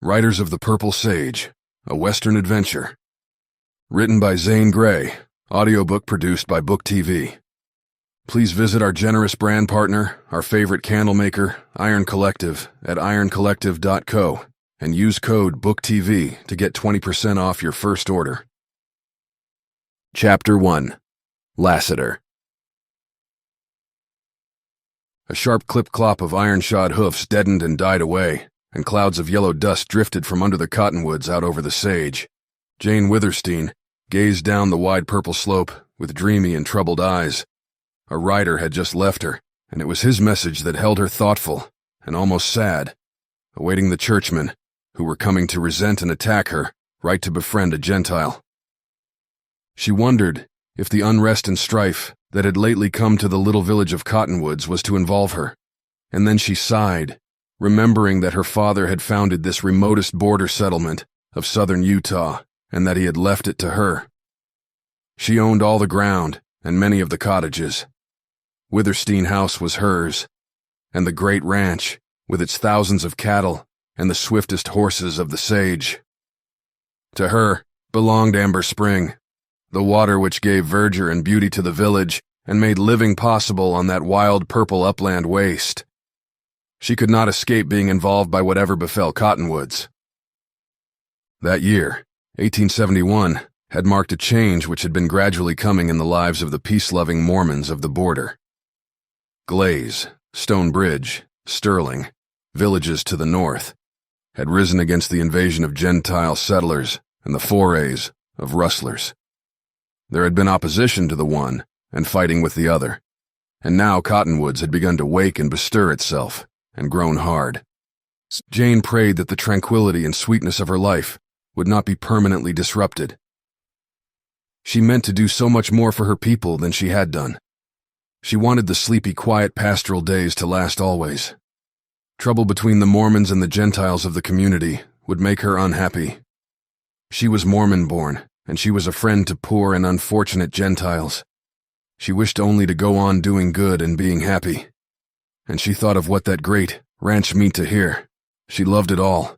Riders of the Purple Sage, a Western adventure. Written by Zane Grey, audiobook produced by BookTV. Please visit our generous brand partner, our favorite candle maker, Iron Collective, at ironcollective.co and use code BookTV to get 20% off your first order. Chapter 1. Lassiter. A sharp clip-clop of iron-shod hoofs deadened and died away, and clouds of yellow dust drifted from under the cottonwoods out over the sage. Jane Withersteen gazed down the wide purple slope with dreamy and troubled eyes. A rider had just left her, and it was his message that held her thoughtful and almost sad, awaiting the churchmen, who were coming to resent and attack her, right to befriend a Gentile. She wondered if the unrest and strife that had lately come to the little village of Cottonwoods was to involve her, and then she sighed, remembering that her father had founded this remotest border settlement of southern Utah, and that he had left it to her. She owned all the ground and many of the cottages. Withersteen House was hers, and the great ranch, with its thousands of cattle and the swiftest horses of the sage. To her belonged Amber Spring, the water which gave verdure and beauty to the village and made living possible on that wild purple upland waste. She could not escape being involved by whatever befell Cottonwoods. That year, 1871, had marked a change which had been gradually coming in the lives of the peace-loving Mormons of the border. Glaze, Stone Bridge, Sterling, villages to the north, had risen against the invasion of Gentile settlers and the forays of rustlers. There had been opposition to the one and fighting with the other, and now Cottonwoods had begun to wake and bestir itself and grown hard. Jane prayed that the tranquility and sweetness of her life would not be permanently disrupted. She meant to do so much more for her people than she had done. She wanted the sleepy, quiet pastoral days to last always. Trouble between the Mormons and the Gentiles of the community would make her unhappy. She was Mormon-born, and she was a friend to poor and unfortunate Gentiles. She wished only to go on doing good and being happy. And she thought of what that great ranch meant to her. She loved it all.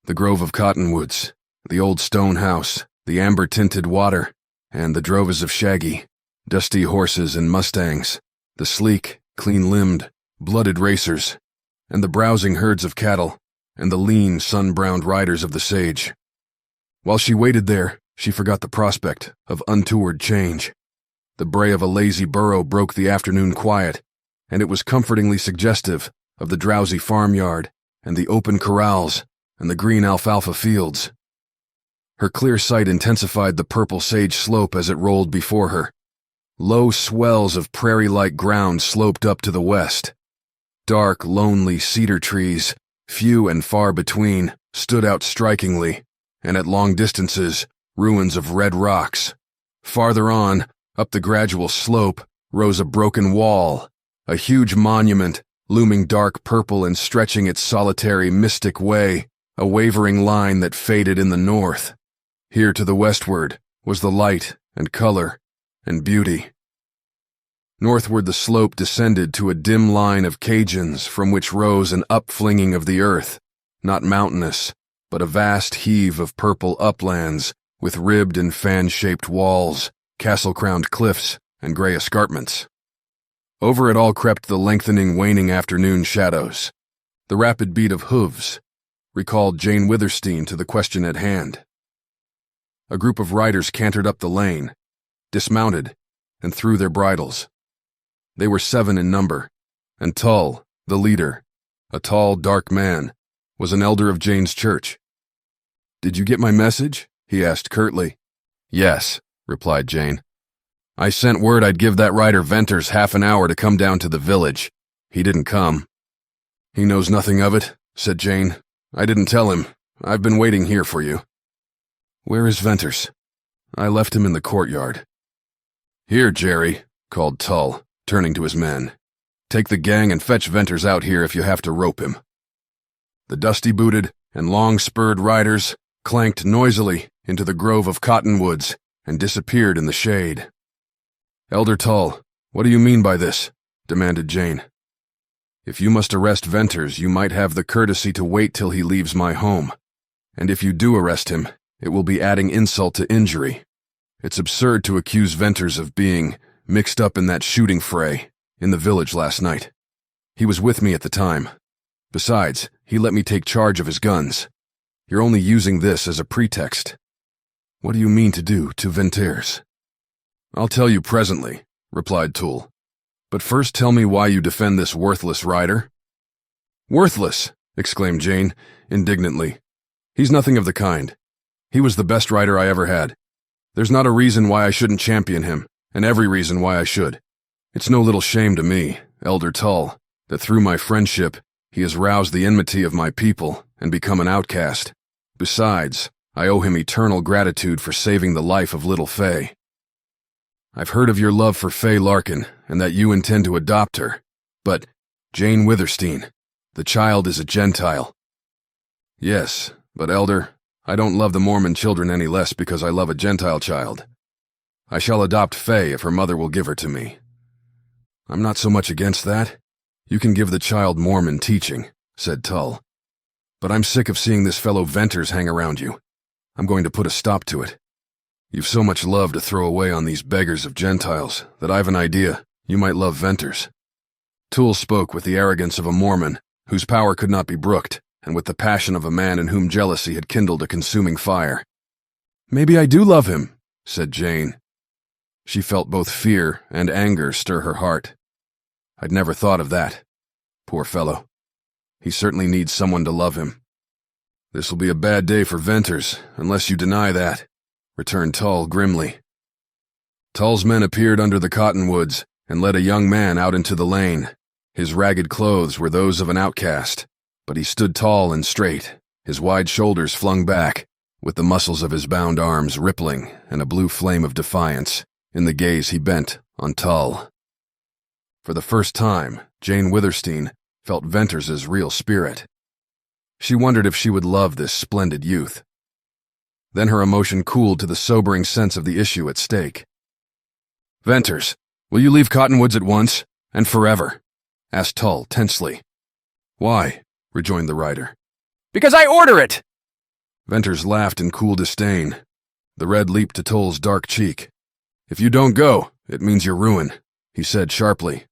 The grove of cottonwoods, the old stone house, the amber-tinted water, and the droves of shaggy, dusty horses and mustangs, the sleek, clean-limbed, blooded racers, and the browsing herds of cattle, and the lean, sun-browned riders of the sage. While she waited there, she forgot the prospect of untoward change. The bray of a lazy burro broke the afternoon quiet, and it was comfortingly suggestive of the drowsy farmyard and the open corrals and the green alfalfa fields. Her clear sight intensified the purple sage slope as it rolled before her. Low swells of prairie-like ground sloped up to the west. Dark, lonely cedar trees, few and far between, stood out strikingly, and at long distances, ruins of red rocks. Farther on, up the gradual slope, rose a broken wall, a huge monument, looming dark purple and stretching its solitary, mystic way, a wavering line that faded in the north. Here to the westward was the light and color and beauty. Northward the slope descended to a dim line of cajuns from which rose an upflinging of the earth, not mountainous, but a vast heave of purple uplands with ribbed and fan-shaped walls, castle-crowned cliffs, and gray escarpments. Over it all crept the lengthening, waning afternoon shadows. The rapid beat of hooves recalled Jane Withersteen to the question at hand. A group of riders cantered up the lane, dismounted, and threw their bridles. They were 7 in number, and Tull, the leader, a tall, dark man, was an elder of Jane's church. "Did you get my message?" he asked curtly. "Yes," replied Jane. "I sent word I'd give that rider Venters half an hour to come down to the village. He didn't come." "He knows nothing of it," said Jane. "I didn't tell him. I've been waiting here for you." "Where is Venters?" "I left him in the courtyard." "Here, Jerry," called Tull, turning to his men. "Take the gang and fetch Venters out here if you have to rope him." The dusty-booted and long-spurred riders clanked noisily into the grove of cottonwoods and disappeared in the shade. "Elder Tull, what do you mean by this?" demanded Jane. "If you must arrest Venters, you might have the courtesy to wait till he leaves my home. And if you do arrest him, it will be adding insult to injury. It's absurd to accuse Venters of being mixed up in that shooting fray in the village last night. He was with me at the time. Besides, he let me take charge of his guns. You're only using this as a pretext. What do you mean to do to Venters? I'll tell you presently, replied Tull. But first tell me why you defend this worthless rider. Worthless, exclaimed Jane, indignantly. He's nothing of the kind. He was the best rider I ever had. There's not a reason why I shouldn't champion him, and every reason why I should. It's no little shame to me, Elder Tull, that through my friendship, he has roused the enmity of my people and become an outcast. Besides, I owe him eternal gratitude for saving the life of little Faye. I've heard of your love for Faye Larkin and that you intend to adopt her. But, Jane Withersteen, the child is a Gentile. Yes, but Elder, I don't love the Mormon children any less because I love a Gentile child. I shall adopt Faye if her mother will give her to me. I'm not so much against that. You can give the child Mormon teaching, said Tull. But I'm sick of seeing this fellow Venters hang around you. I'm going to put a stop to it. You've so much love to throw away on these beggars of Gentiles that I've an idea you might love Venters. Tull spoke with the arrogance of a Mormon whose power could not be brooked, and with the passion of a man in whom jealousy had kindled a consuming fire. Maybe I do love him, said Jane. She felt both fear and anger stir her heart. I'd never thought of that. Poor fellow. He certainly needs someone to love him. This'll be a bad day for Venters, unless you deny that, returned Tull grimly. Tull's men appeared under the cottonwoods and led a young man out into the lane. His ragged clothes were those of an outcast, but he stood tall and straight, his wide shoulders flung back, with the muscles of his bound arms rippling and a blue flame of defiance in the gaze he bent on Tull. For the first time, Jane Withersteen felt Venters's real spirit. She wondered if she would love this splendid youth. Then her emotion cooled to the sobering sense of the issue at stake. Venters, will you leave Cottonwoods at once, and forever? Asked Tull tensely. Why? Rejoined the rider. Because I order it! Venters laughed in cool disdain. The red leaped to Tull's dark cheek. If you don't go, it means your ruin, he said sharply.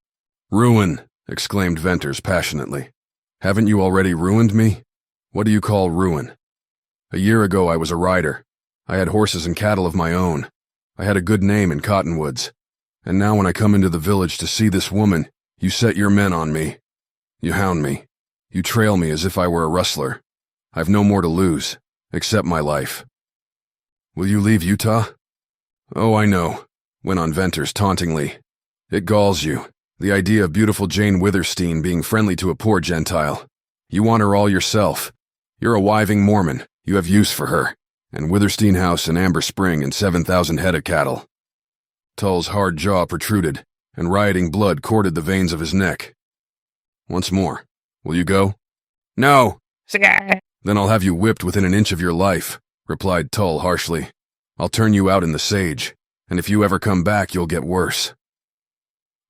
Ruin, exclaimed Venters passionately. Haven't you already ruined me? What do you call ruin? A year ago I was a rider. I had horses and cattle of my own. I had a good name in Cottonwoods. And now when I come into the village to see this woman, you set your men on me. You hound me. You trail me as if I were a rustler. I've no more to lose, except my life. Will you leave Utah? Oh, I know, went on Venters tauntingly. It galls you, the idea of beautiful Jane Withersteen being friendly to a poor Gentile. You want her all yourself. You're a wiving Mormon. You have use for her. And Withersteen House and Amber Spring and 7,000 head of cattle. Tull's hard jaw protruded, and rioting blood corded the veins of his neck. Once more, will you go? No. Then I'll have you whipped within an inch of your life, replied Tull harshly. I'll turn you out in the sage, and if you ever come back, you'll get worse.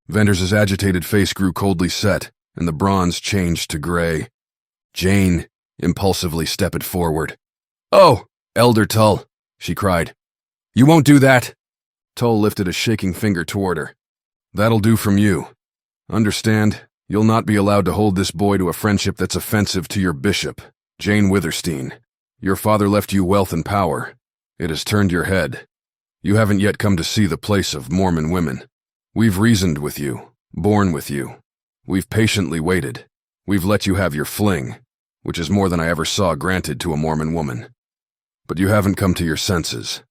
Venters's agitated face grew coldly set, and the bronze changed to gray. Jane impulsively stepped forward. Oh, Elder Tull, she cried. You won't do that. Tull lifted a shaking finger toward her. That'll do from you. Understand, you'll not be allowed to hold this boy to a friendship that's offensive to your bishop, Jane Withersteen. Your father left you wealth and power. It has turned your head. You haven't yet come to see the place of Mormon women. We've reasoned with you, borne with you. We've patiently waited. We've let you have your fling, which is more than I ever saw granted to a Mormon woman. But you haven't come to your senses.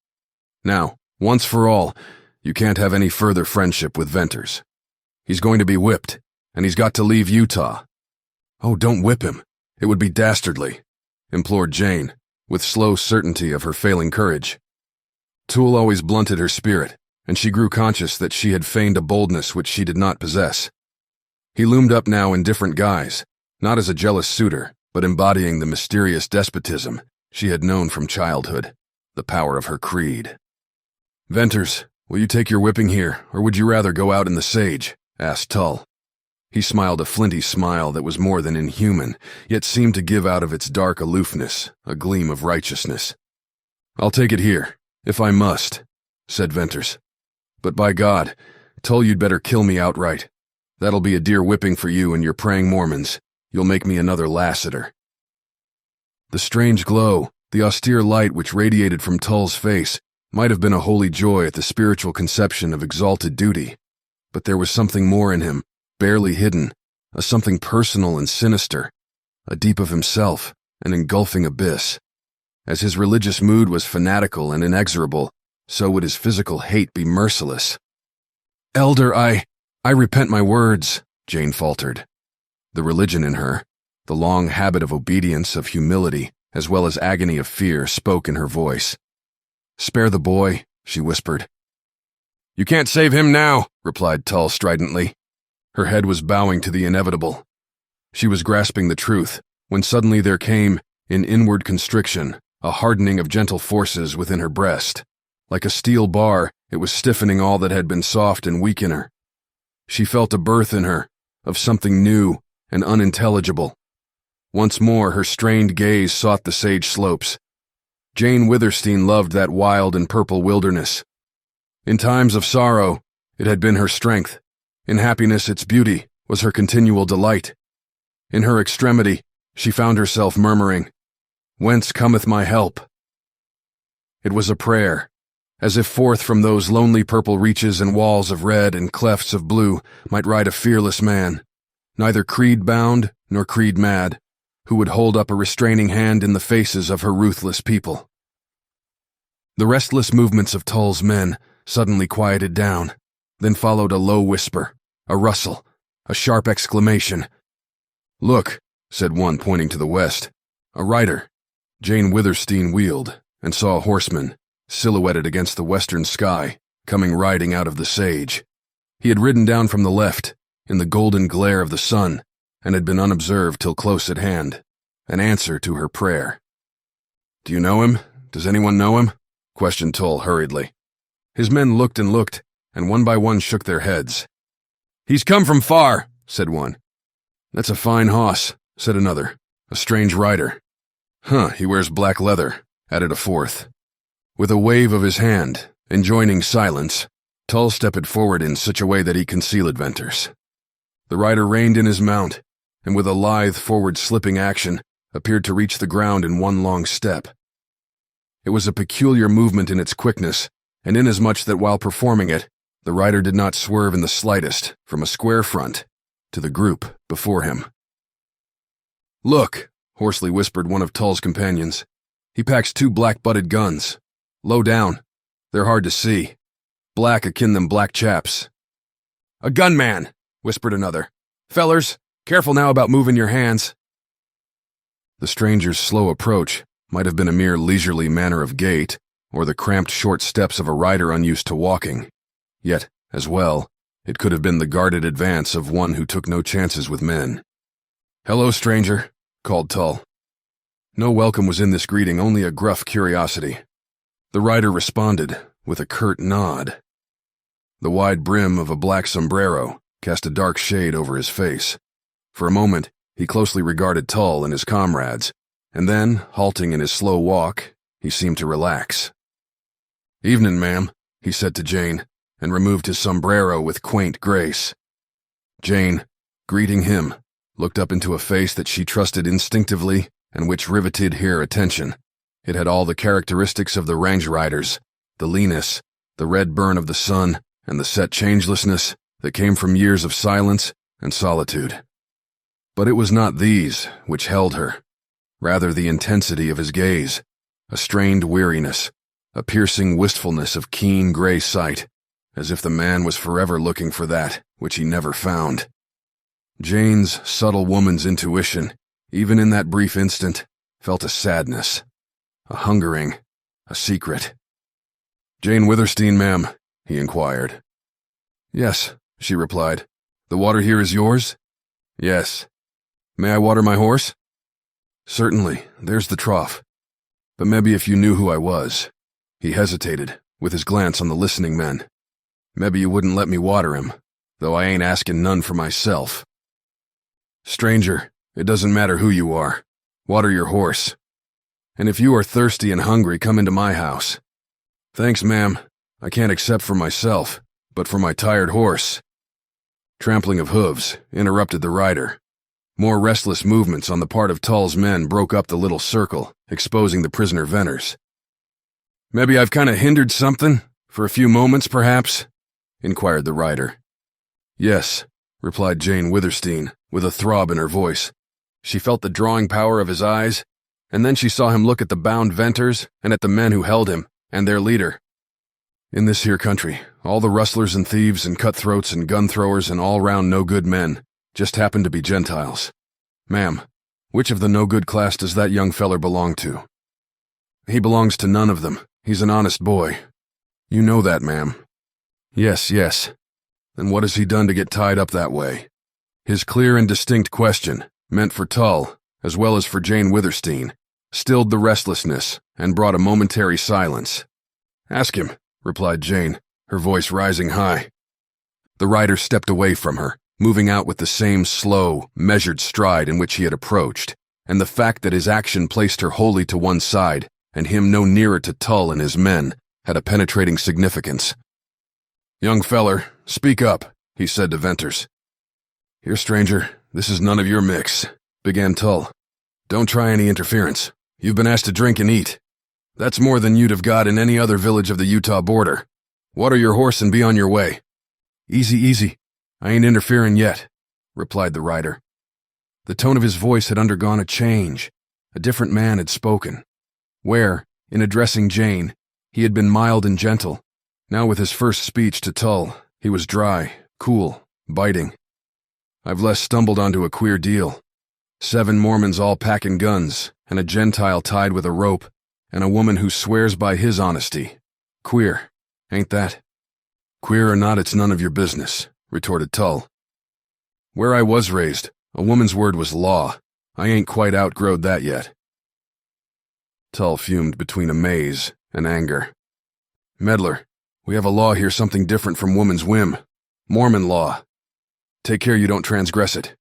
Now, once for all, you can't have any further friendship with Venters. He's going to be whipped, and he's got to leave Utah. Oh, don't whip him. It would be dastardly, implored Jane, with slow certainty of her failing courage. Tull always blunted her spirit, and she grew conscious that she had feigned a boldness which she did not possess. He loomed up now in different guise, not as a jealous suitor, but embodying the mysterious despotism she had known from childhood, the power of her creed. Venters, will you take your whipping here, or would you rather go out in the sage? Asked Tull. He smiled a flinty smile that was more than inhuman, yet seemed to give out of its dark aloofness a gleam of righteousness. "I'll take it here, if I must," said Venters. "But by God, Tull, you'd better kill me outright. That'll be a dear whipping for you and your praying Mormons. You'll make me another Lassiter." The strange glow, the austere light which radiated from Tull's face, might have been a holy joy at the spiritual conception of exalted duty. But there was something more in him, barely hidden, a something personal and sinister, a deep of himself, an engulfing abyss. As his religious mood was fanatical and inexorable, so would his physical hate be merciless. "Elder, I repent my words," Jane faltered. The religion in her, the long habit of obedience, of humility, as well as agony of fear, spoke in her voice. "Spare the boy," she whispered. "You can't save him now," replied Tull stridently. Her head was bowing to the inevitable. She was grasping the truth, when suddenly there came, in inward constriction, a hardening of gentle forces within her breast. Like a steel bar, it was stiffening all that had been soft and weak in her. She felt a birth in her, of something new and unintelligible. Once more her strained gaze sought the sage slopes. Jane Withersteen loved that wild and purple wilderness. In times of sorrow, it had been her strength. In happiness, its beauty was her continual delight. In her extremity, she found herself murmuring, "Whence cometh my help?" It was a prayer, as if forth from those lonely purple reaches and walls of red and clefts of blue might ride a fearless man, neither creed-bound nor creed-mad, who would hold up a restraining hand in the faces of her ruthless people. The restless movements of Tull's men suddenly quieted down. Then followed a low whisper, a rustle, a sharp exclamation. "Look," said one, pointing to the west. "A rider." Jane Withersteen wheeled and saw a horseman, silhouetted against the western sky, coming riding out of the sage. He had ridden down from the left, in the golden glare of the sun, and had been unobserved till close at hand, an answer to her prayer. "Do you know him? Does anyone know him?" questioned Tull hurriedly. His men looked and looked, and one by one shook their heads. "He's come from far," said one. "That's a fine hoss," said another. "A strange rider." "Huh, he wears black leather," added a fourth. With a wave of his hand, enjoining silence, Tull stepped forward in such a way that he concealed Venters. The rider reined in his mount, and with a lithe forward-slipping action, appeared to reach the ground in one long step. It was a peculiar movement in its quickness, and inasmuch that while performing it, the rider did not swerve in the slightest from a square front to the group before him. "Look," hoarsely whispered one of Tull's companions. "He packs 2 black-butted guns. Low down. They're hard to see. Black akin them black chaps." "A gunman," whispered another. "Fellers, careful now about moving your hands." The stranger's slow approach might have been a mere leisurely manner of gait, or the cramped short steps of a rider unused to walking. Yet, as well, it could have been the guarded advance of one who took no chances with men. "Hello, stranger," called Tull. No welcome was in this greeting, only a gruff curiosity. The rider responded with a curt nod. The wide brim of a black sombrero cast a dark shade over his face. For a moment, he closely regarded Tull and his comrades, and then, halting in his slow walk, he seemed to relax. "Evening, ma'am," he said to Jane, and removed his sombrero with quaint grace. Jane, greeting him, looked up into a face that she trusted instinctively and which riveted her attention. It had all the characteristics of the range riders, the leanness, the red burn of the sun, and the set changelessness that came from years of silence and solitude. But it was not these which held her, rather the intensity of his gaze, a strained weariness, a piercing wistfulness of keen gray sight, as if the man was forever looking for that which he never found. Jane's subtle woman's intuition, even in that brief instant, felt a sadness, a hungering, a secret. "Jane Withersteen, ma'am?" he inquired. "Yes," she replied. "The water here is yours?" "Yes." "May I water my horse?" "Certainly, there's the trough. But maybe if you knew who I was." He hesitated, with his glance on the listening men. "Maybe you wouldn't let me water him, though I ain't asking none for myself." Stranger, it doesn't matter who you are. Water your horse. And if you are thirsty and hungry, come into my house. Thanks, ma'am. I can't accept for myself, but for my tired horse. Trampling of hooves interrupted the rider. More restless movements on the part of Tull's men broke up the little circle, exposing the prisoner Venters. Maybe I've kinda hindered something? For a few moments, perhaps? Inquired the rider. Yes, replied Jane Withersteen, with a throb in her voice. She felt the drawing power of his eyes, and then she saw him look at the bound Venters and at the men who held him, and their leader. In this here country, all the rustlers and thieves and cutthroats and gun-throwers and all-round no-good men just happen to be Gentiles. Ma'am, which of the no-good class does that young feller belong to? He belongs to none of them. He's an honest boy. You know that, ma'am. Yes. Then what has he done to get tied up that way? His clear and distinct question, meant for Tull, as well as for Jane Withersteen, stilled the restlessness and brought a momentary silence. Ask him, replied Jane, her voice rising high. The rider stepped away from her, moving out with the same slow, measured stride in which he had approached, and the fact that his action placed her wholly to one side and him no nearer to Tull and his men had a penetrating significance. Young feller, speak up, he said to Venters. Here, stranger, this is none of your mix, began Tull. Don't try any interference. You've been asked to drink and eat. That's more than you'd have got in any other village of the Utah border. Water your horse and be on your way. Easy. I ain't interfering yet, replied the rider. The tone of his voice had undergone a change. A different man had spoken. Where, in addressing Jane, he had been mild and gentle, now with his first speech to Tull, he was dry, cool, biting. I've less stumbled onto a queer deal. 7 Mormons all packing guns, and a Gentile tied with a rope, and a woman who swears by his honesty. Queer, ain't that? Queer or not, it's none of your business, retorted Tull. Where I was raised, a woman's word was law. I ain't quite outgrowed that yet. Tull fumed between amaze and anger. Meddler, we have a law here something different from woman's whim. Mormon law. Take care you don't transgress it.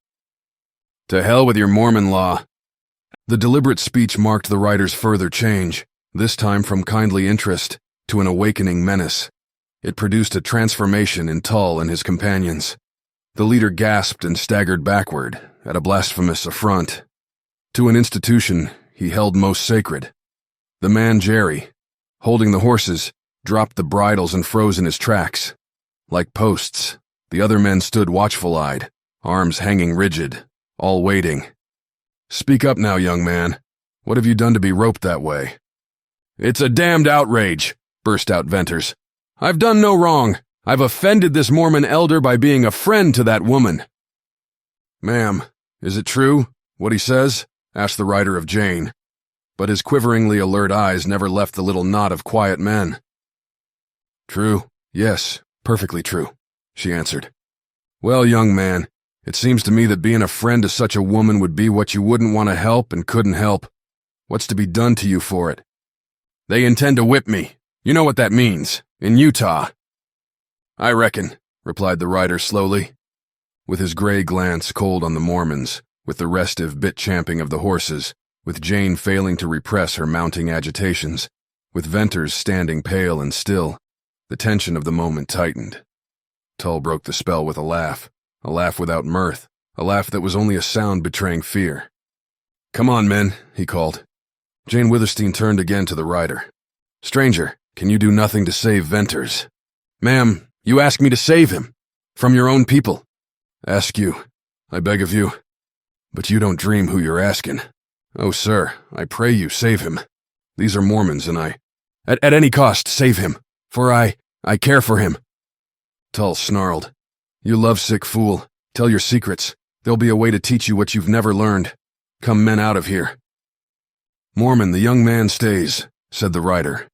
To hell with your Mormon law. The deliberate speech marked the rider's further change, this time from kindly interest to an awakening menace. It produced a transformation in Tull and his companions. The leader gasped and staggered backward at a blasphemous affront to an institution he held most sacred. The man Jerry, holding the horses, dropped the bridles and froze in his tracks. Like posts, the other men stood watchful-eyed, arms hanging rigid, all waiting. Speak up now, young man. What have you done to be roped that way? It's a damned outrage, burst out Venters. I've done no wrong. I've offended this Mormon elder by being a friend to that woman. Ma'am, is it true, what he says? Asked the rider of Jane. But his quiveringly alert eyes never left the little knot of quiet men. True, yes, perfectly true, she answered. Well, young man, it seems to me that being a friend to such a woman would be what you wouldn't want to help and couldn't help. What's to be done to you for it? They intend to whip me. You know what that means, in Utah. I reckon, replied the rider slowly, with his gray glance cold on the Mormons, with the restive bit-champing of the horses, with Jane failing to repress her mounting agitations, with Venters standing pale and still. The tension of the moment tightened. Tull broke the spell with a laugh without mirth, a laugh that was only a sound betraying fear. Come on, men, he called. Jane Withersteen turned again to the rider. Stranger, can you do nothing to save Venters? Ma'am, you ask me to save him. From your own people. Ask you, I beg of you. But you don't dream who you're asking. Oh, sir, I pray you, save him. These are Mormons, and at any cost, save him. For I care for him. Tull snarled. You lovesick fool. Tell your secrets. There'll be a way to teach you what you've never learned. Come men out of here. Mormon, the young man stays, said the rider.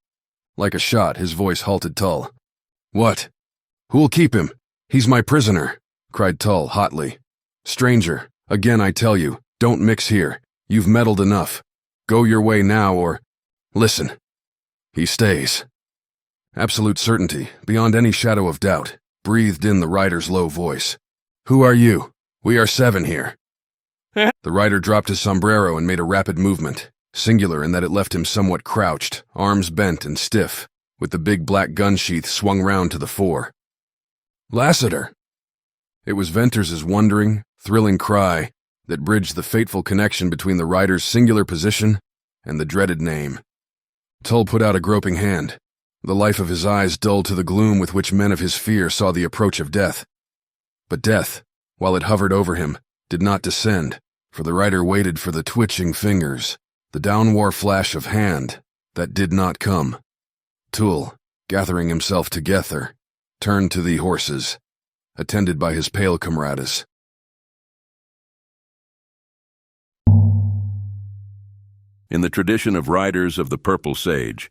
Like a shot, his voice halted Tull. What? Who'll keep him? He's my prisoner, cried Tull hotly. Stranger, again I tell you, don't mix here. You've meddled enough. Go your way now or... Listen. He stays. Absolute certainty, beyond any shadow of doubt, breathed in the rider's low voice. Who are you? We are 7 here. The rider dropped his sombrero and made a rapid movement, singular in that it left him somewhat crouched, arms bent and stiff, with the big black gun sheath swung round to the fore. "Lassiter!" It was Venters's wondering, thrilling cry that bridged the fateful connection between the rider's singular position and the dreaded name. Tull put out a groping hand, the life of his eyes dulled to the gloom with which men of his fear saw the approach of death. But death, while it hovered over him, did not descend, for the rider waited for the twitching fingers, the downwar flash of hand that did not come. Tull, gathering himself together, turned to the horses, attended by his pale camaradas. In the tradition of Riders of the Purple Sage,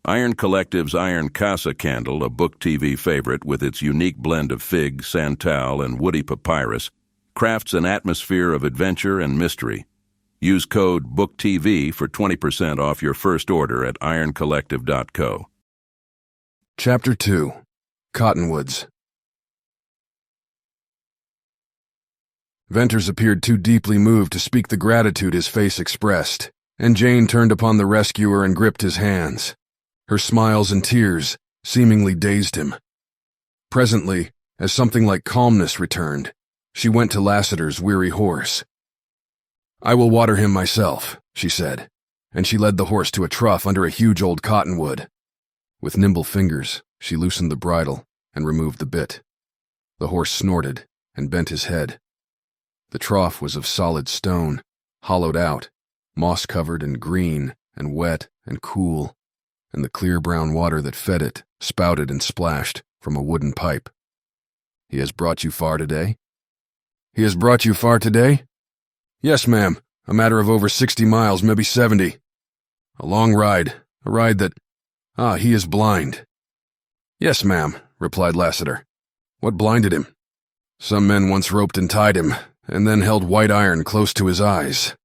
Iron Collective's Iron Casa candle, a BookTV favorite with its unique blend of fig, santal, and woody papyrus, crafts an atmosphere of adventure and mystery. Use code BookTV for 20% off your first order at ironcollective.co. Chapter 2. Cottonwoods. Venters appeared too deeply moved to speak the gratitude his face expressed, and Jane turned upon the rescuer and gripped his hands. Her smiles and tears seemingly dazed him. Presently, as something like calmness returned, she went to Lassiter's weary horse. "I will water him myself," she said, and she led the horse to a trough under a huge old cottonwood. With nimble fingers, she loosened the bridle and removed the bit. The horse snorted and bent his head. The trough was of solid stone, hollowed out, moss-covered and green and wet and cool, and the clear brown water that fed it spouted and splashed from a wooden pipe. "He has brought you far today?" "He has brought you far today?" "Yes, ma'am. A matter of over 60 miles, maybe 70. A long ride, a ride that... he is blind." "Yes, ma'am," replied Lassiter. "What blinded him?" "Some men once roped and tied him, and then held white iron close to his eyes."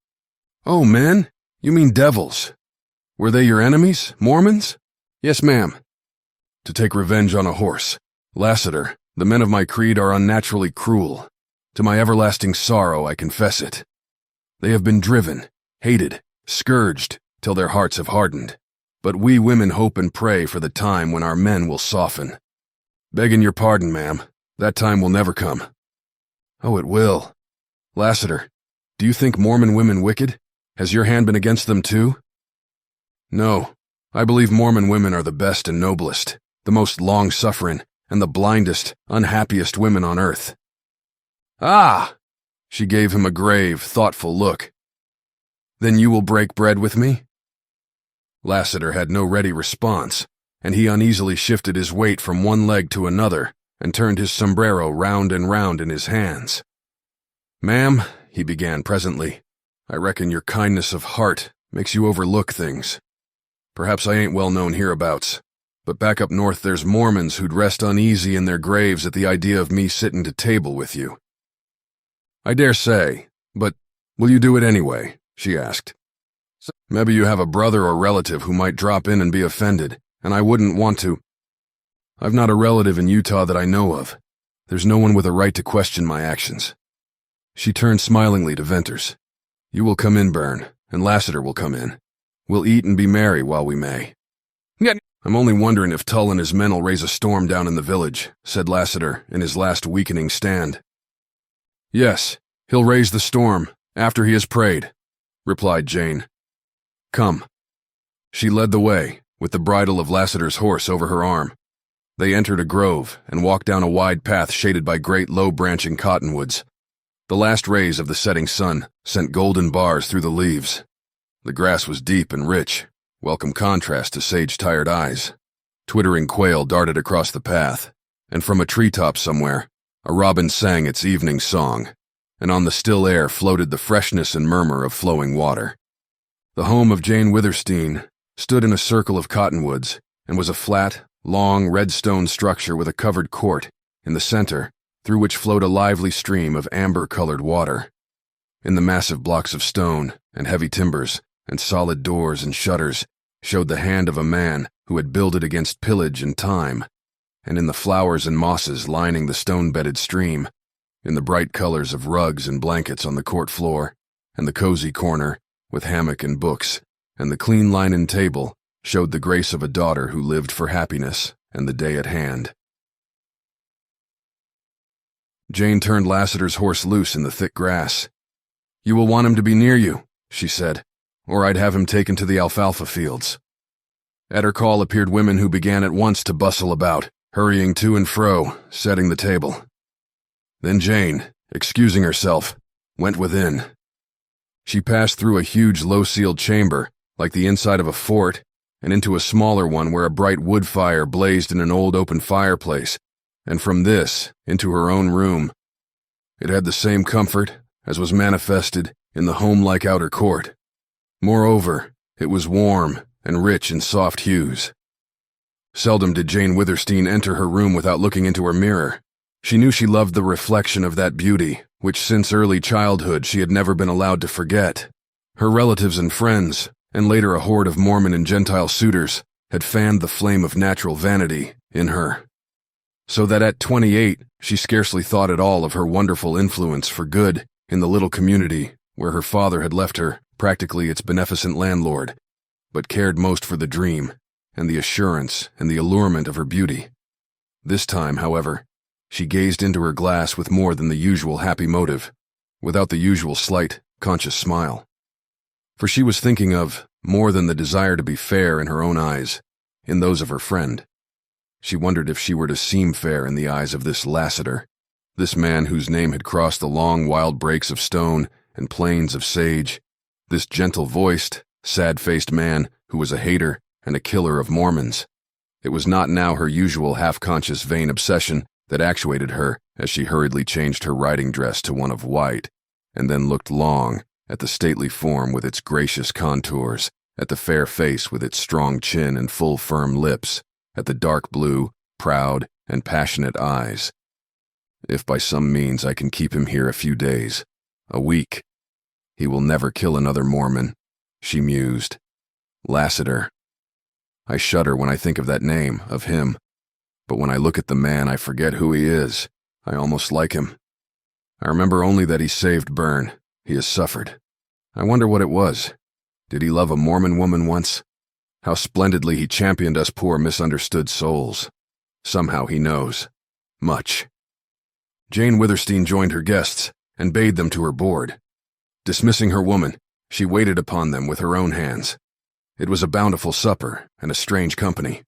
"Oh, men? You mean devils. Were they your enemies, Mormons?" "Yes, ma'am." "To take revenge on a horse. Lassiter, the men of my creed are unnaturally cruel. To my everlasting sorrow, I confess it. They have been driven, hated, scourged, till their hearts have hardened. But we women hope and pray for the time when our men will soften. Begging your pardon, ma'am, that time will never come." "Oh, it will. Lassiter, do you think Mormon women wicked? Has your hand been against them too?" "No, I believe Mormon women are the best and noblest, the most long-suffering, and the blindest, unhappiest women on earth." "Ah!" She gave him a grave, thoughtful look. "Then you will break bread with me?" Lassiter had no ready response, and he uneasily shifted his weight from one leg to another and turned his sombrero round and round in his hands. "Ma'am," he began presently, "I reckon your kindness of heart makes you overlook things. Perhaps I ain't well known hereabouts, but back up north there's Mormons who'd rest uneasy in their graves at the idea of me sitting to table with you." "I dare say, but will you do it anyway?" she asked. "Maybe you have a brother or relative who might drop in and be offended, and I wouldn't want to." "I've not a relative in Utah that I know of. There's no one with a right to question my actions." She turned smilingly to Venters. "You will come in, Byrne, and Lassiter will come in. We'll eat and be merry while we may." "I'm only wondering if Tull and his men'll raise a storm down in the village," said Lassiter in his last weakening stand. "Yes, he'll raise the storm, after he has prayed," replied Jane. "Come." She led the way, with the bridle of Lassiter's horse over her arm. They entered a grove and walked down a wide path shaded by great low-branching cottonwoods. The last rays of the setting sun sent golden bars through the leaves. The grass was deep and rich, welcome contrast to sage-tired eyes. Twittering quail darted across the path, and from a treetop somewhere, a robin sang its evening song, and on the still air floated the freshness and murmur of flowing water. The home of Jane Withersteen stood in a circle of cottonwoods and was a flat, long, red stone structure with a covered court in the center, through which flowed a lively stream of amber-colored water. In the massive blocks of stone and heavy timbers and solid doors and shutters showed the hand of a man who had builded against pillage and time, and in the flowers and mosses lining the stone-bedded stream, in the bright colors of rugs and blankets on the court floor, and the cozy corner, with hammock and books, and the clean linen table, showed the grace of a daughter who lived for happiness and the day at hand. Jane turned Lassiter's horse loose in the thick grass. "You will want him to be near you," she said, "or I'd have him taken to the alfalfa fields." At her call appeared women who began at once to bustle about, hurrying to and fro, setting the table. Then Jane, excusing herself, went within. She passed through a huge low-ceiled chamber, like the inside of a fort, and into a smaller one where a bright wood fire blazed in an old open fireplace, and from this into her own room. It had the same comfort as was manifested in the home-like outer court. Moreover, it was warm and rich in soft hues. Seldom did Jane Withersteen enter her room without looking into her mirror. She knew she loved the reflection of that beauty, which since early childhood she had never been allowed to forget. Her relatives and friends, and later a horde of Mormon and Gentile suitors, had fanned the flame of natural vanity in her. So that at 28, she scarcely thought at all of her wonderful influence for good in the little community where her father had left her, practically its beneficent landlord, but cared most for the dream, and the assurance and the allurement of her beauty. This time, however, she gazed into her glass with more than the usual happy motive, without the usual slight, conscious smile. For she was thinking of more than the desire to be fair in her own eyes, in those of her friend. She wondered if she were to seem fair in the eyes of this Lassiter, this man whose name had crossed the long wild breaks of stone and plains of sage, this gentle-voiced, sad-faced man who was a hater and a killer of Mormons. It was not now her usual half-conscious vain obsession that actuated her as she hurriedly changed her riding dress to one of white, and then looked long at the stately form with its gracious contours, at the fair face with its strong chin and full firm lips, at the dark blue, proud, and passionate eyes. If by some means I can keep him here a few days, a week, he will never kill another Mormon, she mused. Lassiter. I shudder when I think of that name, of him. But when I look at the man, I forget who he is. I almost like him. I remember only that he saved Byrne. He has suffered. I wonder what it was. Did he love a Mormon woman once? How splendidly he championed us poor misunderstood souls. Somehow he knows. Much. Jane Withersteen joined her guests and bade them to her board. Dismissing her woman, she waited upon them with her own hands. It was a bountiful supper and a strange company.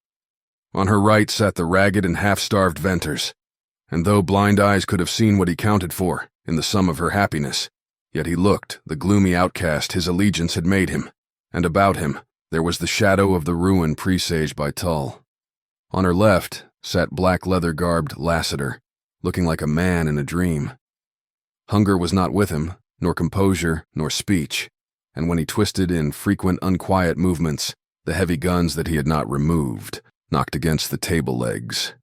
On her right sat the ragged and half-starved Venters, and though blind eyes could have seen what he counted for in the sum of her happiness, yet he looked the gloomy outcast his allegiance had made him, and about him there was the shadow of the ruin presaged by Tull. On her left sat black leather-garbed Lassiter, looking like a man in a dream. Hunger was not with him, nor composure, nor speech, and when he twisted in frequent unquiet movements, the heavy guns that he had not removed knocked against the table legs.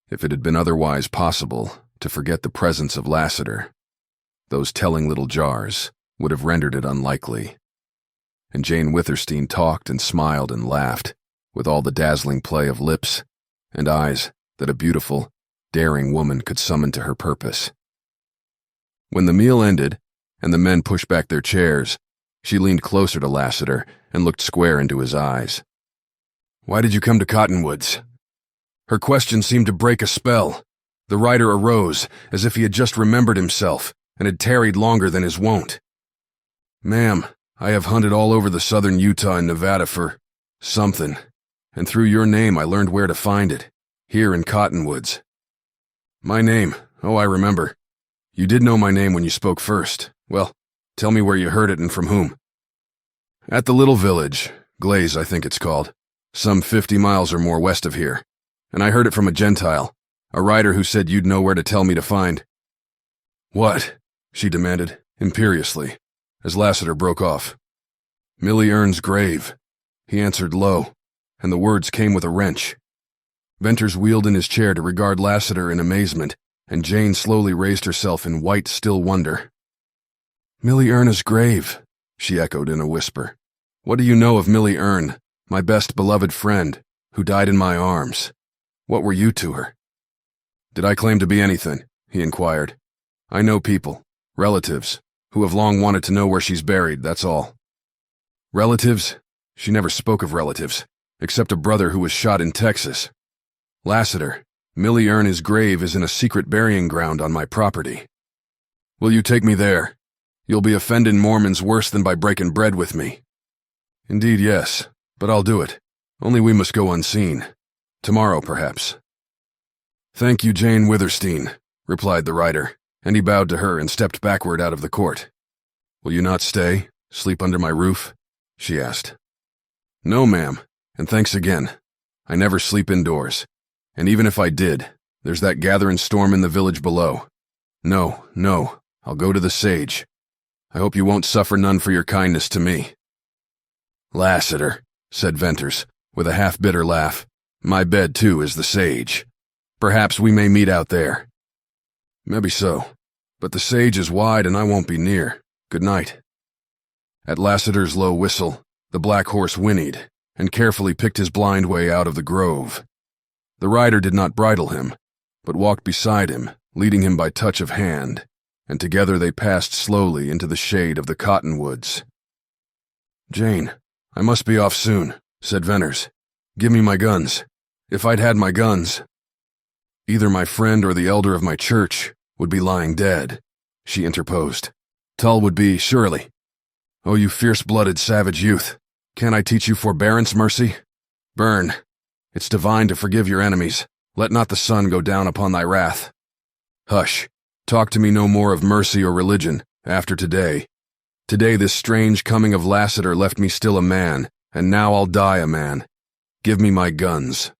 If it had been otherwise possible to forget the presence of Lassiter, those telling little jars would have rendered it unlikely. And Jane Withersteen talked and smiled and laughed, with all the dazzling play of lips and eyes that a beautiful, daring woman could summon to her purpose. When the meal ended, and the men pushed back their chairs, she leaned closer to Lassiter and looked square into his eyes. "Why did you come to Cottonwoods?" Her question seemed to break a spell. The rider arose, as if he had just remembered himself, and had tarried longer than his wont. "Ma'am, I have hunted all over the southern Utah and Nevada for something, and through your name I learned where to find it, here in Cottonwoods." "My name, oh, I remember. You did know my name when you spoke first. Well, tell me where you heard it and from whom." "At the little village, Glaze I think it's called, some 50 miles or more west of here, and I heard it from a Gentile, a rider who said you'd know where to tell me to find." "What?" she demanded, imperiously, as Lassiter broke off. "Millie Erne's grave," he answered low, and the words came with a wrench. Venters wheeled in his chair to regard Lassiter in amazement, and Jane slowly raised herself in white, still wonder. "Millie Erne's grave," she echoed in a whisper. "What do you know of Millie Erne, my best beloved friend, who died in my arms? What were you to her?" "Did I claim to be anything?" he inquired. "I know people, relatives, who have long wanted to know where she's buried, that's all. Relatives? She never spoke of relatives, except a brother who was shot in Texas. Lassiter, Millie Ernie's grave is in a secret burying ground on my property. Will you take me there? You'll be offending Mormons worse than by breaking bread with me. Indeed, yes, but I'll do it. Only we must go unseen. Tomorrow, perhaps. Thank you, Jane Withersteen, replied the rider, and he bowed to her and stepped backward out of the court. Will you not stay, sleep under my roof? She asked. No, ma'am, and thanks again. I never sleep indoors, and even if I did, there's that gathering storm in the village below. No, I'll go to the sage. I hope you won't suffer none for your kindness to me. Lassiter, said Venters, with a half-bitter laugh, my bed, too, is the sage. Perhaps we may meet out there. Maybe so, but the sage is wide and I won't be near. Good night. At Lassiter's low whistle, the black horse whinnied and carefully picked his blind way out of the grove. The rider did not bridle him, but walked beside him, leading him by touch of hand, and together they passed slowly into the shade of the cottonwoods. Jane, I must be off soon, said Venters. Give me my guns. If I'd had my guns. Either my friend or the elder of my church would be lying dead, she interposed. Tull would be, surely. Oh, you fierce-blooded savage youth, can't I teach you forbearance, mercy? Burn. It's divine to forgive your enemies. Let not the sun go down upon thy wrath. Hush. Talk to me no more of mercy or religion, after today. Today this strange coming of Lassiter left me still a man, and now I'll die a man. Give me my guns.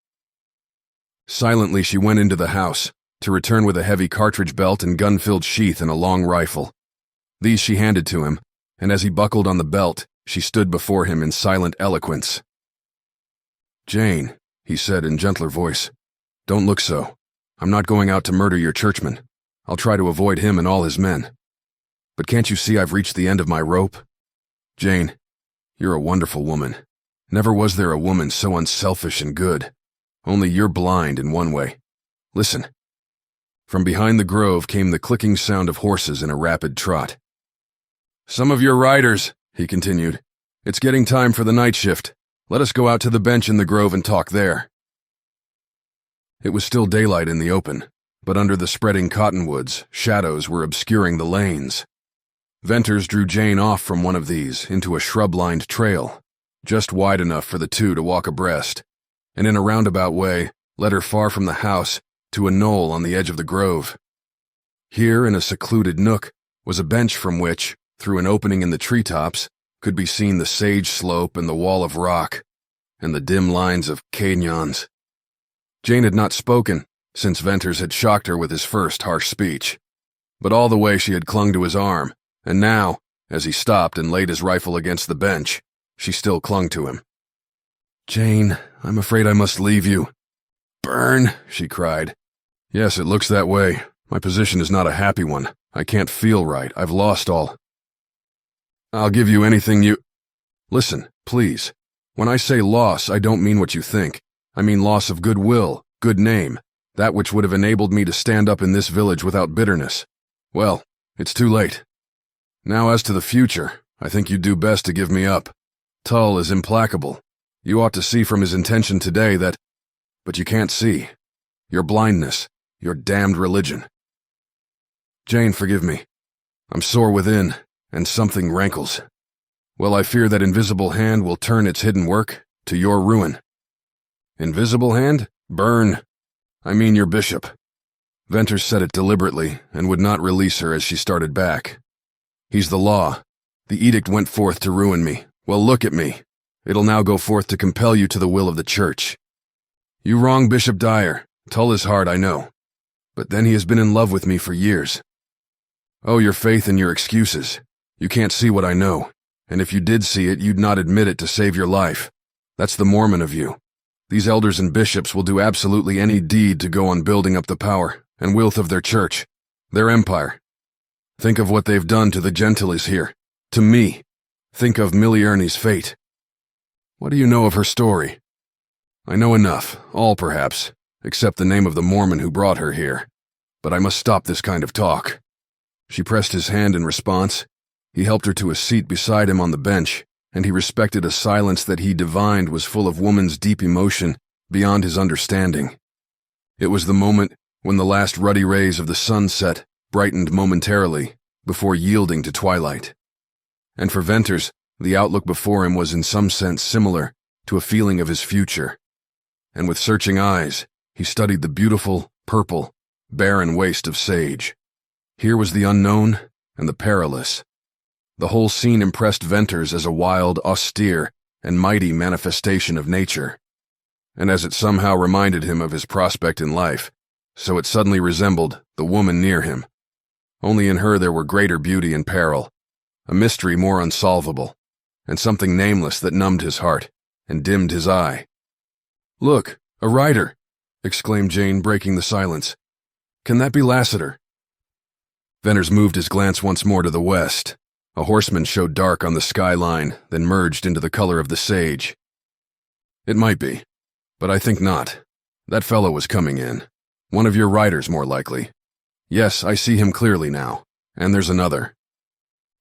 Silently she went into the house, to return with a heavy cartridge belt and gun-filled sheath and a long rifle. These she handed to him, and as he buckled on the belt, she stood before him in silent eloquence. Jane, he said in gentler voice, don't look so. I'm not going out to murder your churchman. I'll try to avoid him and all his men. But can't you see I've reached the end of my rope? Jane, you're a wonderful woman. Never was there a woman so unselfish and good. Only you're blind in one way. Listen. From behind the grove came the clicking sound of horses in a rapid trot. Some of your riders, he continued. It's getting time for the night shift. Let us go out to the bench in the grove and talk there. It was still daylight in the open, but under the spreading cottonwoods, shadows were obscuring the lanes. Venters drew Jane off from one of these into a shrub-lined trail, just wide enough for the two to walk abreast, and in a roundabout way led her far from the house to a knoll on the edge of the grove. Here, in a secluded nook, was a bench from which, through an opening in the treetops, could be seen the sage slope and the wall of rock, and the dim lines of canyons. Jane had not spoken, since Venters had shocked her with his first harsh speech, but all the way she had clung to his arm, and now, as he stopped and laid his rifle against the bench, she still clung to him. Jane, I'm afraid I must leave you. Burn, she cried. Yes, it looks that way. My position is not a happy one. I can't feel right. I've lost all. I'll give you anything you... Listen, please. When I say loss, I don't mean what you think. I mean loss of goodwill, good name, that which would have enabled me to stand up in this village without bitterness. Well, it's too late. Now as to the future, I think you'd do best to give me up. Tull is implacable. You ought to see from his intention today that... But you can't see. Your blindness, your damned religion. Jane, forgive me. I'm sore within, and something rankles. Well, I fear that invisible hand will turn its hidden work to your ruin. Invisible hand? Burn. I mean your bishop. Venters said it deliberately and would not release her as she started back. He's the law. The edict went forth to ruin me. Well, look at me. It'll now go forth to compel you to the will of the church. You wrong Bishop Dyer. Tull is hard, I know. But then he has been in love with me for years. Oh, your faith and your excuses. You can't see what I know, and if you did see it, you'd not admit it to save your life. That's the Mormon of you. These elders and bishops will do absolutely any deed to go on building up the power and wealth of their church, their empire. Think of what they've done to the Gentiles here, to me. Think of Millie Ernie's fate. What do you know of her story? I know enough, all perhaps, except the name of the Mormon who brought her here. But I must stop this kind of talk. She pressed his hand in response, He helped her to a seat beside him on the bench, and he respected a silence that he divined was full of woman's deep emotion beyond his understanding. It was the moment when the last ruddy rays of the sunset brightened momentarily before yielding to twilight. And for Venters, the outlook before him was in some sense similar to a feeling of his future. And with searching eyes, he studied the beautiful, purple, barren waste of sage. Here was the unknown and the perilous. The whole scene impressed Venters as a wild, austere, and mighty manifestation of nature. And as it somehow reminded him of his prospect in life, so it suddenly resembled the woman near him. Only in her there were greater beauty and peril, a mystery more unsolvable, and something nameless that numbed his heart and dimmed his eye. "Look, a rider!" exclaimed Jane, breaking the silence. "Can that be Lassiter?" Venters moved his glance once more to the west. A horseman showed dark on the skyline, then merged into the color of the sage. "It might be, but I think not. That fellow was coming in. One of your riders, more likely. Yes, I see him clearly now, and there's another."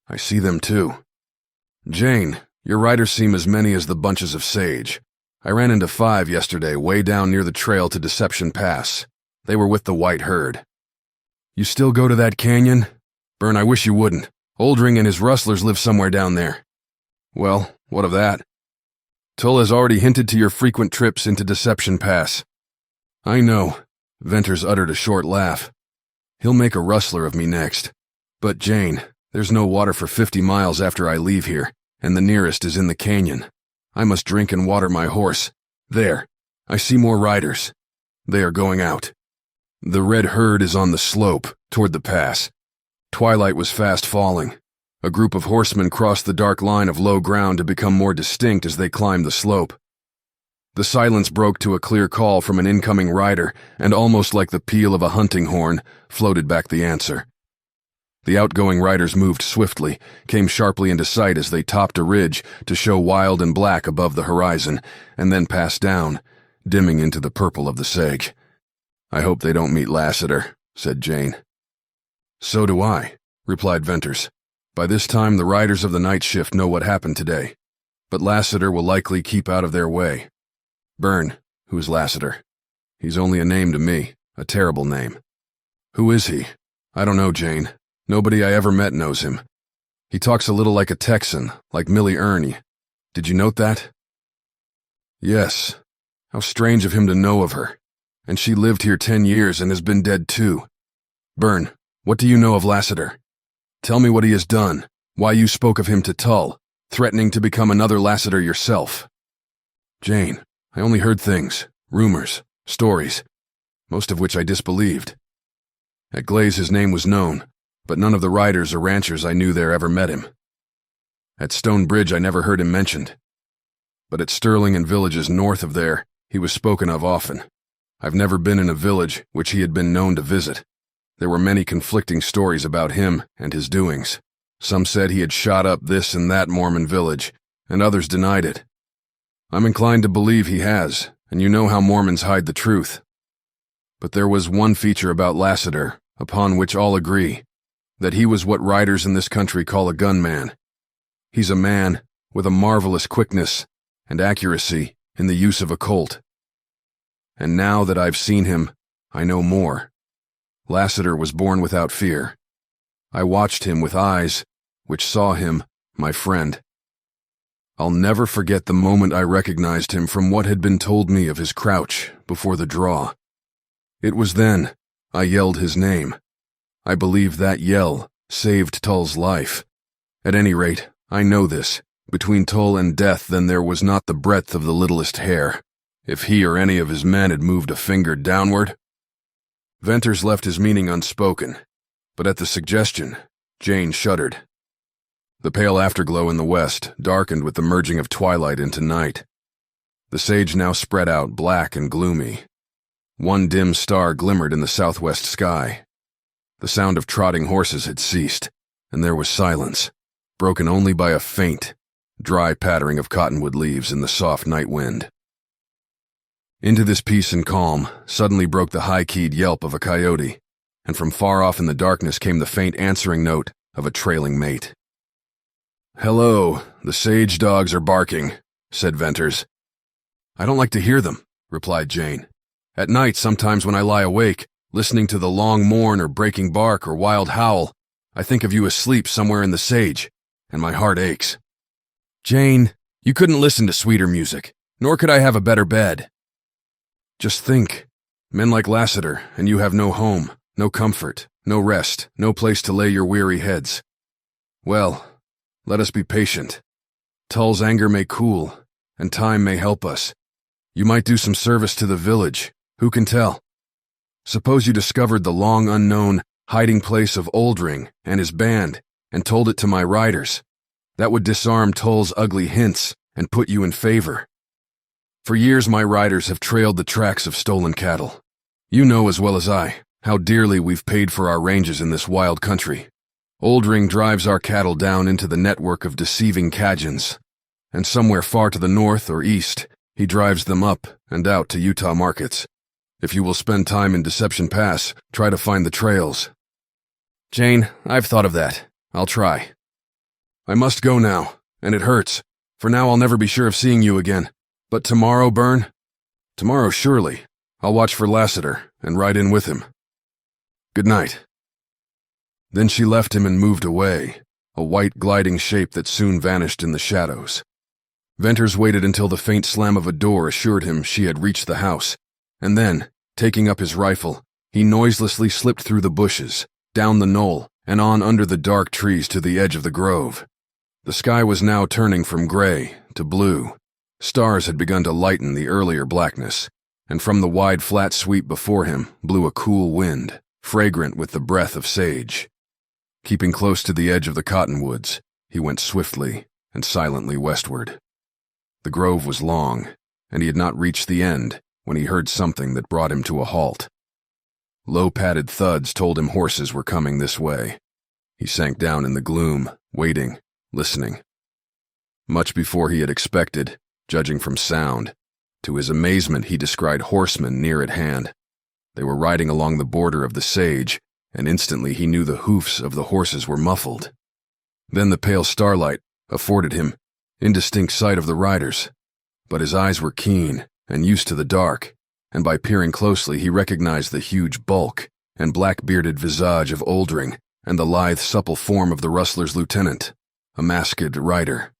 "I see them too. Jane, your riders seem as many as the bunches of sage. I ran into 5 yesterday way down near the trail to Deception Pass. They were with the white herd." "You still go to that canyon? Bern, I wish you wouldn't. Oldring and his rustlers live somewhere down there." "Well, what of that?" "Tull has already hinted to your frequent trips into Deception Pass." "I know." Venters uttered a short laugh. "He'll make a rustler of me next. But Jane, there's no water for 50 miles after I leave here, and the nearest is in the canyon. I must drink and water my horse. There, I see more riders. They are going out. The red herd is on the slope, toward the pass. Twilight was fast falling. A group of horsemen crossed the dark line of low ground to become more distinct as they climbed the slope. The silence broke to a clear call from an incoming rider, and almost like the peal of a hunting horn, floated back the answer. The outgoing riders moved swiftly, came sharply into sight as they topped a ridge to show wild and black above the horizon, and then passed down, dimming into the purple of the sage. "I hope they don't meet Lassiter," said Jane. "So do I," replied Venters. "By this time the riders of the night shift know what happened today, but Lassiter will likely keep out of their way. Bern, who's Lassiter? He's only a name to me, a terrible name." "Who is he?" "I don't know, Jane. Nobody I ever met knows him. He talks a little like a Texan, like Millie Ernie. Did you note that?" "Yes. How strange of him to know of her. And she lived here 10 years and has been dead too. Bern, what do you know of Lassiter? Tell me what he has done, why you spoke of him to Tull, threatening to become another Lassiter yourself." "Jane, I only heard things, rumors, stories, most of which I disbelieved. At Glaze his name was known, but none of the riders or ranchers I knew there ever met him. At Stone Bridge I never heard him mentioned. But at Sterling and villages north of there, he was spoken of often. I've never been in a village which he had been known to visit. There were many conflicting stories about him and his doings. Some said he had shot up this and that Mormon village, and others denied it. I'm inclined to believe he has, and you know how Mormons hide the truth. But there was one feature about Lassiter upon which all agree, that he was what riders in this country call a gunman. He's a man with a marvelous quickness and accuracy in the use of a Colt. And now that I've seen him, I know more. Lassiter was born without fear. I watched him with eyes which saw him, my friend. I'll never forget the moment I recognized him from what had been told me of his crouch before the draw. It was then I yelled his name. I believe that yell saved Tull's life. At any rate, I know this. Between Tull and death, then there was not the breadth of the littlest hair. If he or any of his men had moved a finger downward. Venters left his meaning unspoken, but at the suggestion, Jane shuddered. The pale afterglow in the west darkened with the merging of twilight into night. The sage now spread out black and gloomy. One dim star glimmered in the southwest sky. The sound of trotting horses had ceased, and there was silence, broken only by a faint, dry pattering of cottonwood leaves in the soft night wind. Into this peace and calm suddenly broke the high-keyed yelp of a coyote, and from far off in the darkness came the faint answering note of a trailing mate. "Hello, the sage dogs are barking," said Venters. "I don't like to hear them," replied Jane. "At night, sometimes when I lie awake, listening to the long mourn or breaking bark or wild howl, I think of you asleep somewhere in the sage, and my heart aches." "Jane, you couldn't listen to sweeter music, nor could I have a better bed." "Just think, men like Lassiter, and you have no home, no comfort, no rest, no place to lay your weary heads. Well, let us be patient. Tull's anger may cool, and time may help us. You might do some service to the village, who can tell? Suppose you discovered the long unknown hiding place of Oldring and his band and told it to my riders. That would disarm Tull's ugly hints and put you in favor. For years my riders have trailed the tracks of stolen cattle. You know as well as I how dearly we've paid for our ranges in this wild country. Oldring drives our cattle down into the network of deceiving Cajuns, and somewhere far to the north or east, he drives them up and out to Utah markets. If you will spend time in Deception Pass, try to find the trails." "Jane, I've thought of that. I'll try." "I must go now, and it hurts, for now I'll never be sure of seeing you again. But tomorrow, Byrne?" "Tomorrow, surely. I'll watch for Lassiter and ride in with him. Good night." Then she left him and moved away, a white gliding shape that soon vanished in the shadows. Venters waited until the faint slam of a door assured him she had reached the house, and then, taking up his rifle, he noiselessly slipped through the bushes, down the knoll, and on under the dark trees to the edge of the grove. The sky was now turning from gray to blue. Stars had begun to lighten the earlier blackness, and from the wide flat sweep before him blew a cool wind, fragrant with the breath of sage. Keeping close to the edge of the cottonwoods, he went swiftly and silently westward. The grove was long, and he had not reached the end when he heard something that brought him to a halt. Low padded thuds told him horses were coming this way. He sank down in the gloom, waiting, listening. Much before he had expected, judging from sound, to his amazement he descried horsemen near at hand. They were riding along the border of the sage, and instantly he knew the hoofs of the horses were muffled. Then the pale starlight afforded him indistinct sight of the riders, but his eyes were keen and used to the dark, and by peering closely he recognized the huge bulk and black-bearded visage of Oldring and the lithe, supple form of the rustlers' lieutenant, a masked rider.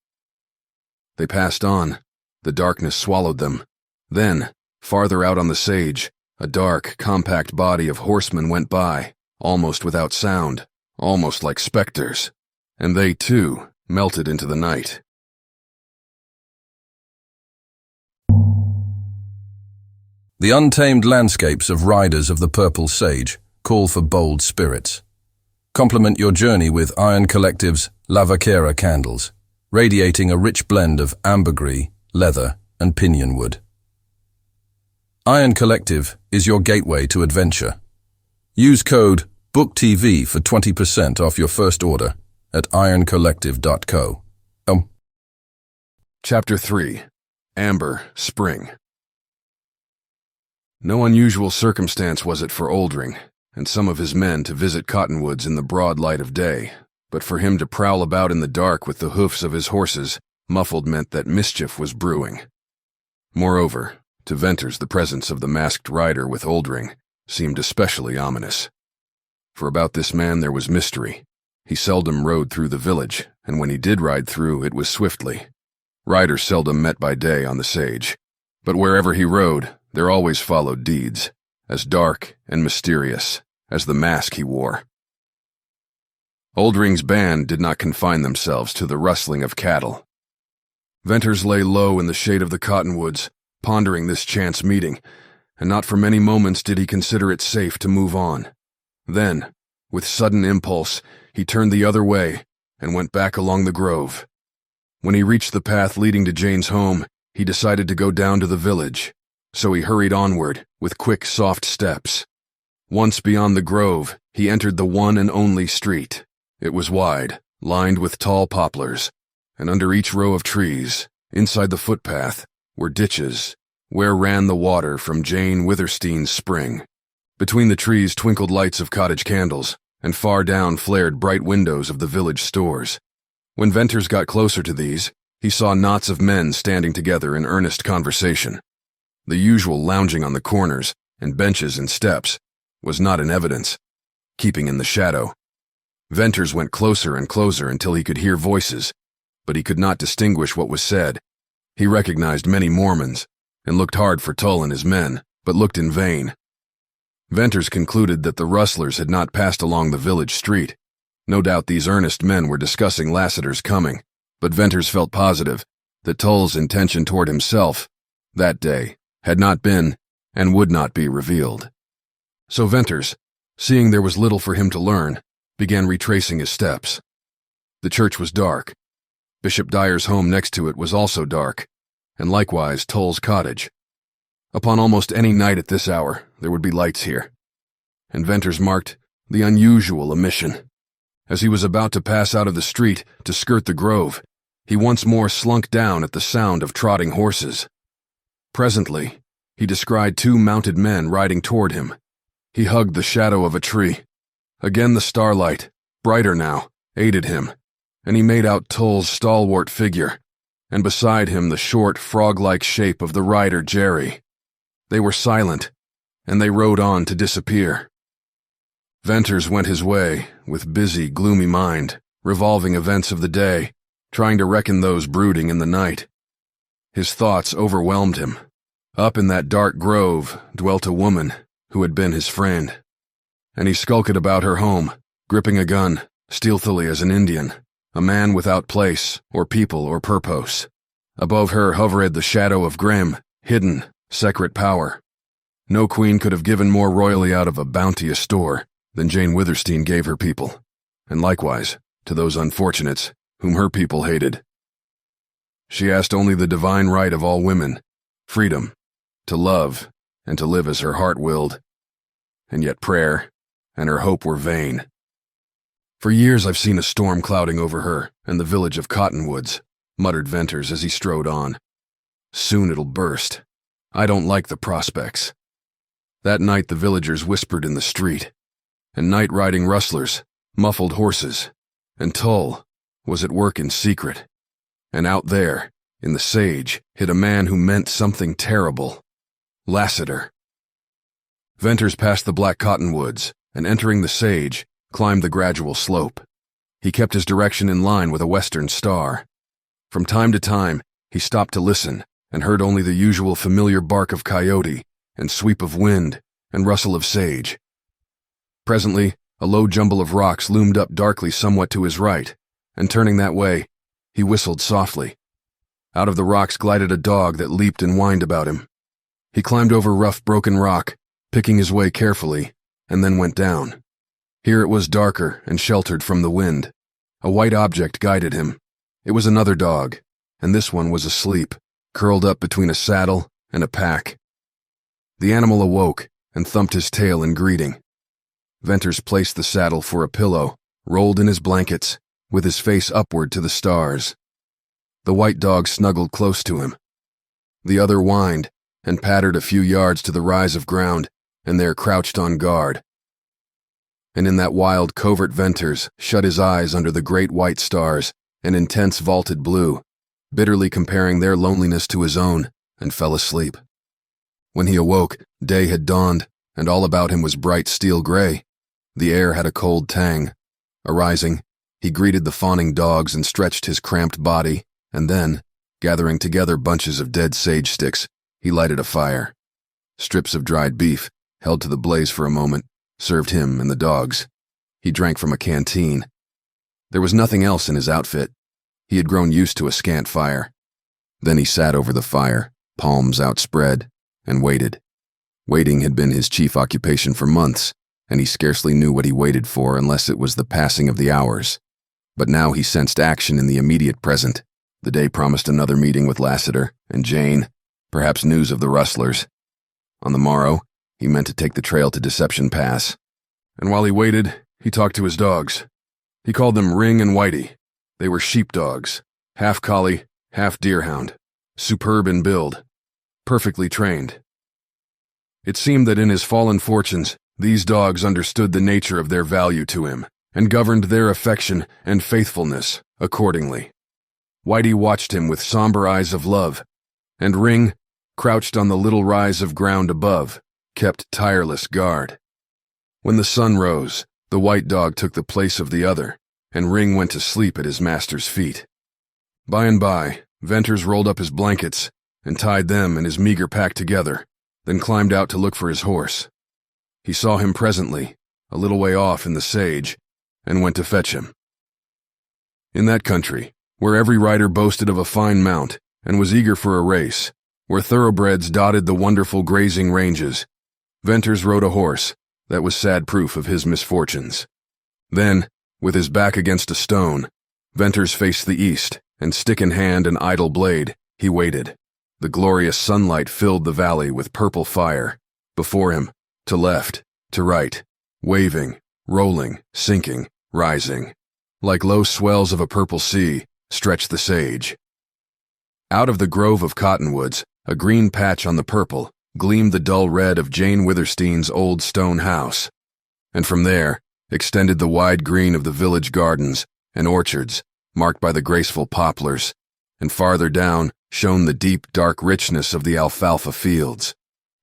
They passed on. The darkness swallowed them. Then, farther out on the sage, a dark, compact body of horsemen went by, almost without sound, almost like specters, and they, too, melted into the night. The untamed landscapes of riders of the purple sage call for bold spirits. Complement your journey with Iron Collective's Lavaquera candles, radiating a rich blend of ambergris, leather, and pinion wood. Iron Collective is your gateway to adventure. Use code BookTV for 20% off your first order at ironcollective.co. Chapter 3. Amber Spring. No unusual circumstance was it for Oldring and some of his men to visit cottonwoods in the broad light of day, but for him to prowl about in the dark with the hoofs of his horses muffled meant that mischief was brewing. Moreover, to Venters the presence of the masked rider with Oldring seemed especially ominous. For about this man there was mystery. He seldom rode through the village, and when he did ride through, it was swiftly. Riders seldom met by day on the sage, but wherever he rode, there always followed deeds, as dark and mysterious as the mask he wore. Oldring's band did not confine themselves to the rustling of cattle. Venters lay low in the shade of the cottonwoods, pondering this chance meeting, and not for many moments did he consider it safe to move on. Then, with sudden impulse, he turned the other way and went back along the grove. When he reached the path leading to Jane's home, he decided to go down to the village, so he hurried onward with quick, soft steps. Once beyond the grove, he entered the one and only street. It was wide, lined with tall poplars, and under each row of trees, inside the footpath, were ditches, where ran the water from Jane Withersteen's spring. Between the trees twinkled lights of cottage candles, and far down flared bright windows of the village stores. When Venters got closer to these, he saw knots of men standing together in earnest conversation. The usual lounging on the corners and benches and steps was not in evidence, keeping in the shadow. Venters went closer and closer until he could hear voices, but he could not distinguish what was said. He recognized many Mormons and looked hard for Tull and his men, but looked in vain. Venters concluded that the rustlers had not passed along the village street. No doubt these earnest men were discussing Lassiter's coming, but Venters felt positive that Tull's intention toward himself that day had not been and would not be revealed. So Venters, seeing there was little for him to learn, began retracing his steps. The church was dark. Bishop Dyer's home next to it was also dark, and likewise Tull's cottage. Upon almost any night at this hour, there would be lights here. And Venters marked the unusual omission. As he was about to pass out of the street to skirt the grove, he once more slunk down at the sound of trotting horses. Presently, he descried 2 mounted men riding toward him. He hugged the shadow of a tree. Again the starlight, brighter now, aided him, and he made out Tull's stalwart figure, and beside him the short, frog-like shape of the rider Jerry. They were silent, and they rode on to disappear. Venters went his way, with busy, gloomy mind, revolving events of the day, trying to reckon those brooding in the night. His thoughts overwhelmed him. Up in that dark grove dwelt a woman who had been his friend, and he skulked about her home, gripping a gun, stealthily as an Indian, a man without place or people or purpose. Above her hovered the shadow of grim, hidden, secret power. No queen could have given more royally out of a bounteous store than Jane Withersteen gave her people, and likewise to those unfortunates whom her people hated. She asked only the divine right of all women, freedom, to love and to live as her heart willed. And yet prayer and her hope were vain. For years I've seen a storm clouding over her and the village of Cottonwoods, muttered Venters as he strode on. Soon it'll burst. I don't like the prospects. That night the villagers whispered in the street, and night-riding rustlers, muffled horses, and Tull was at work in secret. And out there, in the sage, hid a man who meant something terrible. Lassiter. Venters passed the black cottonwoods, and entering the sage, climbed the gradual slope. He kept his direction in line with a western star. From time to time, he stopped to listen, and heard only the usual familiar bark of coyote, and sweep of wind, and rustle of sage. Presently, a low jumble of rocks loomed up darkly somewhat to his right, and turning that way, he whistled softly. Out of the rocks glided a dog that leaped and whined about him. He climbed over rough, broken rock, picking his way carefully, and then went down. Here it was darker and sheltered from the wind. A white object guided him. It was another dog, and this one was asleep, curled up between a saddle and a pack. The animal awoke and thumped his tail in greeting. Venters placed the saddle for a pillow, rolled in his blankets, with his face upward to the stars. The white dog snuggled close to him. The other whined and pattered a few yards to the rise of ground, and there crouched on guard. And in that wild covert Venters shut his eyes under the great white stars, an intense vaulted blue, bitterly comparing their loneliness to his own, and fell asleep. When he awoke, day had dawned, and all about him was bright steel gray. The air had a cold tang. Arising, he greeted the fawning dogs and stretched his cramped body, and then, gathering together bunches of dead sage sticks, he lighted a fire. Strips of dried beef, held to the blaze for a moment, served him and the dogs. He drank from a canteen. There was nothing else in his outfit. He had grown used to a scant fire. Then he sat over the fire, palms outspread, and waited. Waiting had been his chief occupation for months, and he scarcely knew what he waited for unless it was the passing of the hours. But now he sensed action in the immediate present. The day promised another meeting with Lassiter and Jane, perhaps news of the rustlers. On the morrow, he meant to take the trail to Deception Pass. And while he waited, he talked to his dogs. He called them Ring and Whitey. They were sheepdogs, half collie, half deerhound, superb in build, perfectly trained. It seemed that in his fallen fortunes, these dogs understood the nature of their value to him, and governed their affection and faithfulness accordingly. Whitey watched him with somber eyes of love, and Ring, crouched on the little rise of ground above, kept tireless guard. When the sun rose, the white dog took the place of the other, and Ring went to sleep at his master's feet. By and by, Venters rolled up his blankets and tied them and his meager pack together, then climbed out to look for his horse. He saw him presently, a little way off in the sage, and went to fetch him. In that country, where every rider boasted of a fine mount and was eager for a race, where thoroughbreds dotted the wonderful grazing ranges, Venters rode a horse that was sad proof of his misfortunes. Then, with his back against a stone, Venters faced the east, and stick in hand and idle blade, he waited. The glorious sunlight filled the valley with purple fire. Before him, to left, to right, waving, rolling, sinking, rising. Like low swells of a purple sea, stretched the sage. Out of the grove of cottonwoods, a green patch on the purple, gleamed the dull red of Jane Withersteen's old stone house. And from there, extended the wide green of the village gardens and orchards, marked by the graceful poplars, and farther down shone the deep, dark richness of the alfalfa fields.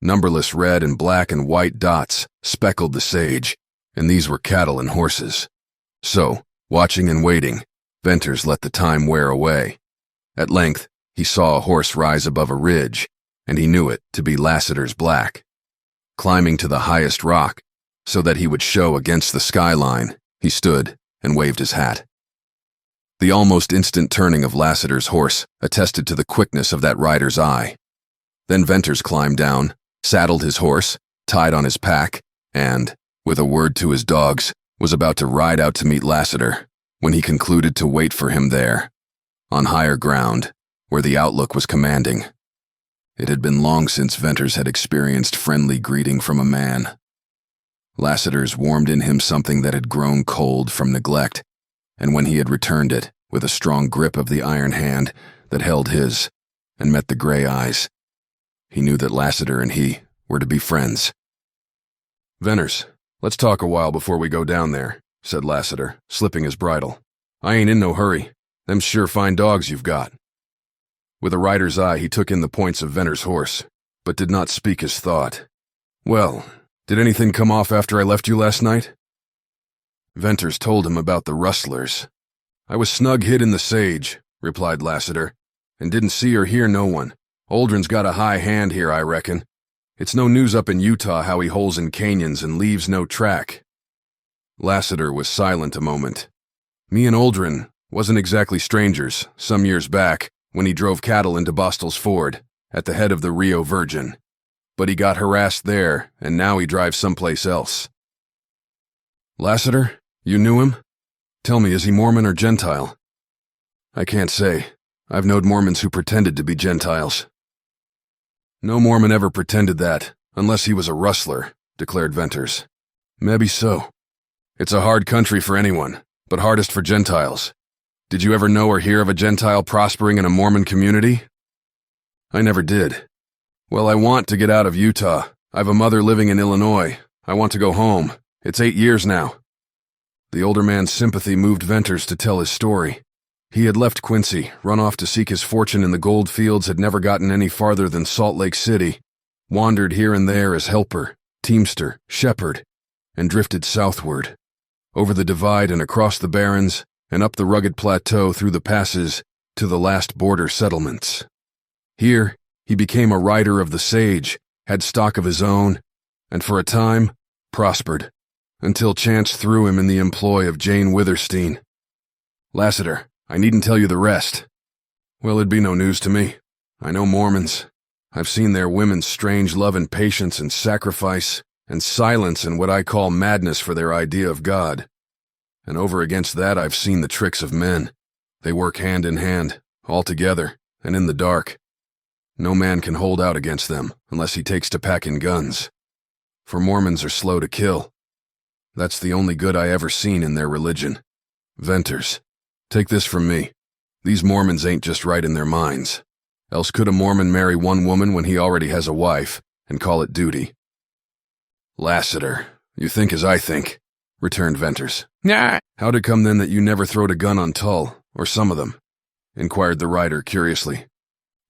Numberless red and black and white dots speckled the sage, and these were cattle and horses. So, watching and waiting, Venters let the time wear away. At length, he saw a horse rise above a ridge, and he knew it to be Lassiter's black. Climbing to the highest rock, so that he would show against the skyline, he stood and waved his hat. The almost instant turning of Lassiter's horse attested to the quickness of that rider's eye. Then Venters climbed down, saddled his horse, tied on his pack, and, with a word to his dogs, was about to ride out to meet Lassiter, when he concluded to wait for him there, on higher ground, where the outlook was commanding. It had been long since Venters had experienced friendly greeting from a man. Lassiter's warmed in him something that had grown cold from neglect, and when he had returned it, with a strong grip of the iron hand that held his, and met the gray eyes, he knew that Lassiter and he were to be friends. "Venters, let's talk a while before we go down there," said Lassiter, slipping his bridle. "I ain't in no hurry. Them's sure fine dogs you've got." With a rider's eye, he took in the points of Venters' horse, but did not speak his thought. "Well, did anything come off after I left you last night?" Venters told him about the rustlers. "I was snug hid in the sage," replied Lassiter, "and didn't see or hear no one. Oldring's got a high hand here, I reckon. It's no news up in Utah how he holes in canyons and leaves no track." Lassiter was silent a moment. "Me and Oldring wasn't exactly strangers, some years back, when he drove cattle into Bostle's Ford, at the head of the Rio Virgin. But he got harassed there, and now he drives someplace else." "Lassiter, you knew him? Tell me, is he Mormon or Gentile?" "I can't say. I've knowed Mormons who pretended to be Gentiles." "No Mormon ever pretended that, unless he was a rustler," declared Venters. "Maybe so. It's a hard country for anyone, but hardest for Gentiles. Did you ever know or hear of a Gentile prospering in a Mormon community?" "I never did." "Well, I want to get out of Utah. I've a mother living in Illinois. I want to go home. It's 8 years now." The older man's sympathy moved Venters to tell his story. He had left Quincy, run off to seek his fortune in the gold fields, had never gotten any farther than Salt Lake City, wandered here and there as helper, teamster, shepherd, and drifted southward, over the divide and across the barrens, and up the rugged plateau through the passes to the last border settlements. Here, he became a rider of the sage, had stock of his own, and for a time, prospered, until chance threw him in the employ of Jane Withersteen. "Lassiter, I needn't tell you the rest." "Well, it'd be no news to me. I know Mormons. I've seen their women's strange love and patience and sacrifice and silence and what I call madness for their idea of God. And over against that I've seen the tricks of men. They work hand in hand, all together, and in the dark. No man can hold out against them unless he takes to packing guns. For Mormons are slow to kill. That's the only good I ever seen in their religion. Venters, take this from me. These Mormons ain't just right in their minds. Else could a Mormon marry one woman when he already has a wife and call it duty?" "Lassiter, you think as I think," returned Venters. Nah. "How'd it come then that you never throwed a gun on Tull, or some of them?" inquired the rider curiously.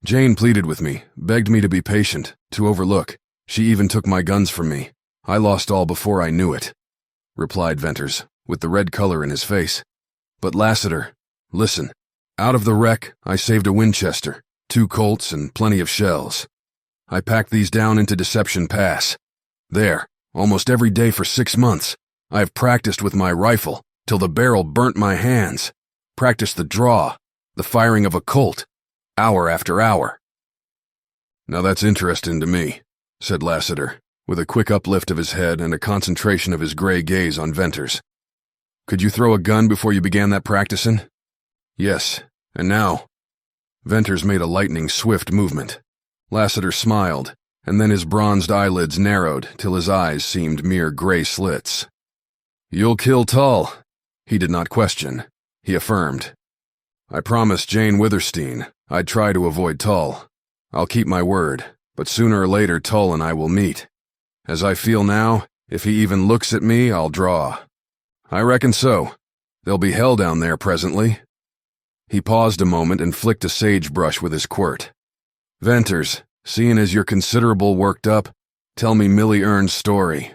"Jane pleaded with me, begged me to be patient, to overlook. She even took my guns from me. I lost all before I knew it," replied Venters, with the red color in his face. "But Lassiter, listen. Out of the wreck, I saved a Winchester, 2 Colts, and plenty of shells. I packed these down into Deception Pass. There, almost every day for 6 months, I have practiced with my rifle till the barrel burnt my hands, practiced the draw, the firing of a Colt, hour after hour." "Now that's interesting to me," said Lassiter, with a quick uplift of his head and a concentration of his gray gaze on Venters. "Could you throw a gun before you began that practicing?" "Yes, and now?" Venters made a lightning-swift movement. Lassiter smiled, and then his bronzed eyelids narrowed till his eyes seemed mere gray slits. "You'll kill Tull," he did not question. He affirmed. "I promised Jane Withersteen I'd try to avoid Tull. I'll keep my word, but sooner or later Tull and I will meet. As I feel now, if he even looks at me, I'll draw. I reckon so. There'll be hell down there presently." He paused a moment and flicked a sagebrush with his quirt. "Venters, seeing as you're considerable worked up, tell me Millie Ern's story."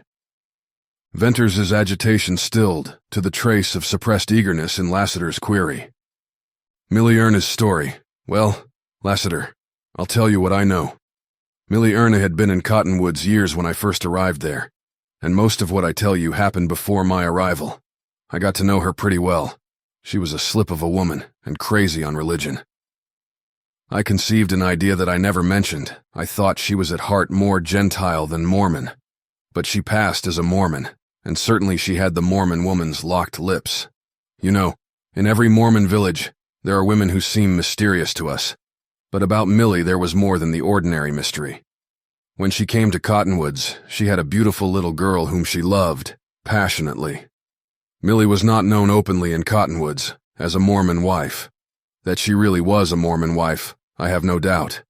Venters' agitation stilled to the trace of suppressed eagerness in Lassiter's query. "Millie Ern's story. Well, Lassiter, I'll tell you what I know. Millie Erna had been in Cottonwoods years when I first arrived there, and most of what I tell you happened before my arrival. I got to know her pretty well. She was a slip of a woman and crazy on religion. I conceived an idea that I never mentioned. I thought she was at heart more Gentile than Mormon. But she passed as a Mormon, and certainly she had the Mormon woman's locked lips. You know, in every Mormon village, there are women who seem mysterious to us. But about Millie there was more than the ordinary mystery. When she came to Cottonwoods, she had a beautiful little girl whom she loved, passionately. Millie was not known openly in Cottonwoods as a Mormon wife. That she really was a Mormon wife, I have no doubt.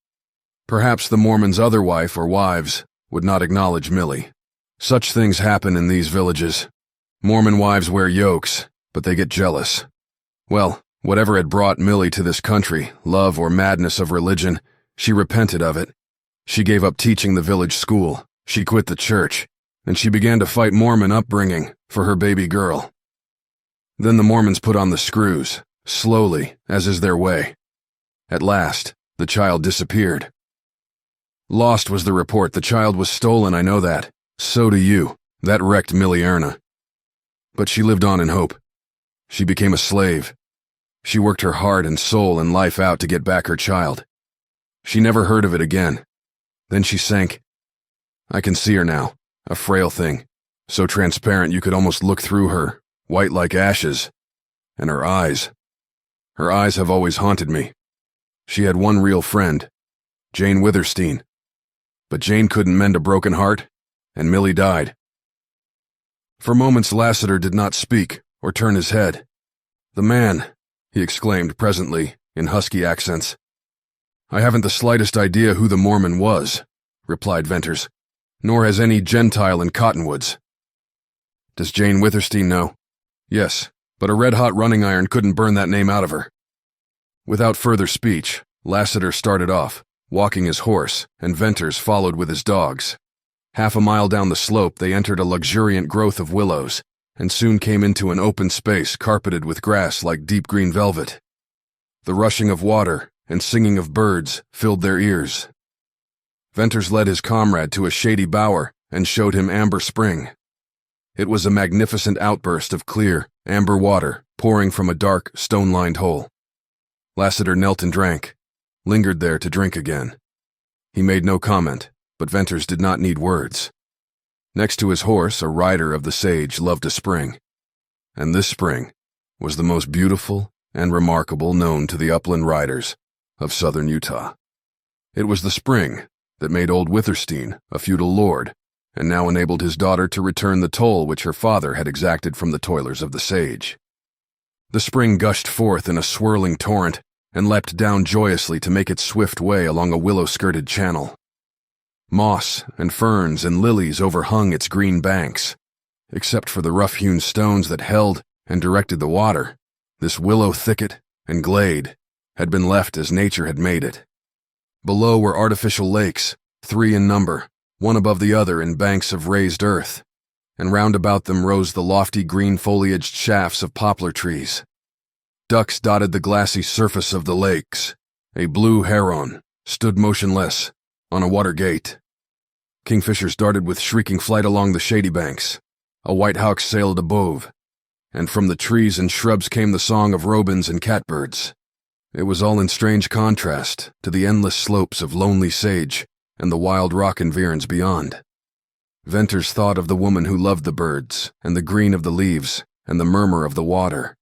Perhaps the Mormon's other wife or wives would not acknowledge Millie. Such things happen in these villages. Mormon wives wear yokes, but they get jealous. Well, whatever had brought Millie to this country, love or madness of religion, she repented of it. She gave up teaching the village school, she quit the church, and she began to fight Mormon upbringing for her baby girl. Then the Mormons put on the screws, slowly, as is their way. At last, the child disappeared. Lost was the report. The child was stolen, I know that. So do you. That wrecked Millie Erna. But she lived on in hope. She became a slave. She worked her heart and soul and life out to get back her child. She never heard of it again. Then she sank. I can see her now, a frail thing, so transparent you could almost look through her, white like ashes. And her eyes. Her eyes have always haunted me. She had one real friend, Jane Withersteen. But Jane couldn't mend a broken heart, and Millie died. For moments Lassiter did not speak or turn his head. "The man," he exclaimed presently, in husky accents. "I haven't the slightest idea who the Mormon was," replied Venters, "nor has any Gentile in Cottonwoods." "Does Jane Withersteen know?" "Yes, but a red-hot running iron couldn't burn that name out of her." Without further speech, Lassiter started off, walking his horse, and Venters followed with his dogs. Half a mile down the slope, they entered a luxuriant growth of willows, and soon came into an open space carpeted with grass like deep green velvet. The rushing of water and singing of birds filled their ears. Venters led his comrade to a shady bower and showed him Amber Spring. It was a magnificent outburst of clear, amber water pouring from a dark, stone-lined hole. Lassiter knelt and drank, lingered there to drink again. He made no comment, but Venters did not need words. Next to his horse, a rider of the sage loved a spring, and this spring was the most beautiful and remarkable known to the upland riders of southern Utah. It was the spring that made old Withersteen a feudal lord, and now enabled his daughter to return the toll which her father had exacted from the toilers of the sage. The spring gushed forth in a swirling torrent and leapt down joyously to make its swift way along a willow-skirted channel. Moss and ferns and lilies overhung its green banks. Except for the rough-hewn stones that held and directed the water, this willow thicket and glade had been left as nature had made it. Below were artificial lakes, 3 in number, one above the other in banks of raised earth, and round about them rose the lofty green-foliaged shafts of poplar trees. Ducks dotted the glassy surface of the lakes. A blue heron stood motionless on a water gate. Kingfishers darted with shrieking flight along the shady banks. A white hawk sailed above, and from the trees and shrubs came the song of robins and catbirds. It was all in strange contrast to the endless slopes of lonely sage and the wild rock environs beyond. Venters thought of the woman who loved the birds and the green of the leaves and the murmur of the water.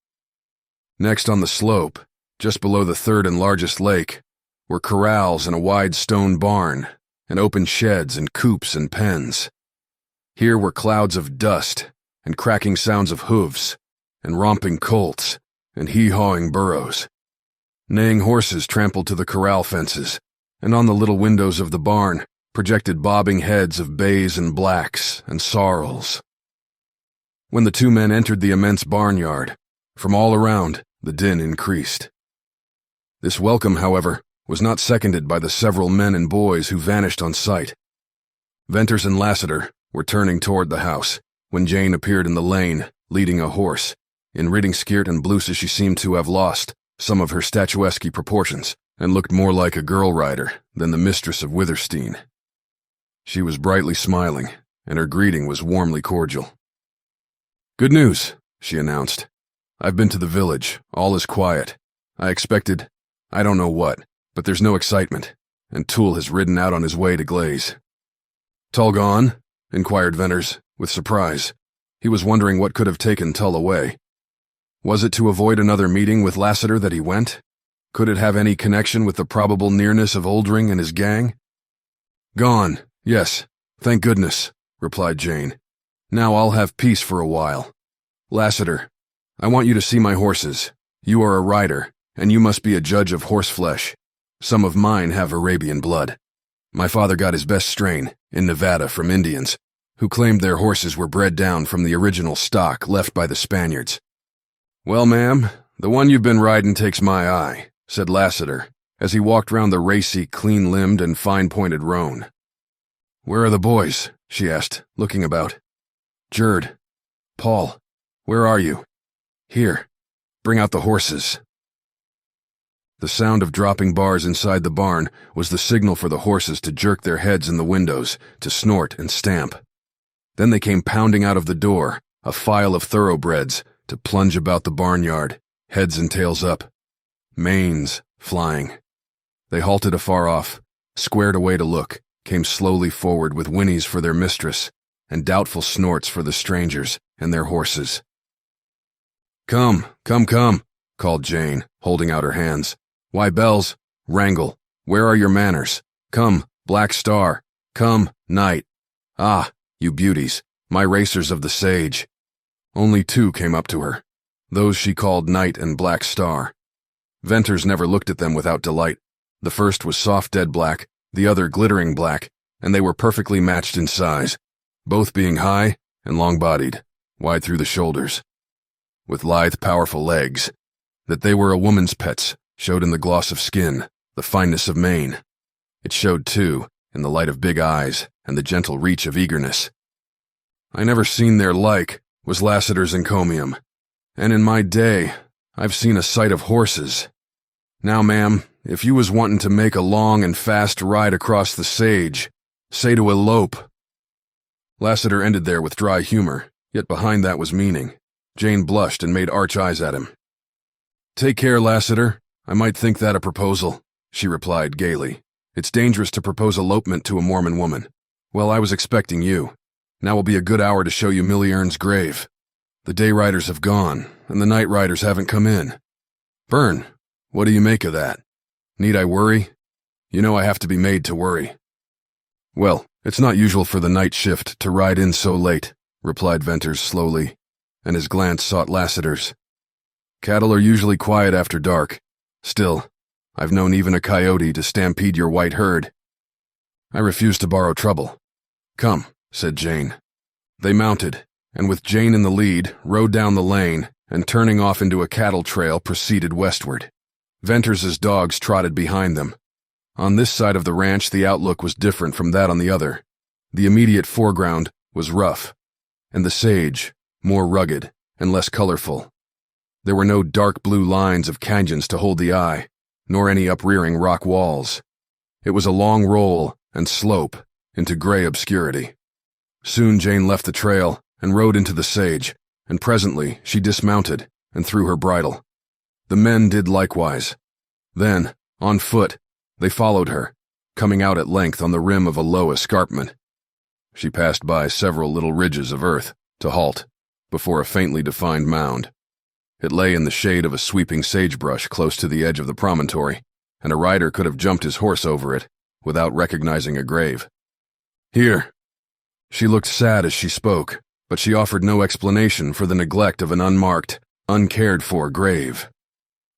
Next on the slope, just below the third and largest lake, were corrals and a wide stone barn, and open sheds and coops and pens. Here were clouds of dust and cracking sounds of hooves and romping colts and hee-hawing burros. Neighing horses trampled to the corral fences, and on the little windows of the barn projected bobbing heads of bays and blacks and sorrels. When the 2 men entered the immense barnyard, from all around the din increased. This welcome, however, was not seconded by the several men and boys who vanished on sight. Venters and Lassiter were turning toward the house when Jane appeared in the lane, leading a horse. In riding skirt and blouse she seemed to have lost some of her statuesque proportions, and looked more like a girl rider than the mistress of Withersteen. She was brightly smiling, and her greeting was warmly cordial. "Good news," she announced. "I've been to the village. All is quiet. I expected, I don't know what, but there's no excitement, and Tull has ridden out on his way to Glaze." "Tull gone?" inquired Venters, with surprise. He was wondering what could have taken Tull away. Was it to avoid another meeting with Lassiter that he went? Could it have any connection with the probable nearness of Oldring and his gang? "Gone, yes, thank goodness," replied Jane. "Now I'll have peace for a while. Lassiter, I want you to see my horses. You are a rider, and you must be a judge of horseflesh. Some of mine have Arabian blood. My father got his best strain, in Nevada, from Indians, who claimed their horses were bred down from the original stock left by the Spaniards. Well, ma'am, the one you've been riding takes my eye," said Lassiter, as he walked round the racy, clean-limbed and fine-pointed roan. "Where are the boys?" she asked, looking about. "Jerd. Paul. Where are you? Here. Bring out the horses." The sound of dropping bars inside the barn was the signal for the horses to jerk their heads in the windows, to snort and stamp. Then they came pounding out of the door, a file of thoroughbreds, to plunge about the barnyard, heads and tails up, manes flying. They halted afar off, squared away to look, came slowly forward with whinnies for their mistress, and doubtful snorts for the strangers and their horses. Come, called Jane, holding out her hands. "Why, Bells, Wrangle, where are your manners? Come, Black Star, come, Night. Ah, you beauties, my racers of the sage." Only 2 came up to her, those she called Night and Black Star. Venters never looked at them without delight. The first was soft dead black, the other glittering black, and they were perfectly matched in size, both being high and long-bodied, wide through the shoulders, with lithe, powerful legs. That they were a woman's pets showed in the gloss of skin, the fineness of mane. It showed, too, in the light of big eyes and the gentle reach of eagerness. "I never seen their like," was Lassiter's encomium, "and in my day, I've seen a sight of horses. Now, ma'am, if you was wantin' to make a long and fast ride across the sage, say to elope." Lassiter ended there with dry humor, yet behind that was meaning. Jane blushed and made arch eyes at him. "Take care, Lassiter. I might think that a proposal," she replied gaily. "It's dangerous to propose elopement to a Mormon woman. Well, I was expecting you. Now will be a good hour to show you Millie Ern's grave. The day riders have gone, and the night riders haven't come in. Byrne, what do you make of that? Need I worry? You know I have to be made to worry." "Well, it's not usual for the night shift to ride in so late," replied Venters slowly, and his glance sought Lassiter's. "Cattle are usually quiet after dark. Still, I've known even a coyote to stampede your white herd. I refuse to borrow trouble." "Come," said Jane. They mounted, and with Jane in the lead, rode down the lane, and turning off into a cattle trail, proceeded westward. Venters's dogs trotted behind them. On this side of the ranch, the outlook was different from that on the other. The immediate foreground was rough, and the sage more rugged and less colorful. There were no dark blue lines of canyons to hold the eye, nor any uprearing rock walls. It was a long roll and slope into gray obscurity. Soon Jane left the trail and rode into the sage, and presently she dismounted and threw her bridle. The men did likewise. Then, on foot, they followed her, coming out at length on the rim of a low escarpment. She passed by several little ridges of earth to halt before a faintly defined mound. It lay in the shade of a sweeping sagebrush close to the edge of the promontory, and a rider could have jumped his horse over it without recognizing a grave. "Here." She looked sad as she spoke, but she offered no explanation for the neglect of an unmarked, uncared-for grave.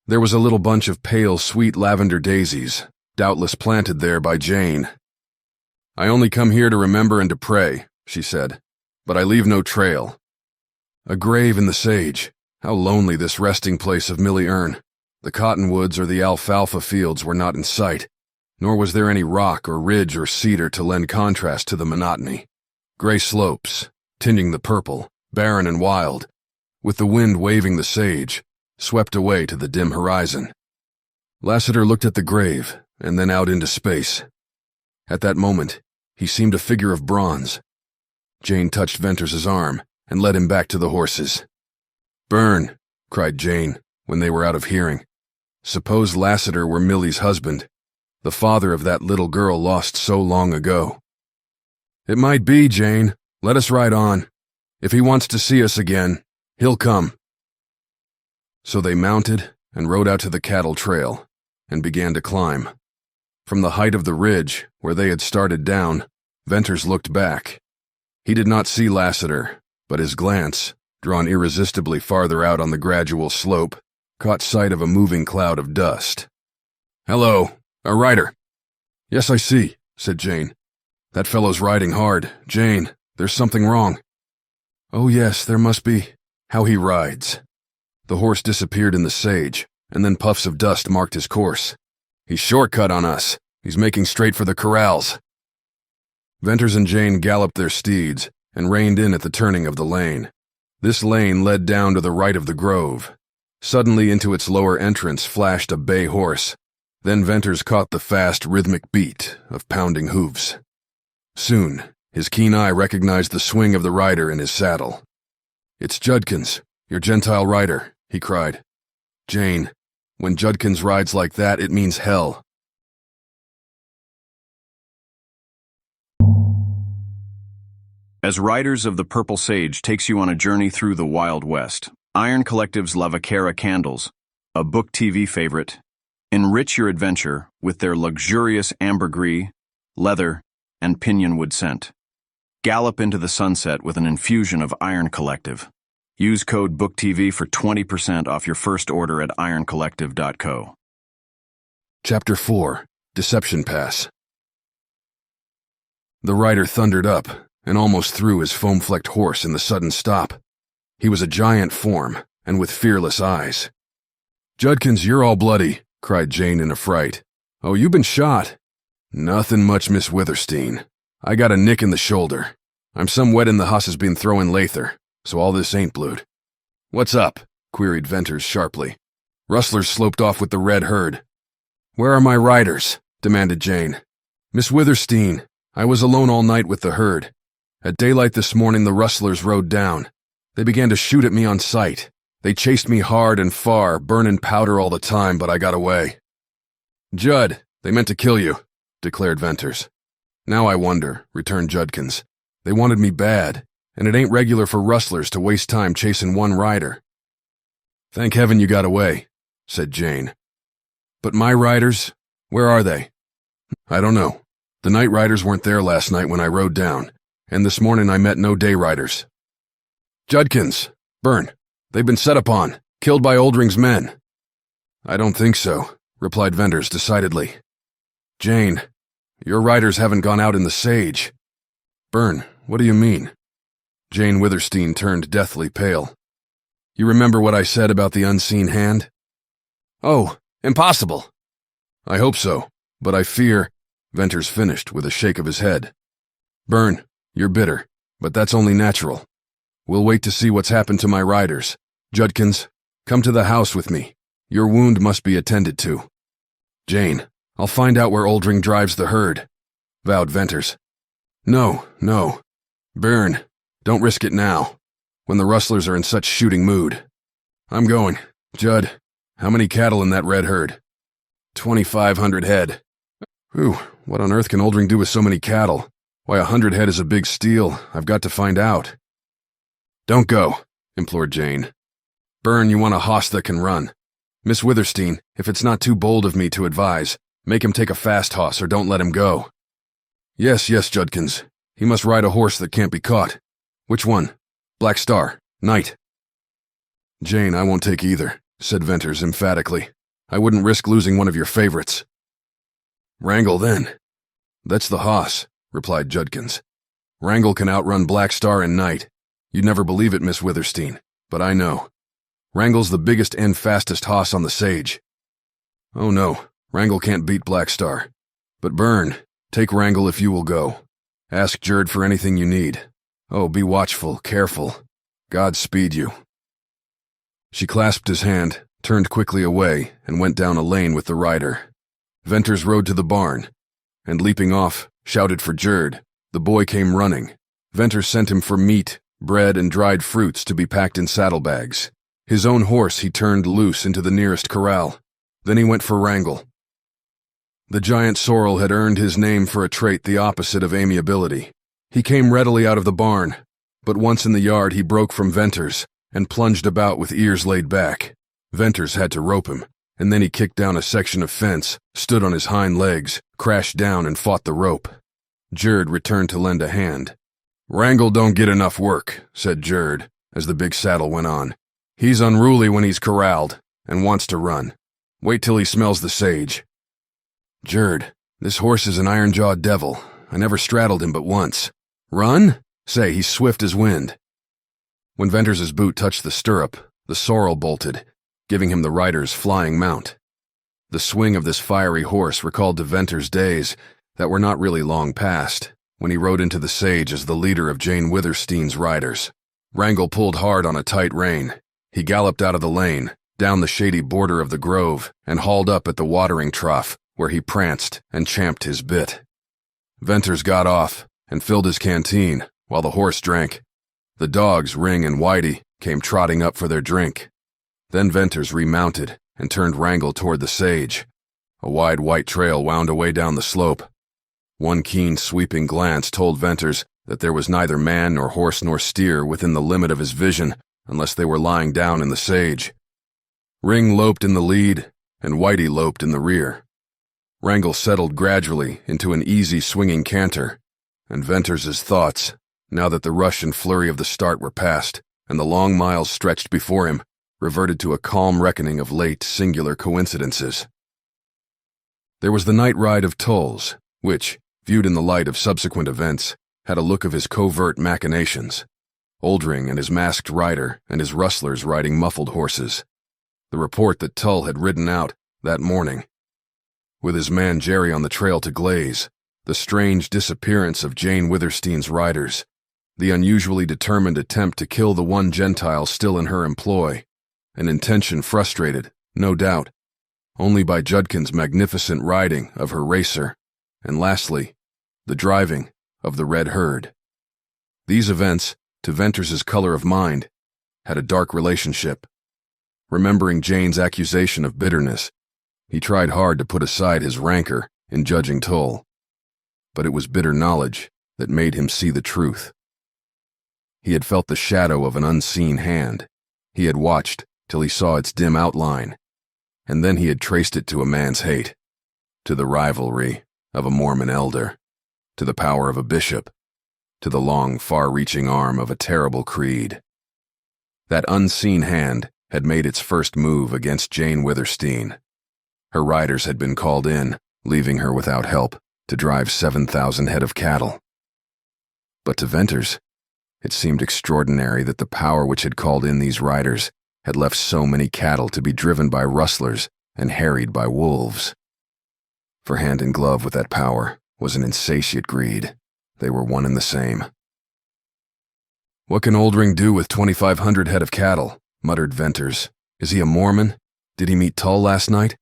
There was a little bunch of pale, sweet lavender daisies, doubtless planted there by Jane. "I only come here to remember and to pray," she said, "but I leave no trail." A grave in the sage. How lonely this resting place of Millie Erne. The cottonwoods or the alfalfa fields were not in sight, nor was there any rock or ridge or cedar to lend contrast to the monotony. Gray slopes, tinting the purple, barren and wild, with the wind waving the sage, swept away to the dim horizon. Lassiter looked at the grave and then out into space. At that moment, he seemed a figure of bronze. Jane touched Venters's arm and led him back to the horses. "Burn," cried Jane when they were out of hearing. Suppose Lassiter were Millie's husband, the father of that little girl lost so long ago. "It might be, Jane. Let us ride on. If he wants to see us again, he'll come." So they mounted and rode out to the cattle trail and began to climb. From the height of the ridge, where they had started down, Venters looked back. He did not see Lassiter, but his glance, drawn irresistibly farther out on the gradual slope, caught sight of a moving cloud of dust. "Hello, a rider." "Yes, I see," said Jane. "That fellow's riding hard. Jane, there's something wrong." "Oh yes, there must be. How he rides." The horse disappeared in the sage, and then puffs of dust marked his course. "He's shortcut on us. He's making straight for the corrals." Venters and Jane galloped their steeds and reined in at the turning of the lane. This lane led down to the right of the grove. Suddenly into its lower entrance flashed a bay horse. Then Venters caught the fast, rhythmic beat of pounding hooves. Soon, his keen eye recognized the swing of the rider in his saddle. "It's Judkins, your Gentile rider," he cried. "Jane, when Judkins rides like that, it means hell." As Riders of the Purple Sage takes you on a journey through the Wild West, Iron Collective's Labyrinth candles, a BookTV favorite, enrich your adventure with their luxurious ambergris, leather, and pinionwood scent. Gallop into the sunset with an infusion of Iron Collective. Use code BookTV for 20% off your first order at ironcollective.co. Chapter 4, Deception Pass. The rider thundered up and almost threw his foam-flecked horse in the sudden stop. He was a giant form, and with fearless eyes. "Judkins, you're all bloody," cried Jane in a fright. "Oh, you been shot." "Nothing much, Miss Withersteen. I got a nick in the shoulder. I'm some wet in the hoss has been throwing lather, so all this ain't blued." "What's up?" queried Venters sharply. "Rustlers sloped off with the red herd." "Where are my riders?" demanded Jane. "Miss Withersteen, I was alone all night with the herd. At daylight this morning, the rustlers rode down. They began to shoot at me on sight. They chased me hard and far, burning powder all the time, but I got away." "Judd, they meant to kill you," declared Venters. "Now I wonder," returned Judkins. "They wanted me bad, and it ain't regular for rustlers to waste time chasing one rider." "Thank heaven you got away," said Jane. "But my riders, where are they?" "I don't know. The night riders weren't there last night when I rode down, and this morning I met no day riders." "Judkins, burn. They've been set upon, killed by Oldring's men." "I don't think so," replied Venters decidedly. "Jane, your riders haven't gone out in the sage." "Burn, what do you mean?" Jane Withersteen turned deathly pale. "You remember what I said about the unseen hand?" "Oh, Impossible. I hope so, but I fear, Venters finished with a shake of his head. Byrne, you're bitter, but that's only natural. We'll wait to see what's happened to my riders. Judkins, come to the house with me. Your wound must be attended to. Jane, I'll find out where Oldring drives the herd, vowed Venters. No. Byrne, don't risk it now, when the rustlers are in such shooting mood. I'm going. Judd, how many cattle in that red herd? 2,500 head. Whew, what on earth can Oldring do with so many cattle? Why 100 head is a big steal, I've got to find out. Don't go, implored Jane. Byrne, you want a hoss that can run. Miss Withersteen, if it's not too bold of me to advise, make him take a fast hoss or don't let him go. Yes, Judkins. He must ride a horse that can't be caught. Which one? Black Star, Knight. Jane, I won't take either, said Venters emphatically. I wouldn't risk losing one of your favorites. Wrangle, then. That's the hoss, replied Judkins. Wrangle can outrun Black Star and Knight. You'd never believe it, Miss Withersteen, but I know. Wrangle's the biggest and fastest hoss on the Sage. Oh no, Wrangle can't beat Black Star. But Byrne, take Wrangle if you will go. Ask Jerd for anything you need. Oh, be watchful, careful. God speed you. She clasped his hand, turned quickly away, and went down a lane with the rider. Venters rode to the barn, and leaping off, shouted for Jerd. The boy came running. Venters sent him for meat, bread, and dried fruits to be packed in saddlebags. His own horse he turned loose into the nearest corral. Then he went for Wrangle. The giant sorrel had earned his name for a trait the opposite of amiability. He came readily out of the barn, but once in the yard he broke from Venters and plunged about with ears laid back. Venters had to rope him, and then he kicked down a section of fence, stood on his hind legs, crashed down and fought the rope. Jerd returned to lend a hand. Wrangle don't get enough work, said Jerd, as the big saddle went on. He's unruly when he's corralled, and wants to run. Wait till he smells the sage. Jerd, this horse is an iron-jawed devil. I never straddled him but once. Run? Say, he's swift as wind. When Venters's boot touched the stirrup, the sorrel bolted, giving him the rider's flying mount. The swing of this fiery horse recalled to Venters days that were not really long past, when he rode into the Sage as the leader of Jane Withersteen's riders. Wrangle pulled hard on a tight rein. He galloped out of the lane, down the shady border of the grove, and hauled up at the watering trough, where he pranced and champed his bit. Venters got off and filled his canteen while the horse drank. The dogs, Ring and Whitey, came trotting up for their drink. Then Venters remounted and turned Wrangle toward the Sage. A wide white trail wound away down the slope. One keen, sweeping glance told Venters that there was neither man nor horse nor steer within the limit of his vision unless they were lying down in the Sage. Ring loped in the lead, and Whitey loped in the rear. Wrangle settled gradually into an easy swinging canter, and Venters's thoughts, now that the rush and flurry of the start were past, and the long miles stretched before him, reverted to a calm reckoning of late, singular coincidences. There was the night ride of Tull's, which, viewed in the light of subsequent events, had a look of his covert machinations. Oldring and his masked rider and his rustlers riding muffled horses. The report that Tull had ridden out that morning. With his man Jerry on the trail to Glaze, the strange disappearance of Jane Withersteen's riders, the unusually determined attempt to kill the one Gentile still in her employ, an intention frustrated, no doubt, only by Judkins' magnificent riding of her racer, and lastly, the driving of the red herd. These events, to Venters's color of mind, had a dark relationship. Remembering Jane's accusation of bitterness, he tried hard to put aside his rancor in judging Tull. But it was bitter knowledge that made him see the truth. He had felt the shadow of an unseen hand. He had watched till he saw its dim outline, and then he had traced it to a man's hate, to the rivalry of a Mormon elder, to the power of a bishop, to the long, far-reaching arm of a terrible creed. That unseen hand had made its first move against Jane Withersteen. Her riders had been called in, leaving her without help, to drive 7,000 head of cattle. But to Venters, it seemed extraordinary that the power which had called in these riders had left so many cattle to be driven by rustlers and harried by wolves. For hand in glove with that power was an insatiate greed. They were one and the same. "What can Oldring do with 2,500 head of cattle?" muttered Venters. "Is he a Mormon? Did he meet Tull last night?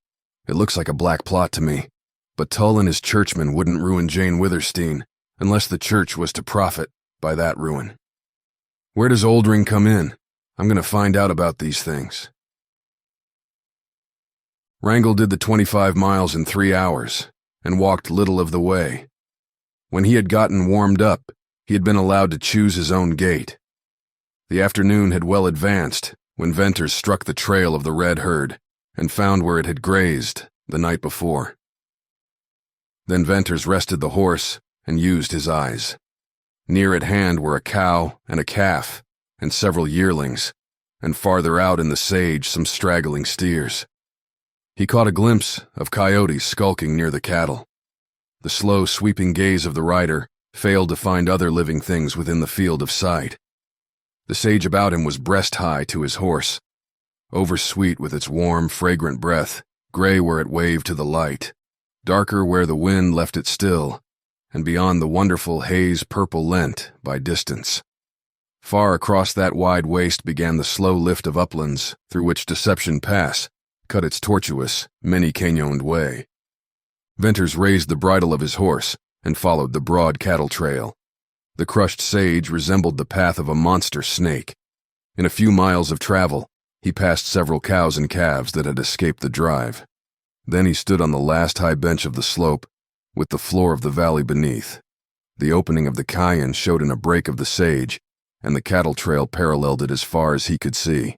It looks like a black plot to me. But Tull and his churchmen wouldn't ruin Jane Withersteen unless the church was to profit by that ruin. Where does Oldring come in? I'm going to find out about these things." Wrangel did the 25 miles in 3 hours and walked little of the way. When he had gotten warmed up, he had been allowed to choose his own gait. The afternoon had well advanced when Venters struck the trail of the red herd and found where it had grazed the night before. Then Venters rested the horse and used his eyes. Near at hand were a cow and a calf and several yearlings, and farther out in the sage some straggling steers. He caught a glimpse of coyotes skulking near the cattle. The slow, sweeping gaze of the rider failed to find other living things within the field of sight. The sage about him was breast-high to his horse, oversweet with its warm, fragrant breath, gray where it waved to the light, darker where the wind left it still, and beyond the wonderful haze purple lent by distance. Far across that wide waste began the slow lift of uplands through which Deception Pass cut its tortuous, many-canyoned way. Venters raised the bridle of his horse and followed the broad cattle trail. The crushed sage resembled the path of a monster snake. In a few miles of travel, he passed several cows and calves that had escaped the drive. Then he stood on the last high bench of the slope, with the floor of the valley beneath. The opening of the Cayenne showed in a break of the sage, and the cattle trail paralleled it as far as he could see.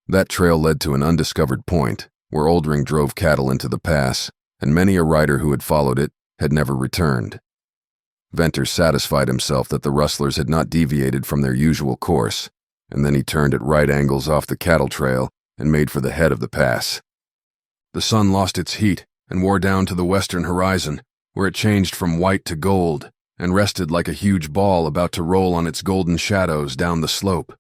That trail led to an undiscovered point, where Oldring drove cattle into the pass, and many a rider who had followed it had never returned. Venters satisfied himself that the rustlers had not deviated from their usual course, and then he turned at right angles off the cattle trail and made for the head of the pass. The sun lost its heat and wore down to the western horizon, where it changed from white to gold and rested like a huge ball about to roll on its golden shadows down the slope.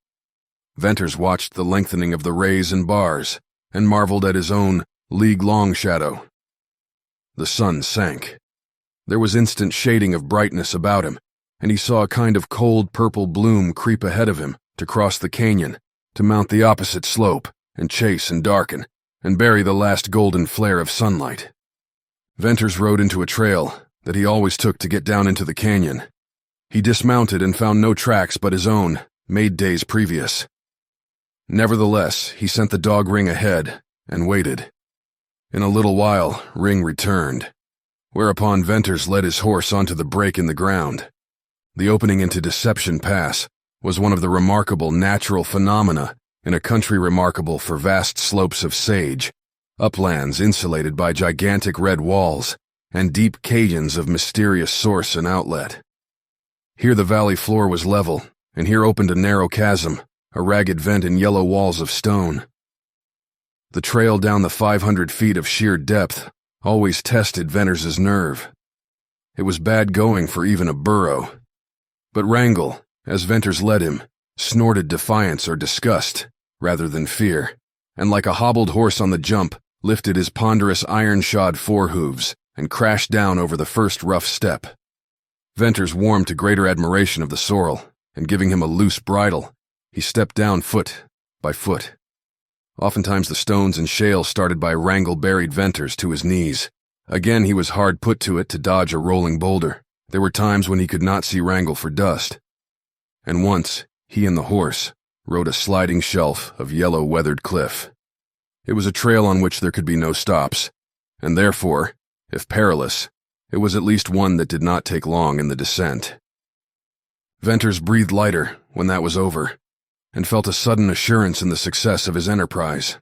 Venters watched the lengthening of the rays and bars and marveled at his own league-long shadow. The sun sank. There was instant shading of brightness about him, and he saw a kind of cold purple bloom creep ahead of him to cross the canyon, to mount the opposite slope and chase and darken and bury the last golden flare of sunlight. Venters rode into a trail that he always took to get down into the canyon. He dismounted and found no tracks but his own, made days previous. Nevertheless, he sent the dog Ring ahead and waited. In a little while, Ring returned, whereupon Venters led his horse onto the break in the ground. The opening into Deception Pass was one of the remarkable natural phenomena in a country remarkable for vast slopes of sage, uplands insulated by gigantic red walls, and deep canyons of mysterious source and outlet. Here the valley floor was level, and here opened a narrow chasm, a ragged vent in yellow walls of stone. The trail down the 500 feet of sheer depth always tested Venters's nerve. It was bad going for even a burro. But Wrangel, as Venters led him, snorted defiance or disgust rather than fear, and like a hobbled horse on the jump, lifted his ponderous iron-shod forehooves and crashed down over the first rough step. Venters warmed to greater admiration of the sorrel, and giving him a loose bridle, he stepped down foot by foot. Oftentimes the stones and shale started by Wrangel buried Venters to his knees. Again he was hard put to it to dodge a rolling boulder. There were times when he could not see Wrangel for dust. And once, he and the horse rode a sliding shelf of yellow weathered cliff. It was a trail on which there could be no stops, and therefore, if perilous, it was at least one that did not take long in the descent. Venters breathed lighter when that was over, and felt a sudden assurance in the success of his enterprise.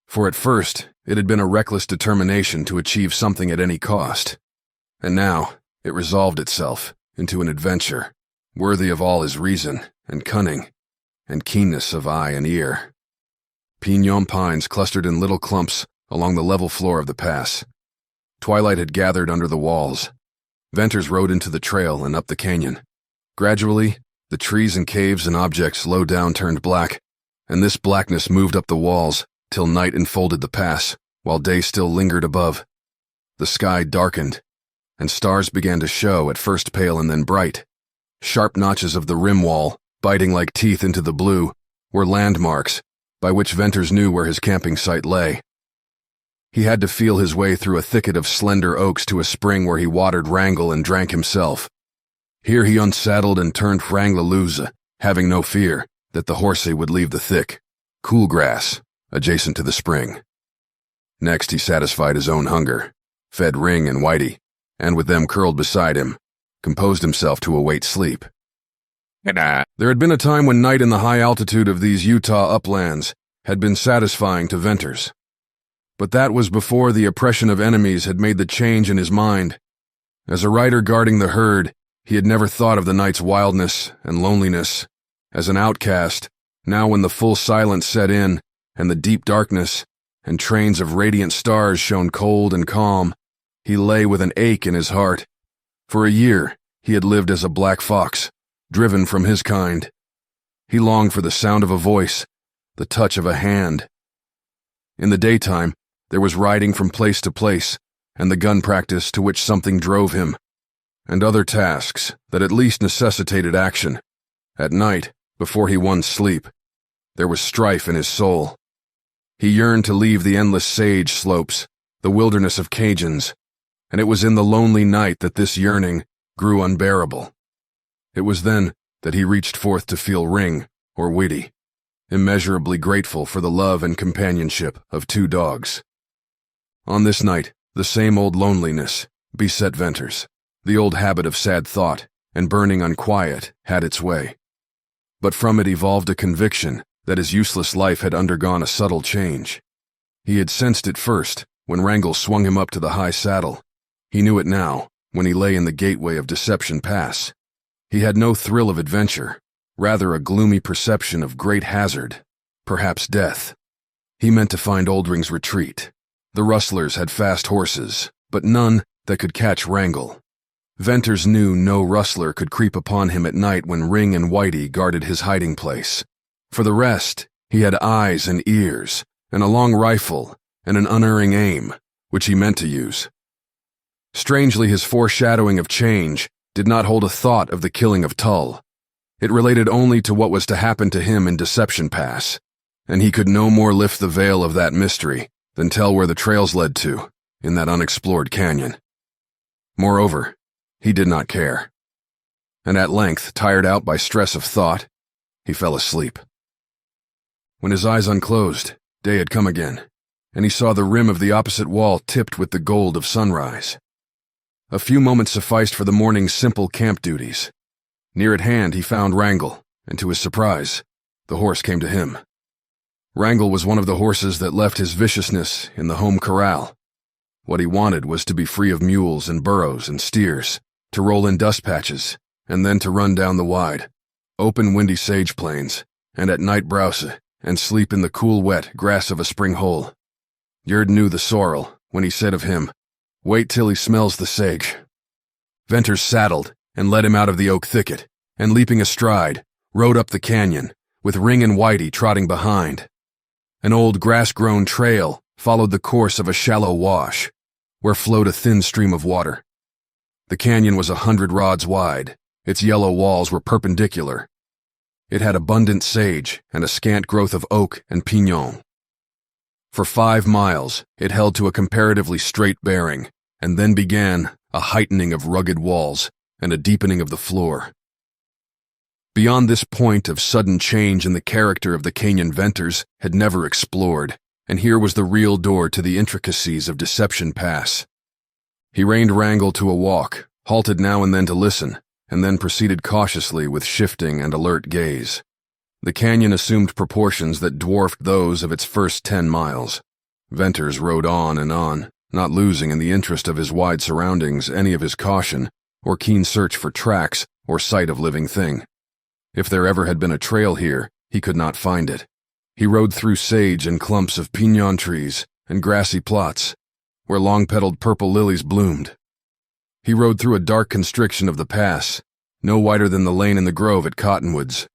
For at first, it had been a reckless determination to achieve something at any cost, and now it resolved itself into an adventure, worthy of all his reason and cunning, and keenness of eye and ear. Pinon pines clustered in little clumps along the level floor of the pass. Twilight had gathered under the walls. Venters rode into the trail and up the canyon. Gradually, the trees and caves and objects low down turned black, and this blackness moved up the walls till night enfolded the pass, while day still lingered above. The sky darkened, and stars began to show, at first pale and then bright. Sharp notches of the rim wall, biting like teeth into the blue, were landmarks by which Venters knew where his camping site lay. He had to feel his way through a thicket of slender oaks to a spring where he watered Wrangle and drank himself. Here he unsaddled and turned Wrangle loose, having no fear that the horsey would leave the thick, cool grass adjacent to the spring. Next he satisfied his own hunger, fed Ring and Whitey, and with them curled beside him, composed himself to await sleep. There had been a time when night in the high altitude of these Utah uplands had been satisfying to Venters. But that was before the oppression of enemies had made the change in his mind. As a rider guarding the herd, he had never thought of the night's wildness and loneliness. As an outcast, now when the full silence set in, and the deep darkness, and trains of radiant stars shone cold and calm, he lay with an ache in his heart. For a year, he had lived as a black fox, driven from his kind. He longed for the sound of a voice, the touch of a hand. In the daytime, there was riding from place to place, and the gun practice to which something drove him, and other tasks that at least necessitated action. At night, before he won sleep, there was strife in his soul. He yearned to leave the endless sage slopes, the wilderness of Cajuns, and it was in the lonely night that this yearning grew unbearable. It was then that he reached forth to feel Ring, or Whitey, immeasurably grateful for the love and companionship of two dogs. On this night, the same old loneliness beset Venters. The old habit of sad thought and burning unquiet had its way. But from it evolved a conviction that his useless life had undergone a subtle change. He had sensed it first when Wrangle swung him up to the high saddle. He knew it now when he lay in the gateway of Deception Pass. He had no thrill of adventure, rather a gloomy perception of great hazard, perhaps death. He meant to find Oldring's retreat. The rustlers had fast horses, but none that could catch Wrangle. Venters knew no rustler could creep upon him at night when Ring and Whitey guarded his hiding place. For the rest, he had eyes and ears, and a long rifle, and an unerring aim, which he meant to use. Strangely, his foreshadowing of change did not hold a thought of the killing of Tull. It related only to what was to happen to him in Deception Pass, and he could no more lift the veil of that mystery than tell where the trails led to in that unexplored canyon. Moreover, he did not care. And at length, tired out by stress of thought, he fell asleep. When his eyes unclosed, day had come again, and he saw the rim of the opposite wall tipped with the gold of sunrise. A few moments sufficed for the morning's simple camp duties. Near at hand, he found Wrangle, and to his surprise, the horse came to him. Wrangle was one of the horses that left his viciousness in the home corral. What he wanted was to be free of mules and burros and steers, to roll in dust patches, and then to run down the wide, open windy sage plains, and at night browse and sleep in the cool wet grass of a spring hole. Yerd knew the sorrel when he said of him, "Wait till he smells the sage." Venters saddled and led him out of the oak thicket, and leaping astride, rode up the canyon, with Ring and Whitey trotting behind. An old grass-grown trail followed the course of a shallow wash, where flowed a thin stream of water. The canyon was 100 rods wide. Its yellow walls were perpendicular. It had abundant sage and a scant growth of oak and pinon. For 5 miles, it held to a comparatively straight bearing, and then began a heightening of rugged walls and a deepening of the floor. Beyond this point of sudden change in the character of the canyon Venters had never explored, and here was the real door to the intricacies of Deception Pass. He reined Wrangle to a walk, halted now and then to listen, and then proceeded cautiously with shifting and alert gaze. The canyon assumed proportions that dwarfed those of its first 10 miles. Venters rode on and on, not losing in the interest of his wide surroundings any of his caution, or keen search for tracks or sight of living thing. If there ever had been a trail here, he could not find it. He rode through sage and clumps of pinon trees and grassy plots, where long-petaled purple lilies bloomed. He rode through a dark constriction of the pass, no wider than the lane in the grove at Cottonwoods,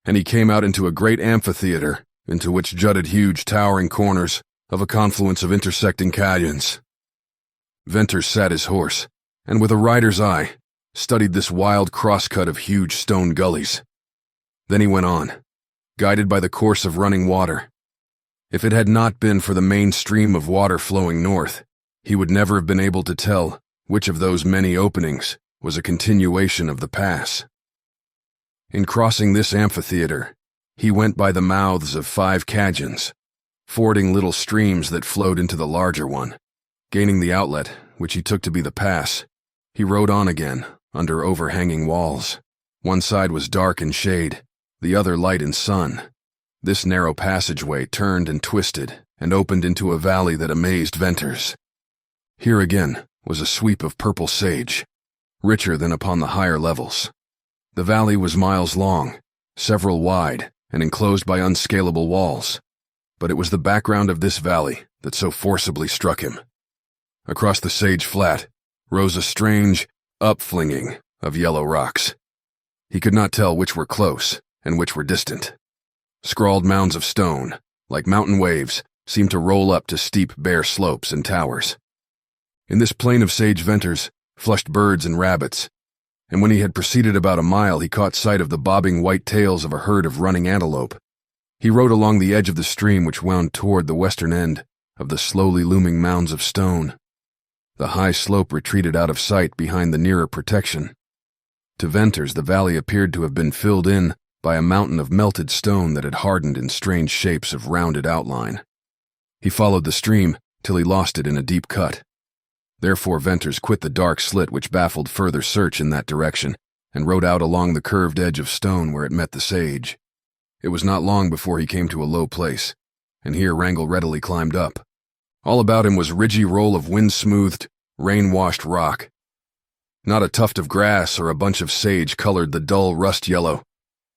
and he came out into a great amphitheater into which jutted huge towering corners of a confluence of intersecting canyons. Venters sat his horse, and with a rider's eye, studied this wild crosscut of huge stone gullies. Then he went on, guided by the course of running water. If it had not been for the main stream of water flowing north, he would never have been able to tell which of those many openings was a continuation of the pass. In crossing this amphitheater, he went by the mouths of 5 canyons, fording little streams that flowed into the larger one. Gaining the outlet, which he took to be the pass, he rode on again, under overhanging walls. One side was dark in shade, the other light in sun. This narrow passageway turned and twisted and opened into a valley that amazed Venters. Here again was a sweep of purple sage, richer than upon the higher levels. The valley was miles long, several wide, and enclosed by unscalable walls. But it was the background of this valley that so forcibly struck him. Across the sage flat rose a strange upflinging of yellow rocks. He could not tell which were close and which were distant. Scrawled mounds of stone, like mountain waves, seemed to roll up to steep bare slopes and towers. In this plain of sage Venters flushed birds and rabbits, and when he had proceeded about a mile he caught sight of the bobbing white tails of a herd of running antelope. He rode along the edge of the stream which wound toward the western end of the slowly looming mounds of stone. The high slope retreated out of sight behind the nearer protection. To Venters, the valley appeared to have been filled in by a mountain of melted stone that had hardened in strange shapes of rounded outline. He followed the stream till he lost it in a deep cut. Therefore Venters quit the dark slit which baffled further search in that direction and rode out along the curved edge of stone where it met the sage. It was not long before he came to a low place, and here Wrangel readily climbed up. All about him was ridgy roll of wind-smoothed, rain-washed rock. Not a tuft of grass or a bunch of sage colored the dull rust yellow.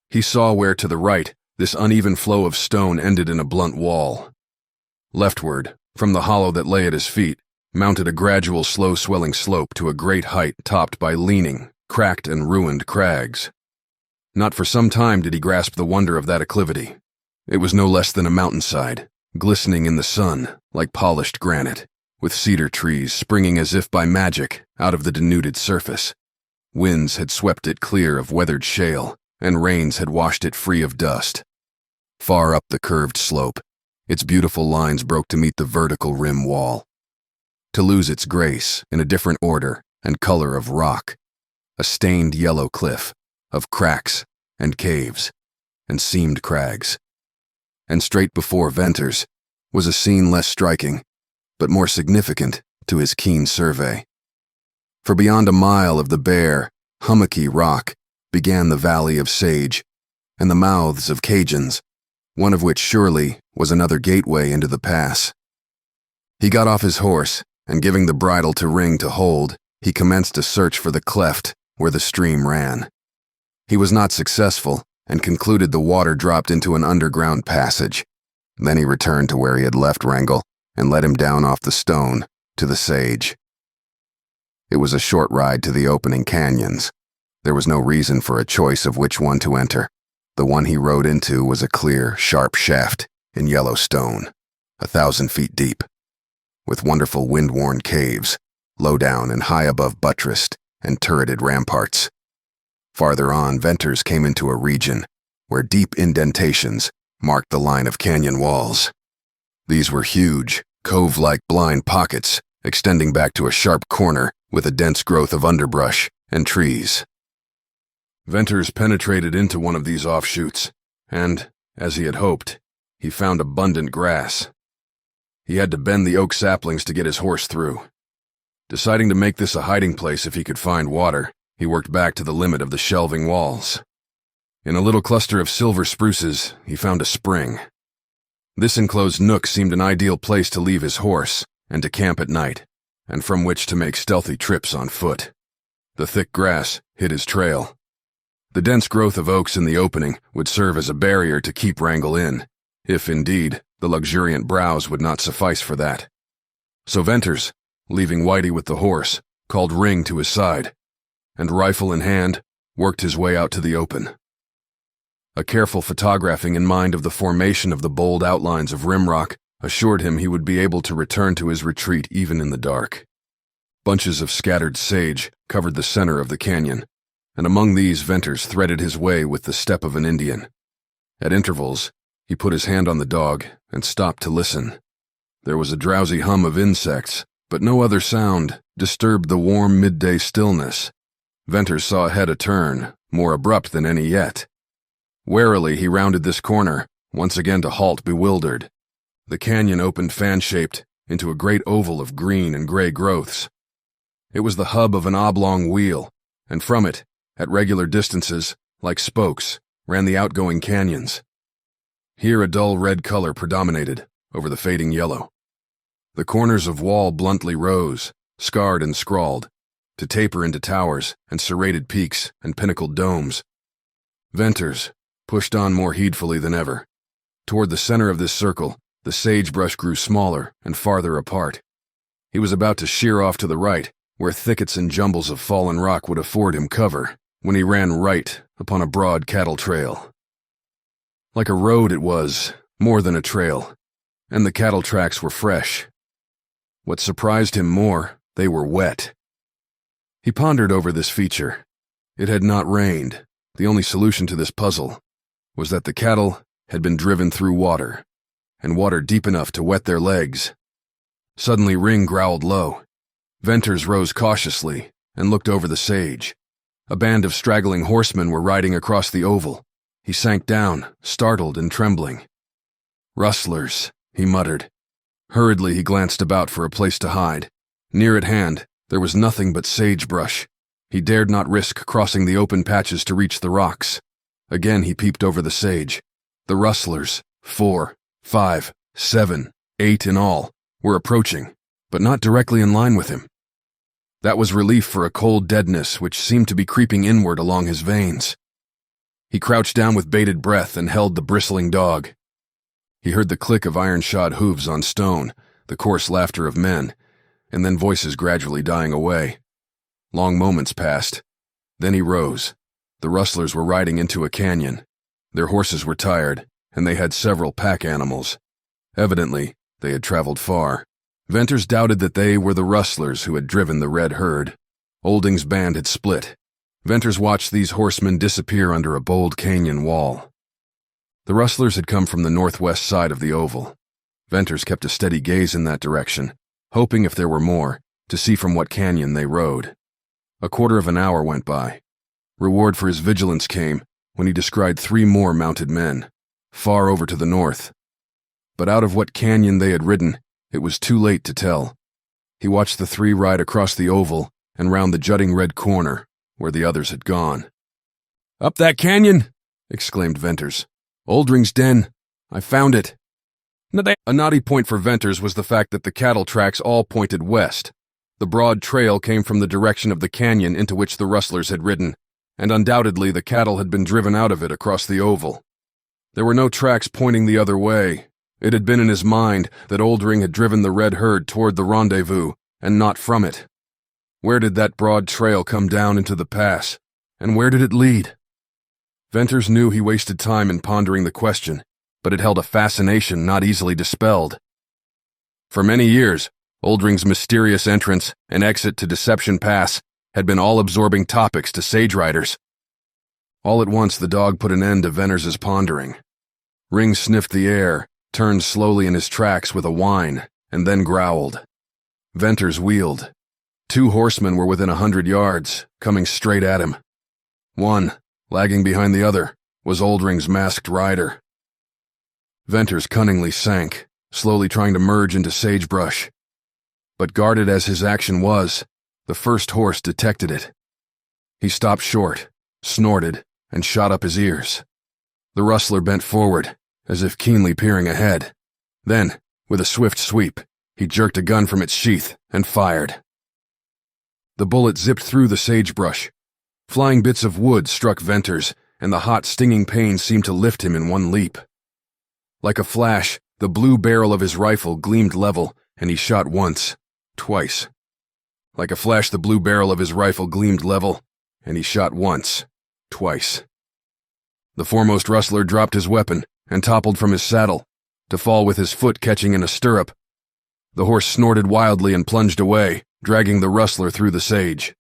He saw where to the right this uneven flow of stone ended in a blunt wall. Leftward, from the hollow that lay at his feet, mounted a gradual slow-swelling slope to a great height topped by leaning, cracked and ruined crags. Not for some time did he grasp the wonder of that acclivity. It was no less than a mountainside, glistening in the sun like polished granite, with cedar trees springing as if by magic out of the denuded surface. Winds had swept it clear of weathered shale, and rains had washed it free of dust. Far up the curved slope, its beautiful lines broke to meet the vertical rim wall, to lose its grace in a different order and color of rock, a stained yellow cliff of cracks and caves and seamed crags. And straight before Venters was a scene less striking, but more significant to his keen survey. For beyond a mile of the bare, hummocky rock began the valley of sage and the mouths of cajuns, one of which surely was another gateway into the pass. He got off his horse, and giving the bridle to Ring to hold, he commenced a search for the cleft where the stream ran. He was not successful, and concluded the water dropped into an underground passage. Then he returned to where he had left Wrangel, and led him down off the stone to the sage. It was a short ride to the opening canyons. There was no reason for a choice of which one to enter. The one he rode into was a clear, sharp shaft in yellow stone, 1,000 feet deep, with wonderful wind-worn caves, low down and high above buttressed and turreted ramparts. Farther on, Venters came into a region where deep indentations marked the line of canyon walls. These were huge, cove-like blind pockets extending back to a sharp corner with a dense growth of underbrush and trees. Venters penetrated into one of these offshoots, and, as he had hoped, he found abundant grass. He had to bend the oak saplings to get his horse through. Deciding to make this a hiding place if he could find water, he worked back to the limit of the shelving walls. In a little cluster of silver spruces, he found a spring. This enclosed nook seemed an ideal place to leave his horse and to camp at night, and from which to make stealthy trips on foot. The thick grass hid his trail. The dense growth of oaks in the opening would serve as a barrier to keep Wrangel in, if, indeed, the luxuriant browse would not suffice for that. So Venters, leaving Whitey with the horse, called Ring to his side, and rifle in hand, worked his way out to the open. A careful photographing in mind of the formation of the bold outlines of rimrock assured him he would be able to return to his retreat even in the dark. Bunches of scattered sage covered the center of the canyon, and among these Venters threaded his way with the step of an Indian. At intervals, he put his hand on the dog and stopped to listen. There was a drowsy hum of insects, but no other sound disturbed the warm midday stillness. Venters saw ahead a turn, more abrupt than any yet. Warily he rounded this corner, once again to halt bewildered. The canyon opened fan-shaped into a great oval of green and gray growths. It was the hub of an oblong wheel, and from it, at regular distances, like spokes, ran the outgoing canyons. Here a dull red color predominated over the fading yellow. The corners of wall bluntly rose, scarred and scrawled, to taper into towers and serrated peaks and pinnacled domes. Venters pushed on more heedfully than ever. Toward the center of this circle, the sagebrush grew smaller and farther apart. He was about to sheer off to the right, where thickets and jumbles of fallen rock would afford him cover, when he ran right upon a broad cattle trail. Like a road it was, more than a trail, and the cattle tracks were fresh. What surprised him more, they were wet. He pondered over this feature. It had not rained. The only solution to this puzzle was that the cattle had been driven through water, and water deep enough to wet their legs. Suddenly Ring growled low. Venters rose cautiously and looked over the sage. A band of straggling horsemen were riding across the oval. He sank down, startled and trembling. "Rustlers," he muttered. Hurriedly he glanced about for a place to hide. Near at hand, there was nothing but sagebrush. He dared not risk crossing the open patches to reach the rocks. Again he peeped over the sage. The rustlers, 4, 5, 7, 8 in all, were approaching, but not directly in line with him. That was relief for a cold deadness which seemed to be creeping inward along his veins. He crouched down with bated breath and held the bristling dog. He heard the click of iron-shod hooves on stone, the coarse laughter of men, and then voices gradually dying away. Long moments passed. Then he rose. The rustlers were riding into a canyon. Their horses were tired, and they had several pack animals. Evidently, they had traveled far. Venters doubted that they were the rustlers who had driven the red herd. Oldring's band had split. Venters watched these horsemen disappear under a bold canyon wall. The rustlers had come from the northwest side of the oval. Venters kept a steady gaze in that direction, hoping if there were more, to see from what canyon they rode. A quarter of an hour went by. Reward for his vigilance came when he descried 3 more mounted men, far over to the north. But out of what canyon they had ridden, it was too late to tell. He watched the 3 ride across the oval and round the jutting red corner, where the others had gone. "Up that canyon!" exclaimed Venters. "Oldring's den. I found it." A knotty point for Venters was the fact that the cattle tracks all pointed west. The broad trail came from the direction of the canyon into which the rustlers had ridden, and undoubtedly the cattle had been driven out of it across the oval. There were no tracks pointing the other way. It had been in his mind that Oldring had driven the red herd toward the rendezvous, and not from it. Where did that broad trail come down into the pass, and where did it lead? Venters knew he wasted time in pondering the question, but it held a fascination not easily dispelled. For many years, Oldring's mysterious entrance and exit to Deception Pass had been all-absorbing topics to sage riders. All at once the dog put an end to Venters's pondering. Ring sniffed the air, turned slowly in his tracks with a whine, and then growled. Venters wheeled. 2 horsemen were within 100 yards, coming straight at him. One, lagging behind the other, was Oldring's masked rider. Venters cunningly sank, slowly trying to merge into sagebrush. But guarded as his action was, the first horse detected it. He stopped short, snorted, and shot up his ears. The rustler bent forward, as if keenly peering ahead. Then, with a swift sweep, he jerked a gun from its sheath and fired. The bullet zipped through the sagebrush. Flying bits of wood struck Venters, and the hot, stinging pain seemed to lift him in one leap. Like a flash, the blue barrel of his rifle gleamed level, and he shot once, twice. Like a flash, the blue barrel of his rifle gleamed level, and he shot once, twice. The foremost rustler dropped his weapon and toppled from his saddle, to fall with his foot catching in a stirrup. The horse snorted wildly and plunged away, dragging the rustler through the sage.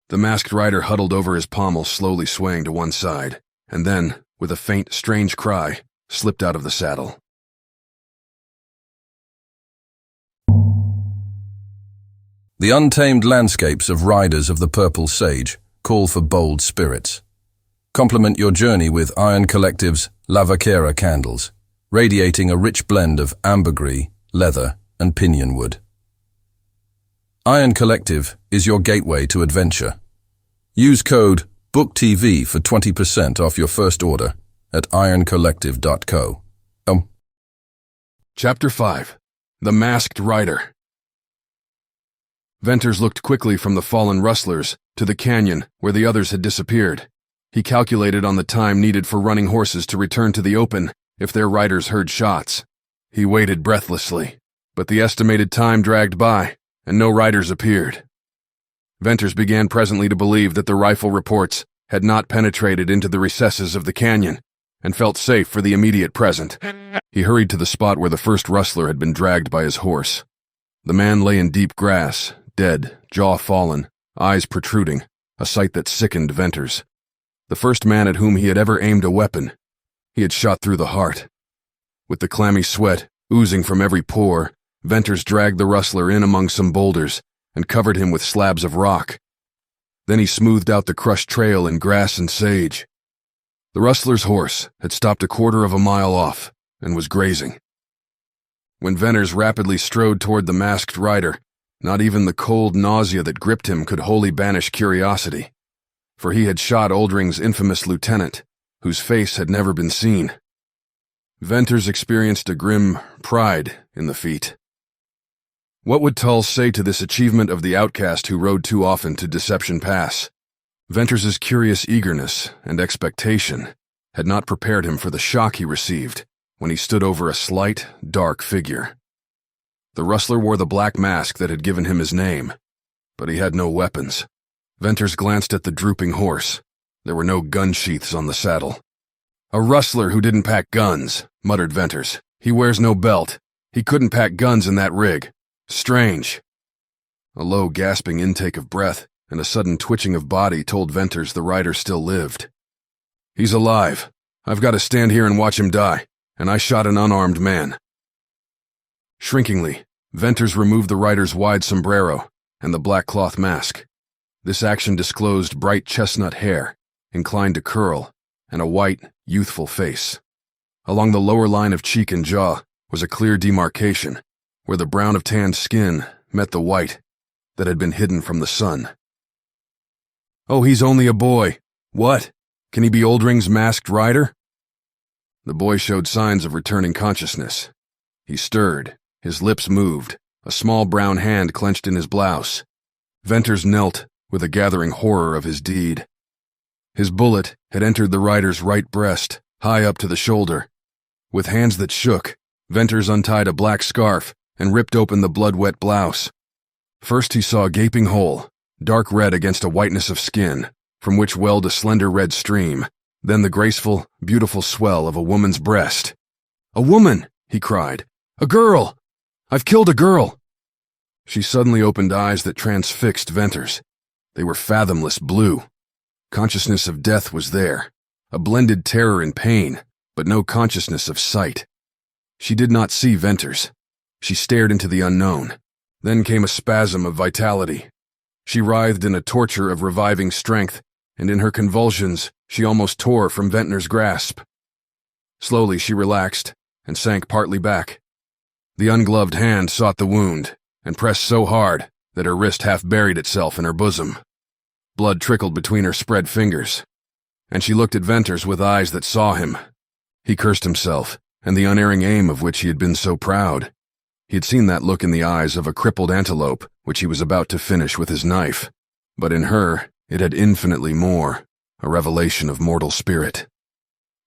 The masked rider huddled over his pommel, slowly swaying to one side, and then, with a faint, strange cry, slipped out of the saddle. The untamed landscapes of riders of the purple sage call for bold spirits. Complement your journey with Iron Collective's Labyrinth candles, radiating a rich blend of ambergris, leather, and pinion wood. Iron Collective is your gateway to adventure. Use code BookTV for 20% off your first order at ironcollective.co. Chapter 5. The Masked Rider. Venters looked quickly from the fallen rustlers to the canyon where the others had disappeared. He calculated on the time needed for running horses to return to the open if their riders heard shots. He waited breathlessly, but the estimated time dragged by, and no riders appeared. Venters began presently to believe that the rifle reports had not penetrated into the recesses of the canyon, and felt safe for the immediate present. He hurried to the spot where the first rustler had been dragged by his horse. The man lay in deep grass, dead, jaw fallen, eyes protruding, a sight that sickened Venters. The first man at whom he had ever aimed a weapon. He had shot through the heart. With the clammy sweat oozing from every pore, Venters dragged the rustler in among some boulders and covered him with slabs of rock. Then he smoothed out the crushed trail in grass and sage. The rustler's horse had stopped a quarter of a mile off and was grazing. When Venters rapidly strode toward the masked rider, not even the cold nausea that gripped him could wholly banish curiosity, for he had shot Oldring's infamous lieutenant, whose face had never been seen. Venters experienced a grim pride in the feat. What would Tull say to this achievement of the outcast who rode too often to Deception Pass? Venters's curious eagerness and expectation had not prepared him for the shock he received when he stood over a slight, dark figure. The rustler wore the black mask that had given him his name, but he had no weapons. Venters glanced at the drooping horse. There were no gun sheaths on the saddle. "A rustler who didn't pack guns," muttered Venters. "He wears no belt. He couldn't pack guns in that rig. Strange." A low, gasping intake of breath and a sudden twitching of body told Venters the rider still lived. "He's alive. I've got to stand here and watch him die, and I shot an unarmed man." Shrinkingly, Venters removed the rider's wide sombrero and the black cloth mask. This action disclosed bright chestnut hair, inclined to curl, and a white, youthful face. Along the lower line of cheek and jaw was a clear demarcation, where the brown of tanned skin met the white that had been hidden from the sun. "Oh, he's only a boy. What? Can he be Oldring's masked rider?" The boy showed signs of returning consciousness. He stirred, his lips moved, a small brown hand clenched in his blouse. Venters knelt with a gathering horror of his deed. His bullet had entered the rider's right breast, high up to the shoulder. With hands that shook, Venters untied a black scarf and ripped open the blood-wet blouse. First he saw a gaping hole, dark red against a whiteness of skin, from which welled a slender red stream, then the graceful, beautiful swell of a woman's breast. "A woman!" he cried. "A girl! I've killed a girl!" She suddenly opened eyes that transfixed Venters. They were fathomless blue. Consciousness of death was there, a blended terror and pain, but no consciousness of sight. She did not see Venters. She stared into the unknown. Then came a spasm of vitality. She writhed in a torture of reviving strength, and in her convulsions, she almost tore from Ventner's grasp. Slowly she relaxed and sank partly back. The ungloved hand sought the wound and pressed so hard that her wrist half buried itself in her bosom. Blood trickled between her spread fingers, and she looked at Venters with eyes that saw him. He cursed himself and the unerring aim of which he had been so proud. He had seen that look in the eyes of a crippled antelope which he was about to finish with his knife, but in her it had infinitely more, a revelation of mortal spirit.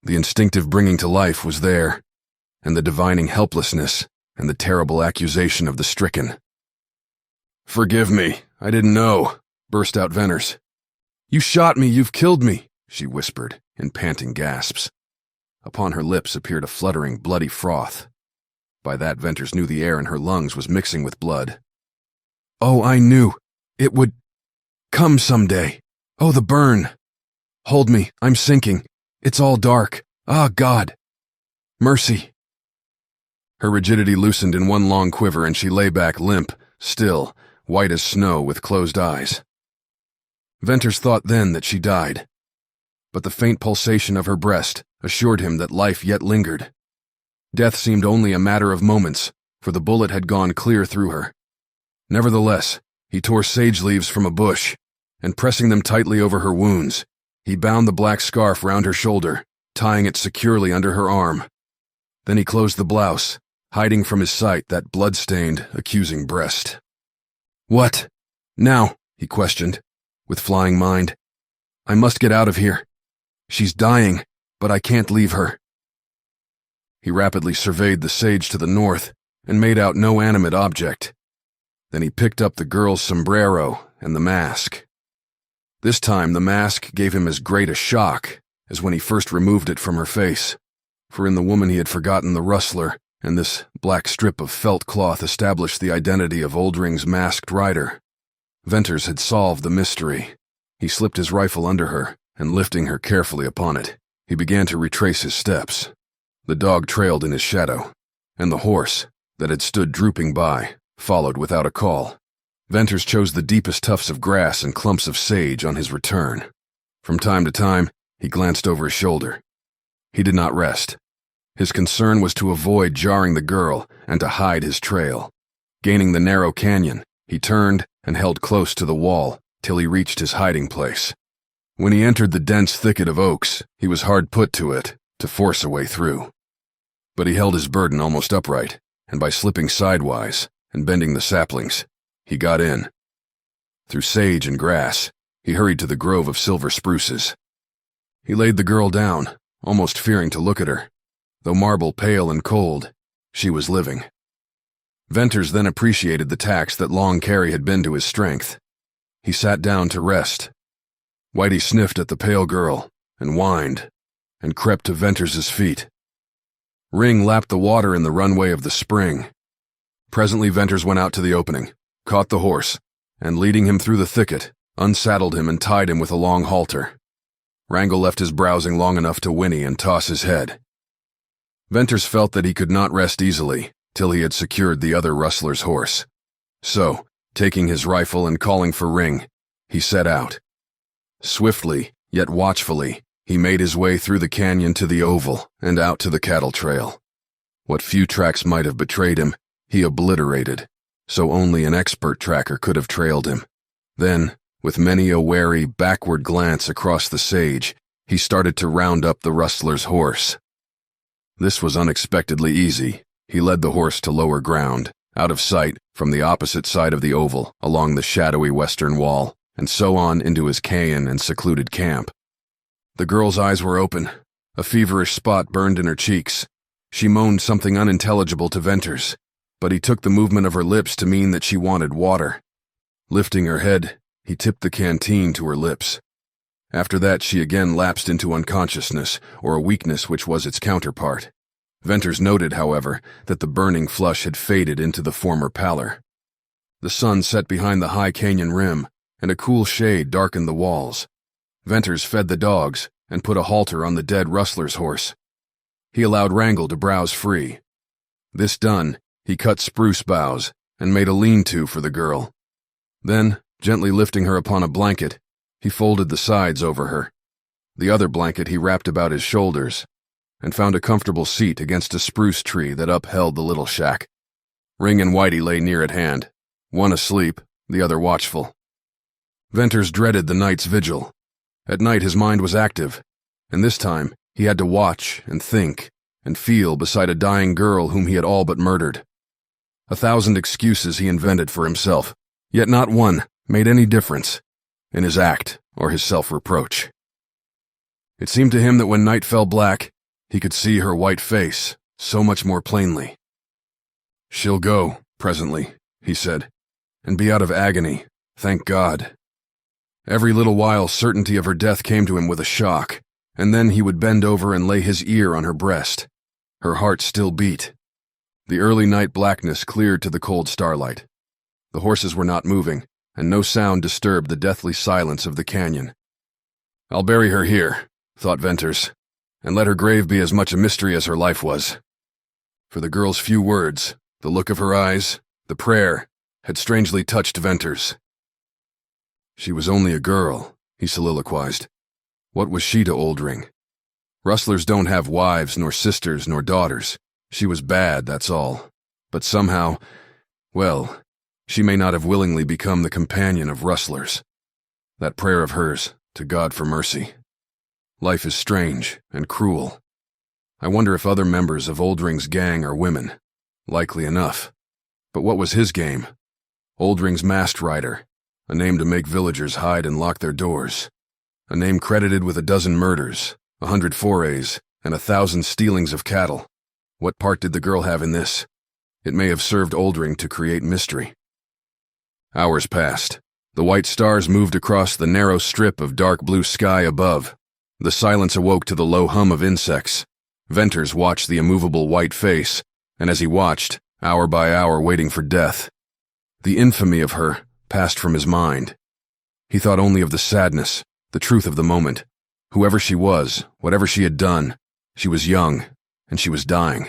The instinctive bringing to life was there, and the divining helplessness and the terrible accusation of the stricken. "Forgive me, I didn't know," burst out Venters. "You shot me, you've killed me," she whispered. in panting gasps. Upon her lips appeared a fluttering, bloody froth. By that, Venters knew the air in her lungs was mixing with blood. "Oh, I knew. It would come someday. Oh, the burn. Hold me, I'm sinking. It's all dark. Ah, God. Mercy." Her rigidity loosened in one long quiver and she lay back limp, still, white as snow with closed eyes. Venters thought then that she died. But the faint pulsation of her breast assured him that life yet lingered. Death seemed only a matter of moments, for the bullet had gone clear through her. Nevertheless, he tore sage leaves from a bush, and pressing them tightly over her wounds, he bound the black scarf round her shoulder, tying it securely under her arm. Then he closed the blouse, hiding from his sight that blood-stained, accusing breast. "What? Now?" he questioned, with flying mind. "I must get out of here. She's dying, but I can't leave her." He rapidly surveyed the sage to the north and made out no animate object. Then he picked up the girl's sombrero and the mask. This time the mask gave him as great a shock as when he first removed it from her face, for in the woman he had forgotten the rustler, and this black strip of felt cloth established the identity of Oldring's masked rider. Venters had solved the mystery. He slipped his rifle under her, and lifting her carefully upon it, he began to retrace his steps. The dog trailed in his shadow, and the horse, that had stood drooping by, followed without a call. Venters chose the deepest tufts of grass and clumps of sage on his return. From time to time, he glanced over his shoulder. He did not rest. His concern was to avoid jarring the girl and to hide his trail. Gaining the narrow canyon, he turned and held close to the wall till he reached his hiding place. When he entered the dense thicket of oaks, he was hard put to it to force a way through. But he held his burden almost upright, and by slipping sidewise and bending the saplings, he got in. Through sage and grass, he hurried to the grove of silver spruces. He laid the girl down, almost fearing to look at her. Though marble pale and cold, she was living. Venters then appreciated the tax that long carry had been to his strength. He sat down to rest. Whitey sniffed at the pale girl and whined, and crept to Venters's feet. Ring lapped the water in the runway of the spring. Presently Venters went out to the opening, caught the horse, and leading him through the thicket, unsaddled him and tied him with a long halter. Wrangle left his browsing long enough to whinny and toss his head. Venters felt that he could not rest easily till he had secured the other rustler's horse. So, taking his rifle and calling for Ring, he set out. Swiftly, yet watchfully, he made his way through the canyon to the oval and out to the cattle trail. What few tracks might have betrayed him, he obliterated, so only an expert tracker could have trailed him. Then, with many a wary, backward glance across the sage, he started to round up the rustler's horse. This was unexpectedly easy. He led the horse to lower ground, out of sight, from the opposite side of the oval, along the shadowy western wall, and so on into his Cayan and secluded camp. The girl's eyes were open. A feverish spot burned in her cheeks. She moaned something unintelligible to Venters, but he took the movement of her lips to mean that she wanted water. Lifting her head, he tipped the canteen to her lips. After that she again lapsed into unconsciousness, or a weakness which was its counterpart. Venters noted, however, that the burning flush had faded into the former pallor. The sun set behind the high canyon rim, and a cool shade darkened the walls. Venters fed the dogs and put a halter on the dead rustler's horse. He allowed Wrangle to browse free. This done, he cut spruce boughs and made a lean-to for the girl. Then, gently lifting her upon a blanket, he folded the sides over her. The other blanket he wrapped about his shoulders, and found a comfortable seat against a spruce tree that upheld the little shack. Ring and Whitey lay near at hand, one asleep, the other watchful. Venters dreaded the night's vigil. At night his mind was active, and this time he had to watch and think and feel beside a dying girl whom he had all but murdered. 1,000 excuses he invented for himself, yet not one made any difference in his act or his self-reproach. It seemed to him that when night fell black, he could see her white face so much more plainly. "She'll go, presently," he said, "and be out of agony, thank God." Every little while certainty of her death came to him with a shock, and then he would bend over and lay his ear on her breast. Her heart still beat. The early night blackness cleared to the cold starlight. The horses were not moving, and no sound disturbed the deathly silence of the canyon. "I'll bury her here," thought Venters, "and let her grave be as much a mystery as her life was." For the girl's few words, the look of her eyes, the prayer, had strangely touched Venters. She was only a girl, he soliloquized. What was she to Oldring? Rustlers don't have wives, nor sisters, nor daughters. She was bad, that's all. But somehow, well, she may not have willingly become the companion of rustlers. That prayer of hers, to God for mercy. Life is strange and cruel. I wonder if other members of Oldring's gang are women. Likely enough. But what was his game? Oldring's masked rider, a name to make villagers hide and lock their doors. A name credited with 12 murders, 100 forays, and 1,000 stealings of cattle. What part did the girl have in this? It may have served Oldring to create mystery. Hours passed. The white stars moved across the narrow strip of dark blue sky above. The silence awoke to the low hum of insects. Venters watched the immovable white face, and as he watched, hour by hour waiting for death, the infamy of her passed from his mind. He thought only of the sadness, the truth of the moment. Whoever she was, whatever she had done, she was young, and she was dying.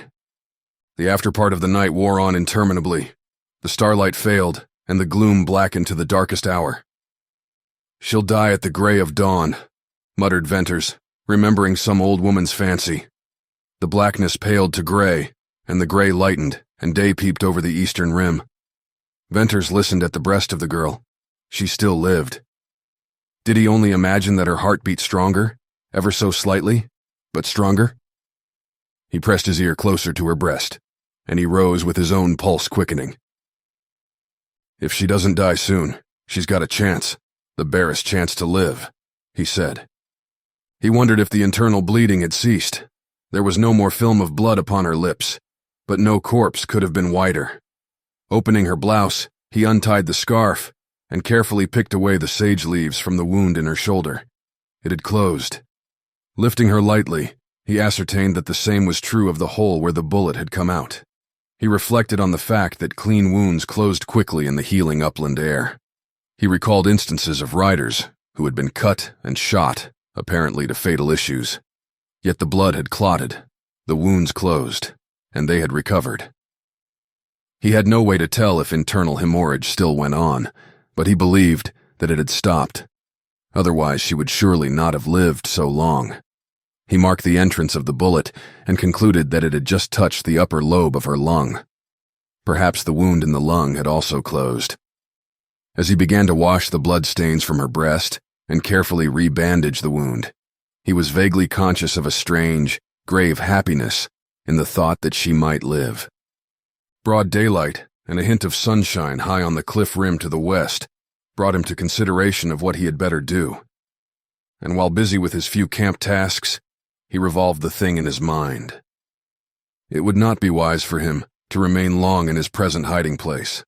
The after part of the night wore on interminably. The starlight failed, and the gloom blackened to the darkest hour. "She'll die at the gray of dawn," muttered Venters, remembering some old woman's fancy. The blackness paled to gray, and the gray lightened, and day peeped over the eastern rim. Venters listened at the breast of the girl. She still lived. Did he only imagine that her heart beat stronger, ever so slightly, but stronger? He pressed his ear closer to her breast, and he rose with his own pulse quickening. "If she doesn't die soon, she's got a chance, the barest chance to live," he said. He wondered if the internal bleeding had ceased. There was no more film of blood upon her lips, but no corpse could have been whiter. Opening her blouse, he untied the scarf and carefully picked away the sage leaves from the wound in her shoulder. It had closed. Lifting her lightly, he ascertained that the same was true of the hole where the bullet had come out. He reflected on the fact that clean wounds closed quickly in the healing upland air. He recalled instances of riders who had been cut and shot, apparently to fatal issues. Yet the blood had clotted, the wounds closed, and they had recovered. He had no way to tell if internal hemorrhage still went on, but he believed that it had stopped. Otherwise, she would surely not have lived so long. He marked the entrance of the bullet and concluded that it had just touched the upper lobe of her lung. Perhaps the wound in the lung had also closed. As he began to wash the bloodstains from her breast and carefully re-bandage the wound, he was vaguely conscious of a strange, grave happiness in the thought that she might live. Broad daylight and a hint of sunshine high on the cliff rim to the west brought him to consideration of what he had better do. And while busy with his few camp tasks, he revolved the thing in his mind. It would not be wise for him to remain long in his present hiding place,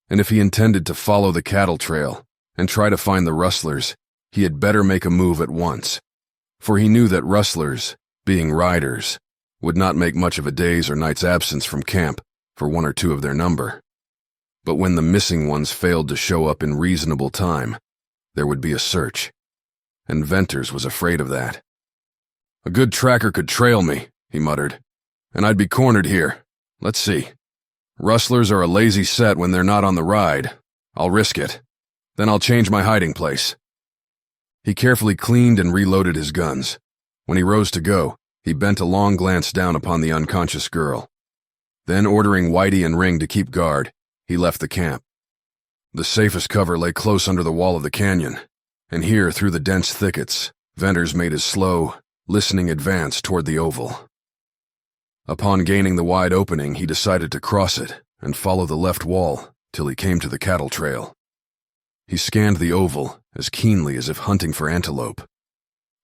and if he intended to follow the cattle trail and try to find the rustlers, he had better make a move at once, for he knew that rustlers, being riders, would not make much of a day's or night's absence from camp for 1 or 2 of their number. But when the missing ones failed to show up in reasonable time, there would be a search, and Venters was afraid of that. "A good tracker could trail me," he muttered, "and I'd be cornered here. Let's see. Rustlers are a lazy set when they're not on the ride. I'll risk it. Then I'll change my hiding place." He carefully cleaned and reloaded his guns. When he rose to go, he bent a long glance down upon the unconscious girl. Then, ordering Whitey and Ring to keep guard, he left the camp. The safest cover lay close under the wall of the canyon, and here, through the dense thickets, Venters made his slow, listening advance toward the oval. Upon gaining the wide opening, he decided to cross it and follow the left wall till he came to the cattle trail. He scanned the oval as keenly as if hunting for antelope.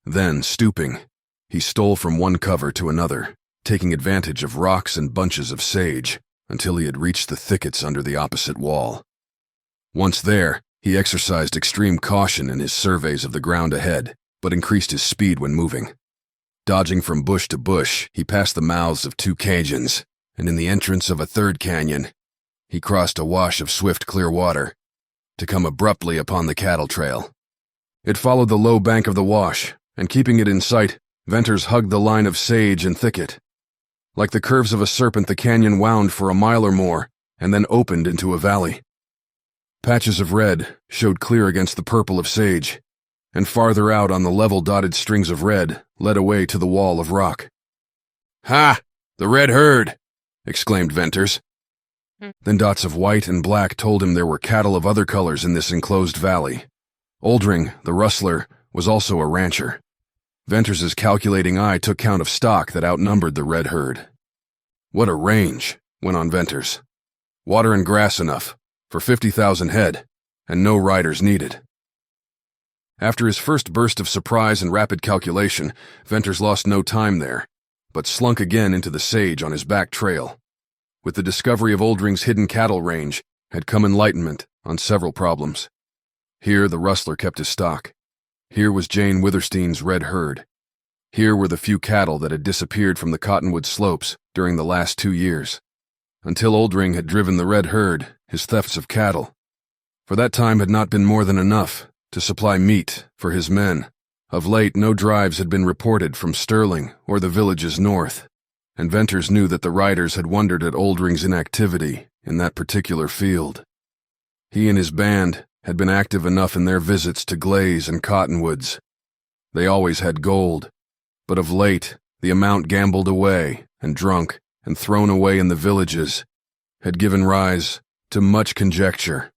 Then, stooping, he stole from one cover to another, taking advantage of rocks and bunches of sage until he had reached the thickets under the opposite wall. Once there, he exercised extreme caution in his surveys of the ground ahead, but increased his speed when moving, Dodging from bush to bush, he passed the mouths of 2 canyons, and in the entrance of a 3rd canyon, he crossed a wash of swift, clear water to come abruptly upon the cattle trail. It followed the low bank of the wash, and keeping it in sight, Venters hugged the line of sage and thicket. Like the curves of a serpent, the canyon wound for a mile or more, and then opened into a valley. Patches of red showed clear against the purple of sage, and farther out on the level dotted strings of red led away to the wall of rock. "Ha! The red herd!" exclaimed Venters. Then dots of white and black told him there were cattle of other colors in this enclosed valley. Oldring, the rustler, was also a rancher. Venters's calculating eye took count of stock that outnumbered the red herd. "What a range," went on Venters. "Water and grass enough for 50,000 head, and no riders needed." After his first burst of surprise and rapid calculation, Venters lost no time there, but slunk again into the sage on his back trail. With the discovery of Oldring's hidden cattle range had come enlightenment on several problems. Here the rustler kept his stock. Here was Jane Withersteen's red herd. Here were the few cattle that had disappeared from the cottonwood slopes during the last 2 years. Until Oldring had driven the red herd, his thefts of cattle. For that time had not been more than enough to supply meat for his men. Of late, no drives had been reported from Sterling or the villages north, and Venters knew that the riders had wondered at Oldring's inactivity in that particular field. He and his band had been active enough in their visits to Glaze and Cottonwoods. They always had gold, but of late, the amount gambled away and drunk and thrown away in the villages had given rise to much conjecture.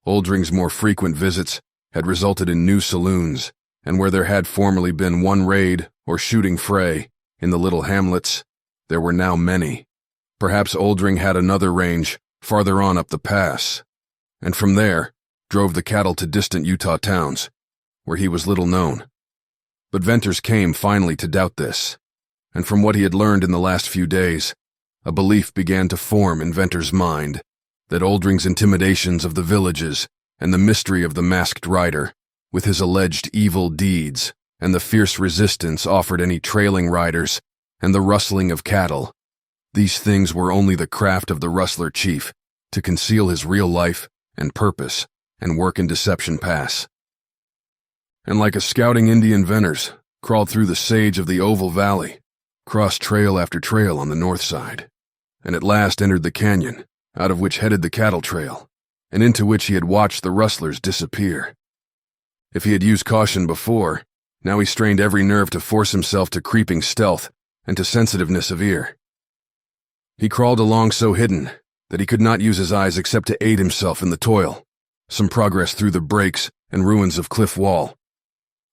Oldring's more frequent visits had resulted in new saloons, and where there had formerly been one raid or shooting fray in the little hamlets, there were now many. Perhaps Oldring had another range farther on up the pass, and from there drove the cattle to distant Utah towns, where he was little known. But Venters came finally to doubt this, and from what he had learned in the last few days, a belief began to form in Venters' mind that Oldring's intimidations of the villages and the mystery of the masked rider, with his alleged evil deeds and the fierce resistance offered any trailing riders and the rustling of cattle, these things were only the craft of the rustler chief to conceal his real life and purpose and work in Deception Pass. And like a scouting Indian, Venters crawled through the sage of the Oval Valley, crossed trail after trail on the north side, and at last entered the canyon, out of which headed the cattle trail, and into which he had watched the rustlers disappear. If he had used caution before, now he strained every nerve to force himself to creeping stealth and to sensitiveness of ear. He crawled along so hidden that he could not use his eyes except to aid himself in the toil, some progress through the breaks and ruins of cliff wall.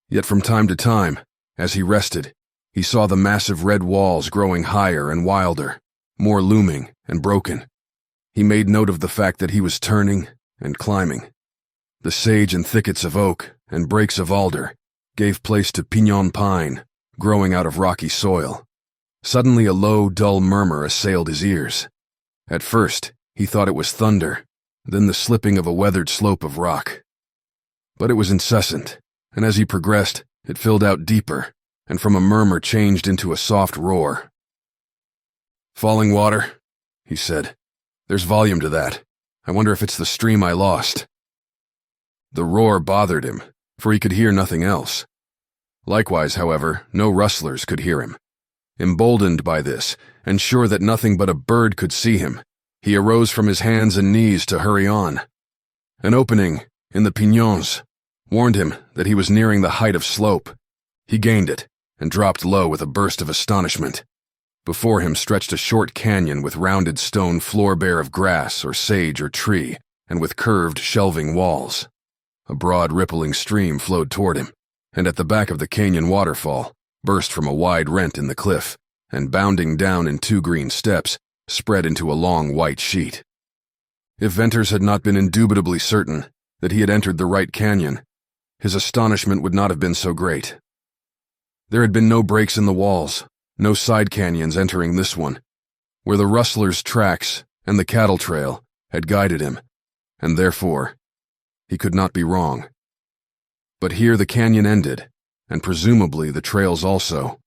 Yet from time to time, as he rested, he saw the massive red walls growing higher and wilder, more looming and broken. He made note of the fact that he was turning and climbing. The sage and thickets of oak and brakes of alder gave place to pinon pine, growing out of rocky soil. Suddenly a low, dull murmur assailed his ears. At first, he thought it was thunder, then the slipping of a weathered slope of rock. But it was incessant, and as he progressed, it filled out deeper, and from a murmur changed into a soft roar. "Falling water," he said. "There's volume to that. I wonder if it's the stream I lost." The roar bothered him, for he could hear nothing else. Likewise, however, no rustlers could hear him. Emboldened by this, and sure that nothing but a bird could see him, he arose from his hands and knees to hurry on. An opening in the pignons warned him that he was nearing the height of slope. He gained it, and dropped low with a burst of astonishment. Before him stretched a short canyon with rounded stone floor bare of grass or sage or tree, and with curved, shelving walls. A broad, rippling stream flowed toward him, and at the back of the canyon waterfall, burst from a wide rent in the cliff, and bounding down in 2 green steps, spread into a long white sheet. If Venters had not been indubitably certain that he had entered the right canyon, his astonishment would not have been so great. There had been no breaks in the walls, no side canyons entering this one, where the rustlers' tracks and the cattle trail had guided him, and therefore, he could not be wrong. But here the canyon ended, and presumably the trails also.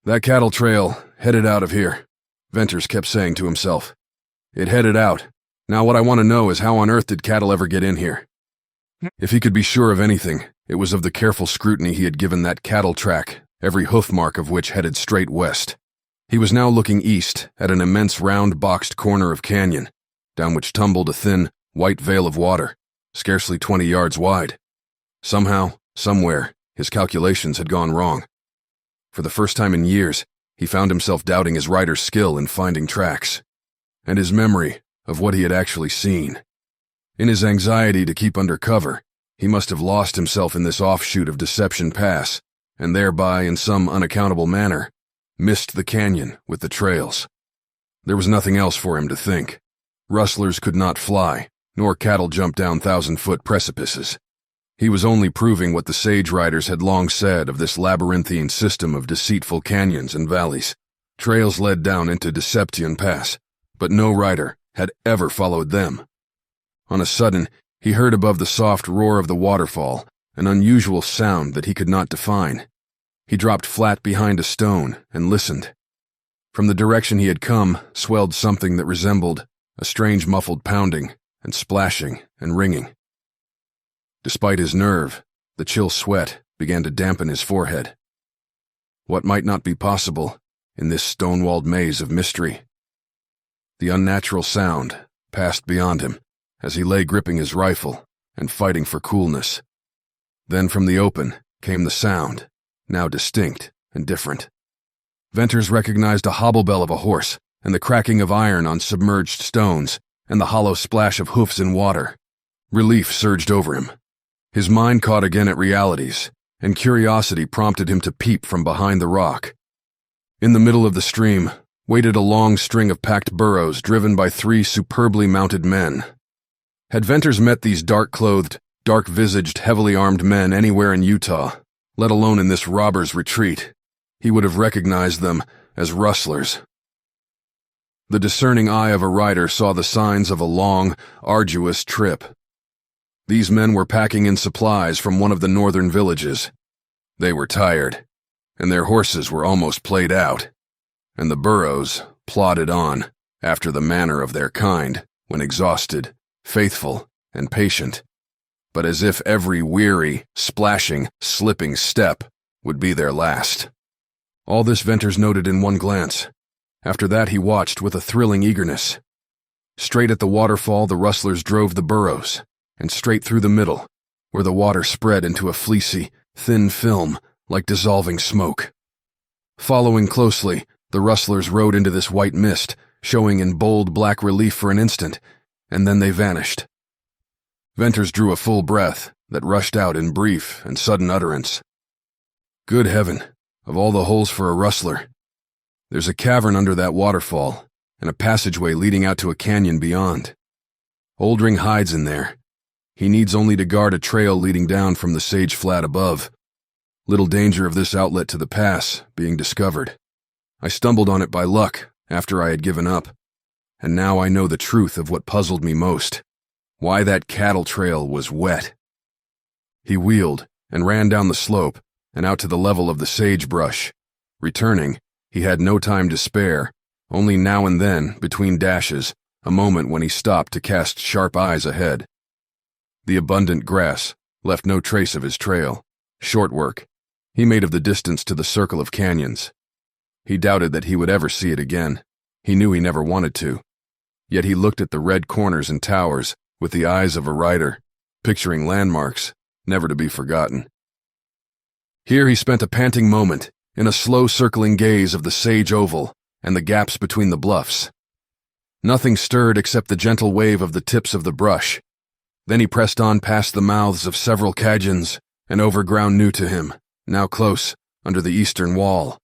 That cattle trail headed out of here, Venters kept saying to himself. It headed out. Now what I want to know is how on earth did cattle ever get in here? If he could be sure of anything, it was of the careful scrutiny he had given that cattle track, every hoof mark of which headed straight west. He was now looking east at an immense round boxed corner of canyon, down which tumbled a thin, white veil of water, scarcely 20 yards wide. Somehow, somewhere, his calculations had gone wrong. For the first time in years, he found himself doubting his rider's skill in finding tracks, and his memory of what he had actually seen. In his anxiety to keep under cover, he must have lost himself in this offshoot of Deception Pass, and thereby, in some unaccountable manner, missed the canyon with the trails. There was nothing else for him to think. Rustlers could not fly, nor cattle jump down 1,000-foot precipices. He was only proving what the sage riders had long said of this labyrinthine system of deceitful canyons and valleys. Trails led down into Deception Pass, but no rider had ever followed them. On a sudden, he heard above the soft roar of the waterfall an unusual sound that he could not define. He dropped flat behind a stone and listened. From the direction he had come swelled something that resembled a strange muffled pounding and splashing and ringing. Despite his nerve, the chill sweat began to dampen his forehead. What might not be possible in this stone-walled maze of mystery? The unnatural sound passed beyond him as he lay gripping his rifle and fighting for coolness. Then from the open came the sound, now distinct and different. Venters recognized a hobble-bell of a horse and the cracking of iron on submerged stones and the hollow splash of hoofs in water. Relief surged over him. His mind caught again at realities, and curiosity prompted him to peep from behind the rock. In the middle of the stream waited a long string of packed burros driven by 3 superbly mounted men. Had Venters met these dark-clothed, dark-visaged, heavily armed men anywhere in Utah, let alone in this robber's retreat, he would have recognized them as rustlers. The discerning eye of a rider saw the signs of a long, arduous trip. These men were packing in supplies from one of the northern villages. They were tired, and their horses were almost played out, and the burros plodded on after the manner of their kind when exhausted, faithful, and patient, but as if every weary, splashing, slipping step would be their last. All this Venters noted in one glance. After that he watched with a thrilling eagerness. Straight at the waterfall the rustlers drove the burros, and straight through the middle, where the water spread into a fleecy, thin film like dissolving smoke. Following closely, the rustlers rode into this white mist, showing in bold black relief for an instant, and then they vanished. Venters drew a full breath that rushed out in brief and sudden utterance. Good heaven, of all the holes for a rustler. There's a cavern under that waterfall, and a passageway leading out to a canyon beyond. Oldring hides in there. He needs only to guard a trail leading down from the sage flat above. Little danger of this outlet to the pass being discovered. I stumbled on it by luck after I had given up, and now I know the truth of what puzzled me most. Why that cattle trail was wet. He wheeled and ran down the slope and out to the level of the sagebrush. Returning, he had no time to spare, only now and then, between dashes, a moment when he stopped to cast sharp eyes ahead. The abundant grass left no trace of his trail. Short work. He made of the distance to the circle of canyons. He doubted that he would ever see it again. He knew he never wanted to. Yet he looked at the red corners and towers with the eyes of a rider, picturing landmarks never to be forgotten. Here he spent a panting moment in a slow circling gaze of the sage oval and the gaps between the bluffs. Nothing stirred except the gentle wave of the tips of the brush. Then he pressed on past the mouths of several cajuns and over ground new to him, now close, under the eastern wall.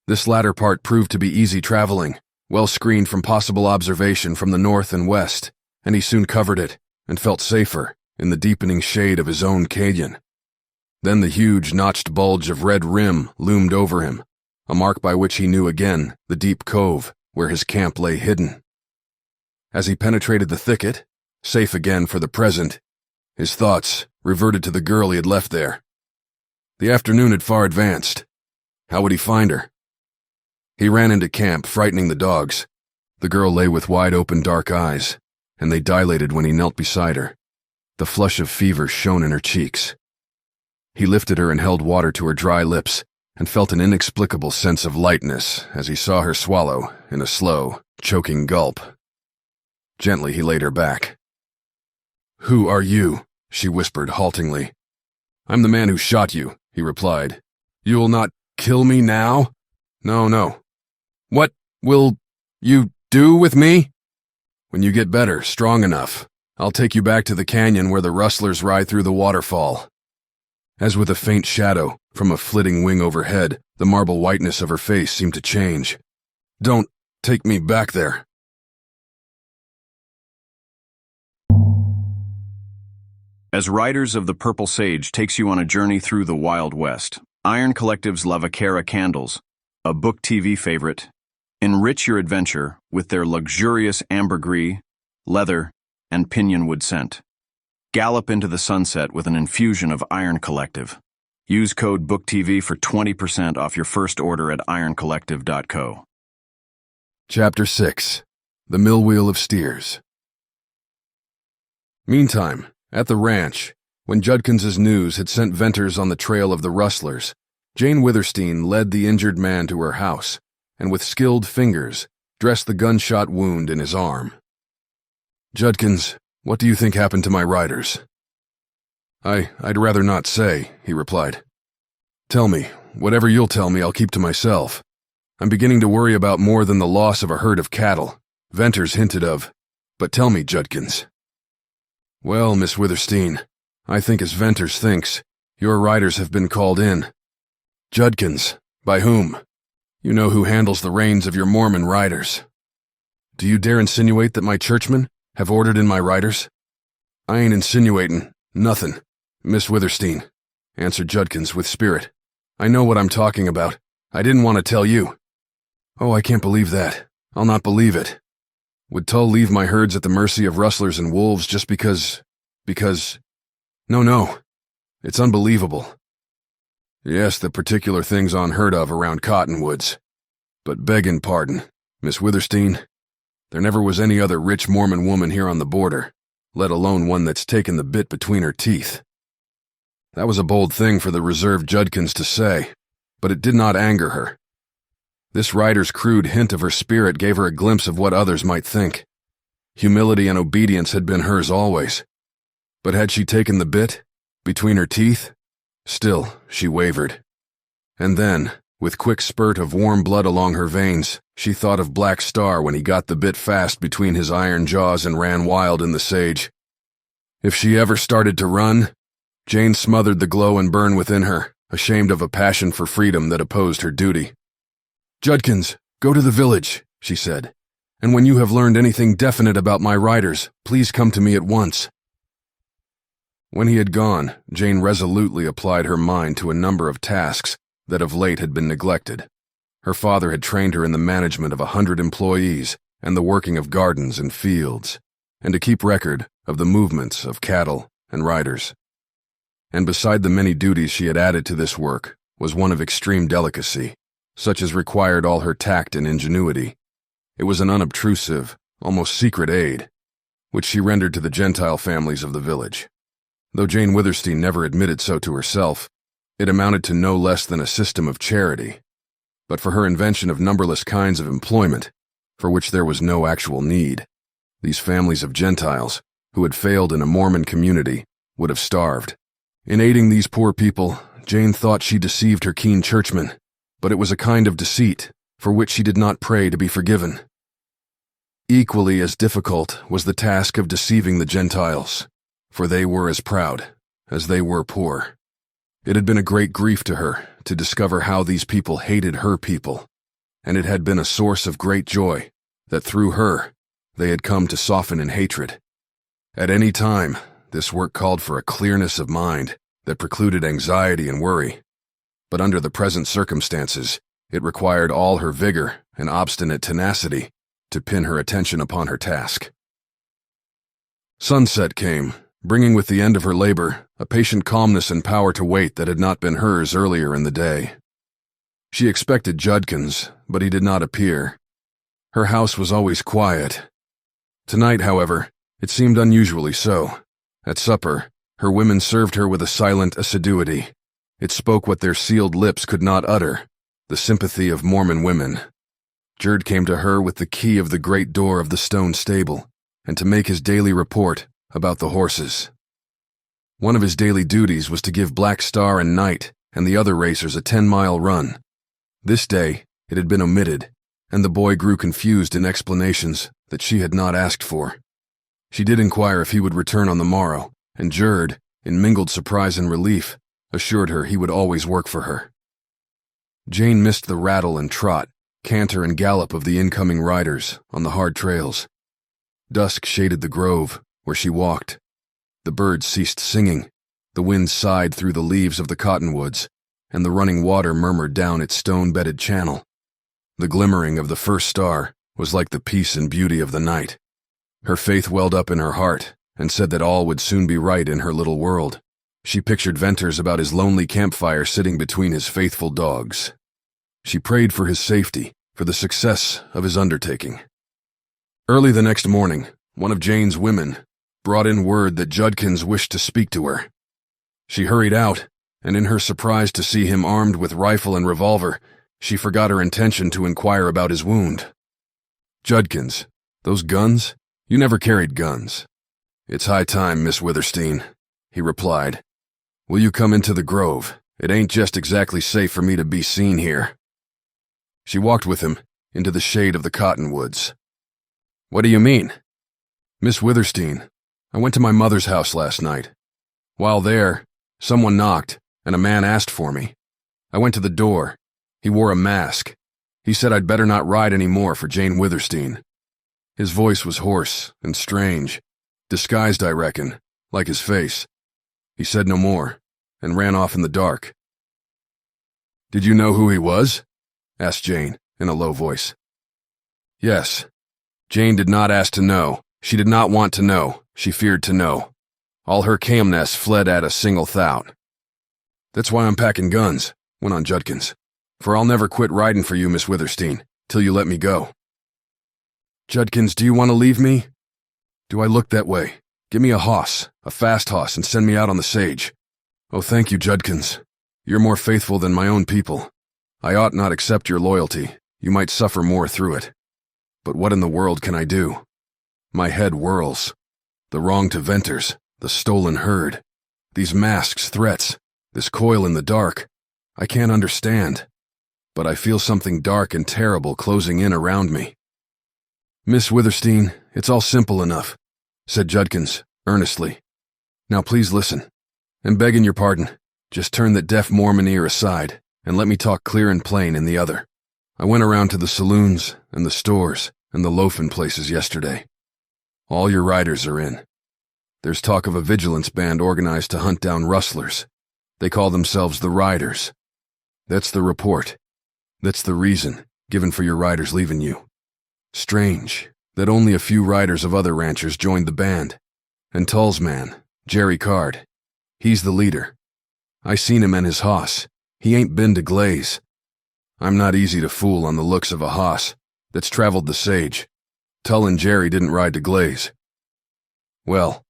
This latter part proved to be easy traveling, well screened from possible observation from the north and west, and he soon covered it and felt safer in the deepening shade of his own canyon. Then the huge notched bulge of red rim loomed over him, a mark by which he knew again the deep cove where his camp lay hidden. As he penetrated the thicket, safe again for the present, his thoughts reverted to the girl he had left there. The afternoon had far advanced. How would he find her? He ran into camp, frightening the dogs. The girl lay with wide-open dark eyes, and they dilated when he knelt beside her. The flush of fever shone in her cheeks. He lifted her and held water to her dry lips, and felt an inexplicable sense of lightness as he saw her swallow in a slow, choking gulp. Gently he laid her back. "Who are you?" she whispered haltingly. "I'm the man who shot you," he replied. "You will not kill me now?" No. "What will you do with me?" "When you get better, strong enough, I'll take you back to the canyon where the rustlers ride through the waterfall." As with a faint shadow from a flitting wing overhead, the marble whiteness of her face seemed to change. "Don't take me back there." As Riders of the Purple Sage takes you on a journey through the Wild West, Iron Collective's Labyrinth candles, a BookTV favorite, enrich your adventure with their luxurious ambergris, leather, and pinionwood scent. Gallop into the sunset with an infusion of Iron Collective. Use code BookTV for 20% off your first order at ironcollective.co. Chapter 6. The Millwheel of Steers. Meantime, at the ranch, when Judkins's news had sent Venters on the trail of the rustlers, Jane Withersteen led the injured man to her house, and with skilled fingers, dressed the gunshot wound in his arm. "Judkins, what do you think happened to my riders?" I'd rather not say," he replied. "Tell me. Whatever you'll tell me, I'll keep to myself. I'm beginning to worry about more than the loss of a herd of cattle. Venters hinted of. But tell me, Judkins." "Well, Miss Withersteen, I think as Venters thinks, your riders have been called in." "Judkins, by whom? You know who handles the reins of your Mormon riders." "Do you dare insinuate that my churchmen have ordered in my riders?" "I ain't insinuating. Nothin', Miss Withersteen," answered Judkins with spirit. "I know what I'm talking about. I didn't want to tell you." "Oh, I can't believe that. I'll not believe it. Would Tull leave my herds at the mercy of rustlers and wolves just because... No. It's unbelievable. Yes, the particular thing's unheard of around cottonwoods. But beggin' pardon, Miss Withersteen, there never was any other rich Mormon woman here on the border, let alone one that's taken the bit between her teeth." That was a bold thing for the reserved Judkins to say, but it did not anger her. This rider's crude hint of her spirit gave her a glimpse of what others might think. Humility and obedience had been hers always. But had she taken the bit between her teeth? Still, she wavered. And then, with quick spurt of warm blood along her veins, she thought of Black Star when he got the bit fast between his iron jaws and ran wild in the sage. If she ever started to run, Jane smothered the glow and burn within her, ashamed of a passion for freedom that opposed her duty. "Judkins, go to the village," she said, "and when you have learned anything definite about my riders, please come to me at once." When he had gone, Jane resolutely applied her mind to a number of tasks that of late had been neglected. Her father had trained her in the management of 100 employees and the working of gardens and fields, and to keep record of the movements of cattle and riders. And beside the many duties she had added to this work was one of extreme delicacy, such as required all her tact and ingenuity. It was an unobtrusive, almost secret aid, which she rendered to the Gentile families of the village. Though Jane Withersteen never admitted so to herself, it amounted to no less than a system of charity. But for her invention of numberless kinds of employment, for which there was no actual need, these families of Gentiles, who had failed in a Mormon community, would have starved. In aiding these poor people, Jane thought she deceived her keen churchmen, but it was a kind of deceit for which she did not pray to be forgiven. Equally as difficult was the task of deceiving the Gentiles, for they were as proud as they were poor. It had been a great grief to her to discover how these people hated her people, and it had been a source of great joy that through her they had come to soften in hatred. At any time, this work called for a clearness of mind that precluded anxiety and worry. But under the present circumstances, it required all her vigor and obstinate tenacity to pin her attention upon her task. Sunset came, bringing with the end of her labor a patient calmness and power to wait that had not been hers earlier in the day. She expected Judkins, but he did not appear. Her house was always quiet. Tonight, however, it seemed unusually so. At supper, her women served her with a silent assiduity. It spoke what their sealed lips could not utter, the sympathy of Mormon women. Jerd came to her with the key of the great door of the stone stable, and to make his daily report about the horses. One of his daily duties was to give Black Star and Knight and the other racers a 10-mile run. This day, it had been omitted, and the boy grew confused in explanations that she had not asked for. She did inquire if he would return on the morrow, and Jerd, in mingled surprise and relief, assured her he would always work for her. Jane missed the rattle and trot, canter and gallop of the incoming riders on the hard trails. Dusk shaded the grove where she walked. The birds ceased singing, the wind sighed through the leaves of the cottonwoods, and the running water murmured down its stone-bedded channel. The glimmering of the first star was like the peace and beauty of the night. Her faith welled up in her heart and said that all would soon be right in her little world. She pictured Venters about his lonely campfire sitting between his faithful dogs. She prayed for his safety, for the success of his undertaking. Early the next morning, one of Jane's women brought in word that Judkins wished to speak to her. She hurried out, and in her surprise to see him armed with rifle and revolver, she forgot her intention to inquire about his wound. "Judkins, those guns? You never carried guns." "It's high time, Miss Withersteen," he replied. "Will you come into the grove? It ain't just exactly safe for me to be seen here." She walked with him into the shade of the cottonwoods. "What do you mean?" "Miss Withersteen, I went to my mother's house last night. While there, someone knocked, and a man asked for me. I went to the door. He wore a mask. He said I'd better not ride any more for Jane Withersteen. His voice was hoarse and strange, disguised, I reckon, like his face. He said no more, and ran off in the dark." "Did you know who he was?" asked Jane, in a low voice. "Yes." Jane did not ask to know. She did not want to know. She feared to know. All her calmness fled at a single thought. "That's why I'm packing guns," went on Judkins. "For I'll never quit riding for you, Miss Withersteen, till you let me go." "Judkins, do you want to leave me?" "Do I look that way? Give me a hoss, a fast hoss, and send me out on the sage." "Oh, thank you, Judkins. You're more faithful than my own people. I ought not accept your loyalty. You might suffer more through it. But what in the world can I do? My head whirls. The wrong to Venters, the stolen herd, these masks, threats, this coil in the dark. I can't understand. But I feel something dark and terrible closing in around me." "Miss Withersteen, it's all simple enough," said Judkins, earnestly. "Now please listen. And begging your pardon, just turn that deaf Mormon ear aside, and let me talk clear and plain in the other. I went around to the saloons, and the stores, and the loafing places yesterday. All your riders are in. There's talk of a vigilance band organized to hunt down rustlers. They call themselves the Riders. That's the report. That's the reason given for your riders leaving you. Strange that only a few riders of other ranchers joined the band. And Tull's man, Jerry Card, he's the leader. I seen him and his hoss. He ain't been to Glaze. I'm not easy to fool on the looks of a hoss that's traveled the sage. Tull and Jerry didn't ride to Glaze. Well,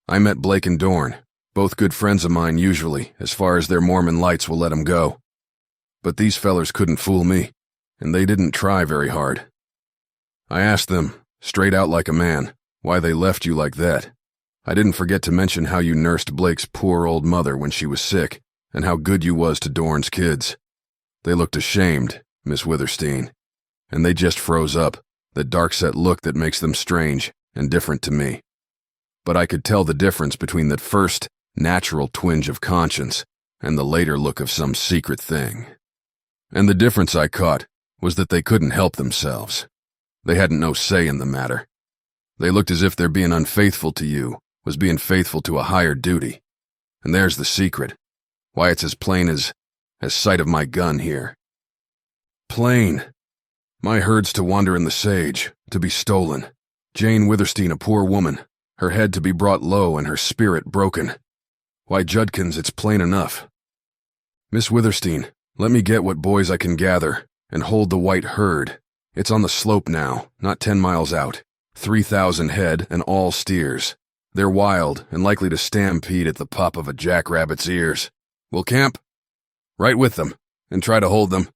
I met Blake and Dorn, both good friends of mine usually, as far as their Mormon lights will let 'em go. But these fellers couldn't fool me, and they didn't try very hard. I asked them, straight out like a man, why they left you like that. I didn't forget to mention how you nursed Blake's poor old mother when she was sick, and how good you was to Dorn's kids. They looked ashamed, Miss Withersteen, and they just froze up, that dark-set look that makes them strange and different to me. But I could tell the difference between that first, natural twinge of conscience and the later look of some secret thing. And the difference I caught was that they couldn't help themselves. They hadn't no say in the matter. They looked as if their being unfaithful to you was being faithful to a higher duty. And there's the secret, why it's as plain as sight of my gun here. Plain. My herd's to wander in the sage, to be stolen. Jane Withersteen a poor woman, her head to be brought low and her spirit broken. Why, Judkins, it's plain enough. Miss Withersteen, Let me get what boys I can gather, and hold the white herd. It's on the slope now, not 10 miles out. 3,000 head and all steers. They're wild and likely to stampede at the pop of a jackrabbit's ears. We'll camp? Right with them, and try to hold them.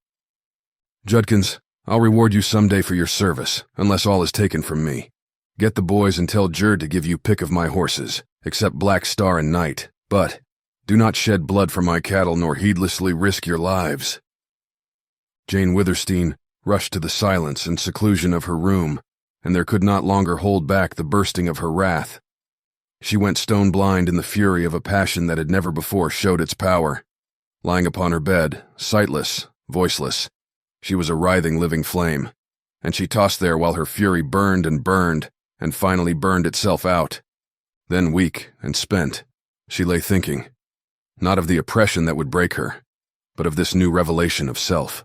Judkins, I'll reward you someday for your service, unless all is taken from me. Get the boys and tell Jerd to give you pick of my horses, except Black Star and Night, but do not shed blood for my cattle nor heedlessly risk your lives. Jane Withersteen rushed to the silence and seclusion of her room, and there could not longer hold back the bursting of her wrath. She went stone blind in the fury of a passion that had never before showed its power. Lying upon her bed, sightless, voiceless, she was a writhing living flame, and she tossed there while her fury burned and finally burned itself out. Then, weak and spent, she lay thinking, not of the oppression that would break her, but of this new revelation of self.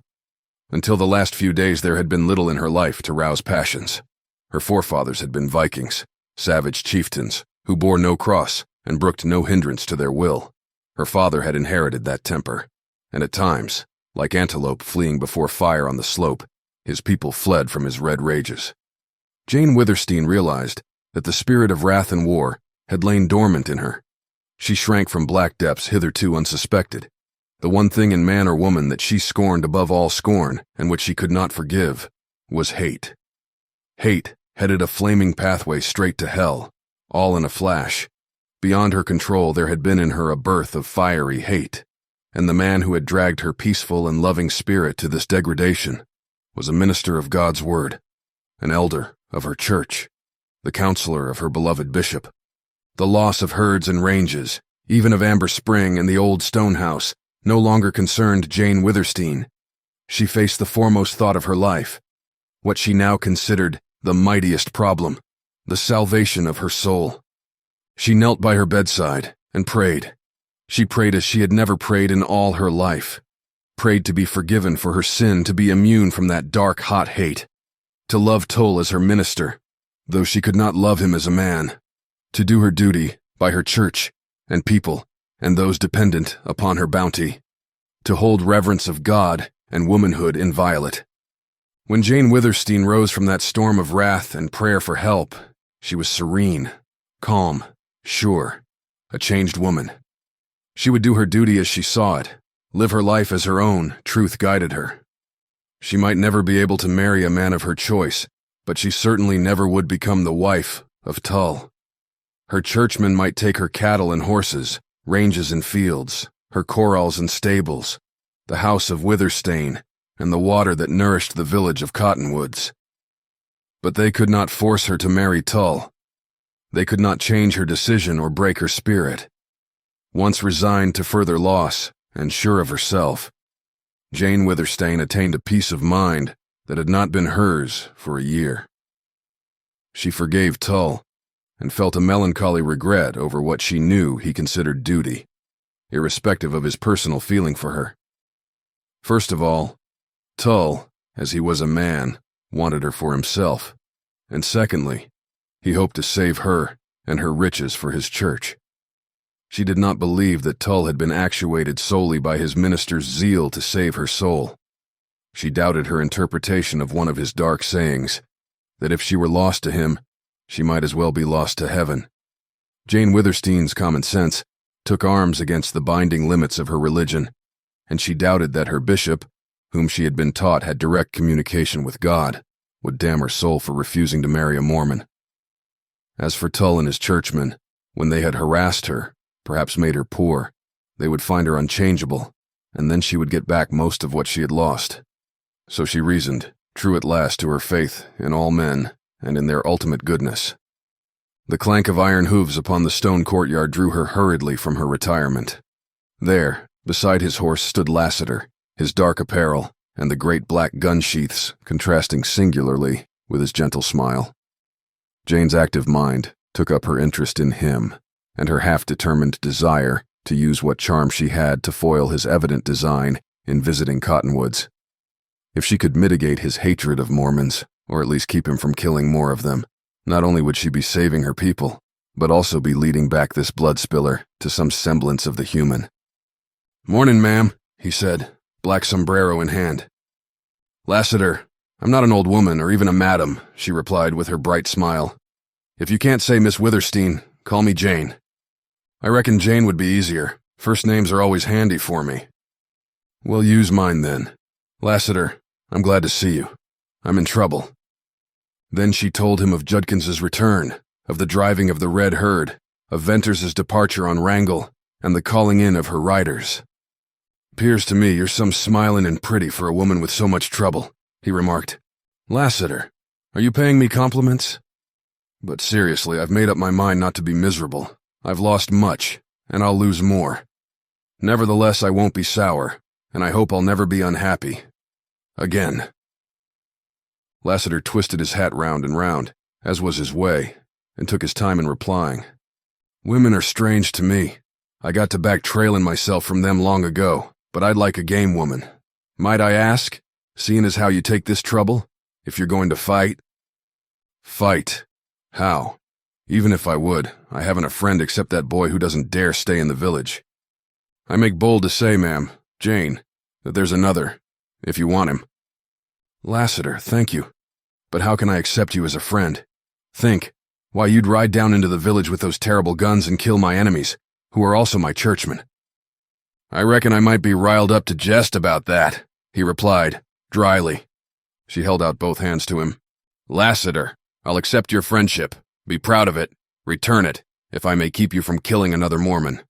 Until the last few days there had been little in her life to rouse passions. Her forefathers had been Vikings, savage chieftains, who bore no cross and brooked no hindrance to their will. Her father had inherited that temper, and at times, like antelope fleeing before fire on the slope, his people fled from his red rages. Jane Withersteen realized that the spirit of wrath and war had lain dormant in her. She shrank from black depths hitherto unsuspected. The one thing in man or woman that she scorned above all scorn, and which she could not forgive, was hate. Hate headed a flaming pathway straight to hell, all in a flash. Beyond her control there had been in her a birth of fiery hate, and the man who had dragged her peaceful and loving spirit to this degradation was a minister of God's word, an elder of her church, the counselor of her beloved bishop. The loss of herds and ranges, even of Amber Spring and the old stone house, no longer concerned Jane Withersteen. She faced the foremost thought of her life, what she now considered the mightiest problem, the salvation of her soul. She knelt by her bedside and prayed. She prayed as she had never prayed in all her life, prayed to be forgiven for her sin, to be immune from that dark, hot hate, to love Tull as her minister, though she could not love him as a man, to do her duty by her church and people and those dependent upon her bounty, to hold reverence of God and womanhood inviolate. When Jane Withersteen rose from that storm of wrath and prayer for help, she was serene, calm, sure, a changed woman. She would do her duty as she saw it, live her life as her own truth guided her. She might never be able to marry a man of her choice, but she certainly never would become the wife of Tull. Her churchmen might take her cattle and horses, ranges and fields, her corrals and stables, the house of Withersteen, and the water that nourished the village of Cottonwoods. But they could not force her to marry Tull. They could not change her decision or break her spirit. Once resigned to further loss, and sure of herself, Jane Withersteen attained a peace of mind that had not been hers for a year. She forgave Tull, and felt a melancholy regret over what she knew he considered duty, irrespective of his personal feeling for her. First of all, Tull, as he was a man, wanted her for himself, and secondly, he hoped to save her and her riches for his church. She did not believe that Tull had been actuated solely by his minister's zeal to save her soul. She doubted her interpretation of one of his dark sayings, that if she were lost to him, she might as well be lost to heaven. Jane Withersteen's common sense took arms against the binding limits of her religion, and she doubted that her bishop, whom she had been taught had direct communication with God, would damn her soul for refusing to marry a Mormon. As for Tull and his churchmen, when they had harassed her, perhaps made her poor, they would find her unchangeable, and then she would get back most of what she had lost. So she reasoned, true at last to her faith in all men and in their ultimate goodness. The clank of iron hooves upon the stone courtyard drew her hurriedly from her retirement. There, beside his horse, stood Lassiter, his dark apparel and the great black gun sheaths contrasting singularly with his gentle smile. Jane's active mind took up her interest in him, and her half-determined desire to use what charm she had to foil his evident design in visiting Cottonwoods. If she could mitigate his hatred of Mormons, or at least keep him from killing more of them, not only would she be saving her people, but also be leading back this blood spiller to some semblance of the human. "Morning, ma'am," he said, black sombrero in hand. "Lassiter, I'm not an old woman or even a madam," she replied with her bright smile. "If you can't say Miss Withersteen, call me Jane. I reckon Jane would be easier. First names are always handy for me." "Well, use mine then. Lassiter, I'm glad to see you. I'm in trouble." Then she told him of Judkins's return, of the driving of the red herd, of Venters's departure on Wrangle, and the calling in of her riders. "'Pears to me you're some smilin' and pretty for a woman with so much trouble," he remarked. "Lassiter, are you paying me compliments? But seriously, I've made up my mind not to be miserable. I've lost much, and I'll lose more. Nevertheless, I won't be sour, and I hope I'll never be unhappy. Again." Lassiter twisted his hat round and round, as was his way, and took his time in replying. "Women are strange to me. I got to back trailing myself from them long ago, but I'd like a game woman. Might I ask, seeing as how you take this trouble, if you're going to fight?" "Fight? How? Even if I would, I haven't a friend except that boy who doesn't dare stay in the village. I make bold to say, ma'am, Jane, that there's another, if you want him." "Lassiter, thank you. But how can I accept you as a friend? Think, why you'd ride down into the village with those terrible guns and kill my enemies, who are also my churchmen." "I reckon I might be riled up to jest about that," he replied, dryly. She held out both hands to him. "Lassiter, I'll accept your friendship. Be proud of it. Return it, if I may keep you from killing another Mormon."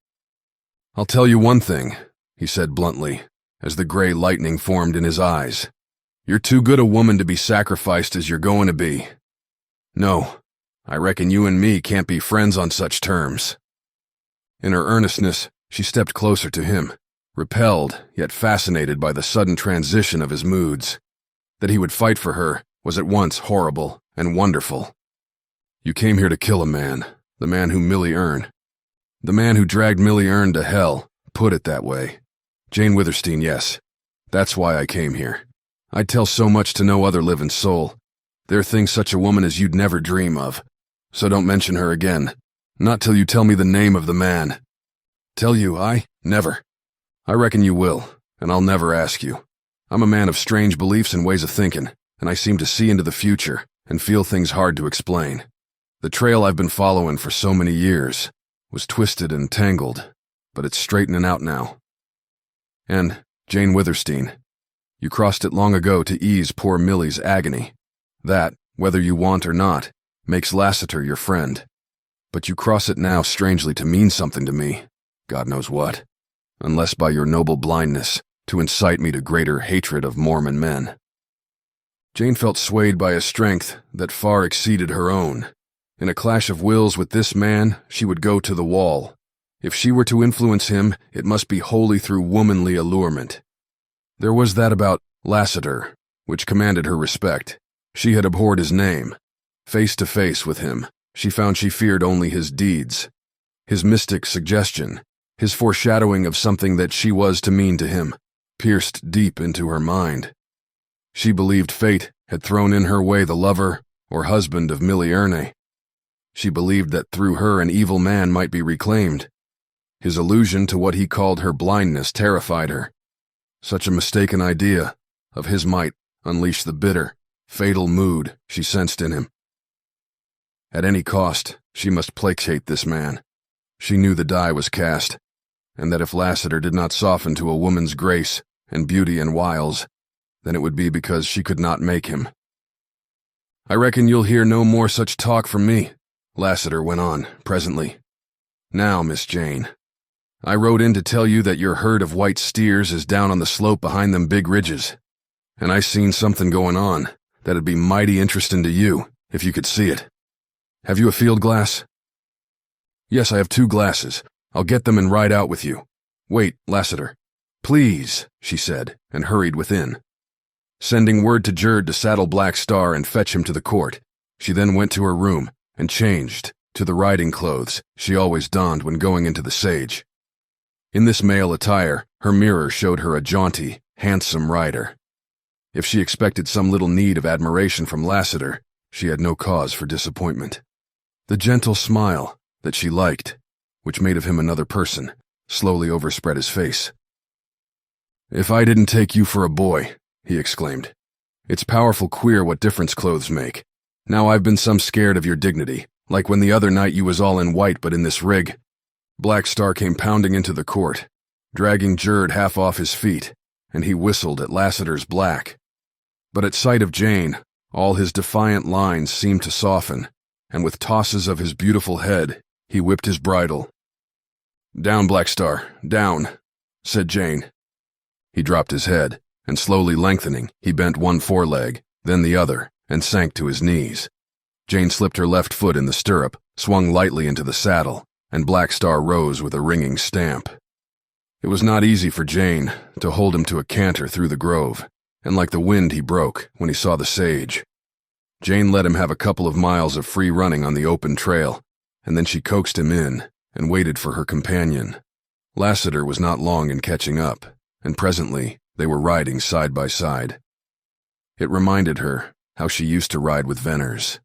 "I'll tell you one thing," he said bluntly, as the gray lightning formed in his eyes. "You're too good a woman to be sacrificed as you're going to be. No, I reckon you and me can't be friends on such terms." In her earnestness, she stepped closer to him, repelled yet fascinated by the sudden transition of his moods. That he would fight for her was at once horrible and wonderful. "You came here to kill a man, the man who Millie Erne. The man who dragged Millie Erne to hell, put it that way. Jane Withersteen, yes. That's why I came here. I'd tell so much to no other living soul. There are things such a woman as you'd never dream of. So don't mention her again. Not till you tell me the name of the man." "Tell you, never. I reckon you will, and I'll never ask you. I'm a man of strange beliefs and ways of thinking, and I seem to see into the future and feel things hard to explain. The trail I've been following for so many years was twisted and tangled, but it's straightening out now. And, Jane Withersteen, you crossed it long ago to ease poor Millie's agony. That, whether you want or not, makes Lassiter your friend. But you cross it now strangely to mean something to me, God knows what, unless by your noble blindness to incite me to greater hatred of Mormon men." Jane felt swayed by a strength that far exceeded her own. In a clash of wills with this man, she would go to the wall. If she were to influence him, it must be wholly through womanly allurement. There was that about Lassiter which commanded her respect. She had abhorred his name. Face to face with him, she found she feared only his deeds. His mystic suggestion, his foreshadowing of something that she was to mean to him, pierced deep into her mind. She believed fate had thrown in her way the lover or husband of Millie Erne. She believed that through her an evil man might be reclaimed. His allusion to what he called her blindness terrified her. Such a mistaken idea of his might unleash the bitter, fatal mood she sensed in him. At any cost, she must placate this man. She knew the die was cast, and that if Lassiter did not soften to a woman's grace and beauty and wiles, then it would be because she could not make him. "I reckon you'll hear no more such talk from me," Lassiter went on, presently. "Now, Miss Jane, I rode in to tell you that your herd of white steers is down on the slope behind them big ridges, and I seen something going on that'd be mighty interesting to you, if you could see it. Have you a field glass?" "Yes, I have 2 glasses. I'll get them and ride out with you. Wait, Lassiter." "Please," she said, and hurried within. Sending word to Jerd to saddle Black Star and fetch him to the court, she then went to her room and changed to the riding clothes she always donned when going into the sage. In this male attire, her mirror showed her a jaunty, handsome rider. If she expected some little need of admiration from Lassiter, she had no cause for disappointment. The gentle smile that she liked, which made of him another person, slowly overspread his face. "If I didn't take you for a boy," he exclaimed. "It's powerful queer what difference clothes make. Now I've been some scared of your dignity, like when the other night you was all in white but in this rig." Black Star came pounding into the court, dragging Jerd half off his feet, and he whistled at Lassiter's black. But at sight of Jane, all his defiant lines seemed to soften, and with tosses of his beautiful head, he whipped his bridle. "Down, Black Star, down," said Jane. He dropped his head, and slowly lengthening, he bent one foreleg, then the other, and sank to his knees. Jane slipped her left foot in the stirrup, swung lightly into the saddle, and Black Star rose with a ringing stamp. It was not easy for Jane to hold him to a canter through the grove, and like the wind he broke when he saw the sage. Jane let him have a couple of miles of free running on the open trail, and then she coaxed him in and waited for her companion. Lassiter was not long in catching up, and presently they were riding side by side. It reminded her how she used to ride with Venners.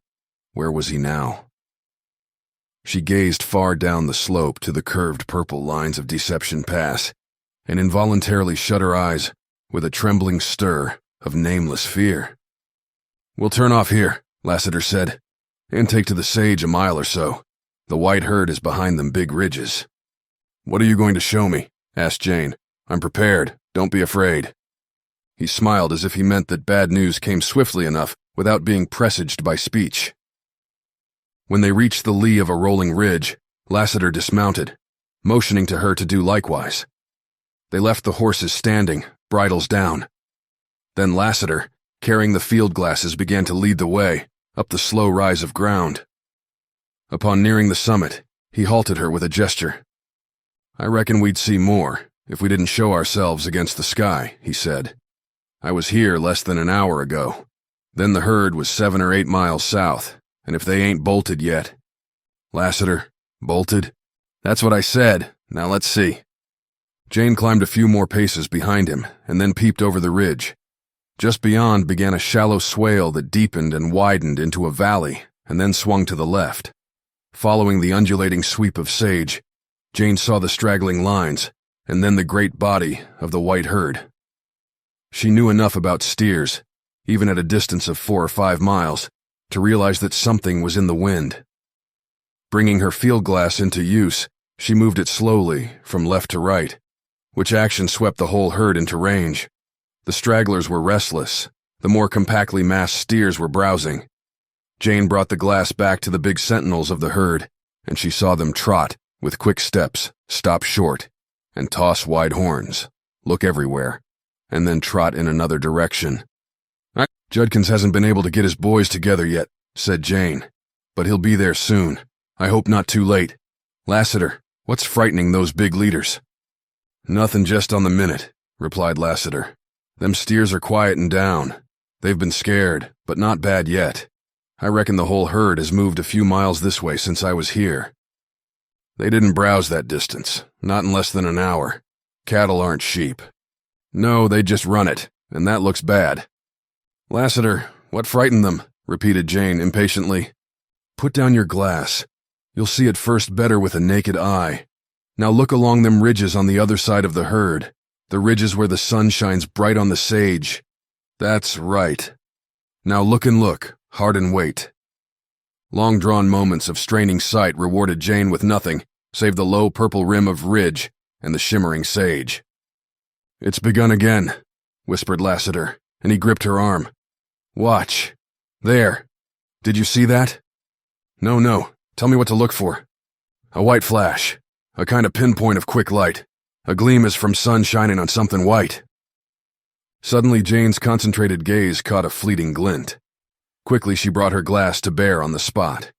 Where was he now? She gazed far down the slope to the curved purple lines of Deception Pass, and involuntarily shut her eyes with a trembling stir of nameless fear. "We'll turn off here," Lassiter said, "and take to the sage a mile or so. The white herd is behind them big ridges." "What are you going to show me?" asked Jane. "I'm prepared. Don't be afraid." He smiled as if he meant that bad news came swiftly enough without being presaged by speech. When they reached the lee of a rolling ridge, Lassiter dismounted, motioning to her to do likewise. They left the horses standing, bridles down. Then Lassiter, carrying the field glasses, began to lead the way up the slow rise of ground. Upon nearing the summit, he halted her with a gesture. "I reckon we'd see more if we didn't show ourselves against the sky," he said. "I was here less than an hour ago. Then the herd was 7 or 8 miles south, and if they ain't bolted yet—" "Lassiter, bolted?" "That's what I said. Now let's see." Jane climbed a few more paces behind him and then peeped over the ridge. Just beyond began a shallow swale that deepened and widened into a valley and then swung to the left. Following the undulating sweep of sage, Jane saw the straggling lines and then the great body of the white herd. She knew enough about steers, even at a distance of 4 or 5 miles, to realize that something was in the wind. Bringing her field glass into use, she moved it slowly from left to right, which action swept the whole herd into range. The stragglers were restless. The more compactly massed steers were browsing. Jane brought the glass back to the big sentinels of the herd, and she saw them trot with quick steps, stop short, and toss wide horns, look everywhere, and then trot in another direction. "Judkins hasn't been able to get his boys together yet," said Jane, "but he'll be there soon. I hope not too late. Lassiter, what's frightening those big leaders?" "Nothing just on the minute," replied Lassiter. "Them steers are quieting down. They've been scared, but not bad yet. I reckon the whole herd has moved a few miles this way since I was here." "They didn't browse that distance, not in less than an hour. Cattle aren't sheep." "No, they just run it, and that looks bad." "Lassiter, what frightened them?" repeated Jane impatiently. "Put down your glass. You'll see at first better with a naked eye. Now look along them ridges on the other side of the herd, the ridges where the sun shines bright on the sage. That's right. Now look and look, hard and wait." Long-drawn moments of straining sight rewarded Jane with nothing save the low purple rim of ridge and the shimmering sage. "It's begun again," whispered Lassiter, and he gripped her arm. "Watch. There. Did you see that?" No. Tell me what to look for." "A white flash. A kind of pinpoint of quick light. A gleam as from sun shining on something white." Suddenly Jane's concentrated gaze caught a fleeting glint. Quickly she brought her glass to bear on the spot.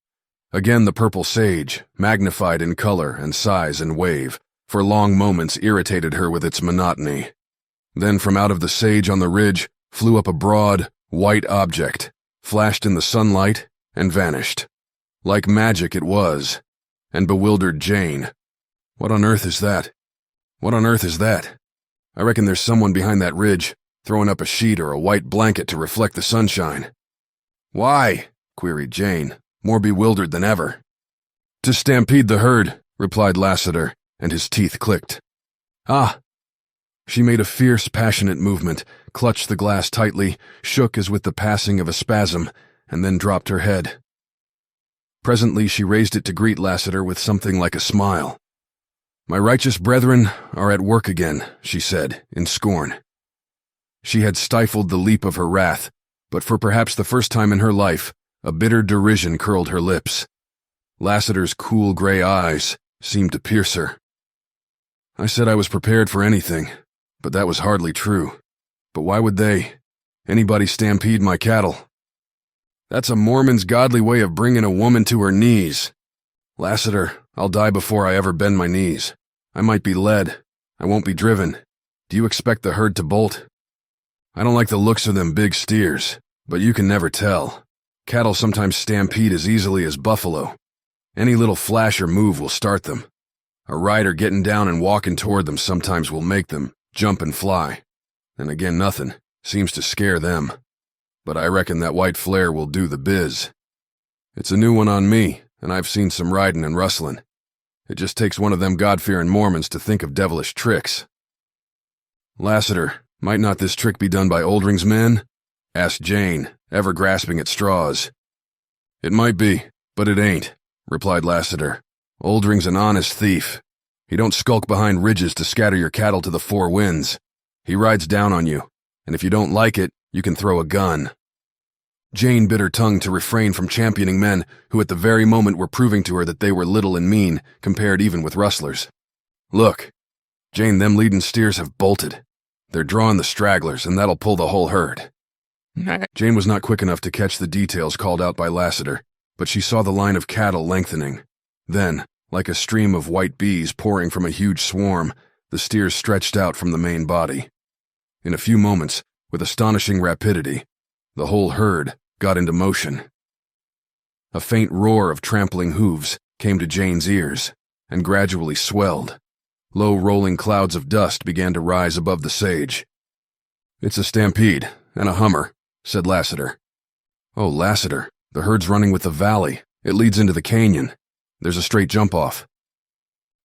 Again the purple sage, magnified in color and size and wave, for long moments irritated her with its monotony. Then from out of the sage on the ridge flew up a broad, white object, flashed in the sunlight, and vanished. Like magic it was, and bewildered Jane. "What on earth is that? What on earth is that? I reckon there's someone behind that ridge, throwing up a sheet or a white blanket to reflect the sunshine." "Why?" queried Jane, more bewildered than ever. "To stampede the herd," replied Lassiter, and his teeth clicked. "Ah, She made a fierce, passionate movement, clutched the glass tightly, shook as with the passing of a spasm, and then dropped her head. Presently she raised it to greet Lassiter with something like a smile. "My righteous brethren are at work again," she said, in scorn. She had stifled the leap of her wrath, but for perhaps the first time in her life, a bitter derision curled her lips. Lassiter's cool gray eyes seemed to pierce her. "I said I was prepared for anything, but that was hardly true. But why would anybody stampede my cattle? That's a Mormon's godly way of bringing a woman to her knees. Lassiter, I'll die before I ever bend my knees. I might be led. I won't be driven. Do you expect the herd to bolt? I don't like the looks of them big steers, but you can never tell. Cattle sometimes stampede as easily as buffalo. Any little flash or move will start them. A rider getting down and walking toward them sometimes will make them jump and fly. And again, nothing seems to scare them. But I reckon that white flare will do the biz. It's a new one on me, and I've seen some riding and rustling. It just takes one of them God-fearing Mormons to think of devilish tricks." "Lassiter, might not this trick be done by Oldring's men?" asked Jane, ever grasping at straws. "It might be, but it ain't," replied Lassiter. "Oldring's an honest thief. He don't skulk behind ridges to scatter your cattle to the four winds. He rides down on you, and if you don't like it, you can throw a gun." Jane bit her tongue to refrain from championing men who at the very moment were proving to her that they were little and mean, compared even with rustlers. "Look, Jane, them leading steers have bolted. They're drawing the stragglers, and that'll pull the whole herd." Jane was not quick enough to catch the details called out by Lassiter, but she saw the line of cattle lengthening. Then, like a stream of white bees pouring from a huge swarm, the steers stretched out from the main body. In a few moments, with astonishing rapidity, the whole herd got into motion. A faint roar of trampling hooves came to Jane's ears, and gradually swelled. Low rolling clouds of dust began to rise above the sage. "It's a stampede, and a hummer," said Lassiter. "Oh, Lassiter, the herd's running with the valley. It leads into the canyon. There's a straight jump off."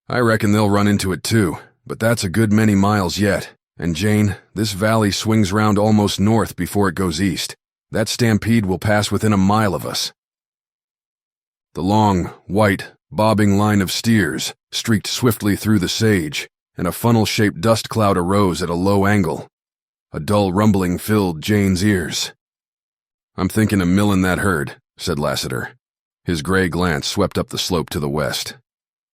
"I reckon they'll run into it too, but that's a good many miles yet. And Jane, this valley swings round almost north before it goes east. That stampede will pass within a mile of us." The long, white, bobbing line of steers streaked swiftly through the sage, and a funnel-shaped dust cloud arose at a low angle. A dull rumbling filled Jane's ears. "I'm thinking of milling that herd," said Lassiter. His gray glance swept up the slope to the west.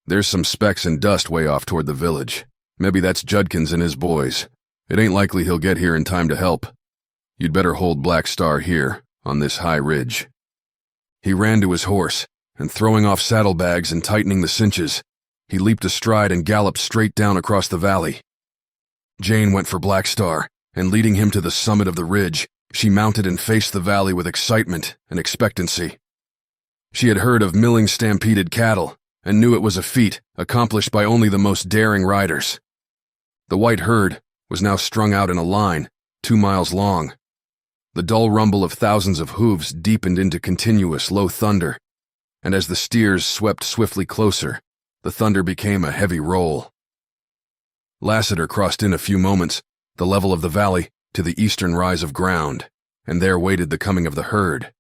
"There's some specks and dust way off toward the village. Maybe that's Judkins and his boys. It ain't likely he'll get here in time to help. You'd better hold Black Star here, on this high ridge." He ran to his horse, and throwing off saddlebags and tightening the cinches, he leaped astride and galloped straight down across the valley. Jane went for Black Star, and leading him to the summit of the ridge, she mounted and faced the valley with excitement and expectancy. She had heard of milling stampeded cattle, and knew it was a feat accomplished by only the most daring riders. The white herd was now strung out in a line, 2 miles long. The dull rumble of thousands of hooves deepened into continuous low thunder, and as the steers swept swiftly closer, the thunder became a heavy roll. Lassiter crossed in a few moments, the level of the valley, to the eastern rise of ground, and there waited the coming of the herd.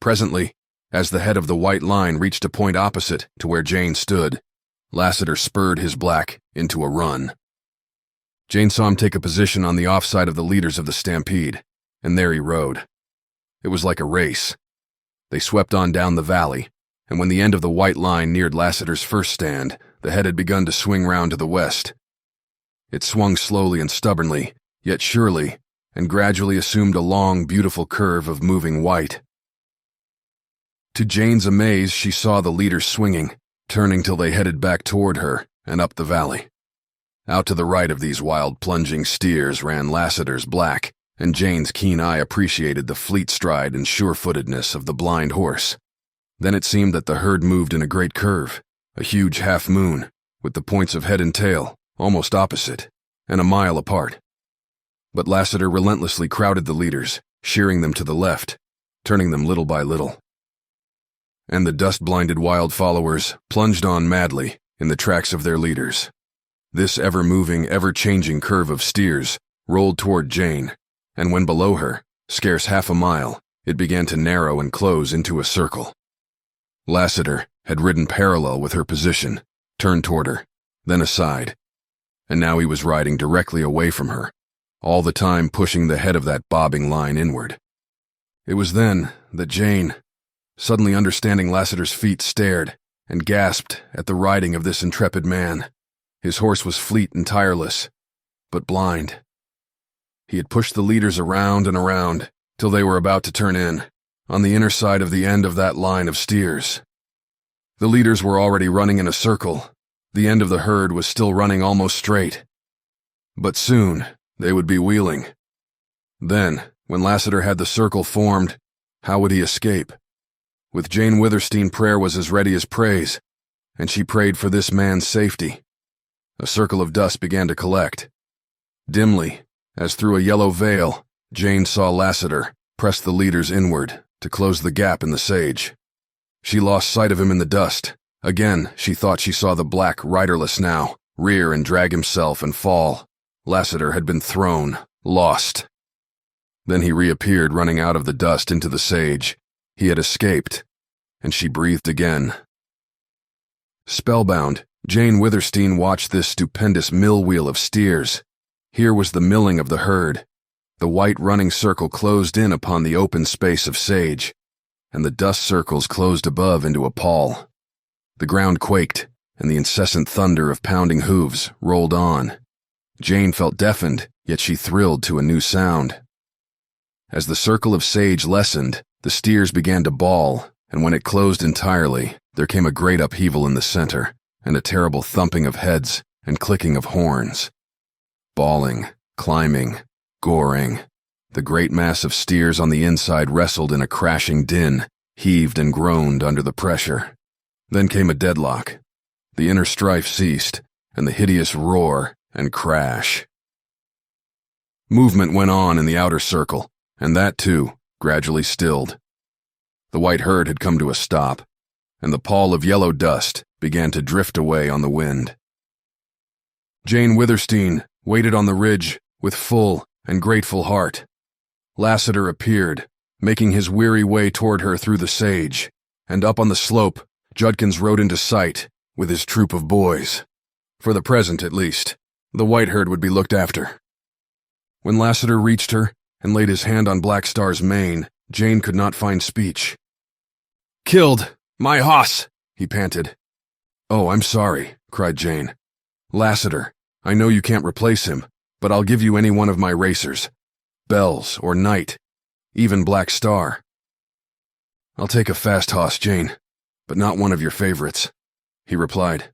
Presently, as the head of the white line reached a point opposite to where Jane stood, Lassiter spurred his black into a run. Jane saw him take a position on the offside of the leaders of the stampede, and there he rode. It was like a race. They swept on down the valley, and when the end of the white line neared Lassiter's first stand, the head had begun to swing round to the west. It swung slowly and stubbornly, yet surely, and gradually assumed a long, beautiful curve of moving white. To Jane's amaze, she saw the leaders swinging, turning till they headed back toward her and up the valley. Out to the right of these wild, plunging steers ran Lassiter's black, and Jane's keen eye appreciated the fleet stride and sure-footedness of the blind horse. Then it seemed that the herd moved in a great curve, a huge half-moon, with the points of head and tail almost opposite, and a mile apart. But Lassiter relentlessly crowded the leaders, shearing them to the left, turning them little by little. And the dust-blinded wild followers plunged on madly in the tracks of their leaders. This ever-moving, ever-changing curve of steers rolled toward Jane, and when below her, scarce half a mile, it began to narrow and close into a circle. Lassiter had ridden parallel with her position, turned toward her, then aside, and now he was riding directly away from her, all the time pushing the head of that bobbing line inward. It was then that Jane, suddenly understanding Lassiter's feat, stared and gasped at the riding of this intrepid man. His horse was fleet and tireless, but blind. He had pushed the leaders around and around till they were about to turn in, on the inner side of the end of that line of steers. The leaders were already running in a circle. The end of the herd was still running almost straight. But soon, they would be wheeling. Then, when Lassiter had the circle formed, how would he escape? With Jane Withersteen, prayer was as ready as praise, and she prayed for this man's safety. A circle of dust began to collect. Dimly, as through a yellow veil, Jane saw Lassiter press the leaders inward to close the gap in the sage. She lost sight of him in the dust. Again, she thought she saw the black, riderless now, rear and drag himself and fall. Lassiter had been thrown, lost. Then he reappeared, running out of the dust into the sage. He had escaped, and she breathed again. Spellbound, Jane Withersteen watched this stupendous mill wheel of steers. Here was the milling of the herd. The white running circle closed in upon the open space of sage, and the dust circles closed above into a pall. The ground quaked, and the incessant thunder of pounding hooves rolled on. Jane felt deafened, yet she thrilled to a new sound. As the circle of sage lessened, the steers began to bawl, and when it closed entirely, there came a great upheaval in the center, and a terrible thumping of heads and clicking of horns. Bawling, climbing, goring, the great mass of steers on the inside wrestled in a crashing din, heaved and groaned under the pressure. Then came a deadlock. The inner strife ceased, and the hideous roar and crash. Movement went on in the outer circle, and that, too, gradually stilled. The white herd had come to a stop, and the pall of yellow dust began to drift away on the wind. Jane Withersteen waited on the ridge with full and grateful heart. Lassiter appeared, making his weary way toward her through the sage, and up on the slope, Judkins rode into sight with his troop of boys. For the present, at least, the white herd would be looked after. When Lassiter reached her and laid his hand on Black Star's mane, Jane could not find speech. "Killed! My hoss!" he panted. "Oh, I'm sorry," cried Jane. "Lassiter, I know you can't replace him, but I'll give you any one of my racers. Bells or Knight, even Black Star." "I'll take a fast hoss, Jane, but not one of your favorites," he replied.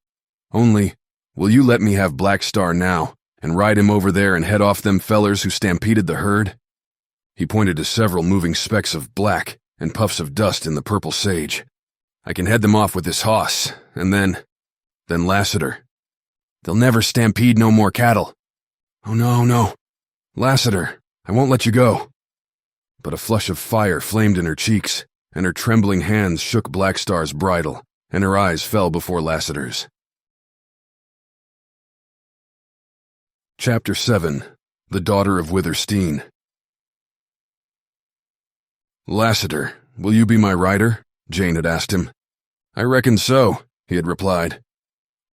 "Only, will you let me have Black Star now and ride him over there and head off them fellers who stampeded the herd?" He pointed to several moving specks of black and puffs of dust in the purple sage. "I can head them off with this hoss, and then Lassiter. They'll never stampede no more cattle." "Oh, no. Lassiter, I won't let you go." But a flush of fire flamed in her cheeks, and her trembling hands shook Black Star's bridle, and her eyes fell before Lassiter's. Chapter 7. The Daughter of Withersteen. "Lassiter, will you be my rider?" Jane had asked him. "I reckon so," he had replied.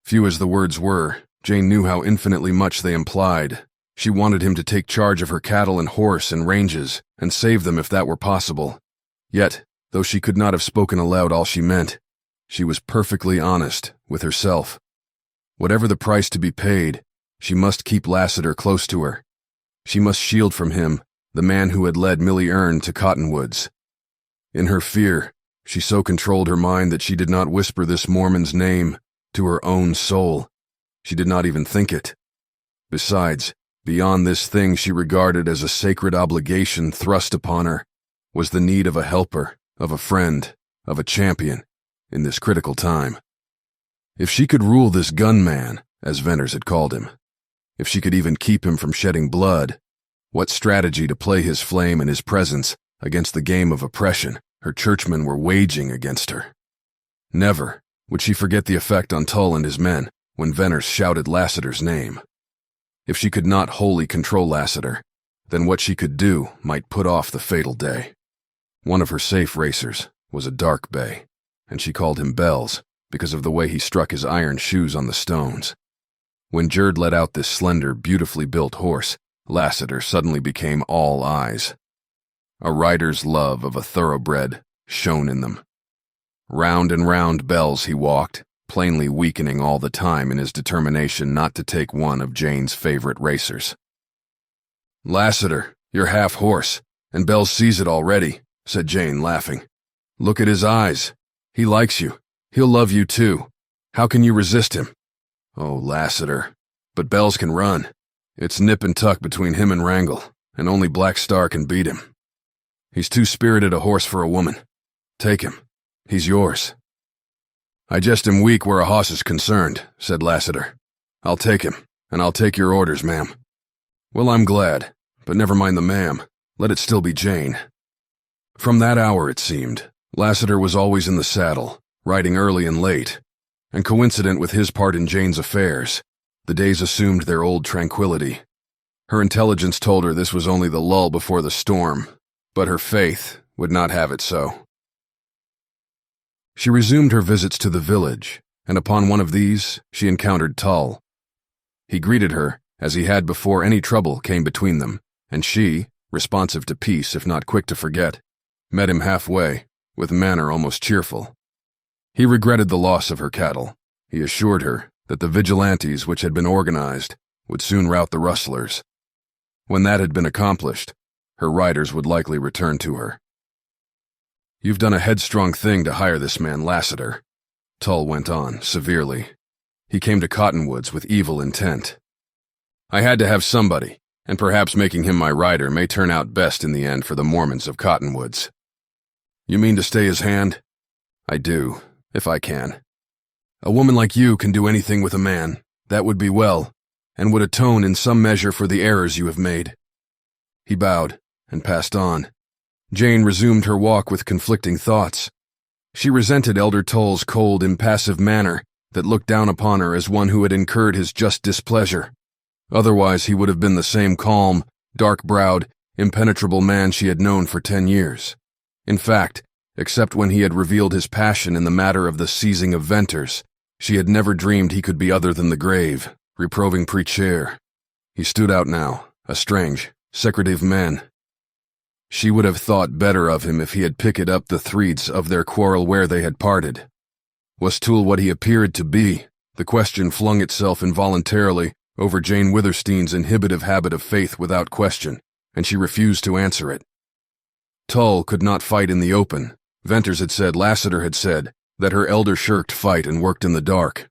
Few as the words were, Jane knew how infinitely much they implied. She wanted him to take charge of her cattle and horse and ranges, and save them if that were possible. Yet, though she could not have spoken aloud all she meant, she was perfectly honest with herself. Whatever the price to be paid, she must keep Lassiter close to her. She must shield from him the man who had led Millie Erne to Cottonwoods. In her fear, she so controlled her mind that she did not whisper this Mormon's name to her own soul. She did not even think it. Besides, beyond this thing she regarded as a sacred obligation thrust upon her, was the need of a helper, of a friend, of a champion, in this critical time. If she could rule this gunman, as Venters had called him, if she could even keep him from shedding blood, what strategy to play his flame and his presence against the game of oppression her churchmen were waging against her? Never would she forget the effect on Tull and his men when Venters shouted Lassiter's name. If she could not wholly control Lassiter, then what she could do might put off the fatal day. One of her safe racers was a dark bay, and she called him Bells because of the way he struck his iron shoes on the stones. When Jerd let out this slender, beautifully built horse, Lassiter suddenly became all eyes. A rider's love of a thoroughbred shone in them. Round and round Bells he walked, plainly weakening all the time in his determination not to take one of Jane's favorite racers. "Lassiter, you're half horse, and Bells sees it already," said Jane, laughing. "Look at his eyes. He likes you. He'll love you too. How can you resist him?" "Oh, Lassiter. But Bells can run. It's nip and tuck between him and Wrangle, and only Black Star can beat him. He's too spirited a horse for a woman. Take him. He's yours." "I just am weak where a hoss is concerned," said Lassiter. "I'll take him, and I'll take your orders, ma'am." "Well, I'm glad, but never mind the ma'am. Let it still be Jane." From that hour, it seemed, Lassiter was always in the saddle, riding early and late, and coincident with his part in Jane's affairs, the days assumed their old tranquility. Her intelligence told her this was only the lull before the storm, but her faith would not have it so. She resumed her visits to the village, and upon one of these she encountered Tull. He greeted her, as he had before any trouble came between them, and she, responsive to peace if not quick to forget, met him halfway, with manner almost cheerful. He regretted the loss of her cattle. He assured her that the vigilantes which had been organized would soon rout the rustlers. When that had been accomplished, her riders would likely return to her. "You've done a headstrong thing to hire this man Lassiter," Tull went on, severely. "He came to Cottonwoods with evil intent. I had to have somebody, and perhaps making him my rider may turn out best in the end for the Mormons of Cottonwoods." "You mean to stay his hand?" "I do, if I can. A woman like you can do anything with a man. That would be well, and would atone in some measure for the errors you have made." He bowed and passed on. Jane resumed her walk with conflicting thoughts. She resented Elder Tull's cold, impassive manner that looked down upon her as one who had incurred his just displeasure. Otherwise he would have been the same calm, dark-browed, impenetrable man she had known for 10 years. In fact, except when he had revealed his passion in the matter of the seizing of Venters, she had never dreamed he could be other than the grave, reproving preacher. He stood out now, a strange, secretive man. She would have thought better of him if he had picked up the threads of their quarrel where they had parted. Was Tull what he appeared to be? The question flung itself involuntarily over Jane Withersteen's inhibitive habit of faith without question, and she refused to answer it. Tull could not fight in the open. Venters had said, Lassiter had said, that her elder shirked fight and worked in the dark.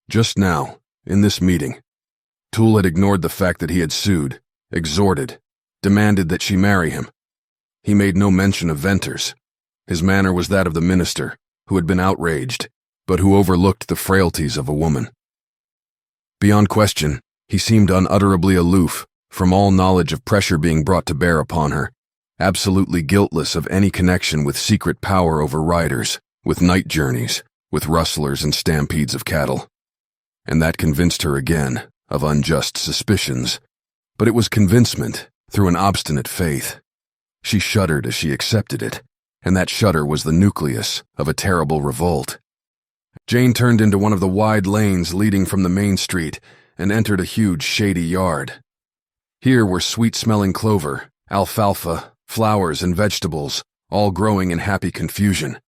Just now, in this meeting, Tull had ignored the fact that he had sued, exhorted, demanded that she marry him. He made no mention of Venters. His manner was that of the minister, who had been outraged, but who overlooked the frailties of a woman. Beyond question, he seemed unutterably aloof from all knowledge of pressure being brought to bear upon her, absolutely guiltless of any connection with secret power over riders, with night journeys, with rustlers and stampedes of cattle. And that convinced her again of unjust suspicions, but it was convincement through an obstinate faith. She shuddered as she accepted it, and that shudder was the nucleus of a terrible revolt. Jane turned into one of the wide lanes leading from the main street and entered a huge shady yard. Here were sweet-smelling clover, alfalfa, flowers, and vegetables, all growing in happy confusion.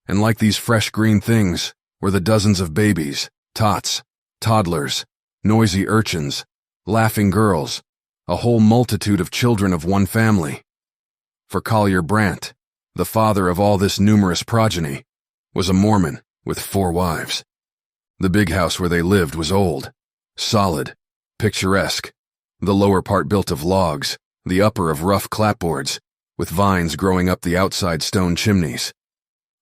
And like these fresh green things were the dozens of babies, tots, toddlers, noisy urchins, laughing girls, a whole multitude of children of one family. For Collier Brandt, the father of all this numerous progeny, was a Mormon with 4 wives. The big house where they lived was old, solid, picturesque, the lower part built of logs, the upper of rough clapboards, with vines growing up the outside stone chimneys.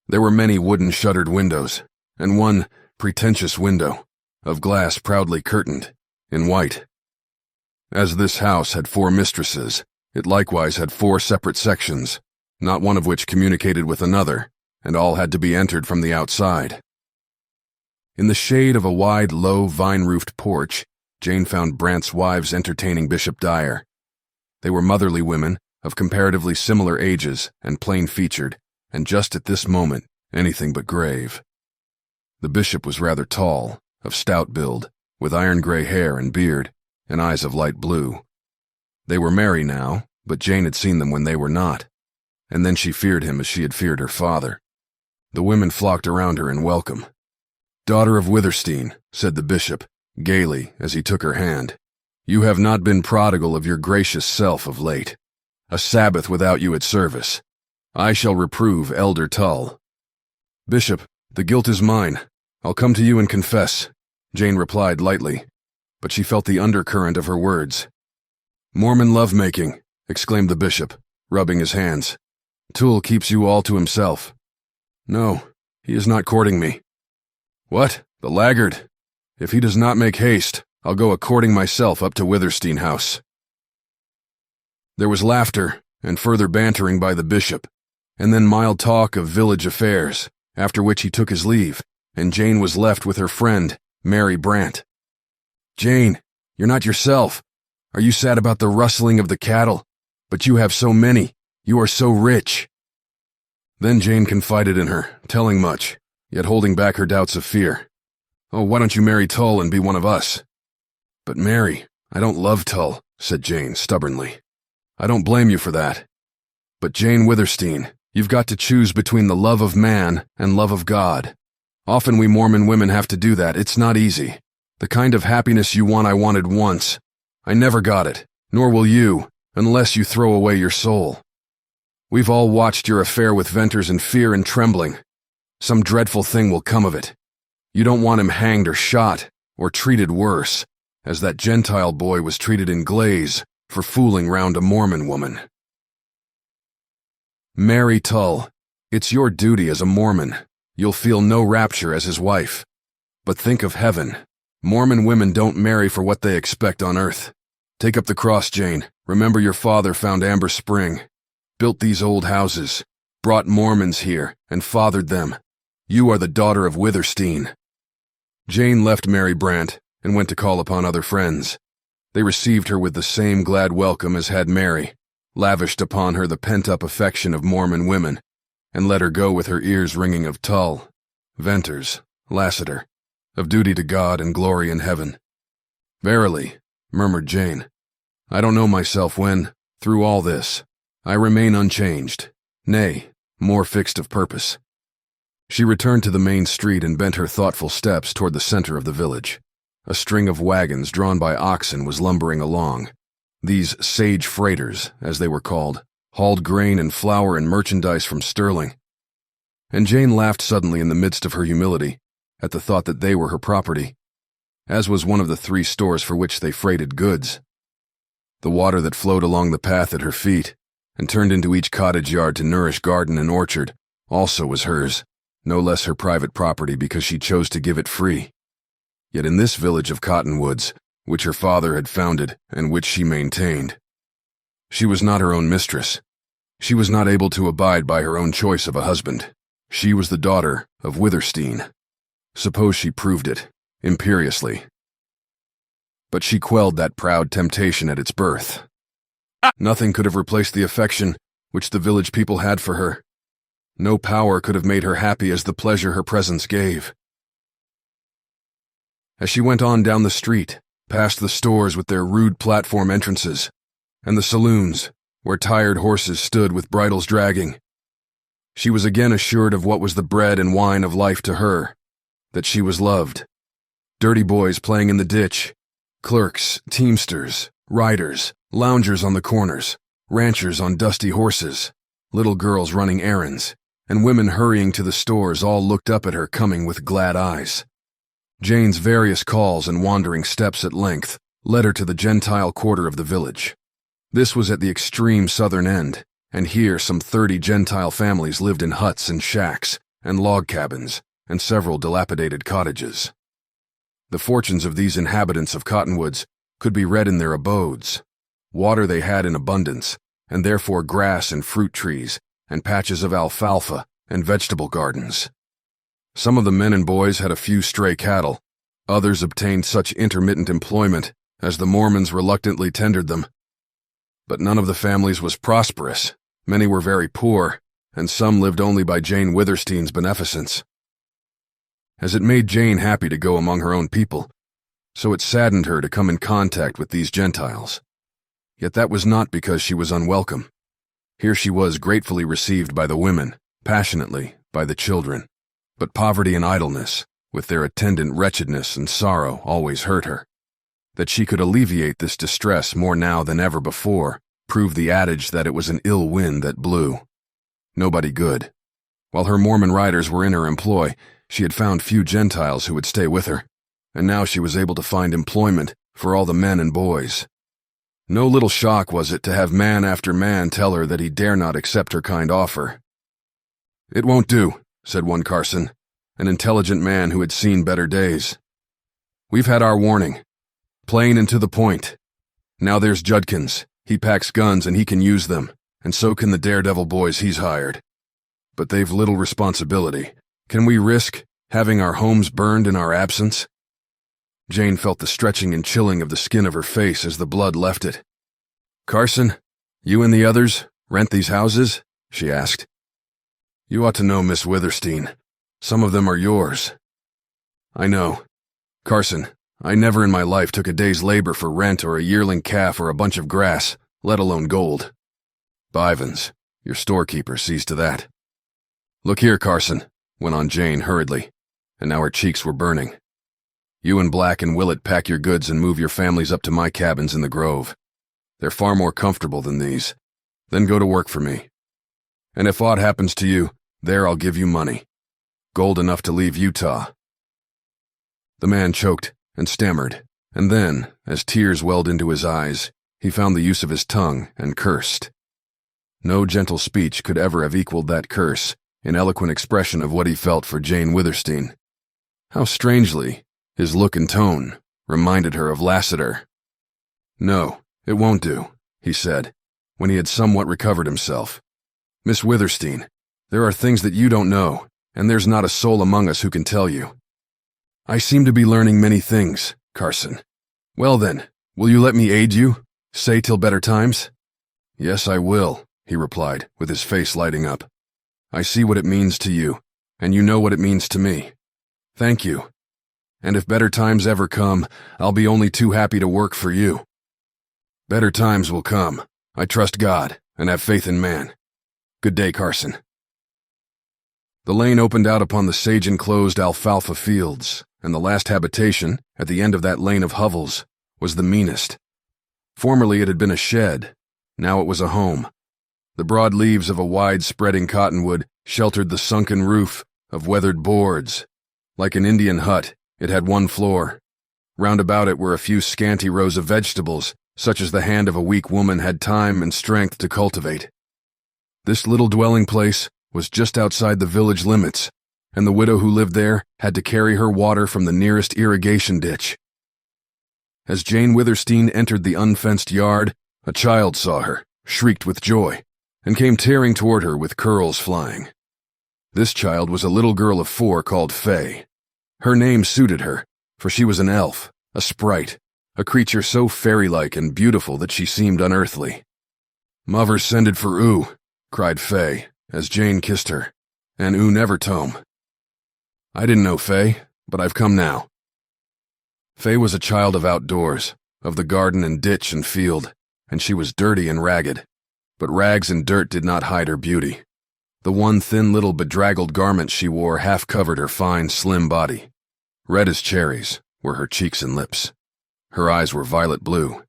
There were many wooden shuttered windows, and one pretentious window, of glass proudly curtained, in white. As this house had 4 mistresses, it likewise had 4 separate sections, not one of which communicated with another, and all had to be entered from the outside. In the shade of a wide, low, vine-roofed porch, Jane found Brant's wives entertaining Bishop Dyer. They were motherly women, of comparatively similar ages and plain-featured, and just at this moment, anything but grave. The bishop was rather tall, of stout build, with iron-gray hair and beard, and eyes of light blue. They were merry now, but Jane had seen them when they were not, and then she feared him as she had feared her father. The women flocked around her in welcome. "Daughter of Withersteen," said the bishop, gaily, as he took her hand, "you have not been prodigal of your gracious self of late. A Sabbath without you at service. I shall reprove Elder Tull." "Bishop, the guilt is mine. I'll come to you and confess," Jane replied lightly, but she felt the undercurrent of her words. "Mormon lovemaking," exclaimed the bishop, rubbing his hands. "Tull keeps you all to himself." "No, he is not courting me." "What? The laggard? If he does not make haste, I'll go a-courting myself up to Withersteen House." There was laughter and further bantering by the bishop, and then mild talk of village affairs, after which he took his leave, and Jane was left with her friend, Mary Brant. "Jane, you're not yourself. Are you sad about the rustling of the cattle? But you have so many. You are so rich." Then Jane confided in her, telling much, yet holding back her doubts of fear. "Oh, why don't you marry Tull and be one of us?" "But Mary, I don't love Tull," said Jane stubbornly. "I don't blame you for that. But Jane Withersteen, you've got to choose between the love of man and love of God. Often we Mormon women have to do that. It's not easy. The kind of happiness you want I wanted once. I never got it, nor will you, unless you throw away your soul. We've all watched your affair with Venters in fear and trembling. Some dreadful thing will come of it. You don't want him hanged or shot, or treated worse, as that Gentile boy was treated in Glaze for fooling round a Mormon woman. Marry Tull. It's your duty as a Mormon. You'll feel no rapture as his wife. But think of heaven. Mormon women don't marry for what they expect on earth. Take up the cross, Jane. Remember your father found Amber Spring, built these old houses, brought Mormons here, and fathered them. You are the daughter of Withersteen." Jane left Mary Brant and went to call upon other friends. They received her with the same glad welcome as had Mary, lavished upon her the pent-up affection of Mormon women, and let her go with her ears ringing of Tull, Venters, Lassiter, of duty to God and glory in heaven. "Verily," murmured Jane, "I don't know myself when, through all this, I remain unchanged, nay, more fixed of purpose." She returned to the main street and bent her thoughtful steps toward the center of the village. A string of wagons drawn by oxen was lumbering along. These sage freighters, as they were called, hauled grain and flour and merchandise from Sterling. And Jane laughed suddenly in the midst of her humility at the thought that they were her property, as was one of the 3 stores for which they freighted goods. The water that flowed along the path at her feet and turned into each cottage yard to nourish garden and orchard also was hers, no less her private property because she chose to give it free. Yet in this village of cottonwoods, which her father had founded and which she maintained, she was not her own mistress. She was not able to abide by her own choice of a husband. She was the daughter of Withersteen. Suppose she proved it, imperiously. But she quelled that proud temptation at its birth. Nothing could have replaced the affection which the village people had for her. No power could have made her happy as the pleasure her presence gave. As she went on down the street, past the stores with their rude platform entrances, and the saloons, where tired horses stood with bridles dragging, she was again assured of what was the bread and wine of life to her, that she was loved. Dirty boys playing in the ditch, clerks, teamsters, riders, loungers on the corners, ranchers on dusty horses, little girls running errands, and women hurrying to the stores all looked up at her coming with glad eyes. Jane's various calls and wandering steps at length led her to the Gentile quarter of the village. This was at the extreme southern end, and here some 30 Gentile families lived in huts and shacks, and log cabins, and several dilapidated cottages. The fortunes of these inhabitants of Cottonwoods could be read in their abodes. Water they had in abundance, and therefore grass and fruit trees, and patches of alfalfa and vegetable gardens. Some of the men and boys had a few stray cattle. Others obtained such intermittent employment as the Mormons reluctantly tendered them. But none of the families was prosperous. Many were very poor, and some lived only by Jane Withersteen's beneficence. As it made Jane happy to go among her own people, so it saddened her to come in contact with these Gentiles. Yet that was not because she was unwelcome. Here she was gratefully received by the women, passionately by the children. But poverty and idleness, with their attendant wretchedness and sorrow, always hurt her. That she could alleviate this distress more now than ever before proved the adage that it was an ill wind that blew. Nobody good. While her Mormon riders were in her employ, she had found few Gentiles who would stay with her, and now she was able to find employment for all the men and boys. No little shock was it to have man after man tell her that he dare not accept her kind offer. "It won't do," said one Carson, an intelligent man who had seen better days. "We've had our warning. Plain and to the point. Now there's Judkins. He packs guns and he can use them, and so can the daredevil boys he's hired. But they've little responsibility. Can we risk having our homes burned in our absence?" Jane felt the stretching and chilling of the skin of her face as the blood left it. "Carson, you and the others rent these houses?" she asked. "You ought to know, Miss Withersteen. Some of them are yours." "I know. Carson, I never in my life took a day's labor for rent or a yearling calf or a bunch of grass, let alone gold. Bivens, your storekeeper, sees to that." "Look here, Carson," went on Jane hurriedly, and now her cheeks were burning. "You and Black and Willett pack your goods and move your families up to my cabins in the Grove. They're far more comfortable than these. Then go to work for me. And if aught happens to you, there I'll give you money. Gold enough to leave Utah." The man choked and stammered, and then, as tears welled into his eyes, he found the use of his tongue and cursed. No gentle speech could ever have equaled that curse in eloquent expression of what he felt for Jane Withersteen. How strangely his look and tone reminded her of Lassiter. "No, it won't do," he said, when he had somewhat recovered himself. "Miss Withersteen, there are things that you don't know, and there's not a soul among us who can tell you." "I seem to be learning many things, Carson. Well then, will you let me aid you? Say till better times?" "Yes, I will," he replied, with his face lighting up. "I see what it means to you, and you know what it means to me. Thank you. And if better times ever come, I'll be only too happy to work for you." "Better times will come. I trust God and have faith in man. Good day, Carson." The lane opened out upon the sage-enclosed alfalfa fields, and the last habitation, at the end of that lane of hovels, was the meanest. Formerly it had been a shed. Now it was a home. The broad leaves of a wide-spreading cottonwood sheltered the sunken roof of weathered boards. Like an Indian hut, it had one floor. Round about it were a few scanty rows of vegetables, such as the hand of a weak woman had time and strength to cultivate. This little dwelling place was just outside the village limits, and the widow who lived there had to carry her water from the nearest irrigation ditch. As Jane Withersteen entered the unfenced yard, a child saw her, shrieked with joy, and came tearing toward her with curls flying. This child was a little girl of 4 called Fay. Her name suited her, for she was an elf, a sprite, a creature so fairy-like and beautiful that she seemed unearthly. "Muvver sended for oo," cried Fay, as Jane kissed her, "and oo never tome." "I didn't know, Fay, but I've come now." Fay was a child of outdoors, of the garden and ditch and field, and she was dirty and ragged, but rags and dirt did not hide her beauty. The one thin little bedraggled garment she wore half covered her fine, slim body. Red as cherries were her cheeks and lips. Her eyes were violet blue,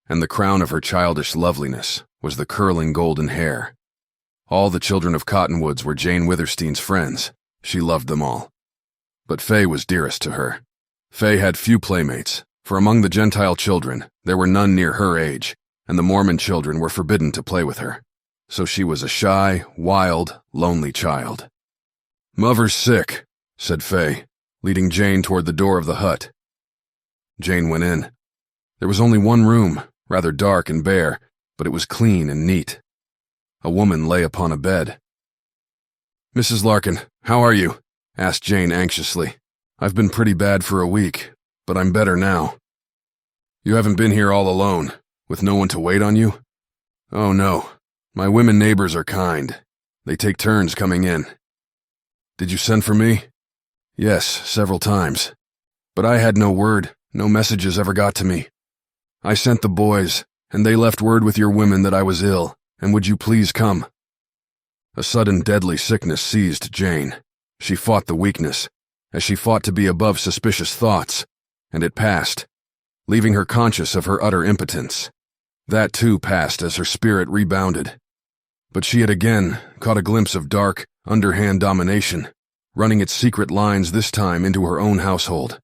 and the crown of her childish loveliness was the curling golden hair. All the children of Cottonwoods were Jane Withersteen's friends. She loved them all. But Fay was dearest to her. Fay had few playmates, for among the Gentile children there were none near her age, and the Mormon children were forbidden to play with her. So she was a shy, wild, lonely child. "Muvver's sick," said Fay, leading Jane toward the door of the hut. Jane went in. There was only one room, rather dark and bare, but it was clean and neat. A woman lay upon a bed. "Mrs. Larkin, how are you?" asked Jane anxiously. "I've been pretty bad for a week, but I'm better now." "You haven't been here all alone, with no one to wait on you?" "Oh no, my women neighbors are kind. They take turns coming in." "Did you send for me?" "Yes, several times. But I had no word, no messages ever got to me. I sent the boys, and they left word with your women that I was ill, and would you please come?" A sudden deadly sickness seized Jane. She fought the weakness, as she fought to be above suspicious thoughts, and it passed, leaving her conscious of her utter impotence. That too passed as her spirit rebounded. But she had again caught a glimpse of dark, underhand domination, running its secret lines this time into her own household.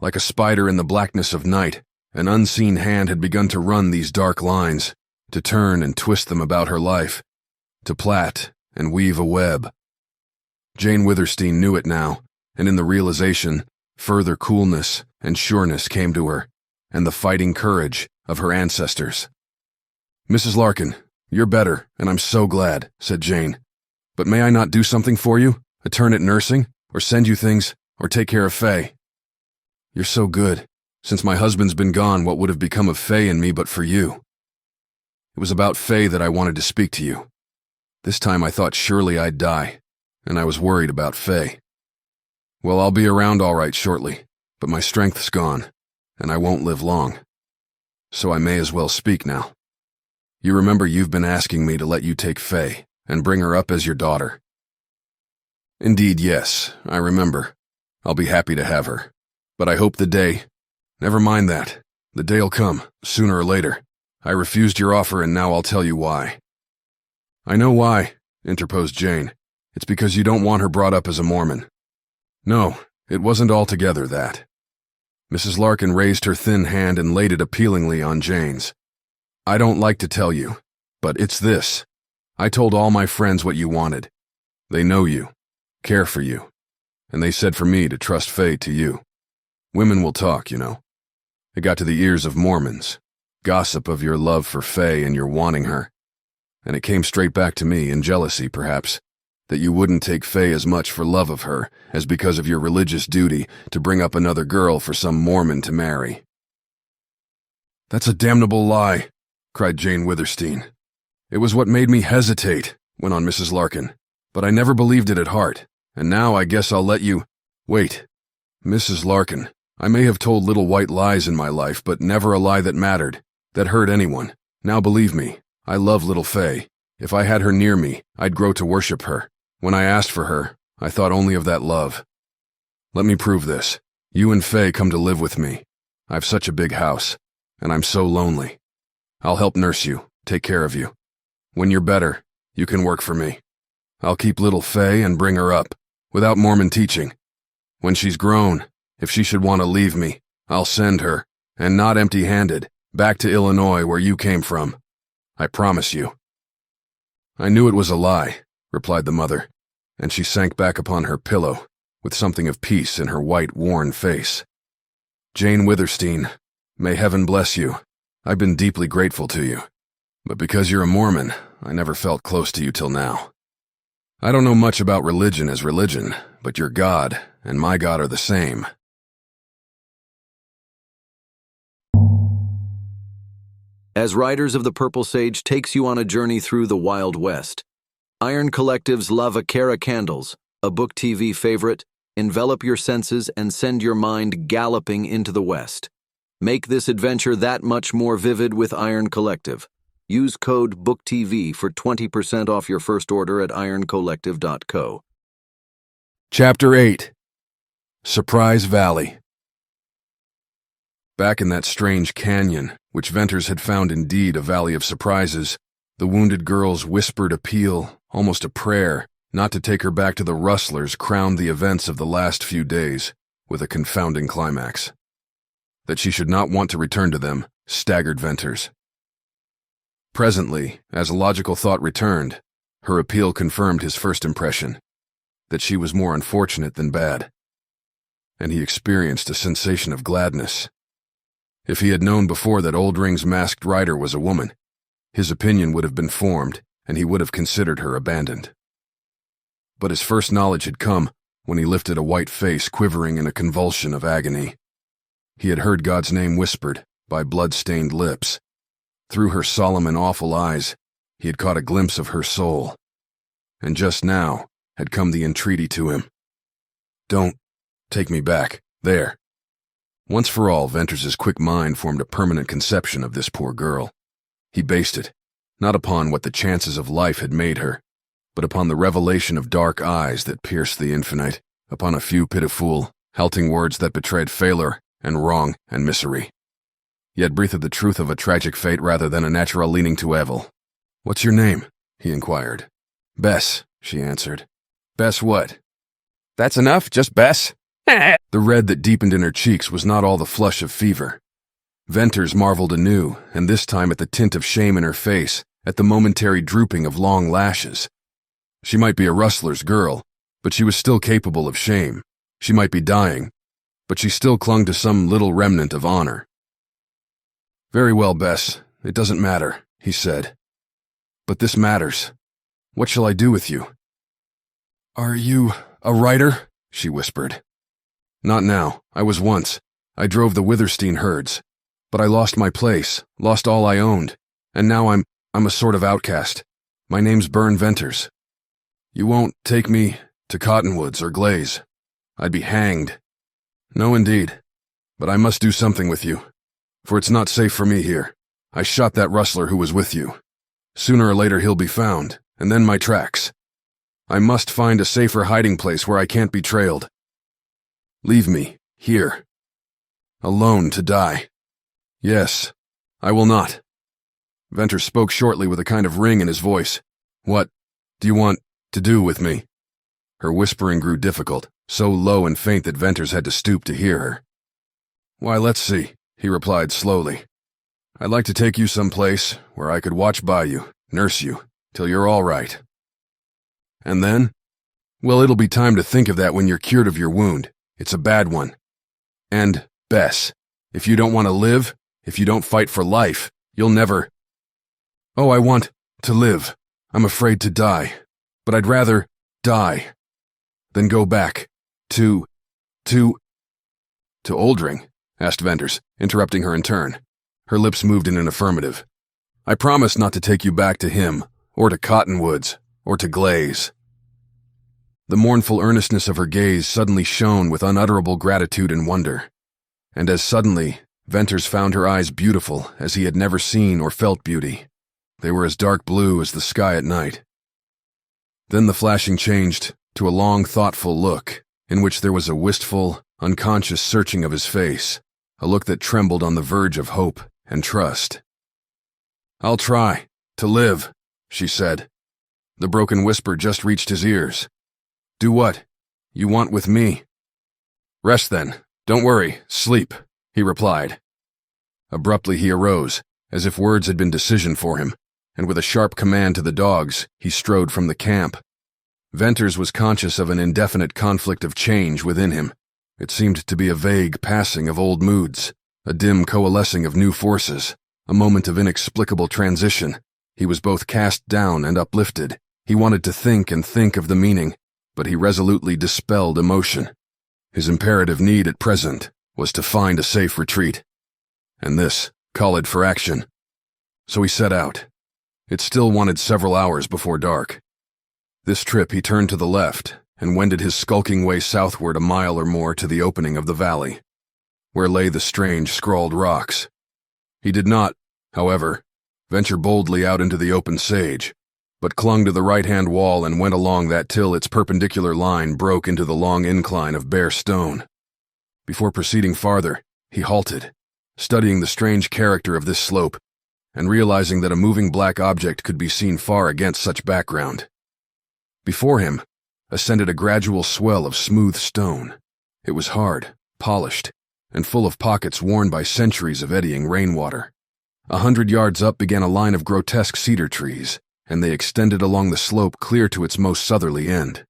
Like a spider in the blackness of night, an unseen hand had begun to run these dark lines, to turn and twist them about her life, to plait and weave a web. Jane Withersteen knew it now, and in the realization, further coolness and sureness came to her, and the fighting courage of her ancestors. "Mrs. Larkin, you're better, and I'm so glad," said Jane. "But may I not do something for you? A turn at nursing? Or send you things? Or take care of Faye?" "You're so good. Since my husband's been gone, what would have become of Faye and me but for you?" "It was about Faye that I wanted to speak to you. This time I thought surely I'd die, and I was worried about Faye. Well, I'll be around all right shortly, but my strength's gone, and I won't live long. So I may as well speak now. You remember you've been asking me to let you take Faye and bring her up as your daughter." "Indeed, yes, I remember. I'll be happy to have her. But I hope the day— Never mind that. The day'll come, sooner or later. I refused your offer, and now I'll tell you why." "I know why," interposed Jane. "It's because you don't want her brought up as a Mormon." "No, it wasn't altogether that." Mrs. Larkin raised her thin hand and laid it appealingly on Jane's. "I don't like to tell you, but it's this. I told all my friends what you wanted. They know you, care for you, and they said for me to trust Faye to you. Women will talk, you know. It got to the ears of Mormons, gossip of your love for Faye and your wanting her. And it came straight back to me, in jealousy perhaps, that you wouldn't take Faye as much for love of her as because of your religious duty to bring up another girl for some Mormon to marry." "That's a damnable lie," cried Jane Withersteen. "It was what made me hesitate," went on Mrs. Larkin, "but I never believed it at heart, and now I guess I'll let you— Wait, Mrs. Larkin, I may have told little white lies in my life, but never a lie that mattered, that hurt anyone. Now believe me, I love little Faye. If I had her near me, I'd grow to worship her. When I asked for her, I thought only of that love. Let me prove this. You and Faye come to live with me. I've such a big house, and I'm so lonely. I'll help nurse you, take care of you. When you're better, you can work for me. I'll keep little Faye and bring her up, without Mormon teaching. When she's grown, if she should want to leave me, I'll send her, and not empty-handed, back to Illinois where you came from. I promise you." "I knew it was a lie," replied the mother, and she sank back upon her pillow, with something of peace in her white, worn face. "Jane Withersteen, may heaven bless you. I've been deeply grateful to you. But because you're a Mormon, I never felt close to you till now. I don't know much about religion as religion, but your God and my God are the same." As Riders of the Purple Sage takes you on a journey through the Wild West, Iron Collective's La Vaquera candles, a BookTV favorite, envelop your senses and send your mind galloping into the West. Make this adventure that much more vivid with Iron Collective. Use code BookTV for 20% off your first order at ironcollective.co. Chapter 8. Surprise Valley. Back in that strange canyon, which Venters had found indeed a valley of surprises, the wounded girl's whispered appeal, almost a prayer, not to take her back to the rustlers crowned the events of the last few days with a confounding climax. That she should not want to return to them staggered Venters. Presently, as a logical thought returned, her appeal confirmed his first impression, that she was more unfortunate than bad, and he experienced a sensation of gladness. If he had known before that Oldring's masked rider was a woman, his opinion would have been formed, and he would have considered her abandoned. But his first knowledge had come when he lifted a white face quivering in a convulsion of agony. He had heard God's name whispered by blood-stained lips. Through her solemn and awful eyes, he had caught a glimpse of her soul. And just now had come the entreaty to him. Don't take me back. There. Once for all, Venters's quick mind formed a permanent conception of this poor girl. He based it, not upon what the chances of life had made her, but upon the revelation of dark eyes that pierced the infinite, upon a few pitiful, halting words that betrayed failure and wrong and misery, yet breathed the truth of a tragic fate rather than a natural leaning to evil. "What's your name?" he inquired. "Bess," she answered. "Bess what?" "That's enough, just Bess." The red that deepened in her cheeks was not all the flush of fever. Venters marveled anew, and this time at the tint of shame in her face, at the momentary drooping of long lashes. She might be a rustler's girl, but she was still capable of shame. She might be dying, but she still clung to some little remnant of honor. "Very well, Bess, it doesn't matter," he said. "But this matters. What shall I do with you?" "Are you a writer?" she whispered. "Not now. I was once. I drove the Withersteen herds. But I lost my place, lost all I owned, and now I'm a sort of outcast. My name's Bern Venters. You won't take me to Cottonwoods or Glaze. I'd be hanged. No, indeed. But I must do something with you, for it's not safe for me here. I shot that rustler who was with you. Sooner or later he'll be found, and then my tracks. I must find a safer hiding place where I can't be trailed. Leave me, here. Alone to die. Yes, I will not." Venters spoke shortly with a kind of ring in his voice. "What do you want to do with me?" Her whispering grew difficult, so low and faint that Venters had to stoop to hear her. "Why, let's see," he replied slowly. "I'd like to take you someplace where I could watch by you, nurse you, till you're all right. And then? Well, it'll be time to think of that when you're cured of your wound. It's a bad one. And, Bess, if you don't want to live, if you don't fight for life, you'll never—" "Oh, I want to live. I'm afraid to die. But I'd rather die than go back to Oldring?" asked Venters, interrupting her in turn. Her lips moved in an affirmative. "I promise not to take you back to him, or to Cottonwoods, or to Glaze." The mournful earnestness of her gaze suddenly shone with unutterable gratitude and wonder. And as suddenly, Venters found her eyes beautiful as he had never seen or felt beauty. They were as dark blue as the sky at night. Then the flashing changed to a long, thoughtful look, in which there was a wistful, unconscious searching of his face, a look that trembled on the verge of hope and trust. "I'll try to live," she said. The broken whisper just reached his ears. "Do what you want with me." "Rest then. Don't worry. Sleep," he replied. Abruptly he arose, as if words had been decision for him, and with a sharp command to the dogs, he strode from the camp. Venters was conscious of an indefinite conflict of change within him. It seemed to be a vague passing of old moods, a dim coalescing of new forces, a moment of inexplicable transition. He was both cast down and uplifted. He wanted to think and think of the meaning, but he resolutely dispelled emotion. His imperative need at present was to find a safe retreat, and this called for action. So he set out. It still wanted several hours before dark. This trip he turned to the left and wended his skulking way southward a mile or more to the opening of the valley, where lay the strange scrawled rocks. He did not, however, venture boldly out into the open sage, but clung to the right-hand wall and went along that till its perpendicular line broke into the long incline of bare stone. Before proceeding farther, he halted, studying the strange character of this slope, and realizing that a moving black object could be seen far against such background. Before him ascended a gradual swell of smooth stone. It was hard, polished, and full of pockets worn by centuries of eddying rainwater. 100 yards up began a line of grotesque cedar trees, and they extended along the slope clear to its most southerly end.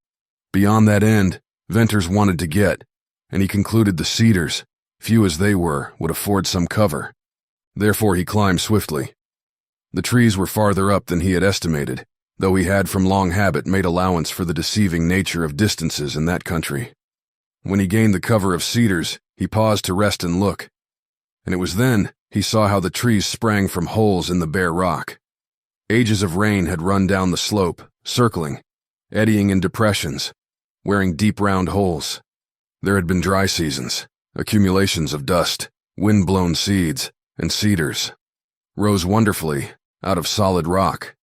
Beyond that end, Venters wanted to get, and he concluded the cedars, few as they were, would afford some cover. Therefore he climbed swiftly. The trees were farther up than he had estimated, though he had from long habit made allowance for the deceiving nature of distances in that country. When he gained the cover of cedars, he paused to rest and look, and it was then he saw how the trees sprang from holes in the bare rock. Ages of rain had run down the slope, circling, eddying in depressions, wearing deep round holes. There had been dry seasons, accumulations of dust, wind-blown seeds, and cedars rose wonderfully out of solid rock.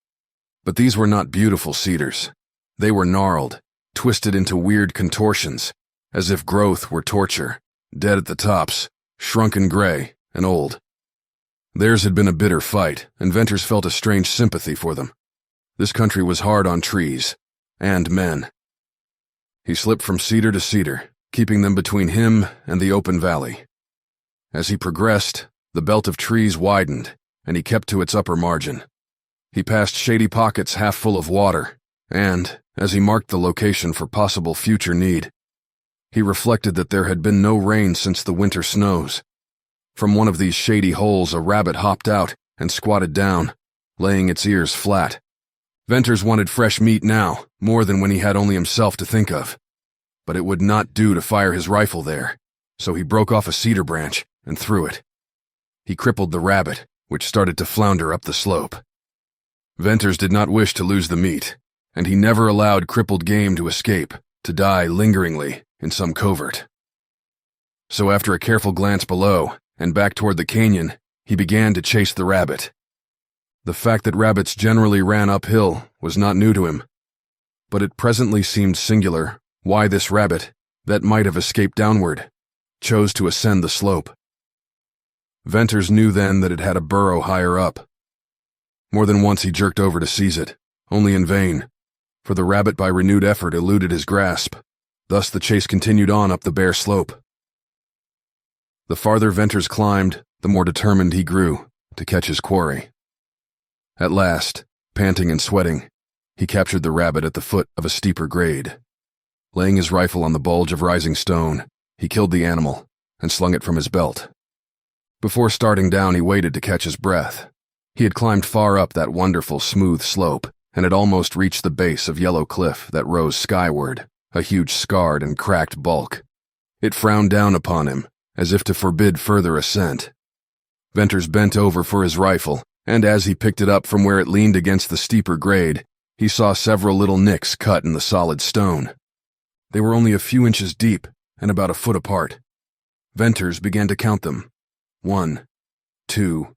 But these were not beautiful cedars. They were gnarled, twisted into weird contortions, as if growth were torture, dead at the tops, shrunken gray and old. Theirs had been a bitter fight, and Venters felt a strange sympathy for them. This country was hard on trees and men. He slipped from cedar to cedar, keeping them between him and the open valley. As he progressed, the belt of trees widened, and he kept to its upper margin. He passed shady pockets half full of water, and, as he marked the location for possible future need, he reflected that there had been no rain since the winter snows. From one of these shady holes a rabbit hopped out and squatted down, laying its ears flat. Venters wanted fresh meat now, more than when he had only himself to think of. But it would not do to fire his rifle there, so he broke off a cedar branch and threw it. He crippled the rabbit, which started to flounder up the slope. Venters did not wish to lose the meat, and he never allowed crippled game to escape, to die lingeringly in some covert. So after a careful glance below and back toward the canyon, he began to chase the rabbit. The fact that rabbits generally ran uphill was not new to him, but it presently seemed singular why this rabbit, that might have escaped downward, chose to ascend the slope. Venters knew then that it had a burrow higher up. More than once he jerked over to seize it, only in vain, for the rabbit by renewed effort eluded his grasp. Thus the chase continued on up the bare slope. The farther Venters climbed, the more determined he grew to catch his quarry. At last, panting and sweating, he captured the rabbit at the foot of a steeper grade. Laying his rifle on the bulge of rising stone, he killed the animal and slung it from his belt. Before starting down, he waited to catch his breath. He had climbed far up that wonderful smooth slope and had almost reached the base of yellow cliff that rose skyward, a huge scarred and cracked bulk. It frowned down upon him, as if to forbid further ascent. Venters bent over for his rifle, and as he picked it up from where it leaned against the steeper grade, he saw several little nicks cut in the solid stone. They were only a few inches deep and about a foot apart. Venters began to count them. 1, 2,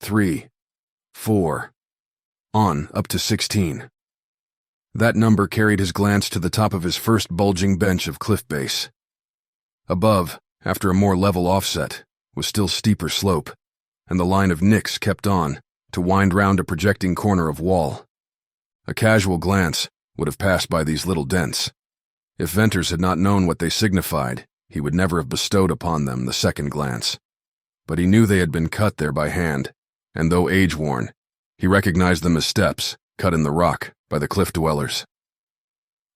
3, 4, on up to 16. That number carried his glance to the top of his first bulging bench of cliff base. Above, after a more level offset, was still steeper slope, and the line of nicks kept on to wind round a projecting corner of wall. A casual glance would have passed by these little dents. If Venters had not known what they signified, he would never have bestowed upon them the second glance. But he knew they had been cut there by hand, and though age-worn, he recognized them as steps cut in the rock by the cliff dwellers.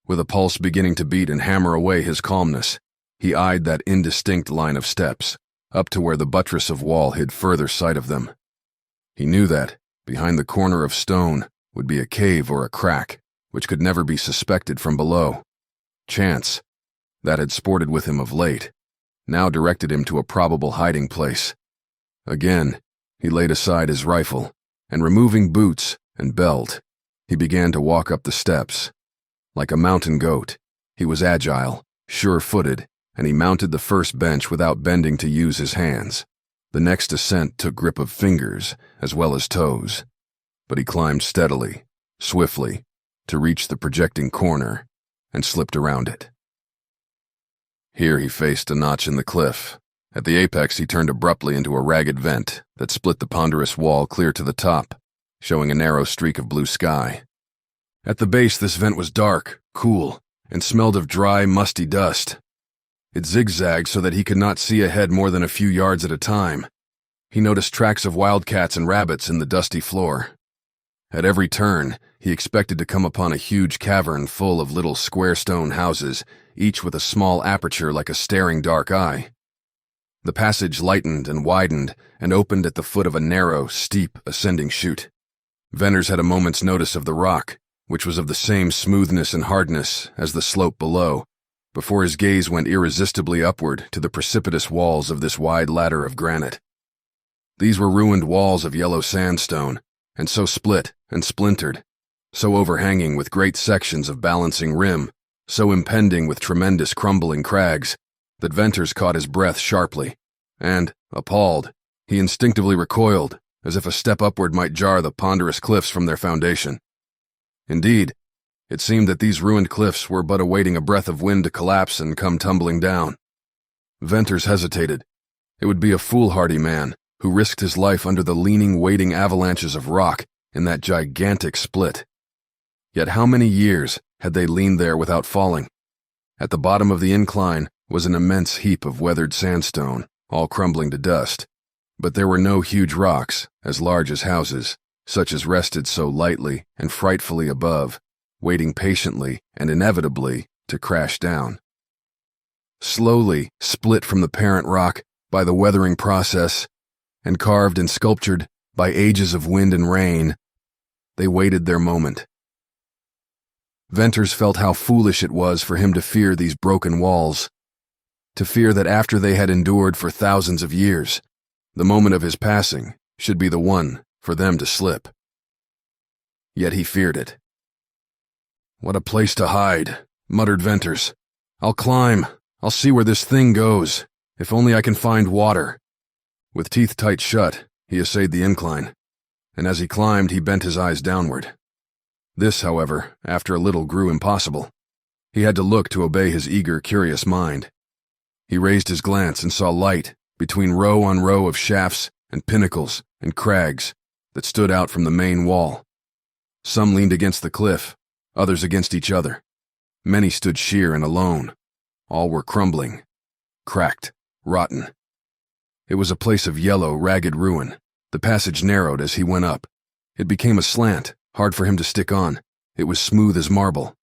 With a pulse beginning to beat and hammer away his calmness, he eyed that indistinct line of steps, up to where the buttress of wall hid further sight of them. He knew that, behind the corner of stone, would be a cave or a crack, which could never be suspected from below. Chance, that had sported with him of late, now directed him to a probable hiding place. Again, he laid aside his rifle, and removing boots and belt, he began to walk up the steps. Like a mountain goat, he was agile, sure-footed, and he mounted the first bench without bending to use his hands. The next ascent took grip of fingers as well as toes, but he climbed steadily, swiftly, to reach the projecting corner and slipped around it. Here he faced a notch in the cliff. At the apex he turned abruptly into a ragged vent that split the ponderous wall clear to the top, showing a narrow streak of blue sky. At the base this vent was dark, cool, and smelled of dry, musty dust. It zigzagged so that he could not see ahead more than a few yards at a time. He noticed tracks of wildcats and rabbits in the dusty floor. At every turn, he expected to come upon a huge cavern full of little square stone houses, each with a small aperture like a staring dark eye. The passage lightened and widened and opened at the foot of a narrow, steep, ascending chute. Venters had a moment's notice of the rock, which was of the same smoothness and hardness as the slope below, before his gaze went irresistibly upward to the precipitous walls of this wide ladder of granite. These were ruined walls of yellow sandstone, and so split and splintered, so overhanging with great sections of balancing rim, so impending with tremendous crumbling crags, that Venters caught his breath sharply, and, appalled, he instinctively recoiled, as if a step upward might jar the ponderous cliffs from their foundation. Indeed, it seemed that these ruined cliffs were but awaiting a breath of wind to collapse and come tumbling down. Venters hesitated. It would be a foolhardy man who risked his life under the leaning, waiting avalanches of rock in that gigantic split. Yet how many years had they leaned there without falling? At the bottom of the incline was an immense heap of weathered sandstone, all crumbling to dust. But there were no huge rocks, as large as houses, such as rested so lightly and frightfully above, waiting patiently and inevitably to crash down. Slowly split from the parent rock by the weathering process, and carved and sculptured by ages of wind and rain, they waited their moment. Venters felt how foolish it was for him to fear these broken walls, to fear that after they had endured for thousands of years, the moment of his passing should be the one for them to slip. Yet he feared it. "What a place to hide," muttered Venters. "I'll climb. I'll see where this thing goes. If only I can find water." With teeth tight shut, he essayed the incline, and as he climbed, he bent his eyes downward. This, however, after a little grew impossible. He had to look to obey his eager, curious mind. He raised his glance and saw light between row on row of shafts and pinnacles and crags that stood out from the main wall. Some leaned against the cliff, others against each other. Many stood sheer and alone. All were crumbling, cracked, rotten. It was a place of yellow, ragged ruin. The passage narrowed as he went up. It became a slant, hard for him to stick on. It was smooth as marble.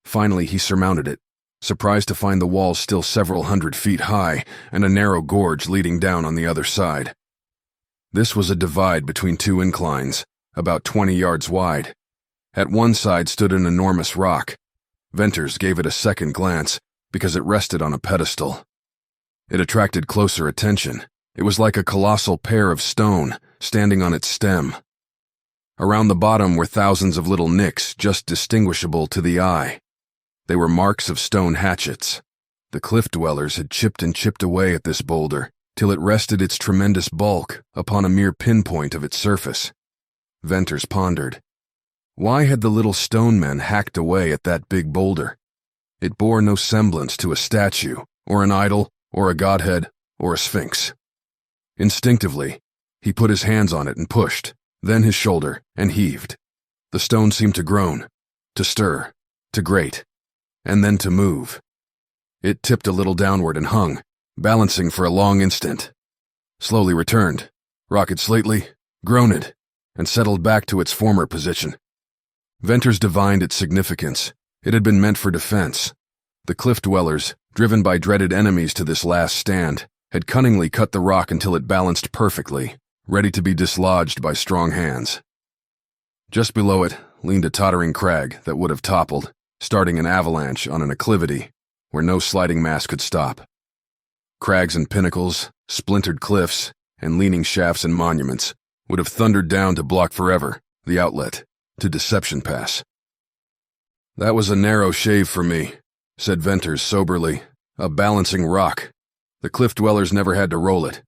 Finally, he surmounted it, surprised to find the walls still several hundred feet high and a narrow gorge leading down on the other side. This was a divide between two inclines, about 20 yards wide. At one side stood an enormous rock. Venters gave it a second glance because it rested on a pedestal. It attracted closer attention. It was like a colossal pear of stone standing on its stem. Around the bottom were thousands of little nicks just distinguishable to the eye. They were marks of stone hatchets. The cliff dwellers had chipped and chipped away at this boulder till it rested its tremendous bulk upon a mere pinpoint of its surface. Venters pondered. Why had the little stone men hacked away at that big boulder? It bore no semblance to a statue, or an idol, or a godhead, or a sphinx. Instinctively, he put his hands on it and pushed, then his shoulder, and heaved. The stone seemed to groan, to stir, to grate, and then to move. It tipped a little downward and hung, balancing for a long instant. Slowly returned, rocketed slightly, groaned, and settled back to its former position. Venters divined its significance. It had been meant for defense. The cliff dwellers, driven by dreaded enemies to this last stand, had cunningly cut the rock until it balanced perfectly, ready to be dislodged by strong hands. Just below it leaned a tottering crag that would have toppled, starting an avalanche on an acclivity where no sliding mass could stop. Crags and pinnacles, splintered cliffs, and leaning shafts and monuments would have thundered down to block forever the outlet to Deception Pass. "That was a narrow shave for me," said Venters soberly. "A balancing rock. The cliff dwellers never had to roll it.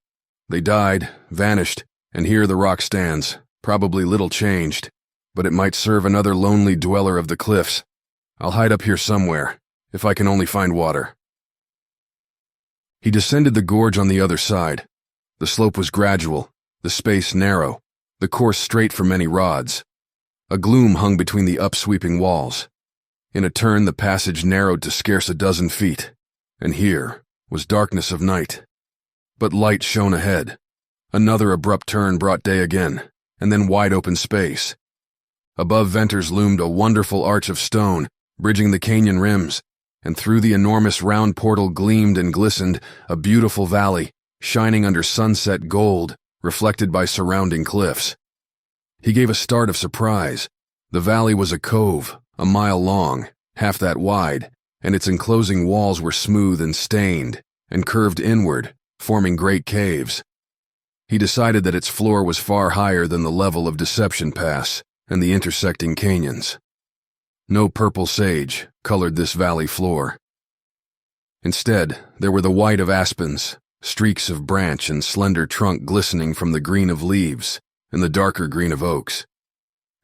They died, vanished, and here the rock stands, probably little changed, but it might serve another lonely dweller of the cliffs. I'll hide up here somewhere, if I can only find water." He descended the gorge on the other side. The slope was gradual, the space narrow, the course straight for many rods. A gloom hung between the upsweeping walls. In a turn, the passage narrowed to scarce a dozen feet, and here was darkness of night. But light shone ahead. Another abrupt turn brought day again, and then wide open space. Above Venters loomed a wonderful arch of stone, bridging the canyon rims, and through the enormous round portal gleamed and glistened a beautiful valley, shining under sunset gold, reflected by surrounding cliffs. He gave a start of surprise, The valley was a cove, a mile long, half that wide, and its enclosing walls were smooth and stained, and curved inward, forming great caves. He decided that its floor was far higher than the level of Deception Pass and the intersecting canyons. No purple sage colored this valley floor. Instead, there were the white of aspens, streaks of branch and slender trunk glistening from the green of leaves and the darker green of oaks.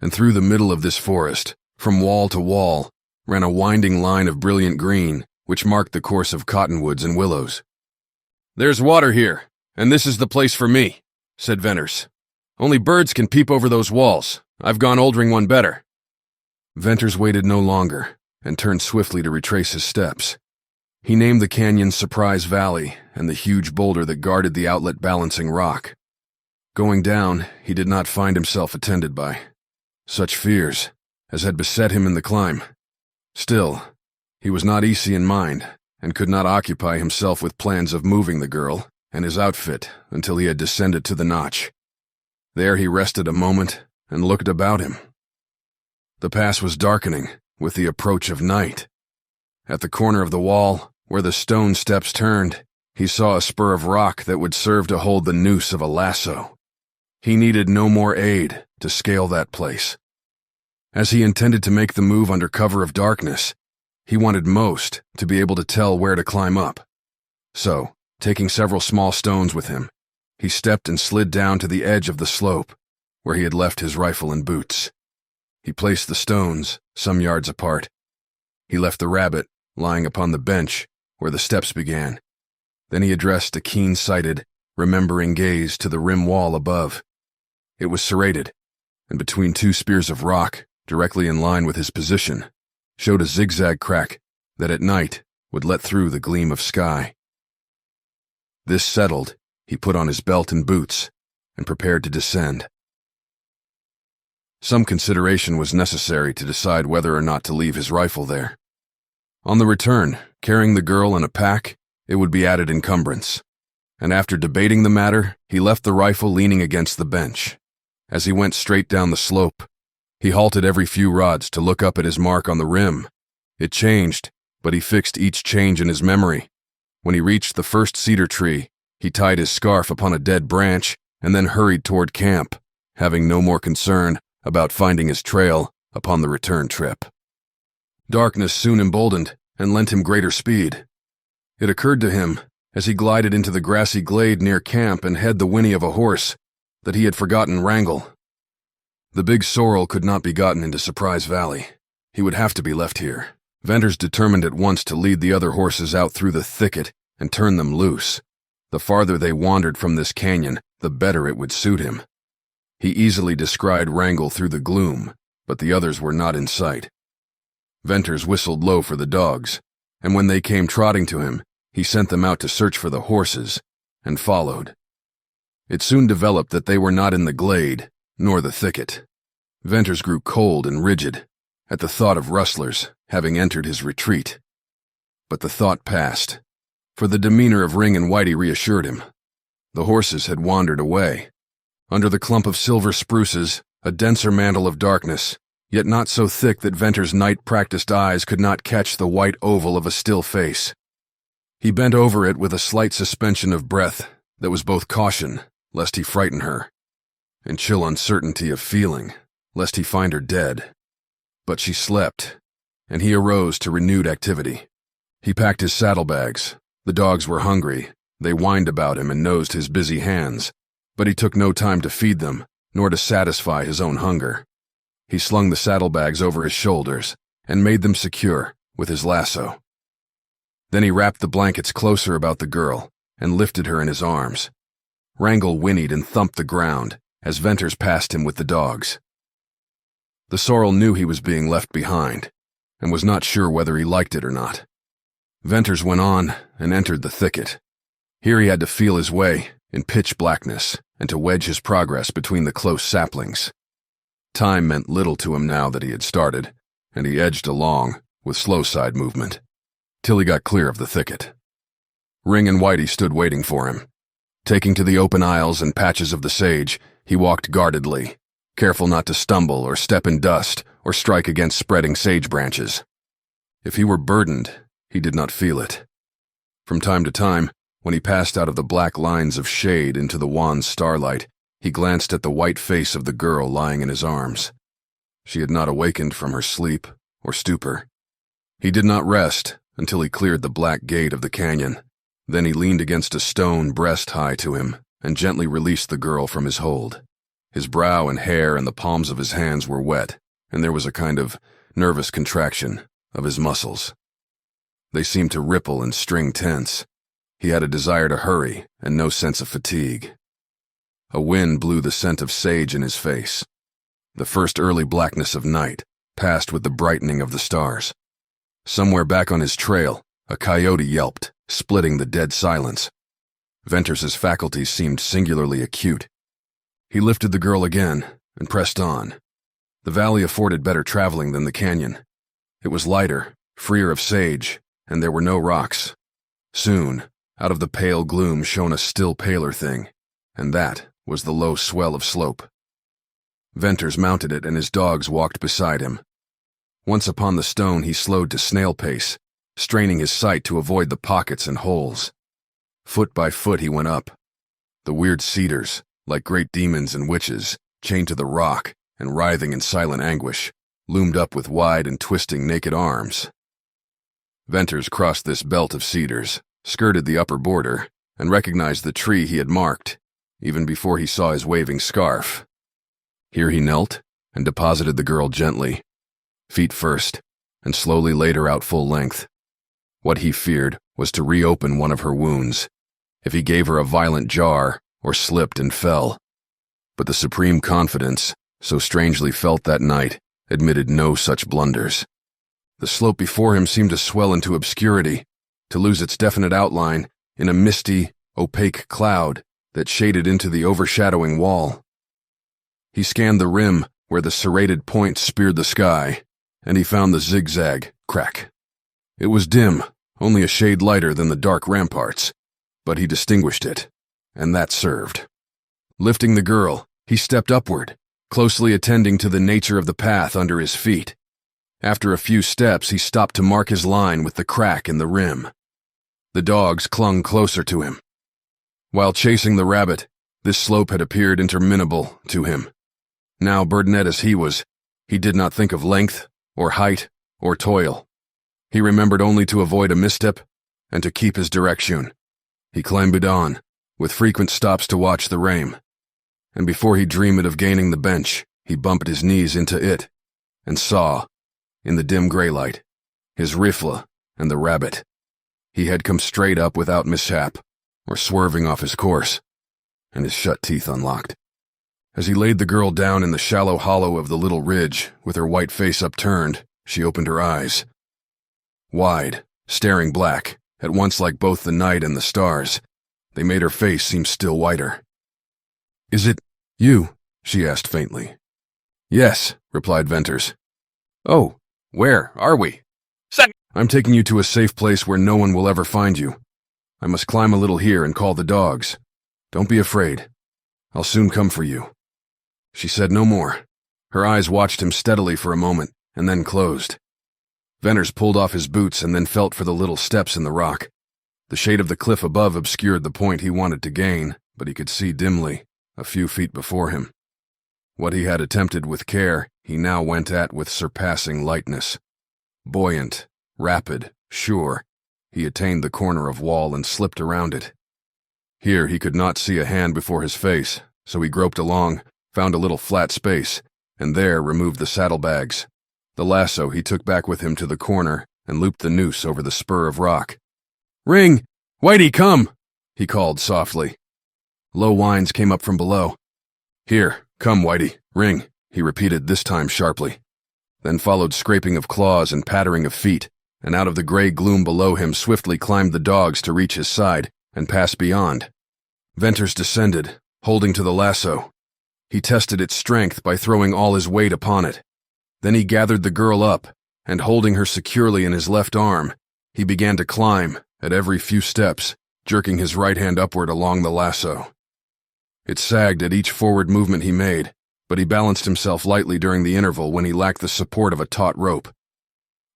And through the middle of this forest, from wall to wall, ran a winding line of brilliant green which marked the course of cottonwoods and willows. "There's water here, and this is the place for me," said Venters. "Only birds can peep over those walls. I've gone Oldring one better." Venters waited no longer and turned swiftly to retrace his steps. He named the canyon's Surprise Valley and the huge boulder that guarded the outlet Balancing Rock. Going down, he did not find himself attended by such fears as had beset him in the climb. Still, he was not easy in mind and could not occupy himself with plans of moving the girl and his outfit until he had descended to the notch. There he rested a moment and looked about him. The pass was darkening with the approach of night. At the corner of the wall, where the stone steps turned, he saw a spur of rock that would serve to hold the noose of a lasso. He needed no more aid to scale that place. As he intended to make the move under cover of darkness, he wanted most to be able to tell where to climb up. So, taking several small stones with him, he stepped and slid down to the edge of the slope, where he had left his rifle and boots. He placed the stones some yards apart. He left the rabbit lying upon the bench where the steps began. Then he addressed a keen-sighted, remembering gaze to the rim wall above. It was serrated, and between two spears of rock, directly in line with his position, showed a zigzag crack that at night would let through the gleam of sky. This settled, he put on his belt and boots and prepared to descend. Some consideration was necessary to decide whether or not to leave his rifle there. On the return, carrying the girl in a pack, it would be added encumbrance. And after debating the matter, he left the rifle leaning against the bench. As he went straight down the slope, he halted every few rods to look up at his mark on the rim. It changed, but he fixed each change in his memory. When he reached the first cedar tree, he tied his scarf upon a dead branch and then hurried toward camp, having no more concern about finding his trail upon the return trip. Darkness soon emboldened and lent him greater speed. It occurred to him, as he glided into the grassy glade near camp and heard the whinny of a horse, that he had forgotten Wrangle. The big sorrel could not be gotten into Surprise Valley. He would have to be left here. Venters determined at once to lead the other horses out through the thicket and turn them loose. The farther they wandered from this canyon, the better it would suit him. He easily descried Wrangle through the gloom, but the others were not in sight. Venters whistled low for the dogs, and when they came trotting to him, he sent them out to search for the horses, and followed. It soon developed that they were not in the glade, nor the thicket. Venters grew cold and rigid at the thought of rustlers having entered his retreat. But the thought passed, for the demeanor of Ring and Whitey reassured him. The horses had wandered away. Under the clump of silver spruces, a denser mantle of darkness, yet not so thick that Venters' night-practiced eyes could not catch the white oval of a still face. He bent over it with a slight suspension of breath that was both caution, lest he frighten her, and chill uncertainty of feeling, lest he find her dead. But she slept, and he arose to renewed activity. He packed his saddlebags. The dogs were hungry. They whined about him and nosed his busy hands, but he took no time to feed them, nor to satisfy his own hunger. He slung the saddlebags over his shoulders and made them secure with his lasso. Then he wrapped the blankets closer about the girl and lifted her in his arms. Wrangle whinnied and thumped the ground as Venters passed him with the dogs. The sorrel knew he was being left behind and was not sure whether he liked it or not. Venters went on and entered the thicket. Here he had to feel his way in pitch blackness and to wedge his progress between the close saplings. Time meant little to him now that he had started, and he edged along with slow side movement till he got clear of the thicket. Ring and Whitey stood waiting for him. Taking to the open aisles and patches of the sage, he walked guardedly, careful not to stumble or step in dust or strike against spreading sage branches. If he were burdened, he did not feel it. From time to time, when he passed out of the black lines of shade into the wan starlight, he glanced at the white face of the girl lying in his arms. She had not awakened from her sleep or stupor. He did not rest until he cleared the black gate of the canyon. Then he leaned against a stone breast high to him and gently released the girl from his hold. His brow and hair and the palms of his hands were wet, and there was a kind of nervous contraction of his muscles. They seemed to ripple and string tense. He had a desire to hurry and no sense of fatigue. A wind blew the scent of sage in his face. The first early blackness of night passed with the brightening of the stars. Somewhere back on his trail, a coyote yelped, splitting the dead silence. Venters's faculties seemed singularly acute. He lifted the girl again and pressed on. The valley afforded better traveling than the canyon. It was lighter, freer of sage, and there were no rocks. Soon, out of the pale gloom shone a still paler thing, and that was the low swell of slope. Venters mounted it and his dogs walked beside him. Once upon the stone, he slowed to snail pace, straining his sight to avoid the pockets and holes. Foot by foot he went up. The weird cedars, like great demons and witches, chained to the rock and writhing in silent anguish, loomed up with wide and twisting naked arms. Venters crossed this belt of cedars, skirted the upper border, and recognized the tree he had marked, even before he saw his waving scarf. Here he knelt and deposited the girl gently, feet first, and slowly laid her out full length. What he feared was to reopen one of her wounds, if he gave her a violent jar or slipped and fell. But the supreme confidence, so strangely felt that night, admitted no such blunders. The slope before him seemed to swell into obscurity, to lose its definite outline in a misty, opaque cloud that shaded into the overshadowing wall. He scanned the rim where the serrated point speared the sky, and he found the zigzag crack. It was dim, only a shade lighter than the dark ramparts, but he distinguished it, and that served. Lifting the girl, he stepped upward, closely attending to the nature of the path under his feet. After a few steps, he stopped to mark his line with the crack in the rim. The dogs clung closer to him. While chasing the rabbit, this slope had appeared interminable to him. Now, burdened as he was, he did not think of length, or height, or toil. He remembered only to avoid a misstep and to keep his direction. He clambered on, with frequent stops to watch the rame. And before he dreamed of gaining the bench, he bumped his knees into it, and saw, in the dim gray light, his rifle and the rabbit. He had come straight up without mishap, or swerving off his course, and his shut teeth unlocked. As he laid the girl down in the shallow hollow of the little ridge, with her white face upturned, she opened her eyes. Wide, staring black, at once like both the night and the stars, they made her face seem still whiter. "Is it you?" she asked faintly. "Yes," replied Venters. "Oh, where are we?" "I'm taking you to a safe place where no one will ever find you. I must climb a little here and call the dogs. Don't be afraid. I'll soon come for you." She said no more. Her eyes watched him steadily for a moment, and then closed. Venters pulled off his boots and then felt for the little steps in the rock. The shade of the cliff above obscured the point he wanted to gain, but he could see dimly, a few feet before him. What he had attempted with care, he now went at with surpassing lightness. Buoyant, rapid, sure, he attained the corner of wall and slipped around it. Here he could not see a hand before his face, so he groped along, found a little flat space, and there removed the saddlebags. The lasso he took back with him to the corner and looped the noose over the spur of rock. "Ring! Whitey, come!" he called softly. Low whines came up from below. "Here, come, Whitey, ring," he repeated, this time sharply. Then followed scraping of claws and pattering of feet, and out of the gray gloom below him swiftly climbed the dogs to reach his side and pass beyond. Venters descended, holding to the lasso. He tested its strength by throwing all his weight upon it. Then he gathered the girl up, and holding her securely in his left arm, he began to climb, at every few steps, jerking his right hand upward along the lasso. It sagged at each forward movement he made, but he balanced himself lightly during the interval when he lacked the support of a taut rope.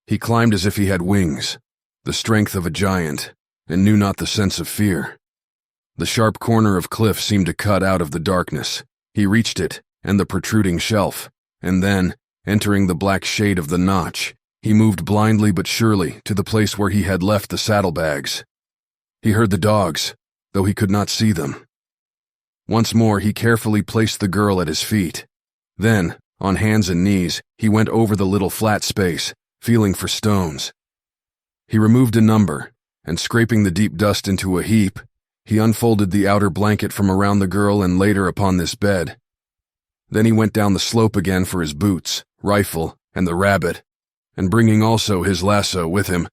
He climbed as if he had wings, the strength of a giant, and knew not the sense of fear. The sharp corner of cliff seemed to cut out of the darkness. He reached it, and the protruding shelf, and then, entering the black shade of the notch, he moved blindly but surely to the place where he had left the saddlebags. He heard the dogs, though he could not see them. Once more he carefully placed the girl at his feet. Then, on hands and knees, he went over the little flat space, feeling for stones. He removed a number, and scraping the deep dust into a heap, he unfolded the outer blanket from around the girl and laid her upon this bed. Then he went down the slope again for his boots, rifle, and the rabbit, and bringing also his lasso with him,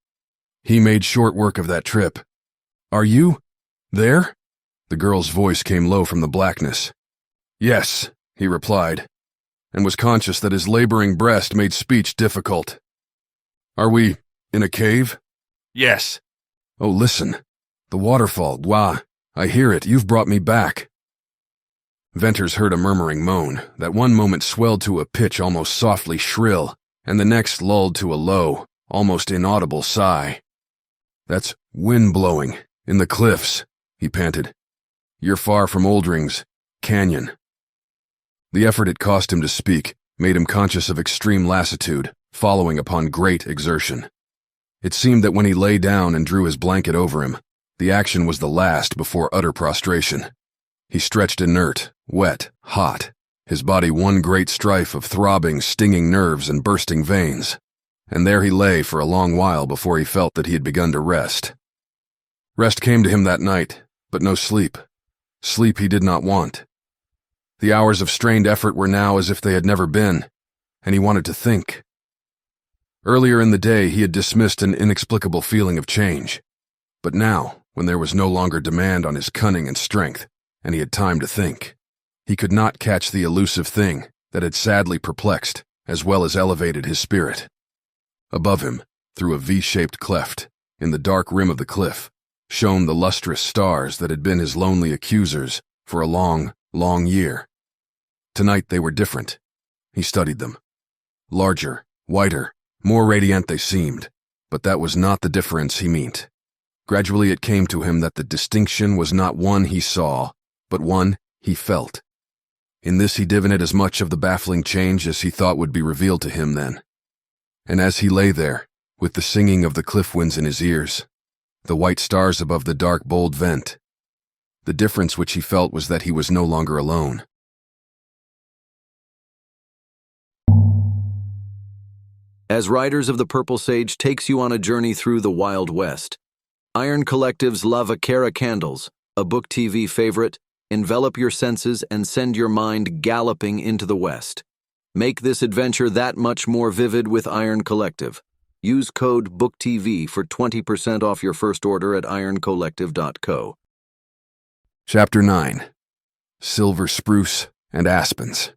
he made short work of that trip. "Are you there?" The girl's voice came low from the blackness. "Yes," he replied, and was conscious that his laboring breast made speech difficult. "Are we in a cave?" "Yes." "Oh, listen. The waterfall, wah, I hear it, you've brought me back." Venters heard a murmuring moan, that one moment swelled to a pitch almost softly shrill, and the next lulled to a low, almost inaudible sigh. "That's wind blowing, in the cliffs," he panted. "You're far from Oldring's canyon." The effort it cost him to speak made him conscious of extreme lassitude, following upon great exertion. It seemed that when he lay down and drew his blanket over him, the action was the last before utter prostration. He stretched inert, wet, hot, his body one great strife of throbbing, stinging nerves and bursting veins, and there he lay for a long while before he felt that he had begun to rest. Rest came to him that night, but no sleep. Sleep he did not want. The hours of strained effort were now as if they had never been, and he wanted to think. Earlier in the day he had dismissed an inexplicable feeling of change, but now, when there was no longer demand on his cunning and strength, and he had time to think, he could not catch the elusive thing that had sadly perplexed as well as elevated his spirit. Above him, through a V-shaped cleft, in the dark rim of the cliff, shone the lustrous stars that had been his lonely accusers for a long, long year. Tonight they were different. He studied them. Larger, whiter, more radiant they seemed, but that was not the difference he meant. Gradually it came to him that the distinction was not one he saw, but one he felt. In this he divined as much of the baffling change as he thought would be revealed to him then. And as he lay there, with the singing of the cliff winds in his ears, the white stars above the dark, bold vent, the difference which he felt was that he was no longer alone. As Riders of the Purple Sage takes you on a journey through the Wild West, Iron Collective's Lavacara Candles, a BookTV favorite, envelop your senses and send your mind galloping into the West. Make this adventure that much more vivid with Iron Collective. Use code BookTV for 20% off your first order at ironcollective.co. Chapter 9. Silver Spruce and Aspens.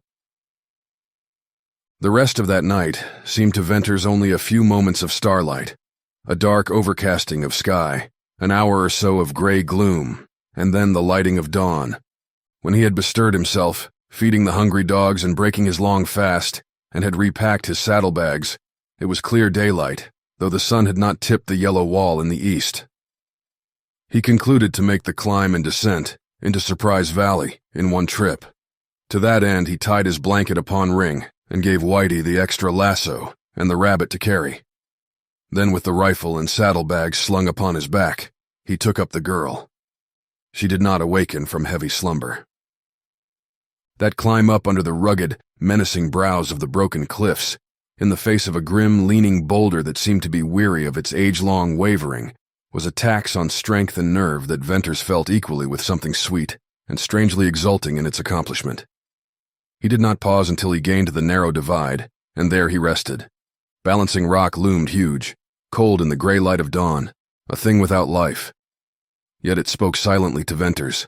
The rest of that night seemed to Venters only a few moments of starlight, a dark overcasting of sky, an hour or so of gray gloom, and then the lighting of dawn. When he had bestirred himself, feeding the hungry dogs and breaking his long fast, and had repacked his saddlebags, it was clear daylight, though the sun had not tipped the yellow wall in the east. He concluded to make the climb and descent into Surprise Valley in one trip. To that end he tied his blanket upon Ring and gave Whitey the extra lasso and the rabbit to carry. Then with the rifle and saddlebags slung upon his back, he took up the girl. She did not awaken from heavy slumber. That climb up under the rugged, menacing brows of the broken cliffs, in the face of a grim, leaning boulder that seemed to be weary of its age-long wavering, was a tax on strength and nerve that Venters felt equally with something sweet and strangely exulting in its accomplishment. He did not pause until he gained the narrow divide, and there he rested. Balancing rock loomed huge, cold in the gray light of dawn, a thing without life. Yet it spoke silently to Venters.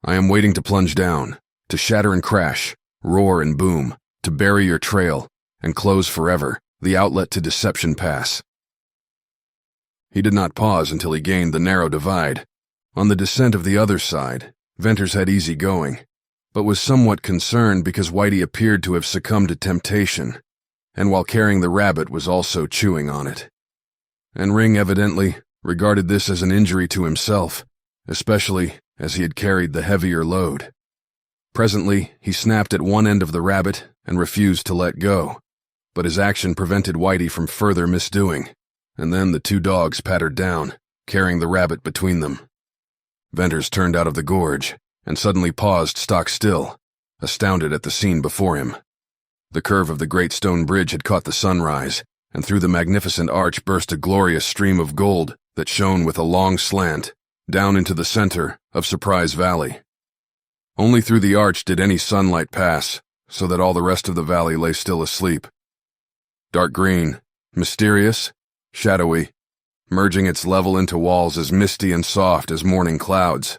I am waiting to plunge down, to shatter and crash, roar and boom, to bury your trail, and close forever the outlet to Deception Pass. He did not pause until he gained the narrow divide. On the descent of the other side, Venters had easy going. but was somewhat concerned because Whitey appeared to have succumbed to temptation, and while carrying the rabbit was also chewing on it. And Ring evidently regarded this as an injury to himself, especially as he had carried the heavier load. Presently, he snapped at one end of the rabbit and refused to let go, but his action prevented Whitey from further misdoing, and then the two dogs pattered down, carrying the rabbit between them. Venters turned out of the gorge and suddenly paused stock still, astounded at the scene before him. The curve of the great stone bridge had caught the sunrise, and through the magnificent arch burst a glorious stream of gold that shone with a long slant down into the center of Surprise Valley. Only through the arch did any sunlight pass, so that all the rest of the valley lay still asleep. Dark green, mysterious, shadowy, merging its level into walls as misty and soft as morning clouds.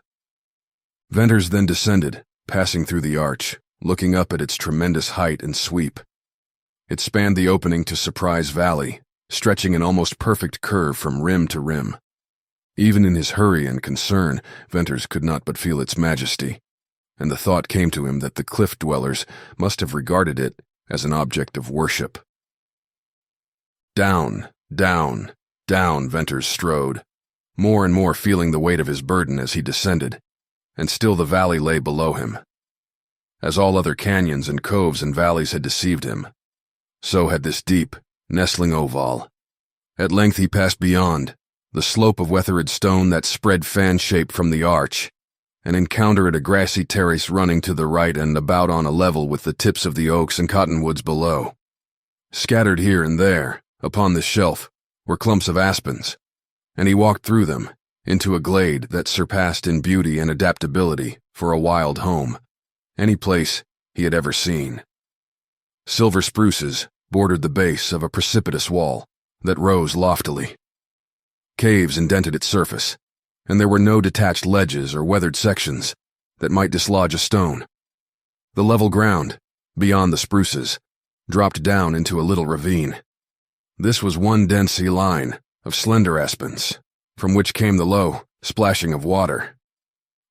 Venters then descended, passing through the arch, looking up at its tremendous height and sweep. It spanned the opening to Surprise Valley, stretching an almost perfect curve from rim to rim. Even in his hurry and concern, Venters could not but feel its majesty, and the thought came to him that the cliff dwellers must have regarded it as an object of worship. Down, down, down Venters strode, more and more feeling the weight of his burden as he descended, and still the valley lay below him. As all other canyons and coves and valleys had deceived him, so had this deep, nestling oval. At length he passed beyond, the slope of weathered stone that spread fan-shape from the arch, and encountered a grassy terrace running to the right and about on a level with the tips of the oaks and cottonwoods below. Scattered here and there, upon this shelf, were clumps of aspens, and he walked through them, into a glade that surpassed in beauty and adaptability for a wild home, any place he had ever seen. Silver spruces bordered the base of a precipitous wall that rose loftily. Caves indented its surface, and there were no detached ledges or weathered sections that might dislodge a stone. The level ground, beyond the spruces, dropped down into a little ravine. This was one dense line of slender aspens, from which came the low splashing of water,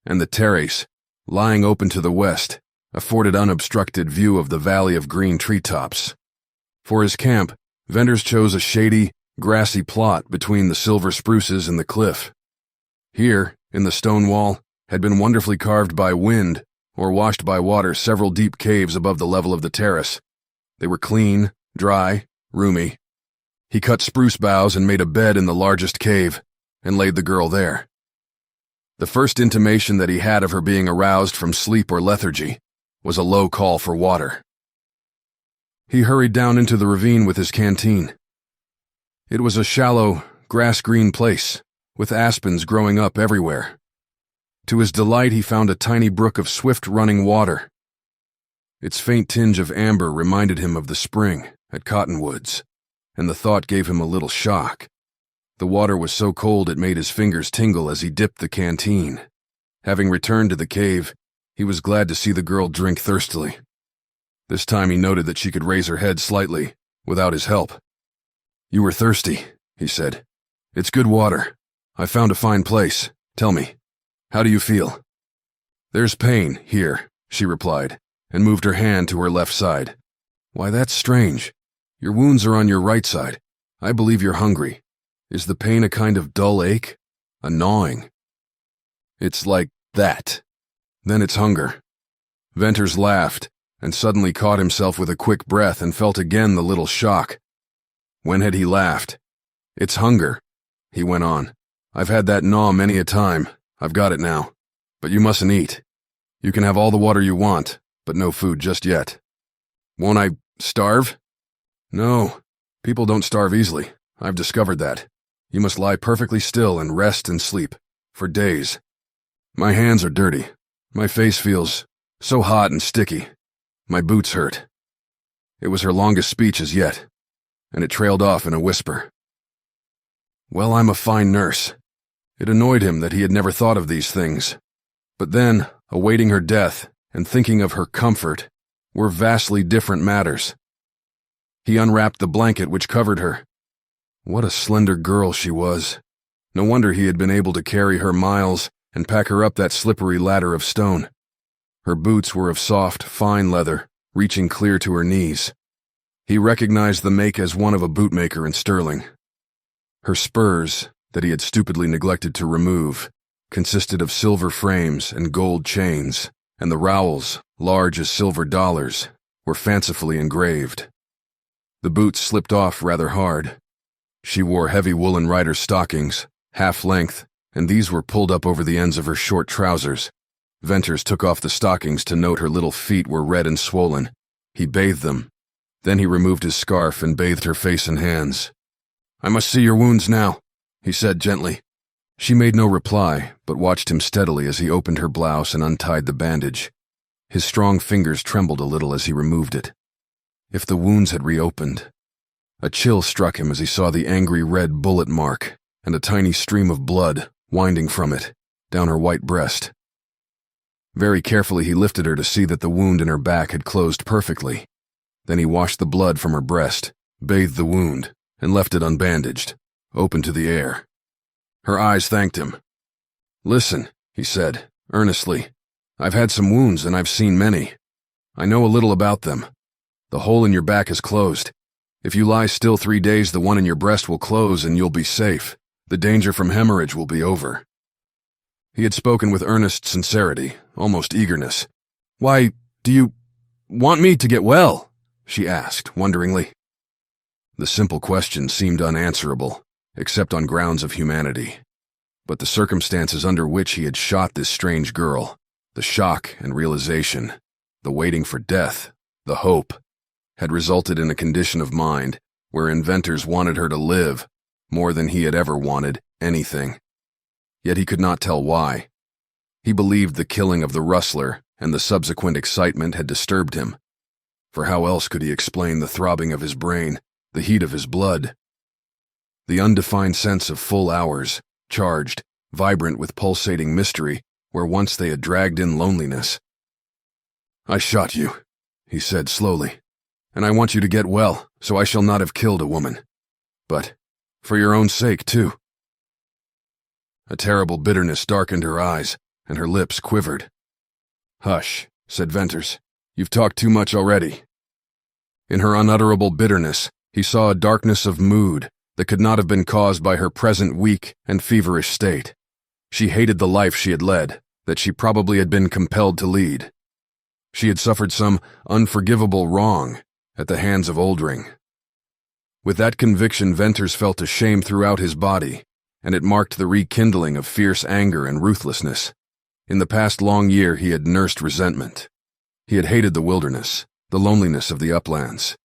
and the terrace, lying open to the west, afforded unobstructed view of the valley of green treetops. For his camp, Venters chose a shady, grassy plot between the silver spruces and the cliff. Here, in the stone wall, had been wonderfully carved by wind or washed by water several deep caves above the level of the terrace. They were clean, dry, roomy. He cut spruce boughs and made a bed in the largest cave, and laid the girl there. The first intimation that he had of her being aroused from sleep or lethargy was a low call for water. He hurried down into the ravine with his canteen. It was a shallow, grass-green place, with aspens growing up everywhere. To his delight, he found a tiny brook of swift-running water. Its faint tinge of amber reminded him of the spring at Cottonwoods, and the thought gave him a little shock. The water was so cold it made his fingers tingle as he dipped the canteen. Having returned to the cave, he was glad to see the girl drink thirstily. This time he noted that she could raise her head slightly, without his help. "You were thirsty," he said. "It's good water. I found a fine place. Tell me, how do you feel?" "There's pain here," she replied, and moved her hand to her left side. "Why, that's strange. Your wounds are on your right side. I believe you're hungry. Is the pain a kind of dull ache? A gnawing?" "It's like that. Then it's hunger." Venters laughed, and suddenly caught himself with a quick breath and felt again the little shock. When had he laughed? "It's hunger," he went on. "I've had that gnaw many a time. I've got it now. But you mustn't eat. You can have all the water you want, but no food just yet." "Won't I starve?" "No, people don't starve easily. I've discovered that. You must lie perfectly still and rest and sleep, for days. My hands are dirty. My face feels so hot and sticky. My boots hurt." It was her longest speech as yet, and it trailed off in a whisper. Well, I'm a fine nurse. It annoyed him that he had never thought of these things. But then, awaiting her death and thinking of her comfort were vastly different matters. He unwrapped the blanket which covered her. What a slender girl she was. No wonder he had been able to carry her miles and pack her up that slippery ladder of stone. Her boots were of soft, fine leather, reaching clear to her knees. He recognized the make as one of a bootmaker in Sterling. Her spurs, that he had stupidly neglected to remove, consisted of silver frames and gold chains, and the rowels, large as silver dollars, were fancifully engraved. The boots slipped off rather hard. She wore heavy woolen rider's stockings, half-length, and these were pulled up over the ends of her short trousers. Venters took off the stockings to note her little feet were red and swollen. He bathed them. Then he removed his scarf and bathed her face and hands. "I must see your wounds now," he said gently. She made no reply, but watched him steadily as he opened her blouse and untied the bandage. His strong fingers trembled a little as he removed it. If the wounds had reopened. A chill struck him as he saw the angry red bullet mark and a tiny stream of blood winding from it, down her white breast. Very carefully he lifted her to see that the wound in her back had closed perfectly. Then he washed the blood from her breast, bathed the wound, and left it unbandaged, open to the air. Her eyes thanked him. "Listen," he said, earnestly. "I've had some wounds and I've seen many. I know a little about them. The hole in your back is closed. If you lie still 3 days, the one in your breast will close and you'll be safe. The danger from hemorrhage will be over." He had spoken with earnest sincerity, almost eagerness. "Why, do you want me to get well?" she asked, wonderingly. The simple question seemed unanswerable, except on grounds of humanity. But the circumstances under which he had shot this strange girl, the shock and realization, the waiting for death, the hope, had resulted in a condition of mind where inventors wanted her to live more than he had ever wanted anything. Yet he could not tell why. He believed the killing of the rustler and the subsequent excitement had disturbed him. For how else could he explain the throbbing of his brain, the heat of his blood? The undefined sense of full hours, charged, vibrant with pulsating mystery, where once they had dragged in loneliness. "I shot you," he said slowly, "and I want you to get well, so I shall not have killed a woman. But for your own sake, too." A terrible bitterness darkened her eyes, and her lips quivered. "Hush," said Venters. "You've talked too much already." In her unutterable bitterness, he saw a darkness of mood that could not have been caused by her present weak and feverish state. She hated the life she had led, that she probably had been compelled to lead. She had suffered some unforgivable wrong at the hands of Oldring. With that conviction, Venters felt a shame throughout his body, and it marked the rekindling of fierce anger and ruthlessness. In the past long year he had nursed resentment. He had hated the wilderness, the loneliness of the uplands.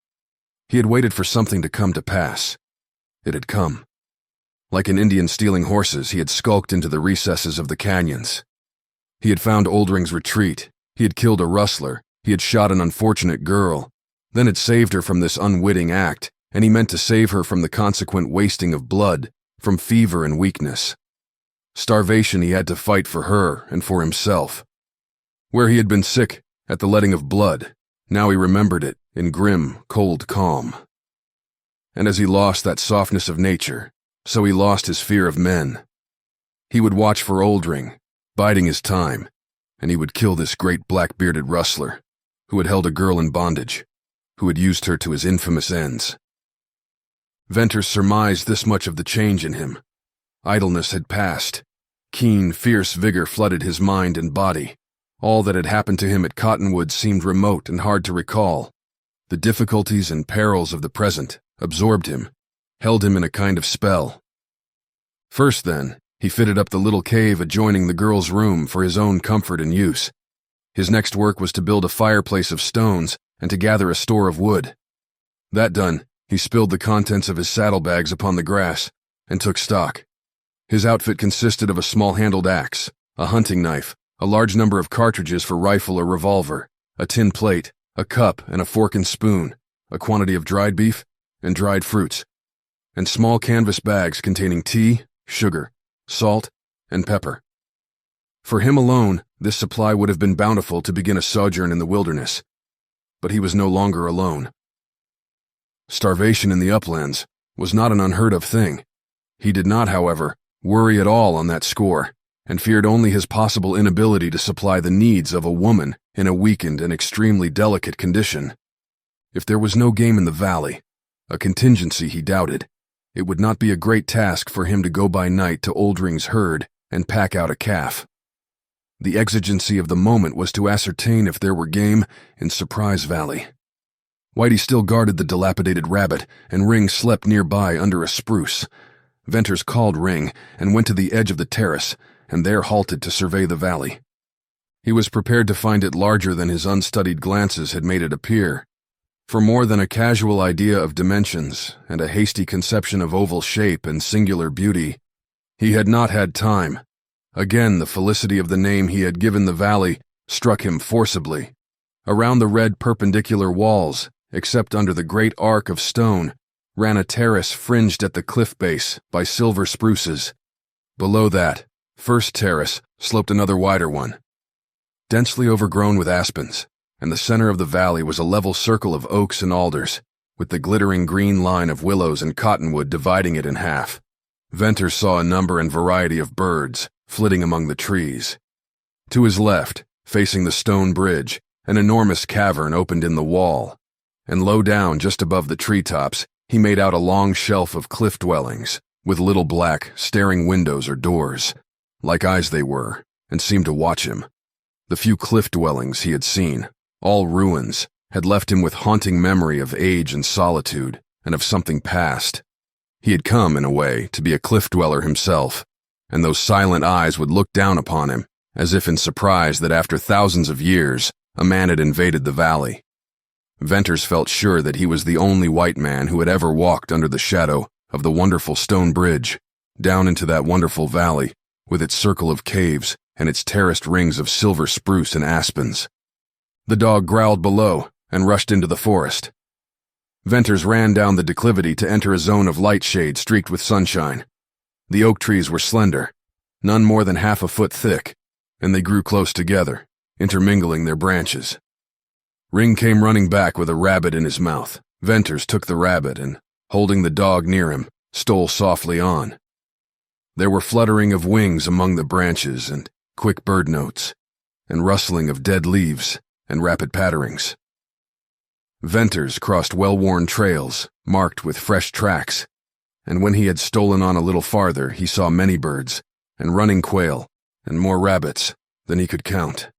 He had waited for something to come to pass. It had come. Like an Indian stealing horses, he had skulked into the recesses of the canyons. He had found Oldring's retreat. He had killed a rustler. He had shot an unfortunate girl, then had saved her from this unwitting act, and he meant to save her from the consequent wasting of blood, from fever and weakness. Starvation he had to fight for her and for himself. Where he had been sick, at the letting of blood, now he remembered it in grim, cold calm. And as he lost that softness of nature, so he lost his fear of men. He would watch for Oldring, biding his time, and he would kill this great black-bearded rustler, who had held a girl in bondage, who had used her to his infamous ends. Venters surmised this much of the change in him. Idleness had passed. Keen, fierce vigor flooded his mind and body. All that had happened to him at Cottonwood seemed remote and hard to recall. The difficulties and perils of the present absorbed him, held him in a kind of spell. First, then, he fitted up the little cave adjoining the girl's room for his own comfort and use. His next work was to build a fireplace of stones and to gather a store of wood. That done, he spilled the contents of his saddlebags upon the grass and took stock. His outfit consisted of a small-handled axe, a hunting knife, a large number of cartridges for rifle or revolver, a tin plate, a cup and a fork and spoon, a quantity of dried beef and dried fruits, and small canvas bags containing tea, sugar, salt, and pepper. For him alone, this supply would have been bountiful to begin a sojourn in the wilderness. But he was no longer alone. Starvation in the uplands was not an unheard of thing. He did not, however, worry at all on that score. and feared only his possible inability to supply the needs of a woman in a weakened and extremely delicate condition. If there was no game in the valley, a contingency he doubted, it would not be a great task for him to go by night to Oldring's herd and pack out a calf. The exigency of the moment was to ascertain if there were game in Surprise Valley. Whitey still guarded the dilapidated rabbit, and Ring slept nearby under a spruce. Venters called Ring and went to the edge of the terrace, and there halted to survey the valley. He was prepared to find it larger than his unstudied glances had made it appear. For more than a casual idea of dimensions and a hasty conception of oval shape and singular beauty, he had not had time. Again, the felicity of the name he had given the valley struck him forcibly. Around the red perpendicular walls, except under the great arc of stone, ran a terrace fringed at the cliff base by silver spruces. Below that, first terrace, sloped another wider one, densely overgrown with aspens, and the center of the valley was a level circle of oaks and alders, with the glittering green line of willows and cottonwood dividing it in half. Venters saw a number and variety of birds flitting among the trees. To his left, facing the stone bridge, an enormous cavern opened in the wall, and low down just above the treetops, he made out a long shelf of cliff dwellings, with little black, staring windows or doors, like eyes they were, and seemed to watch him. The few cliff dwellings he had seen, all ruins, had left him with haunting memory of age and solitude, and of something past. He had come, in a way, to be a cliff dweller himself, and those silent eyes would look down upon him, as if in surprise that after thousands of years, a man had invaded the valley. Venters felt sure that he was the only white man who had ever walked under the shadow of the wonderful stone bridge, down into that wonderful valley, with its circle of caves and its terraced rings of silver spruce and aspens. The dog growled below and rushed into the forest. Venters ran down the declivity to enter a zone of light shade streaked with sunshine. The oak trees were slender, none more than half a foot thick, and they grew close together, intermingling their branches. Ring came running back with a rabbit in his mouth. Venters took the rabbit and, holding the dog near him, stole softly on. There were fluttering of wings among the branches and quick bird notes, and rustling of dead leaves and rapid patterings. Venters crossed well-worn trails, marked with fresh tracks, and when he had stolen on a little farther, he saw many birds, and running quail, and more rabbits than he could count.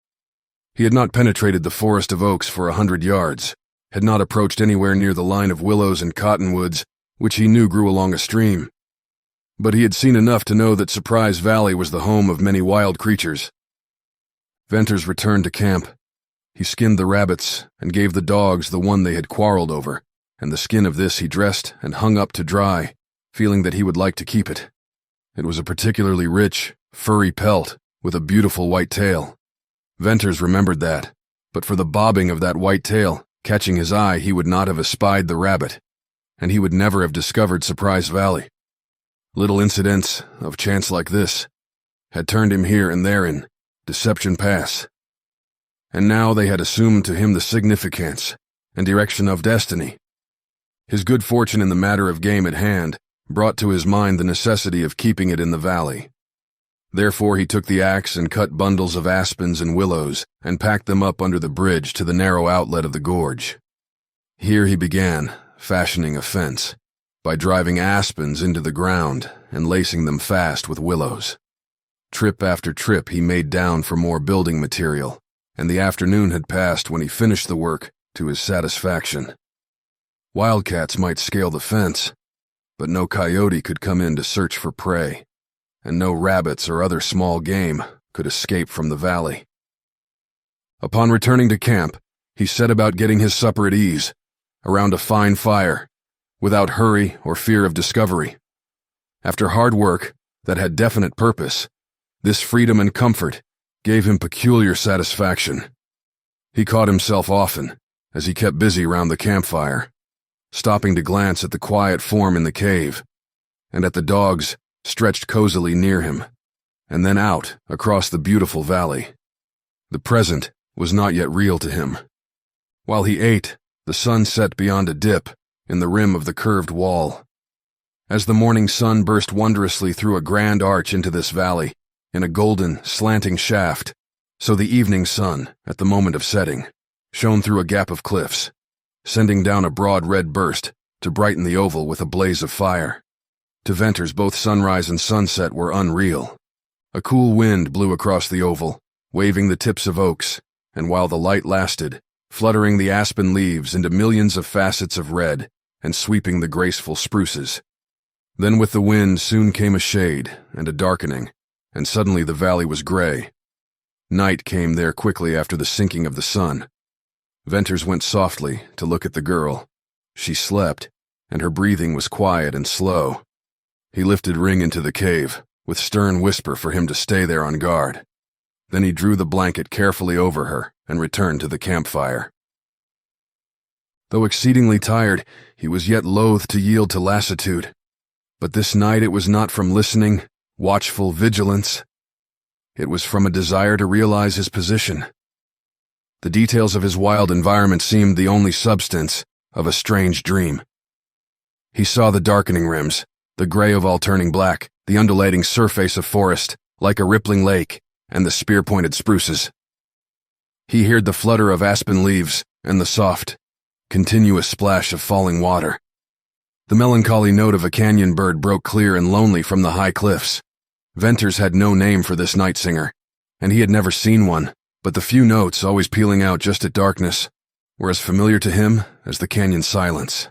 He had not penetrated the forest of oaks for 100 yards, had not approached anywhere near the line of willows and cottonwoods, which he knew grew along a stream. But he had seen enough to know that Surprise Valley was the home of many wild creatures. Venters returned to camp. He skinned the rabbits and gave the dogs the one they had quarreled over, and the skin of this he dressed and hung up to dry, feeling that he would like to keep it. It was a particularly rich, furry pelt with a beautiful white tail. Venters remembered that, but for the bobbing of that white tail catching his eye, he would not have espied the rabbit, and he would never have discovered Surprise Valley. Little incidents of chance like this had turned him here and there in Deception Pass, and now they had assumed to him the significance and direction of destiny. His good fortune in the matter of game at hand brought to his mind the necessity of keeping it in the valley. Therefore he took the axe and cut bundles of aspens and willows and packed them up under the bridge to the narrow outlet of the gorge. Here he began fashioning a fence by driving aspens into the ground and lacing them fast with willows. Trip after trip he made down for more building material, and the afternoon had passed when he finished the work to his satisfaction. Wildcats might scale the fence, but no coyote could come in to search for prey, and no rabbits or other small game could escape from the valley. Upon returning to camp, he set about getting his supper at ease, around a fine fire, without hurry or fear of discovery. After hard work that had definite purpose, this freedom and comfort gave him peculiar satisfaction. He caught himself often, as he kept busy round the campfire, stopping to glance at the quiet form in the cave, and at the dogs stretched cozily near him, and then out across the beautiful valley. The present was not yet real to him. While he ate, the sun set beyond a dip in the rim of the curved wall. As the morning sun burst wondrously through a grand arch into this valley, in a golden, slanting shaft, so the evening sun, at the moment of setting, shone through a gap of cliffs, sending down a broad red burst to brighten the oval with a blaze of fire. To Venters, both sunrise and sunset were unreal. A cool wind blew across the oval, waving the tips of oaks, and while the light lasted, fluttering the aspen leaves into millions of facets of red and sweeping the graceful spruces. Then with the wind soon came a shade and a darkening, and suddenly the valley was gray. Night came there quickly after the sinking of the sun. Venters went softly to look at the girl. She slept, and her breathing was quiet and slow. He lifted Ring into the cave, with stern whisper for him to stay there on guard. Then he drew the blanket carefully over her and returned to the campfire. Though exceedingly tired, he was yet loath to yield to lassitude. But this night it was not from listening, watchful vigilance. It was from a desire to realize his position. The details of his wild environment seemed the only substance of a strange dream. He saw the darkening rims, the gray oval turning black, the undulating surface of forest, like a rippling lake, and the spear-pointed spruces. He heard the flutter of aspen leaves and the soft, continuous splash of falling water. The melancholy note of a canyon bird broke clear and lonely from the high cliffs. Venters had no name for this night singer, and he had never seen one, but the few notes, always pealing out just at darkness, were as familiar to him as the canyon silence.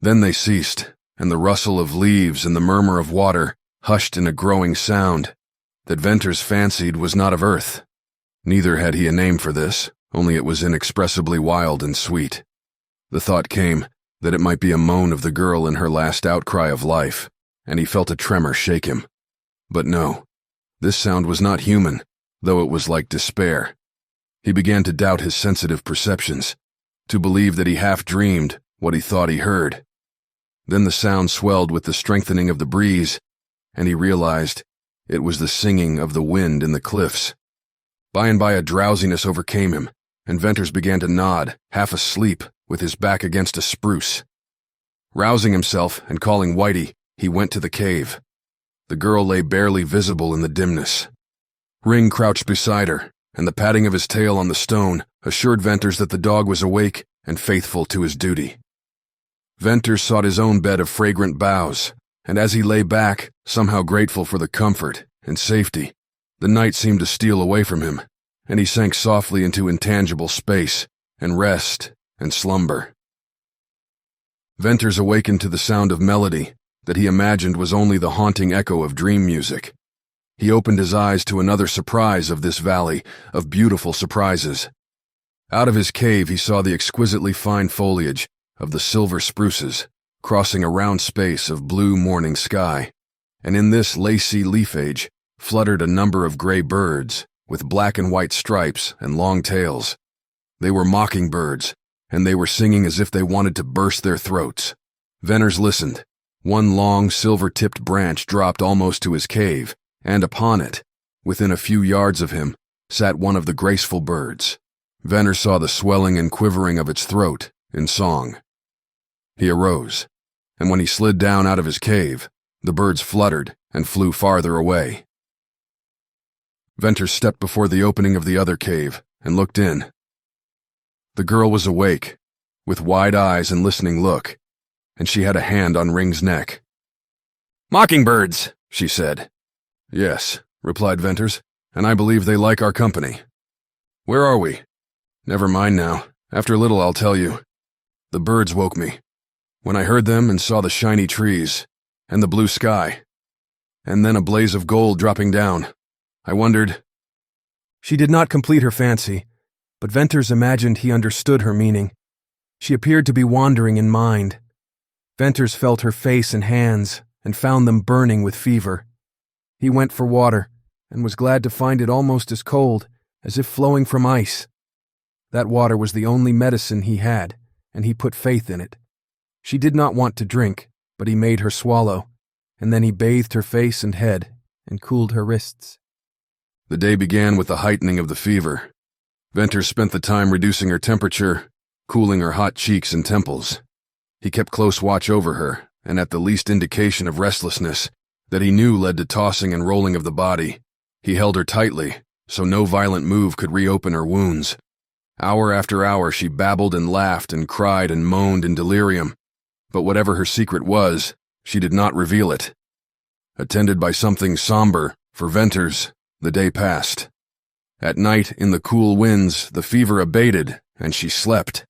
Then they ceased, and the rustle of leaves and the murmur of water hushed in a growing sound that Venters fancied was not of earth. Neither had he a name for this, only it was inexpressibly wild and sweet. The thought came that it might be a moan of the girl in her last outcry of life, and he felt a tremor shake him. But no, this sound was not human, though it was like despair. He began to doubt his sensitive perceptions, to believe that he half dreamed what he thought he heard. Then the sound swelled with the strengthening of the breeze, and he realized it was the singing of the wind in the cliffs. By and by a drowsiness overcame him, and Venters began to nod, half asleep, with his back against a spruce. Rousing himself and calling Whitey, he went to the cave. The girl lay barely visible in the dimness. Ring crouched beside her, and the patting of his tail on the stone assured Venters that the dog was awake and faithful to his duty. Venters sought his own bed of fragrant boughs, and as he lay back, somehow grateful for the comfort and safety, the night seemed to steal away from him, and he sank softly into intangible space and rest and slumber. Venters awakened to the sound of melody that he imagined was only the haunting echo of dream music. He opened his eyes to another surprise of this valley, of beautiful surprises. Out of his cave he saw the exquisitely fine foliage of the silver spruces, crossing a round space of blue morning sky, and in this lacy leafage fluttered a number of gray birds with black and white stripes and long tails. They were mockingbirds, and they were singing as if they wanted to burst their throats. Venters listened. One long, silver-tipped branch dropped almost to his cave, and upon it, within a few yards of him, sat one of the graceful birds. Venters saw the swelling and quivering of its throat in song. He arose, and when he slid down out of his cave, the birds fluttered and flew farther away. Venters stepped before the opening of the other cave and looked in. The girl was awake, with wide eyes and listening look, and she had a hand on Ring's neck. "Mockingbirds," she said. "Yes," replied Venters, "and I believe they like our company. Where are we?" "Never mind now. After a little I'll tell you. The birds woke me. When I heard them and saw the shiny trees, and the blue sky, and then a blaze of gold dropping down, I wondered—" She did not complete her fancy, but Venters imagined he understood her meaning. She appeared to be wandering in mind. Venters felt her face and hands and found them burning with fever. He went for water and was glad to find it almost as cold as if flowing from ice. That water was the only medicine he had, and he put faith in it. She did not want to drink, but he made her swallow, and then he bathed her face and head and cooled her wrists. The day began with the heightening of the fever. Venters spent the time reducing her temperature, cooling her hot cheeks and temples. He kept close watch over her, and at the least indication of restlessness that he knew led to tossing and rolling of the body, He held her tightly, so no violent move could reopen her wounds. Hour after hour she babbled and laughed and cried and moaned in delirium, but whatever her secret was, she did not reveal it. Attended by something somber, for Venters, the day passed. At night, in the cool winds, the fever abated, and she slept.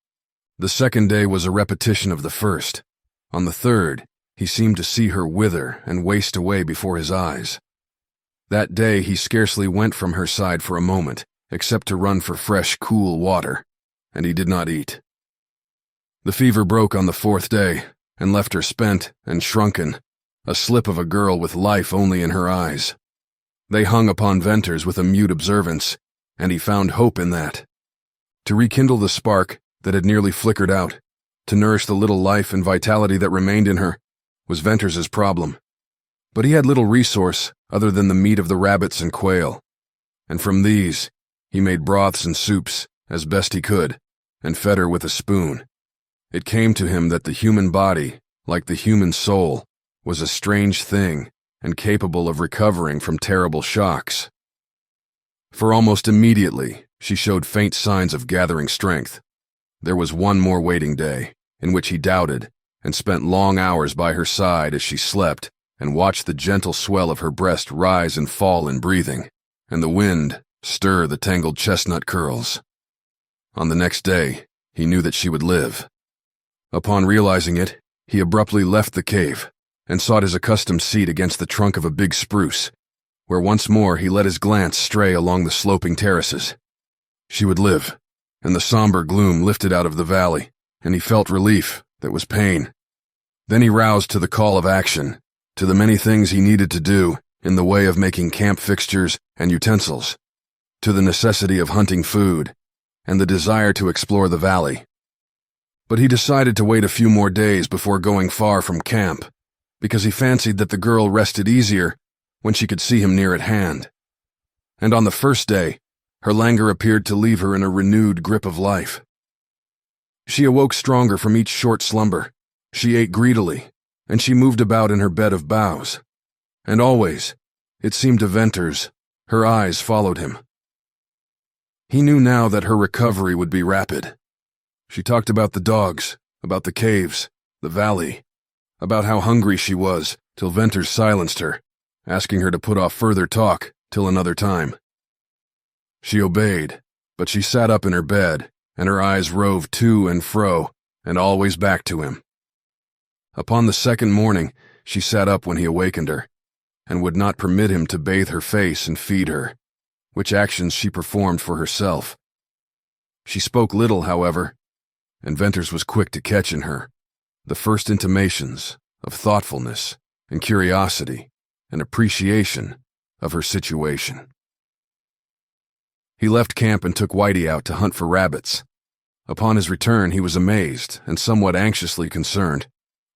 The second day was a repetition of the first. On the third, he seemed to see her wither and waste away before his eyes. That day he scarcely went from her side for a moment, except to run for fresh, cool water, and he did not eat. The fever broke on the fourth day, and left her spent and shrunken, a slip of a girl with life only in her eyes. They hung upon Venters with a mute observance, and he found hope in that. To rekindle the spark that had nearly flickered out, to nourish the little life and vitality that remained in her, was Venters's problem. But he had little resource other than the meat of the rabbits and quail, and from these he made broths and soups as best he could, and fed her with a spoon. It came to him that the human body, like the human soul, was a strange thing and capable of recovering from terrible shocks. For almost immediately, she showed faint signs of gathering strength. There was one more waiting day, in which he doubted, and spent long hours by her side as she slept, and watched the gentle swell of her breast rise and fall in breathing, and the wind stir the tangled chestnut curls. On the next day, he knew that she would live. Upon realizing it, he abruptly left the cave, and sought his accustomed seat against the trunk of a big spruce, where once more he let his glance stray along the sloping terraces. She would live, and the somber gloom lifted out of the valley, and he felt relief that was pain. Then he roused to the call of action, to the many things he needed to do in the way of making camp fixtures and utensils, to the necessity of hunting food, and the desire to explore the valley. But he decided to wait a few more days before going far from camp, because he fancied that the girl rested easier when she could see him near at hand. And on the first day, her languor appeared to leave her in a renewed grip of life. She awoke stronger from each short slumber. She ate greedily, and she moved about in her bed of boughs. And always, it seemed to Venters, her eyes followed him. He knew now that her recovery would be rapid. She talked about the dogs, about the caves, the valley, about how hungry she was, till Venters silenced her, asking her to put off further talk till another time. She obeyed, but she sat up in her bed, and her eyes roved to and fro, and always back to him. Upon the second morning, she sat up when he awakened her, and would not permit him to bathe her face and feed her, which actions she performed for herself. She spoke little, however, and Venters was quick to catch in her the first intimations of thoughtfulness and curiosity and appreciation of her situation. He left camp and took Whitey out to hunt for rabbits. Upon his return, he was amazed and somewhat anxiously concerned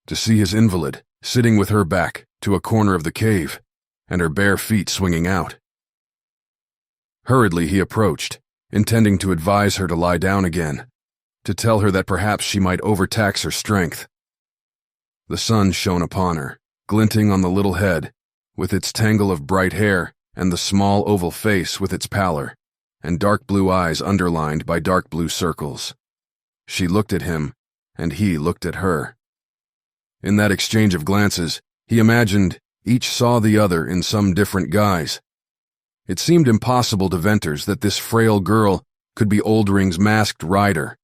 to see his invalid sitting with her back to a corner of the cave and her bare feet swinging out. Hurriedly he approached, intending to advise her to lie down again, to tell her that perhaps she might overtax her strength. The sun shone upon her, glinting on the little head, with its tangle of bright hair, and the small oval face with its pallor, and dark blue eyes underlined by dark blue circles. She looked at him, and he looked at her. In that exchange of glances, he imagined each saw the other in some different guise. It seemed impossible to Venters that this frail girl could be Oldring's masked rider.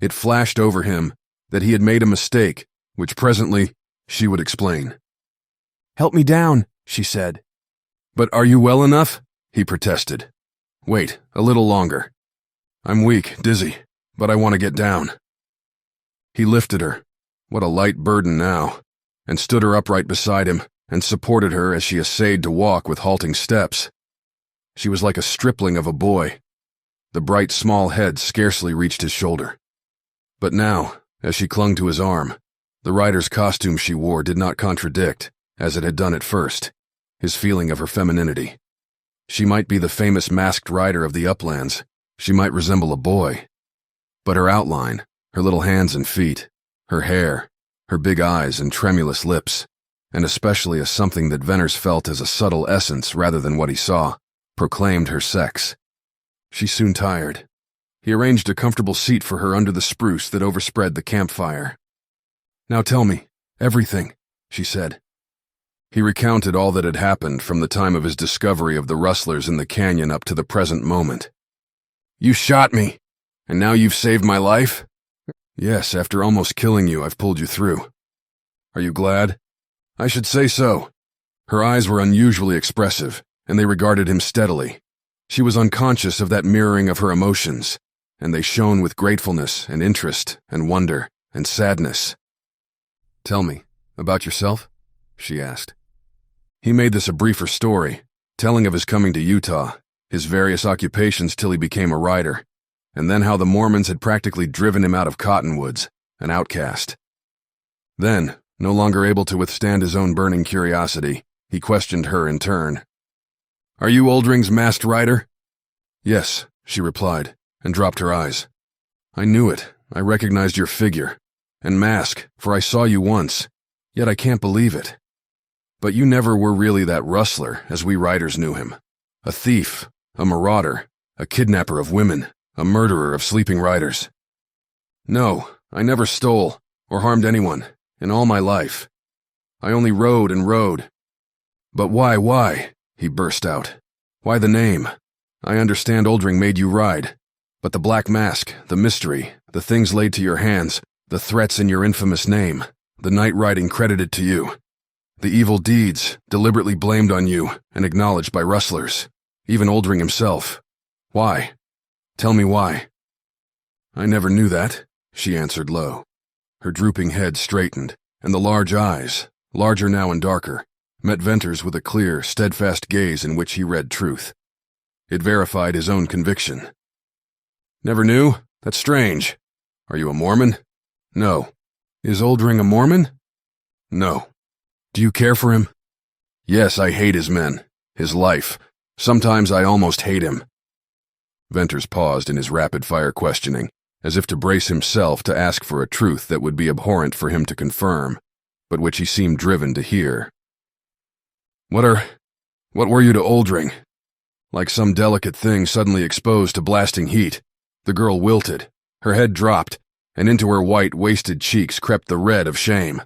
It flashed over him that he had made a mistake, which presently she would explain. "Help me down," she said. "But are you well enough?" he protested. "Wait, a little longer. I'm weak, dizzy, but I want to get down." He lifted her, what a light burden now, and stood her upright beside him and supported her as she essayed to walk with halting steps. She was like a stripling of a boy. The bright small head scarcely reached his shoulder. But now, as she clung to his arm, the rider's costume she wore did not contradict, as it had done at first, his feeling of her femininity. She might be the famous masked rider of the uplands, she might resemble a boy, but her outline, her little hands and feet, her hair, her big eyes and tremulous lips, and especially as something that Venters felt as a subtle essence rather than what he saw, proclaimed her sex. She soon tired. He arranged a comfortable seat for her under the spruce that overspread the campfire. "Now tell me, everything," she said. He recounted all that had happened from the time of his discovery of the rustlers in the canyon up to the present moment. "You shot me, and now you've saved my life?" "Yes, after almost killing you, I've pulled you through." "Are you glad?" "I should say so." Her eyes were unusually expressive, and they regarded him steadily. She was unconscious of that mirroring of her emotions, and they shone with gratefulness and interest and wonder and sadness. "Tell me, about yourself?" she asked. He made this a briefer story, telling of his coming to Utah, his various occupations till he became a writer, and then how the Mormons had practically driven him out of Cottonwoods, an outcast. Then, no longer able to withstand his own burning curiosity, he questioned her in turn. "Are you Oldring's masked rider?" "Yes," she replied, and dropped her eyes. "I knew it. I recognized your figure. And mask, for I saw you once. Yet I can't believe it. But you never were really that rustler, as we riders knew him. A thief, a marauder, a kidnapper of women, a murderer of sleeping riders." "No, I never stole, or harmed anyone, in all my life. I only rode and rode." "But why?" he burst out. "Why the name? I understand Oldring made you ride. But the black mask, the mystery, the things laid to your hands, the threats in your infamous name, the night riding credited to you, the evil deeds deliberately blamed on you and acknowledged by rustlers, even Oldring himself. Why? Tell me why." "I never knew that," she answered low. Her drooping head straightened, and the large eyes, larger now and darker, met Venter's with a clear, steadfast gaze in which he read truth. It verified his own conviction. "Never knew? That's strange. Are you a Mormon?" "No." "Is Oldring a Mormon?" "No." "Do you care for him?" "Yes, I hate his men, his life. Sometimes I almost hate him." Venters paused in his rapid-fire questioning, as if to brace himself to ask for a truth that would be abhorrent for him to confirm, but which he seemed driven to hear. What were you to Oldring?" Like some delicate thing suddenly exposed to blasting heat, the girl wilted, her head dropped, and into her white, wasted cheeks crept the red of shame.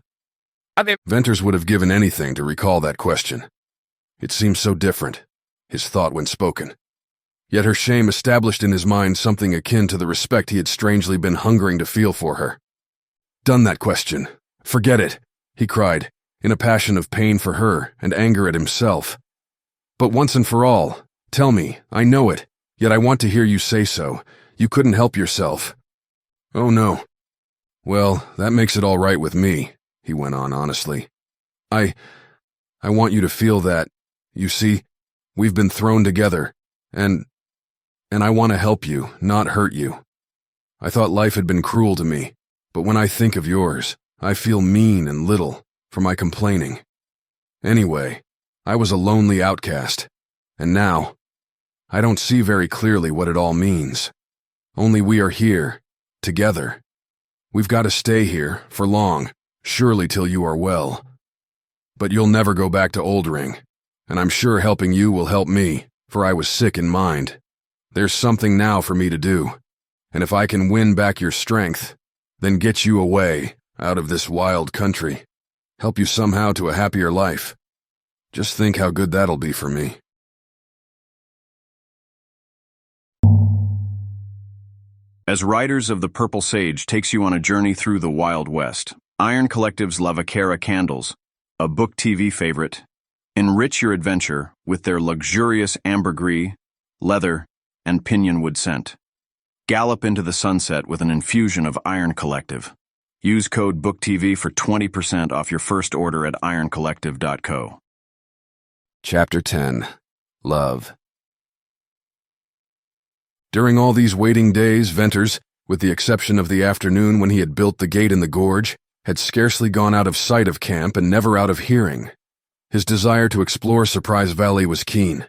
Venters would have given anything to recall that question. It seemed so different, his thought when spoken. Yet her shame established in his mind something akin to the respect he had strangely been hungering to feel for her. "Done that question. Forget it," he cried, in a passion of pain for her and anger at himself. "But once and for all, tell me, I know it, yet I want to hear you say so. You couldn't help yourself." "Oh no." "Well, that makes it all right with me," he went on honestly. I want you to feel that, you see, we've been thrown together, and I want to help you, not hurt you. I thought life had been cruel to me, but when I think of yours, I feel mean and little for my complaining. Anyway, I was a lonely outcast, and now, I don't see very clearly what it all means. Only we are here, together. We've got to stay here, for long, surely till you are well. But you'll never go back to Oldring, and I'm sure helping you will help me, for I was sick in mind. There's something now for me to do, and if I can win back your strength, then get you away, out of this wild country, help you somehow to a happier life. Just think how good that'll be for me." As Riders of the Purple Sage takes you on a journey through the Wild West, Iron Collective's La Vaquera candles, a BookTV favorite, enrich your adventure with their luxurious ambergris, leather, and pinionwood scent. Gallop into the sunset with an infusion of Iron Collective. Use code BookTV for 20% off your first order at ironcollective.co. Chapter 10. Love. During all these waiting days, Venters, with the exception of the afternoon when he had built the gate in the gorge, had scarcely gone out of sight of camp and never out of hearing. His desire to explore Surprise Valley was keen,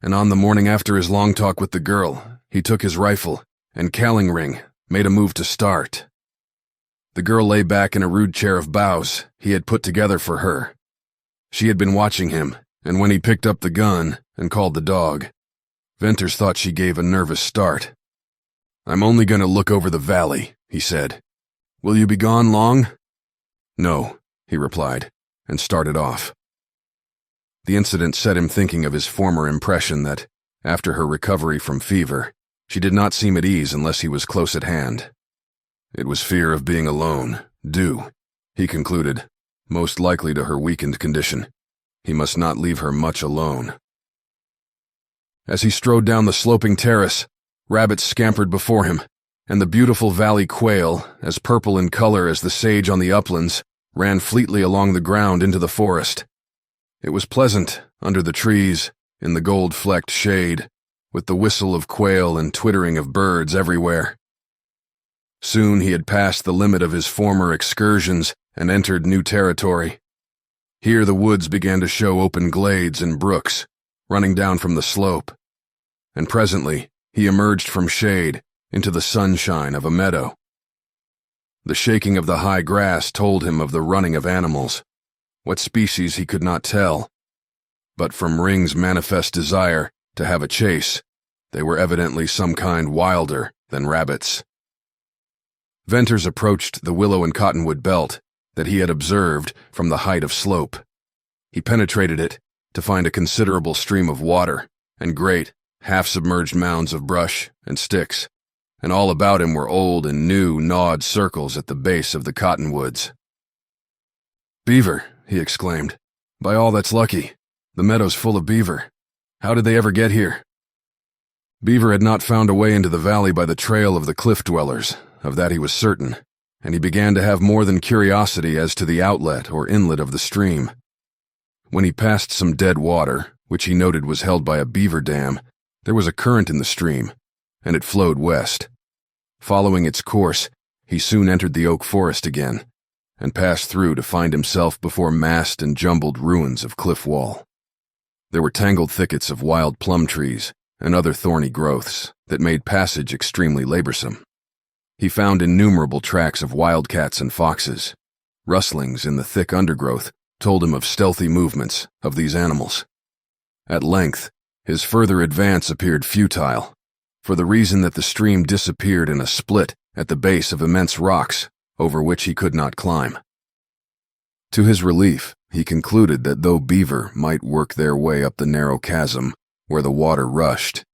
and on the morning after his long talk with the girl, he took his rifle and cowling ring, made a move to start. The girl lay back in a rude chair of boughs he had put together for her. She had been watching him, and when he picked up the gun and called the dog, Venters thought she gave a nervous start. "I'm only going to look over the valley," he said. "Will you be gone long?" "No," he replied, and started off. The incident set him thinking of his former impression that, after her recovery from fever, she did not seem at ease unless he was close at hand. It was fear of being alone, due, he concluded, most likely to her weakened condition. He must not leave her much alone. As he strode down the sloping terrace, rabbits scampered before him, and the beautiful valley quail, as purple in color as the sage on the uplands, ran fleetly along the ground into the forest. It was pleasant, under the trees, in the gold-flecked shade, with the whistle of quail and twittering of birds everywhere. Soon he had passed the limit of his former excursions and entered new territory. Here the woods began to show open glades and brooks, running down from the slope, and presently he emerged from shade into the sunshine of a meadow. The shaking of the high grass told him of the running of animals. What species he could not tell, but from Ring's manifest desire to have a chase, they were evidently some kind wilder than rabbits. Venters approached the willow and cottonwood belt that he had observed from the height of slope. He penetrated it to find a considerable stream of water and great, half-submerged mounds of brush and sticks, and all about him were old and new gnawed circles at the base of the cottonwoods. "Beaver," he exclaimed. "By all that's lucky, the meadow's full of beaver. How did they ever get here?" Beaver had not found a way into the valley by the trail of the cliff dwellers, of that he was certain, and he began to have more than curiosity as to the outlet or inlet of the stream. When he passed some dead water, which he noted was held by a beaver dam, there was a current in the stream, and it flowed west. Following its course, he soon entered the oak forest again, and passed through to find himself before massed and jumbled ruins of cliff wall. There were tangled thickets of wild plum trees and other thorny growths that made passage extremely laborsome. He found innumerable tracks of wildcats and foxes. Rustlings in the thick undergrowth told him of stealthy movements of these animals. At length, his further advance appeared futile, for the reason that the stream disappeared in a split at the base of immense rocks over which he could not climb. To his relief, he concluded that though beaver might work their way up the narrow chasm where the water rushed,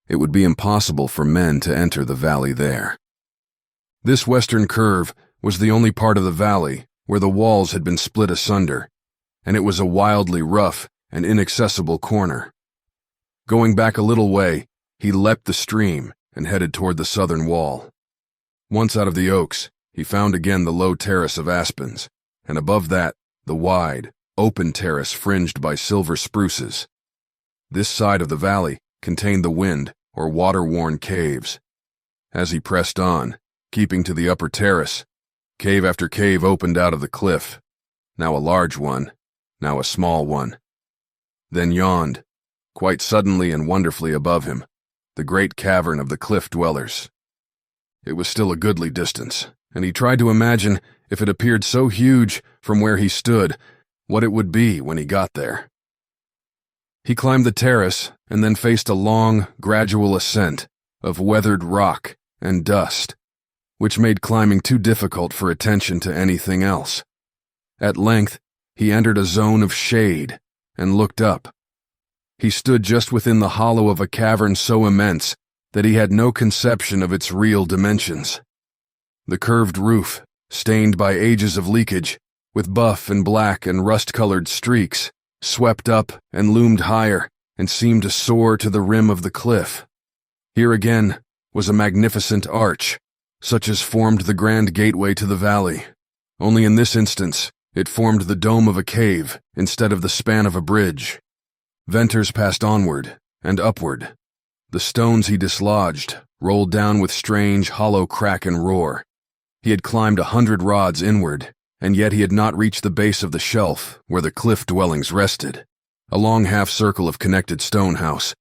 it would be impossible for men to enter the valley there. This western curve was the only part of the valley where the walls had been split asunder, and it was a wildly rough and inaccessible corner. Going back a little way, he leapt the stream and headed toward the southern wall. Once out of the oaks, he found again the low terrace of aspens, and above that, the wide, open terrace fringed by silver spruces. This side of the valley contained the wind or water-worn caves. As he pressed on, keeping to the upper terrace, cave after cave opened out of the cliff, now a large one, now a small one. Then yawned, quite suddenly and wonderfully above him, the great cavern of the cliff dwellers. It was still a goodly distance, and he tried to imagine, if it appeared so huge from where he stood, what it would be when he got there. He climbed the terrace and then faced a long, gradual ascent of weathered rock and dust, which made climbing too difficult for attention to anything else. At length, he entered a zone of shade and looked up. He stood just within the hollow of a cavern so immense that he had no conception of its real dimensions. The curved roof, stained by ages of leakage, with buff and black and rust-colored streaks, swept up and loomed higher and seemed to soar to the rim of the cliff. Here again was a magnificent arch, such as formed the grand gateway to the valley. Only in this instance, it formed the dome of a cave instead of the span of a bridge. Venters passed onward and upward. The stones he dislodged rolled down with strange, hollow crack and roar. He had climbed 100 rods inward, and yet he had not reached the base of the shelf where the cliff dwellings rested, a long half-circle of connected stone house,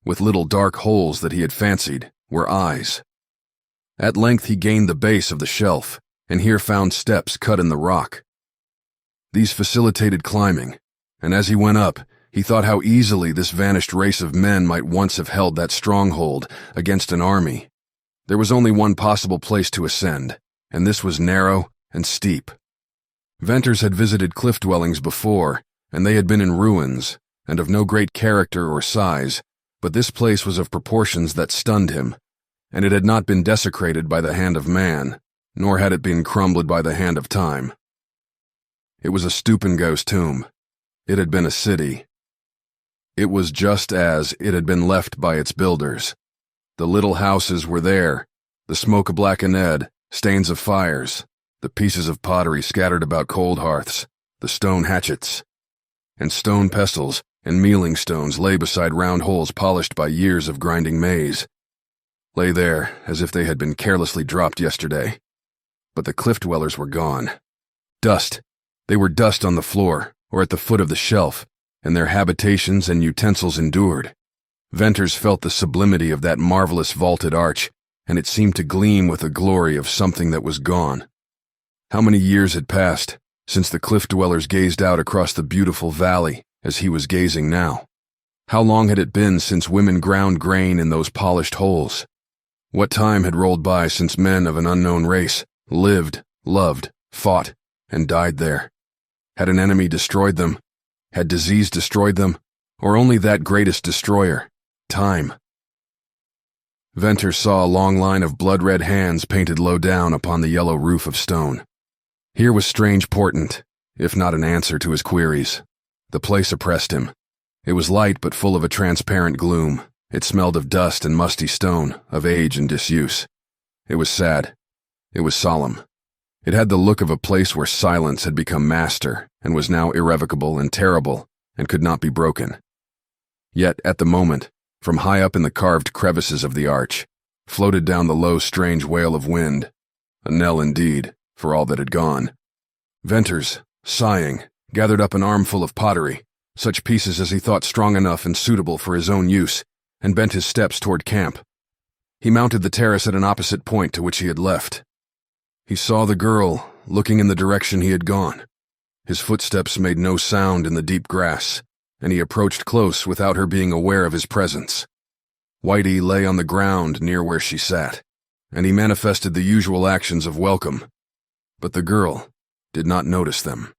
with little dark holes that he had fancied were eyes. At length he gained the base of the shelf, and here found steps cut in the rock. These facilitated climbing, and as he went up, He thought how easily this vanished race of men might once have held that stronghold against an army. There was only one possible place to ascend, and this was narrow and steep. Venters had visited cliff dwellings before, and they had been in ruins, and of no great character or size, but this place was of proportions that stunned him, and it had not been desecrated by the hand of man, nor had it been crumbled by the hand of time. It was a Stupenghost tomb. It had been a city. It was just as it had been left by its builders. The little houses were there, the smoke blackened, stains of fires, the pieces of pottery scattered about cold hearths, the stone hatchets, and stone pestles and mealing stones lay beside round holes polished by years of grinding maize. Lay there as if they had been carelessly dropped yesterday. But the cliff dwellers were gone. Dust. They were dust on the floor, or at the foot of the shelf, and their habitations and utensils endured. Venters felt the sublimity of that marvelous vaulted arch, and it seemed to gleam with the glory of something that was gone. How many years had passed since the cliff dwellers gazed out across the beautiful valley as he was gazing now? How long had it been since women ground grain in those polished holes? What time had rolled by since men of an unknown race lived, loved, fought, and died there? Had an enemy destroyed them? Had disease destroyed them? Or only that greatest destroyer, time? Venters saw a long line of blood-red hands painted low down upon the yellow roof of stone. Here was strange portent, if not an answer to his queries. The place oppressed him. It was light but full of a transparent gloom. It smelled of dust and musty stone, of age and disuse. It was sad. It was solemn. It had the look of a place where silence had become master and was now irrevocable and terrible and could not be broken. Yet, at the moment, from high up in the carved crevices of the arch, floated down the low, strange wail of wind, a knell indeed, for all that had gone. Venters, sighing, gathered up an armful of pottery, such pieces as he thought strong enough and suitable for his own use, and bent his steps toward camp. He mounted the terrace at an opposite point to which he had left. He saw the girl, looking in the direction he had gone. His footsteps made no sound in the deep grass, and he approached close without her being aware of his presence. Whitey lay on the ground near where she sat, and he manifested the usual actions of welcome, but the girl did not notice them.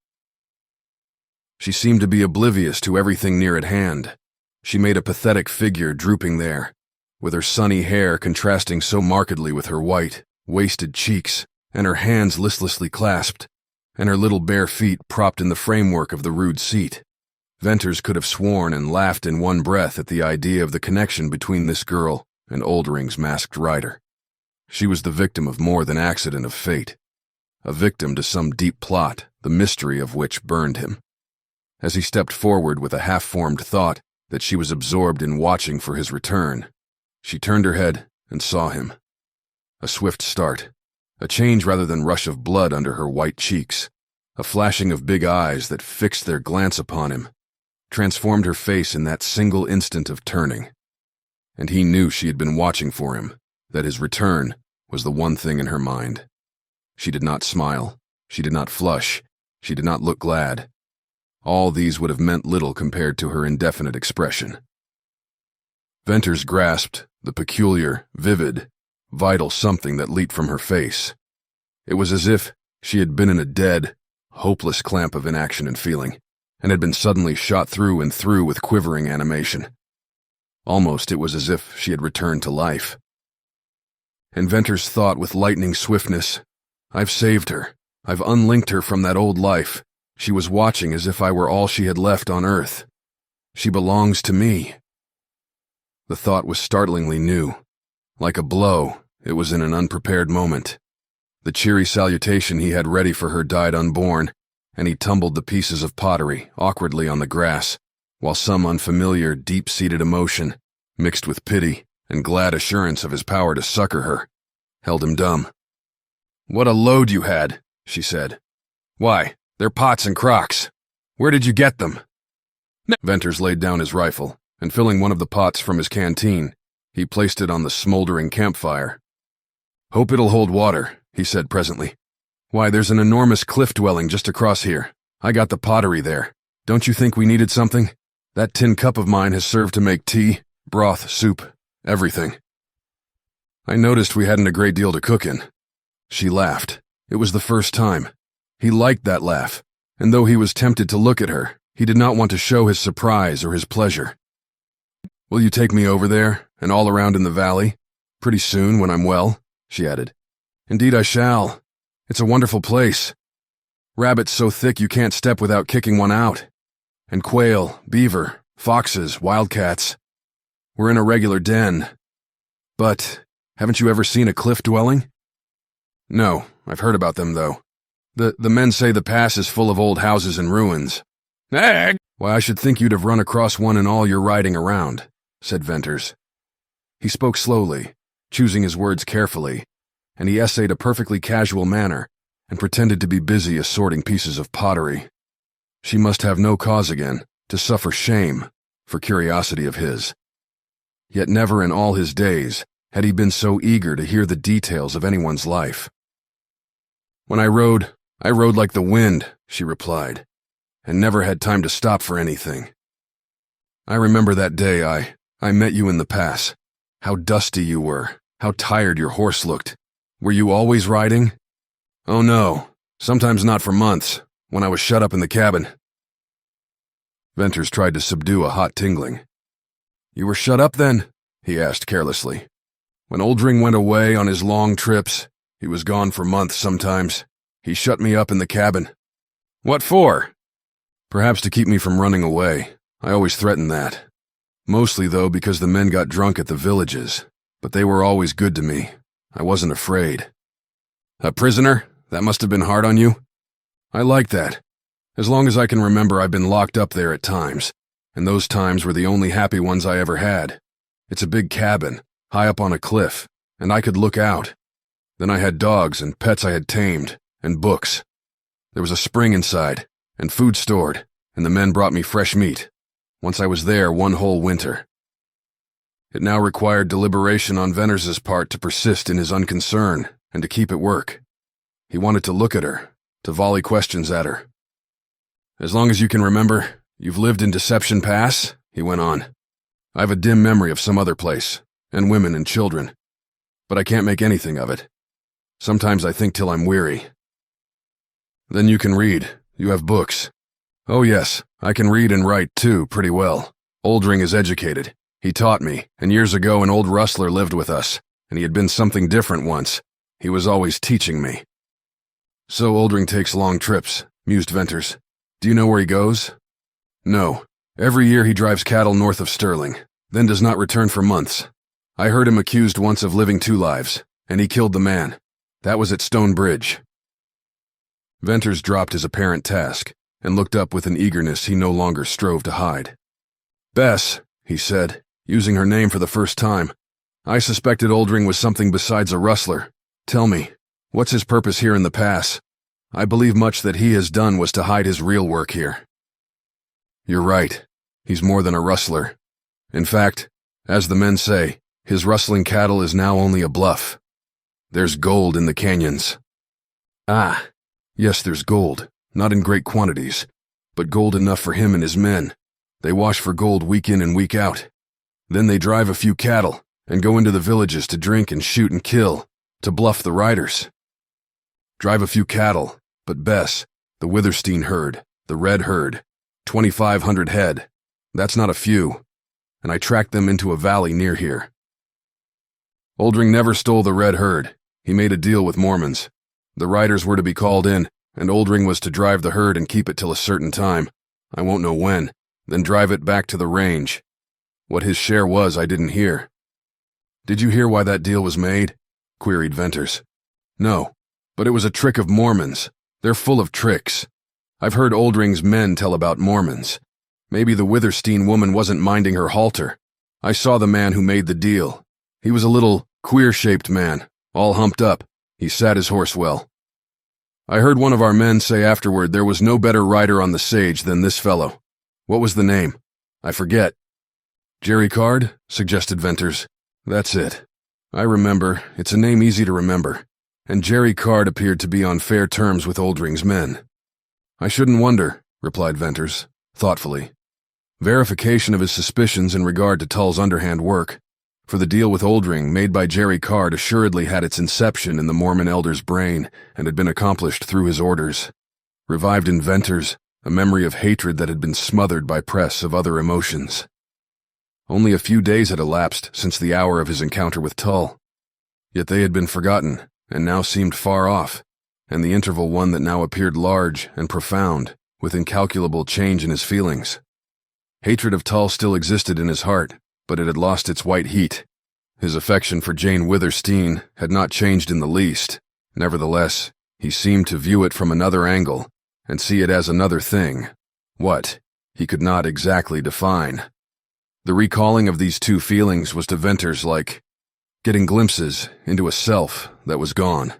She seemed to be oblivious to everything near at hand. She made a pathetic figure drooping there, with her sunny hair contrasting so markedly with her white, wasted cheeks, and her hands listlessly clasped, and her little bare feet propped in the framework of the rude seat. Venters could have sworn and laughed in one breath at the idea of the connection between this girl and Oldring's masked rider. She was the victim of more than accident of fate, a victim to some deep plot, the mystery of which burned him. As he stepped forward with a half-formed thought that she was absorbed in watching for his return, she turned her head and saw him. A swift start, a change rather than rush of blood under her white cheeks, a flashing of big eyes that fixed their glance upon him, transformed her face in that single instant of turning. And he knew she had been watching for him, that his return was the one thing in her mind. She did not smile, she did not flush, she did not look glad. All these would have meant little compared to her indefinite expression. Venters grasped the peculiar, vivid, vital something that leaped from her face. It was as if she had been in a dead, hopeless clamp of inaction and feeling, and had been suddenly shot through and through with quivering animation. Almost it was as if she had returned to life. And Venters thought with lightning swiftness, "I've saved her. I've unlinked her from that old life. She was watching as if I were all she had left on earth. She belongs to me." The thought was startlingly new. Like a blow, it was in an unprepared moment. The cheery salutation he had ready for her died unborn, and he tumbled the pieces of pottery awkwardly on the grass, while some unfamiliar, deep-seated emotion, mixed with pity and glad assurance of his power to succor her, held him dumb. "What a load you had," she said. "Why, they're pots and crocks. Where did you get them?" Venters laid down his rifle, and filling one of the pots from his canteen, he placed it on the smoldering campfire. "Hope it'll hold water," he said presently. "Why, there's an enormous cliff dwelling just across here. I got the pottery there. Don't you think we needed something? That tin cup of mine has served to make tea, broth, soup, everything. I noticed we hadn't a great deal to cook in. She laughed. It was the first time. He liked that laugh, and though he was tempted to look at her, he did not want to show his surprise or his pleasure. Will you take me over there, and all around in the valley? Pretty soon, when I'm well, she added. Indeed I shall. It's a wonderful place. Rabbits so thick you can't step without kicking one out. And quail, beaver, foxes, wildcats. We're in a regular den. But, haven't you ever seen a cliff dwelling? No, I've heard about them, though. The men say the pass is full of old houses and ruins. Why, I should think you'd have run across one in all your riding around, said Venters. He spoke slowly, choosing his words carefully, and he essayed a perfectly casual manner and pretended to be busy assorting pieces of pottery. She must have no cause again to suffer shame for curiosity of his. Yet never in all his days had he been so eager to hear the details of anyone's life. When I rode like the wind, she replied, and never had time to stop for anything. I remember that day I met you in the pass. How dusty you were, how tired your horse looked. Were you always riding? Oh no, sometimes not for months, when I was shut up in the cabin. Venters tried to subdue a hot tingling. You were shut up then? He asked carelessly. When Oldring went away on his long trips, he was gone for months sometimes, he shut me up in the cabin. What for? Perhaps to keep me from running away. I always threatened that. Mostly, though, because the men got drunk at the villages, but they were always good to me. I wasn't afraid. A prisoner? That must have been hard on you? I like that. As long as I can remember, I've been locked up there at times, and those times were the only happy ones I ever had. It's a big cabin, high up on a cliff, and I could look out. Then I had dogs and pets I had tamed, and books. There was a spring inside, and food stored, and the men brought me fresh meat. Once I was there one whole winter. It now required deliberation on Venters's part to persist in his unconcern and to keep at work. He wanted to look at her, to volley questions at her. As long as you can remember, you've lived in Deception Pass, he went on. I've a dim memory of some other place, and women and children, but I can't make anything of it. Sometimes I think till I'm weary. Then you can read. You have books. Oh yes, I can read and write too, pretty well. Oldring is educated. He taught me, and years ago an old rustler lived with us, and he had been something different once. He was always teaching me. So Oldring takes long trips, mused Venters. Do you know where he goes? No. Every year he drives cattle north of Sterling, then does not return for months. I heard him accused once of living two lives, and he killed the man. That was at Stone Bridge. Venters dropped his apparent task and looked up with an eagerness he no longer strove to hide. Bess, he said, using her name for the first time. I suspected Oldring was something besides a rustler. Tell me, what's his purpose here in the pass? I believe much that he has done was to hide his real work here. You're right. He's more than a rustler. In fact, as the men say, his rustling cattle is now only a bluff. There's gold in the canyons. Ah, yes, there's gold. Not in great quantities, but gold enough for him and his men. They wash for gold week in and week out. Then they drive a few cattle and go into the villages to drink and shoot and kill, to bluff the riders. Drive a few cattle, but Bess, the Withersteen herd, the red herd, 2,500 head, that's not a few, and I tracked them into a valley near here. Oldring never stole the red herd. He made a deal with Mormons. The riders were to be called in, and Oldring was to drive the herd and keep it till a certain time, I won't know when, then drive it back to the range. What his share was I didn't hear. Did you hear why that deal was made? Queried Venters. No, but it was a trick of Mormons. They're full of tricks. I've heard Oldring's men tell about Mormons. Maybe the Withersteen woman wasn't minding her halter. I saw the man who made the deal. He was a little, queer-shaped man, all humped up. He sat his horse well. I heard one of our men say afterward there was no better rider on the sage than this fellow. What was the name? I forget. Jerry Card? Suggested Venters. That's it. I remember. It's a name easy to remember. And Jerry Card appeared to be on fair terms with Oldring's men. I shouldn't wonder, replied Venters, thoughtfully. Verification of his suspicions in regard to Tull's underhand work, for the deal with Oldring made by Jerry Card assuredly had its inception in the Mormon elder's brain and had been accomplished through his orders. Revived in Venters a memory of hatred that had been smothered by press of other emotions. Only a few days had elapsed since the hour of his encounter with Tull, yet they had been forgotten and now seemed far off, and the interval one that now appeared large and profound, with incalculable change in his feelings. Hatred of Tull still existed in his heart, but it had lost its white heat. His affection for Jane Withersteen had not changed in the least. Nevertheless, he seemed to view it from another angle and see it as another thing. What? He could not exactly define. The recalling of these two feelings was to Venters like getting glimpses into a self that was gone.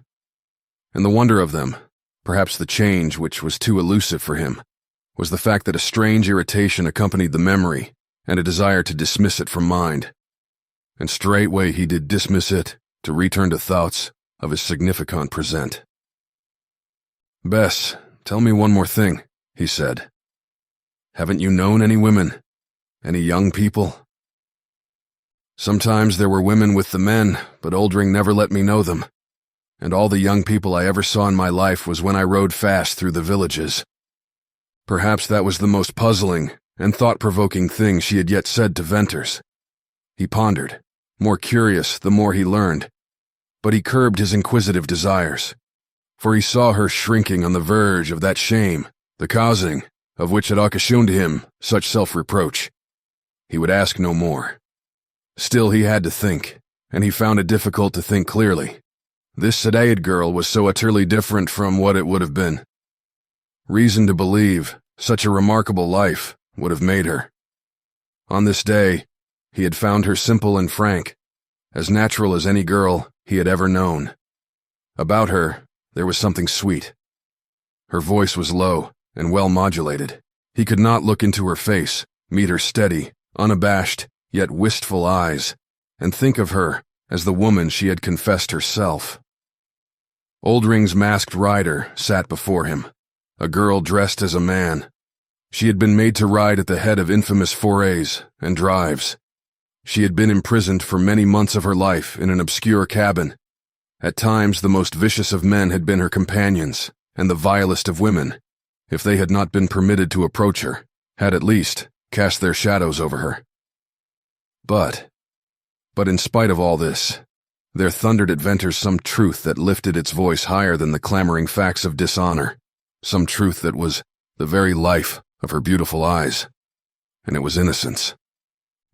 And the wonder of them, perhaps the change which was too elusive for him, was the fact that a strange irritation accompanied the memory and a desire to dismiss it from mind. And straightway he did dismiss it to return to thoughts of his significant present. "Bess, tell me one more thing," he said. "Haven't you known any women? Any young people?" "Sometimes there were women with the men, but Oldring never let me know them. And all the young people I ever saw in my life was when I rode fast through the villages." Perhaps that was the most puzzling and thought-provoking thing she had yet said to Venters. He pondered, more curious the more he learned, but he curbed his inquisitive desires, for he saw her shrinking on the verge of that shame, the causing of which had occasioned him such self-reproach. He would ask no more. Still he had to think, and he found it difficult to think clearly. This sedated girl was so utterly different from what it would have been. Reason to believe such a remarkable life would have made her. On this day, he had found her simple and frank, as natural as any girl he had ever known. About her, there was something sweet. Her voice was low and well modulated. He could not look into her face, meet her steady, unabashed, yet wistful eyes, and think of her as the woman she had confessed herself. Oldring's masked rider sat before him, a girl dressed as a man. She had been made to ride at the head of infamous forays and drives. She had been imprisoned for many months of her life in an obscure cabin. At times the most vicious of men had been her companions, and the vilest of women, if they had not been permitted to approach her, had at least cast their shadows over her. But in spite of all this, there thundered at Venters some truth that lifted its voice higher than the clamoring facts of dishonor, some truth that was the very life of her beautiful eyes, and it was innocence.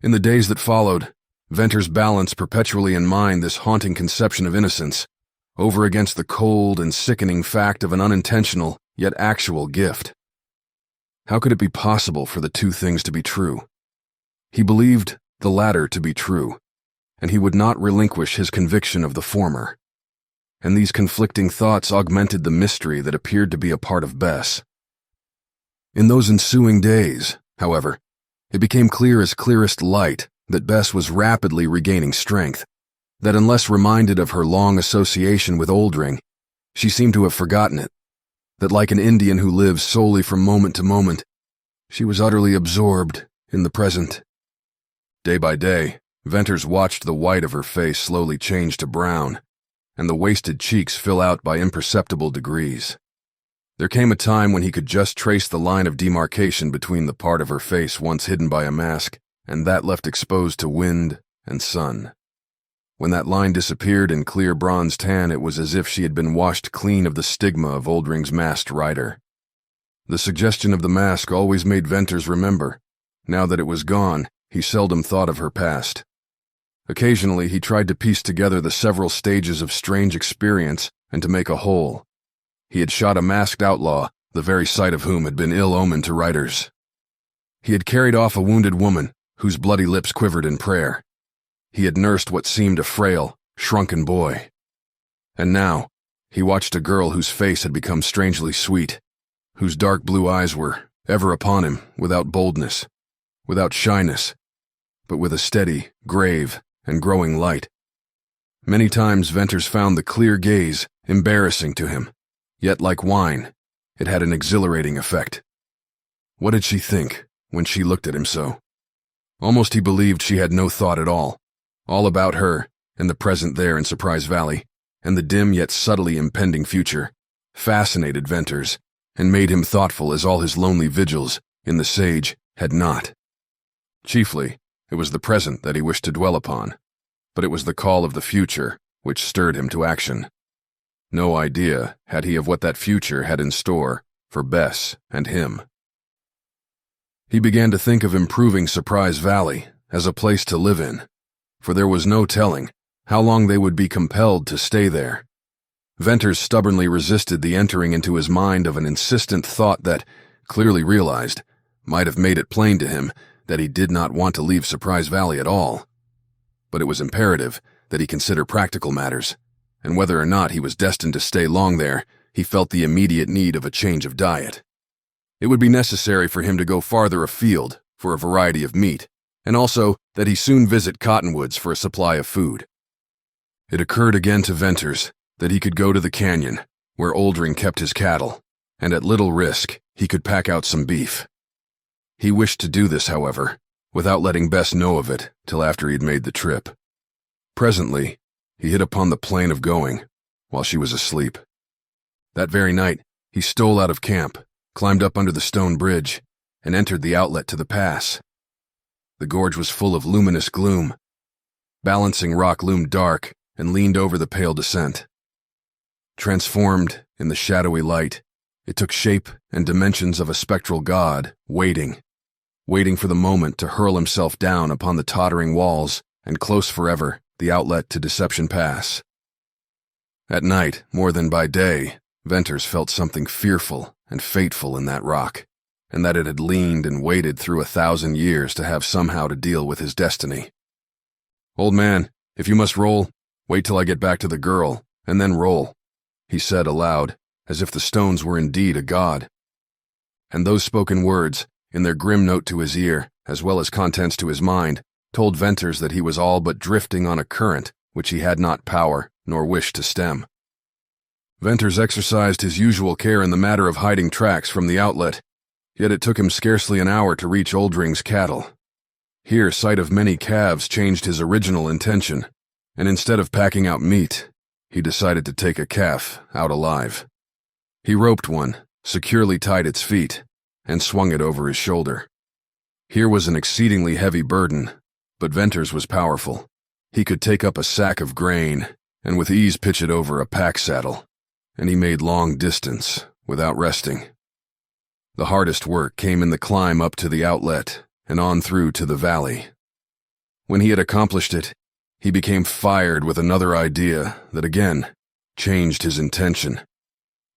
In the days that followed, Venters balanced perpetually in mind this haunting conception of innocence over against the cold and sickening fact of an unintentional yet actual gift. How could it be possible for the two things to be true? He believed the latter to be true, and he would not relinquish his conviction of the former. And these conflicting thoughts augmented the mystery that appeared to be a part of Bess. In those ensuing days, however, it became clear as clearest light that Bess was rapidly regaining strength, that unless reminded of her long association with Oldring, she seemed to have forgotten it, that like an Indian who lives solely from moment to moment, she was utterly absorbed in the present. Day by day, Venters watched the white of her face slowly change to brown, and the wasted cheeks fill out by imperceptible degrees. There came a time when he could just trace the line of demarcation between the part of her face once hidden by a mask and that left exposed to wind and sun. When that line disappeared in clear bronze tan, it was as if she had been washed clean of the stigma of Oldring's masked rider. The suggestion of the mask always made Venters remember. Now that it was gone, he seldom thought of her past. Occasionally, he tried to piece together the several stages of strange experience and to make a whole. He had shot a masked outlaw, the very sight of whom had been ill omen to writers. He had carried off a wounded woman, whose bloody lips quivered in prayer. He had nursed what seemed a frail, shrunken boy. And now, he watched a girl whose face had become strangely sweet, whose dark blue eyes were ever upon him without boldness, without shyness, but with a steady, grave, and growing light. Many times Venters found the clear gaze embarrassing to him, yet like wine, it had an exhilarating effect. What did she think, when she looked at him so. Almost he believed she had no thought at all about her, and the present there in Surprise Valley, and the dim yet subtly impending future, fascinated Venters, and made him thoughtful as all his lonely vigils in the Sage had not. Chiefly, it was the present that he wished to dwell upon, but it was the call of the future which stirred him to action. No idea had he of what that future had in store for Bess and him. He began to think of improving Surprise Valley as a place to live in, for there was no telling how long they would be compelled to stay there. Venters stubbornly resisted the entering into his mind of an insistent thought that, clearly realized, might have made it plain to him that he did not want to leave Surprise Valley at all. But it was imperative that he consider practical matters, and whether or not he was destined to stay long there, he felt the immediate need of a change of diet. It would be necessary for him to go farther afield for a variety of meat, and also that he soon visit Cottonwoods for a supply of food. It occurred again to Venters that he could go to the canyon, where Oldring kept his cattle, and at little risk he could pack out some beef. He wished to do this, however, without letting Bess know of it till after he'd made the trip. Presently, he hit upon the plan of going, while she was asleep. That very night, he stole out of camp, climbed up under the stone bridge, and entered the outlet to the pass. The gorge was full of luminous gloom. Balancing rock loomed dark and leaned over the pale descent. Transformed in the shadowy light, it took shape and dimensions of a spectral god, waiting for the moment to hurl himself down upon the tottering walls and close forever the outlet to Deception Pass. At night, more than by day, Venters felt something fearful and fateful in that rock, and that it had leaned and waited through 1,000 years to have somehow to deal with his destiny. "Old man, if you must roll, wait till I get back to the girl, and then roll," he said aloud, as if the stones were indeed a god. And those spoken words, in their grim note to his ear, as well as contents to his mind, told Venters that he was all but drifting on a current which he had not power nor wish to stem. Venters exercised his usual care in the matter of hiding tracks from the outlet, yet it took him scarcely an hour to reach Oldring's cattle. Here, sight of many calves changed his original intention, and instead of packing out meat, he decided to take a calf out alive. He roped one, securely tied its feet, and swung it over his shoulder. Here was an exceedingly heavy burden, but Venters was powerful. He could take up a sack of grain, and with ease pitch it over a pack saddle, and he made long distance without resting. The hardest work came in the climb up to the outlet and on through to the valley. When he had accomplished it, he became fired with another idea that again changed his intention.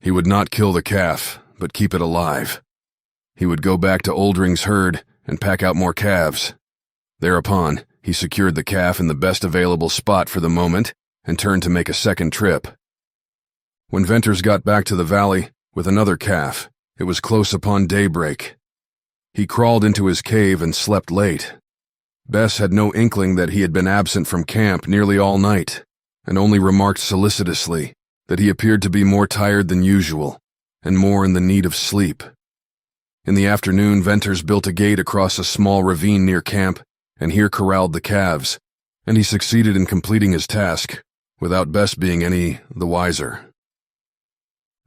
He would not kill the calf, but keep it alive. He would go back to Oldring's herd and pack out more calves. Thereupon, he secured the calf in the best available spot for the moment and turned to make a second trip. When Venters got back to the valley with another calf, it was close upon daybreak. He crawled into his cave and slept late. Bess had no inkling that he had been absent from camp nearly all night, and only remarked solicitously that he appeared to be more tired than usual, and more in the need of sleep. In the afternoon, Venters built a gate across a small ravine near camp, and here corralled the calves, and he succeeded in completing his task, without Bess being any the wiser.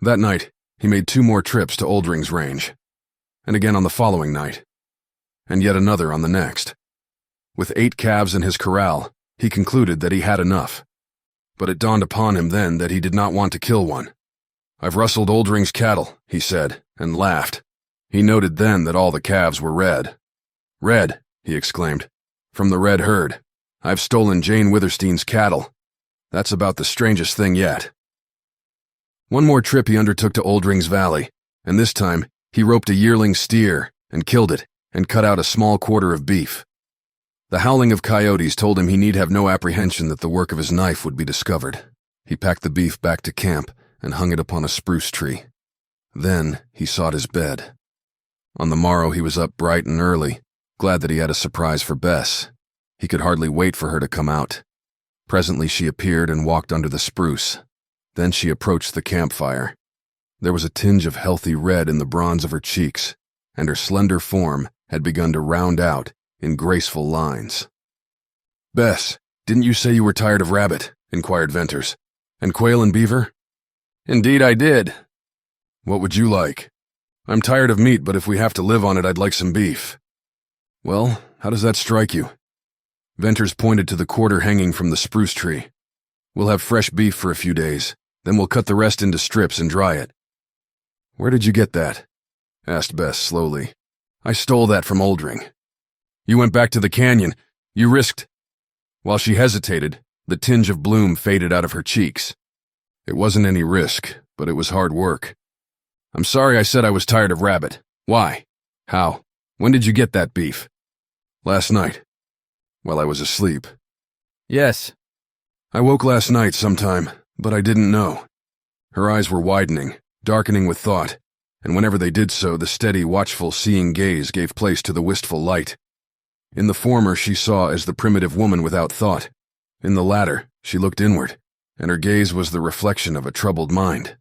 That night, he made 2 more trips to Oldring's range, and again on the following night, and yet another on the next. With 8 calves in his corral, he concluded that he had enough, but it dawned upon him then that he did not want to kill one. "I've rustled Oldring's cattle," he said, and laughed. He noted then that all the calves were red. "Red," he exclaimed, "from the red herd. I've stolen Jane Withersteen's cattle. That's about the strangest thing yet." One more trip he undertook to Oldring's Valley, and this time he roped a yearling steer and killed it and cut out a small quarter of beef. The howling of coyotes told him he need have no apprehension that the work of his knife would be discovered. He packed the beef back to camp and hung it upon a spruce tree. Then he sought his bed. On the morrow he was up bright and early, glad that he had a surprise for Bess. He could hardly wait for her to come out. Presently she appeared and walked under the spruce. Then she approached the campfire. There was a tinge of healthy red in the bronze of her cheeks, and her slender form had begun to round out in graceful lines. "Bess, didn't you say you were tired of rabbit?" inquired Venters. "And quail and beaver?" "Indeed I did." "What would you like?" "I'm tired of meat, but if we have to live on it, I'd like some beef." "Well, how does that strike you?" Venters pointed to the quarter hanging from the spruce tree. "We'll have fresh beef for a few days, then we'll cut the rest into strips and dry it." "Where did you get that?" asked Bess slowly. "I stole that from Oldring." "You went back to the canyon. You risked—" While she hesitated, the tinge of bloom faded out of her cheeks. "It wasn't any risk, but it was hard work. I'm sorry I said I was tired of rabbit. Why? How? When did you get that beef?" "Last night, while I was asleep." "Yes." "I woke last night sometime, but I didn't know." Her eyes were widening, darkening with thought, and whenever they did so, the steady, watchful, seeing gaze gave place to the wistful light. In the former, she saw as the primitive woman without thought. In the latter, she looked inward, and her gaze was the reflection of a troubled mind.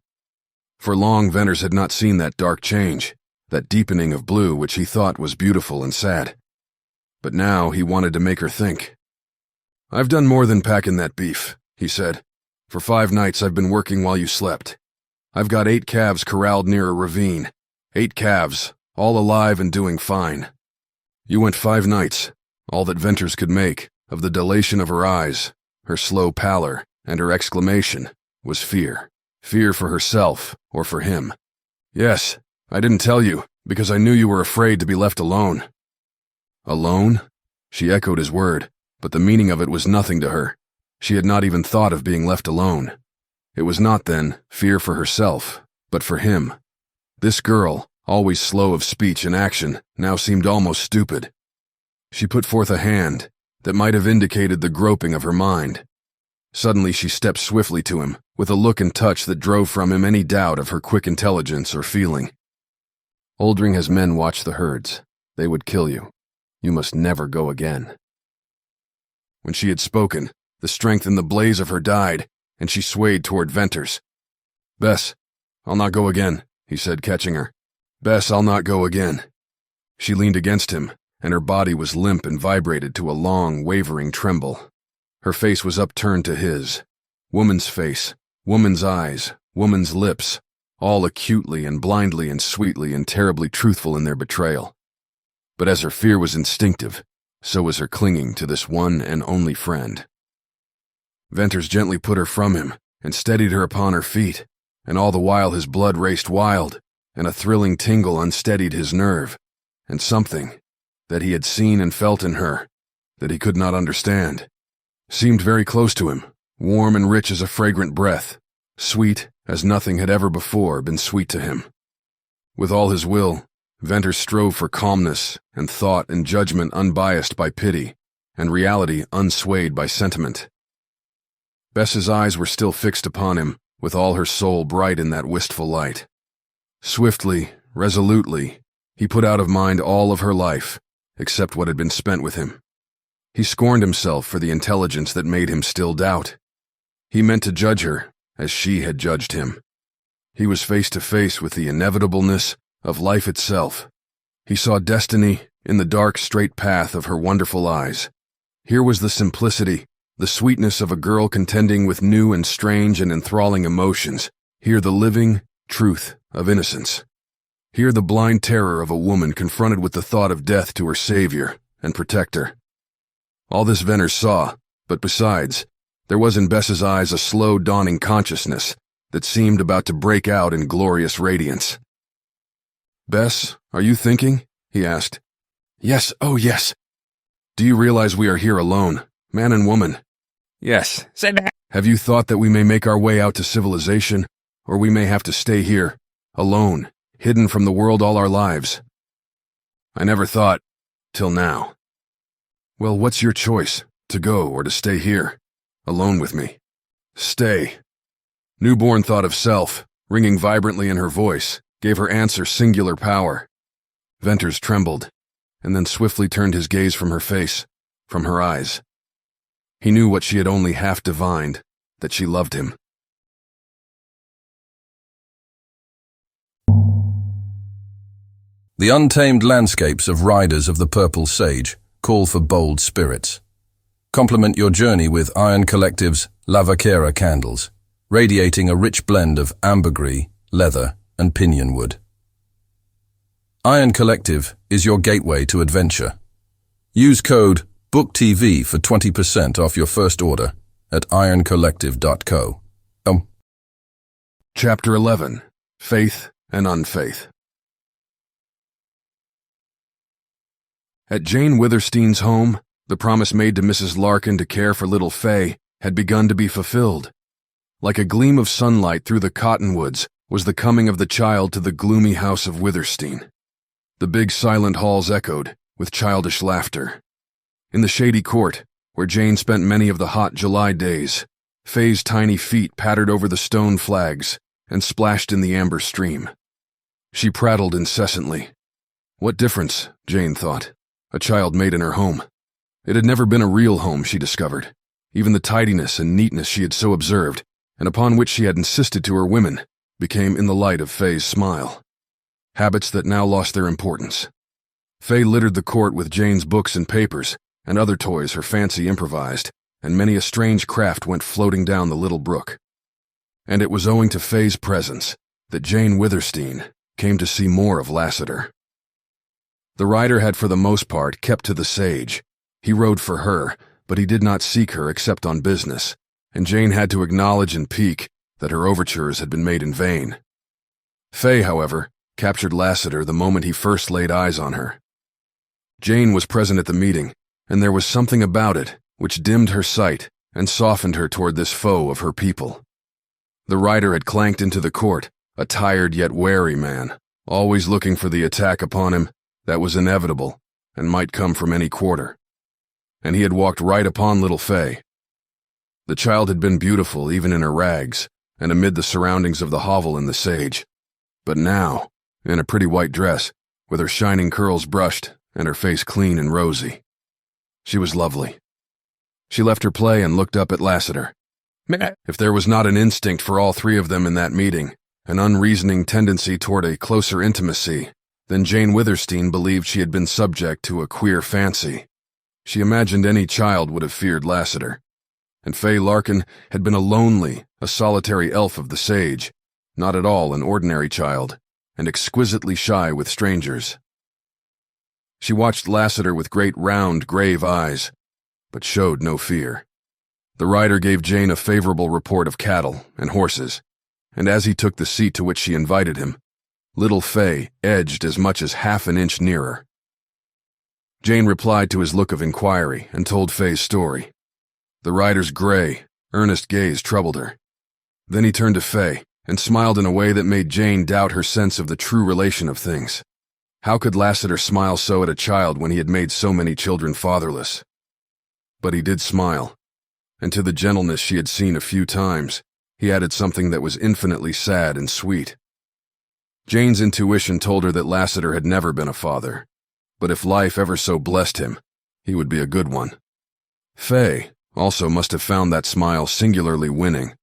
For long, Venters had not seen that dark change, that deepening of blue which he thought was beautiful and sad. But now he wanted to make her think. "I've done more than packing that beef," he said. "For 5 nights I've been working while you slept. I've got 8 calves corralled near a ravine. 8 calves, all alive and doing fine." You went 5 nights, all that Venters could make, of the dilation of her eyes, her slow pallor, and her exclamation, was fear. Fear for herself, or for him. "Yes, I didn't tell you, because I knew you were afraid to be left alone." "Alone?" She echoed his word, but the meaning of it was nothing to her. She had not even thought of being left alone. It was not, then, fear for herself, but for him. This girl, always slow of speech and action, now seemed almost stupid. She put forth a hand that might have indicated the groping of her mind. Suddenly she stepped swiftly to him, with a look and touch that drove from him any doubt of her quick intelligence or feeling. "Oldring has men watch the herds. They would kill you. You must never go again." When she had spoken, the strength and the blaze of her died, and she swayed toward Venters. "Bess, I'll not go again," he said, catching her. "Bess, I'll not go again." She leaned against him, and her body was limp and vibrated to a long, wavering tremble. Her face was upturned to his. Woman's face, woman's eyes, woman's lips, all acutely and blindly and sweetly and terribly truthful in their betrayal. But as her fear was instinctive, so was her clinging to this one and only friend. Venters gently put her from him and steadied her upon her feet, and all the while his blood raced wild, and a thrilling tingle unsteadied his nerve, and something that he had seen and felt in her, that he could not understand, seemed very close to him, warm and rich as a fragrant breath, sweet as nothing had ever before been sweet to him. With all his will, Venters strove for calmness and thought and judgment unbiased by pity, and reality unswayed by sentiment. Bess's eyes were still fixed upon him, with all her soul bright in that wistful light. Swiftly, resolutely, he put out of mind all of her life, except what had been spent with him. He scorned himself for the intelligence that made him still doubt. He meant to judge her as she had judged him. He was face to face with the inevitableness of life itself. He saw destiny in the dark, straight path of her wonderful eyes. Here was the simplicity, the sweetness of a girl contending with new and strange and enthralling emotions. Here the living truth of innocence. Here the blind terror of a woman confronted with the thought of death to her savior and protector. All this Venters saw, but besides, there was in Bess's eyes a slow dawning consciousness that seemed about to break out in glorious radiance. "Bess, are you thinking?" he asked. "Yes, oh yes." "Do you realize we are here alone, man and woman?" "Yes, say that." "Have you thought that we may make our way out to civilization, or we may have to stay here, alone, hidden from the world all our lives?" "I never thought, till now." "Well, what's your choice, to go or to stay here, alone with me?" "Stay." Newborn thought of self, ringing vibrantly in her voice, gave her answer singular power. Venters trembled, and then swiftly turned his gaze from her face, from her eyes. He knew what she had only half divined, that she loved him. The untamed landscapes of riders of the purple sage call for bold spirits. Complement your journey with Iron Collective's Lavacera candles, radiating a rich blend of ambergris, leather, and pinion wood. Iron Collective is your gateway to adventure. Use code BookTV for 20% off your first order at ironcollective.co. Chapter 11. Faith and Unfaith. At Jane Withersteen's home, the promise made to Mrs. Larkin to care for little Fay had begun to be fulfilled. Like a gleam of sunlight through the cottonwoods was the coming of the child to the gloomy house of Withersteen. The big silent halls echoed with childish laughter. In the shady court, where Jane spent many of the hot July days, Fay's tiny feet pattered over the stone flags and splashed in the amber stream. She prattled incessantly. What difference, Jane thought, a child made in her home. It had never been a real home, she discovered. Even the tidiness and neatness she had so observed, and upon which she had insisted to her women, became in the light of Fay's smile. Habits that now lost their importance. Fay littered the court with Jane's books and papers, and other toys her fancy improvised, and many a strange craft went floating down the little brook. And it was owing to Fay's presence that Jane Withersteen came to see more of Lassiter. The rider had for the most part kept to the sage. He rode for her, but he did not seek her except on business, and Jane had to acknowledge and pique that her overtures had been made in vain. Fay, however, captured Lassiter the moment he first laid eyes on her. Jane was present at the meeting, and there was something about it which dimmed her sight and softened her toward this foe of her people. The rider had clanked into the court, a tired yet wary man, always looking for the attack upon him that was inevitable and might come from any quarter. And he had walked right upon little Fay. The child had been beautiful even in her rags and amid the surroundings of the hovel in the sage. But now, in a pretty white dress, with her shining curls brushed and her face clean and rosy, she was lovely. She left her play and looked up at Lassiter. If there was not an instinct for all three of them in that meeting, an unreasoning tendency toward a closer intimacy, then Jane Withersteen believed she had been subject to a queer fancy. She imagined any child would have feared Lassiter. And Fay Larkin had been a solitary elf of the sage, not at all an ordinary child, and exquisitely shy with strangers. She watched Lassiter with great round, grave eyes, but showed no fear. The rider gave Jane a favorable report of cattle and horses, and as he took the seat to which she invited him, little Fay edged as much as half an inch nearer. Jane replied to his look of inquiry and told Fay's story. The rider's gray, earnest gaze troubled her. Then he turned to Fay and smiled in a way that made Jane doubt her sense of the true relation of things. How could Lassiter smile so at a child when he had made so many children fatherless? But he did smile, and to the gentleness she had seen a few times, he added something that was infinitely sad and sweet. Jane's intuition told her that Lassiter had never been a father, but if life ever so blessed him, he would be a good one. Fay also must have found that smile singularly winning,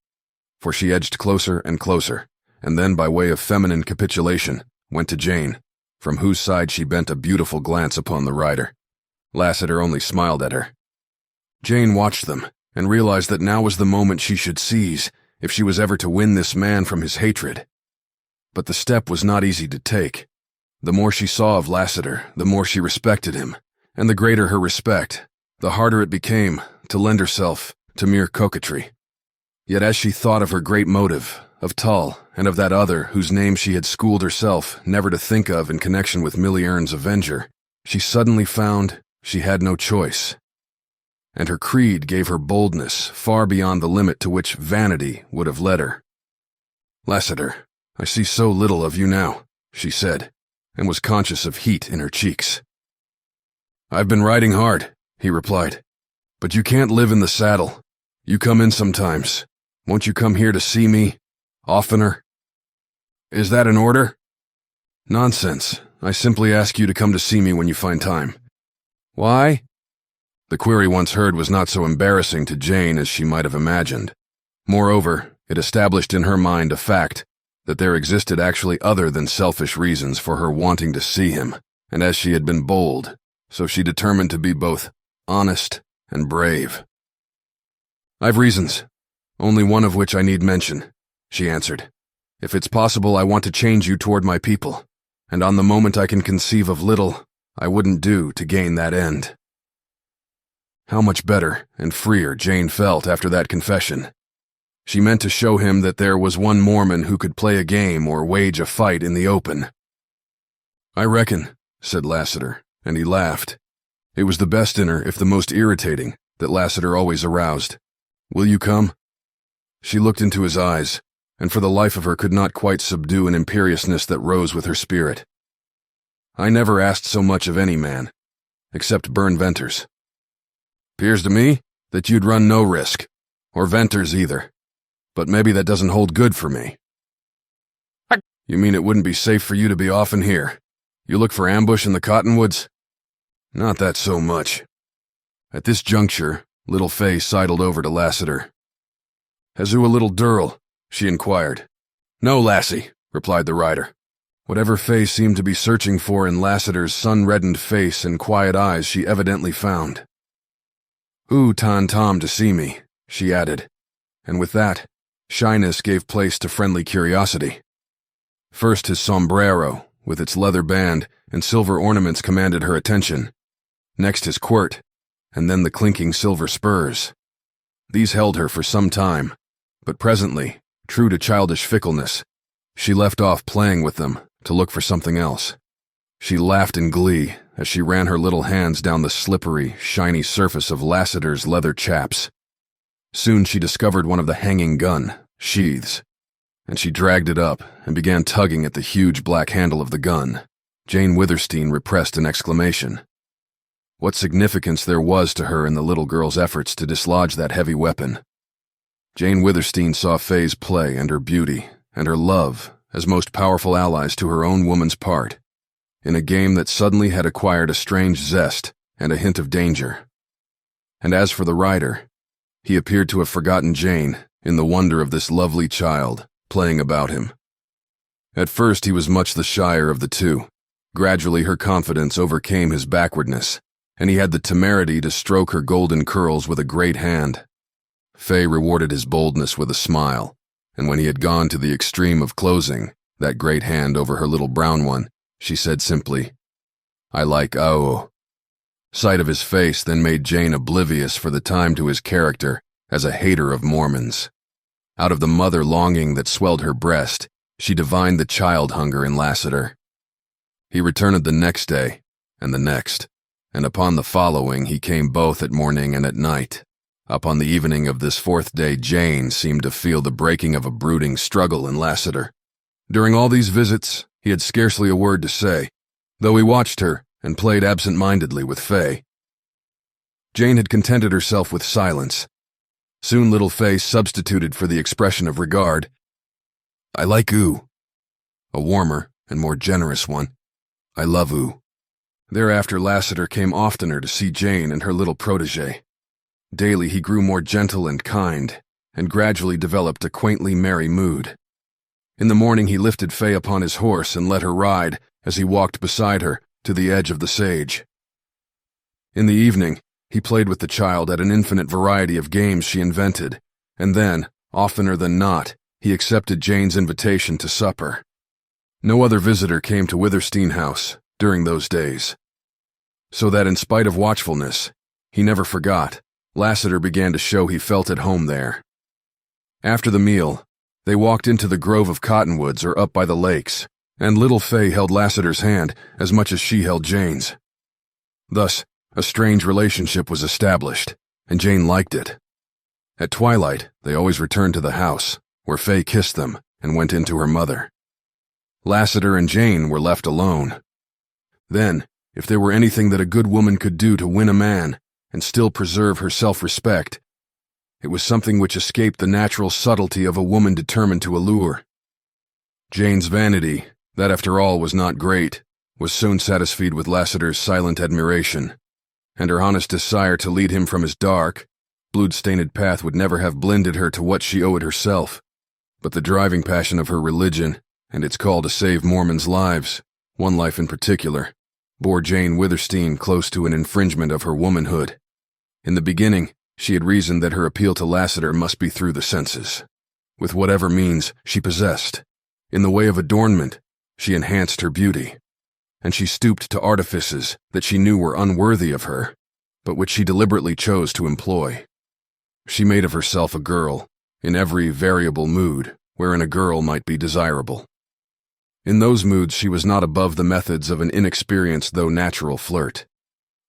for she edged closer and closer, and then by way of feminine capitulation, went to Jane, from whose side she bent a beautiful glance upon the rider. Lassiter only smiled at her. Jane watched them, and realized that now was the moment she should seize, if she was ever to win this man from his hatred. But the step was not easy to take. The more she saw of Lassiter, the more she respected him, and the greater her respect, the harder it became to lend herself to mere coquetry. Yet as she thought of her great motive, of Tull, and of that other whose name she had schooled herself never to think of in connection with Millie Earn's avenger, she suddenly found she had no choice. And her creed gave her boldness far beyond the limit to which vanity would have led her. "Lassiter, I see so little of you now," she said, and was conscious of heat in her cheeks. "I've been riding hard," he replied, "but you can't live in the saddle. You come in sometimes. Won't you come here to see me? Oftener?" "Is that an order?" "Nonsense. I simply ask you to come to see me when you find time." "Why?" The query once heard was not so embarrassing to Jane as she might have imagined. Moreover, it established in her mind a fact that there existed actually other than selfish reasons for her wanting to see him, and as she had been bold, so she determined to be both honest and brave. "I've reasons, only one of which I need mention," she answered. "If it's possible, I want to change you toward my people, and on the moment I can conceive of little I wouldn't do to gain that end." How much better and freer Jane felt after that confession. She meant to show him that there was one Mormon who could play a game or wage a fight in the open. "I reckon," said Lassiter, and he laughed. It was the best in her, if the most irritating, that Lassiter always aroused. "Will you come?" She looked into his eyes, and for the life of her could not quite subdue an imperiousness that rose with her spirit. "I never asked so much of any man, except Burn Venters. 'Pears to me that you'd run no risk, or Venters either, but maybe that doesn't hold good for me." "You mean it wouldn't be safe for you to be off in here? You look for ambush in the cottonwoods?" "Not that so much." At this juncture, little Fay sidled over to Lassiter. "Has oo a little dirl?" she inquired. "No, lassie," replied the rider. Whatever Fay seemed to be searching for in Lassiter's sun-reddened face and quiet eyes she evidently found. "Oo tan Tom to see me," she added, and with that, shyness gave place to friendly curiosity. First his sombrero, with its leather band and silver ornaments, commanded her attention. Next his quirt, and then the clinking silver spurs. These held her for some time, but presently, true to childish fickleness, she left off playing with them to look for something else. She laughed in glee as she ran her little hands down the slippery, shiny surface of Lassiter's leather chaps. Soon she discovered one of the hanging gun sheaths, and she dragged it up and began tugging at the huge black handle of the gun. Jane Withersteen repressed an exclamation. What significance there was to her in the little girl's efforts to dislodge that heavy weapon. Jane Withersteen saw Fay's play and her beauty and her love as most powerful allies to her own woman's part, in a game that suddenly had acquired a strange zest and a hint of danger. And as for the rider, he appeared to have forgotten Jane in the wonder of this lovely child playing about him. At first he was much the shyer of the two. Gradually her confidence overcame his backwardness, and he had the temerity to stroke her golden curls with a great hand. Fay rewarded his boldness with a smile, and when he had gone to the extreme of closing that great hand over her little brown one, she said simply, "I like Ao." Sight of his face then made Jane oblivious for the time to his character as a hater of Mormons. Out of the mother longing that swelled her breast, she divined the child hunger in Lassiter. He returned the next day, and the next, and upon the following he came both at morning and at night. Upon the evening of this fourth day, Jane seemed to feel the breaking of a brooding struggle in Lassiter. During all these visits, he had scarcely a word to say, though he watched her and played absent-mindedly with Fay. Jane had contented herself with silence. Soon little Fay substituted for the expression of regard, "I like oo," a warmer and more generous one, "I love oo." Thereafter Lassiter came oftener to see Jane and her little protégé. Daily he grew more gentle and kind, and gradually developed a quaintly merry mood. In the morning he lifted Fay upon his horse and let her ride, as he walked beside her, to the edge of the sage. In the evening, he played with the child at an infinite variety of games she invented, and then, oftener than not, he accepted Jane's invitation to supper. No other visitor came to Withersteen House during those days, so that in spite of watchfulness, he never forgot. Lassiter began to show he felt at home there. After the meal, they walked into the grove of cottonwoods or up by the lakes, and little Fay held Lassiter's hand as much as she held Jane's. Thus, a strange relationship was established, and Jane liked it. At twilight, they always returned to the house, where Fay kissed them and went in to her mother. Lassiter and Jane were left alone. Then, if there were anything that a good woman could do to win a man and still preserve her self-respect, it was something which escaped the natural subtlety of a woman determined to allure. Jane's vanity, that after all was not great, was soon satisfied with Lassiter's silent admiration, and her honest desire to lead him from his dark, blood-stained path would never have blinded her to what she owed herself. But the driving passion of her religion and its call to save Mormons' lives, one life in particular, bore Jane Withersteen close to an infringement of her womanhood. In the beginning, she had reasoned that her appeal to Lassiter must be through the senses. With whatever means she possessed. In the way of adornment, she enhanced her beauty. And she stooped to artifices that she knew were unworthy of her, but which she deliberately chose to employ. She made of herself a girl, in every variable mood wherein a girl might be desirable. In those moods she was not above the methods of an inexperienced though natural flirt.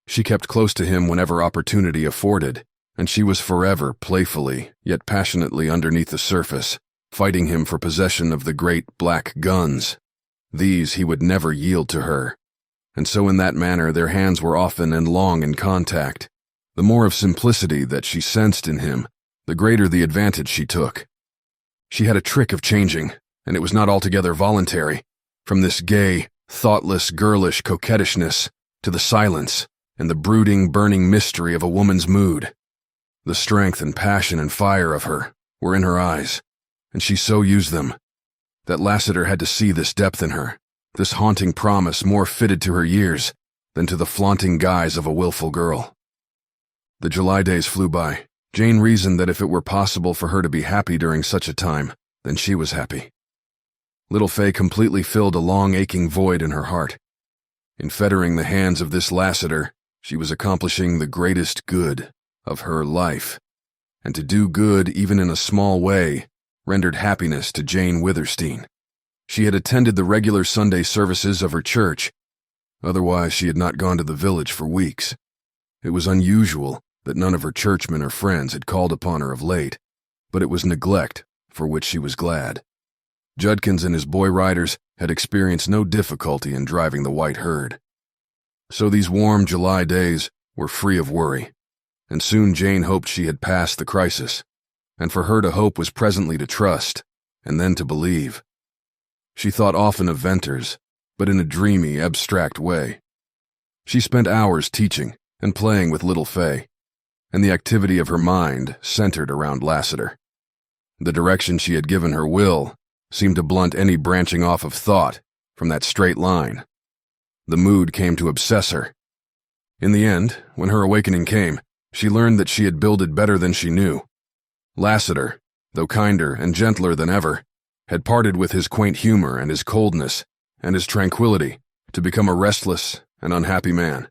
She kept close to him whenever opportunity afforded, and she was forever, playfully, yet passionately underneath the surface, fighting him for possession of the great black guns. These he would never yield to her, and so in that manner their hands were often and long in contact. The more of simplicity that she sensed in him, the greater the advantage she took. She had a trick of changing, and it was not altogether voluntary, from this gay, thoughtless, girlish coquettishness to the silence and the brooding, burning mystery of a woman's mood. The strength and passion and fire of her were in her eyes, and she so used them that Lassiter had to see this depth in her, this haunting promise more fitted to her years than to the flaunting guise of a willful girl. The July days flew by. Jane reasoned that if it were possible for her to be happy during such a time, then she was happy. Little Fay completely filled a long aching void in her heart. In fettering the hands of this Lassiter, she was accomplishing the greatest good of her life, and to do good even in a small way rendered happiness to Jane Withersteen. She had attended the regular Sunday services of her church. Otherwise, she had not gone to the village for weeks. It was unusual that none of her churchmen or friends had called upon her of late, but it was neglect for which she was glad. Judkins and his boy riders had experienced no difficulty in driving the white herd. So these warm July days were free of worry, and soon Jane hoped she had passed the crisis, and for her to hope was presently to trust, and then to believe. She thought often of Venters, but in a dreamy, abstract way. She spent hours teaching and playing with little Fay, and the activity of her mind centered around Lassiter. The direction she had given her will seemed to blunt any branching off of thought from that straight line. The mood came to obsess her. In the end, when her awakening came, she learned that she had builded better than she knew. Lassiter, though kinder and gentler than ever, had parted with his quaint humor and his coldness and his tranquility to become a restless and unhappy man.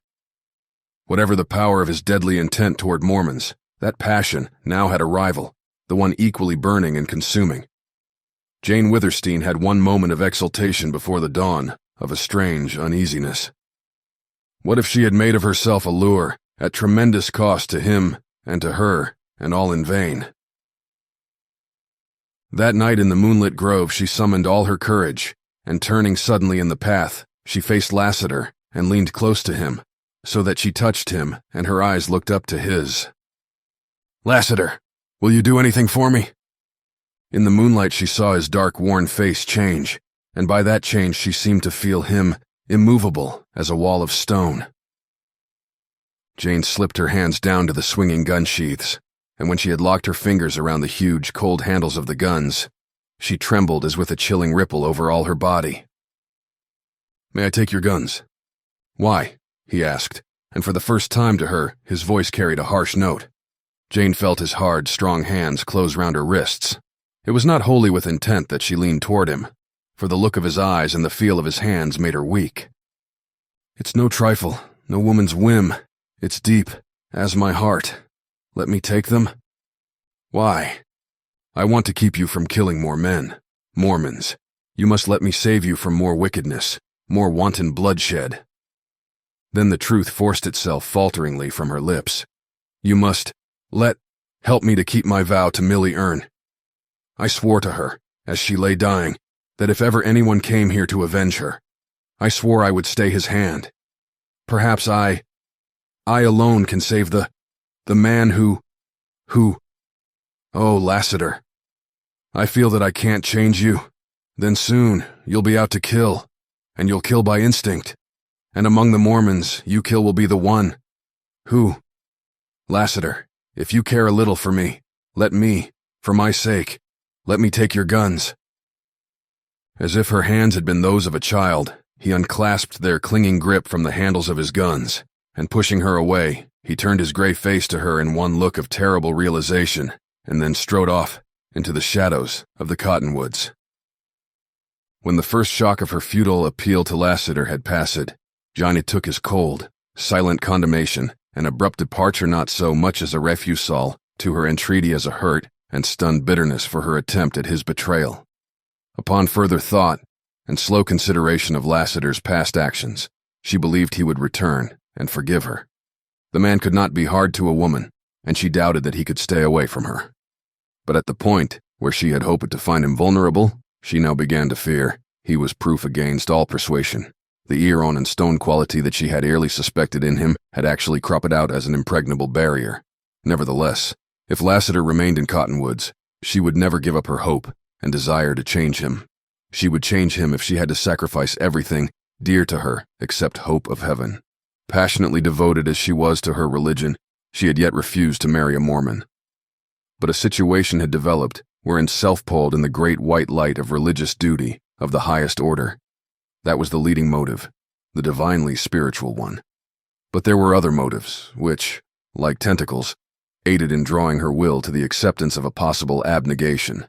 Whatever the power of his deadly intent toward Mormons, that passion now had a rival, the one equally burning and consuming. Jane Withersteen had one moment of exultation before the dawn of a strange uneasiness. What if she had made of herself a lure at tremendous cost to him and to her, and all in vain? That night in the moonlit grove she summoned all her courage, and turning suddenly in the path, she faced Lassiter and leaned close to him, so that she touched him and her eyes looked up to his. "Lassiter, will you do anything for me?" In the moonlight she saw his dark, worn face change, and by that change she seemed to feel him immovable as a wall of stone. Jane slipped her hands down to the swinging gun sheaths, and when she had locked her fingers around the huge, cold handles of the guns, she trembled as with a chilling ripple over all her body. "May I take your guns?" "Why?" he asked, and for the first time to her, his voice carried a harsh note. Jane felt his hard, strong hands close round her wrists. It was not wholly with intent that she leaned toward him, for the look of his eyes and the feel of his hands made her weak. "It's no trifle, no woman's whim. It's deep, as my heart. Let me take them?" "Why?" "I want to keep you from killing more men, Mormons. You must let me save you from more wickedness, more wanton bloodshed." Then the truth forced itself falteringly from her lips. "You must help me to keep my vow to Millie Earn. I swore to her, as she lay dying, that if ever anyone came here to avenge her, I swore I would stay his hand. Perhaps I alone can save the man who, oh, Lassiter. I feel that I can't change you. Then soon, you'll be out to kill, and you'll kill by instinct. And among the Mormons, you kill will be the one who, Lassiter, if you care a little for me, let me, for my sake, Let me take your guns." As if her hands had been those of a child, he unclasped their clinging grip from the handles of his guns, and pushing her away, he turned his gray face to her in one look of terrible realization, and then strode off into the shadows of the cottonwoods. When the first shock of her futile appeal to Lassiter had passed, Johnny took his cold, silent condemnation and abrupt departure not so much as a refusal to her entreaty as a hurt and stunned bitterness for her attempt at his betrayal. Upon further thought and slow consideration of Lassiter's past actions, she believed he would return and forgive her. The man could not be hard to a woman, and she doubted that he could stay away from her. But at the point where she had hoped to find him vulnerable, she now began to fear he was proof against all persuasion. The iron and stone quality that she had early suspected in him had actually cropped out as an impregnable barrier. Nevertheless, if Lassiter remained in Cottonwoods, she would never give up her hope and desire to change him. She would change him if she had to sacrifice everything dear to her except hope of heaven. Passionately devoted as she was to her religion, she had yet refused to marry a Mormon. But a situation had developed wherein self-pulled in the great white light of religious duty of the highest order. That was the leading motive, the divinely spiritual one. But there were other motives, which, like tentacles, aided in drawing her will to the acceptance of a possible abnegation.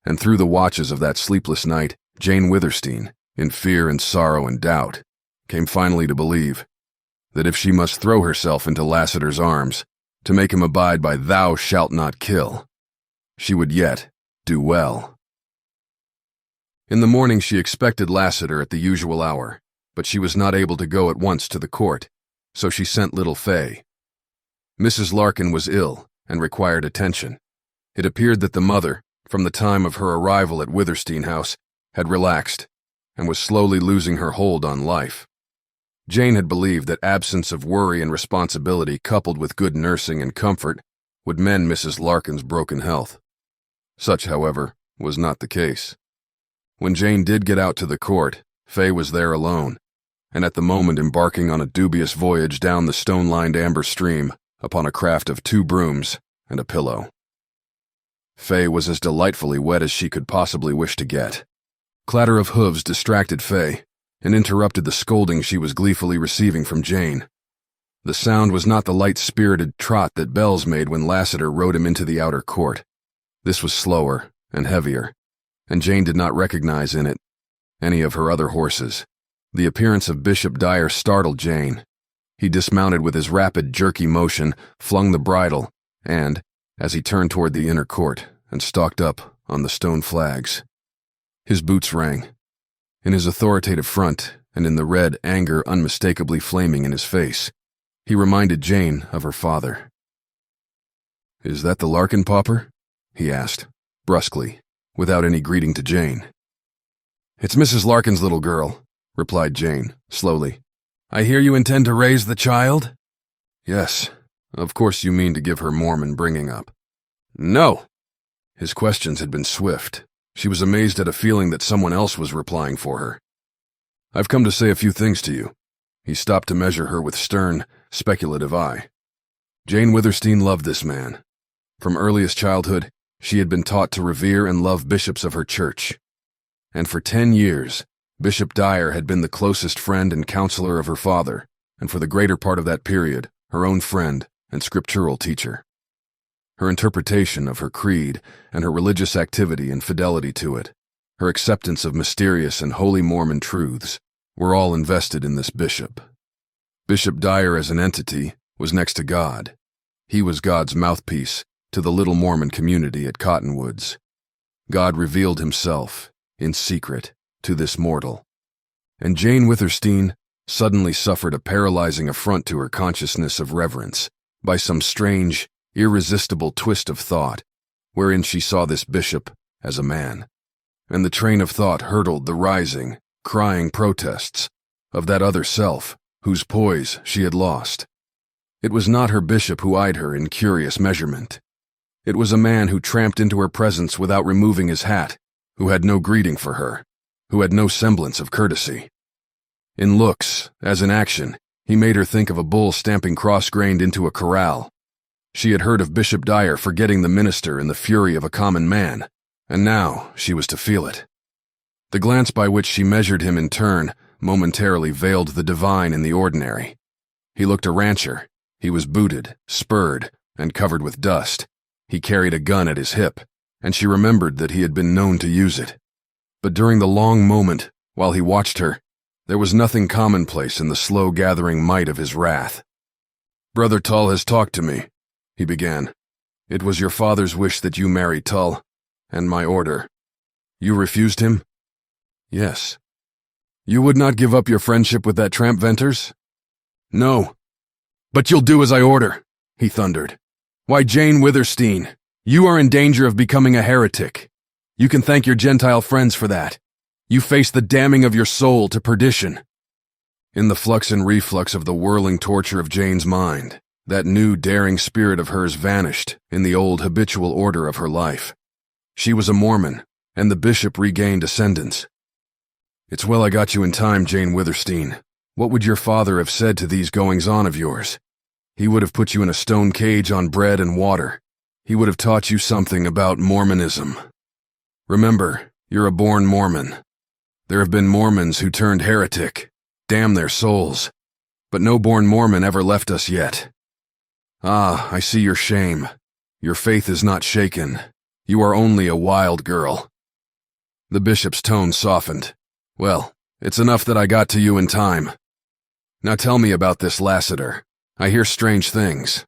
And through the watches of that sleepless night, Jane Withersteen, in fear and sorrow and doubt, came finally to believe that if she must throw herself into Lassiter's arms to make him abide by "thou shalt not kill," she would yet do well. In the morning she expected Lassiter at the usual hour, but she was not able to go at once to the court, so she sent little Fay. Mrs. Larkin was ill and required attention. It appeared that the mother, from the time of her arrival at Withersteen House, had relaxed and was slowly losing her hold on life. Jane had believed that absence of worry and responsibility coupled with good nursing and comfort would mend Mrs. Larkin's broken health. Such, however, was not the case. When Jane did get out to the court, Fay was there alone, and at the moment embarking on a dubious voyage down the stone-lined amber stream upon a craft of 2 brooms and a pillow. Fay was as delightfully wet as she could possibly wish to get. Clatter of hooves distracted Fay and interrupted the scolding she was gleefully receiving from Jane. The sound was not the light-spirited trot that Bells made when Lassiter rode him into the outer court. This was slower and heavier, and Jane did not recognize in it any of her other horses. The appearance of Bishop Dyer startled Jane. He dismounted with his rapid, jerky motion, flung the bridle, and, as he turned toward the inner court and stalked up on the stone flags, his boots rang. In his authoritative front and in the red anger unmistakably flaming in his face, he reminded Jane of her father. "Is that the Larkin pauper?" he asked, brusquely, without any greeting to Jane. "It's Mrs. Larkin's little girl," replied Jane, slowly. "I hear you intend to raise the child?" "Yes. Of course you mean to give her Mormon bringing up." "No." His questions had been swift. She was amazed at a feeling that someone else was replying for her. "I've come to say a few things to you." He stopped to measure her with stern, speculative eye. Jane Withersteen loved this man. From earliest childhood, she had been taught to revere and love bishops of her church. And for 10 years, Bishop Dyer had been the closest friend and counselor of her father, and for the greater part of that period, her own friend and scriptural teacher. Her interpretation of her creed and her religious activity and fidelity to it, her acceptance of mysterious and holy Mormon truths, were all invested in this bishop. Bishop Dyer as an entity was next to God. He was God's mouthpiece to the little Mormon community at Cottonwoods. God revealed himself, in secret, to this mortal. And Jane Withersteen suddenly suffered a paralyzing affront to her consciousness of reverence by some strange, irresistible twist of thought, wherein she saw this bishop as a man. And the train of thought hurtled the rising, crying protests of that other self whose poise she had lost. It was not her bishop who eyed her in curious measurement. It was a man who tramped into her presence without removing his hat, who had no greeting for her, who had no semblance of courtesy. In looks, as in action, he made her think of a bull stamping cross-grained into a corral. She had heard of Bishop Dyer forgetting the minister in the fury of a common man, and now she was to feel it. The glance by which she measured him in turn momentarily veiled the divine in the ordinary. He looked a rancher. He was booted, spurred, and covered with dust. He carried a gun at his hip, and she remembered that he had been known to use it. But during the long moment, while he watched her, there was nothing commonplace in the slow gathering might of his wrath. "Brother Tull has talked to me," he began. "It was your father's wish that you marry Tull, and my order. You refused him?" "Yes." "You would not give up your friendship with that tramp Venters?" "No." "But you'll do as I order," he thundered. "Why, Jane Withersteen, you are in danger of becoming a heretic. You can thank your Gentile friends for that. You face the damning of your soul to perdition." In the flux and reflux of the whirling torture of Jane's mind, that new daring spirit of hers vanished in the old habitual order of her life. She was a Mormon, and the bishop regained ascendance. "It's well I got you in time, Jane Withersteen. What would your father have said to these goings-on of yours? He would have put you in a stone cage on bread and water. He would have taught you something about Mormonism. Remember, you're a born Mormon. There have been Mormons who turned heretic. Damn their souls. But no born Mormon ever left us yet. Ah, I see your shame. Your faith is not shaken. You are only a wild girl." The bishop's tone softened. "Well, it's enough that I got to you in time. Now tell me about this Lassiter. I hear strange things."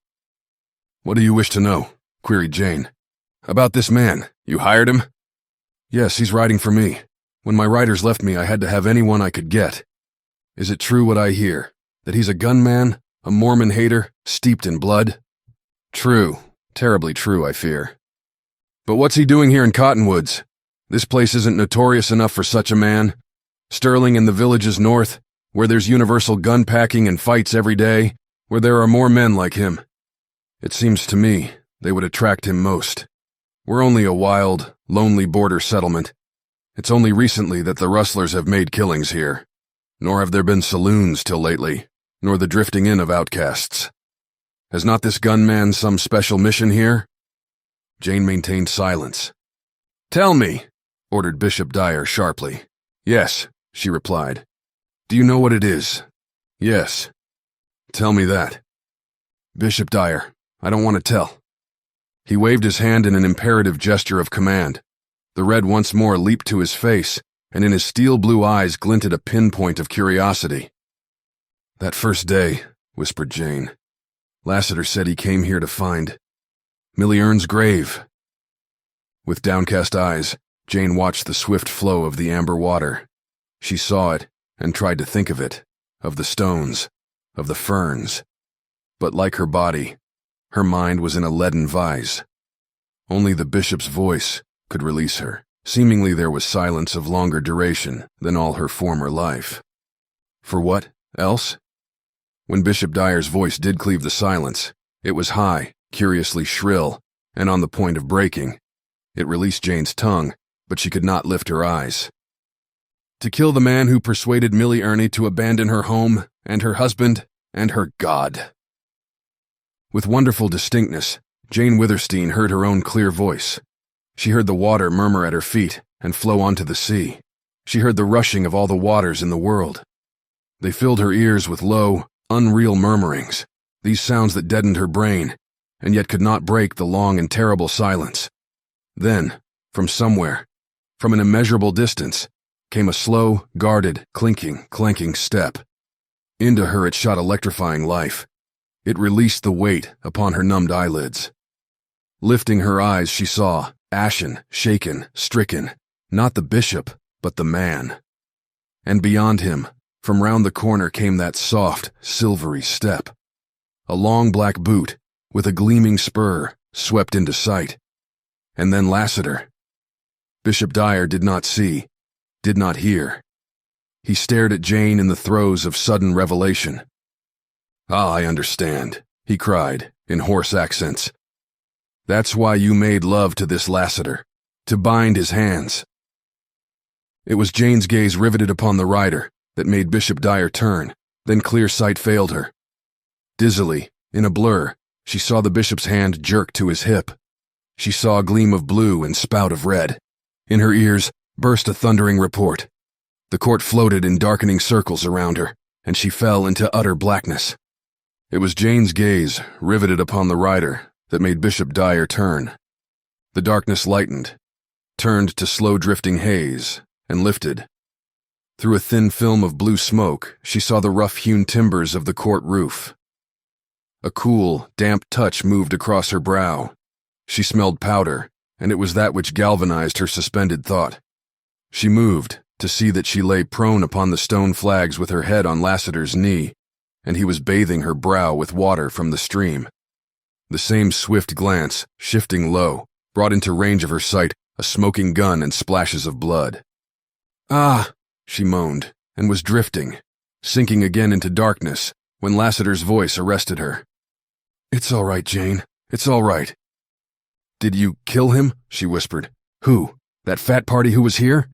"What do you wish to know?" queried Jane. "About this man. You hired him?" "Yes, he's riding for me. When my riders left me, I had to have anyone I could get. Is it true what I hear, that he's a gunman, a Mormon hater, steeped in blood?" "True. Terribly true, I fear." "But what's he doing here in Cottonwoods? This place isn't notorious enough for such a man. Sterling and the villages north, where there's universal gun packing and fights every day, where there are more men like him. It seems to me they would attract him most. We're only a wild, lonely border settlement. It's only recently that the rustlers have made killings here. Nor have there been saloons till lately, nor the drifting in of outcasts. Has not this gunman some special mission here?" Jane maintained silence. "Tell me," ordered Bishop Dyer sharply. "Yes," she replied. "Do you know what it is?" "Yes." "Tell me that." "Bishop Dyer, I don't want to tell." He waved his hand in an imperative gesture of command. The red once more leaped to his face, and in his steel-blue eyes glinted a pinpoint of curiosity. "That first day," whispered Jane, "Lassiter said he came here to find Millie Ern's grave." With downcast eyes, Jane watched the swift flow of the amber water. She saw it and tried to think of it, of the stones, of the ferns. But like her body, her mind was in a leaden vise. Only the bishop's voice could release her. Seemingly there was silence of longer duration than all her former life. For what else? When Bishop Dyer's voice did cleave the silence, it was high, curiously shrill, and on the point of breaking. It released Jane's tongue, but she could not lift her eyes. "To kill the man who persuaded Millie Erne to abandon her home, and her husband, and her God." With wonderful distinctness, Jane Withersteen heard her own clear voice. She heard the water murmur at her feet and flow onto the sea. She heard the rushing of all the waters in the world. They filled her ears with low, unreal murmurings, these sounds that deadened her brain, and yet could not break the long and terrible silence. Then, from somewhere, from an immeasurable distance, came a slow, guarded, clanking step. Into her it shot electrifying life. It released the weight upon her numbed eyelids. Lifting her eyes, she saw, ashen, shaken, stricken, not the bishop, but the man. And beyond him, from round the corner came that soft, silvery step. A long black boot, with a gleaming spur, swept into sight. And then Lassiter. Bishop Dyer did not see, did not hear. He stared at Jane in the throes of sudden revelation. "Ah, I understand," he cried, in hoarse accents. "That's why you made love to this Lassiter, to bind his hands." It was Jane's gaze riveted upon the rider that made Bishop Dyer turn, then clear sight failed her. Dizzily, in a blur, she saw the bishop's hand jerk to his hip. She saw a gleam of blue and spout of red, In her ears burst a thundering report. The court floated in darkening circles around her, and she fell into utter blackness. It was Jane's gaze, riveted upon the rider, that made Bishop Dyer turn. The darkness lightened, turned to slow-drifting haze, and lifted. Through a thin film of blue smoke, she saw the rough-hewn timbers of the court roof. A cool, damp touch moved across her brow. She smelled powder, and it was that which galvanized her suspended thought. She moved to see that she lay prone upon the stone flags with her head on Lassiter's knee, and he was bathing her brow with water from the stream. The same swift glance, shifting low, brought into range of her sight a smoking gun and splashes of blood. "Ah!" she moaned, and was drifting, sinking again into darkness, when Lassiter's voice arrested her. "It's all right, Jane. It's all right." "Did you kill him?" she whispered. "Who? That fat party who was here?"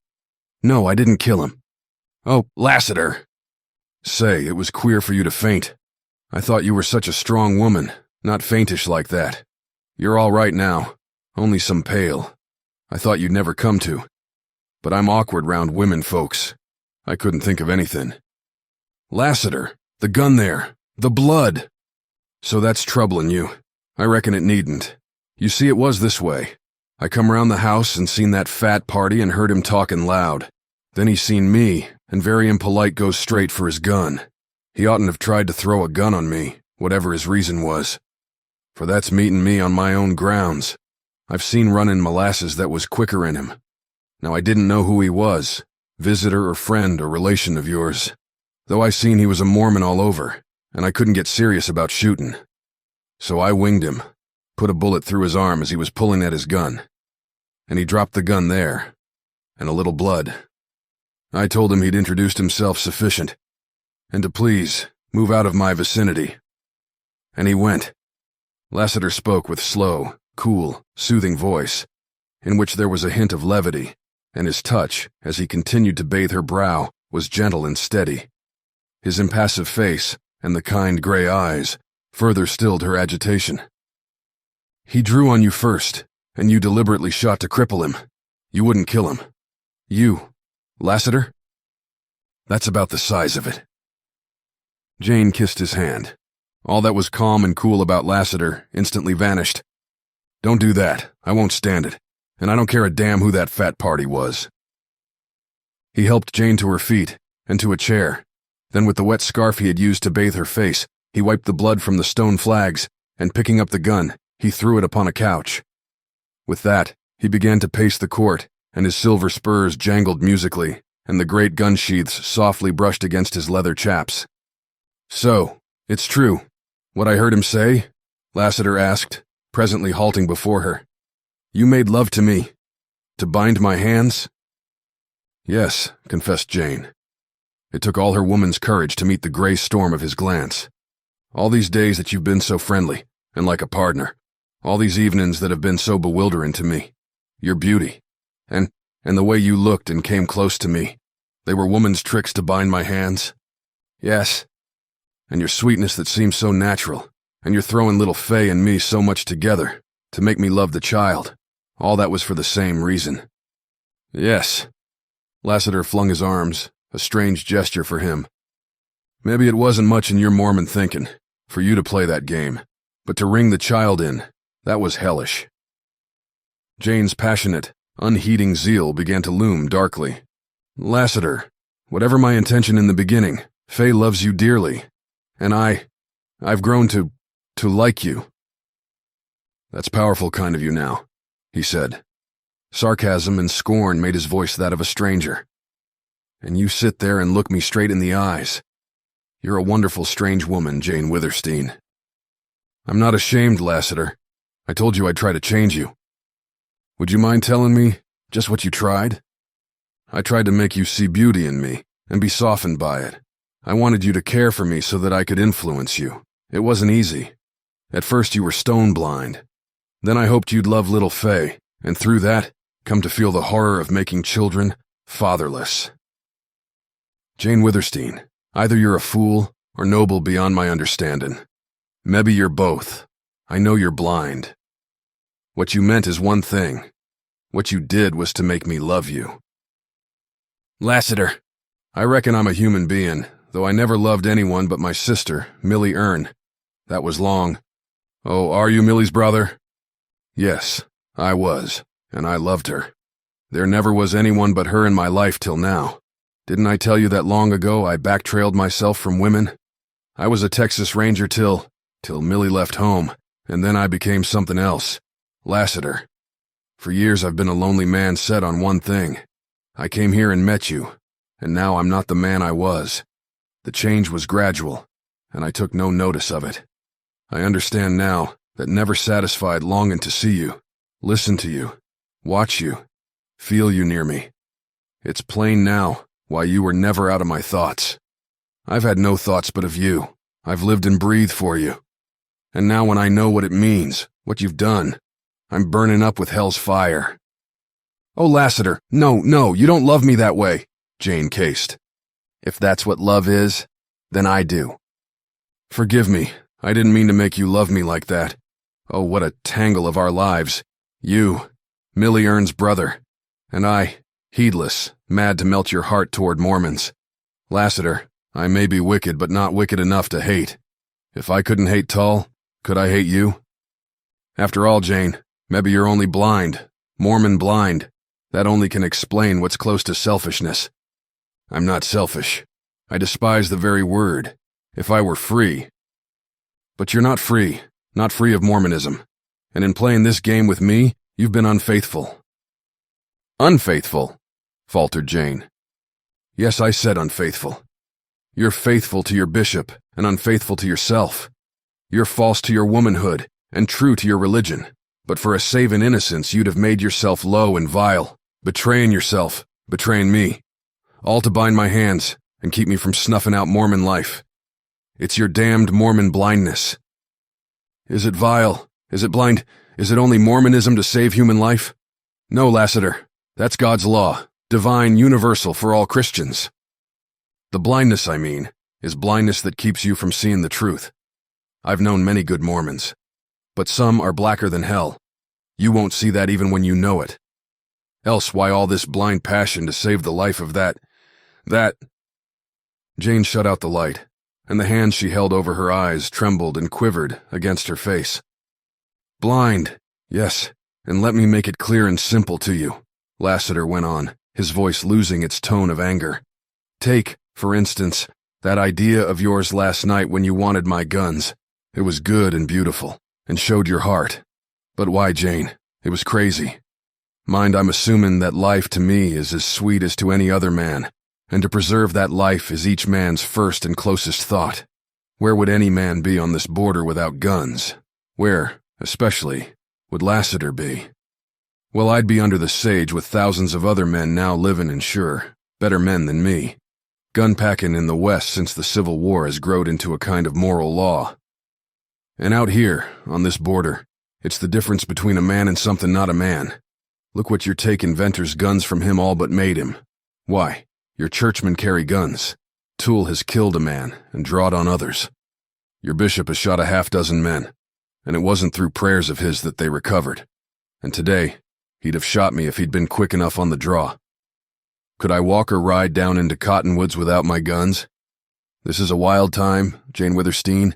"No, I didn't kill him." "Oh, Lassiter!" "Say, it was queer for you to faint. I thought you were such a strong woman, not faintish like that. You're all right now, only some pale. I thought you'd never come to. But I'm awkward round women folks. I couldn't think of anything." "Lassiter, the gun there, the blood." "So that's troubling you. I reckon it needn't. You see, it was this way. I come around the house and seen that fat party and heard him talking loud. Then he seen me, and very impolite goes straight for his gun. He oughtn't have tried to throw a gun on me, whatever his reason was. For that's meeting me on my own grounds. I've seen running molasses that was quicker in him. Now I didn't know who he was, visitor or friend or relation of yours, though I seen he was a Mormon all over, and I couldn't get serious about shooting. So I winged him, put a bullet through his arm as he was pulling at his gun. And he dropped the gun there, and a little blood. I told him he'd introduced himself sufficient, and to please move out of my vicinity. And he went. Lassiter spoke with slow, cool, soothing voice, in which there was a hint of levity, and his touch, as he continued to bathe her brow, was gentle and steady. His impassive face, and the kind gray eyes, further stilled her agitation. "He drew on you first, and you deliberately shot to cripple him. You wouldn't kill him. You, Lassiter? That's about the size of it." Jane kissed his hand. All that was calm and cool about Lassiter instantly vanished. "Don't do that. I won't stand it. And I don't care a damn who that fat party was." He helped Jane to her feet and to a chair. Then with the wet scarf he had used to bathe her face, he wiped the blood from the stone flags, and picking up the gun, he threw it upon a couch. With that, he began to pace the court, and his silver spurs jangled musically, and the great gun sheaths softly brushed against his leather chaps. "So, it's true, what I heard him say?" Lassiter asked, presently halting before her. "You made love to me, to bind my hands?" "Yes," confessed Jane. It took all her woman's courage to meet the gray storm of his glance. "All these days that you've been so friendly, and like a partner. All these evenings that have been so bewildering to me. Your beauty, and the way you looked and came close to me. They were woman's tricks to bind my hands." "Yes." "And your sweetness that seems so natural, and your throwing little Fay and me so much together, to make me love the child. All that was for the same reason." "Yes." Lassiter flung his arms, a strange gesture for him. "Maybe it wasn't much in your Mormon thinking, for you to play that game, but to ring the child in, that was hellish." Jane's passionate, unheeding zeal began to loom darkly. "Lassiter, whatever my intention in the beginning, Fay loves you dearly, and I've grown to like you." "That's powerful kind of you now," he said. Sarcasm and scorn made his voice that of a stranger. "And you sit there and look me straight in the eyes. You're a wonderful strange woman, Jane Withersteen." "I'm not ashamed, Lassiter. I told you I'd try to change you. Would you mind telling me just what you tried?" "I tried to make you see beauty in me and be softened by it. I wanted you to care for me so that I could influence you. It wasn't easy. At first you were stone blind. Then I hoped you'd love little Fay, and through that, come to feel the horror of making children fatherless. Jane Withersteen, either you're a fool or noble beyond my understanding. Maybe you're both. I know you're blind. What you meant is one thing, What you did was to make me love you. Lassiter. I reckon I'm a human being, though I never loved anyone but my sister, Millie Earn. That was long. Oh, are you Millie's brother? Yes, I was, and I loved her. There never was anyone but her in my life till now. Didn't I tell you that long ago I backtrailed myself from women? I was a Texas Ranger till Millie left home, and then I became something else. Lassiter. For years I've been a lonely man set on one thing. I came here and met you, and now I'm not the man I was. The change was gradual, and I took no notice of it. I understand now that never satisfied longing to see you, listen to you, watch you, feel you near me. It's plain now why you were never out of my thoughts. I've had no thoughts but of you. I've lived and breathed for you. And now when I know what it means, what you've done, I'm burning up with hell's fire. Oh, Lassiter, no, you don't love me that way, Jane cased. If that's what love is, then I do. Forgive me, I didn't mean to make you love me like that. Oh, what a tangle of our lives. You, Millie Earn's brother, and I, heedless, mad to melt your heart toward Mormons. Lassiter, I may be wicked, but not wicked enough to hate. If I couldn't hate Tull, could I hate you? After all, Jane, maybe you're only blind, Mormon blind. That only can explain what's close to selfishness. I'm not selfish. I despise the very word. If I were free. But you're not free of Mormonism. And in playing this game with me, you've been unfaithful. Unfaithful, faltered Jane. Yes, I said unfaithful. You're faithful to your bishop and unfaithful to yourself. You're false to your womanhood and true to your religion. But for a saving innocence, you'd have made yourself low and vile, betraying yourself, betraying me. All to bind my hands and keep me from snuffing out Mormon life. It's your damned Mormon blindness. Is it vile? Is it blind? Is it only Mormonism to save human life? No, Lassiter. That's God's law, divine, universal for all Christians. The blindness, I mean, is blindness that keeps you from seeing the truth. I've known many good Mormons, but some are blacker than hell. You won't see that even when you know it. Else why all this blind passion to save the life of that... Jane shut out the light, and the hands she held over her eyes trembled and quivered against her face. Blind, yes, and let me make it clear and simple to you, Lassiter went on, his voice losing its tone of anger. Take, for instance, that idea of yours last night when you wanted my guns. It was good and beautiful, and showed your heart. But why, Jane? It was crazy. Mind, I'm assuming that life to me is as sweet as to any other man, and to preserve that life is each man's first and closest thought. Where would any man be on this border without guns? Where, especially, would Lassiter be? Well, I'd be under the sage with thousands of other men now living and sure, better men than me. Gun-packing in the West since the Civil War has growed into a kind of moral law. And out here, on this border, it's the difference between a man and something not a man. Look what your take inventors' guns from him all but made him. Why, your churchmen carry guns. Tull has killed a man and drawed on others. Your bishop has shot a half-dozen men, and it wasn't through prayers of his that they recovered. And today, he'd have shot me if he'd been quick enough on the draw. Could I walk or ride down into Cottonwoods without my guns? This is a wild time, Jane Withersteen.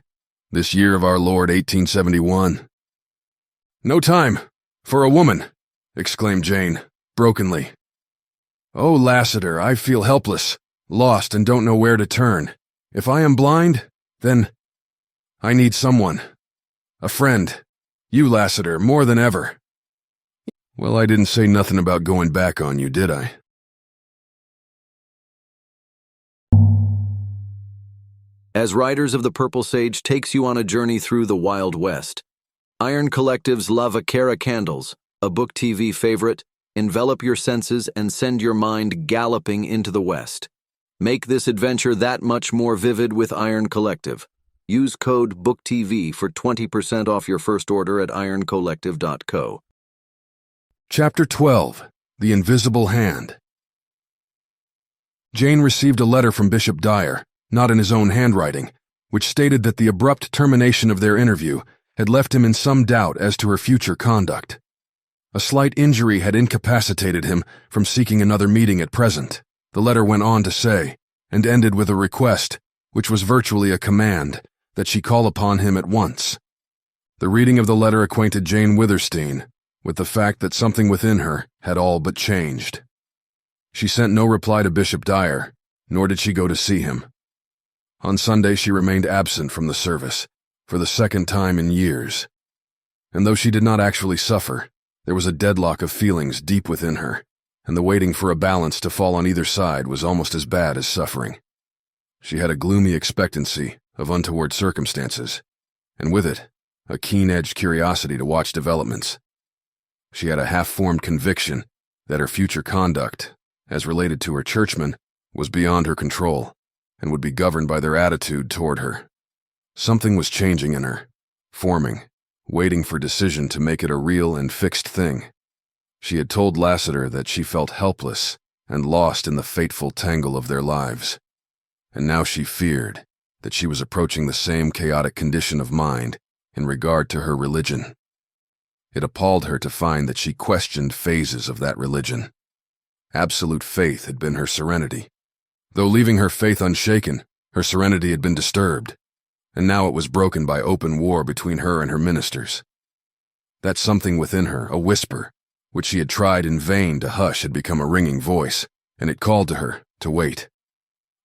This year of our Lord 1871. No time for a woman, exclaimed Jane, brokenly. Oh, Lassiter, I feel helpless, lost, and don't know where to turn. If I am blind, then I need someone. A friend. You, Lassiter, more than ever. Well, I didn't say nothing about going back on you, did I? As Riders of the Purple Sage takes you on a journey through the Wild West, Iron Collective's La Vaquera Candles, a BookTV favorite, envelop your senses and send your mind galloping into the West. Make this adventure that much more vivid with Iron Collective. Use code BookTV for 20% off your first order at ironcollective.co. Chapter 12. The Invisible Hand. Jane received a letter from Bishop Dyer, not in his own handwriting, which stated that the abrupt termination of their interview had left him in some doubt as to her future conduct. A slight injury had incapacitated him from seeking another meeting at present. The letter went on to say, and ended with a request, which was virtually a command, that she call upon him at once. The reading of the letter acquainted Jane Withersteen with the fact that something within her had all but changed. She sent no reply to Bishop Dyer, nor did she go to see him. On Sunday she remained absent from the service, for the second time in years. And though she did not actually suffer, there was a deadlock of feelings deep within her, and the waiting for a balance to fall on either side was almost as bad as suffering. She had a gloomy expectancy of untoward circumstances, and with it, a keen-edged curiosity to watch developments. She had a half-formed conviction that her future conduct, as related to her churchmen, was beyond her control, and would be governed by their attitude toward her. Something was changing in her, forming, waiting for decision to make it a real and fixed thing. She had told Lassiter that she felt helpless and lost in the fateful tangle of their lives. And now she feared that she was approaching the same chaotic condition of mind in regard to her religion. It appalled her to find that she questioned phases of that religion. Absolute faith had been her serenity. Though leaving her faith unshaken, her serenity had been disturbed, and now it was broken by open war between her and her ministers. That something within her, a whisper, which she had tried in vain to hush, had become a ringing voice, and it called to her to wait.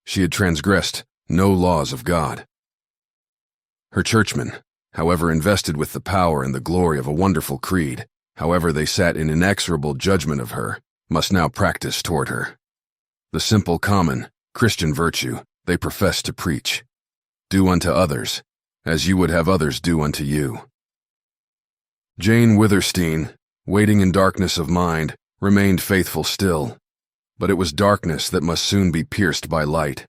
She had transgressed no laws of God. Her churchmen, however invested with the power and the glory of a wonderful creed, however they sat in inexorable judgment of her, must now practice toward her. The simple, common, Christian virtue they professed to preach. Do unto others, as you would have others do unto you. Jane Withersteen, waiting in darkness of mind, remained faithful still, but it was darkness that must soon be pierced by light.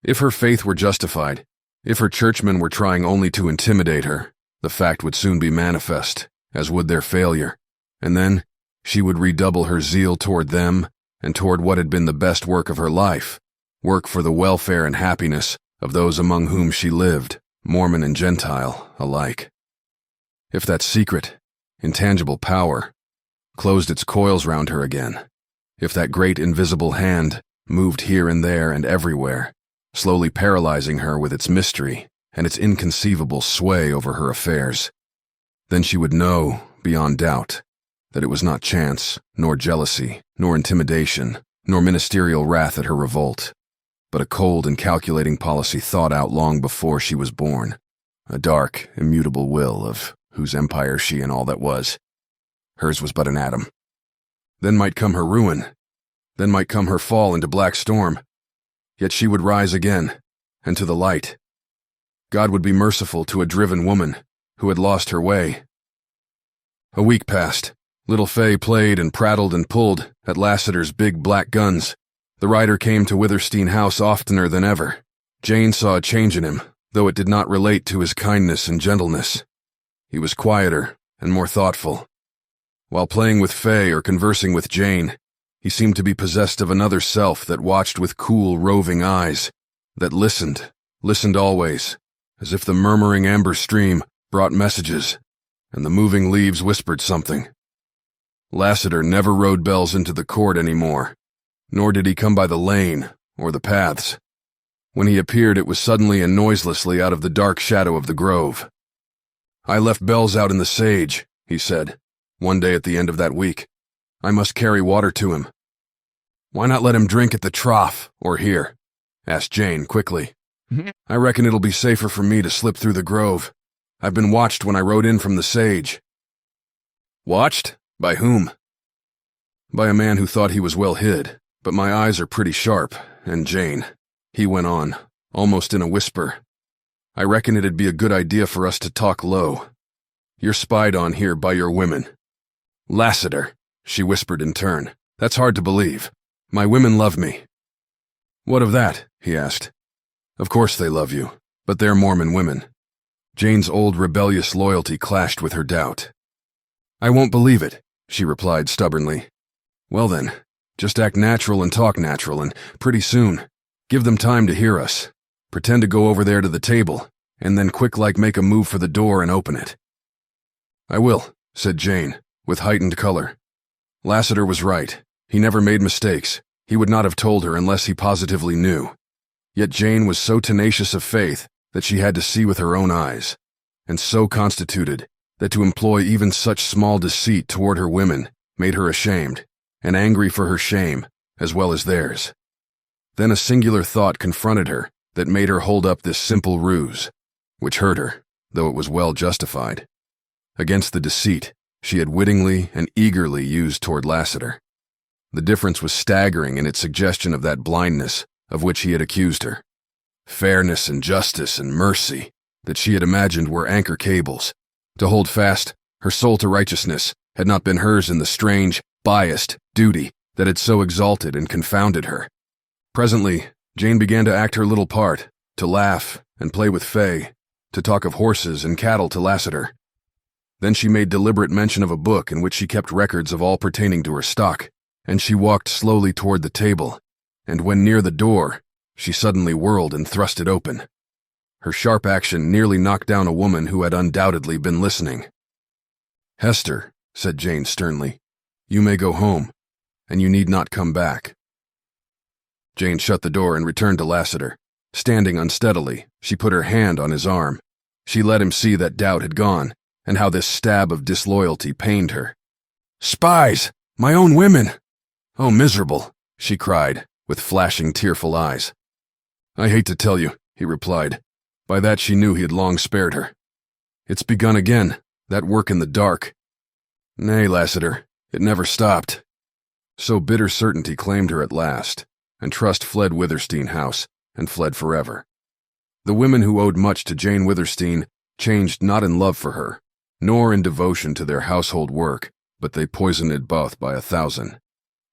If her faith were justified, if her churchmen were trying only to intimidate her, the fact would soon be manifest, as would their failure, and then she would redouble her zeal toward them and toward what had been the best work of her life, work for the welfare and happiness of those among whom she lived, Mormon and Gentile alike. If that secret, intangible power closed its coils round her again, if that great invisible hand moved here and there and everywhere, slowly paralyzing her with its mystery and its inconceivable sway over her affairs, then she would know, beyond doubt, that it was not chance, nor jealousy, nor intimidation, nor ministerial wrath at her revolt, but a cold and calculating policy thought out long before she was born, a dark, immutable will of whose empire she and all that was. Hers was but an atom. Then might come her ruin, then might come her fall into black storm, yet she would rise again, and to the light. God would be merciful to a driven woman who had lost her way. A week passed. Little Fay played and prattled and pulled at Lassiter's big black guns. The rider came to Withersteen House oftener than ever. Jane saw a change in him, though it did not relate to his kindness and gentleness. He was quieter and more thoughtful. While playing with Fay or conversing with Jane, he seemed to be possessed of another self that watched with cool, roving eyes, that listened always, as if the murmuring amber stream brought messages, and the moving leaves whispered something. Lassiter never rode Bells into the court anymore, nor did he come by the lane or the paths. When he appeared, it was suddenly and noiselessly out of the dark shadow of the grove. I left Bells out in the sage, he said, one day at the end of that week. I must carry water to him. Why not let him drink at the trough, or here? Asked Jane quickly. I reckon it'll be safer for me to slip through the grove. I've been watched when I rode in from the sage. Watched? By whom? By a man who thought he was well hid, but my eyes are pretty sharp, and Jane, he went on, almost in a whisper, I reckon it'd be a good idea for us to talk low. You're spied on here by your women. Lassiter, she whispered in turn. That's hard to believe. My women love me. What of that? He asked. Of course they love you, but they're Mormon women. Jane's old rebellious loyalty clashed with her doubt. I won't believe it, she replied stubbornly. Well then, just act natural and talk natural, and pretty soon, give them time to hear us. Pretend to go over there to the table, and then quick-like make a move for the door and open it. I will, said Jane, with heightened color. Lassiter was right. He never made mistakes. He would not have told her unless he positively knew. Yet Jane was so tenacious of faith that she had to see with her own eyes, and so constituted that to employ even such small deceit toward her women made her ashamed, and angry for her shame as well as theirs. Then a singular thought confronted her that made her hold up this simple ruse, which hurt her, though it was well justified, against the deceit she had wittingly and eagerly used toward Lassiter. The difference was staggering in its suggestion of that blindness of which he had accused her. Fairness and justice and mercy that she had imagined were anchor cables. To hold fast, her soul to righteousness had not been hers in the strange, biased duty that had so exalted and confounded her. Presently, Jane began to act her little part, to laugh and play with Faye, to talk of horses and cattle to Lassiter. Then she made deliberate mention of a book in which she kept records of all pertaining to her stock, and she walked slowly toward the table, and when near the door, she suddenly whirled and thrust it open. Her sharp action nearly knocked down a woman who had undoubtedly been listening. "Hester," said Jane sternly, "you may go home, and you need not come back." Jane shut the door and returned to Lassiter. Standing unsteadily, she put her hand on his arm. She let him see that doubt had gone, and how this stab of disloyalty pained her. "Spies! My own women! Oh, miserable!" she cried, with flashing, tearful eyes. "I hate to tell you," he replied. By that she knew he had long spared her. "It's begun again, that work in the dark." "Nay, Lassiter, it never stopped." So bitter certainty claimed her at last, and trust fled Withersteen House, and fled forever. The women who owed much to Jane Withersteen changed not in love for her, nor in devotion to their household work, but they poisoned it both by 1,000.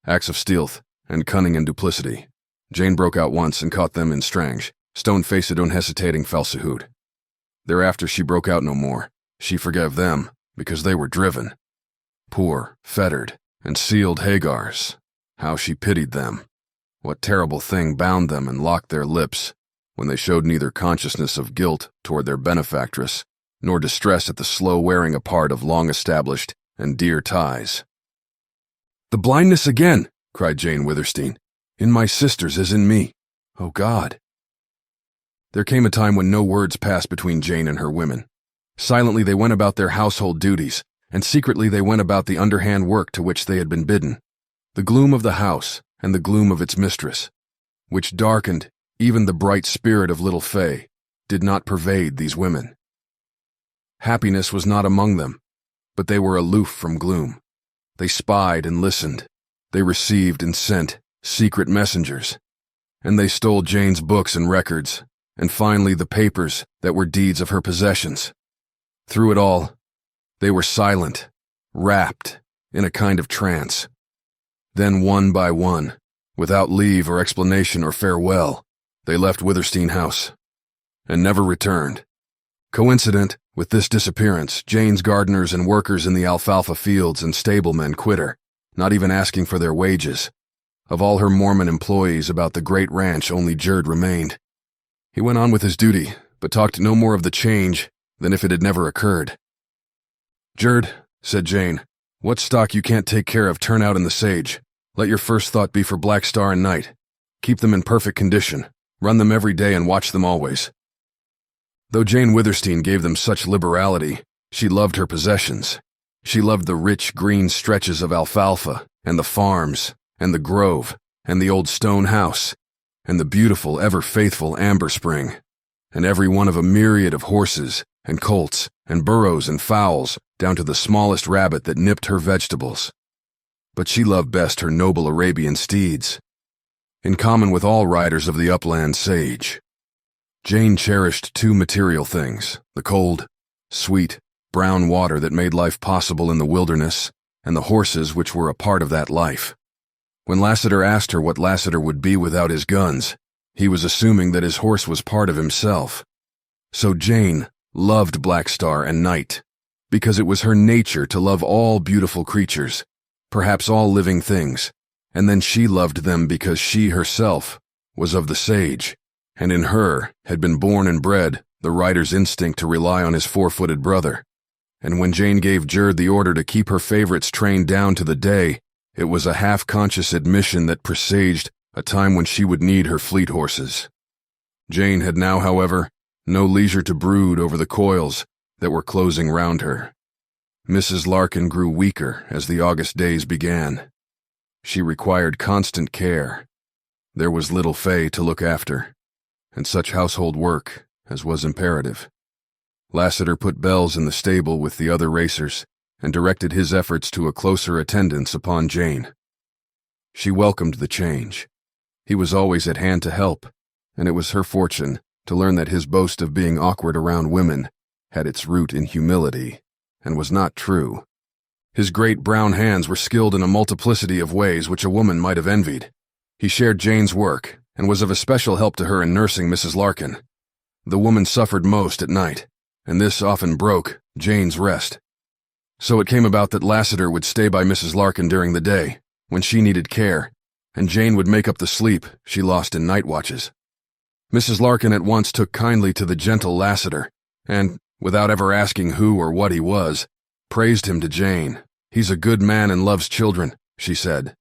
Acts of stealth, and cunning and duplicity. Jane broke out once and caught them in strange, stone-faced unhesitating falsehood. Thereafter she broke out no more. She forgave them, because they were driven. Poor, fettered, and sealed Hagars. How she pitied them. What terrible thing bound them and locked their lips, when they showed neither consciousness of guilt toward their benefactress, nor distress at the slow wearing apart of long-established and dear ties. "The blindness again!" cried Jane Withersteen. "In my sisters as in me. Oh, God." There came a time when no words passed between Jane and her women. Silently they went about their household duties, and secretly they went about the underhand work to which they had been bidden. The gloom of the house, and the gloom of its mistress, which darkened even the bright spirit of little Faye, did not pervade these women. Happiness was not among them, but they were aloof from gloom. They spied and listened. They received and sent secret messengers. And they stole Jane's books and records, and finally the papers that were deeds of her possessions. Through it all, they were silent, rapt, in a kind of trance. Then one by one, without leave or explanation or farewell, they left Withersteen House, and never returned. Coincident with this disappearance, Jane's gardeners and workers in the alfalfa fields and stablemen quit her, not even asking for their wages. Of all her Mormon employees about the great ranch, only Jerd remained. He went on with his duty, but talked no more of the change than if it had never occurred. "Jerd," said Jane, "what stock you can't take care of turn out in the sage. Let your first thought be for Black Star and Night. Keep them in perfect condition. Run them every day and watch them always." Though Jane Withersteen gave them such liberality, she loved her possessions. She loved the rich green stretches of alfalfa, and the farms, and the grove, and the old stone house, and the beautiful, ever-faithful amber spring, and every one of a myriad of horses, and colts, and burros and fowls, down to the smallest rabbit that nipped her vegetables. But she loved best her noble Arabian steeds. In common with all riders of the upland sage, Jane cherished two material things: the cold, sweet, brown water that made life possible in the wilderness, and the horses which were a part of that life. When Lassiter asked her what Lassiter would be without his guns, he was assuming that his horse was part of himself. So Jane loved Black Star and Night, because it was her nature to love all beautiful creatures, perhaps all living things, and then she loved them because she herself was of the sage, and in her had been born and bred the rider's instinct to rely on his four-footed brother. and when Jane gave Jerd the order to keep her favorites trained down to the day, it was a half-conscious admission that presaged a time when she would need her fleet horses. Jane had now, however, no leisure to brood over the coils that were closing round her. Mrs. Larkin grew weaker as the August days began. She required constant care. There was little Fay to look after, and such household work as was imperative. Lassiter put Bells in the stable with the other racers and directed his efforts to a closer attendance upon Jane. She welcomed the change. He was always at hand to help, and it was her fortune to learn that his boast of being awkward around women had its root in humility and was not true. His great brown hands were skilled in a multiplicity of ways which a woman might have envied. He shared Jane's work and was of especial help to her in nursing Mrs. Larkin. The woman suffered most at night, and this often broke Jane's rest. So it came about that Lassiter would stay by Mrs. Larkin during the day, when she needed care, and Jane would make up the sleep she lost in night watches. Mrs. Larkin at once took kindly to the gentle Lassiter, and, without ever asking who or what he was, praised him to Jane. "He's a good man and loves children," she said.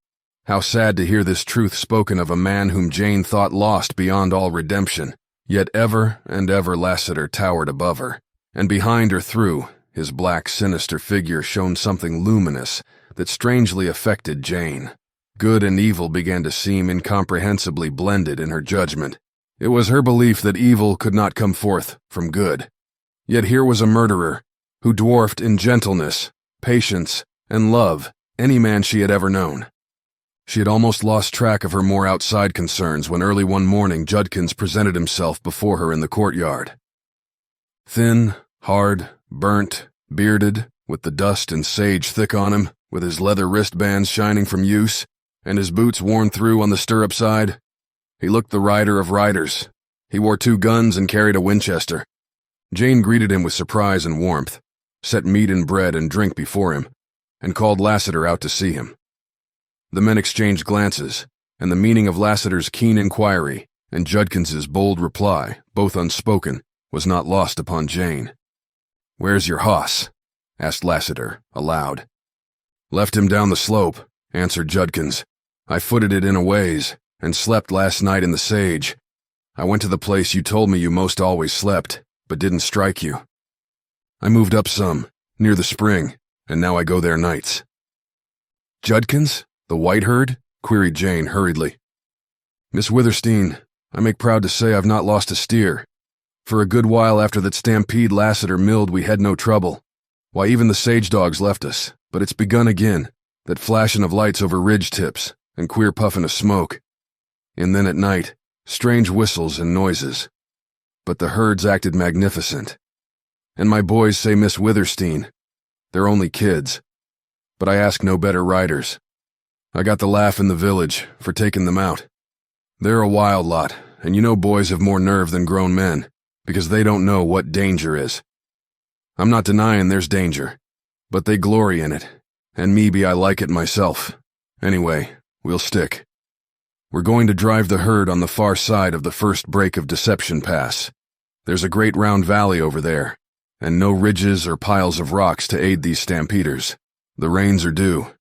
How sad to hear this truth spoken of a man whom Jane thought lost beyond all redemption, yet ever and ever Lassiter towered above her, and behind her through his black, sinister figure shone something luminous that strangely affected Jane. Good and evil began to seem incomprehensibly blended in her judgment. It was her belief that evil could not come forth from good. Yet here was a murderer who dwarfed in gentleness, patience, and love any man she had ever known. She had almost lost track of her more outside concerns when early one morning Judkins presented himself before her in the courtyard. Thin, hard, burnt, bearded, with the dust and sage thick on him, with his leather wristbands shining from use, and his boots worn through on the stirrup side, he looked the rider of riders. He wore 2 guns and carried a Winchester. Jane greeted him with surprise and warmth, set meat and bread and drink before him, and called Lassiter out to see him. The men exchanged glances, and the meaning of Lassiter's keen inquiry and Judkins's bold reply, both unspoken, was not lost upon Jane. "Where's your hoss?" asked Lassiter, aloud. "Left him down the slope," answered Judkins. "I footed it in a ways, and slept last night in the sage. I went to the place you told me you most always slept, but didn't strike you. I moved up some, near the spring, and now I go there nights." "Judkins? The white herd?" queried Jane hurriedly. "Miss Withersteen, I make proud to say I've not lost a steer. For a good while after that stampede Lassiter milled we had no trouble. Why, even the sage dogs left us, but it's begun again, that flashing of lights over ridge tips, and queer puffing of smoke. And then at night, strange whistles and noises. But the herds acted magnificent. And my boys say Miss Withersteen. They're only kids. But I ask no better riders. I got the laugh in the village for taking them out. They're a wild lot, and you know boys have more nerve than grown men, because they don't know what danger is. I'm not denying there's danger, but they glory in it, and maybe I like it myself. Anyway, we'll stick. We're going to drive the herd on the far side of the first break of Deception Pass. There's a great round valley over there, and no ridges or piles of rocks to aid these stampeders. The rains are due.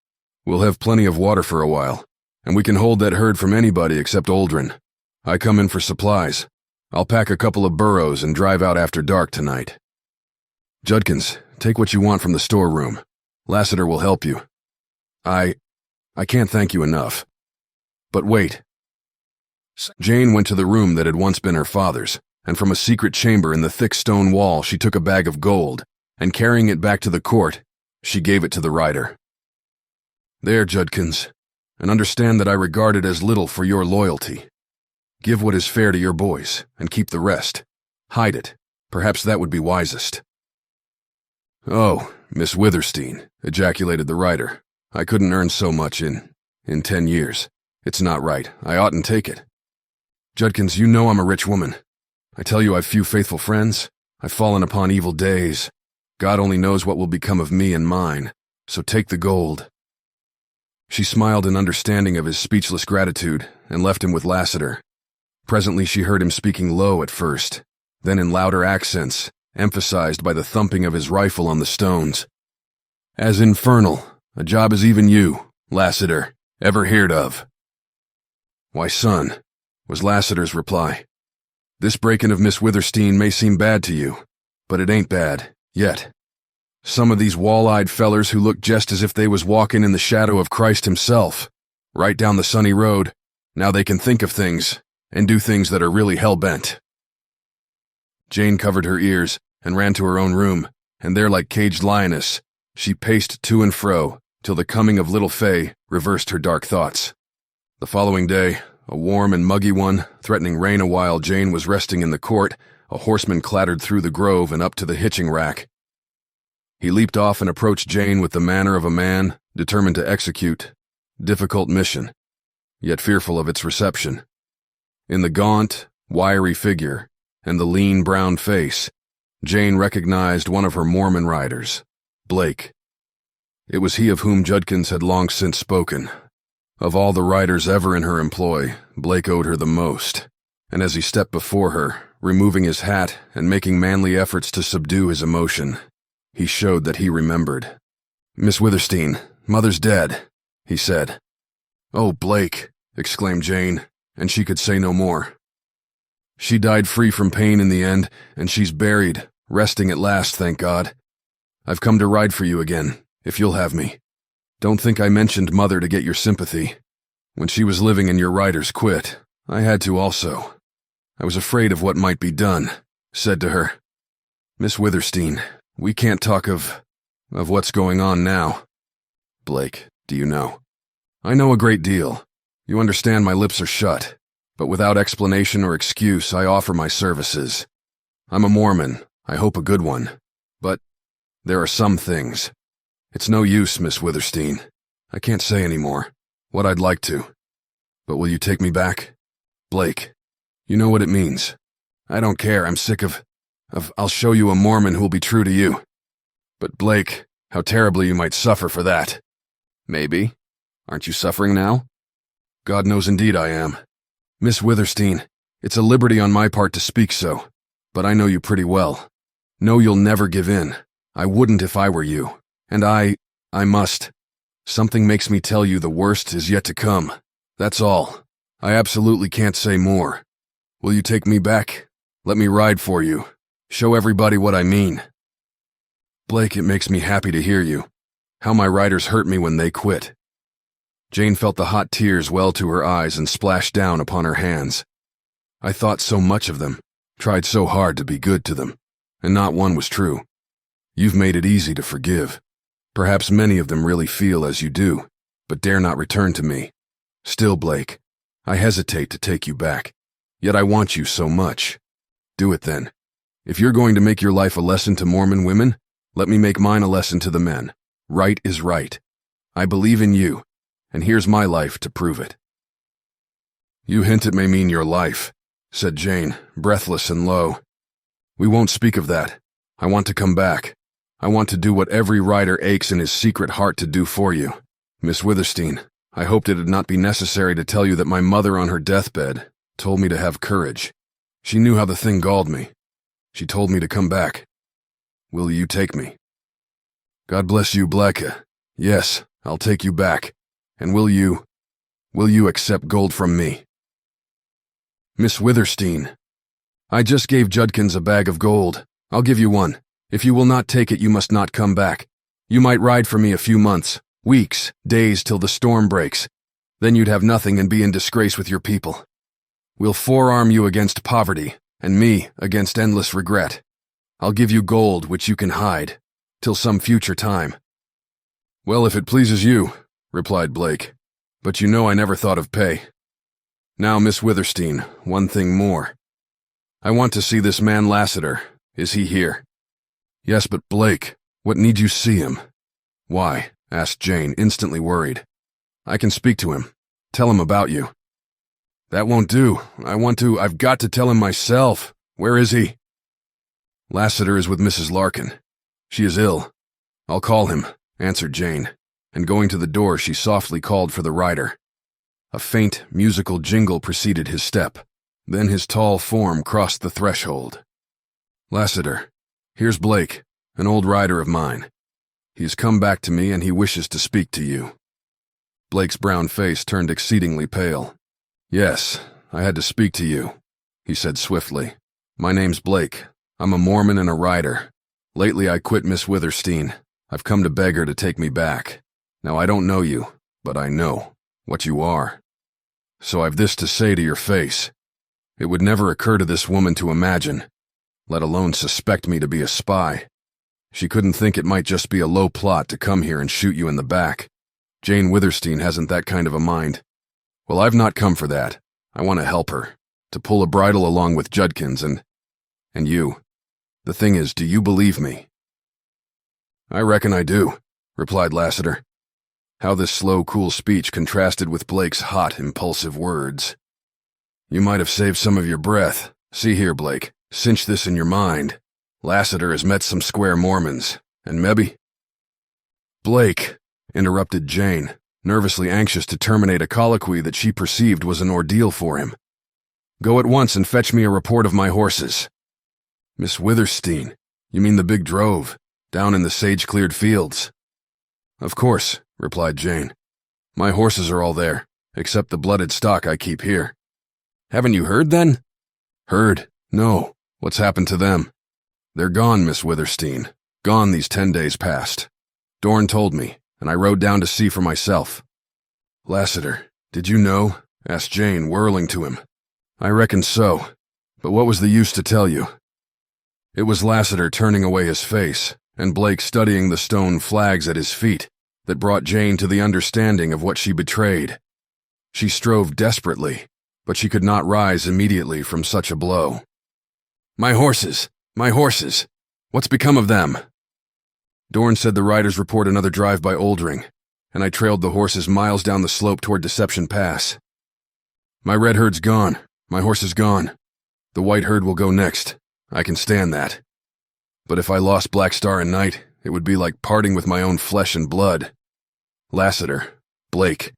We'll have plenty of water for a while, and we can hold that herd from anybody except Oldring. I come in for supplies. I'll pack a couple of burros and drive out after dark tonight. Judkins, take what you want from the storeroom. Lassiter will help you. I can't thank you enough. But wait. Jane went to the room that had once been her father's, and from a secret chamber in the thick stone wall she took a bag of gold, and carrying it back to the court, she gave it to the rider. There, Judkins, and understand that I regard it as little for your loyalty. Give what is fair to your boys, and keep the rest. Hide it. Perhaps that would be wisest. Oh, Miss Withersteen, ejaculated the rider. I couldn't earn so much in 10 years. It's not right. I oughtn't take it. Judkins, you know I'm a rich woman. I tell you I've few faithful friends. I've fallen upon evil days. God only knows what will become of me and mine, so take the gold. She smiled in understanding of his speechless gratitude and left him with Lassiter. Presently she heard him speaking low at first, then in louder accents, emphasized by the thumping of his rifle on the stones. As infernal a job as even you, Lassiter, ever heard of. Why, son, was Lassiter's reply. This breaking of Miss Withersteen may seem bad to you, but it ain't bad, yet. Some of these wall-eyed fellers who look just as if they was walking in the shadow of Christ himself, right down the sunny road, now they can think of things and do things that are really hell-bent. Jane covered her ears and ran to her own room, and there like caged lioness, she paced to and fro till the coming of little Fay reversed her dark thoughts. The following day, a warm and muggy one, threatening rain a while Jane was resting in the court, a horseman clattered through the grove and up to the hitching rack. He leaped off and approached Jane with the manner of a man determined to execute difficult mission, yet fearful of its reception. In the gaunt, wiry figure and the lean brown face, Jane recognized one of her Mormon riders, Blake. It was he of whom Judkins had long since spoken. Of all the riders ever in her employ, Blake owed her the most, and as he stepped before her, removing his hat and making manly efforts to subdue his emotion, he showed that he remembered. "Miss Withersteen, Mother's dead," he said. "Oh, Blake," exclaimed Jane, and she could say no more. "She died free from pain in the end, and she's buried, resting at last, thank God. I've come to ride for you again, if you'll have me. Don't think I mentioned Mother to get your sympathy. When she was living and your riders quit, I had to also. I was afraid of what might be done, said to her, 'Miss Withersteen, we can't talk of what's going on now.' Blake, do you know? I know a great deal. You understand my lips are shut, but without explanation or excuse I offer my services. I'm a Mormon, I hope a good one, but there are some things. It's no use, Miss Withersteen. I can't say any more, what I'd like to. But will you take me back? Blake, you know what it means. I don't care, I'm sick of I'll show you a Mormon who'll be true to you. But Blake, how terribly you might suffer for that. Maybe. Aren't you suffering now? God knows indeed I am. Miss Withersteen, it's a liberty on my part to speak so, but I know you pretty well. Know you'll never give in. I wouldn't if I were you. And I must. Something makes me tell you the worst is yet to come. That's all. I absolutely can't say more. Will you take me back? Let me ride for you. Show everybody what I mean. Blake, it makes me happy to hear you. How my riders hurt me when they quit. Jane felt the hot tears well to her eyes and splash down upon her hands. I thought so much of them, tried so hard to be good to them, and not one was true. You've made it easy to forgive. Perhaps many of them really feel as you do, but dare not return to me. Still, Blake, I hesitate to take you back, yet I want you so much. Do it then. If you're going to make your life a lesson to Mormon women, let me make mine a lesson to the men. Right is right. I believe in you, and here's my life to prove it. You hint it may mean your life, said Jane, breathless and low. We won't speak of that. I want to come back. I want to do what every rider aches in his secret heart to do for you. Miss Withersteen, I hoped it'd not be necessary to tell you that my mother on her deathbed told me to have courage. She knew how the thing galled me. She told me to come back. Will you take me? God bless you, Blacka. Yes, I'll take you back. And will you accept gold from me? Miss Withersteen, I just gave Judkins a bag of gold. I'll give you one. If you will not take it, you must not come back. You might ride for me a few months, weeks, days till the storm breaks. Then you'd have nothing and be in disgrace with your people. We'll forearm you against poverty, and me against endless regret. I'll give you gold which you can hide, till some future time. Well, if it pleases you, replied Blake, but you know I never thought of pay. Now, Miss Withersteen, one thing more. I want to see this man Lassiter. Is he here? Yes, but Blake, what need you see him? Why? Asked Jane, instantly worried. I can speak to him. Tell him about you. That won't do. I've got to tell him myself. Where is he? Lassiter is with Mrs. Larkin. She is ill. I'll call him, answered Jane, and going to the door she softly called for the rider. A faint, musical jingle preceded his step. Then his tall form crossed the threshold. Lassiter, Here's Blake, an old rider of mine. He's come back to me and he wishes to speak to you." Blake's brown face turned exceedingly pale. "Yes, I had to speak to you," he said swiftly. "My name's Blake. I'm a Mormon and a rider. Lately I quit Miss Withersteen. I've come to beg her to take me back. Now I don't know you, but I know what you are. So I've this to say to your face. It would never occur to this woman to imagine, let alone suspect me to be a spy. She couldn't think it might just be a low plot to come here and shoot you in the back. Jane Withersteen hasn't that kind of a mind. Well, I've not come for that. I want to help her, to pull a bridle along with Judkins and you. The thing is, do you believe me?" "I reckon I do," replied Lassiter. How this slow, cool speech contrasted with Blake's hot, impulsive words. "You might have saved some of your breath. See here, Blake, cinch this in your mind. Lassiter has met some square Mormons, and maybe—" "Blake," interrupted Jane, nervously anxious to terminate a colloquy that she perceived was an ordeal for him. "Go at once and fetch me a report of my horses." "Miss Withersteen, you mean the big drove, down in the sage-cleared fields?" "Of course," replied Jane. "My horses are all there, except the blooded stock I keep here." "Haven't you heard, then?" "Heard? No. What's happened to them?" "They're gone, Miss Withersteen. Gone these 10 days past. Dorn told me, and I rode down to see for myself." "Lassiter, did you know?" asked Jane, whirling to him. "I reckon so. But what was the use to tell you?" It was Lassiter turning away his face, and Blake studying the stone flags at his feet, that brought Jane to the understanding of what she betrayed. She strove desperately, but she could not rise immediately from such a blow. "My horses! My horses! What's become of them?" "Dorn said the riders report another drive by Oldring, and I trailed the horses miles down the slope toward Deception Pass. My red herd's gone. My horse is gone. The white herd will go next. I can stand that. But if I lost Black Star and Night, it would be like parting with my own flesh and blood. Lassiter, Blake,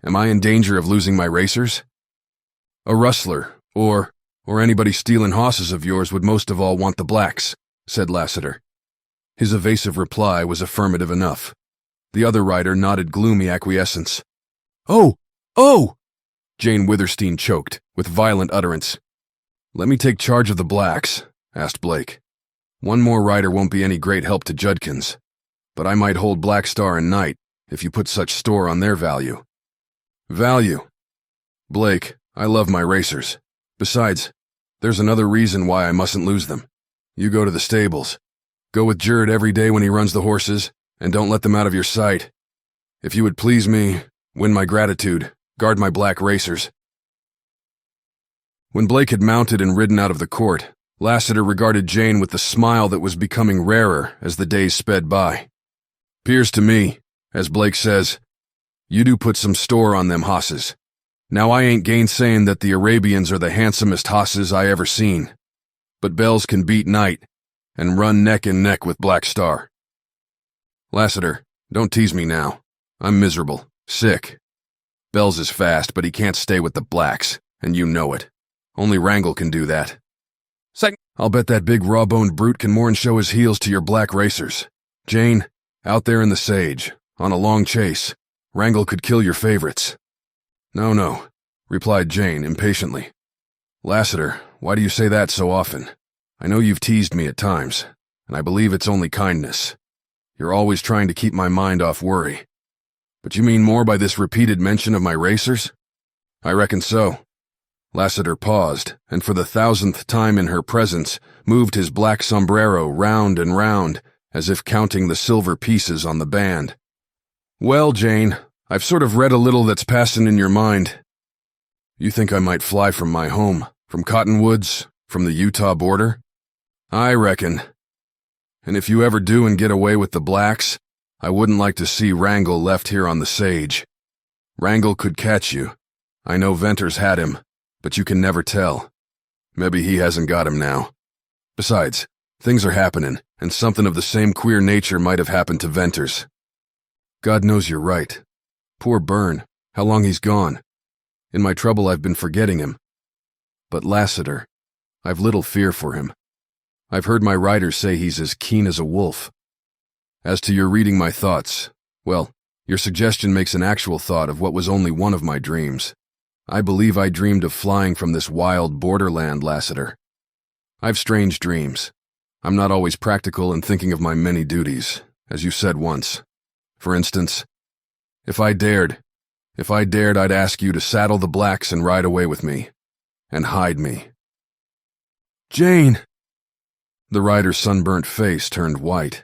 am I in danger of losing my racers?" "A rustler, or anybody stealing hosses of yours would most of all want the blacks," said Lassiter. His evasive reply was affirmative enough. The other rider nodded gloomy acquiescence. Oh! Jane Withersteen choked, with violent utterance. "Let me take charge of the blacks," asked Blake. "One more rider won't be any great help to Judkins, but I might hold Black Star and Night if you put such store on their value." "Value? Blake, I love my racers. Besides, there's another reason why I mustn't lose them. You go to the stables. Go with Jared every day when he runs the horses, and don't let them out of your sight. If you would please me, win my gratitude, guard my black racers." When Blake had mounted and ridden out of the court, Lassiter regarded Jane with the smile that was becoming rarer as the days sped by. "'Pears to me, as Blake says, you do put some store on them hosses. Now I ain't gainsaying that the Arabians are the handsomest hosses I ever seen. But Bells can beat Night, and run neck and neck with Black Star. Lassiter, don't tease me now. I'm miserable, sick. Bells is fast, but he can't stay with the blacks, and you know it. Only Wrangle can do that. I'll bet that big raw-boned brute can more'n show his heels to your black racers. Jane, out there in the sage, on a long chase, Wrangle could kill your favorites." No, replied Jane impatiently. "Lassiter, why do you say that so often? I know you've teased me at times, and I believe it's only kindness. You're always trying to keep my mind off worry. But you mean more by this repeated mention of my racers?" "I reckon so." Lassiter paused, and for the 1,000th time in her presence, moved his black sombrero round and round, as if counting the silver pieces on the band. "Well, Jane, I've sort of read a little that's passing in your mind. You think I might fly from my home, from Cottonwoods, from the Utah border? I reckon. And if you ever do and get away with the blacks, I wouldn't like to see Wrangle left here on the sage. Wrangle could catch you. I know Venter's had him, but you can never tell. Maybe he hasn't got him now. Besides, things are happening, and something of the same queer nature might have happened to Venter's. God knows you're right. Poor Byrne, how long he's gone. In my trouble I've been forgetting him. But Lassiter, I've little fear for him. I've heard my riders say he's as keen as a wolf. As to your reading my thoughts, well, your suggestion makes an actual thought of what was only one of my dreams. I believe I dreamed of flying from this wild borderland, Lassiter. I've strange dreams. I'm not always practical in thinking of my many duties, as you said once. For instance, if I dared, I'd ask you to saddle the blacks and ride away with me, and hide me. Jane! The rider's sunburnt face turned white.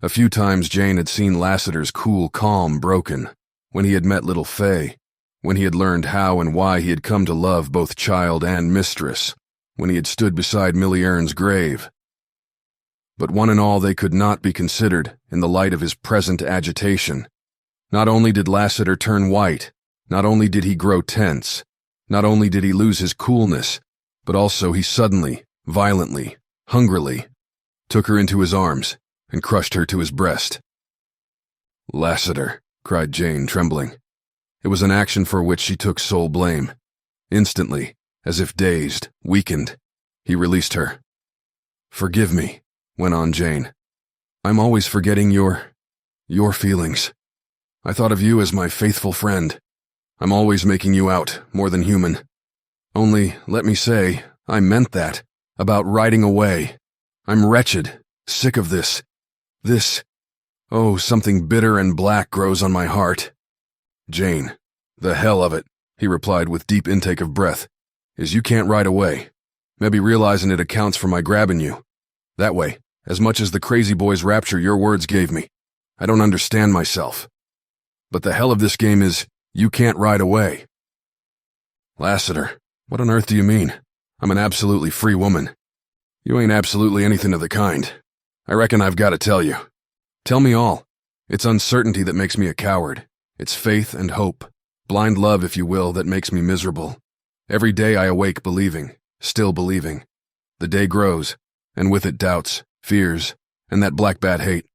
A few times Jane had seen Lassiter's cool calm broken, when he had met little Fay, when he had learned how and why he had come to love both child and mistress, when he had stood beside Millie Ern's grave. But one and all they could not be considered in the light of his present agitation. Not only did Lassiter turn white, not only did he grow tense, not only did he lose his coolness, but also he suddenly, violently, hungrily, took her into his arms and crushed her to his breast. "Lassiter," cried Jane, trembling. It was an action for which she took sole blame. Instantly, as if dazed, weakened, he released her. "Forgive me," went on Jane. "I'm always forgetting your feelings. I thought of you as my faithful friend. I'm always making you out more than human. Only, let me say, I meant that, about riding away. I'm wretched, sick of this. Oh, something bitter and black grows on my heart." "Jane, the hell of it," he replied with deep intake of breath, "is you can't ride away. Maybe realizing it accounts for my grabbing you. That way, as much as the crazy boy's rapture your words gave me, I don't understand myself. But the hell of this game is, you can't ride away." "Lassiter, what on earth do you mean? I'm an absolutely free woman." "You ain't absolutely anything of the kind. I reckon I've got to tell you. Tell me all. It's uncertainty that makes me a coward. It's faith and hope, blind love if you will, that makes me miserable. Every day I awake believing, still believing. The day grows, and with it doubts, fears, and that black bat hate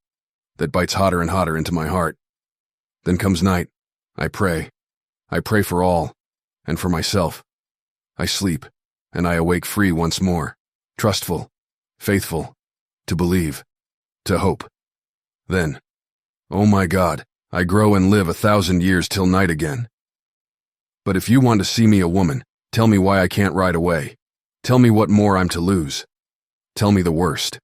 that bites hotter and hotter into my heart. Then comes night. I pray. I pray for all, and for myself. I sleep, and I awake free once more, trustful, faithful, to believe, to hope. Then, oh my God, I grow and live 1,000 years till night again. But if you want to see me a woman, tell me why I can't ride away. Tell me what more I'm to lose. Tell me the worst."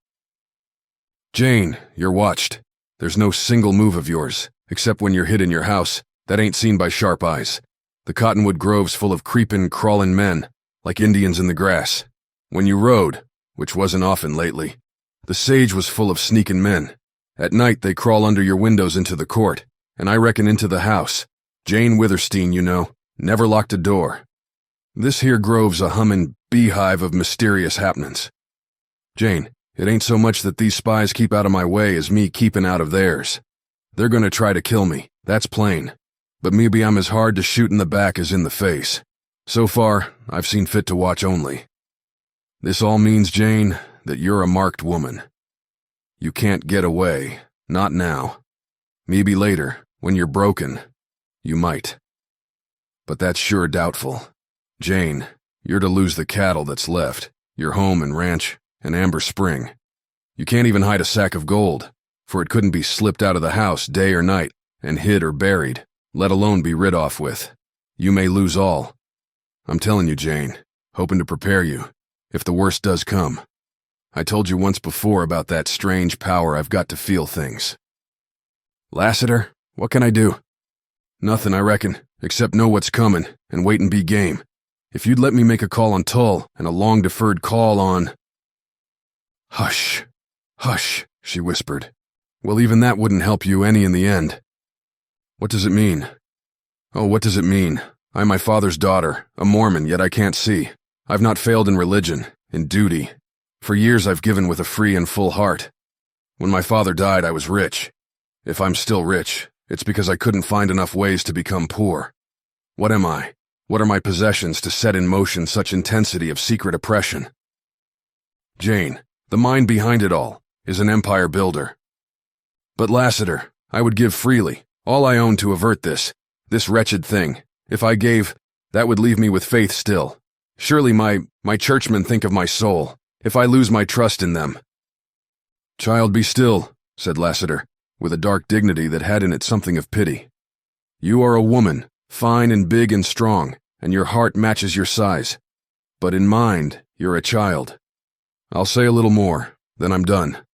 "Jane, you're watched. There's no single move of yours, except when you're hid in your house, that ain't seen by sharp eyes. The cottonwood grove's full of creepin', crawlin' men, like Indians in the grass. When you rode, which wasn't often lately, the sage was full of sneakin' men. At night they crawl under your windows into the court, and I reckon into the house. Jane Withersteen, you know, never locked a door. This here grove's a hummin' beehive of mysterious happenin's. Jane, it ain't so much that these spies keep out of my way as me keepin' out of theirs. They're gonna try to kill me, that's plain. But maybe I'm as hard to shoot in the back as in the face. So far, I've seen fit to watch only. This all means, Jane, that you're a marked woman. You can't get away, not now. Maybe later, when you're broken, you might. But that's sure doubtful. Jane, you're to lose the cattle that's left, your home and ranch, and Amber Spring. You can't even hide a sack of gold, for it couldn't be slipped out of the house day or night and hid or buried, let alone be rid off with. You may lose all. I'm telling you, Jane, hoping to prepare you, if the worst does come. I told you once before about that strange power I've got to feel things." "Lassiter, what can I do?" "Nothing, I reckon, except know what's comin' and wait and be game. If you'd let me make a call on Tull and a long-deferred call on—" "Hush, hush," she whispered. "Well, even that wouldn't help you any in the end." "What does it mean?" "Oh, what does it mean? I'm my father's daughter, a Mormon, yet I can't see. I've not failed in religion, in duty. For years I've given with a free and full heart. When my father died, I was rich. If I'm still rich, it's because I couldn't find enough ways to become poor. What am I? What are my possessions to set in motion such intensity of secret oppression? Jane, the mind behind it all, is an empire builder. But Lassiter, I would give freely, all I own to avert this wretched thing. If I gave, that would leave me with faith still. Surely my churchmen think of my soul. if I lose my trust in them?" "Child, be still," said Lassiter, with a dark dignity that had in it something of pity. "You are a woman, fine and big and strong, and your heart matches your size. But in mind, you're a child. I'll say a little more, then I'm done.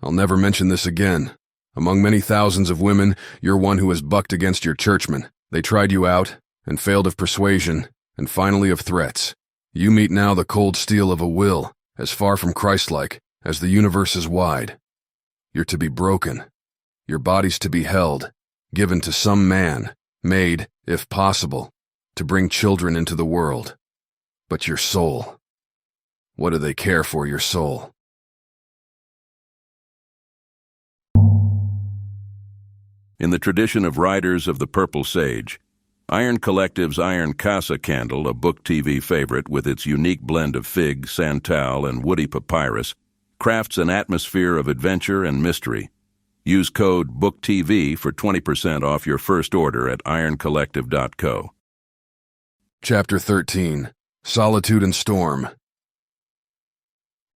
I'll never mention this again. Among many thousands of women, you're one who has bucked against your churchmen. They tried you out, and failed of persuasion, and finally of threats. You meet now the cold steel of a will, as far from Christ-like as the universe is wide. You're to be broken. Your body's to be held, given to some man, made, if possible, to bring children into the world. But your soul, what do they care for your soul?" In the tradition of Riders of the Purple Sage, Iron Collective's Iron Casa candle, a BookTV favorite with its unique blend of fig, santal, and woody papyrus, crafts an atmosphere of adventure and mystery. Use code BookTV for 20% off your first order at ironcollective.co. Chapter 13. Solitude and Storm.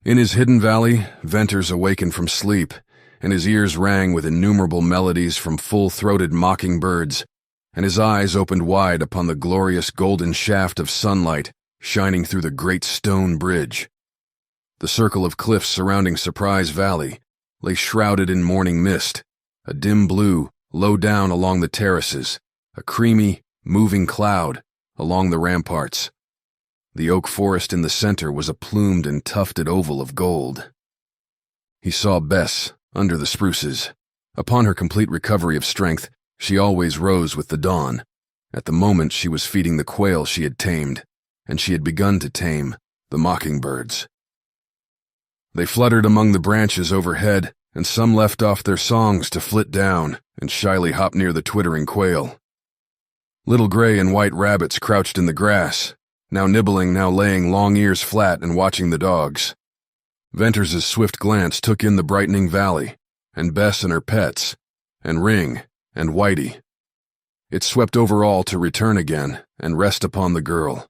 In his hidden valley, Venters awakened from sleep, and his ears rang with innumerable melodies from full-throated mockingbirds, and his eyes opened wide upon the glorious golden shaft of sunlight shining through the great stone bridge. The circle of cliffs surrounding Surprise Valley lay shrouded in morning mist, a dim blue low down along the terraces, a creamy, moving cloud along the ramparts. The oak forest in the center was a plumed and tufted oval of gold. He saw Bess under the spruces. Upon her complete recovery of strength, she always rose with the dawn. At the moment she was feeding the quail she had tamed, and she had begun to tame the mockingbirds. They fluttered among the branches overhead, and some left off their songs to flit down and shyly hop near the twittering quail. Little gray and white rabbits crouched in the grass, now nibbling, now laying long ears flat and watching the dogs. Venters's swift glance took in the brightening valley, and Bess and her pets, and Ring, and Whitey. It swept over all to return again and rest upon the girl.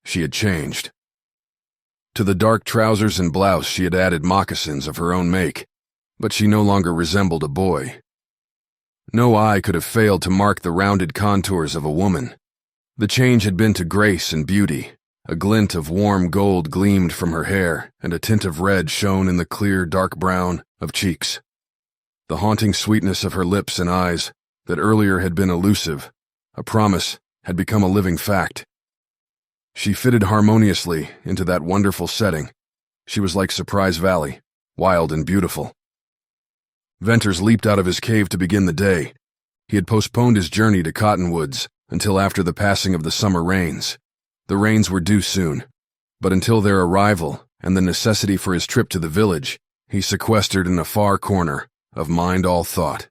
She had changed. To the dark trousers and blouse she had added moccasins of her own make, but she no longer resembled a boy. No eye could have failed to mark the rounded contours of a woman. The change had been to grace and beauty. A glint of warm gold gleamed from her hair, and a tint of red shone in the clear, dark brown of cheeks. The haunting sweetness of her lips and eyes, that earlier had been elusive, a promise, had become a living fact. She fitted harmoniously into that wonderful setting. She was like Surprise Valley, wild and beautiful. Venters leaped out of his cave to begin the day. He had postponed his journey to Cottonwoods until after the passing of the summer rains. The rains were due soon, but until their arrival and the necessity for his trip to the village, he sequestered in a far corner of mind all thought.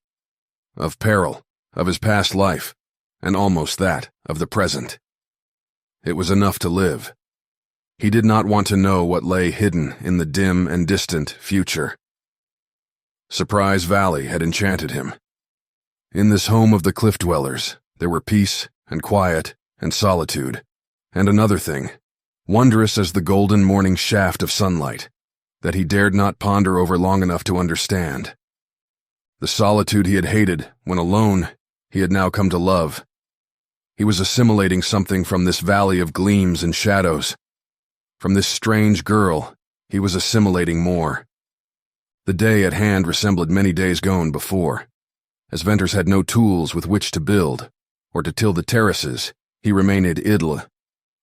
Of peril, of his past life, and almost that of the present. It was enough to live. He did not want to know what lay hidden in the dim and distant future. Surprise Valley had enchanted him. In this home of the cliff dwellers, there were peace and quiet and solitude. And another thing, wondrous as the golden morning shaft of sunlight, that he dared not ponder over long enough to understand. The solitude he had hated when alone, he had now come to love. He was assimilating something from this valley of gleams and shadows. From this strange girl, he was assimilating more. The day at hand resembled many days gone before. As Venters had no tools with which to build, or to till the terraces, he remained idle.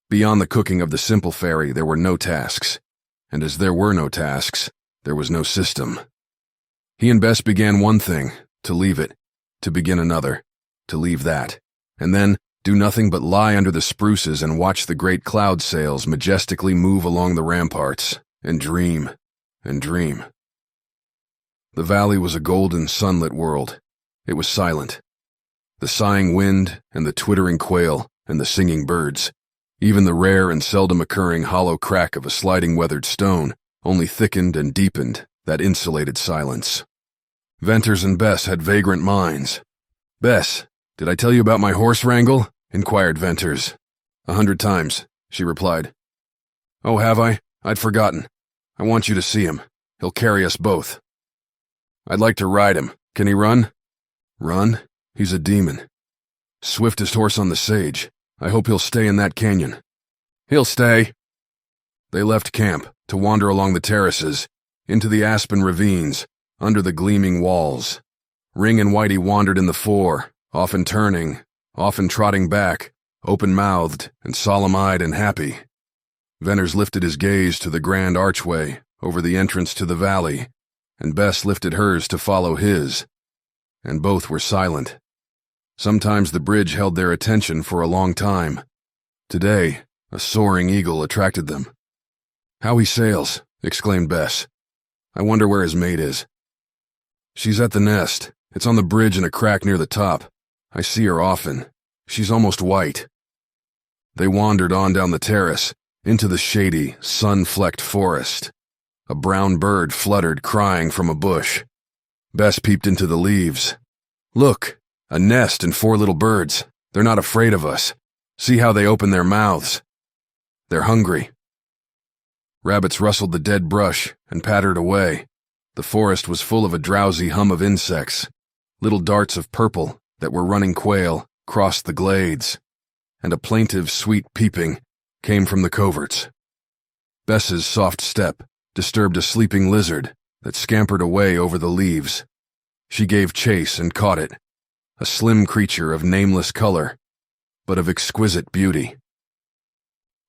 Beyond the cooking of the simple fairy, there were no tasks. And as there were no tasks, there was no system. He and Bess began one thing, to leave it, to begin another, to leave that, and then do nothing but lie under the spruces and watch the great cloud sails majestically move along the ramparts, and dream, and dream. The valley was a golden, sunlit world. It was silent. The sighing wind, and the twittering quail, and the singing birds, even the rare and seldom occurring hollow crack of a sliding weathered stone, only thickened and deepened that insulated silence. Venters and Bess had vagrant minds. "Bess, did I tell you about my horse wrangle?" inquired Venters. "100 times," she replied. "Oh, have I? I'd forgotten. I want you to see him. He'll carry us both. I'd like to ride him. Can he run? Run? He's a demon. Swiftest horse on the sage. I hope he'll stay in that canyon. He'll stay. They left camp to wander along the terraces, into the aspen ravines, under the gleaming walls. Ring and Whitey wandered in the fore, often turning, often trotting back, open-mouthed and solemn-eyed and happy. Venners lifted his gaze to the grand archway over the entrance to the valley, and Bess lifted hers to follow his, and both were silent. Sometimes the bridge held their attention for a long time. Today, a soaring eagle attracted them. "How he sails," exclaimed Bess. "I wonder where his mate is." "She's at the nest. It's on the bridge in a crack near the top. I see her often. She's almost white." They wandered on down the terrace, into the shady, sun-flecked forest. A brown bird fluttered, crying from a bush. Bess peeped into the leaves. "Look, a nest and 4 little birds. They're not afraid of us. See how they open their mouths. They're hungry." Rabbits rustled the dead brush and pattered away. The forest was full of a drowsy hum of insects. Little darts of purple that were running quail crossed the glades, and a plaintive, sweet peeping came from the coverts. Bess's soft step disturbed a sleeping lizard that scampered away over the leaves. She gave chase and caught it, a slim creature of nameless color, but of exquisite beauty.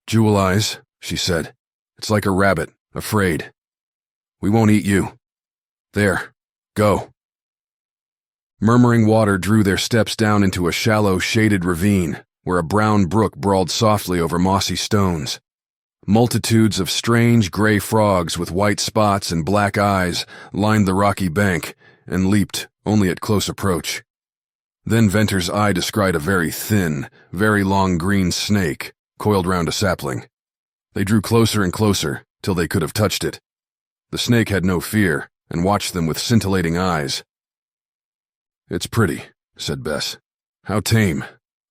"Jewel eyes," she said. "It's like a rabbit, afraid. We won't eat you. There, go." Murmuring water drew their steps down into a shallow, shaded ravine where a brown brook brawled softly over mossy stones. Multitudes of strange gray frogs with white spots and black eyes lined the rocky bank and leaped only at close approach. Then Venter's eye descried a very thin, very long green snake coiled round a sapling. They drew closer and closer till they could have touched it. The snake had no fear and watched them with scintillating eyes. "It's pretty," said Bess. "How tame.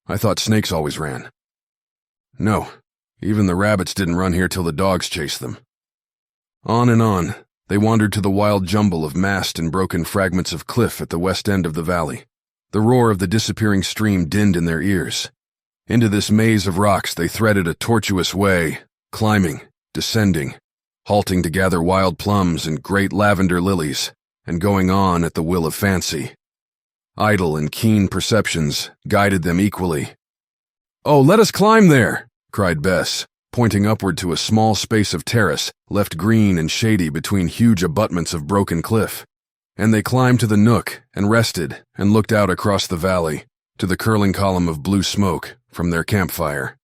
I thought snakes always ran." "No, even the rabbits didn't run here till the dogs chased them." On and on, they wandered to the wild jumble of massed and broken fragments of cliff at the west end of the valley. The roar of the disappearing stream dinned in their ears. Into this maze of rocks they threaded a tortuous way, climbing, descending, halting to gather wild plums and great lavender lilies, and going on at the will of fancy. Idle and keen perceptions guided them equally. "Oh, let us climb there!" cried Bess, pointing upward to a small space of terrace left green and shady between huge abutments of broken cliff. And they climbed to the nook and rested and looked out across the valley to the curling column of blue smoke from their campfire.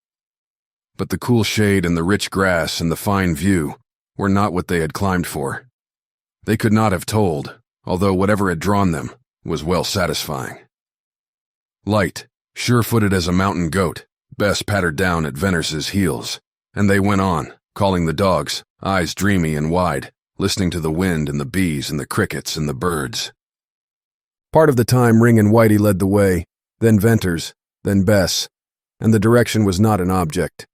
But the cool shade and the rich grass and the fine view were not what they had climbed for. They could not have told, although whatever had drawn them was well satisfying. Light, sure-footed as a mountain goat, Bess pattered down at Venners's heels, and they went on, calling the dogs, eyes dreamy and wide, listening to the wind and the bees and the crickets and the birds. Part of the time Ring and Whitey led the way, then Venters, then Bess, and the direction was not an object.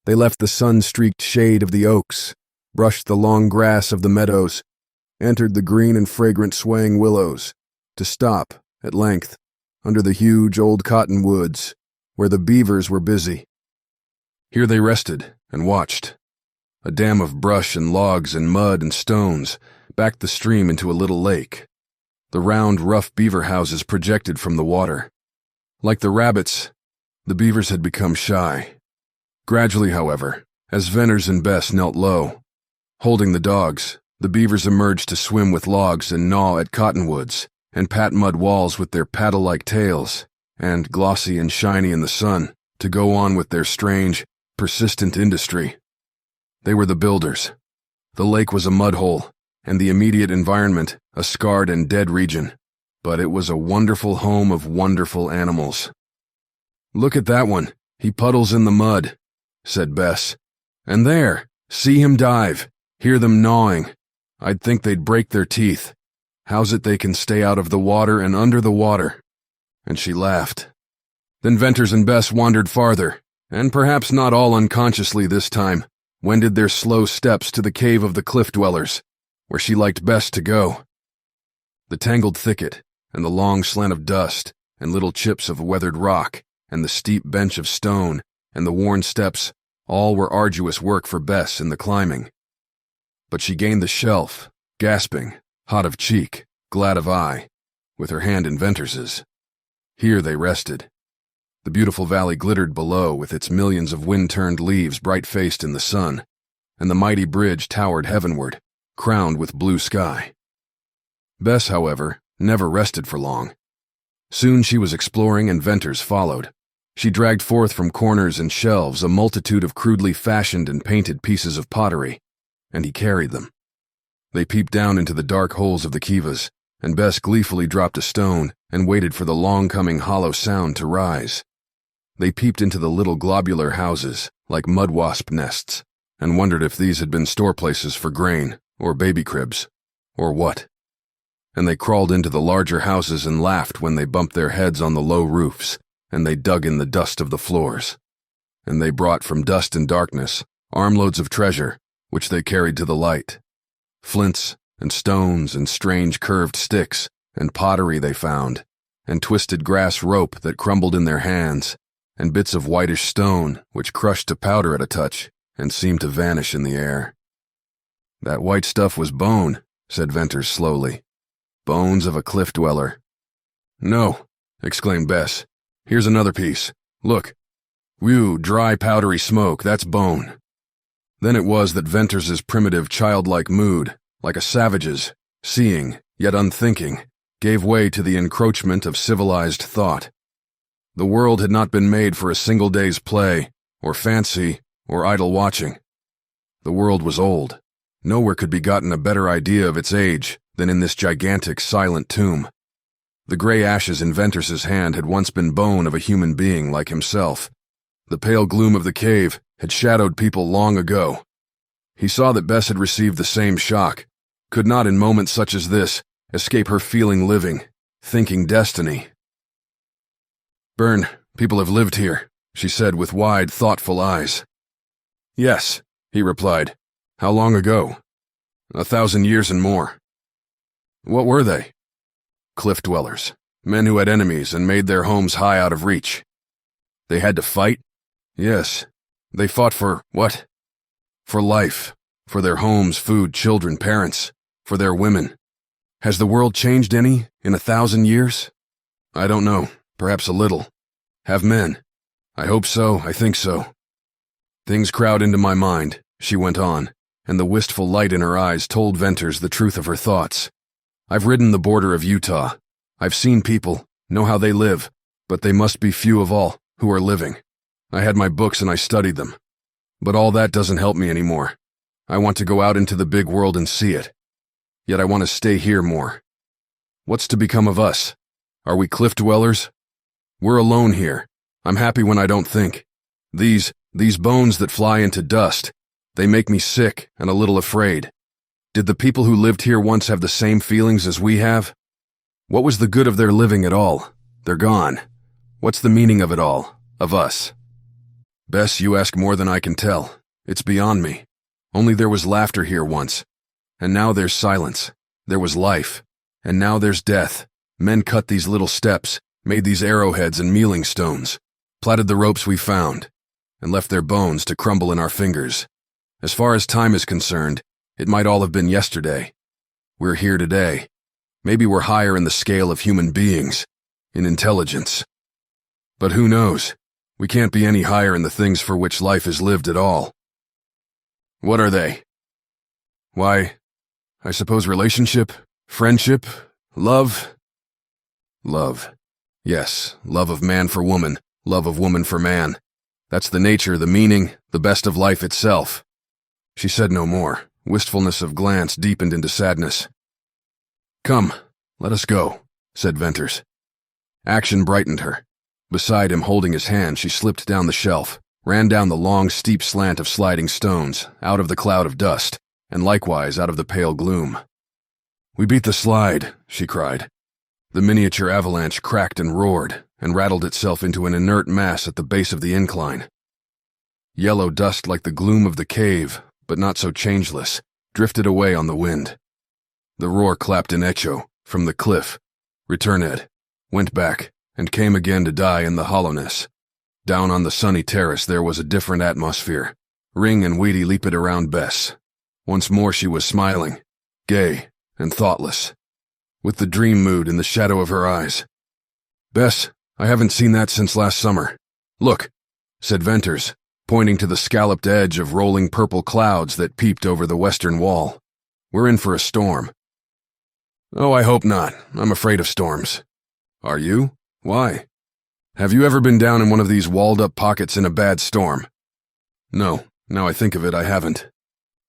They left the sun-streaked shade of the oaks, brushed the long grass of the meadows, entered the green and fragrant swaying willows, to stop, at length, under the huge old cottonwoods, where the beavers were busy. Here they rested and watched. A dam of brush and logs and mud and stones backed the stream into a little lake. The round, rough beaver houses projected from the water. Like the rabbits, the beavers had become shy. Gradually, however, as Venners and Bess knelt low, holding the dogs, the beavers emerged to swim with logs and gnaw at cottonwoods, and pat mud walls with their paddle-like tails, and, glossy and shiny in the sun, to go on with their strange, persistent industry. They were the builders. The lake was a mud hole, and the immediate environment a scarred and dead region, but it was a wonderful home of wonderful animals. "Look at that one. He puddles in the mud," said Bess. "And there, see him dive, hear them gnawing. I'd think they'd break their teeth. How's it they can stay out of the water and under the water?" And she laughed. Then Venters and Bess wandered farther, and perhaps not all unconsciously this time, wended their slow steps to the cave of the cliff dwellers, where she liked best to go. The tangled thicket, and the long slant of dust, and little chips of weathered rock, and the steep bench of stone, and the worn steps, all were arduous work for Bess in the climbing. But she gained the shelf, gasping, hot of cheek, glad of eye, with her hand in Venters's. Here they rested. The beautiful valley glittered below with its millions of wind-turned leaves bright-faced in the sun, and the mighty bridge towered heavenward, crowned with blue sky. Bess, however, never rested for long. Soon she was exploring and Venters followed. She dragged forth from corners and shelves a multitude of crudely fashioned and painted pieces of pottery, and he carried them. They peeped down into the dark holes of the kivas, and Bess gleefully dropped a stone and waited for the long-coming hollow sound to rise. They peeped into the little globular houses, like mud wasp nests, and wondered if these had been store places for grain, or baby cribs, or what. And they crawled into the larger houses and laughed when they bumped their heads on the low roofs, and they dug in the dust of the floors. And they brought from dust and darkness armloads of treasure, which they carried to the light. Flints and stones and strange curved sticks and pottery they found, and twisted grass rope that crumbled in their hands, and bits of whitish stone which crushed to powder at a touch and seemed to vanish in the air. That white stuff was bone, said Venters slowly. Bones of a cliff dweller. No, exclaimed Bess. Here's another piece. Look. Whew, dry powdery smoke, that's bone. Then it was that Venters's primitive childlike mood, like a savage's, seeing, yet unthinking, gave way to the encroachment of civilized thought. The world had not been made for a single day's play, or fancy, or idle watching. The world was old. Nowhere could be gotten a better idea of its age than in this gigantic, silent tomb. The gray ashes in Venters's hand had once been bone of a human being like himself. The pale gloom of the cave had shadowed people long ago. He saw that Bess had received the same shock, could not in moments such as this escape her feeling living, thinking destiny. Byrne, people have lived here, she said with wide, thoughtful eyes. Yes, he replied. How long ago? 1,000 years and more. What were they? Cliff dwellers, men who had enemies and made their homes high out of reach. They had to fight? Yes. They fought for what? For life, for their homes, food, children, parents, for their women. Has the world changed any in 1,000 years? I don't know. Perhaps a little. Have men? I hope so, I think so. Things crowd into my mind, she went on, and the wistful light in her eyes told Venters the truth of her thoughts. I've ridden the border of Utah. I've seen people, know how they live, but they must be few of all who are living. I had my books and I studied them. But all that doesn't help me anymore. I want to go out into the big world and see it. Yet I want to stay here more. What's to become of us? Are we cliff dwellers? We're alone here. I'm happy when I don't think. These bones that fly into dust, they make me sick and a little afraid. Did the people who lived here once have the same feelings as we have? What was the good of their living at all? They're gone. What's the meaning of it all, of us? Bess, you ask more than I can tell. It's beyond me. Only there was laughter here once. And now there's silence. There was life. And now there's death. Men cut these little steps, made these arrowheads and mealing stones, plaited the ropes we found, and left their bones to crumble in our fingers. As far as time is concerned, it might all have been yesterday. We're here today. Maybe we're higher in the scale of human beings, in intelligence. But who knows? We can't be any higher in the things for which life is lived at all. What are they? Why, I suppose relationship, friendship, love. Love. Yes, love of man for woman, love of woman for man. That's the nature, the meaning, the best of life itself. She said no more. Wistfulness of glance deepened into sadness. Come, let us go, said Venters. Action brightened her. Beside him, holding his hand, she slipped down the shelf, ran down the long, steep slant of sliding stones, out of the cloud of dust, and likewise out of the pale gloom. We beat the slide, she cried. The miniature avalanche cracked and roared, and rattled itself into an inert mass at the base of the incline. Yellow dust like the gloom of the cave, but not so changeless, drifted away on the wind. The roar clapped in echo, from the cliff, returned, went back, and came again to die in the hollowness. Down on the sunny terrace there was a different atmosphere. Ring and Weedy leaped around Bess. Once more she was smiling, gay, and thoughtless, with the dream mood in the shadow of her eyes. "Bess, I haven't seen that since last summer. Look," said Venters, pointing to the scalloped edge of rolling purple clouds that peeped over the western wall. "We're in for a storm." "Oh, I hope not. I'm afraid of storms." "Are you? Why? Have you ever been down in one of these walled-up pockets in a bad storm?" "No. Now I think of it, I haven't."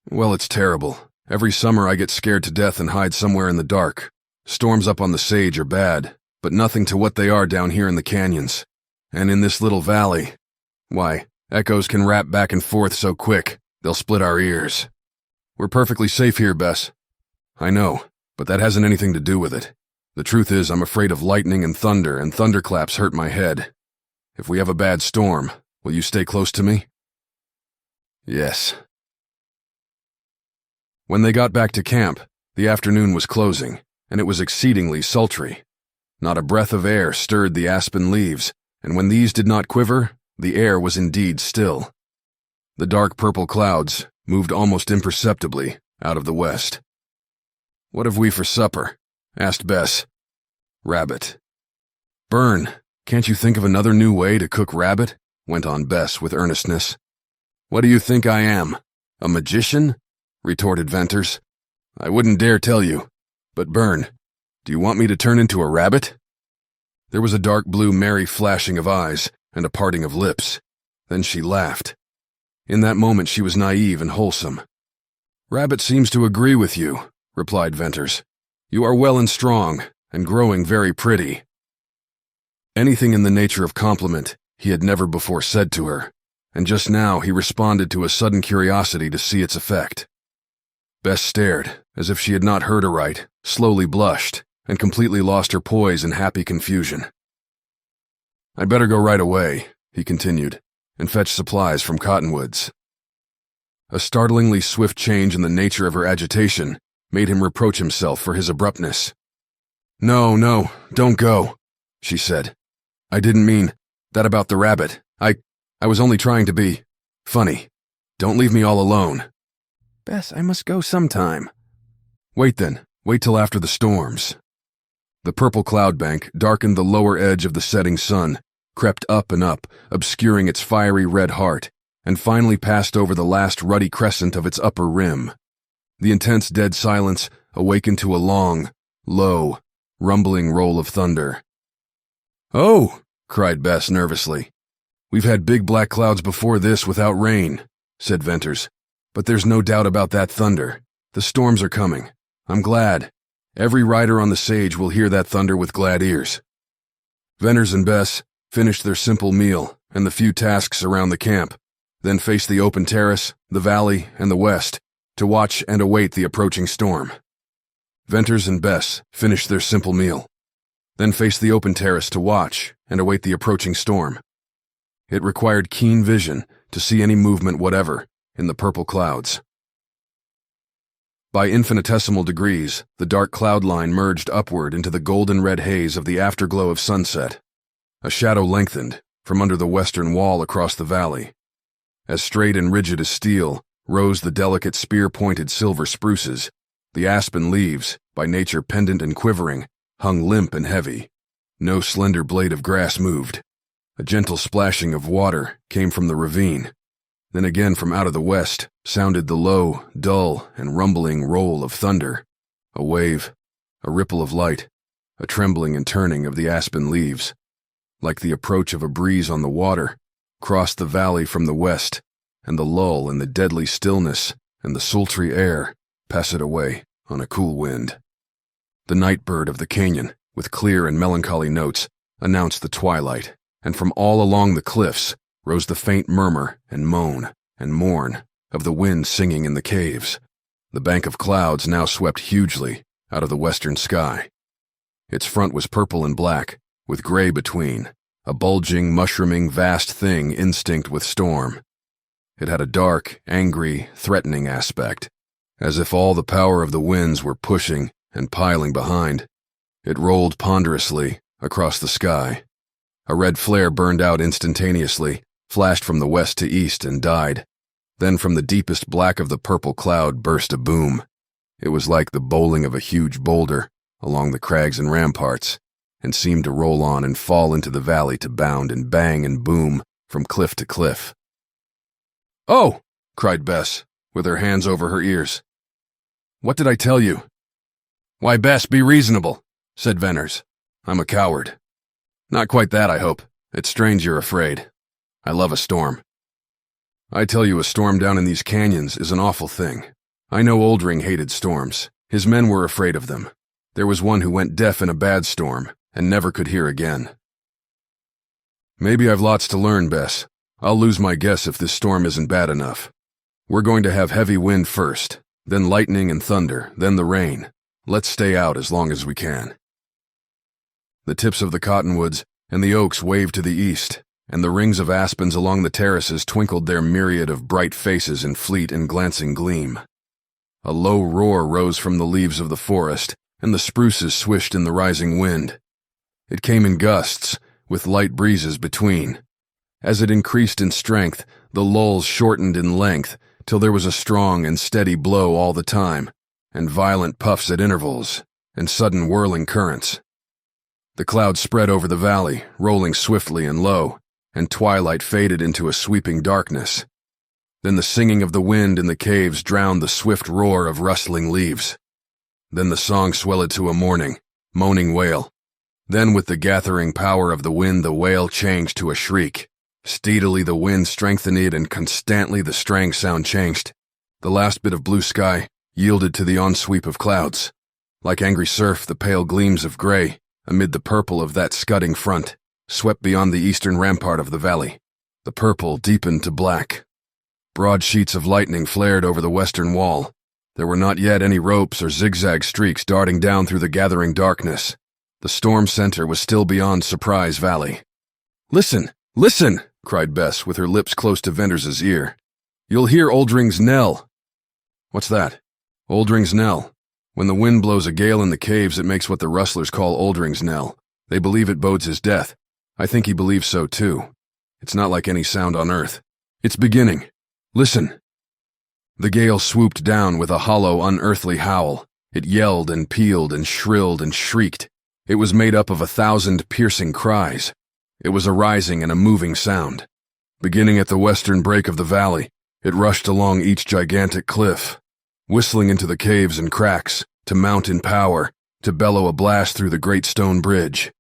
"Well, it's terrible. Every summer I get scared to death and hide somewhere in the dark. Storms up on the Sage are bad, but nothing to what they are down here in the canyons. And in this little valley, why, echoes can rap back and forth so quick, they'll split our ears. We're perfectly safe here, Bess." "I know, but that hasn't anything to do with it. The truth is I'm afraid of lightning and thunderclaps hurt my head. If we have a bad storm, will you stay close to me?" "Yes." When they got back to camp, the afternoon was closing, and it was exceedingly sultry. Not a breath of air stirred the aspen leaves, and when these did not quiver, the air was indeed still. The dark purple clouds moved almost imperceptibly out of the west. "What have we for supper?" asked Bess. "Rabbit." "Burn, can't you think of another new way to cook rabbit?" went on Bess with earnestness. "What do you think I am, a magician?" retorted Venters. "I wouldn't dare tell you. But Burn, do you want me to turn into a rabbit?" There was a dark blue merry flashing of eyes and a parting of lips. Then she laughed. In that moment she was naive and wholesome. "Rabbit seems to agree with you," replied Venters. "You are well and strong, and growing very pretty." Anything in the nature of compliment he had never before said to her, and just now he responded to a sudden curiosity to see its effect. Bess stared, as if she had not heard aright, slowly blushed, and completely lost her poise in happy confusion. "I'd better go right away," he continued, "and fetch supplies from Cottonwoods." A startlingly swift change in the nature of her agitation made him reproach himself for his abruptness. No, don't go," she said. "I didn't mean that about the rabbit. I was only trying to be funny. Don't leave me all alone." "Bess, I must go sometime." "Wait then. Wait till after the storms." The purple cloud bank darkened the lower edge of the setting sun, crept up and up, obscuring its fiery red heart, and finally passed over the last ruddy crescent of its upper rim. The intense dead silence awakened to a long, low, rumbling roll of thunder. "Oh!" cried Bess nervously. "We've had big black clouds before this without rain," said Venters. "But there's no doubt about that thunder. The storms are coming. I'm glad. Every rider on the Sage will hear that thunder with glad ears." Venters and Bess finished their simple meal and the few tasks around the camp, then faced the open terrace, the valley, and the west to watch and await the approaching storm. Venters and Bess finished their simple meal, then faced the open terrace to watch and await the approaching storm. It required keen vision to see any movement whatever in the purple clouds. By infinitesimal degrees, the dark cloud line merged upward into the golden-red haze of the afterglow of sunset. A shadow lengthened from under the western wall across the valley. As straight and rigid as steel rose the delicate spear-pointed silver spruces. The aspen leaves, by nature pendant and quivering, hung limp and heavy. No slender blade of grass moved. A gentle splashing of water came from the ravine. Then again from out of the west sounded the low, dull, and rumbling roll of thunder. A wave, a ripple of light, a trembling and turning of the aspen leaves. Like the approach of a breeze on the water, crossed the valley from the west, and the lull in the deadly stillness and the sultry air passed away on a cool wind. The night bird of the canyon, with clear and melancholy notes, announced the twilight, and from all along the cliffs rose the faint murmur and moan and mourn of the wind singing in the caves. The bank of clouds now swept hugely out of the western sky. Its front was purple and black, with gray between, a bulging, mushrooming, vast thing instinct with storm. It had a dark, angry, threatening aspect, as if all the power of the winds were pushing and piling behind. It rolled ponderously across the sky. A red flare burned out instantaneously, flashed from the west to east and died. Then from the deepest black of the purple cloud burst a boom. It was like the bowling of a huge boulder along the crags and ramparts, and seemed to roll on and fall into the valley to bound and bang and boom from cliff to cliff. "Oh!" cried Bess, with her hands over her ears. "What did I tell you?" "Why, Bess, be reasonable," said Venners. "I'm a coward." "Not quite that, I hope. It's strange you're afraid. I love a storm." "I tell you, a storm down in these canyons is an awful thing. I know Oldring hated storms. His men were afraid of them. There was one who went deaf in a bad storm and never could hear again." "Maybe I've lots to learn, Bess. I'll lose my guess if this storm isn't bad enough. We're going to have heavy wind first, then lightning and thunder, then the rain. Let's stay out as long as we can." The tips of the cottonwoods and the oaks waved to the east, and the rings of aspens along the terraces twinkled their myriad of bright faces in fleet and glancing gleam. A low roar rose from the leaves of the forest, and the spruces swished in the rising wind. It came in gusts, with light breezes between. As it increased in strength, the lulls shortened in length, till there was a strong and steady blow all the time, and violent puffs at intervals, and sudden whirling currents. The clouds spread over the valley, rolling swiftly and low, and twilight faded into a sweeping darkness. Then the singing of the wind in the caves drowned the swift roar of rustling leaves. Then the song swelled to a moaning wail. Then with the gathering power of the wind the wail changed to a shriek. Steadily the wind strengthened it, and constantly the strang sound changed. The last bit of blue sky yielded to the on-sweep of clouds. Like angry surf, the pale gleams of gray, amid the purple of that scudding front, swept beyond the eastern rampart of the valley. The purple deepened to black. Broad sheets of lightning flared over the western wall. There were not yet any ropes or zigzag streaks darting down through the gathering darkness. The storm center was still beyond Surprise Valley. "Listen! Listen!" cried Bess, with her lips close to Venders's ear. "You'll hear Oldring's knell." "What's that?" "Oldring's knell. When the wind blows a gale in the caves, it makes what the rustlers call Oldring's knell. They believe it bodes his death. I think he believes so too. It's not like any sound on earth. It's beginning. Listen." The gale swooped down with a hollow, unearthly howl. It yelled and pealed and shrilled and shrieked. It was made up of 1,000 piercing cries. It was a rising and a moving sound. Beginning at the western break of the valley, it rushed along each gigantic cliff, whistling into the caves and cracks, to mount in power, to bellow a blast through the great stone bridge.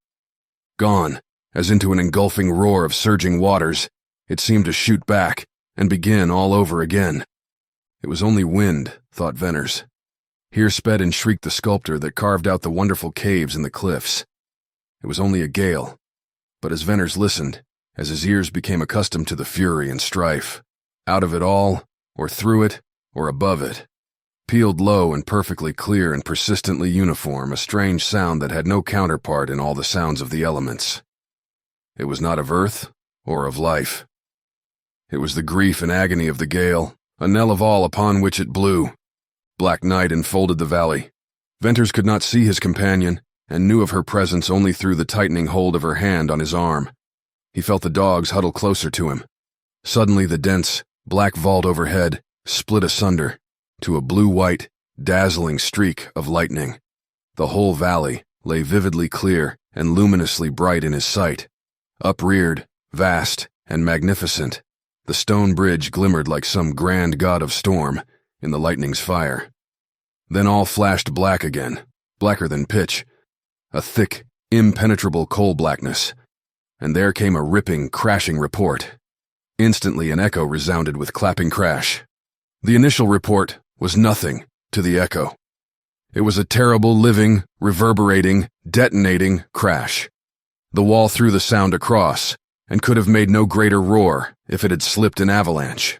Gone, as into an engulfing roar of surging waters, it seemed to shoot back and begin all over again. It was only wind, thought Venners. Here sped and shrieked the sculptor that carved out the wonderful caves in the cliffs. It was only a gale. But as Venners listened, as his ears became accustomed to the fury and strife, out of it all, or through it, or above it, pealed low and perfectly clear and persistently uniform a strange sound that had no counterpart in all the sounds of the elements. It was not of earth or of life. It was the grief and agony of the gale, a knell of all upon which it blew. Black night enfolded the valley. Venters could not see his companion, and knew of her presence only through the tightening hold of her hand on his arm. He felt the dogs huddle closer to him. Suddenly the dense, black vault overhead split asunder to a blue-white, dazzling streak of lightning. The whole valley lay vividly clear and luminously bright in his sight. Upreared, vast, and magnificent, the stone bridge glimmered like some grand god of storm in the lightning's fire. Then all flashed black again, blacker than pitch, a thick, impenetrable coal blackness, and there came a ripping, crashing report. Instantly an echo resounded with clapping crash. The initial report was nothing to the echo. It was a terrible, living, reverberating, detonating crash. The wall threw the sound across, and could have made no greater roar if it had slipped an avalanche.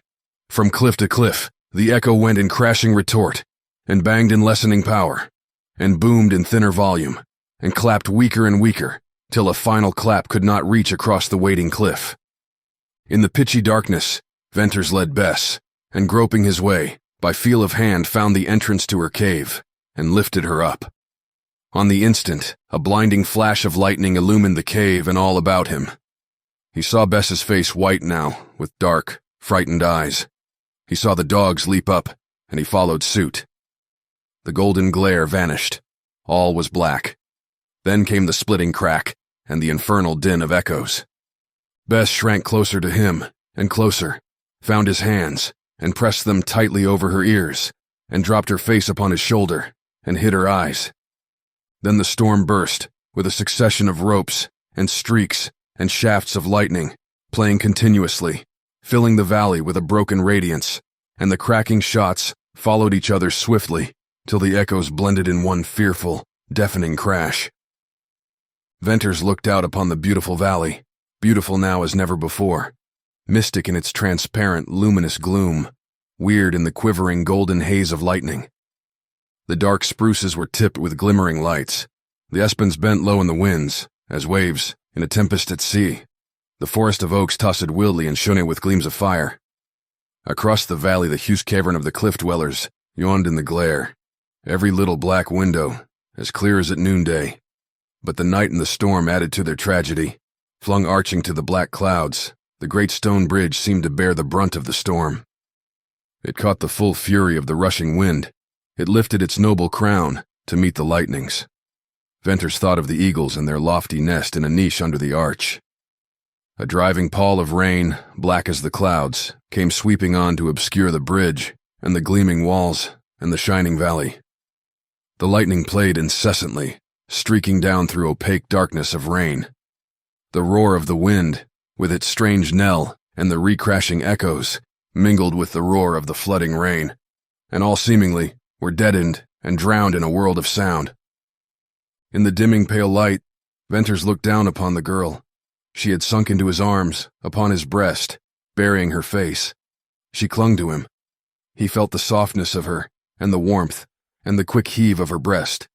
From cliff to cliff, the echo went in crashing retort, and banged in lessening power, and boomed in thinner volume, and clapped weaker and weaker, till a final clap could not reach across the waiting cliff. In the pitchy darkness, Venters led Bess, and groping his way, by feel of hand found the entrance to her cave, and lifted her up. On the instant, a blinding flash of lightning illumined the cave and all about him. He saw Bess's face white now, with dark, frightened eyes. He saw the dogs leap up, and he followed suit. The golden glare vanished. All was black. Then came the splitting crack, and the infernal din of echoes. Bess shrank closer to him, and closer, found his hands, and pressed them tightly over her ears, and dropped her face upon his shoulder, and hid her eyes. Then the storm burst, with a succession of ropes, and streaks, and shafts of lightning, playing continuously, filling the valley with a broken radiance, and the cracking shots followed each other swiftly, till the echoes blended in one fearful, deafening crash. Venters looked out upon the beautiful valley, beautiful now as never before, mystic in its transparent, luminous gloom, weird in the quivering golden haze of lightning. The dark spruces were tipped with glimmering lights. The espens bent low in the winds, as waves in a tempest at sea. The forest of oaks tossed wildly and shone with gleams of fire. Across the valley the huge cavern of the cliff dwellers yawned in the glare, every little black window, as clear as at noonday. But the night and the storm added to their tragedy. Flung arching to the black clouds, the great stone bridge seemed to bear the brunt of the storm. It caught the full fury of the rushing wind. It lifted its noble crown to meet the lightnings. Venters thought of the eagles in their lofty nest in a niche under the arch. A driving pall of rain, black as the clouds, came sweeping on to obscure the bridge and the gleaming walls and the shining valley. The lightning played incessantly, streaking down through opaque darkness of rain. The roar of the wind, with its strange knell and the recrashing echoes, mingled with the roar of the flooding rain, and all seemingly were deadened and drowned in a world of sound. In the dimming pale light, Venters looked down upon the girl. She had sunk into his arms, upon his breast, burying her face. She clung to him. He felt the softness of her, and the warmth, and the quick heave of her breast.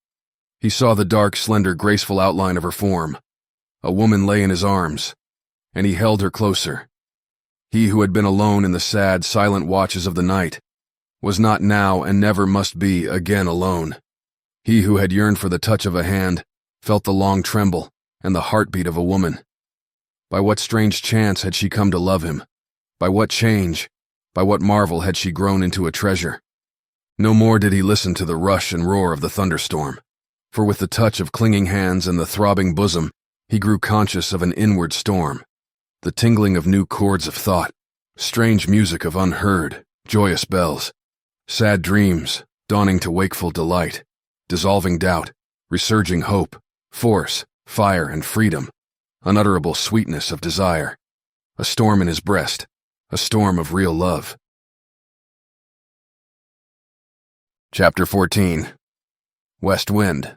He saw the dark, slender, graceful outline of her form. A woman lay in his arms, and he held her closer. He who had been alone in the sad, silent watches of the night was not now and never must be again alone. He who had yearned for the touch of a hand felt the long tremble and the heartbeat of a woman. By what strange chance had she come to love him? By what change, by what marvel had she grown into a treasure? No more did he listen to the rush and roar of the thunderstorm, for with the touch of clinging hands and the throbbing bosom, he grew conscious of an inward storm, the tingling of new chords of thought, strange music of unheard, joyous bells, sad dreams dawning to wakeful delight, dissolving doubt, resurging hope, force, fire, and freedom, unutterable sweetness of desire, a storm in his breast, a storm of real love. Chapter 14. West Wind.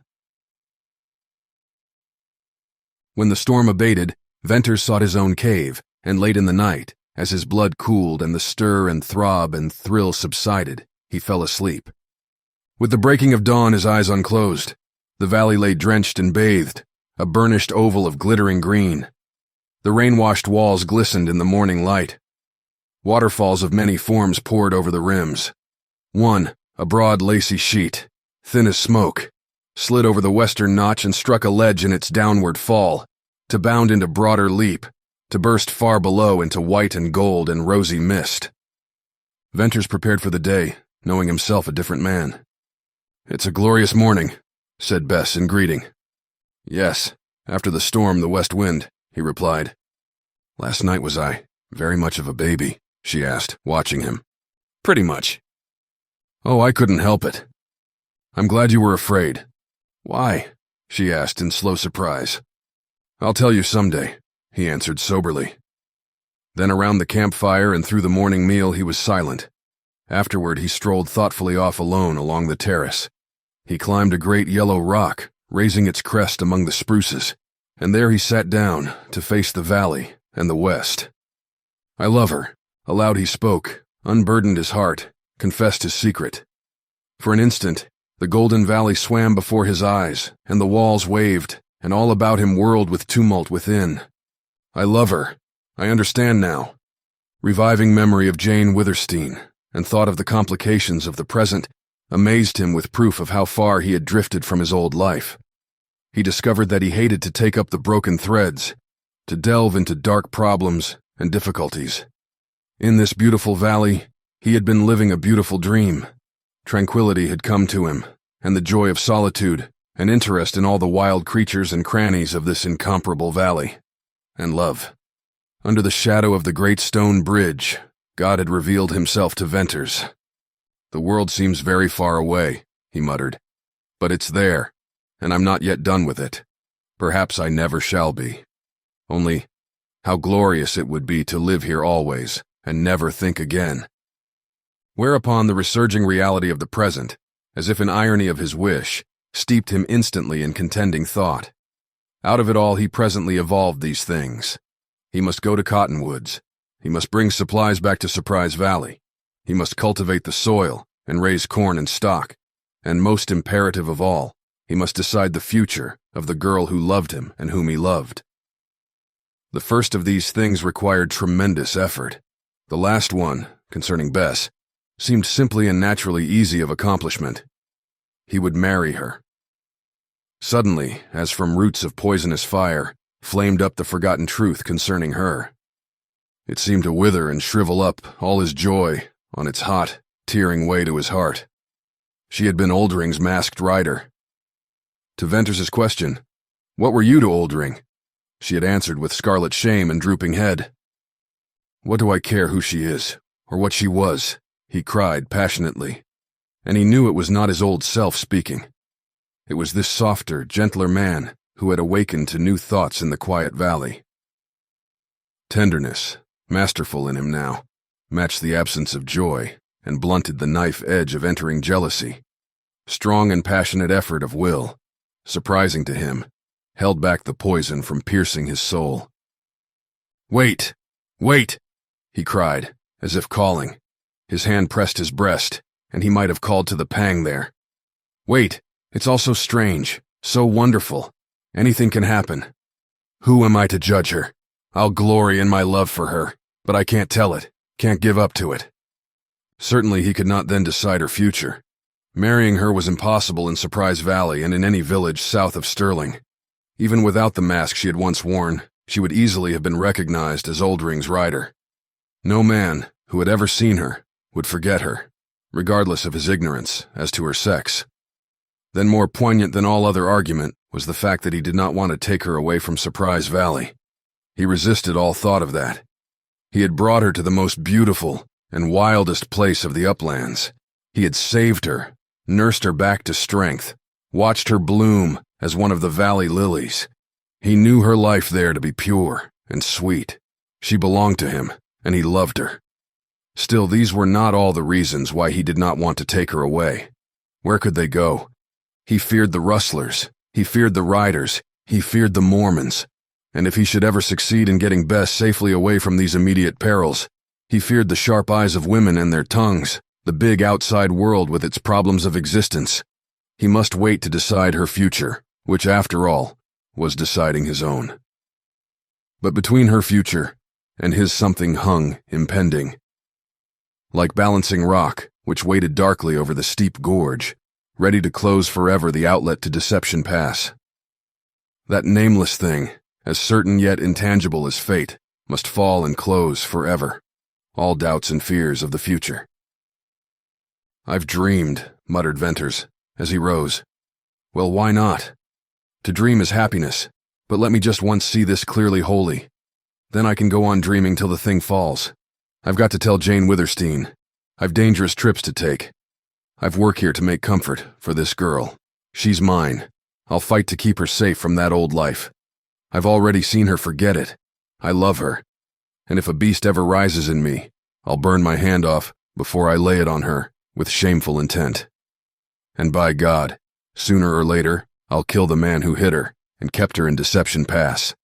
When the storm abated, Venters sought his own cave, and late in the night, as his blood cooled and the stir and throb and thrill subsided, he fell asleep. With the breaking of dawn his eyes unclosed. The valley lay drenched and bathed, a burnished oval of glittering green. The rain-washed walls glistened in the morning light. Waterfalls of many forms poured over the rims. One, a broad lacy sheet, thin as smoke, slid over the western notch and struck a ledge in its downward fall, to bound into broader leap, to burst far below into white and gold and rosy mist. Venters prepared for the day, knowing himself a different man. "It's a glorious morning," said Bess in greeting. "Yes, after the storm, the west wind," he replied. "Last night was I very much of a baby?" she asked, watching him. "Pretty much." "Oh, I couldn't help it." "I'm glad you were afraid." "Why?" she asked in slow surprise. "I'll tell you someday," he answered soberly. Then around the campfire and through the morning meal he was silent. Afterward he strolled thoughtfully off alone along the terrace. He climbed a great yellow rock, raising its crest among the spruces, and there he sat down to face the valley and the west. "I love her." Aloud he spoke, unburdened his heart, confessed his secret. For an instant, the golden valley swam before his eyes, and the walls waved, and all about him whirled with tumult within. "I love her. I understand now." Reviving memory of Jane Withersteen and thought of the complications of the present amazed him with proof of how far he had drifted from his old life. He discovered that he hated to take up the broken threads, to delve into dark problems and difficulties. In this beautiful valley, he had been living a beautiful dream. Tranquility had come to him, and the joy of solitude, and interest in all the wild creatures and crannies of this incomparable valley. And love. Under the shadow of the great stone bridge, God had revealed himself to Venters. "The world seems very far away," he muttered. "But it's there, and I'm not yet done with it. Perhaps I never shall be. Only, how glorious it would be to live here always, and never think again." Whereupon the resurging reality of the present, as if in irony of his wish, steeped him instantly in contending thought. Out of it all he presently evolved these things. He must go to Cottonwoods. He must bring supplies back to Surprise Valley. He must cultivate the soil and raise corn and stock. And most imperative of all, he must decide the future of the girl who loved him and whom he loved. The first of these things required tremendous effort. The last one, concerning Bess, seemed simply and naturally easy of accomplishment. He would marry her. Suddenly, as from roots of poisonous fire, flamed up the forgotten truth concerning her. It seemed to wither and shrivel up all his joy on its hot, tearing way to his heart. She had been Oldring's masked rider. To Venters's question, "What were you to Oldring?" she had answered with scarlet shame and drooping head. "What do I care who she is, or what she was?" he cried passionately. And he knew it was not his old self speaking. It was this softer, gentler man who had awakened to new thoughts in the quiet valley. Tenderness, masterful in him now, matched the absence of joy and blunted the knife edge of entering jealousy. Strong and passionate effort of will, surprising to him, held back the poison from piercing his soul. "Wait! Wait!" he cried, as if calling. His hand pressed his breast, and he might have called to the pang there. "Wait! It's all so strange, so wonderful. Anything can happen. Who am I to judge her? I'll glory in my love for her, but I can't tell it, can't give up to it." Certainly he could not then decide her future. Marrying her was impossible in Surprise Valley and in any village south of Sterling. Even without the mask she had once worn, she would easily have been recognized as Oldring's rider. No man who had ever seen her would forget her, regardless of his ignorance as to her sex. Then more poignant than all other argument was the fact that he did not want to take her away from Surprise Valley. He resisted all thought of that. He had brought her to the most beautiful and wildest place of the uplands. He had saved her, nursed her back to strength, watched her bloom as one of the valley lilies. He knew her life there to be pure and sweet. She belonged to him, and he loved her. Still, these were not all the reasons why he did not want to take her away. Where could they go? He feared the rustlers, he feared the riders, he feared the Mormons. And if he should ever succeed in getting Bess safely away from these immediate perils, he feared the sharp eyes of women and their tongues, the big outside world with its problems of existence. He must wait to decide her future, which, after all, was deciding his own. But between her future and his something hung, impending. Like balancing rock, which waited darkly over the steep gorge, ready to close forever the outlet to Deception Pass. That nameless thing, as certain yet intangible as fate, must fall and close forever, all doubts and fears of the future. "I've dreamed," muttered Venters, as he rose. "Well, why not? To dream is happiness, but let me just once see this clearly wholly. Then I can go on dreaming till the thing falls. I've got to tell Jane Withersteen. I've dangerous trips to take. I've work here to make comfort for this girl. She's mine. I'll fight to keep her safe from that old life. I've already seen her forget it. I love her. And if a beast ever rises in me, I'll burn my hand off before I lay it on her with shameful intent. And by God, sooner or later, I'll kill the man who hid her and kept her in Deception Pass."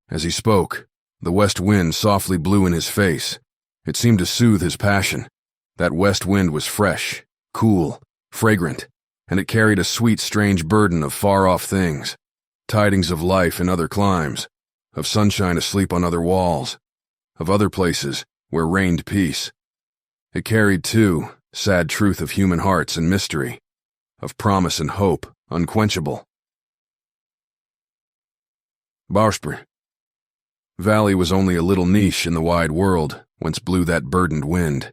As he spoke, the west wind softly blew in his face. It seemed to soothe his passion. That west wind was fresh, cool, fragrant, and it carried a sweet, strange burden of far-off things, tidings of life in other climes, of sunshine asleep on other walls, of other places where reigned peace. It carried, too, sad truth of human hearts and mystery, of promise and hope, unquenchable. Bauspre. Valley was only a little niche in the wide world whence blew that burdened wind.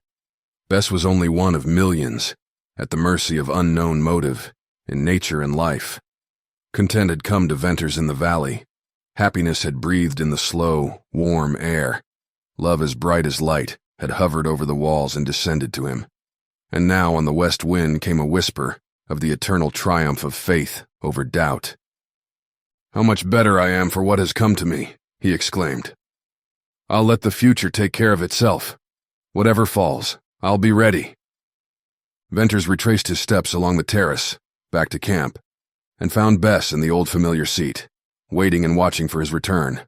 Bess was only one of millions, at the mercy of unknown motive, in nature and life. Content had come to Venters in the valley. Happiness had breathed in the slow, warm air. Love as bright as light had hovered over the walls and descended to him. And now on the west wind came a whisper of the eternal triumph of faith over doubt. "How much better I am for what has come to me," he exclaimed. "I'll let the future take care of itself. Whatever falls, I'll be ready." Venters retraced his steps along the terrace, back to camp, and found Bess in the old familiar seat, waiting and watching for his return.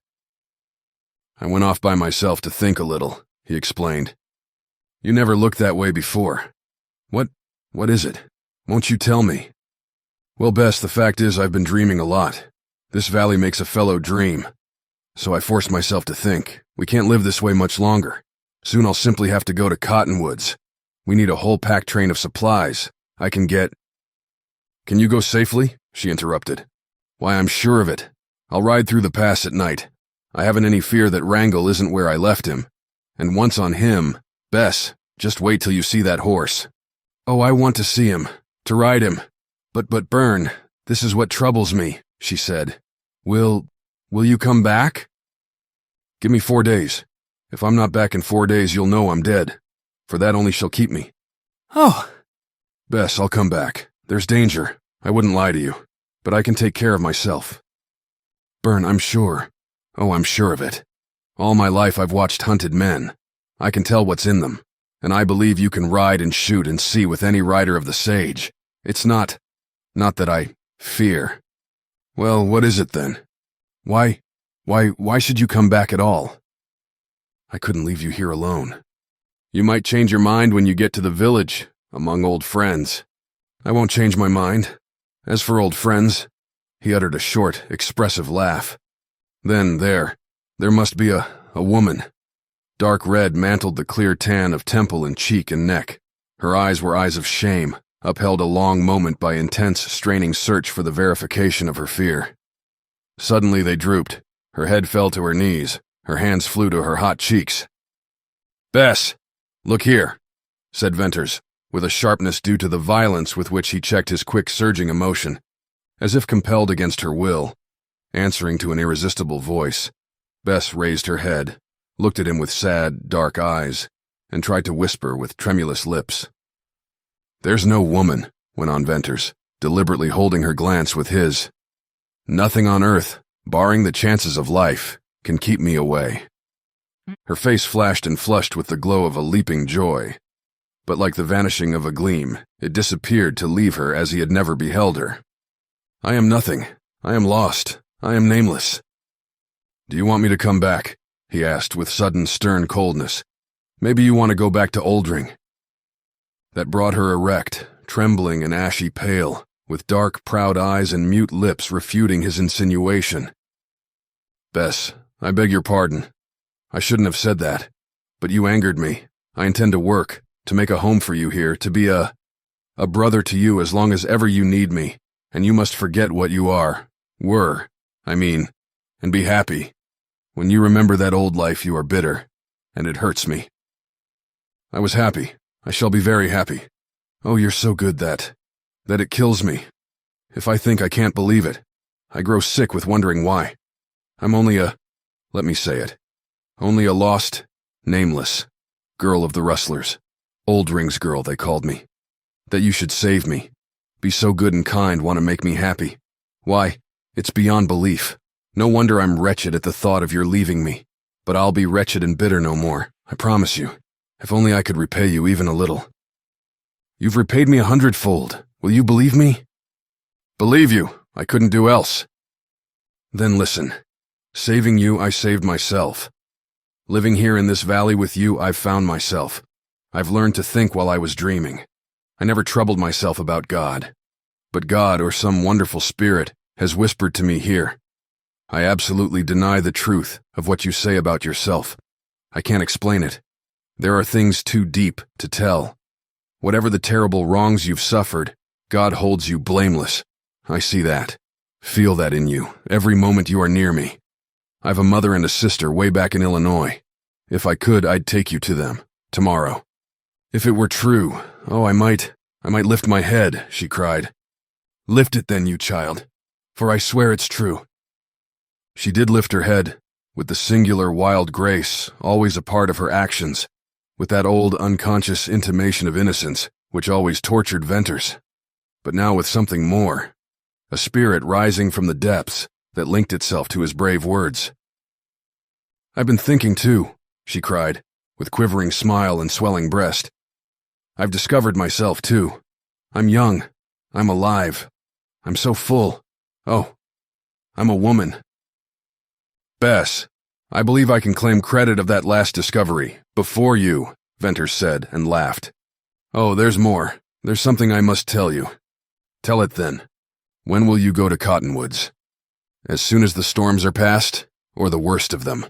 "I went off by myself to think a little," he explained. "You never looked that way before. What is it? Won't you tell me?" "Well, Bess, the fact is I've been dreaming a lot. This valley makes a fellow dream. So I forced myself to think. We can't live this way much longer. Soon I'll simply have to go to Cottonwoods. We need a whole pack train of supplies. Can you go safely?" she interrupted. "Why, I'm sure of it. I'll ride through the pass at night. I haven't any fear that Wrangel isn't where I left him. And once on him, Bess, just wait till you see that horse." "Oh, I want to see him, to ride him. But Bern, this is what troubles me," she said. Will you come back?" "Give me 4 days. If I'm not back in 4 days, you'll know I'm dead. For that only shall keep me." Oh. "Bess, I'll come back. There's danger. I wouldn't lie to you. But I can take care of myself." "Bern, I'm sure. Oh, I'm sure of it. All my life I've watched hunted men. I can tell what's in them. And I believe you can ride and shoot and see with any rider of the sage. It's not that I fear." "Well, what is it then? Why should you come back at all?" "I couldn't leave you here alone. You might change your mind when you get to the village, among old friends. I won't change my mind. As for old friends," he uttered a short, expressive laugh. "Then there must be a woman." Dark red mantled the clear tan of temple and cheek and neck. Her eyes were eyes of shame, upheld a long moment by intense, straining search for the verification of her fear. Suddenly they drooped. Her head fell to her knees. Her hands flew to her hot cheeks. "Bess, look here," said Venters, with a sharpness due to the violence with which he checked his quick surging emotion, as if compelled against her will. Answering to an irresistible voice, Bess raised her head, looked at him with sad, dark eyes, and tried to whisper with tremulous lips. "There's no woman," went on Venters, deliberately holding her glance with his. "Nothing on earth, barring the chances of life, can keep me away." Her face flashed and flushed with the glow of a leaping joy. But like the vanishing of a gleam, it disappeared to leave her as he had never beheld her. "I am nothing. I am lost. I am nameless." "Do you want me to come back?" he asked with sudden stern coldness. "Maybe you want to go back to Oldring." That brought her erect, trembling and ashy pale, with dark, proud eyes and mute lips refuting his insinuation. "Bess, I beg your pardon. I shouldn't have said that. But you angered me. I intend to work, to make a home for you here, to be a brother to you as long as ever you need me, and you must forget what you were, and be happy. When you remember that old life, you are bitter, and it hurts me. I was happy. I shall be very happy. Oh, you're so good that it kills me. If I think, I can't believe it. I grow sick with wondering why. I'm only let me say it, only a lost, nameless girl of the rustlers. Oldring's girl, they called me. That you should save me, be so good and kind, want to make me happy. Why, it's beyond belief. No wonder I'm wretched at the thought of your leaving me. But I'll be wretched and bitter no more, I promise you. If only I could repay you even a little." "You've repaid me 100-fold. Will you believe me?" "Believe you. I couldn't do else." "Then listen. Saving you, I saved myself. Living here in this valley with you, I've found myself. I've learned to think while I was dreaming. I never troubled myself about God. But God, or some wonderful spirit, has whispered to me here. I absolutely deny the truth of what you say about yourself. I can't explain it. There are things too deep to tell. Whatever the terrible wrongs you've suffered, God holds you blameless. I see that. Feel that in you, every moment you are near me. I've a mother and a sister way back in Illinois. If I could, I'd take you to them, tomorrow. If it were true, oh, I might lift my head, she cried. Lift it then, you child, for I swear it's true. She did lift her head, with the singular wild grace always a part of her actions, with that old unconscious intimation of innocence which always tortured Venters, but now with something more, a spirit rising from the depths that linked itself to his brave words. I've been thinking too, she cried, with quivering smile and swelling breast. I've discovered myself too. I'm young. I'm alive. I'm so full. Oh, I'm a woman. Bess, I believe I can claim credit of that last discovery, before you, Venters said and laughed. Oh, there's more. There's something I must tell you. Tell it then. When will you go to Cottonwoods? As soon as the storms are past, or the worst of them?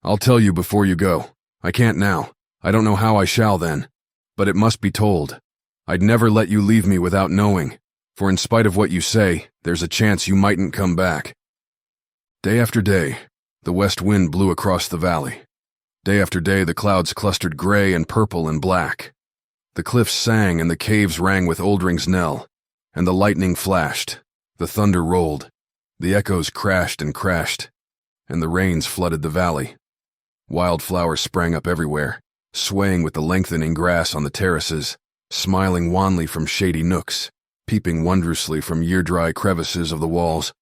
I'll tell you before you go. I can't now. I don't know how I shall then. But it must be told. I'd never let you leave me without knowing, for in spite of what you say, there's a chance you mightn't come back. Day after day, the west wind blew across the valley. Day after day, the clouds clustered gray and purple and black. The cliffs sang and the caves rang with Oldring's knell, and the lightning flashed, the thunder rolled, the echoes crashed and crashed, and the rains flooded the valley. Wildflowers sprang up everywhere, swaying with the lengthening grass on the terraces, smiling wanly from shady nooks, peeping wondrously from year-dry crevices of the walls.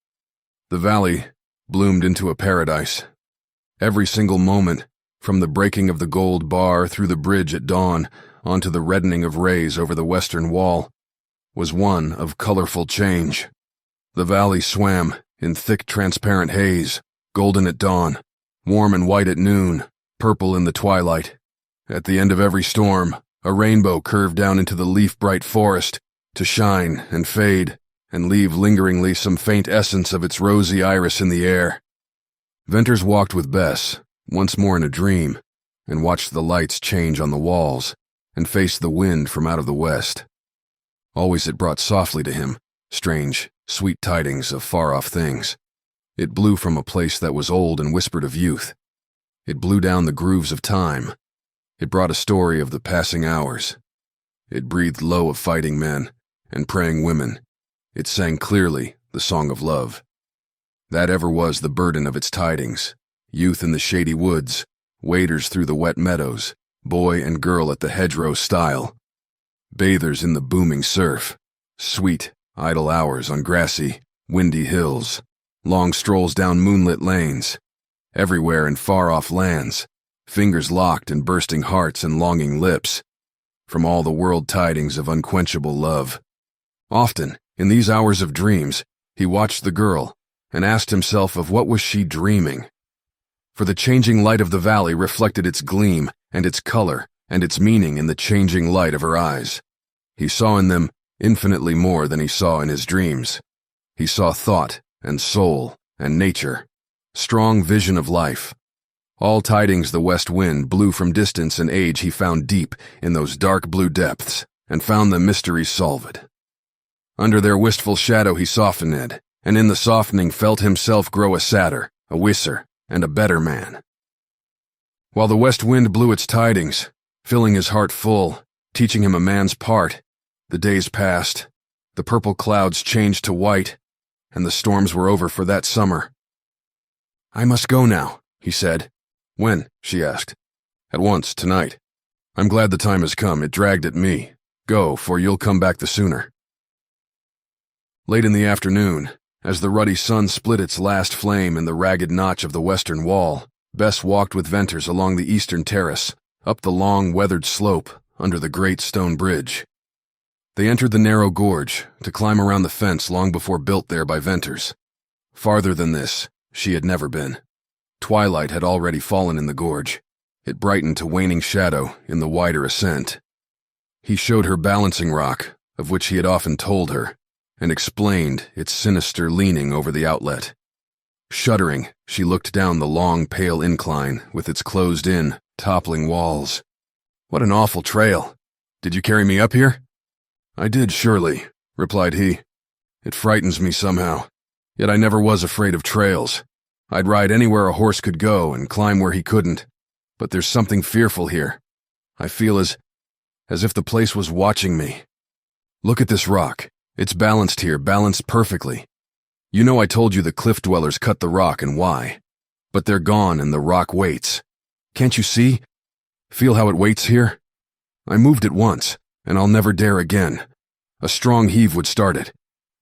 The valley bloomed into a paradise. Every single moment, from the breaking of the gold bar through the bridge at dawn onto the reddening of rays over the western wall, was one of colorful change. The valley swam in thick transparent haze, golden at dawn, warm and white at noon, purple in the twilight. At the end of every storm, a rainbow curved down into the leaf-bright forest to shine and fade and leave lingeringly some faint essence of its rosy iris in the air. Venters walked with Bess, once more in a dream, and watched the lights change on the walls and faced the wind from out of the west. Always it brought softly to him strange, sweet tidings of far-off things. It blew from a place that was old and whispered of youth. It blew down the grooves of time. It brought a story of the passing hours. It breathed low of fighting men and praying women. It sang clearly the song of love. That ever was the burden of its tidings. Youth in the shady woods, waders through the wet meadows, boy and girl at the hedgerow stile, bathers in the booming surf, sweet, idle hours on grassy, windy hills, long strolls down moonlit lanes, everywhere in far-off lands, fingers locked and bursting hearts and longing lips, from all the world tidings of unquenchable love. Often, in these hours of dreams, he watched the girl and asked himself of what was she dreaming. For the changing light of the valley reflected its gleam and its color and its meaning in the changing light of her eyes. He saw in them infinitely more than he saw in his dreams. He saw thought and soul and nature, strong vision of life. All tidings the west wind blew from distance and age he found deep in those dark blue depths, and found the mysteries solved. Under their wistful shadow he softened, and in the softening felt himself grow a sadder, a wisser, and a better man. While the west wind blew its tidings, filling his heart full, teaching him a man's part, the days passed, the purple clouds changed to white, and the storms were over for that summer. I must go now, he said. When? She asked. At once, tonight. I'm glad the time has come. It dragged at me. Go, for you'll come back the sooner. Late in the afternoon, as the ruddy sun split its last flame in the ragged notch of the western wall, Bess walked with Venters along the eastern terrace, up the long, weathered slope, under the great stone bridge. They entered the narrow gorge, to climb around the fence long before built there by Venters. Farther than this, she had never been. Twilight had already fallen in the gorge. It brightened to waning shadow in the wider ascent. He showed her balancing rock, of which he had often told her, and explained its sinister leaning over the outlet. Shuddering, she looked down the long, pale incline with its closed-in, toppling walls, What an awful trail. Did you carry me up here? I did, surely, replied he. It frightens me somehow. Yet I never was afraid of trails. I'd ride anywhere a horse could go and climb where he couldn't. But there's something fearful here. I feel as if the place was watching me. Look at this rock. It's balanced here, balanced perfectly. You know I told you the cliff dwellers cut the rock and why. But they're gone and the rock waits. Can't you see? Feel how it waits here? I moved it once, and I'll never dare again. A strong heave would start it.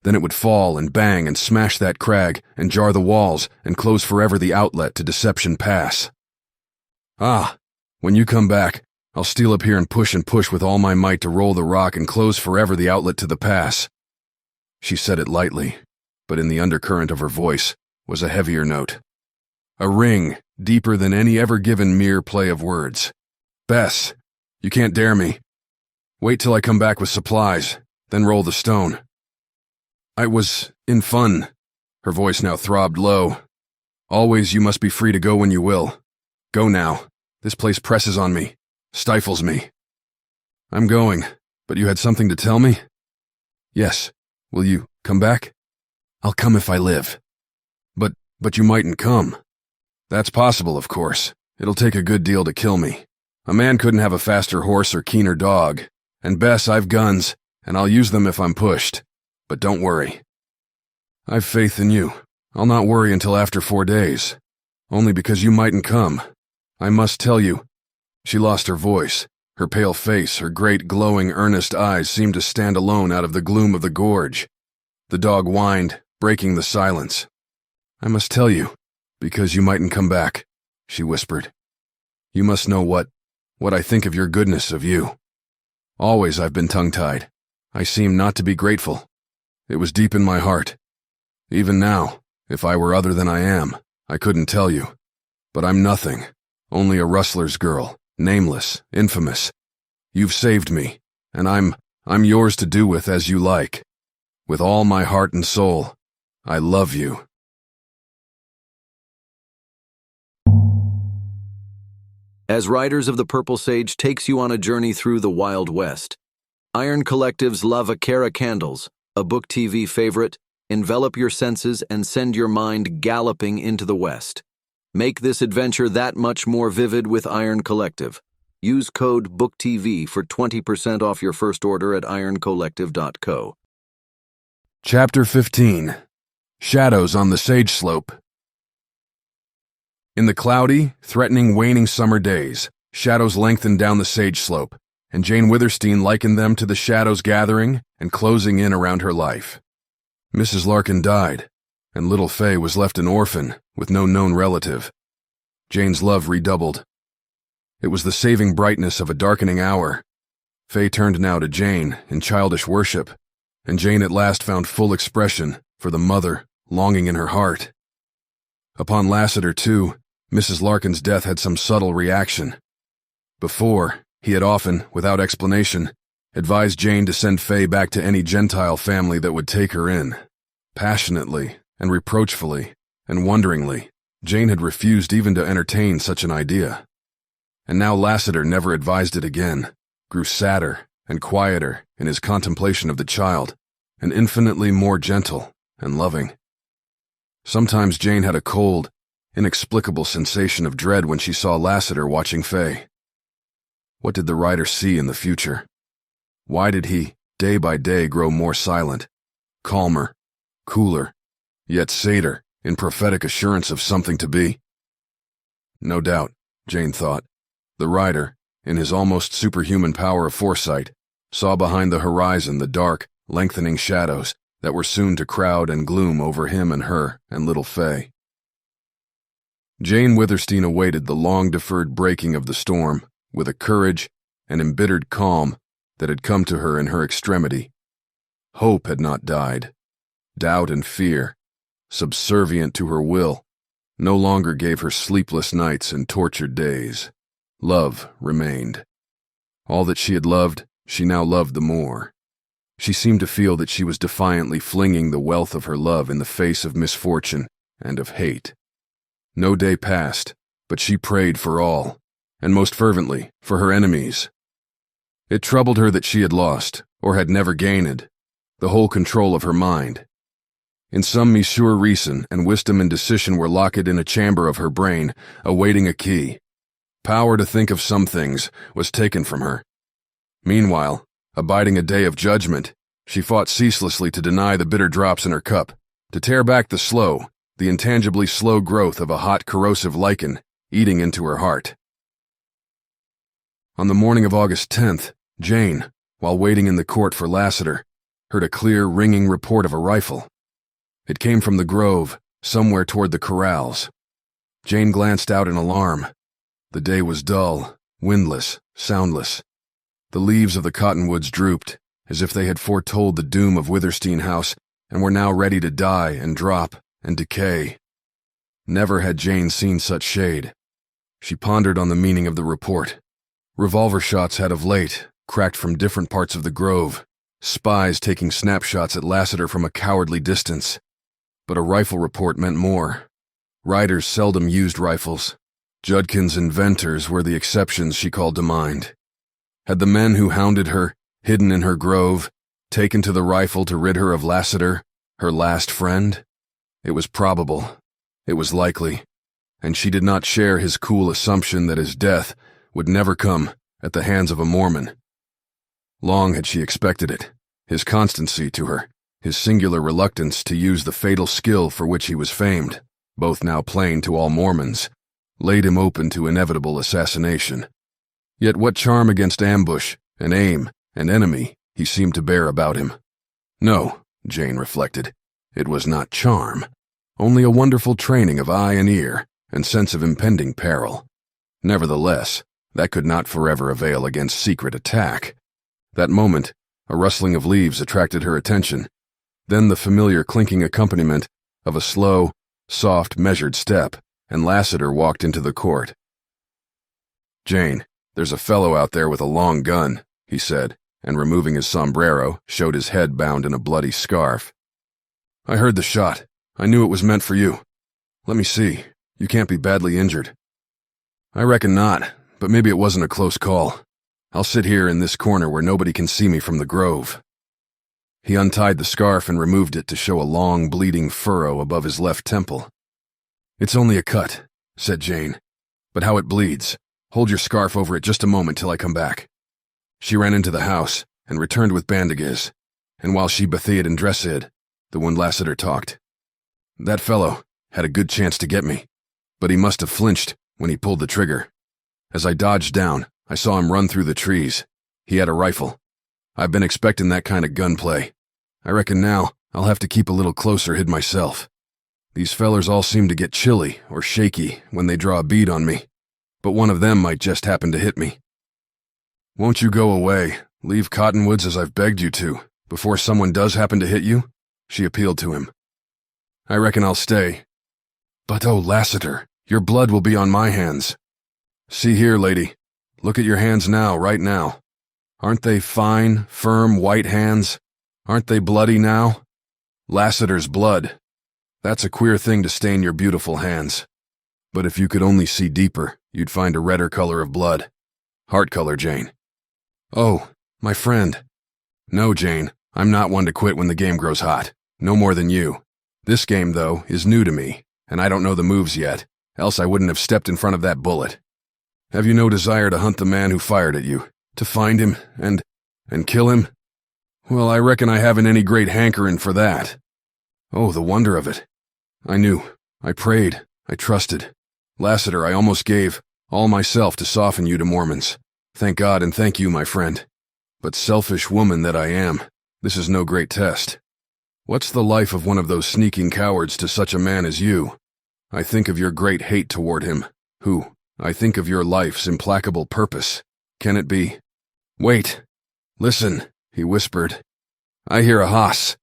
Then it would fall and bang and smash that crag and jar the walls and close forever the outlet to Deception Pass. Ah, when you come back, I'll steal up here and push with all my might to roll the rock and close forever the outlet to the pass. She said it lightly, but in the undercurrent of her voice was a heavier note. A ring deeper than any ever given mere play of words. Bess, you can't dare me. Wait till I come back with supplies, then roll the stone. I was in fun. Her voice now throbbed low. Always you must be free to go when you will. Go now. This place presses on me, stifles me. I'm going, but you had something to tell me? Yes. Will you come back? I'll come if I live. But you mightn't come. That's possible, of course. It'll take a good deal to kill me. A man couldn't have a faster horse or keener dog. And Bess, I've guns, and I'll use them if I'm pushed. But don't worry. I've faith in you. I'll not worry until after 4 days. Only because you mightn't come. I must tell you. She lost her voice. Her pale face, her great, glowing, earnest eyes seemed to stand alone out of the gloom of the gorge. The dog whined, breaking the silence. I must tell you, because you mightn't come back, she whispered. You must know what I think of your goodness, of you. Always I've been tongue-tied. I seem not to be grateful. It was deep in my heart. Even now, if I were other than I am, I couldn't tell you. But I'm nothing, only a rustler's girl, nameless, infamous. You've saved me, and I'm yours to do with as you like. With all my heart and soul, I love you. As Riders of the Purple Sage takes you on a journey through the Wild West, Iron Collective's La Vaquera candles, a BookTV favorite, envelop your senses and send your mind galloping into the West. Make this adventure that much more vivid with Iron Collective. Use code BookTV for 20% off your first order at ironcollective.co. Chapter 15. Shadows on the Sage Slope. In the cloudy, threatening, waning summer days, shadows lengthened down the sage slope, and Jane Withersteen likened them to the shadows gathering and closing in around her life. Mrs. Larkin died, and little Fay was left an orphan with no known relative. Jane's love redoubled. It was the saving brightness of a darkening hour. Fay turned now to Jane in childish worship, and Jane at last found full expression for the mother longing in her heart. Upon Lassiter, too, Mrs. Larkin's death had some subtle reaction. Before, he had often, without explanation, advised Jane to send Fay back to any Gentile family that would take her in. Passionately and reproachfully and wonderingly, Jane had refused even to entertain such an idea. And now Lassiter never advised it again, grew sadder and quieter in his contemplation of the child, and infinitely more gentle and loving. Sometimes Jane had a cold, inexplicable sensation of dread when she saw Lassiter watching Fay. What did the writer see in the future? Why did he, day by day, grow more silent, calmer, cooler, yet sater in prophetic assurance of something to be? No doubt, Jane thought, the writer, in his almost superhuman power of foresight, saw behind the horizon the dark, lengthening shadows that were soon to crowd and gloom over him and her and little Fay. Jane Withersteen awaited the long-deferred breaking of the storm with a courage and embittered calm that had come to her in her extremity. Hope had not died. Doubt and fear, subservient to her will, no longer gave her sleepless nights and tortured days. Love remained. All that she had loved, she now loved the more. She seemed to feel that she was defiantly flinging the wealth of her love in the face of misfortune and of hate. No day passed, but she prayed for all, and most fervently for her enemies, It troubled her that she had lost, or had never gained, the whole control of her mind. In some mesure reason and wisdom and decision were locked in a chamber of her brain, awaiting a key. Power to think of some things was taken from her. Meanwhile, abiding a day of judgment, she fought ceaselessly to deny the bitter drops in her cup, to tear back the intangibly slow growth of a hot, corrosive lichen eating into her heart. On the morning of August 10th, Jane, while waiting in the court for Lassiter, heard a clear, ringing report of a rifle. It came from the grove, somewhere toward the corrals. Jane glanced out in alarm. The day was dull, windless, soundless. The leaves of the cottonwoods drooped, as if they had foretold the doom of Withersteen House and were now ready to die and drop and decay. Never had Jane seen such shade. She pondered on the meaning of the report. Revolver shots had of late cracked from different parts of the grove, spies taking snapshots at Lassiter from a cowardly distance. But a rifle report meant more. Riders seldom used rifles. Judkin's inventors were the exceptions she called to mind. Had the men who hounded her, hidden in her grove, taken to the rifle to rid her of Lassiter, her last friend? It was probable. It was likely. And she did not share his cool assumption that his death would never come at the hands of a Mormon. Long had she expected it, his constancy to her, his singular reluctance to use the fatal skill for which he was famed, both now plain to all Mormons, laid him open to inevitable assassination. Yet what charm against ambush, and aim, and enemy he seemed to bear about him. No, Jane reflected, it was not charm, only a wonderful training of eye and ear, and sense of impending peril. Nevertheless, that could not forever avail against secret attack. That moment, a rustling of leaves attracted her attention, then the familiar clinking accompaniment of a slow, soft, measured step, and Lassiter walked into the court. "Jane, there's a fellow out there with a long gun," he said, and removing his sombrero, showed his head bound in a bloody scarf. "I heard the shot. I knew it was meant for you. Let me see. You can't be badly injured." "I reckon not, but maybe it wasn't a close call. I'll sit here in this corner where nobody can see me from the grove." He untied the scarf and removed it to show a long, bleeding furrow above his left temple. "It's only a cut," said Jane, "but how it bleeds. Hold your scarf over it just a moment till I come back." She ran into the house and returned with bandages, and while she bathed and dressed, the one Lassiter talked. "That fellow had a good chance to get me, but he must have flinched when he pulled the trigger. As I dodged down, I saw him run through the trees. He had a rifle. I've been expecting that kind of gunplay. I reckon now I'll have to keep a little closer hid myself. These fellers all seem to get chilly or shaky when they draw a bead on me, but one of them might just happen to hit me. Won't you go away, leave Cottonwoods as I've begged you to, before someone does happen to hit you?" she appealed to him. "I reckon I'll stay. But oh, Lassiter, your blood will be on my hands. See here, lady. Look at your hands now, right now. Aren't they fine, firm, white hands? Aren't they bloody now? Lassiter's blood. That's a queer thing to stain your beautiful hands. But if you could only see deeper, you'd find a redder color of blood. Heart color, Jane." "Oh, my friend." "No, Jane, I'm not one to quit when the game grows hot. No more than you. This game, though, is new to me, and I don't know the moves yet, else I wouldn't have stepped in front of that bullet. Have you no desire to hunt the man who fired at you, to find him and kill him? Well, I reckon I haven't any great hankering for that. Oh, the wonder of it. I knew, I prayed, I trusted. Lassiter, I almost gave all myself to soften you to Mormons. Thank God and thank you, my friend. But selfish woman that I am, this is no great test. What's the life of one of those sneaking cowards to such a man as you? I think of your great hate toward him, who, I think of your life's implacable purpose. Can it be? Wait. Listen, he whispered. I hear a hoss.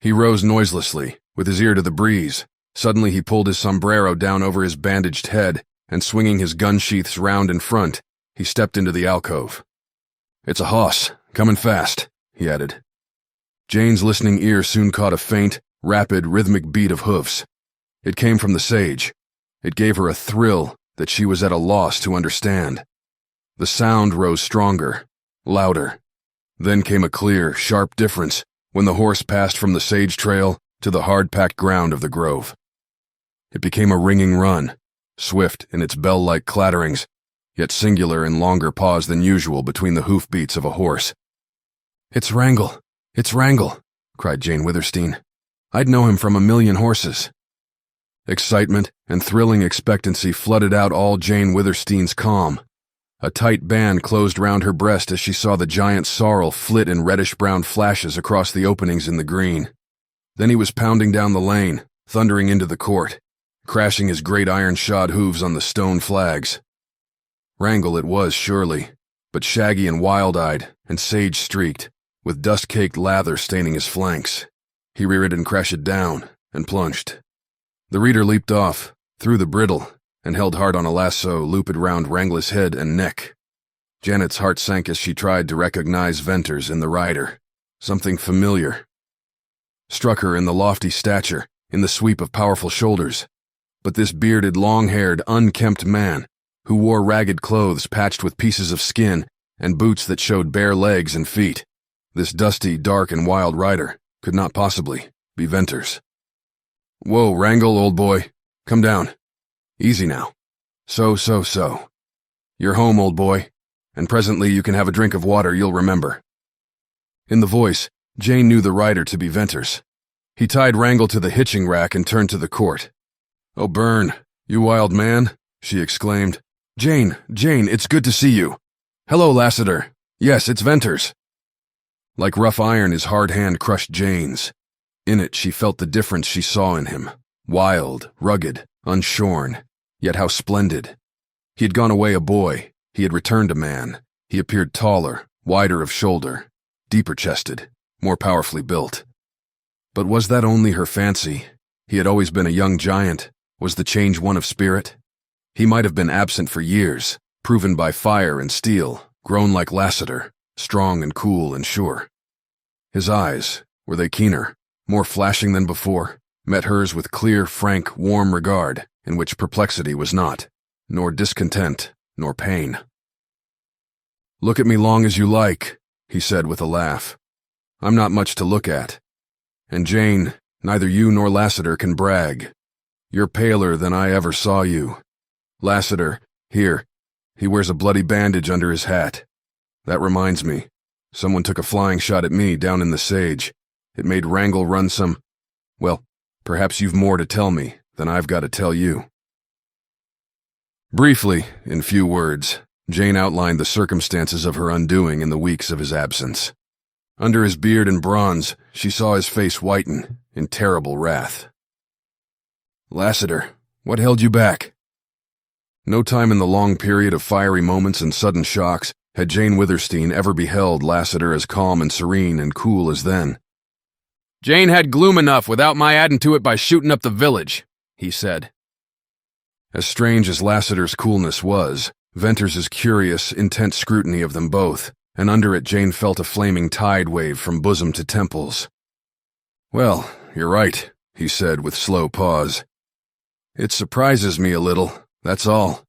He rose noiselessly, with his ear to the breeze. Suddenly he pulled his sombrero down over his bandaged head, and swinging his gun sheaths round in front, he stepped into the alcove. It's a hoss, coming fast, he added. Jane's listening ear soon caught a faint, rapid, rhythmic beat of hoofs. It came from the sage. It gave her a thrill that she was at a loss to understand. The sound rose stronger, louder. Then came a clear, sharp difference when the horse passed from the sage trail to the hard-packed ground of the grove. It became a ringing run, swift in its bell-like clatterings, yet singular in longer pause than usual between the hoofbeats of a horse. "It's Wrangle! It's Wrangle!" cried Jane Withersteen. "I'd know him from a million horses." Excitement and thrilling expectancy flooded out all Jane Withersteen's calm. A tight band closed round her breast as she saw the giant sorrel flit in reddish-brown flashes across the openings in the green. Then he was pounding down the lane, thundering into the court, crashing his great iron-shod hooves on the stone flags. Wrangle it was, surely, but shaggy and wild-eyed and sage-streaked, with dust-caked lather staining his flanks. He reared and crashed down and plunged. The reader leaped off, threw the bridle, and held hard on a lasso looped round Wrangler's head and neck. Janet's heart sank as she tried to recognize Venters in the rider. Something familiar. Struck her in the lofty stature, in the sweep of powerful shoulders. But this bearded, long-haired, unkempt man, who wore ragged clothes patched with pieces of skin and boots that showed bare legs and feet, this dusty, dark, and wild rider, could not possibly be Venters. "Whoa, Wrangle, old boy. Come down. Easy now. So. You're home, old boy, and presently you can have a drink of water you'll remember." In the voice, Jane knew the rider to be Venters. He tied Wrangle to the hitching rack and turned to the court. "Oh, Byrne, you wild man," she exclaimed. Jane, it's good to see you. Hello, Lassiter. Yes, it's Venters." Like rough iron, his hard hand crushed Jane's. In it, she felt the difference she saw in him. Wild, rugged, unshorn, yet how splendid. He had gone away a boy. He had returned a man. He appeared taller, wider of shoulder, deeper chested, more powerfully built. But was that only her fancy? He had always been a young giant. Was the change one of spirit? He might have been absent for years, proven by fire and steel, grown like Lassiter, strong and cool and sure. His eyes, were they keener, more flashing than before, met hers with clear, frank, warm regard, in which perplexity was not, nor discontent, nor pain. "Look at me long as you like," he said with a laugh. "I'm not much to look at. And Jane, neither you nor Lassiter can brag. You're paler than I ever saw you. Lassiter, here, he wears a bloody bandage under his hat. That reminds me, someone took a flying shot at me down in the sage. It made Wrangle run some... Well, perhaps you've more to tell me than I've got to tell you." Briefly, in few words, Jane outlined the circumstances of her undoing in the weeks of his absence. Under his beard and bronze, she saw his face whiten in terrible wrath. "Lassiter, what held you back?" No time in the long period of fiery moments and sudden shocks had Jane Withersteen ever beheld Lassiter as calm and serene and cool as then. "Jane had gloom enough without my adding to it by shooting up the village," he said. As strange as Lassiter's coolness was, Venters's curious, intent scrutiny of them both, and under it Jane felt a flaming tide wave from bosom to temples. "Well, you're right," he said with slow pause. "It surprises me a little, that's all."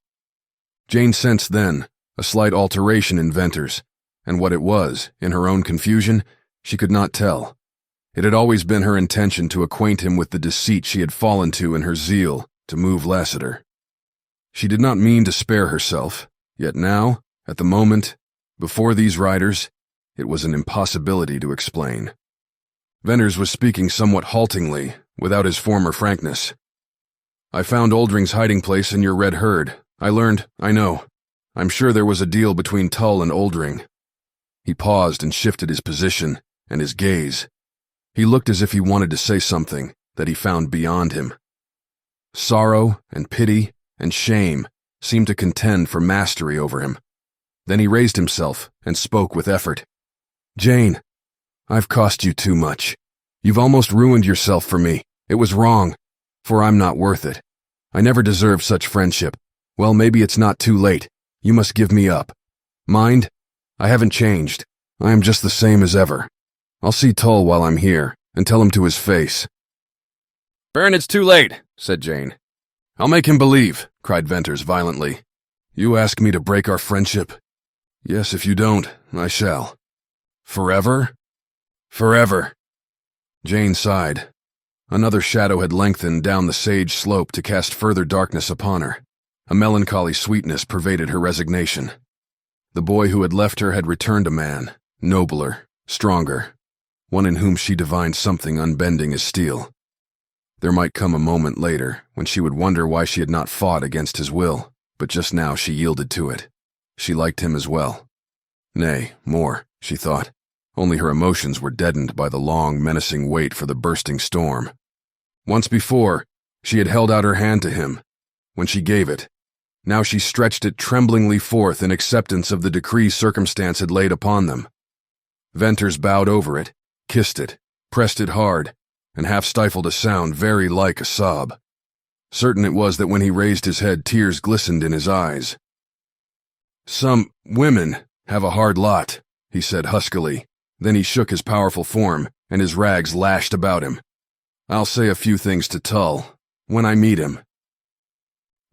Jane sensed then a slight alteration in Venters, and what it was, in her own confusion, she could not tell. It had always been her intention to acquaint him with the deceit she had fallen to in her zeal to move Lassiter. She did not mean to spare herself, yet now, at the moment, before these riders, it was an impossibility to explain. Venters was speaking somewhat haltingly, without his former frankness. "I found Oldring's hiding place in your red herd. I learned, I know. I'm sure there was a deal between Tull and Oldring." He paused and shifted his position and his gaze. He looked as if he wanted to say something that he found beyond him. Sorrow and pity and shame seemed to contend for mastery over him. Then he raised himself and spoke with effort. "Jane, I've cost you too much. You've almost ruined yourself for me. It was wrong, for I'm not worth it. I never deserved such friendship. Well, maybe it's not too late. You must give me up. Mind, I haven't changed. I am just the same as ever. I'll see Tull while I'm here, and tell him to his face." "Byrne, it's too late," said Jane. "I'll make him believe," cried Venters violently. "You ask me to break our friendship? Yes, if you don't, I shall. Forever? Forever. Jane sighed. Another shadow had lengthened down the sage slope to cast further darkness upon her. A melancholy sweetness pervaded her resignation. The boy who had left her had returned a man, nobler, stronger, one in whom she divined something unbending as steel. There might come a moment later when she would wonder why she had not fought against his will, but just now she yielded to it. She liked him as well. Nay, more, she thought. Only her emotions were deadened by the long, menacing wait for the bursting storm. Once before, she had held out her hand to him. When she gave it, now she stretched it tremblingly forth in acceptance of the decree circumstance had laid upon them. Venters bowed over it, kissed it, pressed it hard, and half stifled a sound very like a sob. Certain it was that when he raised his head, tears glistened in his eyes. "Some women have a hard lot," he said huskily. Then he shook his powerful form, and his rags lashed about him. "I'll say a few things to Tull, when I meet him."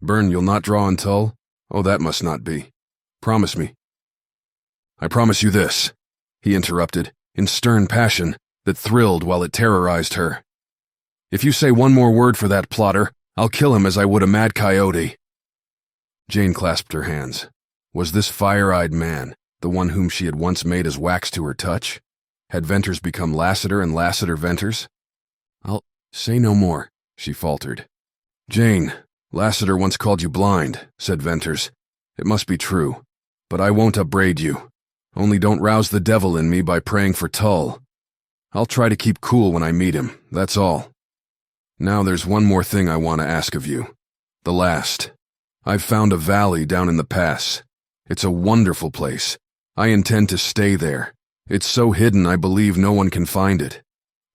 "Burn, you'll not draw on Tull? Oh, that must not be. Promise me." "I promise you this," he interrupted, in stern passion that thrilled while it terrorized her. "If you say one more word for that plotter, I'll kill him as I would a mad coyote." Jane clasped her hands. Was this fire-eyed man the one whom she had once made as wax to her touch? Had Venters become Lassiter and Lassiter Venters? "I'll say no more," she faltered. "Jane, Lassiter once called you blind," said Venters. "It must be true, but I won't upbraid you. Only don't rouse the devil in me by praying for Tull. I'll try to keep cool when I meet him, that's all. Now there's one more thing I want to ask of you. The last. I've found a valley down in the pass. It's a wonderful place. I intend to stay there. It's so hidden I believe no one can find it.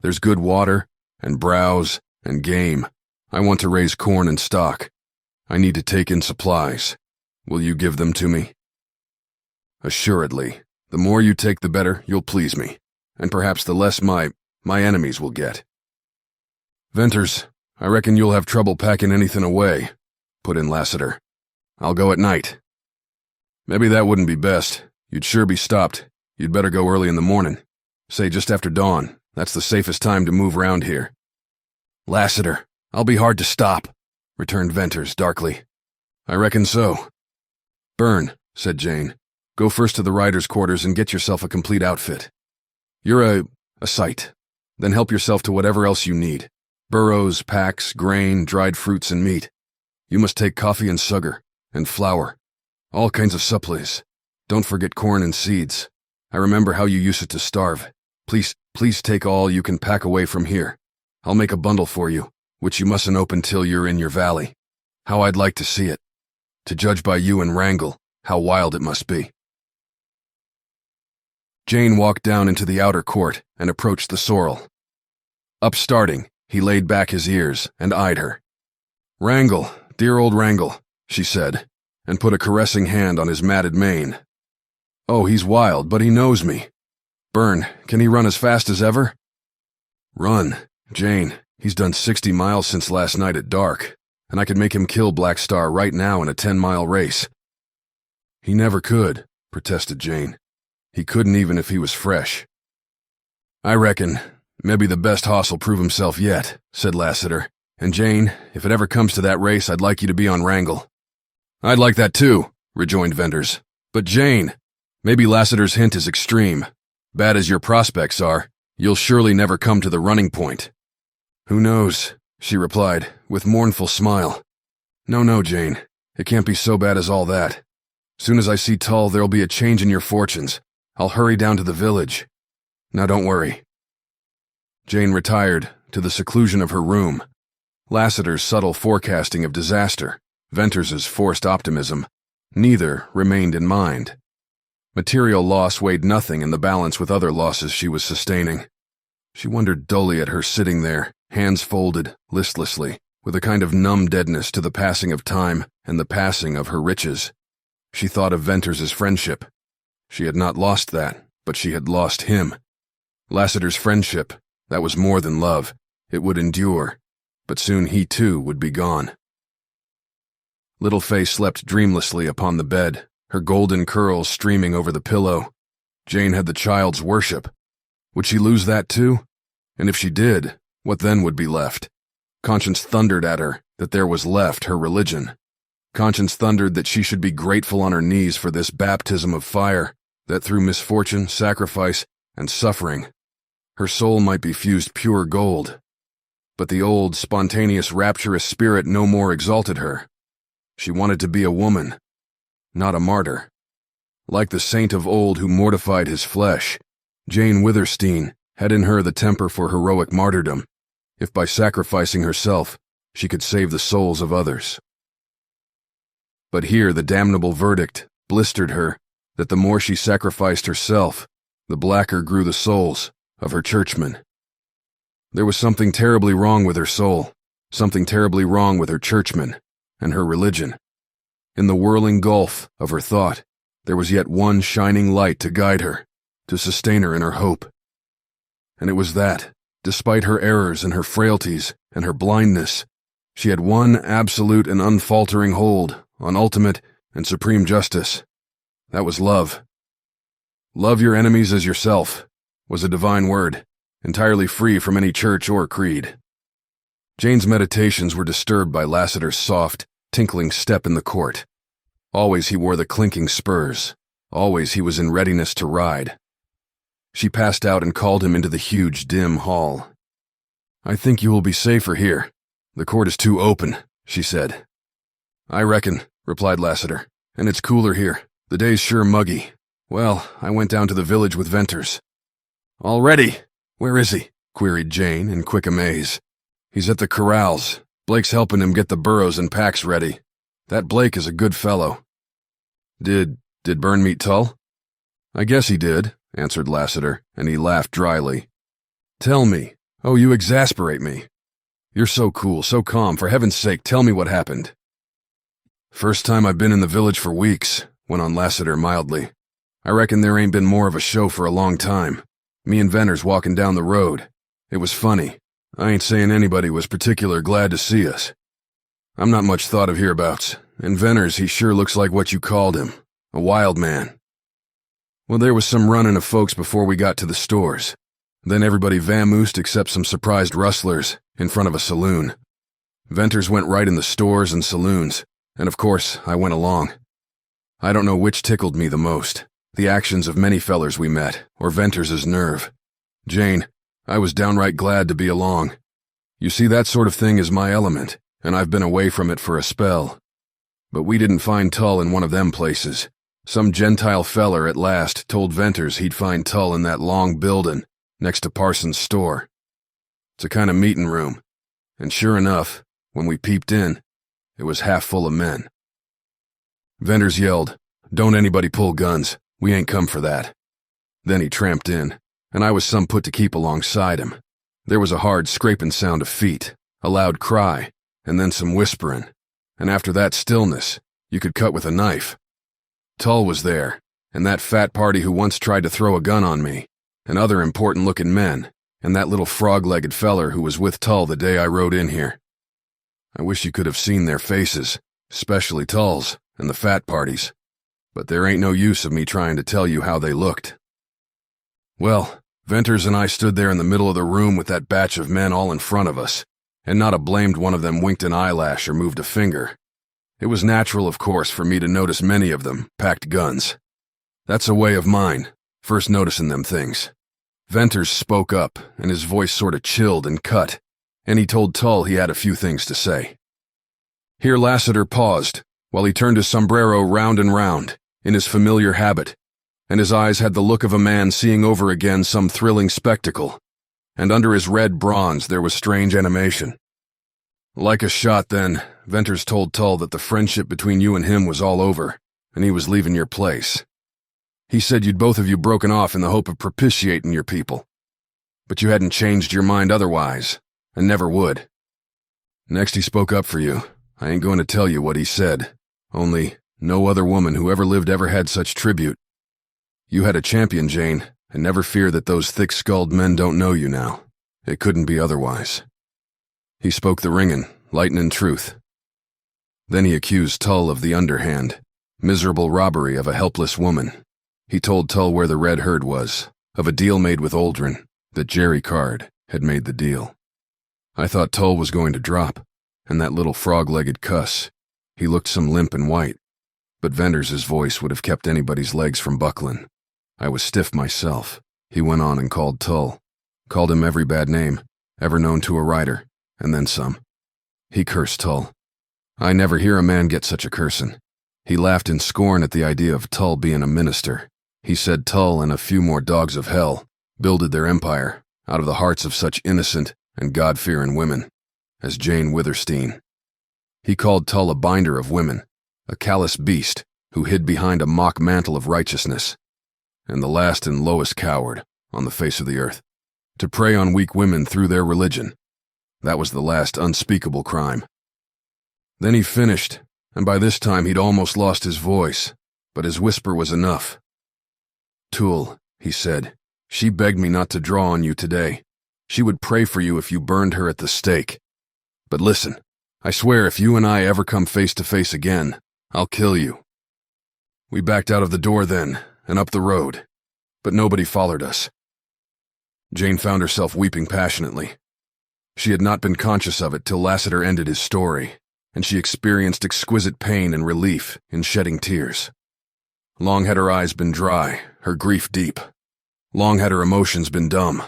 There's good water, and browse, and game. I want to raise corn and stock. I need to take in supplies. Will you give them to me?" "Assuredly. The more you take the better you'll please me, and perhaps the less my enemies will get." "Venters, I reckon you'll have trouble packing anything away," put in Lassiter. "I'll go at night." "Maybe that wouldn't be best. You'd sure be stopped. You'd better go early in the morning. Say just after dawn. That's the safest time to move round here." "Lassiter, I'll be hard to stop," returned Venters darkly. "I reckon so." "Burn," said Jane. "Go first to the riders' quarters and get yourself a complete outfit. You're a sight. Then help yourself to whatever else you need. Burros, packs, grain, dried fruits, and meat. You must take coffee and sugar, and flour. All kinds of supplies. Don't forget corn and seeds. I remember how you used it to starve. Please take all you can pack away from here. I'll make a bundle for you, which you mustn't open till you're in your valley. How I'd like to see it. To judge by you and Wrangle, how wild it must be." Jane walked down into the outer court and approached the sorrel. Upstarting, he laid back his ears and eyed her. "Wrangle, dear old Wrangle," she said, and put a caressing hand on his matted mane. "Oh, he's wild, but he knows me. Burn, can he run as fast as ever?" "Run? Jane, he's done 60 miles since last night at dark, and I could make him kill Black Star right now in a 10-mile race." "He never could," protested Jane. "He couldn't even if he was fresh." "I reckon maybe the best hoss'll prove himself yet," said Lassiter. "And Jane, if it ever comes to that race, I'd like you to be on Wrangle." "I'd like that too," rejoined Venters. "But Jane, maybe Lassiter's hint is extreme. Bad as your prospects are, you'll surely never come to the running point." "Who knows?" she replied, with mournful smile. No, Jane, it can't be so bad as all that. Soon as I see Tull, there'll be a change in your fortunes. I'll hurry down to the village. Now don't worry." Jane retired to the seclusion of her room. Lassiter's subtle forecasting of disaster, Venters's forced optimism, neither remained in mind. Material loss weighed nothing in the balance with other losses she was sustaining. She wondered dully at her sitting there, hands folded, listlessly, with a kind of numb deadness to the passing of time and the passing of her riches. She thought of Venters's friendship. She had not lost that, but she had lost him. Lassiter's friendship, that was more than love. It would endure, but soon he too would be gone. Littleface slept dreamlessly upon the bed, her golden curls streaming over the pillow. Jane had the child's worship. Would she lose that too? And if she did, what then would be left? Conscience thundered at her that there was left her religion. Conscience thundered that she should be grateful on her knees for this baptism of fire, that through misfortune, sacrifice, and suffering, her soul might be fused pure gold. But the old, spontaneous, rapturous spirit no more exalted her. She wanted to be a woman, not a martyr. Like the saint of old who mortified his flesh, Jane Withersteen had in her the temper for heroic martyrdom, if by sacrificing herself she could save the souls of others. But here the damnable verdict blistered her that the more she sacrificed herself, the blacker grew the souls of her churchmen. There was something terribly wrong with her soul, something terribly wrong with her churchmen and her religion. In the whirling gulf of her thought, there was yet one shining light to guide her, to sustain her in her hope. And it was that, despite her errors and her frailties and her blindness, she had one absolute and unfaltering hold on ultimate and supreme justice. That was love. Love your enemies as yourself was a divine word, entirely free from any church or creed. Jane's meditations were disturbed by Lassiter's soft, tinkling step in the court. Always he wore the clinking spurs. Always he was in readiness to ride. She passed out and called him into the huge, dim hall. "I think you will be safer here. The court is too open," she said. "I reckon," replied Lassiter, "and it's cooler here. The day's sure muggy. Well, I went down to the village with Venters." "Already? Where is he?" queried Jane in quick amaze. "He's at the corrals. Blake's helping him get the burros and packs ready. That Blake is a good fellow." Did Byrne meet Tull?" "I guess he did," answered Lassiter, and he laughed dryly. "Tell me. Oh, you exasperate me. You're so cool, so calm. For heaven's sake, tell me what happened." "First time I've been in the village for weeks," went on Lassiter mildly. "I reckon there ain't been more of a show for a long time. Me and Venters walking down the road. It was funny. I ain't saying anybody was particular glad to see us. I'm not much thought of hereabouts, and Venters, he sure looks like what you called him, a wild man. Well, there was some running of folks before we got to the stores. Then everybody vamoosed except some surprised rustlers in front of a saloon. Venters went right in the stores and saloons, and of course I went along. I don't know which tickled me the most, the actions of many fellers we met, or Venters's nerve. Jane, I was downright glad to be along. You see, that sort of thing is my element, and I've been away from it for a spell. But we didn't find Tull in one of them places. Some Gentile feller at last told Venters he'd find Tull in that long buildin' next to Parsons' store. It's a kind of meetin' room, and sure enough, when we peeped in, it was half full of men. Venters yelled, "Don't anybody pull guns, we ain't come for that." Then he tramped in, and I was some put to keep alongside him. There was a hard scraping sound of feet, a loud cry, and then some whisperin', and after that stillness, you could cut with a knife. Tull was there, and that fat party who once tried to throw a gun on me, and other important-looking men, and that little frog-legged feller who was with Tull the day I rode in here. I wish you could have seen their faces, especially Tull's and the fat party's, but there ain't no use of me trying to tell you how they looked. Well, Venters and I stood there in the middle of the room with that batch of men all in front of us, and not a blamed one of them winked an eyelash or moved a finger. It was natural, of course, for me to notice many of them packed guns. That's a way of mine, first noticing them things. Venters spoke up, and his voice sort of chilled and cut, and he told Tull he had a few things to say. Here Lassiter paused, while he turned his sombrero round and round, in his familiar habit, and his eyes had the look of a man seeing over again some thrilling spectacle, and under his red bronze there was strange animation. Like a shot then, Venters told Tull that the friendship between you and him was all over, and he was leaving your place. He said you'd both of you broken off in the hope of propitiating your people, but you hadn't changed your mind otherwise, and never would. Next he spoke up for you. I ain't going to tell you what he said, only no other woman who ever lived ever had such tribute. You had a champion, Jane, and never fear that those thick-skulled men don't know you now. It couldn't be otherwise. He spoke the ringin', lightnin' truth. Then he accused Tull of the underhand, Miserable robbery of a helpless woman. He told Tull where the red herd was, of a deal made with Oldring, that Jerry Card had made the deal. I thought Tull was going to drop, and that little frog-legged cuss. He looked some limp and white, but Venders's voice would have kept anybody's legs from buckling. I was stiff myself. He went on and called Tull. Called him every bad name ever known to a rider, and then some. He cursed Tull. I never hear a man get such a cursin'. He laughed in scorn at the idea of Tull being a minister. He said Tull and a few more dogs of hell builded their empire out of the hearts of such innocent and God-fearing women as Jane Withersteen. He called Tull a binder of women, a callous beast who hid behind a mock mantle of righteousness, and the last and lowest coward on the face of the earth. To prey on weak women through their religion, that was the last unspeakable crime. Then he finished, and by this time he'd almost lost his voice, but his whisper was enough. "Tull," he said, "she begged me not to draw on you today. She would pray for you if you burned her at the stake. But listen, I swear if you and I ever come face to face again, I'll kill you." We backed out of the door then, and up the road, but nobody followed us. Jane found herself weeping passionately. She had not been conscious of it till Lassiter ended his story, and she experienced exquisite pain and relief in shedding tears. Long had her eyes been dry, her grief deep. Long had her emotions been dumb.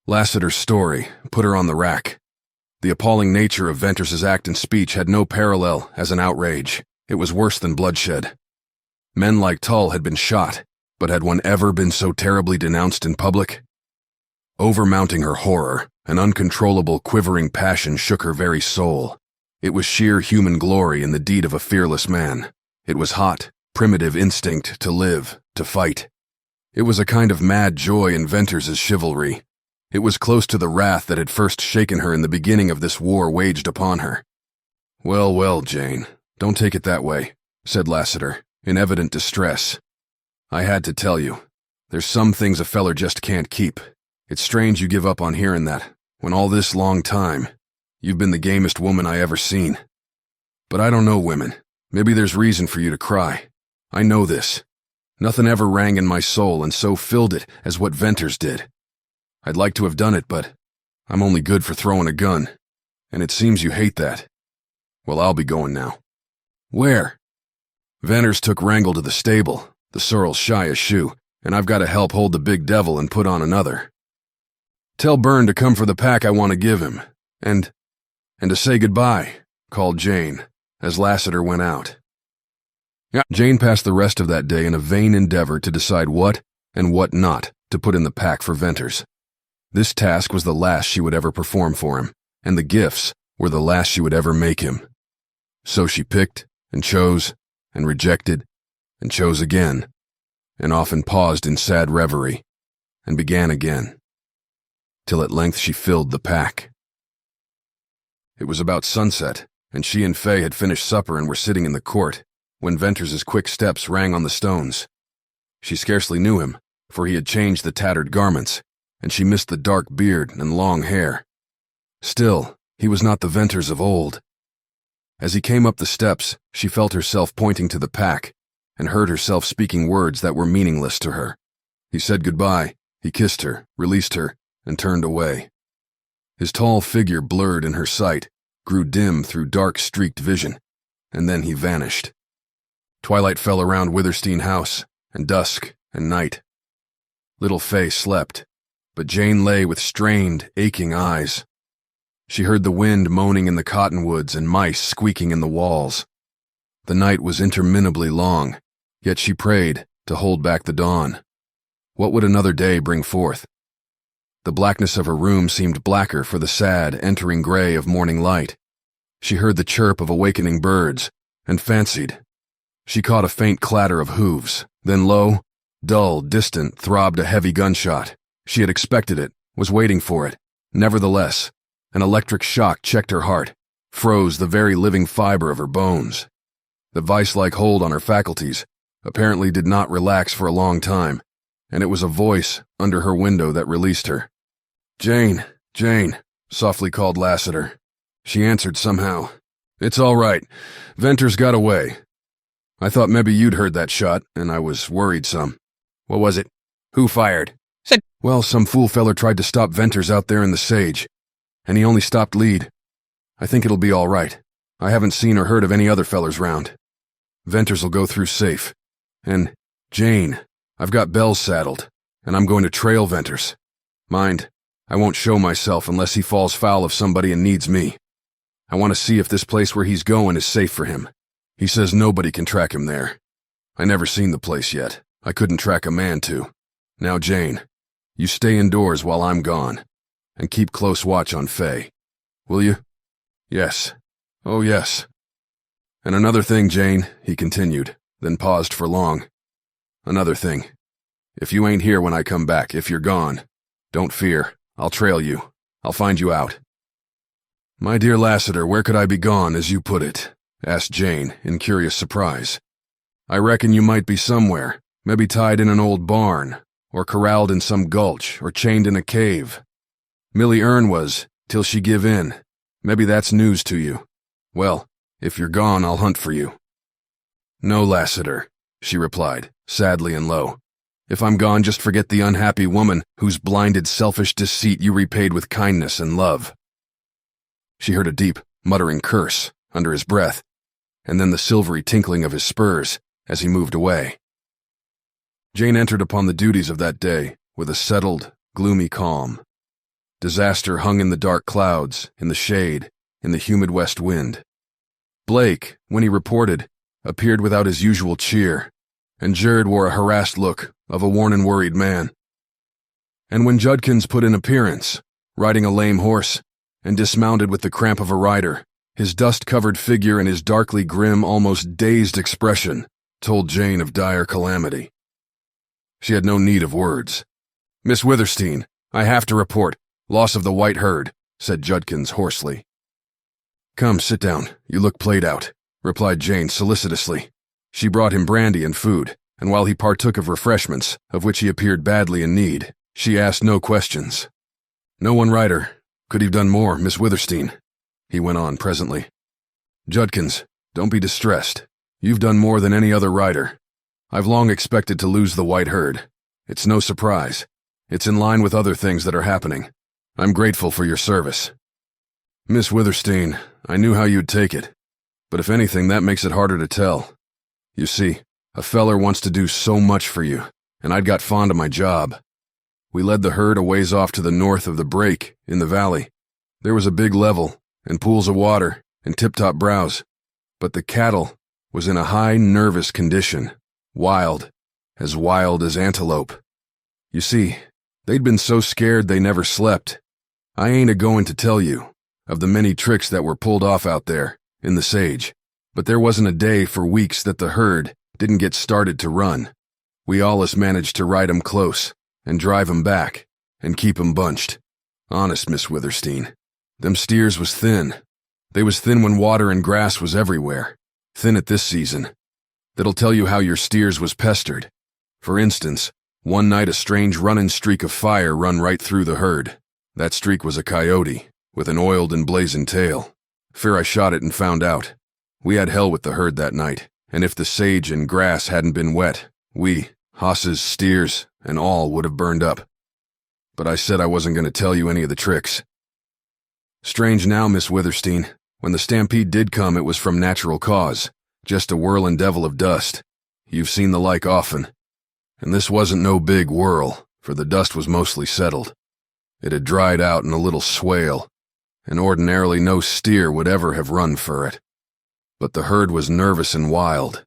Lassiter's story put her on the rack. The appalling nature of Venters's act and speech had no parallel as an outrage. It was worse than bloodshed. Men like Tull had been shot, but had one ever been so terribly denounced in public? Overmounting her horror, an uncontrollable quivering passion shook her very soul. It was sheer human glory in the deed of a fearless man. It was hot, primitive instinct to live, to fight. It was a kind of mad joy in Venters's chivalry. It was close to the wrath that had first shaken her in the beginning of this war waged upon her. "Well, well, Jane, don't take it that way," said Lassiter, in evident distress. "I had to tell you. There's some things a feller just can't keep. It's strange you give up on hearing that, when all this long time, you've been the gamest woman I ever seen. But I don't know women. Maybe there's reason for you to cry. I know this. Nothing ever rang in my soul and so filled it as what Venters did. I'd like to have done it, but I'm only good for throwing a gun, and it seems you hate that. Well, I'll be going now." "Where?" "Venters took Wrangle to the stable. The sorrel's shy as shoe, and I've got to help hold the big devil and put on another. Tell Byrne to come for the pack I want to give him, and to say goodbye," called Jane, as Lassiter went out. Jane passed the rest of that day in a vain endeavor to decide what and what not to put in the pack for Venters. This task was the last she would ever perform for him, and the gifts were the last she would ever make him. So she picked and chose and rejected and chose again, and often paused in sad reverie, and began again, till at length she filled the pack. It was about sunset, and she and Fay had finished supper and were sitting in the court, when Venters's quick steps rang on the stones. She scarcely knew him, for he had changed the tattered garments, and she missed the dark beard and long hair. Still, he was not the Venters of old. As he came up the steps, she felt herself pointing to the pack, and heard herself speaking words that were meaningless to her. He said goodbye, he kissed her, released her, and turned away. His tall figure blurred in her sight, grew dim through dark streaked vision, and then he vanished. Twilight fell around Withersteen House, and dusk and night. Little Fay slept, but Jane lay with strained, aching eyes. She heard the wind moaning in the cottonwoods and mice squeaking in the walls. The night was interminably long, yet she prayed to hold back the dawn. What would another day bring forth? The blackness of her room seemed blacker for the sad, entering gray of morning light. She heard the chirp of awakening birds, and fancied. She caught a faint clatter of hooves, then low, dull, distant, throbbed a heavy gunshot. She had expected it, was waiting for it. Nevertheless, an electric shock checked her heart, froze the very living fiber of her bones. The vice-like hold on her faculties apparently did not relax for a long time, and it was a voice under her window that released her. "Jane, Jane," softly called Lassiter. She answered somehow. "It's all right. Venters got away." I thought maybe you'd heard that shot, and I was worried some. What was it? Who fired? Said, Well, some fool feller tried to stop Venters out there in the sage, and he only stopped lead. I think it'll be all right. I haven't seen or heard of any other fellers round. Venters'll go through safe. And, Jane, I've got bells saddled, and I'm going to trail Venters. Mind, I won't show myself unless he falls foul of somebody and needs me. I want to see if this place where he's going is safe for him. He says nobody can track him there. I never seen the place yet. I couldn't track a man to. Now, Jane, you stay indoors while I'm gone, and keep close watch on Faye. Will you? Yes. Oh, yes. And another thing, Jane, he continued, then paused for long. Another thing. If you ain't here when I come back, if you're gone, don't fear. I'll trail you. I'll find you out. My dear Lassiter, where could I be gone, as you put it? Asked Jane, in curious surprise. I reckon you might be somewhere, maybe tied in an old barn, or corralled in some gulch, or chained in a cave. Millie Earn was, till she give in. Maybe that's news to you. Well, if you're gone, I'll hunt for you. No, Lassiter, she replied, sadly and low. If I'm gone, just forget the unhappy woman whose blinded selfish deceit you repaid with kindness and love. She heard a deep, muttering curse under his breath, and then the silvery tinkling of his spurs as he moved away. Jane entered upon the duties of that day with a settled, gloomy calm. Disaster hung in the dark clouds, in the shade, in the humid west wind. Blake, when he reported, appeared without his usual cheer, and Jared wore a harassed look of a worn and worried man. And when Judkins put in appearance, riding a lame horse, and dismounted with the cramp of a rider, his dust-covered figure and his darkly grim, almost dazed expression told Jane of dire calamity. She had no need of words. Miss Withersteen, I have to report. Loss of the white herd, said Judkins hoarsely. Come, sit down. You look played out, replied Jane solicitously. She brought him brandy and food, and while he partook of refreshments, of which he appeared badly in need, she asked no questions. No one rider. Could he've done more, Miss Withersteen? He went on presently. Judkins, don't be distressed. You've done more than any other rider. I've long expected to lose the white herd. It's no surprise. It's in line with other things that are happening. I'm grateful for your service. Miss Withersteen, I knew how you'd take it, but if anything, that makes it harder to tell. You see, a feller wants to do so much for you, and I'd got fond of my job. We led the herd a ways off to the north of the break, in the valley. There was a big level, and pools of water, and tip-top browse, but the cattle was in a high, nervous condition, wild as antelope. You see, they'd been so scared they never slept. I ain't a-going to tell you of the many tricks that were pulled off out there, in the sage, but there wasn't a day for weeks that the herd didn't get started to run. We allus managed to ride 'em close, and drive 'em back, and keep 'em bunched. Honest, Miss Withersteen, them steers was thin. They was thin when water and grass was everywhere, thin at this season. That'll tell you how your steers was pestered. For instance, one night a strange running streak of fire run right through the herd. That streak was a coyote, with an oiled and blazing tail. Fear I shot it and found out. We had hell with the herd that night, and if the sage and grass hadn't been wet, we, hosses, steers, and all would have burned up. But I said I wasn't going to tell you any of the tricks. Strange now, Miss Withersteen, when the stampede did come it was from natural cause, just a whirling devil of dust. You've seen the like often. And this wasn't no big whirl, for the dust was mostly settled. It had dried out in a little swale, and ordinarily no steer would ever have run for it. But the herd was nervous and wild,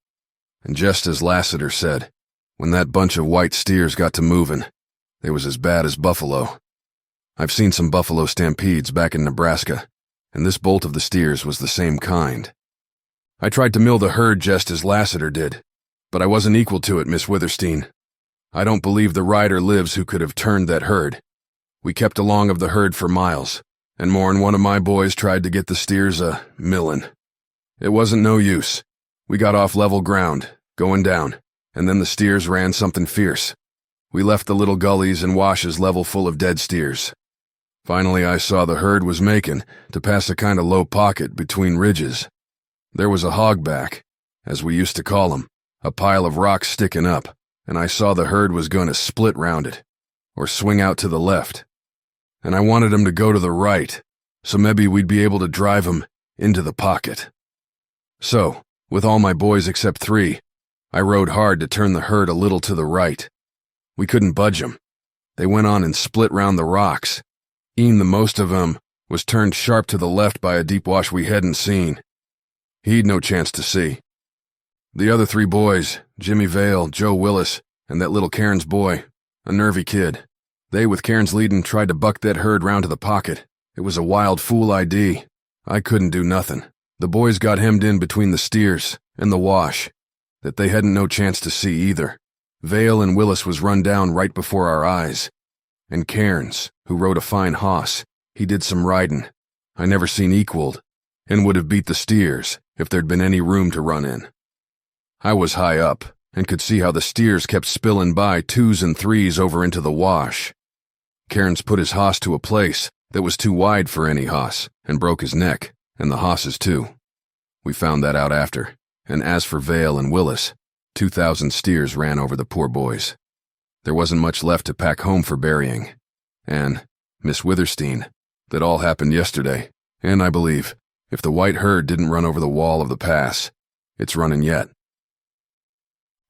and just as Lassiter said, when that bunch of white steers got to moving, they was as bad as buffalo. I've seen some buffalo stampedes back in Nebraska, and this bolt of the steers was the same kind. I tried to mill the herd just as Lassiter did, but I wasn't equal to it, Miss Withersteen. I don't believe the rider lives who could have turned that herd. We kept along of the herd for miles, and more'n one of my boys tried to get the steers a-millin'. It wasn't no use. We got off level ground, going down, and then the steers ran something fierce. We left the little gullies and washes level full of dead steers. Finally, I saw the herd was making to pass a kind of low pocket between ridges. There was a hogback, as we used to call 'em, a pile of rocks sticking up, and I saw the herd was going to split round it, or swing out to the left. And I wanted 'em to go to the right, so maybe we'd be able to drive 'em into the pocket. So, with all my boys except 3, I rode hard to turn the herd a little to the right. We couldn't budge 'em. They went on and split round the rocks. E'en the most of 'em was turned sharp to the left by a deep wash we hadn't seen. He'd no chance to see. The other 3 boys, Jimmy Vale, Joe Willis, and that little Cairns boy, a nervy kid, they, with Cairns leadin', tried to buck that herd round to the pocket. It was a wild fool idea. I couldn't do nothin'. The boys got hemmed in between the steers and the wash, that they hadn't no chance to see either. Vale and Willis was run down right before our eyes. And Cairns, who rode a fine hoss, he did some ridin' I never seen equaled, and would have beat the steers if there'd been any room to run in. I was high up, and could see how the steers kept spillin' by 2s and 3s over into the wash. Cairns put his hoss to a place that was too wide for any hoss, and broke his neck, and the hosses too. We found that out after, and as for Vale and Willis, 2,000 steers ran over the poor boys. There wasn't much left to pack home for burying. And, Miss Withersteen, that all happened yesterday, and I believe, if the white herd didn't run over the wall of the pass, it's running yet.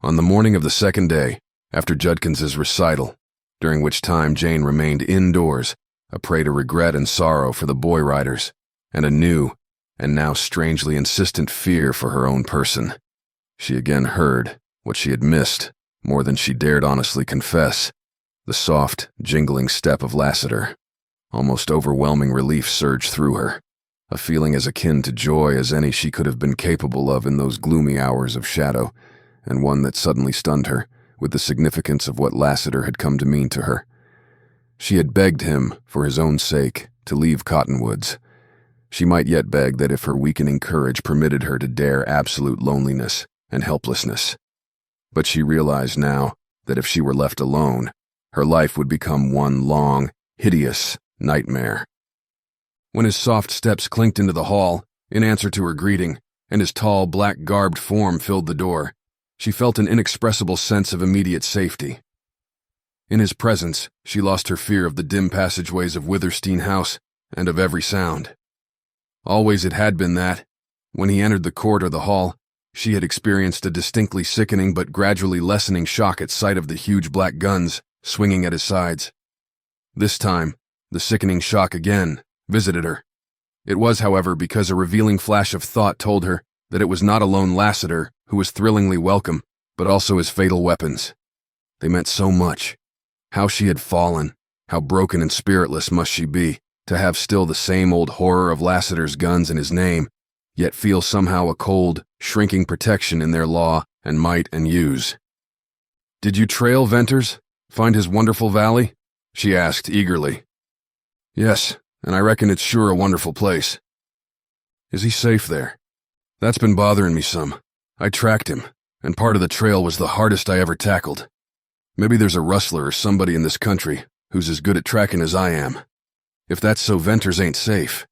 On the morning of the second day, after Judkins's recital, during which time Jane remained indoors, a prey to regret and sorrow for the boy riders, and a new, and now strangely insistent fear for her own person, she again heard what she had missed more than she dared honestly confess, the soft, jingling step of Lassiter. Almost overwhelming relief surged through her, a feeling as akin to joy as any she could have been capable of in those gloomy hours of shadow, and one that suddenly stunned her with the significance of what Lassiter had come to mean to her. She had begged him, for his own sake, to leave Cottonwoods. She might yet beg that if her weakening courage permitted her to dare absolute loneliness and helplessness. But she realized now that if she were left alone, her life would become one long, hideous nightmare. When his soft steps clinked into the hall, in answer to her greeting, and his tall, black-garbed form filled the door, she felt an inexpressible sense of immediate safety. In his presence, she lost her fear of the dim passageways of Withersteen House and of every sound. Always it had been that, when he entered the court or the hall, she had experienced a distinctly sickening but gradually lessening shock at sight of the huge black guns swinging at his sides. This time, the sickening shock again visited her. It was, however, because a revealing flash of thought told her that it was not alone Lassiter who was thrillingly welcome, but also his fatal weapons. They meant so much. How she had fallen, how broken and spiritless must she be, to have still the same old horror of Lassiter's guns in his name, yet feel somehow a cold, shrinking protection in their law and might and use. "Did you trail Venters? Find his wonderful valley?" she asked eagerly. "Yes, and I reckon it's sure a wonderful place." "Is he safe there? That's been bothering me some. I tracked him, and part of the trail was the hardest I ever tackled. Maybe there's a rustler or somebody in this country who's as good at tracking as I am. If that's so, Venters ain't safe."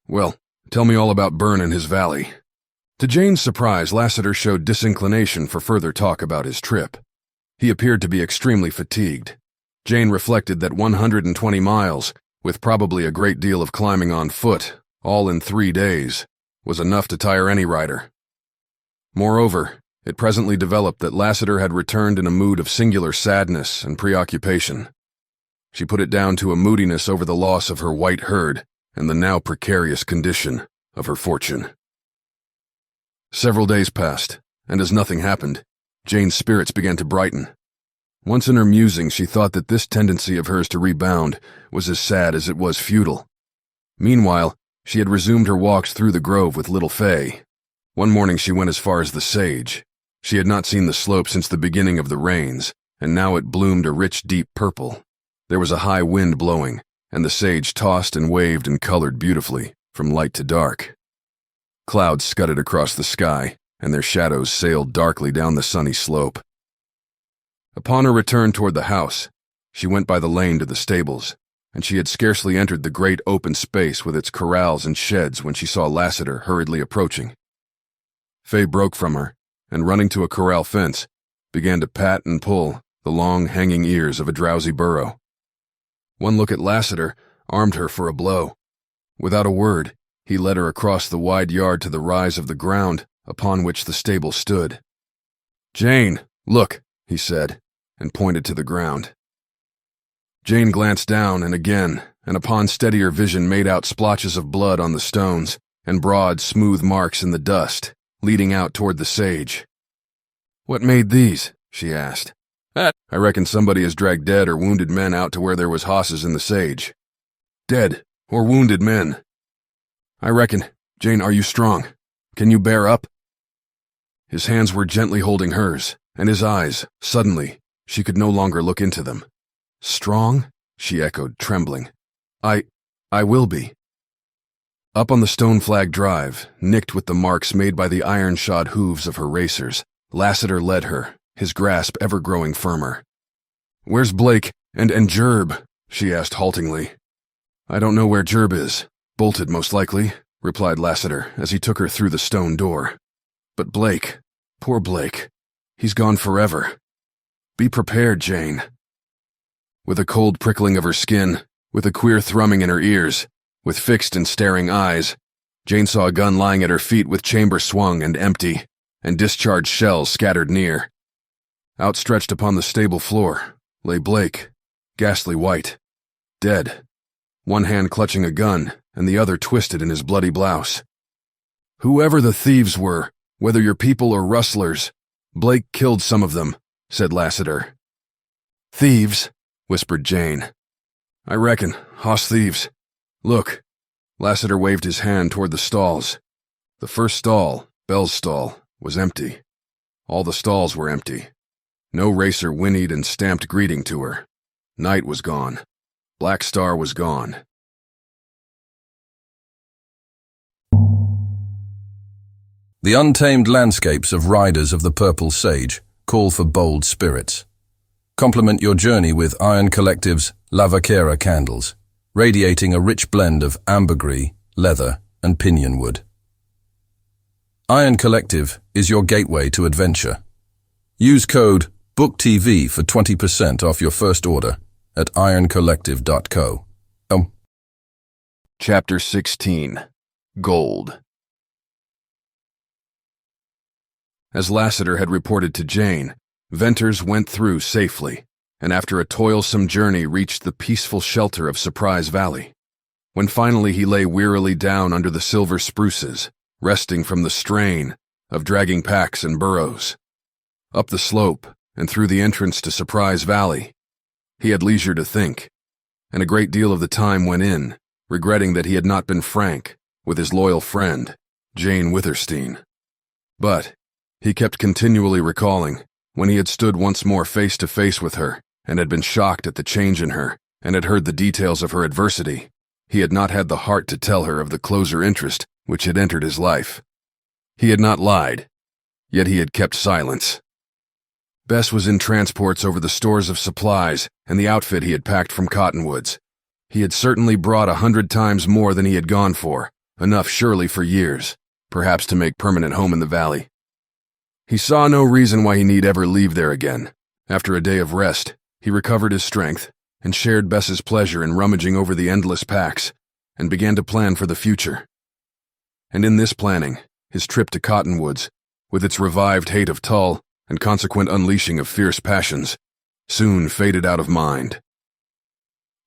"Well, tell me all about Byrne and his valley." To Jane's surprise, Lassiter showed disinclination for further talk about his trip. He appeared to be extremely fatigued. Jane reflected that 120 miles, with probably a great deal of climbing on foot, all in 3 days, was enough to tire any rider. Moreover, it presently developed that Lassiter had returned in a mood of singular sadness and preoccupation. She put it down to a moodiness over the loss of her white herd and the now precarious condition of her fortune. Several days passed, and as nothing happened, Jane's spirits began to brighten. Once in her musings, she thought that this tendency of hers to rebound was as sad as it was futile. Meanwhile, she had resumed her walks through the grove with little Fay. One morning she went as far as the sage. She had not seen the slope since the beginning of the rains, and now it bloomed a rich, deep purple. There was a high wind blowing, and the sage tossed and waved and colored beautifully, from light to dark. Clouds scudded across the sky, and their shadows sailed darkly down the sunny slope. Upon her return toward the house, she went by the lane to the stables, and she had scarcely entered the great open space with its corrals and sheds when she saw Lassiter hurriedly approaching. Faye broke from her, and running to a corral fence, began to pat and pull the long, hanging ears of a drowsy burro. One look at Lassiter armed her for a blow. Without a word, he led her across the wide yard to the rise of the ground upon which the stable stood. "Jane, look," he said, and pointed to the ground. Jane glanced down and again, and upon steadier vision made out splotches of blood on the stones and broad, smooth marks in the dust, leading out toward the sage. "What made these?" she asked. "I reckon somebody has dragged dead or wounded men out to where there was hosses in the sage." "Dead or wounded men." "I reckon. Jane, are you strong? Can you bear up?" His hands were gently holding hers, and his eyes, suddenly, she could no longer look into them. "Strong?" she echoed, trembling. I will be." Up on the stone-flagged drive, nicked with the marks made by the iron-shod hooves of her racers, Lassiter led her, his grasp ever growing firmer. "Where's Blake and Jerb?" she asked haltingly. "I don't know where Jerb is. Bolted, most likely," replied Lassiter as he took her through the stone door. "But Blake, poor Blake, he's gone forever. Be prepared, Jane." With a cold prickling of her skin, with a queer thrumming in her ears, with fixed and staring eyes, Jane saw a gun lying at her feet with chamber swung and empty, and discharged shells scattered near. Outstretched upon the stable floor lay Blake, ghastly white, dead, one hand clutching a gun and the other twisted in his bloody blouse. "Whoever the thieves were, whether your people or rustlers, Blake killed some of them," said Lassiter. "Thieves?" whispered Jane. "I reckon, hoss thieves. Look." Lassiter waved his hand toward the stalls. The first stall, Bell's stall, was empty. All the stalls were empty. No racer whinnied and stamped greeting to her. Night was gone. Black Star was gone. The untamed landscapes of riders of the Purple Sage call for bold spirits. Complement your journey with Iron Collective's Lavaquera candles, radiating a rich blend of ambergris, leather, and pinyon wood. Iron Collective is your gateway to adventure. Use code BookTV for 20% off your first order at ironcollective.co. Chapter 16. Gold. As Lassiter had reported to Jane, Venters went through safely, and after a toilsome journey reached the peaceful shelter of Surprise Valley. When finally he lay wearily down under the silver spruces, resting from the strain of dragging packs and burros. Up the slope and through the entrance to Surprise Valley, he had leisure to think, and a great deal of the time went in, regretting that he had not been frank with his loyal friend, Jane Withersteen. But he kept continually recalling when he had stood once more face to face with her and had been shocked at the change in her and had heard the details of her adversity, he had not had the heart to tell her of the closer interest which had entered his life. He had not lied, yet he had kept silence. Bess was in transports over the stores of supplies and the outfit he had packed from Cottonwoods. He had certainly brought 100 times more than he had gone for, enough surely for years, perhaps to make permanent home in the valley. He saw no reason why he need ever leave there again. After a day of rest, he recovered his strength and shared Bess's pleasure in rummaging over the endless packs and began to plan for the future. And in this planning, his trip to Cottonwoods, with its revived hate of Tull and consequent unleashing of fierce passions, soon faded out of mind.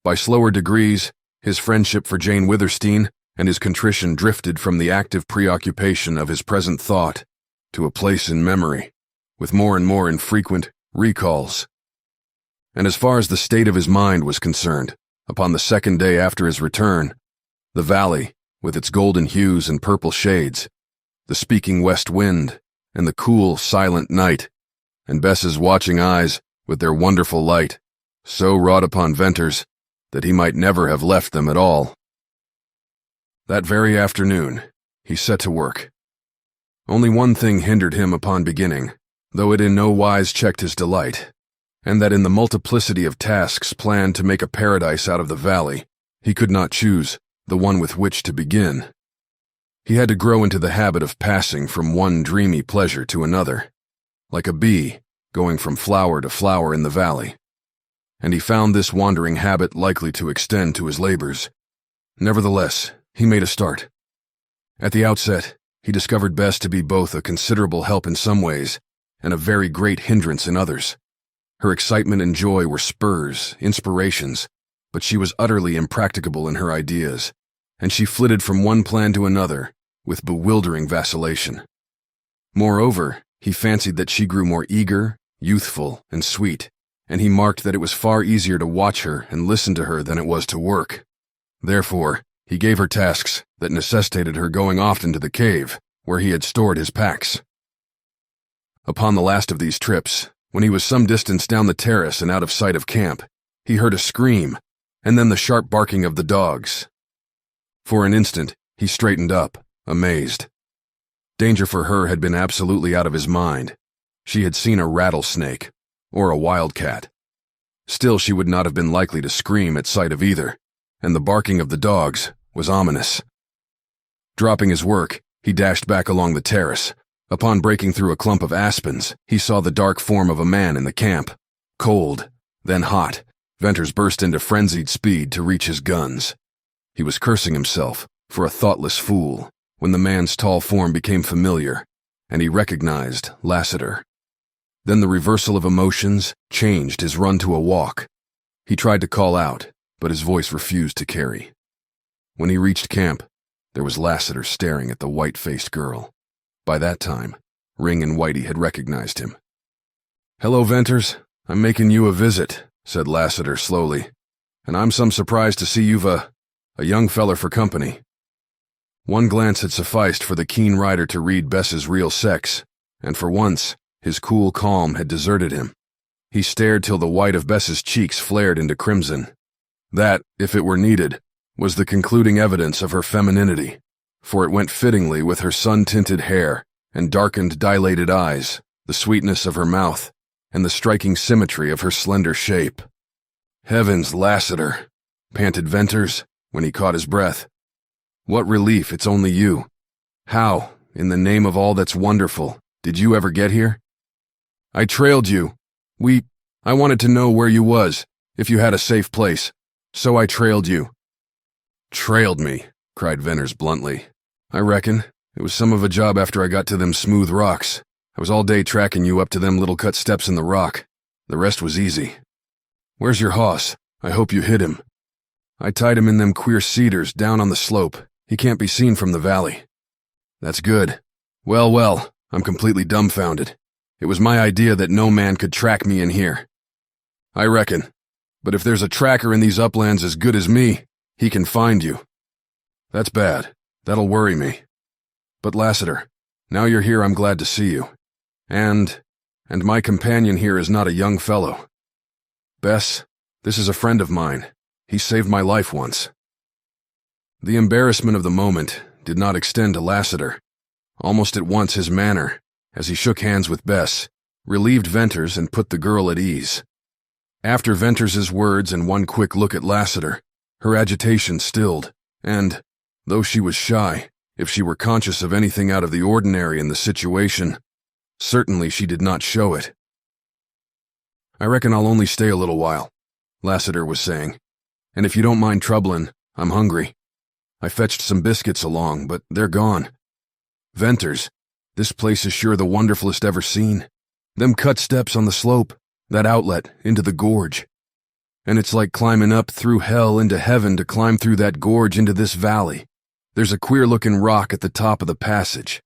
By slower degrees, his friendship for Jane Withersteen and his contrition drifted from the active preoccupation of his present thought to a place in memory, with more and more infrequent recalls. And as far as the state of his mind was concerned, upon the second day after his return, the valley, with its golden hues and purple shades, the speaking west wind, and the cool, silent night, and Bess's watching eyes with their wonderful light, so wrought upon Venters that he might never have left them at all. That very afternoon, he set to work. Only one thing hindered him upon beginning, though it in no wise checked his delight, and that in the multiplicity of tasks planned to make a paradise out of the valley, he could not choose the one with which to begin. He had to grow into the habit of passing from one dreamy pleasure to another, like a bee going from flower to flower in the valley. And he found this wandering habit likely to extend to his labors. Nevertheless, he made a start. At the outset, he discovered Bess to be both a considerable help in some ways and a very great hindrance in others. Her excitement and joy were spurs, inspirations, but she was utterly impracticable in her ideas, and she flitted from one plan to another with bewildering vacillation. Moreover, he fancied that she grew more eager, youthful, and sweet, and he marked that it was far easier to watch her and listen to her than it was to work. Therefore, he gave her tasks that necessitated her going often to the cave, where he had stored his packs. Upon the last of these trips, when he was some distance down the terrace and out of sight of camp, he heard a scream, and then the sharp barking of the dogs. For an instant, he straightened up, amazed. Danger for her had been absolutely out of his mind. She had seen a rattlesnake, or a wildcat. Still, she would not have been likely to scream at sight of either, and the barking of the dogs was ominous. Dropping his work, he dashed back along the terrace. Upon breaking through a clump of aspens, he saw the dark form of a man in the camp. Cold, then hot, Venters burst into frenzied speed to reach his guns. He was cursing himself for a thoughtless fool when the man's tall form became familiar, and he recognized Lassiter. Then the reversal of emotions changed his run to a walk. He tried to call out, but his voice refused to carry. When he reached camp, there was Lassiter staring at the white-faced girl. By that time, Ring and Whitey had recognized him. "Hello, Venters. I'm making you a visit," said Lassiter slowly, "and I'm some surprised to see you've a young feller for company." One glance had sufficed for the keen rider to read Bess's real sex, and for once, his cool calm had deserted him. He stared till the white of Bess's cheeks flared into crimson. That, if it were needed, was the concluding evidence of her femininity, for it went fittingly with her sun-tinted hair and darkened, dilated eyes, the sweetness of her mouth, and the striking symmetry of her slender shape. "Heavens, Lassiter," panted Venters when he caught his breath. "What relief it's only you. How, in the name of all that's wonderful, did you ever get here?" "I trailed you. I wanted to know where you was, if you had a safe place, so I trailed you." "Trailed me," cried Venters bluntly. "I reckon. It was some of a job after I got to them smooth rocks. I was all day tracking you up to them little cut steps in the rock. The rest was easy. Where's your hoss? I hope you hit him." "I tied him in them queer cedars down on the slope. He can't be seen from the valley." "That's good. Well, I'm completely dumbfounded. It was my idea that no man could track me in here." "I reckon. But if there's a tracker in these uplands as good as me, he can find you." "That's bad. That'll worry me. But Lassiter, now you're here, I'm glad to see you. And my companion here is not a young fellow. Bess, this is a friend of mine. He saved my life once." The embarrassment of the moment did not extend to Lassiter. Almost at once his manner, as he shook hands with Bess, relieved Venters and put the girl at ease. After Venters's words and one quick look at Lassiter, her agitation stilled, and, though she was shy, if she were conscious of anything out of the ordinary in the situation, certainly she did not show it. "I reckon I'll only stay a little while," Lassiter was saying, "and if you don't mind troubling, I'm hungry. I fetched some biscuits along, but they're gone. Venters, this place is sure the wonderfulest ever seen. Them cut steps on the slope, that outlet into the gorge. And it's like climbing up through hell into heaven to climb through that gorge into this valley. There's a queer-looking rock at the top of the passage.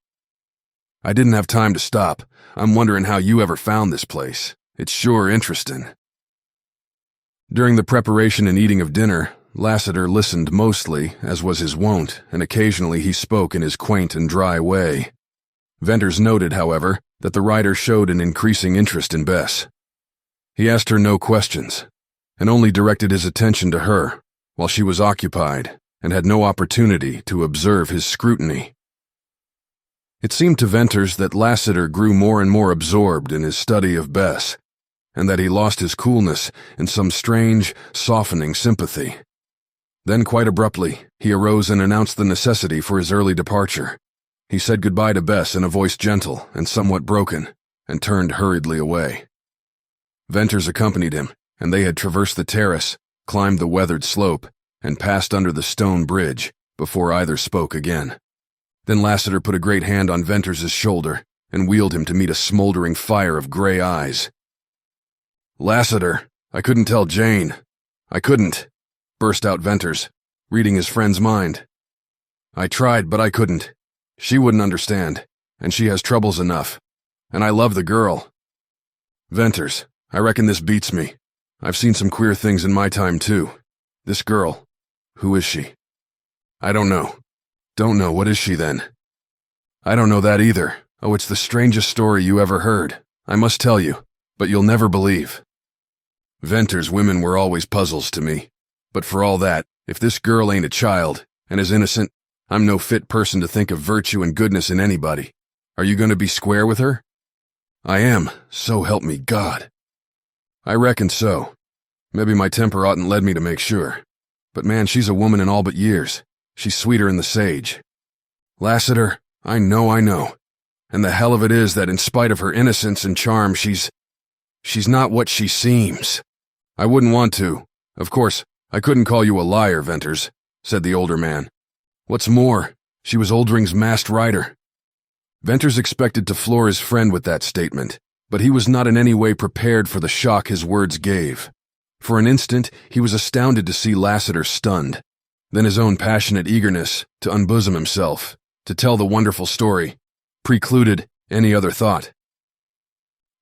I didn't have time to stop. I'm wondering how you ever found this place. It's sure interesting." During the preparation and eating of dinner, Lassiter listened mostly, as was his wont, and occasionally he spoke in his quaint and dry way. Venters noted, however, that the rider showed an increasing interest in Bess. He asked her no questions, and only directed his attention to her, while she was occupied and had no opportunity to observe his scrutiny. It seemed to Venters that Lassiter grew more and more absorbed in his study of Bess, and that he lost his coolness in some strange, softening sympathy. Then, quite abruptly, he arose and announced the necessity for his early departure. He said goodbye to Bess in a voice gentle and somewhat broken, and turned hurriedly away. Venters accompanied him, and they had traversed the terrace, climbed the weathered slope, and passed under the stone bridge before either spoke again. Then Lassiter put a great hand on Venters's shoulder and wheeled him to meet a smoldering fire of gray eyes. "Lassiter, I couldn't tell Jane. I couldn't," burst out Venters, reading his friend's mind. "I tried, but I couldn't. She wouldn't understand, and she has troubles enough. And I love the girl. Venters, I reckon this beats me. I've seen some queer things in my time, too. This girl, who is she?" "I don't know." "Don't know, what is she then?" "I don't know that either. Oh, it's the strangest story you ever heard. I must tell you, but you'll never believe." Venters' women were always puzzles to me. But for all that, if this girl ain't a child, and is innocent, I'm no fit person to think of virtue and goodness in anybody. Are you going to be square with her?" "I am, so help me God." "I reckon so. Maybe my temper oughtn't led me to make sure. But man, she's a woman in all but years. She's sweeter in the sage. Lassiter, I know. And the hell of it is that in spite of her innocence and charm, she's not what she seems. I wouldn't want to. Of course, I couldn't call you a liar, Venters," said the older man. "What's more, she was Oldring's masked rider." Venters expected to floor his friend with that statement, but he was not in any way prepared for the shock his words gave. For an instant, he was astounded to see Lassiter stunned. Then his own passionate eagerness to unbosom himself, to tell the wonderful story, precluded any other thought.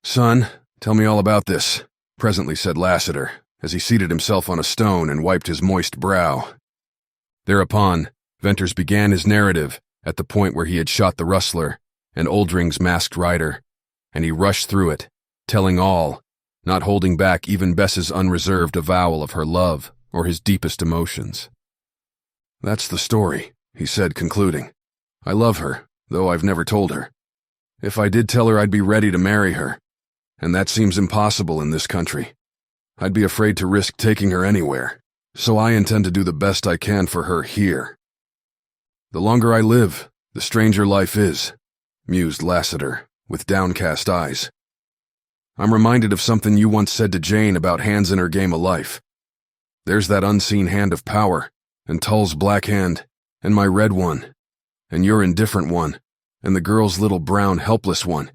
"Son, tell me all about this," presently said Lassiter, as he seated himself on a stone and wiped his moist brow. Thereupon, Venters began his narrative at the point where he had shot the rustler and Oldring's masked rider, and he rushed through it, telling all, not holding back even Bess's unreserved avowal of her love or his deepest emotions. "That's the story," he said, concluding. "I love her, though I've never told her. If I did tell her, I'd be ready to marry her, and that seems impossible in this country. I'd be afraid to risk taking her anywhere, so I intend to do the best I can for her here." "The longer I live, the stranger life is," mused Lassiter, with downcast eyes. "I'm reminded of something you once said to Jane about hands in her game of life. There's that unseen hand of power, and Tull's black hand, and my red one, and your indifferent one, and the girl's little brown helpless one,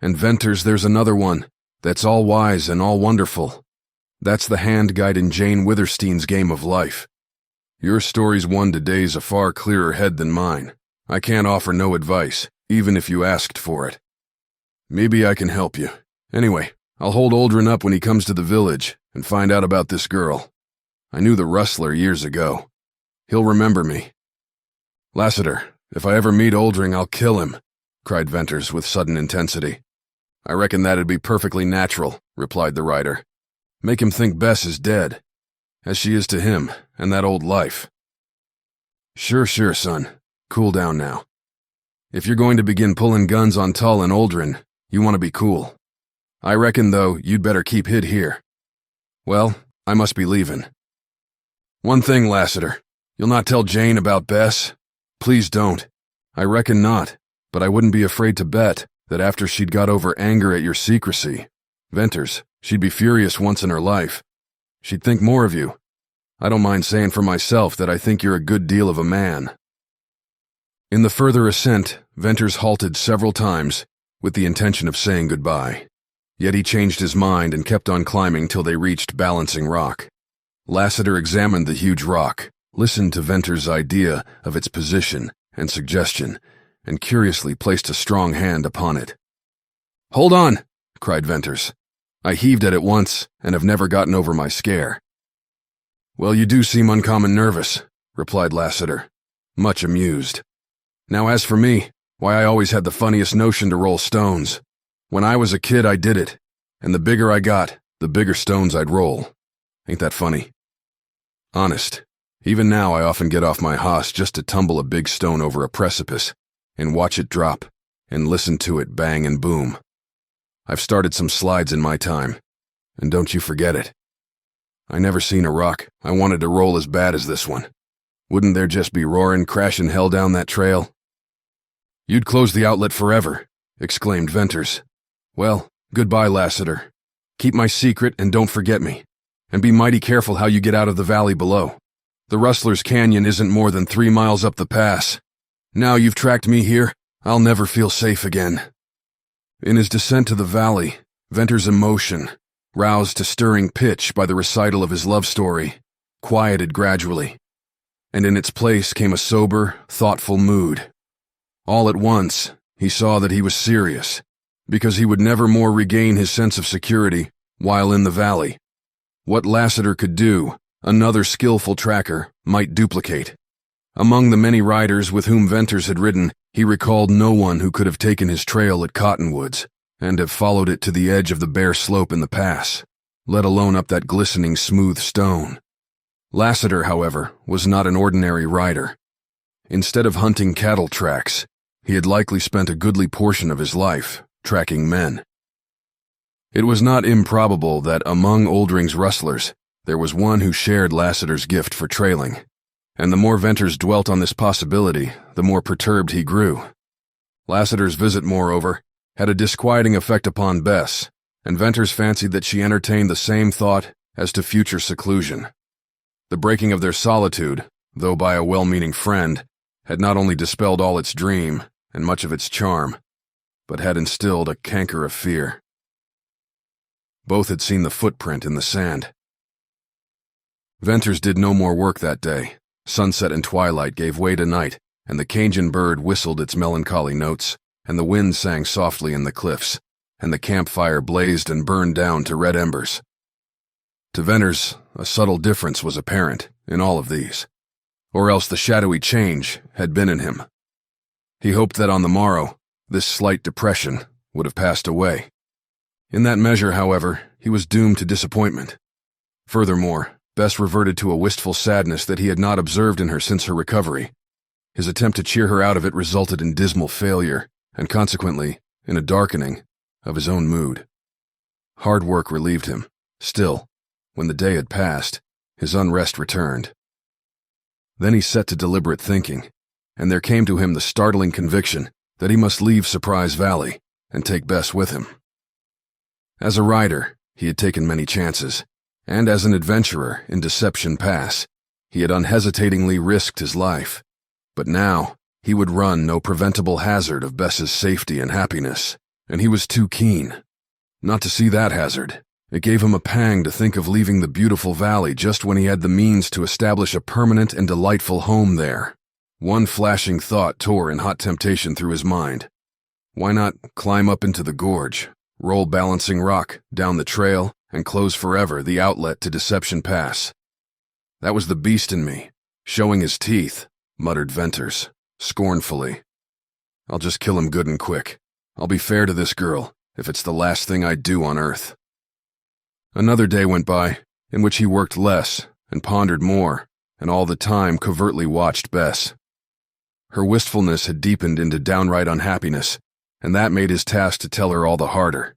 and Venters, there's another one, that's all wise and all wonderful. That's the hand guiding Jane Withersteen's game of life. Your story's one to days a far clearer head than mine. I can't offer no advice, even if you asked for it. Maybe I can help you. Anyway, I'll hold Oldring up when he comes to the village and find out about this girl. I knew the rustler years ago. He'll remember me." "Lassiter, if I ever meet Oldring, I'll kill him," cried Venters with sudden intensity. "I reckon that'd be perfectly natural," replied the rider. "Make him think Bess is dead, as she is to him, and that old life." Sure, son. Cool down now. If you're going to begin pulling guns on Tull and Oldring, you want to be cool. I reckon, though, you'd better keep hid here. Well, I must be leaving. One thing, Lassiter. You'll not tell Jane about Bess? Please don't. I reckon not, but I wouldn't be afraid to bet that after she'd got over anger at your secrecy, Venters, she'd be furious once in her life. She'd think more of you. I don't mind saying for myself that I think you're a good deal of a man. In the further ascent, Venters halted several times with the intention of saying goodbye. Yet he changed his mind and kept on climbing till they reached Balancing Rock. Lassiter examined the huge rock, listened to Venters' idea of its position and suggestion, and curiously placed a strong hand upon it. "Hold on!" cried Venters. "I heaved at it once, and have never gotten over my scare." "Well, you do seem uncommon nervous," replied Lassiter, much amused. "Now as for me, why I always had the funniest notion to roll stones. When I was a kid I did it, and the bigger I got, the bigger stones I'd roll. Ain't that funny? Honest, even now I often get off my hoss just to tumble a big stone over a precipice, and watch it drop, and listen to it bang and boom. I've started some slides in my time, and don't you forget it." I never seen a rock I wanted to roll as bad as this one. Wouldn't there just be roaring, crashing hell down that trail? You'd close the outlet forever, exclaimed Venters. Well, goodbye, Lassiter. Keep my secret and don't forget me. And be mighty careful how you get out of the valley below. The Rustlers' Canyon isn't more than 3 miles up the pass. Now you've tracked me here, I'll never feel safe again. In his descent to the valley, Venters' emotion, roused to stirring pitch by the recital of his love story, quieted gradually, and in its place came a sober, thoughtful mood. All at once, he saw that he was serious, because he would never more regain his sense of security while in the valley. What Lassiter could do, another skillful tracker might duplicate. Among the many riders with whom Venters had ridden, he recalled no one who could have taken his trail at Cottonwoods and have followed it to the edge of the bare slope in the pass, let alone up that glistening smooth stone. Lassiter, however, was not an ordinary rider. Instead of hunting cattle tracks, he had likely spent a goodly portion of his life tracking men. It was not improbable that among Oldring's rustlers, there was one who shared Lassiter's gift for trailing, and the more Venters dwelt on this possibility, the more perturbed he grew. Lassiter's visit, moreover, had a disquieting effect upon Bess, and Venters fancied that she entertained the same thought as to future seclusion. The breaking of their solitude, though by a well-meaning friend, had not only dispelled all its dream and much of its charm, but had instilled a canker of fear. Both had seen the footprint in the sand. Venters did no more work that day. Sunset and twilight gave way to night, and the Cajun bird whistled its melancholy notes, and the wind sang softly in the cliffs, and the campfire blazed and burned down to red embers. To Venters, a subtle difference was apparent in all of these, or else the shadowy change had been in him. He hoped that on the morrow, this slight depression would have passed away. In that measure, however, he was doomed to disappointment. Furthermore, Bess reverted to a wistful sadness that he had not observed in her since her recovery. His attempt to cheer her out of it resulted in dismal failure, and consequently, in a darkening of his own mood. Hard work relieved him. Still, when the day had passed, his unrest returned. Then he set to deliberate thinking, and there came to him the startling conviction that he must leave Surprise Valley and take Bess with him. As a rider, he had taken many chances, and as an adventurer in Deception Pass, he had unhesitatingly risked his life. But now, he would run no preventable hazard of Bess's safety and happiness, and he was too keen not to see that hazard. It gave him a pang to think of leaving the beautiful valley just when he had the means to establish a permanent and delightful home there. One flashing thought tore in hot temptation through his mind. Why not climb up into the gorge, roll Balancing Rock down the trail, and close forever the outlet to Deception Pass? That was the beast in me, showing his teeth, muttered Venters, scornfully. I'll just kill him good and quick. I'll be fair to this girl, if it's the last thing I do on earth. Another day went by, in which he worked less and pondered more, and all the time covertly watched Bess. Her wistfulness had deepened into downright unhappiness, and that made his task to tell her all the harder.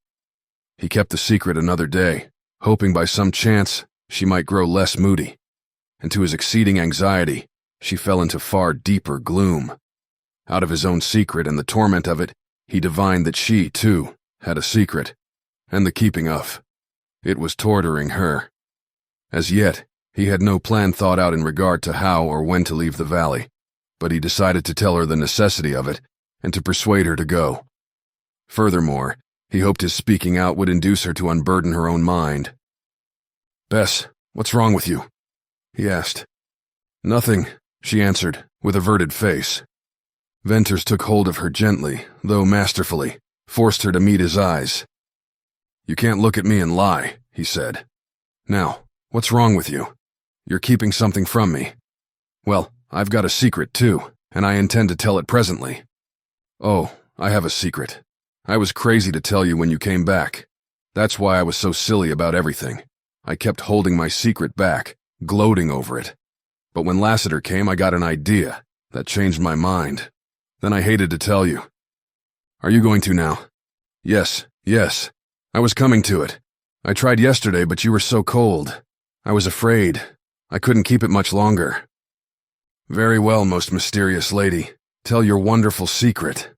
He kept the secret another day, hoping by some chance she might grow less moody, and to his exceeding anxiety, she fell into far deeper gloom. Out of his own secret and the torment of it, he divined that she, too, had a secret, and the keeping of. It was torturing her. As yet, he had no plan thought out in regard to how or when to leave the valley, but he decided to tell her the necessity of it and to persuade her to go. Furthermore, he hoped his speaking out would induce her to unburden her own mind. "Bess, what's wrong with you?" he asked. "Nothing," she answered, with averted face. Venters took hold of her gently, though masterfully, forced her to meet his eyes. "You can't look at me and lie," he said. "Now, what's wrong with you? You're keeping something from me." "Well, I've got a secret, too, and I intend to tell it presently." "Oh, I have a secret. I was crazy to tell you when you came back. That's why I was so silly about everything. I kept holding my secret back, gloating over it. But when Lassiter came, I got an idea that changed my mind. Then I hated to tell you." "Are you going to now?" Yes. I was coming to it. I tried yesterday, but you were so cold. I was afraid. I couldn't keep it much longer. Very well, most mysterious lady. Tell your wonderful secret.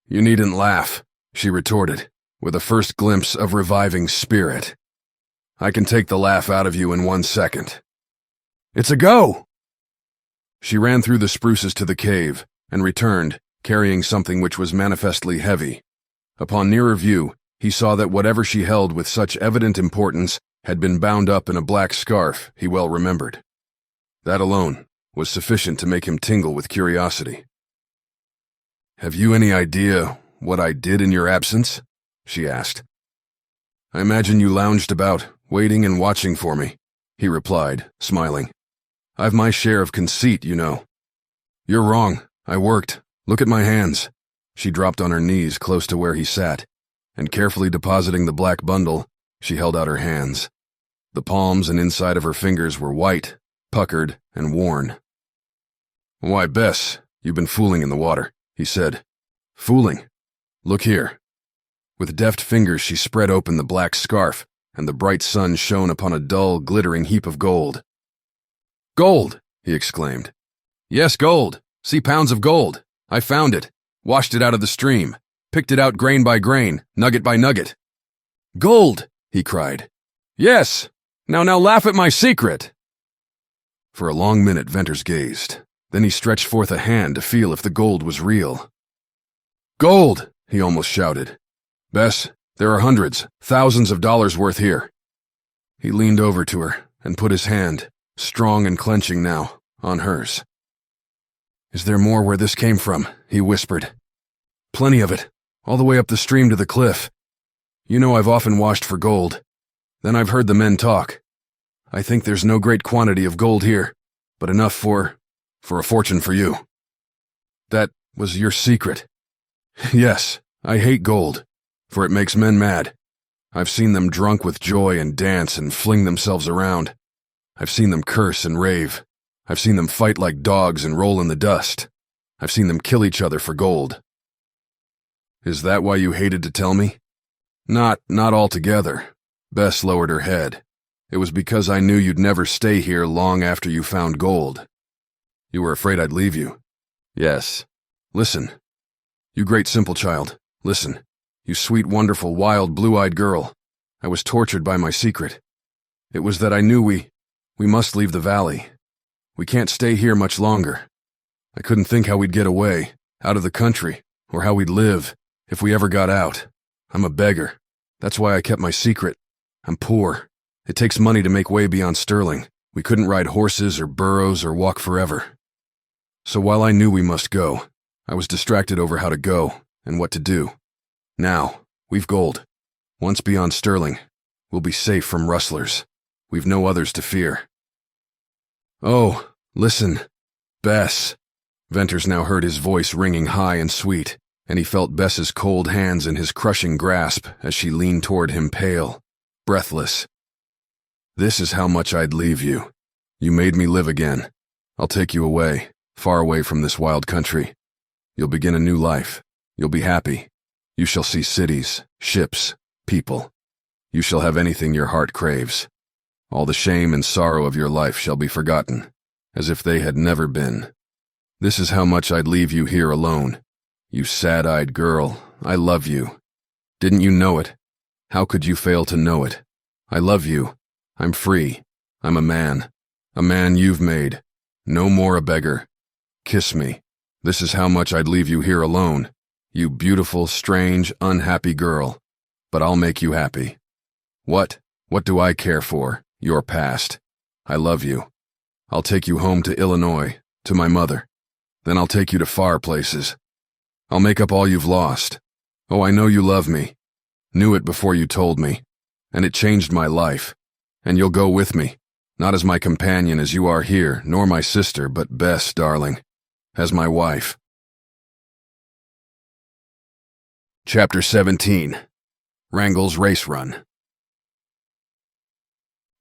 You needn't laugh, she retorted, with a first glimpse of reviving spirit. I can take the laugh out of you in 1 second. It's a go! She ran through the spruces to the cave and returned, carrying something which was manifestly heavy. Upon nearer view, he saw that whatever she held with such evident importance had been bound up in a black scarf he well remembered. That alone was sufficient to make him tingle with curiosity. Have you any idea what I did in your absence? She asked. I imagine you lounged about, waiting and watching for me, he replied, smiling. I've my share of conceit, you know. You're wrong. I worked. Look at my hands. She dropped on her knees close to where he sat, and carefully depositing the black bundle, she held out her hands. The palms and inside of her fingers were white, puckered, and worn. Why, Bess, you've been fooling in the water, he said. Fooling? Look here. With deft fingers she spread open the black scarf, and the bright sun shone upon a dull, glittering heap of gold. Gold! He exclaimed. Yes, gold. See, pounds of gold. I found it, washed it out of the stream, picked it out grain by grain, nugget by nugget. Gold! He cried. Yes! Now laugh at my secret! For a long minute Venters gazed. Then he stretched forth a hand to feel if the gold was real. Gold! He almost shouted. Bess, there are hundreds, thousands of dollars worth here. He leaned over to her and put his hand, strong and clenching now, on hers. Is there more where this came from? He whispered. Plenty of it, all the way up the stream to the cliff. You know I've often washed for gold. Then I've heard the men talk. I think there's no great quantity of gold here, but enough for a fortune for you. That was your secret. Yes, I hate gold, for it makes men mad. I've seen them drunk with joy and dance and fling themselves around. I've seen them curse and rave. I've seen them fight like dogs and roll in the dust. I've seen them kill each other for gold. Is that why you hated to tell me? Not altogether. Bess lowered her head. It was because I knew you'd never stay here long after you found gold. You were afraid I'd leave you. Yes. Listen. You great simple child. Listen. You sweet, wonderful, wild, blue-eyed girl. I was tortured by my secret. It was that I knew we must leave the valley. We can't stay here much longer. I couldn't think how we'd get away, out of the country, or how we'd live, if we ever got out. I'm a beggar. That's why I kept my secret. I'm poor. It takes money to make way beyond Sterling. We couldn't ride horses or burros or walk forever. So while I knew we must go, I was distracted over how to go and what to do. Now, we've gold. Once beyond Sterling, we'll be safe from rustlers. We've no others to fear. Oh, listen, Bess. Venters now heard his voice ringing high and sweet, and he felt Bess's cold hands in his crushing grasp as she leaned toward him pale, breathless. This is how much I'd leave you. You made me live again. I'll take you away, far away from this wild country. You'll begin a new life. You'll be happy. You shall see cities, ships, people. You shall have anything your heart craves. All the shame and sorrow of your life shall be forgotten, as if they had never been. This is how much I'd leave you here alone. You sad-eyed girl, I love you. Didn't you know it? How could you fail to know it? I love you. I'm free. I'm a man you've made. No more a beggar. Kiss me. This is how much I'd leave you here alone. You beautiful, strange, unhappy girl. But I'll make you happy. What do I care for? Your past. I love you. I'll take you home to Illinois, to my mother. Then I'll take you to far places. I'll make up all you've lost. Oh, I know you love me. Knew it before you told me. And it changed my life. And you'll go with me. Not as my companion as you are here, nor my sister, but Bess, darling. As my wife. Chapter 17. Wrangle's Race Run.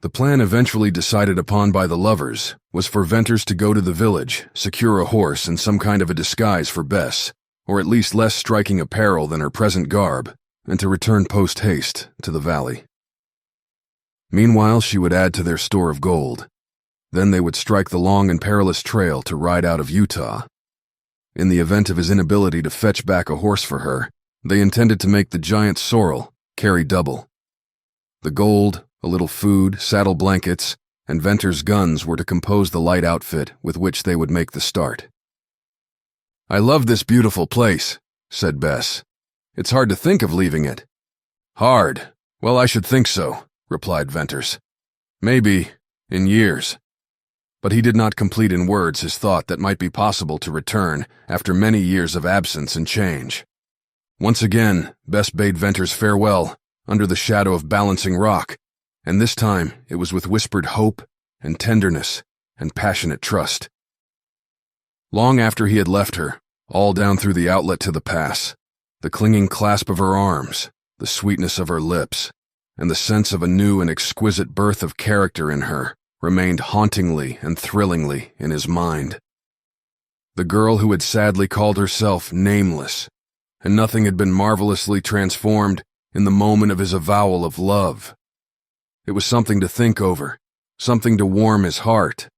The plan eventually decided upon by the lovers was for Venters to go to the village, secure a horse and some kind of a disguise for Bess, or at least less striking apparel than her present garb, and to return post-haste to the valley. Meanwhile, she would add to their store of gold. Then they would strike the long and perilous trail to ride out of Utah. In the event of his inability to fetch back a horse for her, they intended to make the giant sorrel carry double. The gold, a little food, saddle blankets, and Venter's guns were to compose the light outfit with which they would make the start. "I love this beautiful place," said Bess. "It's hard to think of leaving it." "Hard? Well, I should think so," replied Venters. "Maybe, in years." But he did not complete in words his thought that might be possible to return after many years of absence and change. Once again, Bess bade Venters farewell under the shadow of Balancing Rock, and this time it was with whispered hope and tenderness and passionate trust. Long after he had left her, all down through the outlet to the pass, the clinging clasp of her arms, the sweetness of her lips, and the sense of a new and exquisite birth of character in her remained hauntingly and thrillingly in his mind. The girl who had sadly called herself nameless, and nothing had been marvelously transformed in the moment of his avowal of love. It was something to think over, something to warm his heart,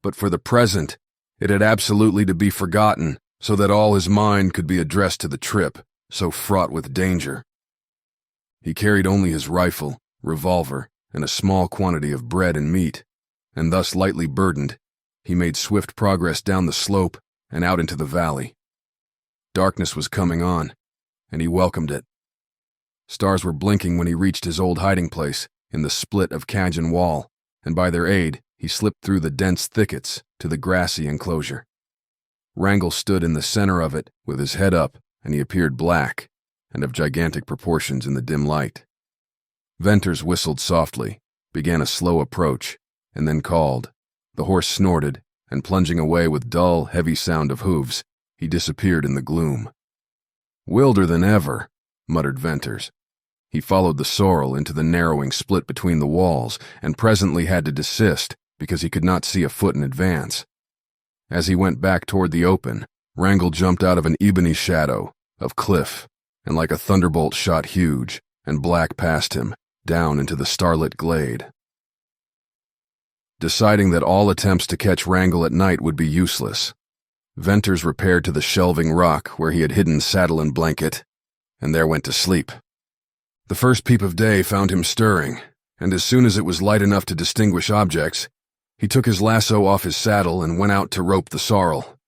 but for the present, it had absolutely to be forgotten so that all his mind could be addressed to the trip, so fraught with danger. He carried only his rifle, revolver, and a small quantity of bread and meat, and thus lightly burdened, he made swift progress down the slope and out into the valley. Darkness was coming on, and he welcomed it. Stars were blinking when he reached his old hiding place in the split of Cajun wall, and by their aid, he slipped through the dense thickets to the grassy enclosure. Wrangle stood in the center of it with his head up, and he appeared black and of gigantic proportions in the dim light. Venters whistled softly, began a slow approach, and then called. The horse snorted, and plunging away with dull, heavy sound of hooves, he disappeared in the gloom. "Wilder than ever," muttered Venters. He followed the sorrel into the narrowing split between the walls, and presently had to desist because he could not see a foot in advance. As he went back toward the open, Wrangle jumped out of an ebony shadow of cliff, and like a thunderbolt shot huge and black past him, down into the starlit glade. Deciding that all attempts to catch Wrangle at night would be useless, Venters repaired to the shelving rock where he had hidden saddle and blanket, and there went to sleep. The first peep of day found him stirring, and as soon as it was light enough to distinguish objects, he took his lasso off his saddle and went out to rope the sorrel.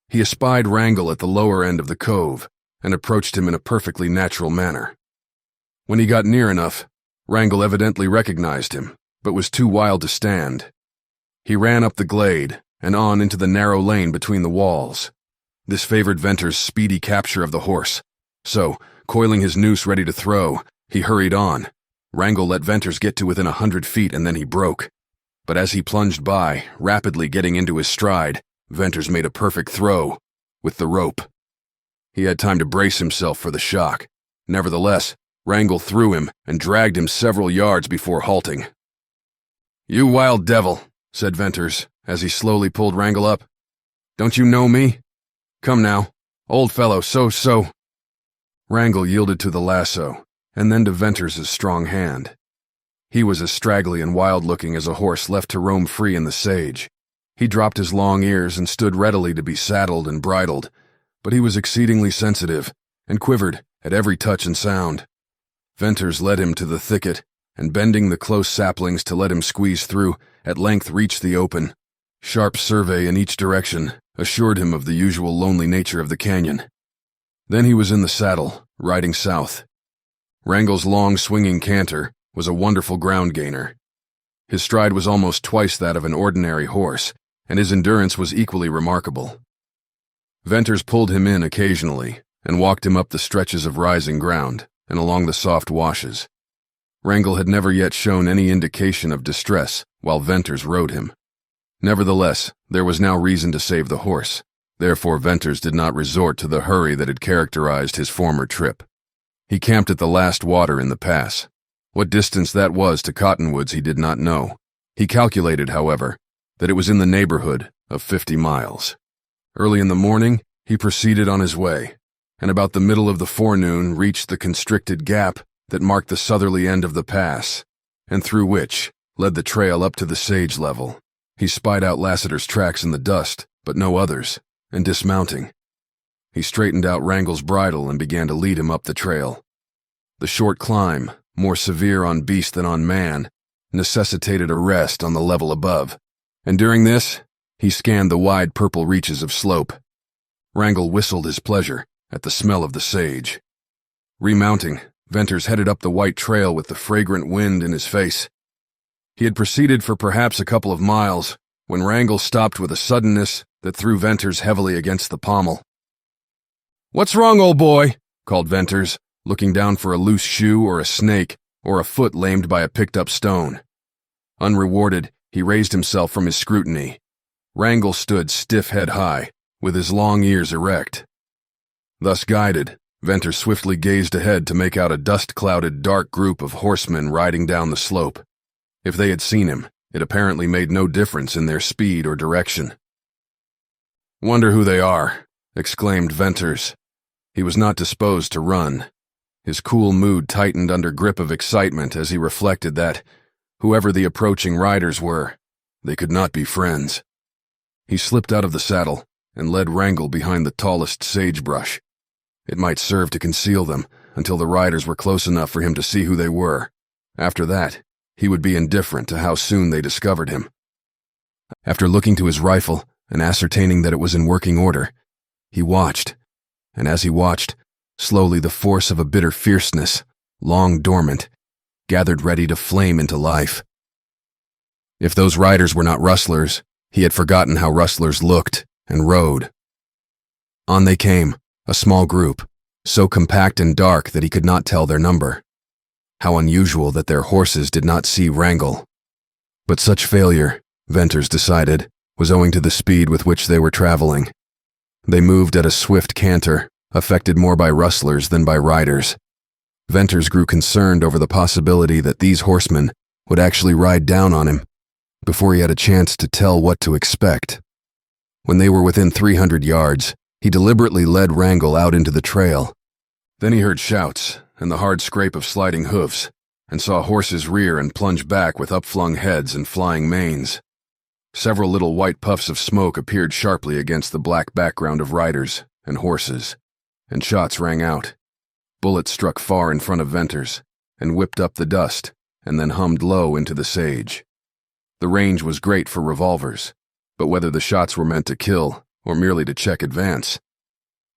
He espied Wrangle at the lower end of the cove and approached him in a perfectly natural manner. When he got near enough, Wrangle evidently recognized him, but was too wild to stand. He ran up the glade and on into the narrow lane between the walls. This favored Venters' speedy capture of the horse, so, coiling his noose ready to throw, he hurried on. Wrangle let Venters get to within 100 feet and then he broke. But as he plunged by, rapidly getting into his stride, Venters made a perfect throw, with the rope. He had time to brace himself for the shock. Nevertheless, Wrangle threw him and dragged him several yards before halting. "You wild devil," said Venters, as he slowly pulled Wrangle up. "Don't you know me? Come now, old fellow, so." Wrangle yielded to the lasso, and then to Venters' strong hand. He was as straggly and wild-looking as a horse left to roam free in the sage. He dropped his long ears and stood readily to be saddled and bridled, but he was exceedingly sensitive and quivered at every touch and sound. Venters led him to the thicket, and bending the close saplings to let him squeeze through, at length reached the open. Sharp survey in each direction assured him of the usual lonely nature of the canyon. Then he was in the saddle, riding south. Wrangle's long swinging canter was a wonderful ground gainer. His stride was almost twice that of an ordinary horse, and his endurance was equally remarkable. Venters pulled him in occasionally and walked him up the stretches of rising ground and along the soft washes. Wrangle had never yet shown any indication of distress while Venters rode him. Nevertheless, there was now reason to save the horse. Therefore, Venters did not resort to the hurry that had characterized his former trip. He camped at the last water in the pass. What distance that was to Cottonwoods he did not know. He calculated, however, that it was in the neighborhood of 50 miles. Early in the morning, he proceeded on his way, and about the middle of the forenoon reached the constricted gap that marked the southerly end of the pass. and through which led the trail up to the sage level. He spied out Lassiter's tracks in the dust, but no others, and dismounting, he straightened out Wrangle's bridle and began to lead him up the trail. The short climb, more severe on beast than on man, necessitated a rest on the level above, and during this, he scanned the wide purple reaches of slope. Wrangle whistled his pleasure at the smell of the sage. Remounting, Venters headed up the white trail with the fragrant wind in his face. He had proceeded for perhaps a couple of miles when Wrangle stopped with a suddenness that threw Venters heavily against the pommel. "What's wrong, old boy?" called Venters, looking down for a loose shoe or a snake or a foot lamed by a picked-up stone. Unrewarded, he raised himself from his scrutiny. Wrangle stood stiff head high, with his long ears erect. Thus guided, Venters swiftly gazed ahead to make out a dust-clouded dark group of horsemen riding down the slope. If they had seen him, it apparently made no difference in their speed or direction. "Wonder who they are," exclaimed Venters. He was not disposed to run. His cool mood tightened under grip of excitement as he reflected that, whoever the approaching riders were, they could not be friends. He slipped out of the saddle and led Wrangle behind the tallest sagebrush. It might serve to conceal them until the riders were close enough for him to see who they were. After that, he would be indifferent to how soon they discovered him. After looking to his rifle and ascertaining that it was in working order, he watched, and as he watched, slowly the force of a bitter fierceness, long dormant, gathered ready to flame into life. If those riders were not rustlers, he had forgotten how rustlers looked and rode. On they came, a small group, so compact and dark that he could not tell their number. How unusual that their horses did not see Wrangle. But such failure, Venters decided, was owing to the speed with which they were traveling. They moved at a swift canter, affected more by rustlers than by riders. Venters grew concerned over the possibility that these horsemen would actually ride down on him before he had a chance to tell what to expect. When they were within 300 yards, he deliberately led Wrangle out into the trail. Then he heard shouts and the hard scrape of sliding hoofs, and saw horses rear and plunge back with upflung heads and flying manes. Several little white puffs of smoke appeared sharply against the black background of riders and horses, and shots rang out. Bullets struck far in front of Venters, and whipped up the dust, and then hummed low into the sage. The range was great for revolvers, but whether the shots were meant to kill or merely to check advance,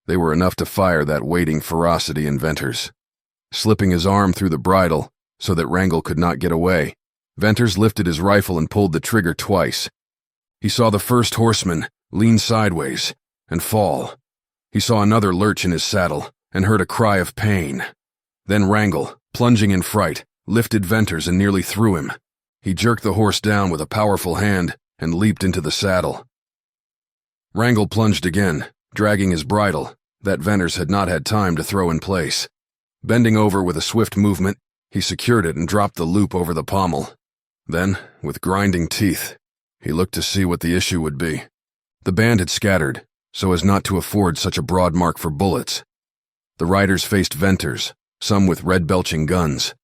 they were enough to fire that waiting ferocity in Venters. Slipping his arm through the bridle so that Wrangle could not get away, Venters lifted his rifle and pulled the trigger twice. He saw the first horseman lean sideways and fall. He saw another lurch in his saddle and heard a cry of pain. Then Wrangle, plunging in fright, lifted Venters and nearly threw him. He jerked the horse down with a powerful hand and leaped into the saddle. Wrangle plunged again, dragging his bridle that Venters had not had time to throw in place. Bending over with a swift movement, he secured it and dropped the loop over the pommel. Then, with grinding teeth, he looked to see what the issue would be. The band had scattered, so as not to afford such a broad mark for bullets. The riders faced Venters, some with red-belching guns.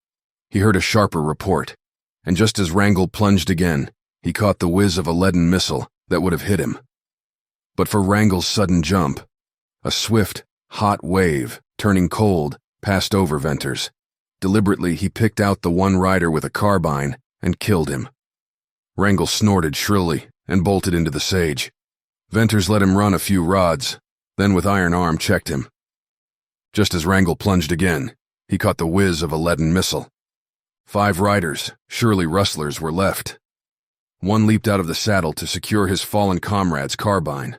He heard a sharper report, and just as Wrangle plunged again, he caught the whiz of a leaden missile that would have hit him. But for Wrangle's sudden jump, a swift, hot wave, turning cold, passed over Venters. Deliberately, he picked out the one rider with a carbine and killed him. Wrangle snorted shrilly and bolted into the sage. Venters let him run a few rods, then with iron arm checked him. Just as Wrangle plunged again, he caught the whiz of a leaden missile. 5 riders, surely rustlers, were left. One leaped out of the saddle to secure his fallen comrade's carbine.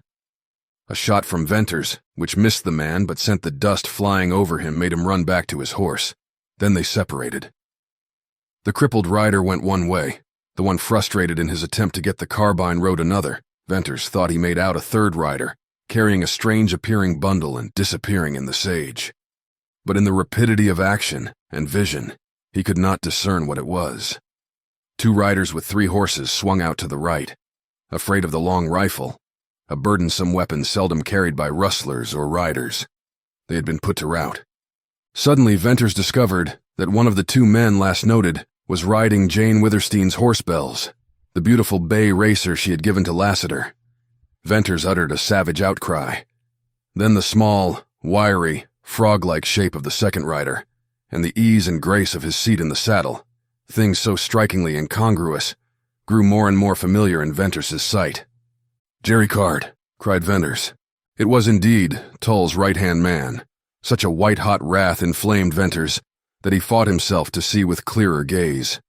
A shot from Venters, which missed the man but sent the dust flying over him, made him run back to his horse. Then they separated. The crippled rider went one way. The one frustrated in his attempt to get the carbine rode another. Venters thought he made out a third rider, carrying a strange-appearing bundle and disappearing in the sage. But in the rapidity of action and vision, he could not discern what it was. 2 riders with 3 horses swung out to the right. Afraid of the long rifle, a burdensome weapon seldom carried by rustlers or riders, they had been put to rout. Suddenly, Venters discovered that one of the 2 men last noted was riding Jane Withersteen's horse Bells, the beautiful bay racer she had given to Lassiter. Venters uttered a savage outcry. Then the small, wiry, frog-like shape of the second rider, and the ease and grace of his seat in the saddle, things so strikingly incongruous, grew more and more familiar in Venters's sight. "Jerry Card," cried Venters. It was indeed Tull's right-hand man. Such a white-hot wrath inflamed Venters that he fought himself to see with clearer gaze.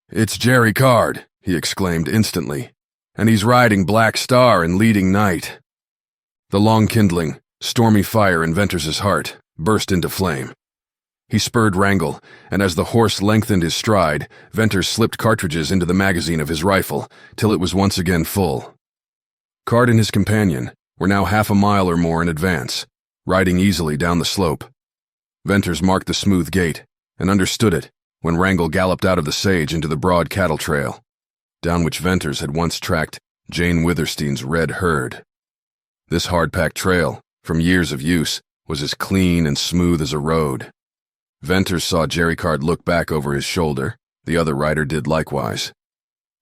"It's Jerry Card," he exclaimed instantly, "and he's riding Black Star and leading Night." The long-kindling, stormy fire in Venters's heart burst into flame. He spurred Wrangle, and as the horse lengthened his stride, Venters slipped cartridges into the magazine of his rifle till it was once again full. Card and his companion were now half a mile or more in advance, riding easily down the slope. Venters marked the smooth gait and understood it when Wrangle galloped out of the sage into the broad cattle trail, down which Venters had once tracked Jane Withersteen's red herd. This hard-packed trail, from years of use, was as clean and smooth as a road. Venters saw Jerry Card look back over his shoulder. The other rider did likewise.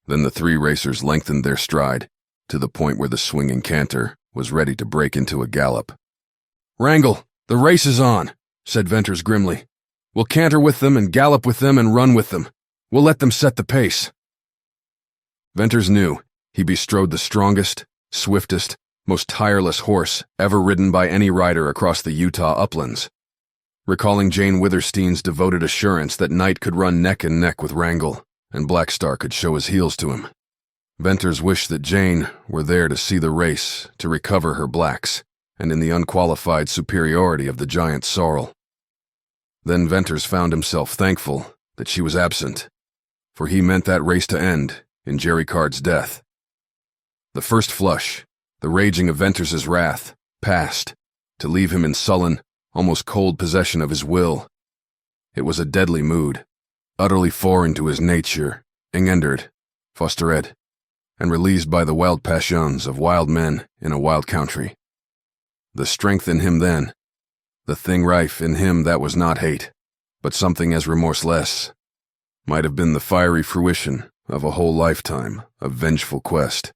Then the three racers lengthened their stride to the point where the swinging canter was ready to break into a gallop. "Wrangle, the race is on," said Venters grimly. "We'll canter with them and gallop with them and run with them. We'll let them set the pace." Venters knew he bestrode the strongest, swiftest, most tireless horse ever ridden by any rider across the Utah uplands. Recalling Jane Withersteen's devoted assurance that Night could run neck and neck with Wrangle, and Black Star could show his heels to him, Venters wished that Jane were there to see the race, to recover her blacks, and in the unqualified superiority of the giant sorrel. Then Venters found himself thankful that she was absent, for he meant that race to end in Jerry Card's death. The first flush, the raging of Venters's wrath, passed, to leave him in sullen, almost cold possession of his will. It was a deadly mood, utterly foreign to his nature, engendered, fostered, and released by the wild passions of wild men in a wild country. The strength in him then, the thing rife in him that was not hate, but something as remorseless, might have been the fiery fruition of a whole lifetime of vengeful quest.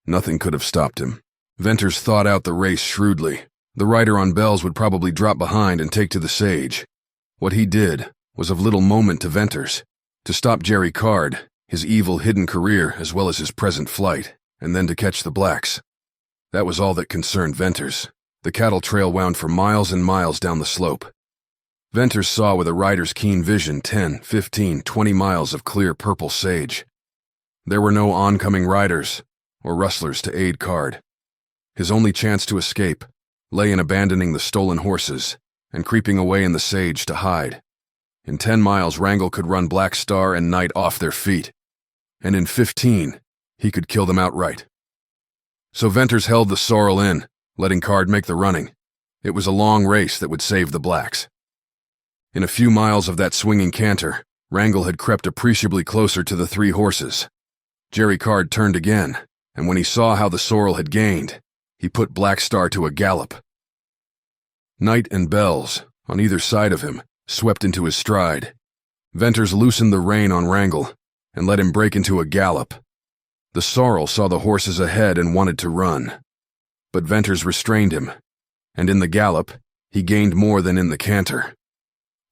Nothing could have stopped him. Venters thought out the race shrewdly. The rider on Bells would probably drop behind and take to the sage. What he did was of little moment to Venters. To stop Jerry Card, his evil hidden career as well as his present flight, and then to catch the blacks. That was all that concerned Venters. The cattle trail wound for miles and miles down the slope. Venters saw with a rider's keen vision 10, 15, 20 miles of clear purple sage. There were no oncoming riders or rustlers to aid Card. His only chance to escape lay in abandoning the stolen horses and creeping away in the sage to hide. In 10 miles, Wrangle could run Black Star and Night off their feet, and in 15, he could kill them outright. So Venters held the sorrel in, letting Card make the running. It was a long race that would save the blacks. In a few miles of that swinging canter, Wrangle had crept appreciably closer to the three horses. Jerry Card turned again, and when he saw how the sorrel had gained, he put Black Star to a gallop. Night and Bells, on either side of him, swept into his stride. Venters loosened the rein on Wrangle and let him break into a gallop. The sorrel saw the horses ahead and wanted to run, but Venters restrained him, and in the gallop, he gained more than in the canter.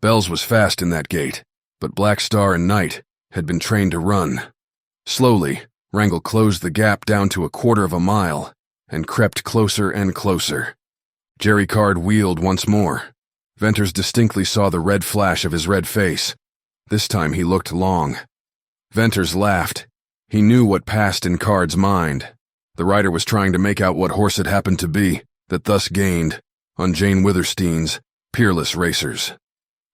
Bells was fast in that gait, but Black Star and Night had been trained to run. Slowly, Wrangle closed the gap down to 1/4 of a mile and crept closer and closer. Jerry Card wheeled once more. Venters distinctly saw the red flash of his red face. This time he looked long. Venters laughed. He knew what passed in Card's mind. The rider was trying to make out what horse it happened to be that thus gained on Jane Withersteen's peerless racers.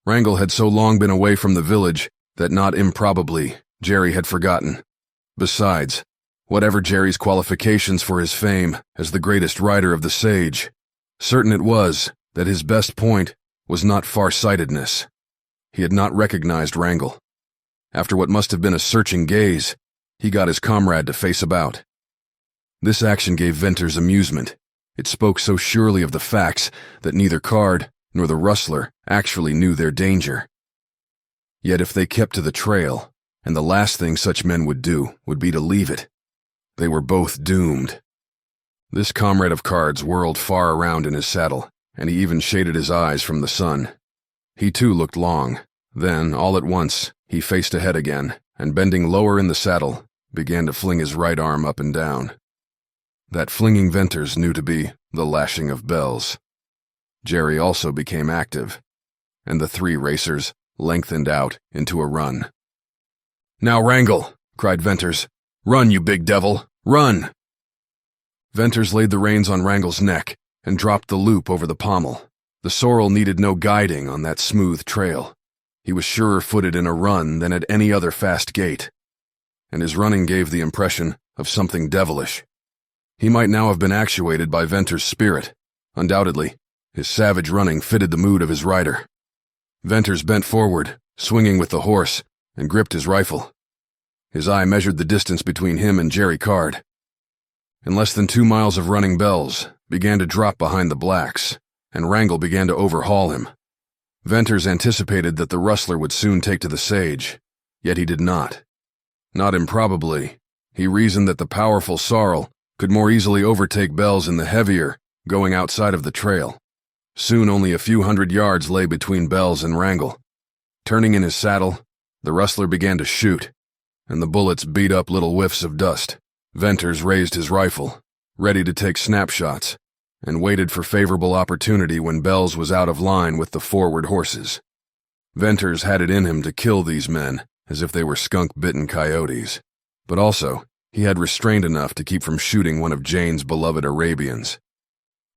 Wrangle had so long been away from the village that not improbably Jerry had forgotten. Besides, whatever Jerry's qualifications for his fame as the greatest rider of the sage, certain it was that his best point was not far-sightedness. He had not recognized Wrangle. After what must have been a searching gaze, he got his comrade to face about. This action gave Venters amusement. It spoke so surely of the facts that neither Card nor the rustler actually knew their danger. Yet if they kept to the trail, and the last thing such men would do would be to leave it, they were both doomed. This comrade of cards whirled far around in his saddle, and he even shaded his eyes from the sun. He too looked long. Then, all at once, he faced ahead again, and bending lower in the saddle, began to fling his right arm up and down. That flinging Venters knew to be the lashing of bells. Jerry also became active, and the three racers lengthened out into a run. "Now wrangle!" cried Venters. "Run, you big devil! Run!" Venters laid the reins on Wrangle's neck and dropped the loop over the pommel. The sorrel needed no guiding on that smooth trail. He was surer-footed in a run than at any other fast gait, and his running gave the impression of something devilish. He might now have been actuated by Venters' spirit. Undoubtedly, his savage running fitted the mood of his rider. Venters bent forward, swinging with the horse, and gripped his rifle. His eye measured the distance between him and Jerry Card. In less than 2 miles of running, bells began to drop behind the blacks, and Wrangle began to overhaul him. Venters anticipated that the rustler would soon take to the sage, yet he did not. Not improbably, he reasoned that the powerful sorrel could more easily overtake Bells in the heavier, going outside of the trail. Soon only a few hundred yards lay between Bells and Wrangle. Turning in his saddle, the rustler began to shoot, and the bullets beat up little whiffs of dust. Venters raised his rifle, ready to take snapshots, and waited for favorable opportunity when Bells was out of line with the forward horses. Venters had it in him to kill these men as if they were skunk-bitten coyotes, but also he had restraint enough to keep from shooting one of Jane's beloved Arabians.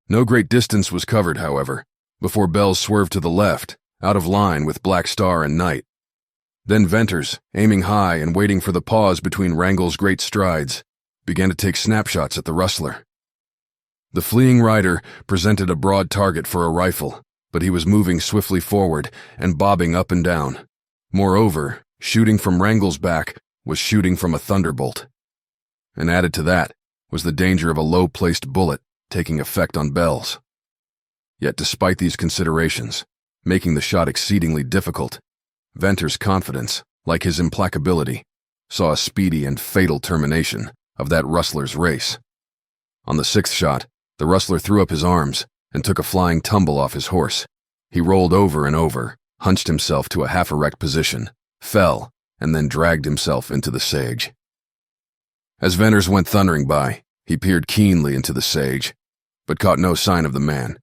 No great distance was covered, however, before Bells swerved to the left, out of line with Black Star and Knight. Then Venters, aiming high and waiting for the pause between Wrangle's great strides, began to take snapshots at the rustler. The fleeing rider presented a broad target for a rifle, but he was moving swiftly forward and bobbing up and down. Moreover, shooting from Wrangle's back was shooting from a thunderbolt. And added to that was the danger of a low-placed bullet taking effect on Bells. Yet despite these considerations, making the shot exceedingly difficult, Venters' confidence, like his implacability, saw a speedy and fatal termination of that rustler's race. On the 6th shot, the rustler threw up his arms and took a flying tumble off his horse. He rolled over and over, hunched himself to a half-erect position, fell, and then dragged himself into the sage. As Venters went thundering by, he peered keenly into the sage, but caught no sign of the man.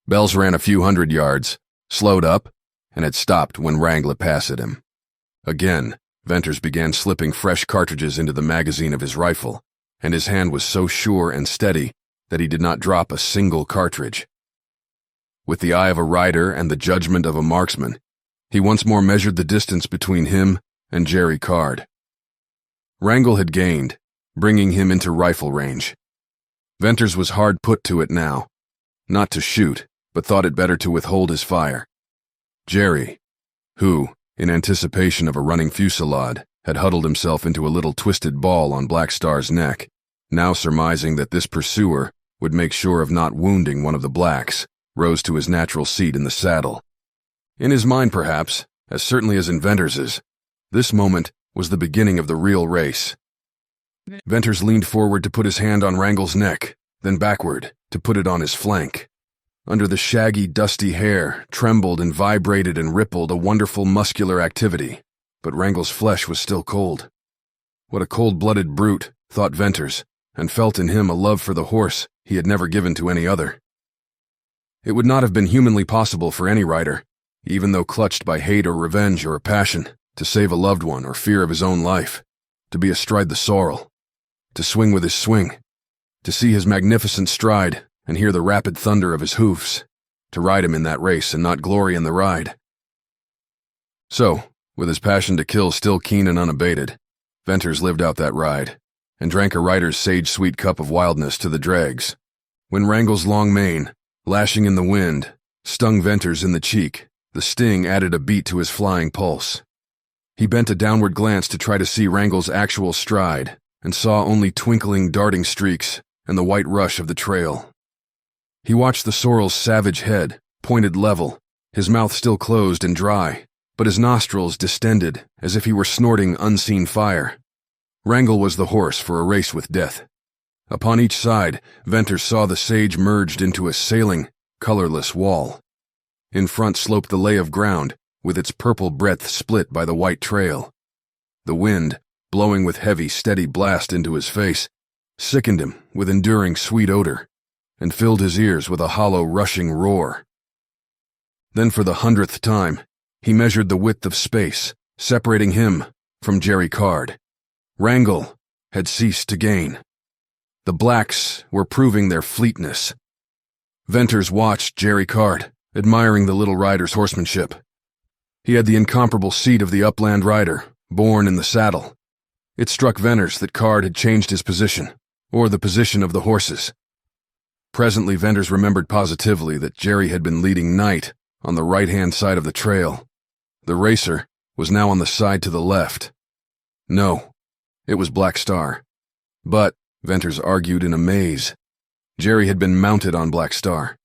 Bells ran a few hundred yards, slowed up, and had stopped when Wrangle passed him. Again, Venters began slipping fresh cartridges into the magazine of his rifle, and his hand was so sure and steady that he did not drop a single cartridge. With the eye of a rider and the judgment of a marksman, he once more measured the distance between him and Jerry Card. Wrangle had gained, bringing him into rifle range. Venters was hard put to it now, not to shoot, but thought it better to withhold his fire. Jerry, who, in anticipation of a running fusillade, had huddled himself into a little twisted ball on Black Star's neck, now surmising that this pursuer would make sure of not wounding one of the blacks, rose to his natural seat in the saddle. In his mind, perhaps, as certainly as in Venters's, this moment was the beginning of the real race. Venters leaned forward to put his hand on Wrangle's neck, then backward to put it on his flank. Under the shaggy, dusty hair trembled and vibrated and rippled a wonderful muscular activity, but Wrangle's flesh was still cold. What a cold-blooded brute, thought Venters, and felt in him a love for the horse he had never given to any other. It would not have been humanly possible for any rider, even though clutched by hate or revenge or a passion, to save a loved one or fear of his own life, to be astride the sorrel, to swing with his swing, to see his magnificent stride and hear the rapid thunder of his hoofs, to ride him in that race and not glory in the ride. So, with his passion to kill still keen and unabated, Venters lived out that ride, and drank a rider's sage-sweet cup of wildness to the dregs. When Wrangle's long mane, lashing in the wind, stung Venters in the cheek, the sting added a beat to his flying pulse. He bent a downward glance to try to see Wrangle's actual stride, and saw only twinkling, darting streaks and the white rush of the trail. He watched the sorrel's savage head, pointed level, his mouth still closed and dry, but his nostrils distended as if he were snorting unseen fire. Wrangle was the horse for a race with death. Upon each side, Venters saw the sage merged into a sailing, colorless wall. In front sloped the lay of ground, with its purple breadth split by the white trail. The wind, blowing with heavy, steady blast into his face, sickened him with enduring sweet odor, and filled his ears with a hollow, rushing roar. Then for the 100th time, he measured the width of space, separating him from Jerry Card. Wrangle had ceased to gain. The blacks were proving their fleetness. Venters watched Jerry Card, admiring the little rider's horsemanship. He had the incomparable seat of the upland rider, born in the saddle. It struck Venters that Card had changed his position, or the position of the horses. Presently, Venters remembered positively that Jerry had been leading Knight on the right-hand side of the trail. The racer was now on the side to the left. No, it was Black Star. But, Venters argued in a maze, Jerry had been mounted on Black Star.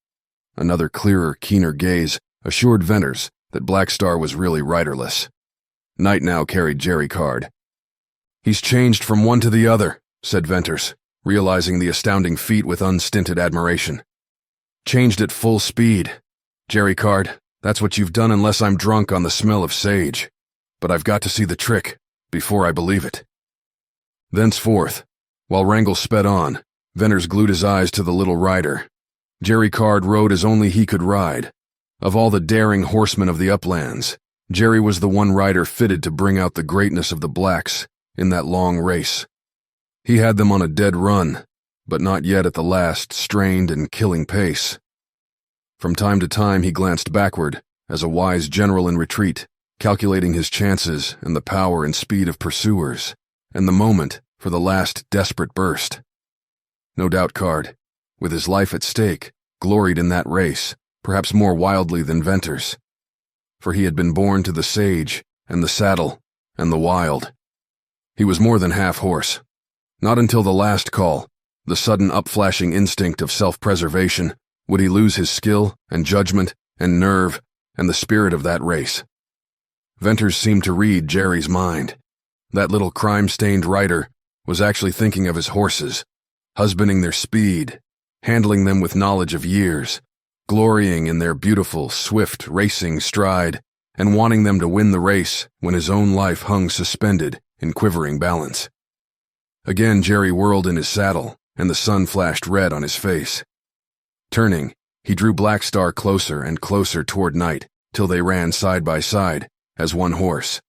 Another clearer, keener gaze assured Venters that Black Star was really riderless. Knight now carried Jerry Card. "He's changed from one to the other," said Venters, realizing the astounding feat with unstinted admiration. "Changed at full speed. Jerry Card, that's what you've done unless I'm drunk on the smell of sage. But I've got to see the trick before I believe it." Thenceforth, while Wrangle sped on, Venters glued his eyes to the little rider. Jerry Card rode as only he could ride. Of all the daring horsemen of the uplands, Jerry was the one rider fitted to bring out the greatness of the blacks in that long race. He had them on a dead run, but not yet at the last strained and killing pace. From time to time he glanced backward, as a wise general in retreat, calculating his chances and the power and speed of pursuers, and the moment for the last desperate burst. No doubt Card, with his life at stake, gloried in that race, perhaps more wildly than Venters. For he had been born to the sage, and the saddle, and the wild. He was more than half horse. Not until the last call, the sudden upflashing instinct of self-preservation, would he lose his skill and judgment and nerve and the spirit of that race. Venters seemed to read Jerry's mind. That little crime-stained rider was actually thinking of his horses, husbanding their speed, handling them with knowledge of years, glorying in their beautiful, swift racing stride, and wanting them to win the race when his own life hung suspended in quivering balance. Again Jerry whirled in his saddle, and the sun flashed red on his face. Turning, he drew Black Star closer and closer toward Knight, till they ran side by side, as one horse.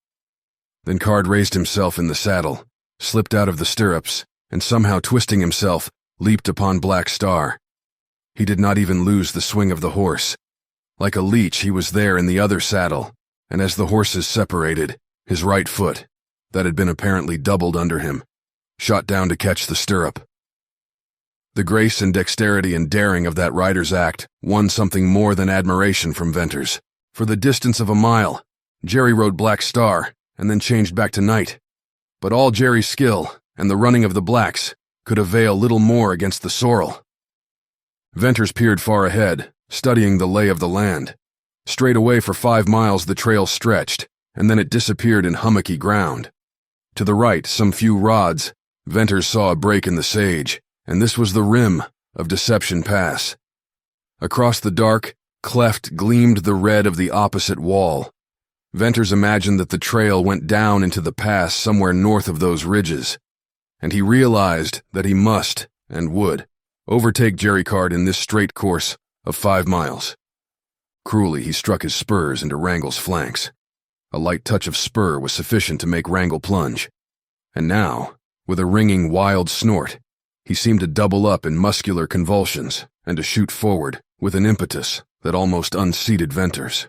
Then Card raised himself in the saddle, slipped out of the stirrups, and somehow twisting himself, leaped upon Black Star. He did not even lose the swing of the horse. Like a leech he was there in the other saddle, and as the horses separated, his right foot, that had been apparently doubled under him, shot down to catch the stirrup. The grace and dexterity and daring of that rider's act won something more than admiration from Venters. For the distance of a mile, Jerry rode Black Star, and then changed back to Knight. But all Jerry's skill, and the running of the blacks, could avail little more against the sorrel. Venters peered far ahead, studying the lay of the land. Straight away for 5 miles the trail stretched, and then it disappeared in hummocky ground. To the right, some few rods, Venters saw a break in the sage, and this was the rim of Deception Pass. Across the dark, cleft gleamed the red of the opposite wall. Venters imagined that the trail went down into the pass somewhere north of those ridges, and he realized that he must, and would, overtake Jerry Card in this straight course of 5 miles. Cruelly he struck his spurs into Wrangle's flanks. A light touch of spur was sufficient to make Wrangle plunge. And now, with a ringing, wild snort, he seemed to double up in muscular convulsions and to shoot forward with an impetus that almost unseated Venters.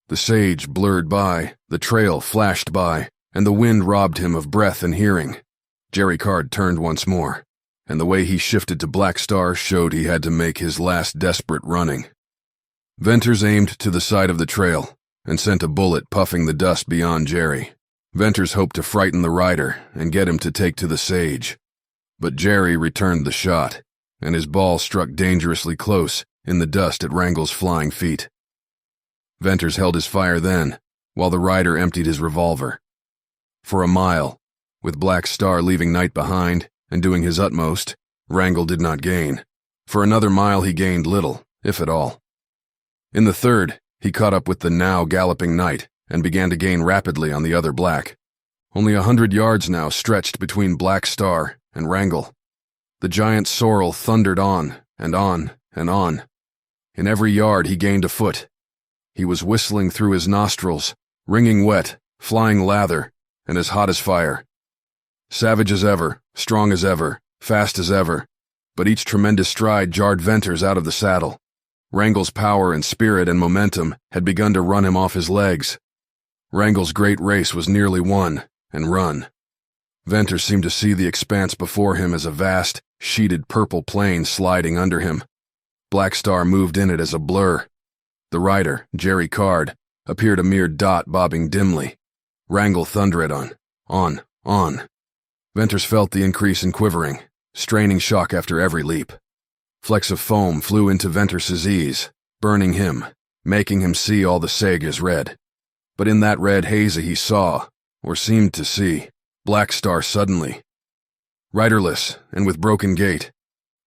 The sage blurred by, the trail flashed by, and the wind robbed him of breath and hearing. Jerry Card turned once more, and the way he shifted to Black Star showed he had to make his last desperate running. Venters aimed to the side of the trail and sent a bullet puffing the dust beyond Jerry. Venters hoped to frighten the rider and get him to take to the sage. But Jerry returned the shot, and his ball struck dangerously close in the dust at Wrangle's flying feet. Venters held his fire then, while the rider emptied his revolver. For a mile, with Black Star leaving Night behind and doing his utmost, Wrangle did not gain. For another mile he gained little, if at all. In the third, he caught up with the now galloping Night and began to gain rapidly on the other Black. Only 100 yards now stretched between Black Star and Wrangle. The giant sorrel thundered on and on and on. In every yard he gained a foot. He was whistling through his nostrils, wringing wet, flying lather, and as hot as fire. Savage as ever, strong as ever, fast as ever, but each tremendous stride jarred Venters out of the saddle. Wrangle's power and spirit and momentum had begun to run him off his legs. Wrangle's great race was nearly won and run. Venters seemed to see the expanse before him as a vast, sheeted purple plain sliding under him. Black Star moved in it as a blur. The rider, Jerry Card, appeared a mere dot bobbing dimly. Wrangle thundered on. Venters felt the increase in quivering, straining shock after every leap. Flecks of foam flew into Venters's ease, burning him, making him see all the sage as red. But in that red haze he saw, or seemed to see, Black Star suddenly. Riderless and with broken gait,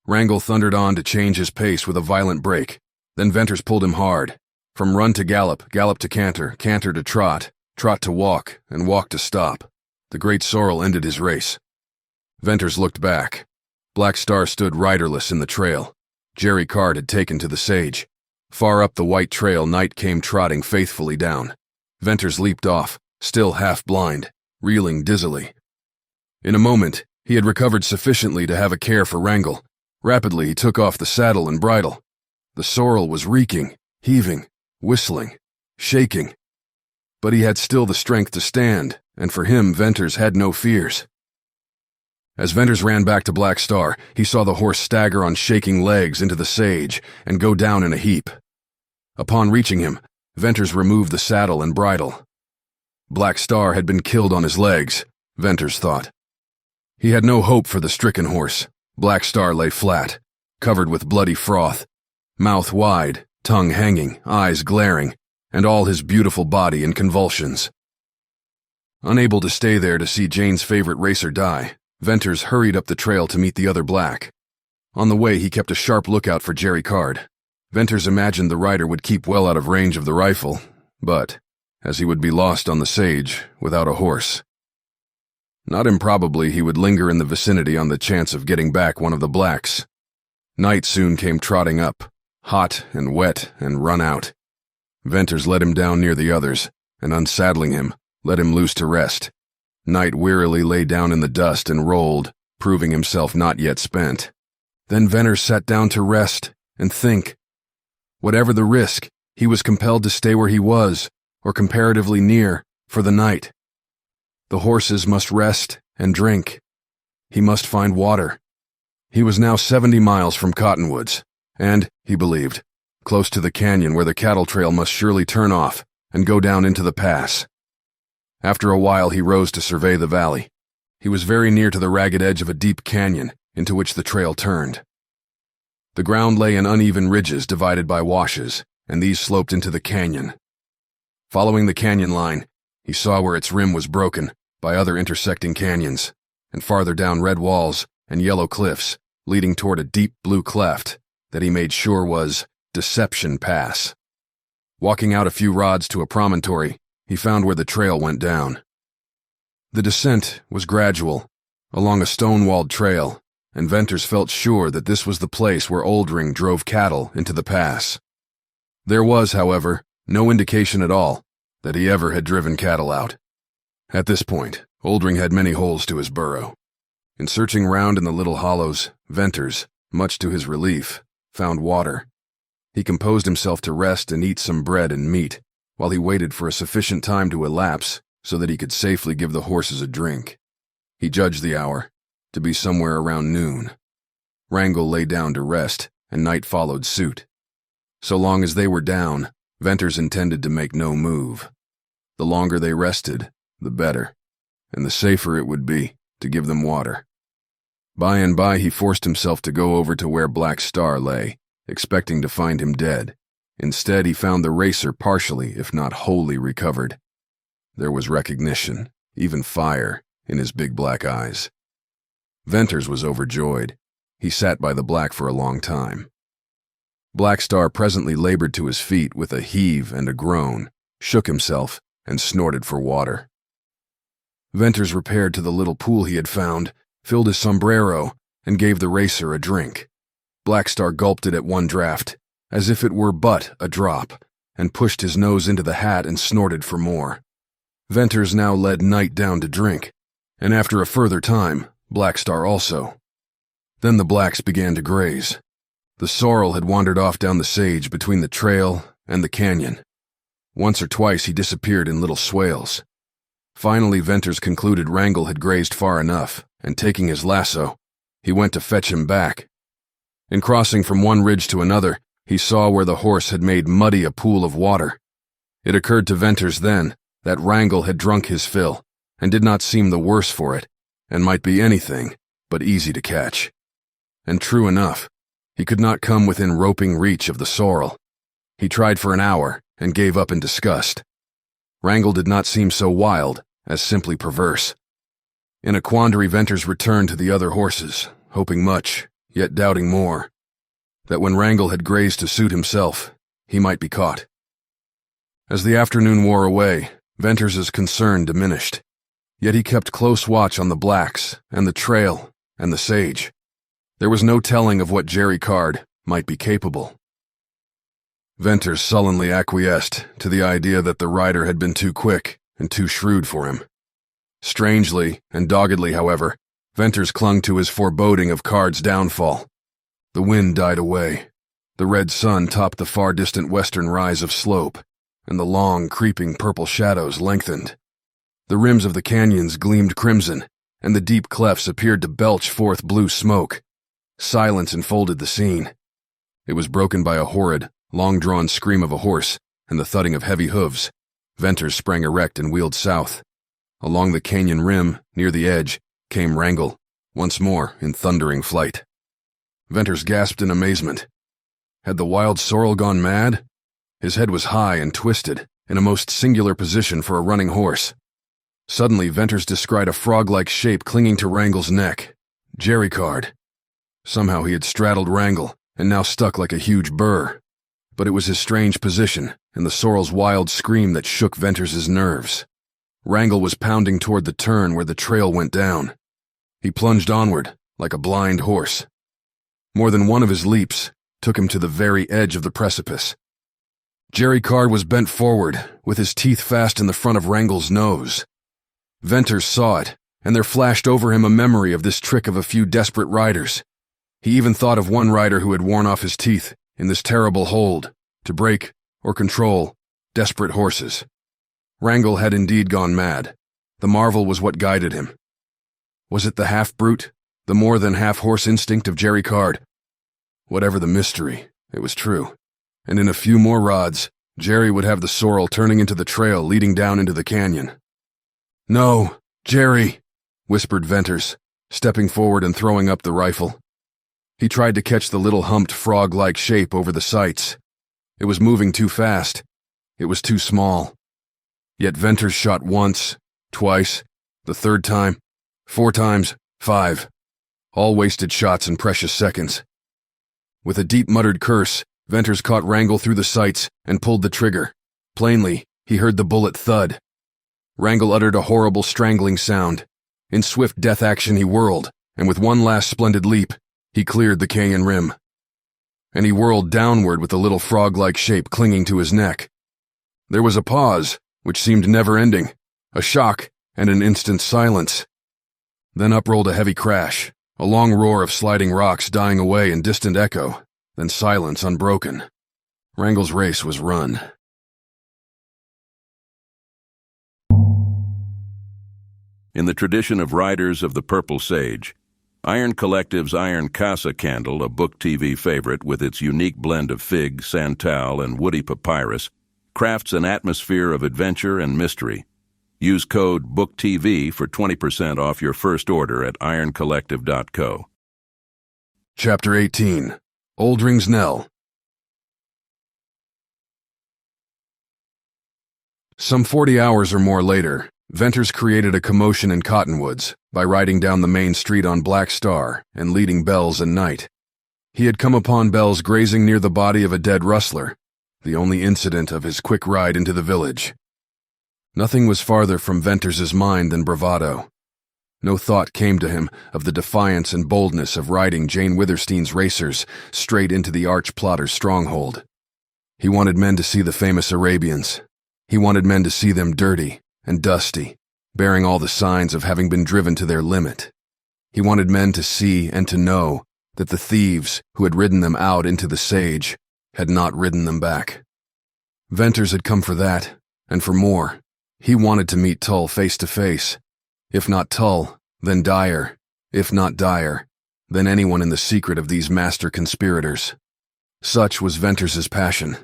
Wrangle thundered on to change his pace with a violent break. Then Venters pulled him hard. From run to gallop, gallop to canter, canter to trot, trot to walk, and walk to stop. The great sorrel ended his race. Venters looked back. Black Star stood riderless in the trail. Jerry Card had taken to the sage. Far up the white trail, Night came trotting faithfully down. Venters leaped off, still half blind, reeling dizzily. In a moment, he had recovered sufficiently to have a care for Wrangle. Rapidly, he took off the saddle and bridle. The sorrel was reeking, heaving, whistling, shaking. But he had still the strength to stand, and for him, Venters had no fears. As Venters ran back to Black Star, he saw the horse stagger on shaking legs into the sage and go down in a heap. Upon reaching him, Venters removed the saddle and bridle. Black Star had been killed on his legs, Venters thought. He had no hope for the stricken horse. Black Star lay flat, covered with bloody froth, mouth wide, tongue hanging, eyes glaring, and all his beautiful body in convulsions. Unable to stay there to see Jane's favorite racer die, Venters hurried up the trail to meet the other Black. On the way, he kept a sharp lookout for Jerry Card. Venters imagined the rider would keep well out of range of the rifle, but, as he would be lost on the sage without a horse. Not improbably, he would linger in the vicinity on the chance of getting back one of the Blacks. Night soon came trotting up, hot and wet and run out. Venters led him down near the others, and unsaddling him, let him loose to rest. Night wearily lay down in the dust and rolled, proving himself not yet spent. Then Venters sat down to rest and think. Whatever the risk, he was compelled to stay where he was, or comparatively near, for the night. The horses must rest and drink. He must find water. He was now 70 miles from Cottonwoods, and, he believed, close to the canyon where the cattle trail must surely turn off and go down into the pass. After a while, he rose to survey the valley. He was very near to the ragged edge of a deep canyon into which the trail turned. The ground lay in uneven ridges divided by washes, and these sloped into the canyon. Following the canyon line, he saw where its rim was broken by other intersecting canyons, and farther down red walls and yellow cliffs, leading toward a deep blue cleft that he made sure was Deception Pass. Walking out a few rods to a promontory, he found where the trail went down. The descent was gradual, along a stone-walled trail, and Venters felt sure that this was the place where Oldring drove cattle into the pass. There was, however, no indication at all that he ever had driven cattle out. At this point, Oldring had many holes to his burrow. In searching round in the little hollows, Venters, much to his relief, found water. He composed himself to rest and eat some bread and meat, while he waited for a sufficient time to elapse so that he could safely give the horses a drink. He judged the hour to be somewhere around noon. Wrangle lay down to rest, and Night followed suit. So long as they were down, Venters intended to make no move. The longer they rested, the better, and the safer it would be to give them water. By and by, he forced himself to go over to where Black Star lay, expecting to find him dead. Instead, he found the racer partially, if not wholly, recovered, There was recognition, even fire, in his big black eyes. Venters was overjoyed. He sat by the black for a long time. Blackstar presently labored to his feet with a heave and a groan, shook himself, and snorted for water. Venters repaired to the little pool he had found, filled his sombrero, and gave the racer a drink. Blackstar gulped it at one draught, as if it were but a drop, and pushed his nose into the hat and snorted for more. Venters now led Knight down to drink, and after a further time, Blackstar also. Then the blacks began to graze. The sorrel had wandered off down the sage between the trail and the canyon. Once or twice he disappeared in little swales. Finally, Venters concluded Wrangle had grazed far enough, and taking his lasso, he went to fetch him back. In crossing from one ridge to another, he saw where the horse had made muddy a pool of water. It occurred to Venters then that Wrangle had drunk his fill, and did not seem the worse for it, and might be anything but easy to catch. And true enough, he could not come within roping reach of the sorrel. He tried for an hour and gave up in disgust. Wrangle did not seem so wild as simply perverse. In a quandary, Venters returned to the other horses, hoping much, yet doubting more, that when Wrangle had grazed to suit himself, he might be caught. As the afternoon wore away, Venters's concern diminished, yet he kept close watch on the blacks and the trail and the sage. There was no telling of what Jerry Card might be capable. Venters sullenly acquiesced to the idea that the rider had been too quick and too shrewd for him. Strangely and doggedly, however, Venters clung to his foreboding of Card's downfall. The wind died away. The red sun topped the far-distant western rise of slope, and the long, creeping purple shadows lengthened. The rims of the canyons gleamed crimson, and the deep clefts appeared to belch forth blue smoke. Silence enfolded the scene. It was broken by a horrid, long-drawn scream of a horse and the thudding of heavy hooves. Venters sprang erect and wheeled south. Along the canyon rim, near the edge, came Wrangle, once more in thundering flight. Venters gasped in amazement. Had the wild sorrel gone mad? His head was high and twisted, in a most singular position for a running horse. Suddenly, Venters descried a frog-like shape clinging to Wrangle's neck. Jerry Card. Somehow he had straddled Wrangle, and now stuck like a huge burr. But it was his strange position, and the sorrel's wild scream that shook Venters's nerves. Wrangle was pounding toward the turn where the trail went down. He plunged onward, like a blind horse. More than one of his leaps took him to the very edge of the precipice. Jerry Card was bent forward, with his teeth fast in the front of Wrangle's nose. Venters saw it, and there flashed over him a memory of this trick of a few desperate riders. He even thought of one rider who had worn off his teeth in this terrible hold to break or control desperate horses. Wrangle had indeed gone mad. The marvel was what guided him. Was it the half-brute, the more than half-horse instinct of Jerry Card? Whatever the mystery, it was true. And in a few more rods, Jerry would have the sorrel turning into the trail leading down into the canyon. "No, Jerry," whispered Venters, stepping forward and throwing up the rifle. He tried to catch the little humped frog-like shape over the sights. It was moving too fast. It was too small. Yet Venters shot once, twice, the third time, 4 times, 5. All wasted shots and precious seconds. With a deep muttered curse, Venters caught Wrangle through the sights and pulled the trigger. Plainly, he heard the bullet thud. Wrangle uttered a horrible strangling sound. In swift death action he whirled, and with one last splendid leap, he cleared the canyon rim. And he whirled downward with the little frog-like shape clinging to his neck. There was a pause, which seemed never-ending, a shock, and an instant's silence. Then uprolled a heavy crash, a long roar of sliding rocks dying away in distant echo, then silence unbroken. Wrangle's race was run. In the tradition of riders of the Purple Sage, Iron Collective's Iron Casa candle, a BookTV favorite with its unique blend of fig, santal, and woody papyrus, crafts an atmosphere of adventure and mystery. Use code BookTV for 20% off your first order at ironcollective.co. Chapter 18. Oldring's Knell. Some 40 hours or more later, Venters created a commotion in Cottonwoods by riding down the main street on Black Star and leading Bells and Knight. He had come upon Bells grazing near the body of a dead rustler, the only incident of his quick ride into the village. Nothing was farther from Venters's mind than bravado. No thought came to him of the defiance and boldness of riding Jane Withersteen's racers straight into the arch-plotter's stronghold. He wanted men to see the famous Arabians. He wanted men to see them dirty and dusty, bearing all the signs of having been driven to their limit. He wanted men to see and to know that the thieves who had ridden them out into the sage had not ridden them back. Venters had come for that, and for more. He wanted to meet Tull face to face. If not Tull, then Dyer. If not Dyer, then anyone in the secret of these master conspirators. Such was Venters's passion.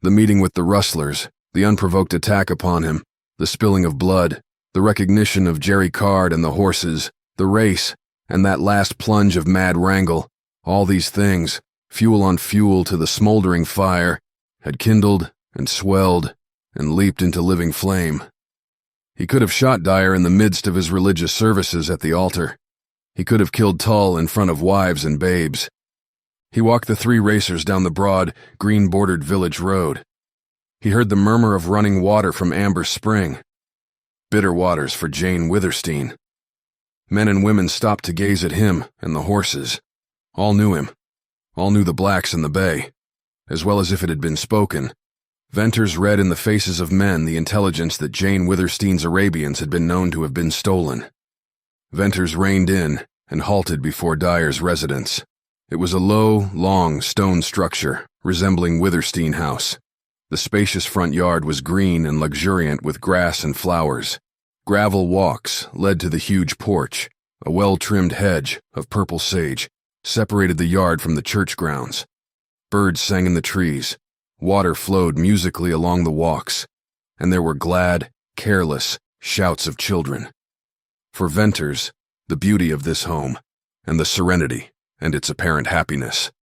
The meeting with the rustlers, the unprovoked attack upon him, the spilling of blood, the recognition of Jerry Card and the horses, the race, and that last plunge of mad wrangle, all these things, fuel on fuel to the smoldering fire, had kindled and swelled and leaped into living flame. He could have shot Dyer in the midst of his religious services at the altar. He could have killed Tull in front of wives and babes. He walked the three racers down the broad, green-bordered village road. He heard the murmur of running water from Amber Spring. Bitter waters for Jane Withersteen. Men and women stopped to gaze at him and the horses. All knew him. All knew the blacks in the bay. As well as if it had been spoken, Venters read in the faces of men the intelligence that Jane Withersteen's Arabians had been known to have been stolen. Venters reined in and halted before Dyer's residence. It was a low, long stone structure resembling Withersteen House. The spacious front yard was green and luxuriant with grass and flowers. Gravel walks led to the huge porch. A well-trimmed hedge of purple sage separated the yard from the church grounds. Birds sang in the trees. Water flowed musically along the walks, and there were glad, careless shouts of children. For Venters, the beauty of this home, and the serenity and its apparent happiness,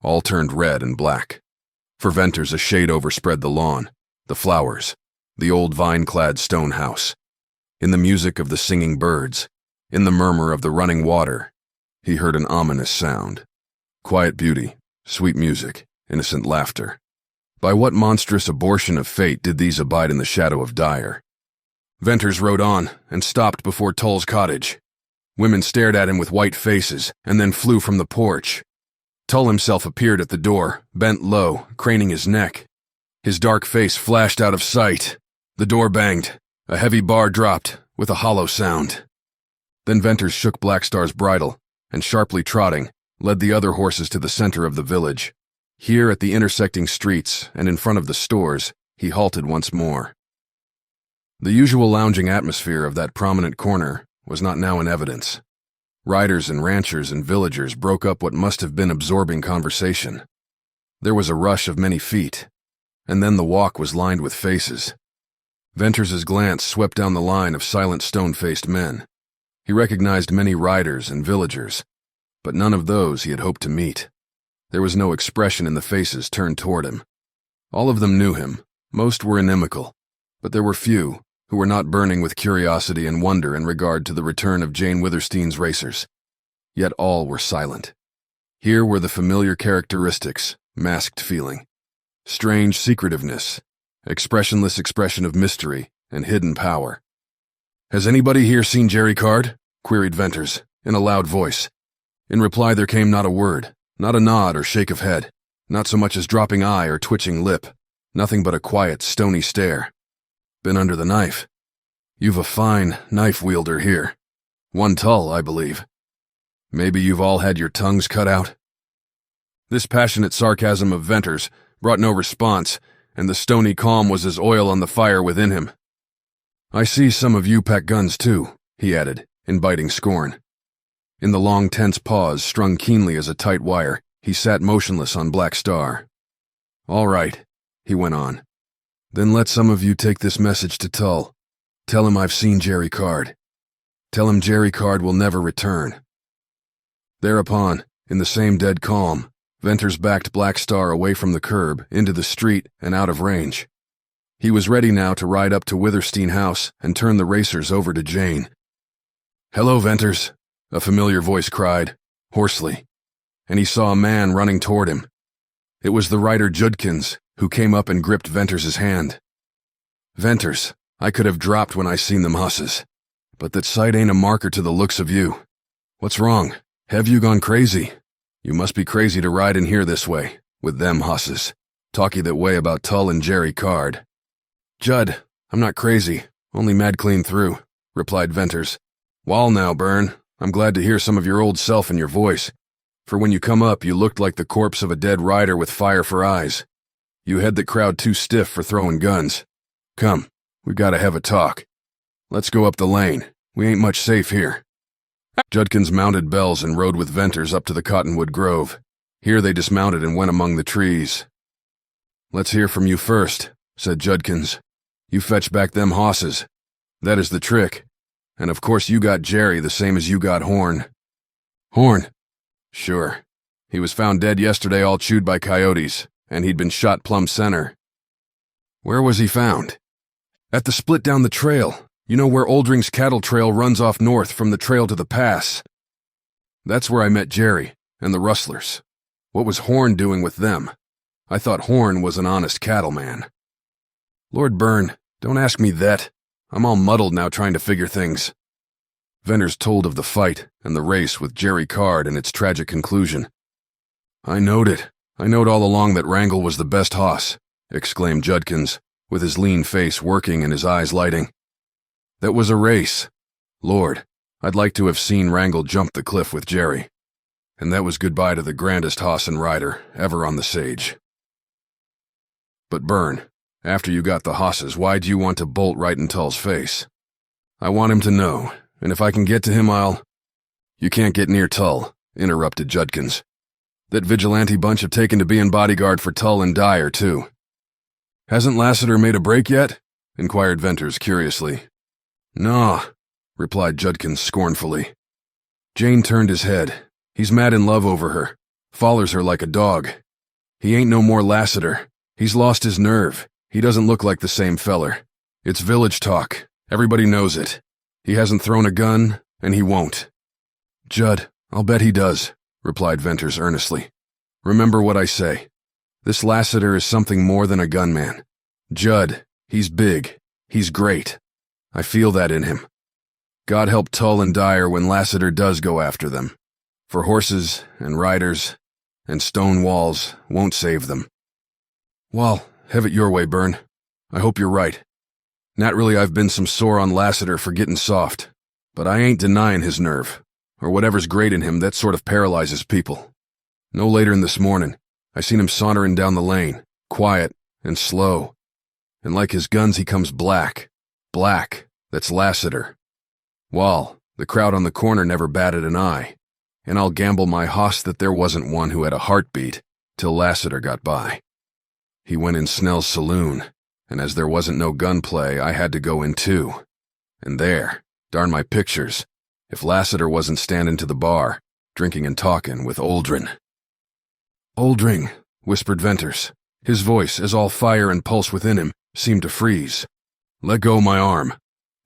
all turned red and black. For Venters, a shade overspread the lawn, the flowers, the old vine-clad stone house. In the music of the singing birds, in the murmur of the running water, he heard an ominous sound. Quiet beauty, sweet music, innocent laughter. By what monstrous abortion of fate did these abide in the shadow of Dyer? Venters rode on and stopped before Tull's cottage. Women stared at him with white faces and then flew from the porch. Tull himself appeared at the door, bent low, craning his neck. His dark face flashed out of sight. The door banged. A heavy bar dropped with a hollow sound. Then Venters shook Black Star's bridle and, sharply trotting, led the other horses to the center of the village. Here at the intersecting streets and in front of the stores, he halted once more. The usual lounging atmosphere of that prominent corner was not now in evidence. Riders and ranchers and villagers broke up what must have been absorbing conversation. There was a rush of many feet, and then the walk was lined with faces. Venters's glance swept down the line of silent stone-faced men. He recognized many riders and villagers, but none of those he had hoped to meet. There was no expression in the faces turned toward him. All of them knew him. Most were inimical, but there were few who were not burning with curiosity and wonder in regard to the return of Jane Withersteen's racers. Yet all were silent. Here were the familiar characteristics, masked feeling, strange secretiveness, expressionless expression of mystery and hidden power. "Has anybody here seen Jerry Card?" queried Venters, in a loud voice. In reply there came not a word, not a nod or shake of head, not so much as dropping eye or twitching lip, nothing but a quiet, stony stare. "Been under the knife. You've a fine knife wielder here. One Tull, I believe. Maybe you've all had your tongues cut out?" This passionate sarcasm of Venters brought no response, and the stony calm was as oil on the fire within him. "I see some of you pack guns too," he added, in biting scorn. In the long, tense pause, strung keenly as a tight wire, he sat motionless on Black Star. "All right," he went on. "Then let some of you take this message to Tull. Tell him I've seen Jerry Card. Tell him Jerry Card will never return." Thereupon, in the same dead calm, Venters backed Black Star away from the curb, into the street, and out of range. He was ready now to ride up to Withersteen House and turn the racers over to Jane. "Hello, Venters," a familiar voice cried, hoarsely, and he saw a man running toward him. It was the rider Judkins, who came up and gripped Venters's hand. "Venters, I could have dropped when I seen them husses, but that sight ain't a marker to the looks of you. What's wrong? Have you gone crazy? You must be crazy to ride in here this way, with them husses. Talky that way about Tull and Jerry Card." "Judd, I'm not crazy, only mad clean through," replied Venters. "Wall now, Byrne, I'm glad to hear some of your old self in your voice, for when you come up you looked like the corpse of a dead rider with fire for eyes. You had the crowd too stiff for throwing guns. Come, we gotta have a talk. Let's go up the lane, we ain't much safe here." Judkins mounted Bells and rode with Venters up to the Cottonwood Grove. Here they dismounted and went among the trees. "Let's hear from you first," said Judkins. "You fetch back them hosses. That is the trick. And of course you got Jerry the same as you got Horn." "Horn?" "Sure. He was found dead yesterday all chewed by coyotes, and he'd been shot plumb center." "Where was he found?" "At the split down the trail. You know where Oldring's cattle trail runs off north from the trail to the pass? That's where I met Jerry and the rustlers. What was Horn doing with them? I thought Horn was an honest cattleman." "Lord Byrne, don't ask me that. I'm all muddled now trying to figure things." Venters told of the fight and the race with Jerry Card and its tragic conclusion. "I knowed it. I knowed all along that Wrangle was the best hoss," exclaimed Judkins, with his lean face working and his eyes lighting. "That was a race. Lord, I'd like to have seen Wrangle jump the cliff with Jerry. And that was goodbye to the grandest hoss and rider ever on the Sage." "But Byrne, after you got the hosses, why'd you want to bolt right in Tull's face?" "I want him to know, and if I can get to him, I'll—" "You can't get near Tull," interrupted Judkins. "That vigilante bunch have taken to being bodyguard for Tull and Dyer, too." "Hasn't Lassiter made a break yet?" inquired Venters curiously. "Naw," replied Judkins scornfully. Jane turned his head. "He's mad in love over her. Follers her like a dog. He ain't no more Lassiter. He's lost his nerve. He doesn't look like the same feller. It's village talk. Everybody knows it. He hasn't thrown a gun, and he won't." "Judd, I'll bet he does," replied Venters earnestly. "Remember what I say. This Lassiter is something more than a gunman. Judd, he's big. He's great. I feel that in him. God help Tull and Dyer when Lassiter does go after them. For horses and riders and stone walls won't save them." "Well, have it your way, Byrne. I hope you're right. Naturally, I've been some sore on Lassiter for getting soft, but I ain't denying his nerve, or whatever's great in him that sort of paralyzes people. No later than this morning, I seen him sauntering down the lane, quiet and slow, and like his guns he comes black, that's Lassiter. Wall, the crowd on the corner never batted an eye, and I'll gamble my hoss that there wasn't one who had a heartbeat till Lassiter got by. He went in Snell's saloon, and as there wasn't no gunplay, I had to go in too. And there, darn my pictures, if Lassiter wasn't standing to the bar, drinking and talking with Oldring." "Oldring," whispered Venters. His voice, as all fire and pulse within him, seemed to freeze. "Let go my arm,"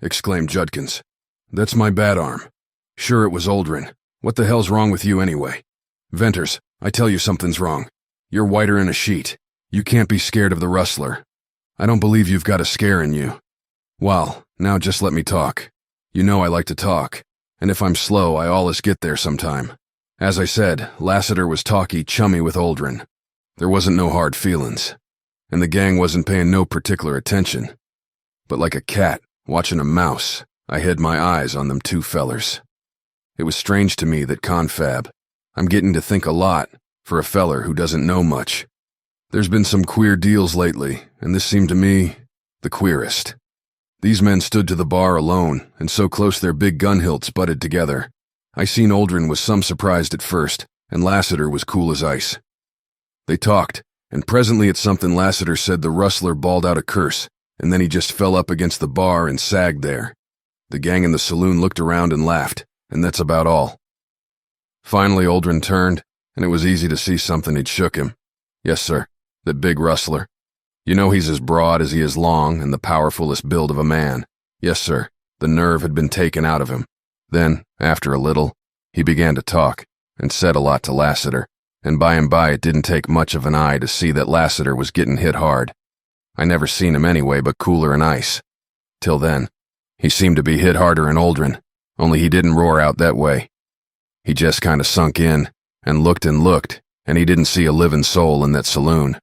exclaimed Judkins. "That's my bad arm. Sure it was Oldring. What the hell's wrong with you anyway? Venters, I tell you something's wrong. You're whiter in a sheet. You can't be scared of the rustler. I don't believe you've got a scare in you. Well, now just let me talk. You know I like to talk, and if I'm slow, I allus get there sometime. As I said, Lassiter was talky chummy with Oldring. There wasn't no hard feelin's, and the gang wasn't paying no particular attention. But like a cat watching a mouse, I had my eyes on them two fellers. It was strange to me that confab. I'm getting to think a lot for a feller who doesn't know much. There's been some queer deals lately, and this seemed to me the queerest. These men stood to the bar alone, and so close their big gun hilts butted together. I seen Oldring was some surprised at first, and Lassiter was cool as ice. They talked, and presently at something Lassiter said the rustler bawled out a curse, and then he just fell up against the bar and sagged there. The gang in the saloon looked around and laughed, and that's about all. Finally Oldring turned, and it was easy to see something had shook him. Yes, sir, that big rustler. You know he's as broad as he is long and the powerfulest build of a man. Yes, sir, the nerve had been taken out of him. Then, after a little, he began to talk and said a lot to Lassiter, and by and by it didn't take much of an eye to see that Lassiter was getting hit hard. I never seen him anyway but cooler 'n ice. Till then, he seemed to be hit harder 'n Oldring, only he didn't roar out that way. He just kinda sunk in, and looked, and he didn't see a living soul in that saloon.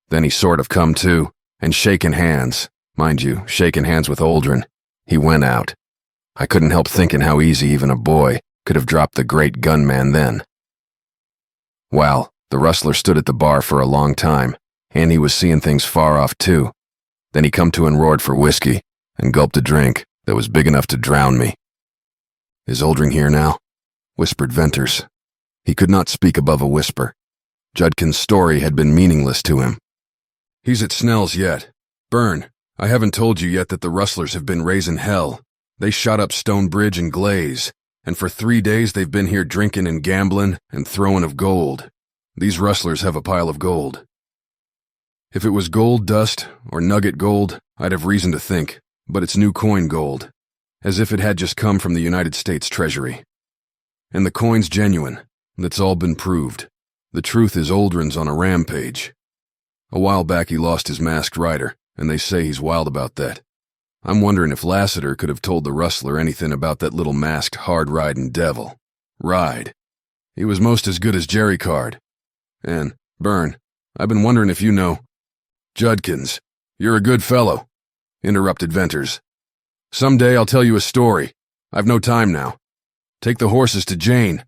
Then he sort of come to, and shaking hands, mind you, shaking hands with Oldring, he went out. I couldn't help thinking how easy even a boy could have dropped the great gunman then. Well, the rustler stood at the bar for a long time, and he was seeing things far off too. Then he come to and roared for whiskey, and gulped a drink that was big enough to drown me. "Is Oldring here now?" whispered Venters. He could not speak above a whisper. Judkin's story had been meaningless to him. "He's at Snell's yet. Byrne, I haven't told you yet that the rustlers have been raising hell. They shot up Stonebridge and Glaze, and for 3 days they've been here drinking and gambling and throwing of gold. These rustlers have a pile of gold. If it was gold dust or nugget gold, I'd have reason to think, but it's new coin gold, as if it had just come from the United States Treasury. And the coin's genuine. That's all been proved. The truth is Oldring's on a rampage. A while back he lost his masked rider, and they say he's wild about that. I'm wondering if Lassiter could have told the rustler anything about that little masked hard-riding devil. Ride. He was most as good as Jerry Card. And, Byrne, I've been wondering if you know—" "Judkins, you're a good fellow," interrupted Venters. "Someday I'll tell you a story. I've no time now. Take the horses to Jane."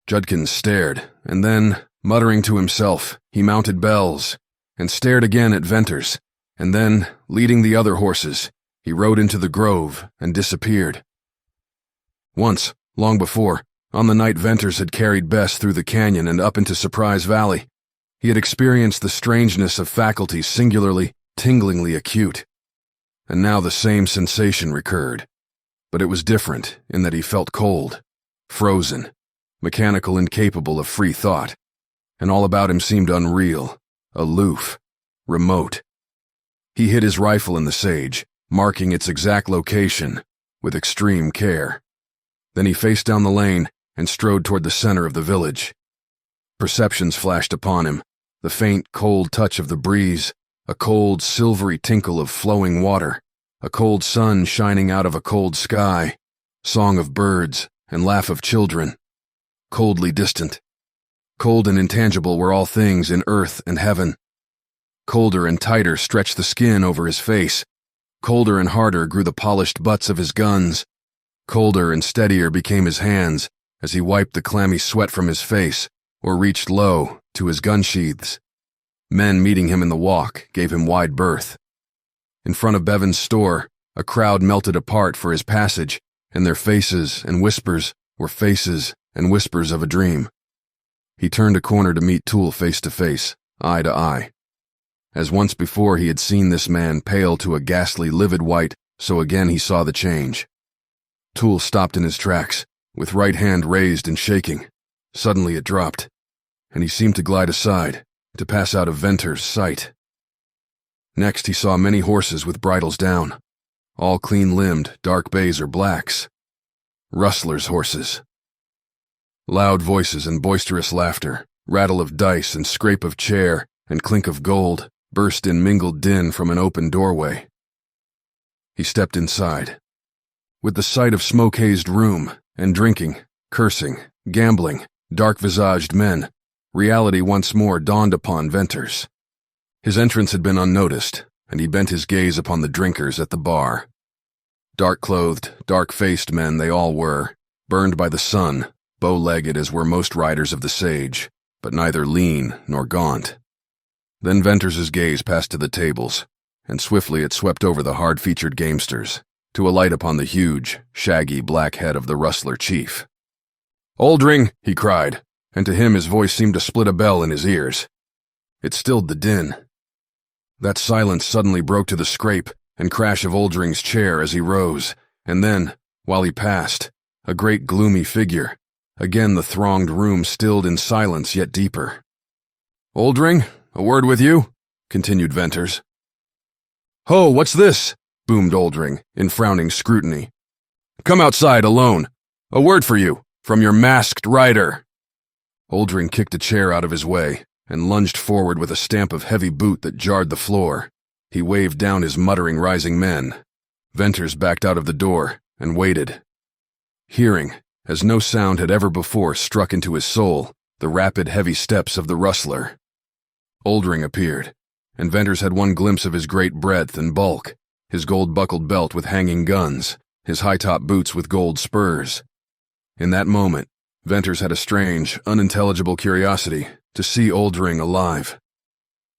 Judkins stared, and then, muttering to himself, he mounted Bells, and stared again at Venters, and then, leading the other horses, he rode into the grove and disappeared. Once, long before, on the night Venters had carried Bess through the canyon and up into Surprise Valley, he had experienced the strangeness of faculties singularly, tinglingly acute. And now the same sensation recurred. But it was different in that he felt cold, frozen, mechanical, incapable of free thought, and all about him seemed unreal, aloof, remote. He hid his rifle in the sage, marking its exact location with extreme care. Then he faced down the lane and strode toward the center of the village. Perceptions flashed upon him, the faint, cold touch of the breeze, a cold, silvery tinkle of flowing water, a cold sun shining out of a cold sky, song of birds and laugh of children. Coldly distant. Cold and intangible were all things in earth and heaven. Colder and tighter stretched the skin over his face. Colder and harder grew the polished butts of his guns. Colder and steadier became his hands as he wiped the clammy sweat from his face or reached low to his gun sheaths. Men meeting him in the walk gave him wide berth. In front of Bevan's store, a crowd melted apart for his passage, and their faces and whispers were faces and whispers of a dream. He turned a corner to meet Tull face to face, eye to eye. As once before he had seen this man pale to a ghastly livid white, so again he saw the change. Tull stopped in his tracks, with right hand raised and shaking. Suddenly it dropped, and he seemed to glide aside, to pass out of Venters' sight. Next he saw many horses with bridles down, all clean-limbed, dark bays or blacks. Rustlers' horses. Loud voices and boisterous laughter, rattle of dice and scrape of chair and clink of gold burst in mingled din from an open doorway. He stepped inside. With the sight of smoke-hazed room and drinking, cursing, gambling, dark-visaged men, reality once more dawned upon Venters. His entrance had been unnoticed, and he bent his gaze upon the drinkers at the bar. Dark-clothed, dark-faced men they all were, burned by the sun, bow-legged as were most riders of the sage, but neither lean nor gaunt. Then Venters's gaze passed to the tables, and swiftly it swept over the hard-featured gamesters, to alight upon the huge, shaggy black head of the rustler chief. "Oldring!" he cried, and to him his voice seemed to split a bell in his ears. It stilled the din. That silence suddenly broke to the scrape and crash of Oldring's chair as he rose, and then, while he passed, a great gloomy figure. Again the thronged room stilled in silence yet deeper. "Oldring, a word with you?" continued Venters. "Ho, what's this?" boomed Oldring, in frowning scrutiny. "Come outside alone. A word for you, from your masked rider." Oldring kicked a chair out of his way and lunged forward with a stamp of heavy boot that jarred the floor. He waved down his muttering rising men. Venters backed out of the door and waited. Hearing, as no sound had ever before struck into his soul, the rapid, heavy steps of the rustler. Oldring appeared, and Venters had one glimpse of his great breadth and bulk, his gold-buckled belt with hanging guns, his high-top boots with gold spurs. In that moment, Venters had a strange, unintelligible curiosity to see Oldring alive.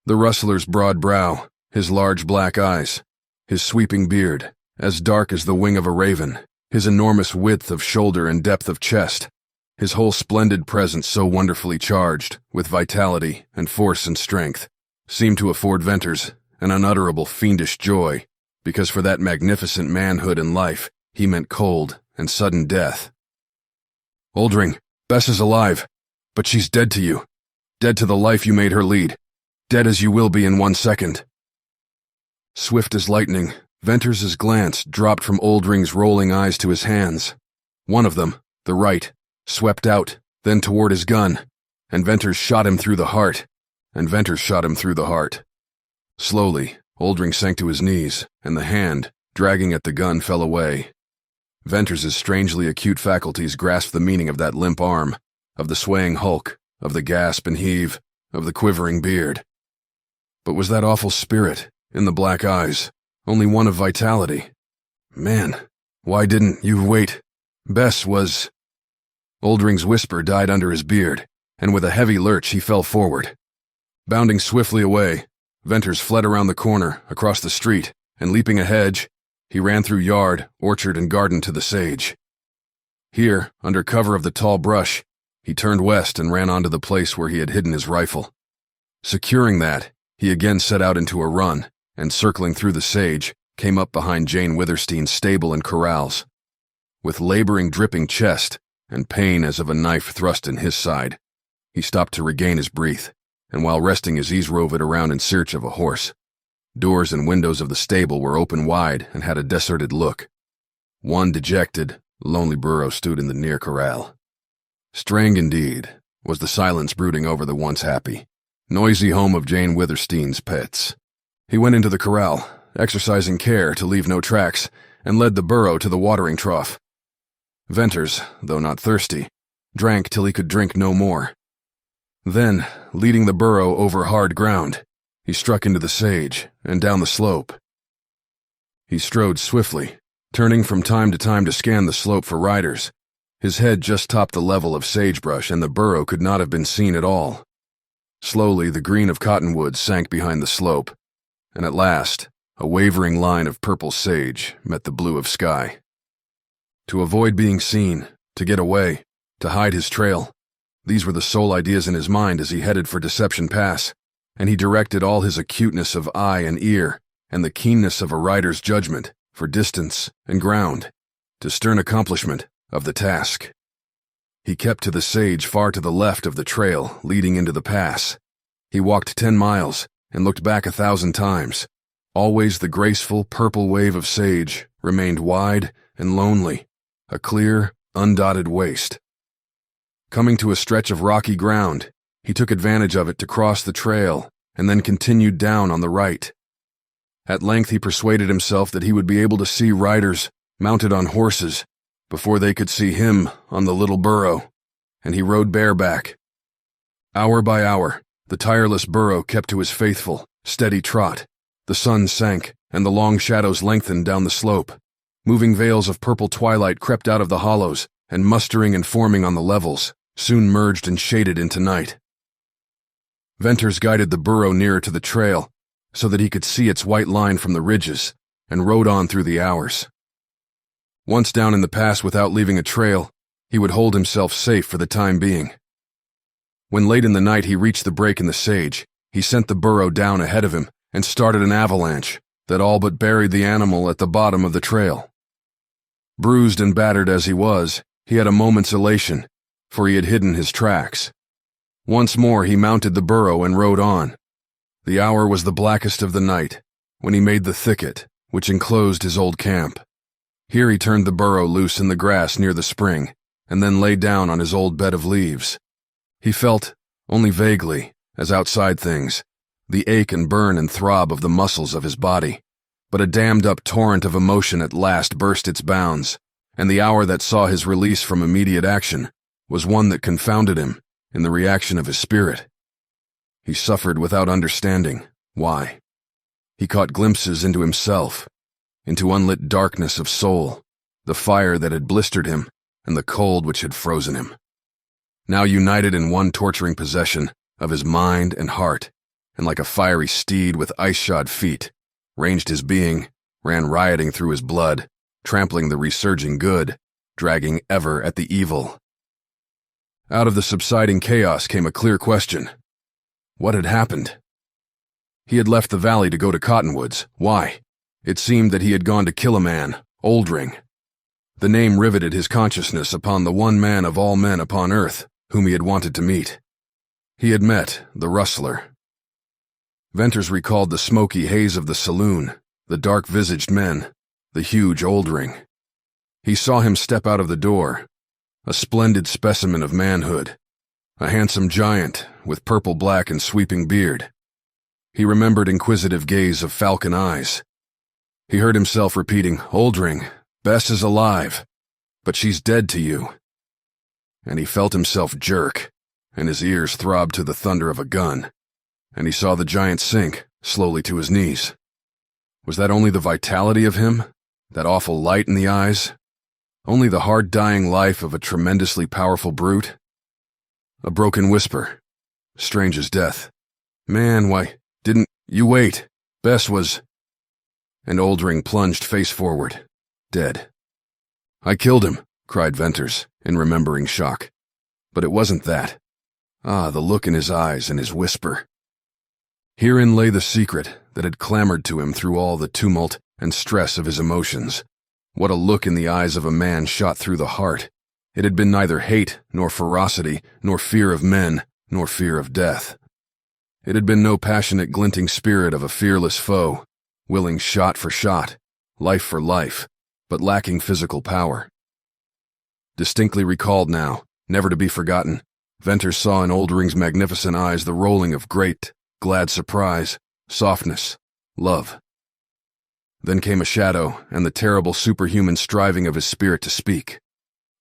The rustler's broad brow, his large black eyes, his sweeping beard, as dark as the wing of a raven, his enormous width of shoulder and depth of chest, his whole splendid presence so wonderfully charged with vitality and force and strength, seemed to afford Venters an unutterable fiendish joy, because for that magnificent manhood and life, he meant cold and sudden death. "Oldring, Bess is alive, but she's dead to you. Dead to the life you made her lead. Dead as you will be in 1 second." Swift as lightning, Venters' glance dropped from Oldring's rolling eyes to his hands. One of them, the right, swept out, then toward his gun, and Venters shot him through the heart, Slowly, Oldring sank to his knees, and the hand, dragging at the gun, fell away. Venters' strangely acute faculties grasped the meaning of that limp arm, of the swaying hulk, of the gasp and heave, of the quivering beard. But was that awful spirit, in the black eyes, only one of vitality? "Man, why didn't you wait? Bess was—" Oldring's whisper died under his beard, and with a heavy lurch he fell forward. Bounding swiftly away, Venters fled around the corner, across the street, and leaping a hedge, he ran through yard, orchard, and garden to the sage. Here, under cover of the tall brush, he turned west and ran on to the place where he had hidden his rifle. Securing that, he again set out into a run, and circling through the sage, came up behind Jane Withersteen's stable and corrals. With laboring, dripping chest, and pain as of a knife thrust in his side, he stopped to regain his breath, and while resting his ease roved around in search of a horse. Doors and windows of the stable were open wide and had a deserted look. One dejected, lonely burro stood in the near corral. Strange indeed was the silence brooding over the once happy, noisy home of Jane Withersteen's pets. He went into the corral, exercising care to leave no tracks, and led the burro to the watering trough. Venters, though not thirsty, drank till he could drink no more. Then, leading the burro over hard ground, he struck into the sage and down the slope. He strode swiftly, turning from time to scan the slope for riders. His head just topped the level of sagebrush, and the burro could not have been seen at all. Slowly, the green of cottonwoods sank behind the slope, and at last, a wavering line of purple sage met the blue of sky. To avoid being seen, to get away, to hide his trail, these were the sole ideas in his mind as he headed for Deception Pass, and he directed all his acuteness of eye and ear, and the keenness of a rider's judgment, for distance and ground, to stern accomplishment of the task. He kept to the sage far to the left of the trail leading into the pass. He walked 10 miles and looked back 1,000 times. Always the graceful purple wave of sage remained wide and lonely, a clear, undotted waste. Coming to a stretch of rocky ground, he took advantage of it to cross the trail and then continued down on the right. At length he persuaded himself that he would be able to see riders mounted on horses before they could see him on the little burro, and he rode bareback. Hour by hour, the tireless burro kept to his faithful, steady trot. The sun sank, and the long shadows lengthened down the slope. Moving veils of purple twilight crept out of the hollows, and mustering and forming on the levels, soon merged and shaded into night. Venters guided the burro nearer to the trail, so that he could see its white line from the ridges, and rode on through the hours. Once down in the pass without leaving a trail, he would hold himself safe for the time being. When late in the night he reached the break in the sage, he sent the burro down ahead of him and started an avalanche that all but buried the animal at the bottom of the trail. Bruised and battered as he was, he had a moment's elation, for he had hidden his tracks. Once more he mounted the burro and rode on. The hour was the blackest of the night, when he made the thicket, which enclosed his old camp. Here he turned the burro loose in the grass near the spring, and then lay down on his old bed of leaves. He felt, only vaguely, as outside things, the ache and burn and throb of the muscles of his body. But a dammed-up torrent of emotion at last burst its bounds, and the hour that saw his release from immediate action was one that confounded him in the reaction of his spirit. He suffered without understanding why. He caught glimpses into himself, into unlit darkness of soul, the fire that had blistered him and the cold which had frozen him. Now united in one torturing possession of his mind and heart, and like a fiery steed with ice-shod feet, ranged his being, ran rioting through his blood, trampling the resurging good, dragging ever at the evil. Out of the subsiding chaos came a clear question. What had happened? He had left the valley to go to Cottonwoods. Why? It seemed that he had gone to kill a man, Oldring. The name riveted his consciousness upon the one man of all men upon earth whom he had wanted to meet. He had met the rustler. Venters recalled the smoky haze of the saloon, the dark-visaged men, the huge Oldring. He saw him step out of the door, a splendid specimen of manhood, a handsome giant with purple-black and sweeping beard. He remembered inquisitive gaze of falcon eyes. He heard himself repeating, "Oldring, Bess is alive, but she's dead to you." And he felt himself jerk, and his ears throbbed to the thunder of a gun, and he saw the giant sink slowly to his knees. Was that only the vitality of him, that awful light in the eyes? Only the hard-dying life of a tremendously powerful brute? A broken whisper, strange as death. "Man, why, didn't you wait? Bess was—" And Oldring plunged face forward, dead. "I killed him," cried Venters, in remembering shock. But it wasn't that. Ah, the look in his eyes and his whisper. Herein lay the secret that had clamored to him through all the tumult and stress of his emotions. What a look in the eyes of a man shot through the heart. It had been neither hate, nor ferocity, nor fear of men, nor fear of death. It had been no passionate glinting spirit of a fearless foe, willing shot for shot, life for life, but lacking physical power. Distinctly recalled now, never to be forgotten, Venters saw in Oldring's magnificent eyes the rolling of great, glad surprise, softness, love. Then came a shadow and the terrible superhuman striving of his spirit to speak.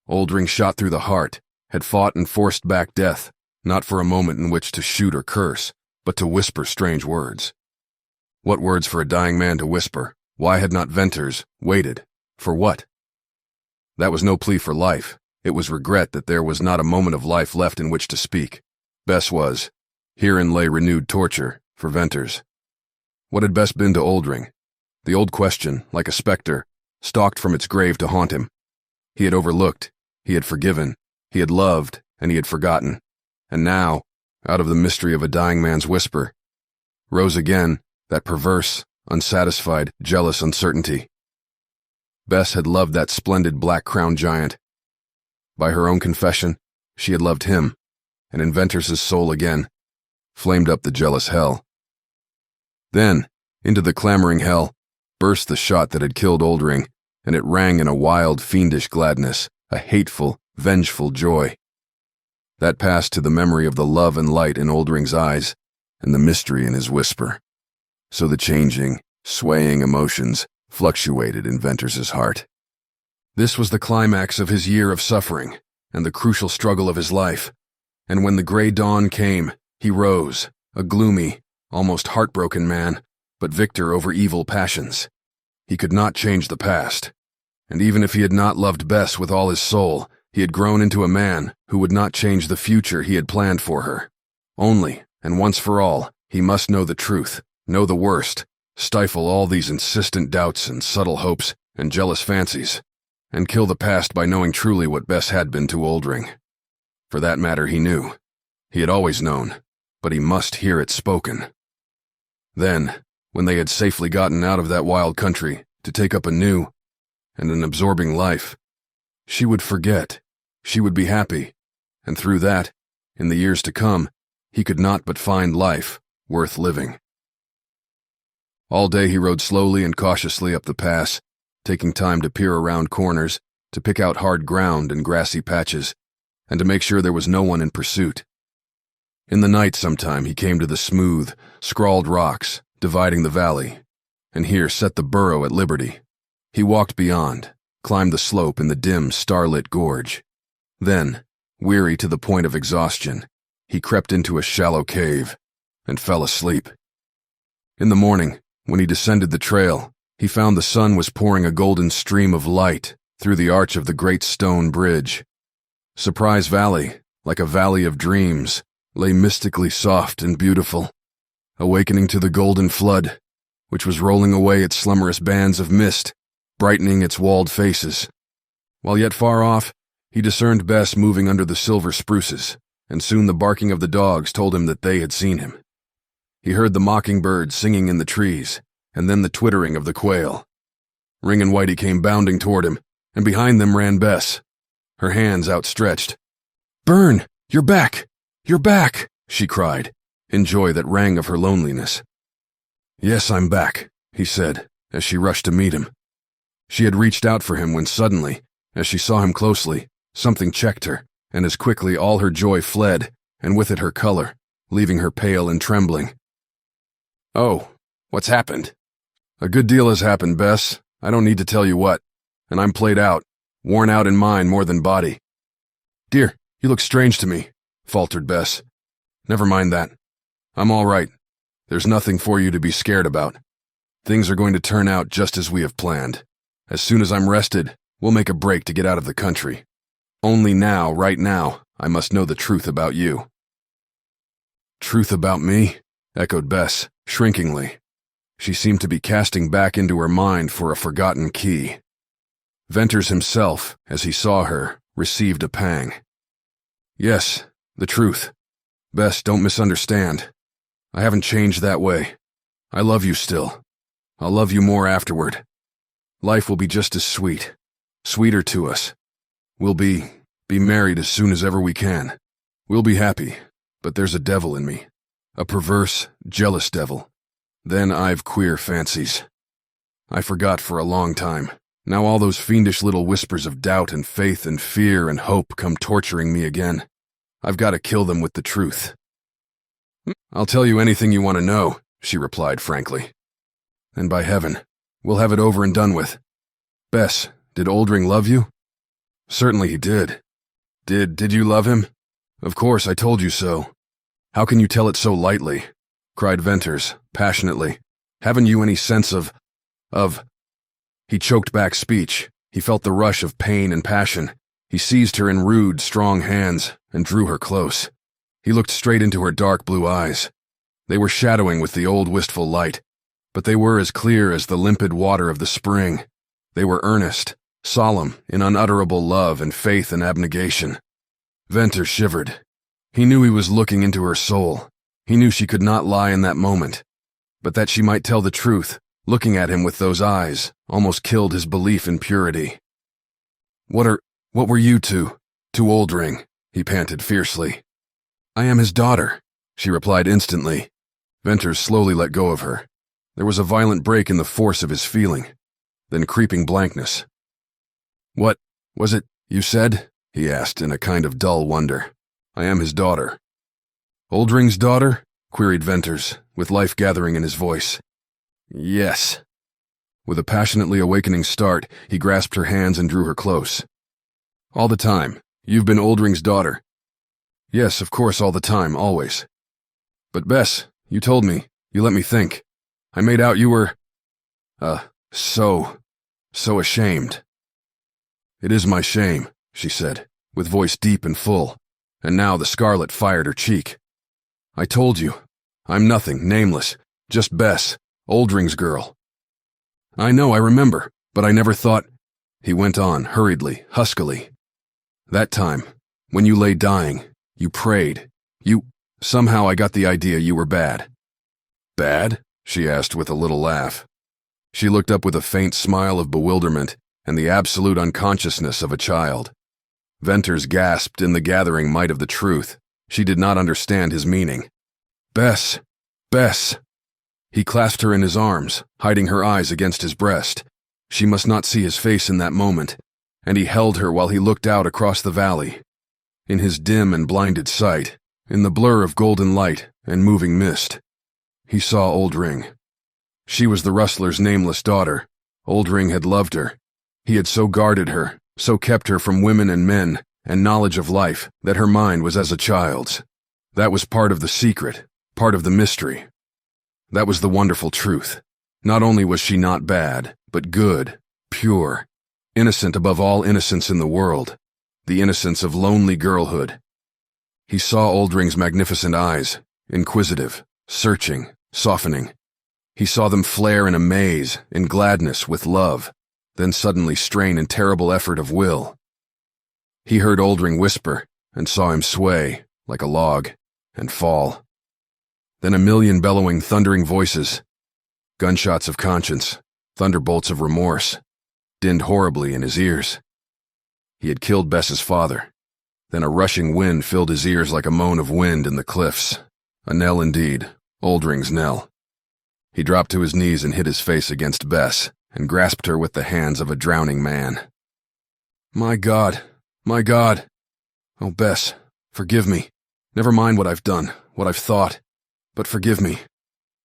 Oldring shot through the heart, had fought and forced back death, not for a moment in which to shoot or curse, but to whisper strange words. What words for a dying man to whisper? Why had not Venters waited? For what? That was no plea for life. It was regret that there was not a moment of life left in which to speak. Bess was. Herein lay renewed torture for Venters. What had Bess been to Oldring? The old question, like a specter, stalked from its grave to haunt him. He had overlooked, he had forgiven, he had loved, and he had forgotten. And now, out of the mystery of a dying man's whisper, rose again that perverse, unsatisfied, jealous uncertainty. Bess had loved that splendid black-crowned giant. By her own confession, she had loved him, and in Venters' soul again flamed up the jealous hell. Then, into the clamoring hell, burst the shot that had killed Oldring, and it rang in a wild, fiendish gladness, a hateful, vengeful joy. That passed to the memory of the love and light in Oldring's eyes, and the mystery in his whisper. So the changing, swaying emotions fluctuated in Venters' heart. This was the climax of his year of suffering, and the crucial struggle of his life. And when the gray dawn came, he rose, a gloomy, almost heartbroken man, but victor over evil passions. He could not change the past, and even if he had not loved Bess with all his soul, he had grown into a man who would not change the future he had planned for her. Only, and once for all, he must know the truth, know the worst, stifle all these insistent doubts and subtle hopes and jealous fancies, and kill the past by knowing truly what Bess had been to Oldring. For that matter he knew. He had always known, but he must hear it spoken. Then, when they had safely gotten out of that wild country to take up a new and an absorbing life, she would forget, she would be happy, and through that, in the years to come, he could not but find life worth living. All day he rode slowly and cautiously up the pass, taking time to peer around corners, to pick out hard ground and grassy patches, and to make sure there was no one in pursuit. In the night sometime he came to the smooth, scrawled rocks dividing the valley, and here set the burro at liberty. He walked beyond, climbed the slope in the dim, starlit gorge. Then, weary to the point of exhaustion, he crept into a shallow cave and fell asleep. In the morning, when he descended the trail, he found the sun was pouring a golden stream of light through the arch of the great stone bridge. Surprise Valley, like a valley of dreams, lay mystically soft and beautiful, awakening to the golden flood, which was rolling away its slumberous bands of mist, brightening its walled faces. While yet far off, he discerned Bess moving under the silver spruces, and soon the barking of the dogs told him that they had seen him. He heard the mockingbirds singing in the trees, and then the twittering of the quail. Ring and Whitey came bounding toward him, and behind them ran Bess, her hands outstretched. "Burn! You're back! You're back!" she cried, in joy that rang of her loneliness. "Yes, I'm back," he said, as she rushed to meet him. She had reached out for him when suddenly, as she saw him closely, something checked her, and as quickly all her joy fled, and with it her color, leaving her pale and trembling. "Oh, what's happened?" "A good deal has happened, Bess. I don't need to tell you what. And I'm played out, worn out in mind more than body." "Dear, you look strange to me," faltered Bess. "Never mind that. I'm all right. There's nothing for you to be scared about. Things are going to turn out just as we have planned. As soon as I'm rested, we'll make a break to get out of the country. Only now, right now, I must know the truth about you." "Truth about me?" echoed Bess, shrinkingly. She seemed to be casting back into her mind for a forgotten key. Venters himself, as he saw her, received a pang. "Yes, the truth. Bess, don't misunderstand. I haven't changed that way. I love you still. I'll love you more afterward. Life will be just as sweet, sweeter to us. We'll be married as soon as ever we can. We'll be happy, but there's a devil in me. A perverse, jealous devil. Then I've queer fancies. I forgot for a long time. Now all those fiendish little whispers of doubt and faith and fear and hope come torturing me again. I've got to kill them with the truth." "I'll tell you anything you want to know," she replied frankly. "And by heaven, we'll have it over and done with. Bess, did Oldring love you?" "Certainly he did." Did you love him?" "Of course, I told you so." "How can you tell it so lightly?" cried Venters, passionately. "Haven't you any sense of... He choked back speech. He felt the rush of pain and passion. He seized her in rude, strong hands and drew her close. He looked straight into her dark blue eyes. They were shadowing with the old wistful light, but they were as clear as the limpid water of the spring. They were earnest, solemn in unutterable love and faith and abnegation. Venters shivered. He knew he was looking into her soul. He knew she could not lie in that moment, but that she might tell the truth, looking at him with those eyes, almost killed his belief in purity. What were you to Oldring?" he panted fiercely. "I am his daughter," she replied instantly. Venters slowly let go of her. There was a violent break in the force of his feeling, then creeping blankness. "What was it you said?" he asked in a kind of dull wonder. "I am his daughter." "Oldring's daughter?" queried Venters, with life gathering in his voice. "Yes." With a passionately awakening start, he grasped her hands and drew her close. "All the time, you've been Oldring's daughter?" "Yes, of course, all the time, always." "But Bess, you told me, you let me think. I made out you were... so ashamed." "It is my shame," she said, with voice deep and full, and now the scarlet fired her cheek. "I told you. I'm nothing, nameless, just Bess, Oldring's girl." "I know, I remember, but I never thought..." He went on, hurriedly, huskily. "That time, when you lay dying, you prayed. Somehow I got the idea you were bad." "Bad?" she asked with a little laugh. She looked up with a faint smile of bewilderment and the absolute unconsciousness of a child. Venters gasped in the gathering might of the truth. She did not understand his meaning. Bess! He clasped her in his arms, hiding her eyes against his breast. She must not see his face in that moment, and he held her while he looked out across the valley. In his dim and blinded sight, in the blur of golden light and moving mist, he saw Oldring. She was the rustler's nameless daughter. Oldring had loved her. He had so guarded her, so kept her from women and men and knowledge of life that her mind was as a child's. That was part of the secret, part of the mystery. That was the wonderful truth. Not only was she not bad, but good, pure, innocent above all innocence in the world, the innocence of lonely girlhood. He saw Oldring's magnificent eyes, inquisitive, searching, softening. He saw them flare in amaze, in gladness, with love, then suddenly strain in terrible effort of will. He heard Oldring whisper, and saw him sway, like a log, and fall. Then a million bellowing, thundering voices, gunshots of conscience, thunderbolts of remorse, dinned horribly in his ears. He had killed Bess's father. Then a rushing wind filled his ears like a moan of wind in the cliffs. A knell indeed, Oldring's knell. He dropped to his knees and hid his face against Bess, and grasped her with the hands of a drowning man. My God, my God. Oh, Bess, forgive me. Never mind what I've done, what I've thought. But forgive me.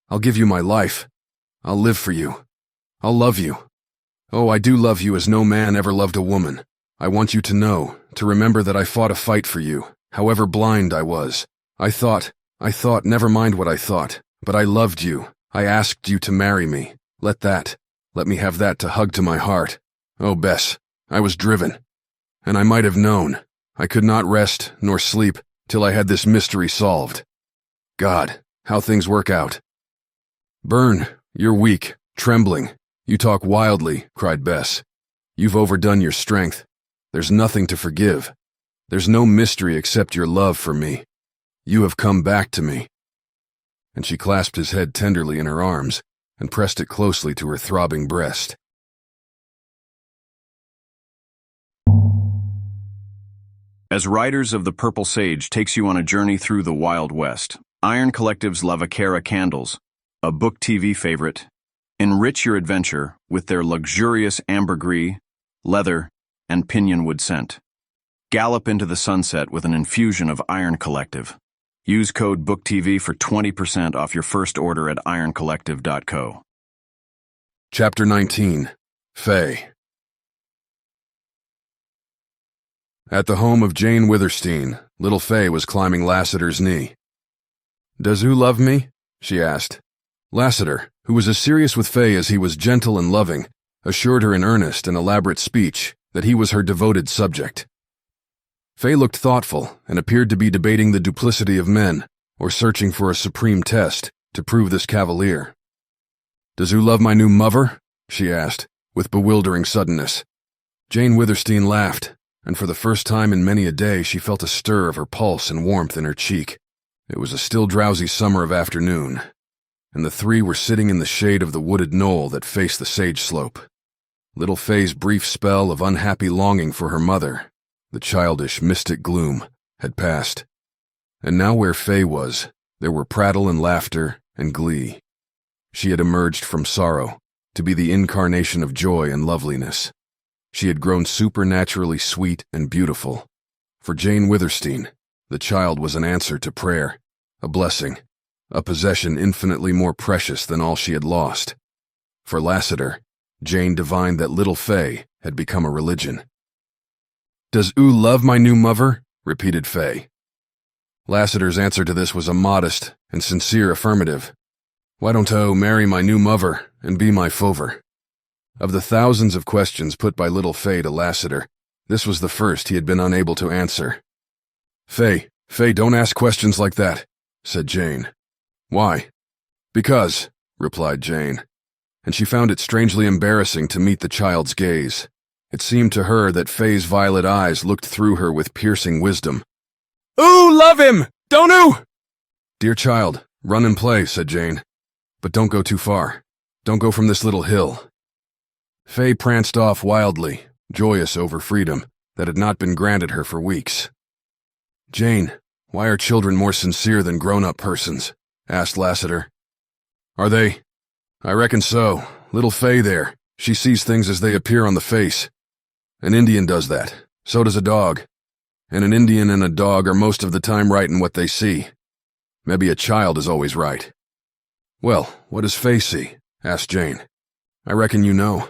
I'll give you my life. I'll live for you. I'll love you. Oh, I do love you as no man ever loved a woman. I want you to know, to remember that I fought a fight for you, however blind I was. I thought, never mind what I thought, but I loved you. I asked you to marry me. Let me have that to hug to my heart. Oh, Bess, I was driven. And I might have known. I could not rest nor sleep till I had this mystery solved. God, how things work out. Burn, you're weak, trembling. You talk wildly, cried Bess. You've overdone your strength. There's nothing to forgive. There's no mystery except your love for me. You have come back to me. And she clasped his head tenderly in her arms and pressed it closely to her throbbing breast. As Riders of the Purple Sage takes you on a journey through the Wild West, Iron Collective's Lavacara candles, a BookTV favorite, enrich your adventure with their luxurious ambergris, leather, and pinionwood scent. Gallop into the sunset with an infusion of Iron Collective. Use code BookTV for 20% off your first order at ironcollective.co. Chapter 19. Faye. At the home of Jane Withersteen, little Faye was climbing Lassiter's knee. Does oo love me? She asked. Lassiter, who was as serious with Faye as he was gentle and loving, assured her in earnest and elaborate speech that he was her devoted subject. Faye looked thoughtful and appeared to be debating the duplicity of men, or searching for a supreme test to prove this cavalier. Does oo love my new mother? She asked, with bewildering suddenness. Jane Withersteen laughed, and for the first time in many a day she felt a stir of her pulse and warmth in her cheek. It was a still drowsy summer of afternoon, and the three were sitting in the shade of the wooded knoll that faced the sage slope. Little Faye's brief spell of unhappy longing for her mother, the childish, mystic gloom, had passed. And now where Faye was, there were prattle and laughter and glee. She had emerged from sorrow to be the incarnation of joy and loveliness. She had grown supernaturally sweet and beautiful. For Jane Withersteen, the child was an answer to prayer, a blessing, a possession infinitely more precious than all she had lost. For Lassiter, Jane divined that little Faye had become a religion. Does oo love my new mother? Repeated Faye. Lassiter's answer to this was a modest and sincere affirmative. Why don't oo marry my new mother and be my fover? Of the thousands of questions put by little Faye to Lassiter, this was the first he had been unable to answer. Faye, don't ask questions like that, said Jane. Why? Because, replied Jane, and she found it strangely embarrassing to meet the child's gaze. It seemed to her that Faye's violet eyes looked through her with piercing wisdom. Ooh, love him! Don't oo! Dear child, run and play, said Jane. But don't go too far. Don't go from this little hill. Faye pranced off wildly, joyous over freedom that had not been granted her for weeks. Jane, why are children more sincere than grown-up persons? Asked Lassiter. Are they? I reckon so. Little Fay there. She sees things as they appear on the face. An Indian does that. So does a dog. And an Indian and a dog are most of the time right in what they see. Maybe a child is always right. Well, what does Fay see? Asked Jane. I reckon you know.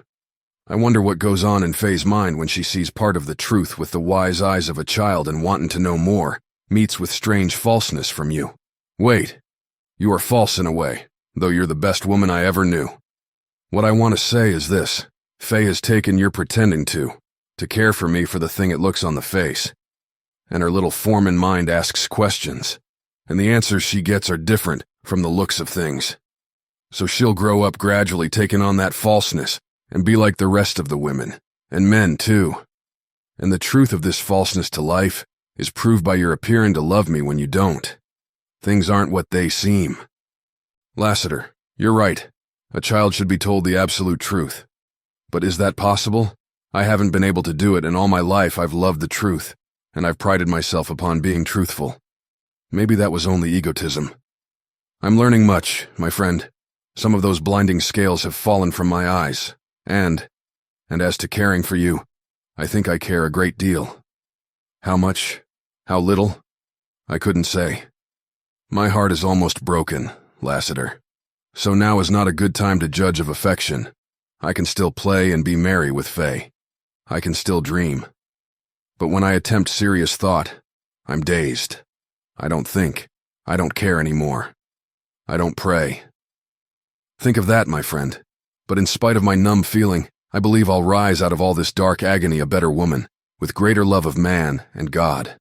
I wonder what goes on in Fay's mind when she sees part of the truth with the wise eyes of a child and wantin' to know more, meets with strange falseness from you. Wait. You are false in a way, though you're the best woman I ever knew. What I want to say is this. Fay has taken your pretending to care for me for the thing it looks on the face. And her little foreman mind asks questions, and the answers she gets are different from the looks of things. So she'll grow up gradually taking on that falseness and be like the rest of the women, and men too. And the truth of this falseness to life is proved by your appearing to love me when you don't. Things aren't what they seem. Lassiter, you're right. A child should be told the absolute truth. But is that possible? I haven't been able to do it, and all my life I've loved the truth, and I've prided myself upon being truthful. Maybe that was only egotism. I'm learning much, my friend. Some of those blinding scales have fallen from my eyes, and as to caring for you, I think I care a great deal. How much? How little? I couldn't say. My heart is almost broken, Lassiter. So now is not a good time to judge of affection. I can still play and be merry with Fay. I can still dream. But when I attempt serious thought, I'm dazed. I don't think. I don't care anymore. I don't pray. Think of that, my friend. But in spite of my numb feeling, I believe I'll rise out of all this dark agony a better woman, with greater love of man and God.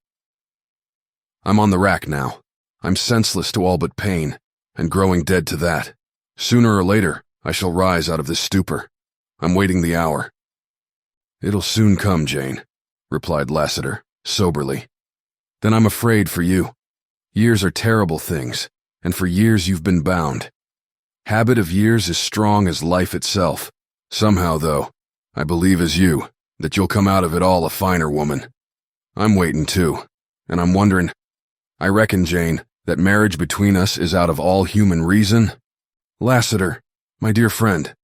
I'm on the rack now. I'm senseless to all but pain, and growing dead to that. Sooner or later, I shall rise out of this stupor. I'm waiting the hour. It'll soon come, Jane, replied Lassiter, soberly. Then I'm afraid for you. Years are terrible things, and for years you've been bound. Habit of years is strong as life itself. Somehow, though, I believe as you, that you'll come out of it all a finer woman. I'm waiting too, and I'm wondering, I reckon, Jane, that marriage between us is out of all human reason. Lassiter, my dear friend,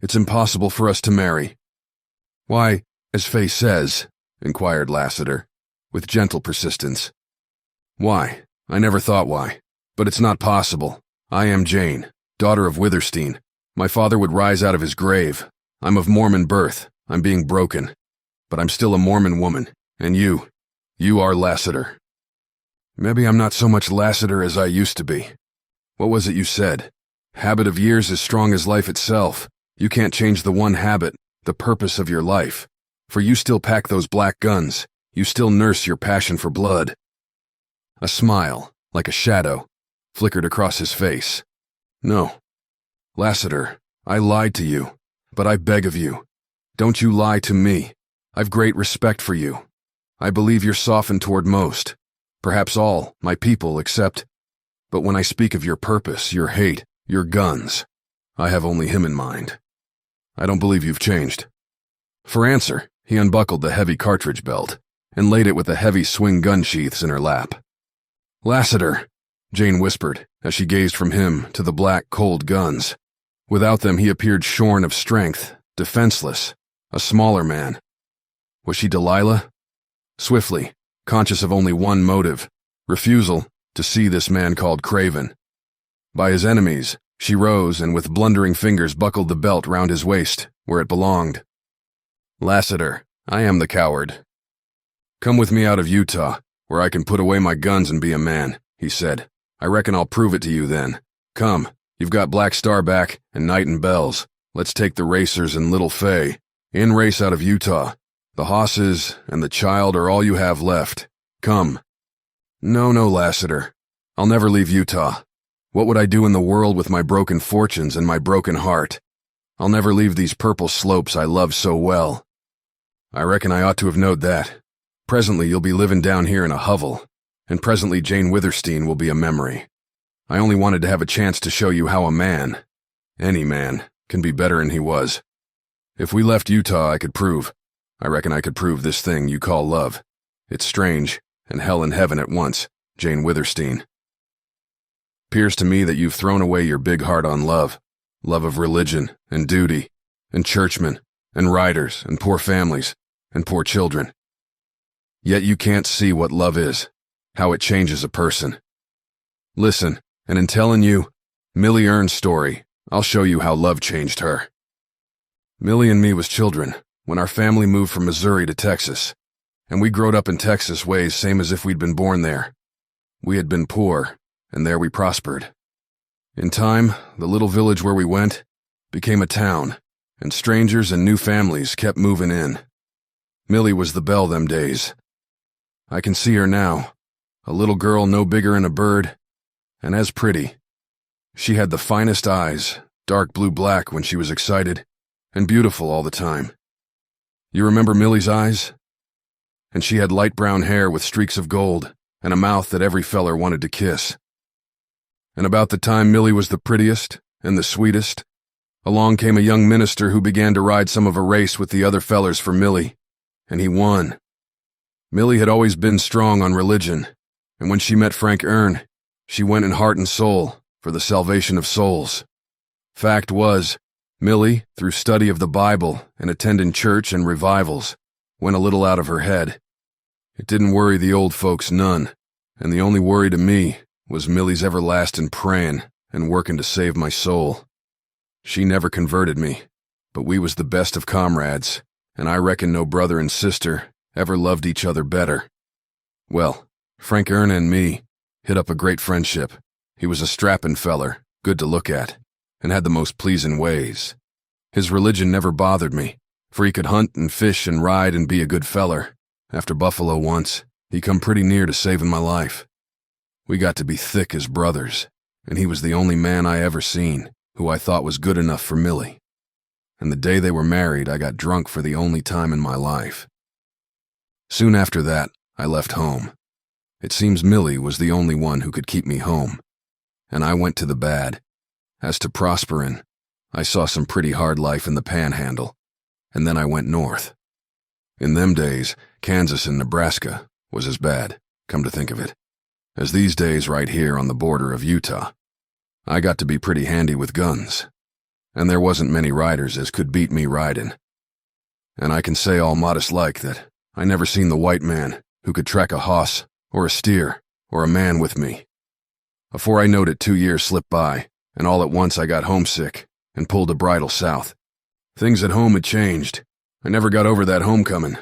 it's impossible for us to marry. Why, as Fay says, inquired Lassiter, with gentle persistence. Why? I never thought why. But it's not possible. I am Jane, daughter of Withersteen. My father would rise out of his grave. I'm of Mormon birth. I'm being broken. But I'm still a Mormon woman. And you are Lassiter. Maybe I'm not so much Lassiter as I used to be. What was it you said? Habit of years as strong as life itself. You can't change the one habit, the purpose of your life. For you still pack those black guns. You still nurse your passion for blood. A smile, like a shadow, flickered across his face. No. Lassiter, I lied to you, but I beg of you, don't you lie to me. I've great respect for you. I believe you're softened toward most, perhaps all, my people except, but when I speak of your purpose, your hate, your guns, I have only him in mind. I don't believe you've changed. For answer, he unbuckled the heavy cartridge belt and laid it with the heavy swing gun sheaths in her lap. Lassiter, Jane whispered as she gazed from him to the black, cold guns. Without them, he appeared shorn of strength, defenseless, a smaller man. Was she Delilah? Swiftly, conscious of only one motive, refusal to see this man called Craven. By his enemies, she rose and with blundering fingers buckled the belt round his waist, where it belonged. Lassiter, I am the coward. Come with me out of Utah, where I can put away my guns and be a man, he said. I reckon I'll prove it to you then. Come, you've got Black Star back and Night and Bells. Let's take the racers and Little Fay. In race out of Utah. The hosses and the child are all you have left. Come. No, Lassiter. I'll never leave Utah. What would I do in the world with my broken fortunes and my broken heart? I'll never leave these purple slopes I love so well. I reckon I ought to have knowed that. Presently you'll be living down here in a hovel, and presently Jane Withersteen will be a memory. I only wanted to have a chance to show you how a man, any man, can be better than he was. If we left Utah, I reckon I could prove this thing you call love. It's strange, and hell and heaven at once, Jane Withersteen. 'Pears to me that you've thrown away your big heart on love of religion and duty and churchmen and riders and poor families and poor children. Yet you can't see what love is, how it changes a person. Listen, and in telling you Millie Earn's story, I'll show you how love changed her. Millie and me was children when our family moved from Missouri to Texas, and we growed up in Texas ways same as if we'd been born there. We had been poor, and there we prospered. In time, the little village where we went became a town, and strangers and new families kept moving in. Millie was the belle them days. I can see her now, a little girl no bigger than a bird, and as pretty. She had the finest eyes, dark blue-black when she was excited, and beautiful all the time. You remember Millie's eyes? And she had light brown hair with streaks of gold, and a mouth that every feller wanted to kiss. And about the time Millie was the prettiest and the sweetest, along came a young minister who began to ride some of a race with the other fellers for Millie, and he won. Millie had always been strong on religion, and when she met Frank Earn, she went in heart and soul for the salvation of souls. Fact was, Millie, through study of the Bible and attending church and revivals, went a little out of her head. It didn't worry the old folks none, and the only worry to me was Millie's everlasting praying and working to save my soul. She never converted me, but we was the best of comrades, and I reckon no brother and sister ever loved each other better. Well, Frank Earn and me hit up a great friendship. He was a strappin' feller, good to look at, and had the most pleasin' ways. His religion never bothered me, for he could hunt and fish and ride and be a good feller. After Buffalo once, he come pretty near to saving my life. We got to be thick as brothers, and he was the only man I ever seen who I thought was good enough for Millie. And the day they were married, I got drunk for the only time in my life. Soon after that, I left home. It seems Millie was the only one who could keep me home, and I went to the bad. As to prosperin', I saw some pretty hard life in the Panhandle, and then I went north. In them days, Kansas and Nebraska was as bad, come to think of it, as these days right here on the border of Utah. I got to be pretty handy with guns, and there wasn't many riders as could beat me ridin'. And I can say all modest-like that I never seen the white man who could track a hoss or a steer or a man with me. Afore I knowed it, 2 years slipped by, and all at once I got homesick and pulled a bridle south. Things at home had changed. I never got over that homecoming.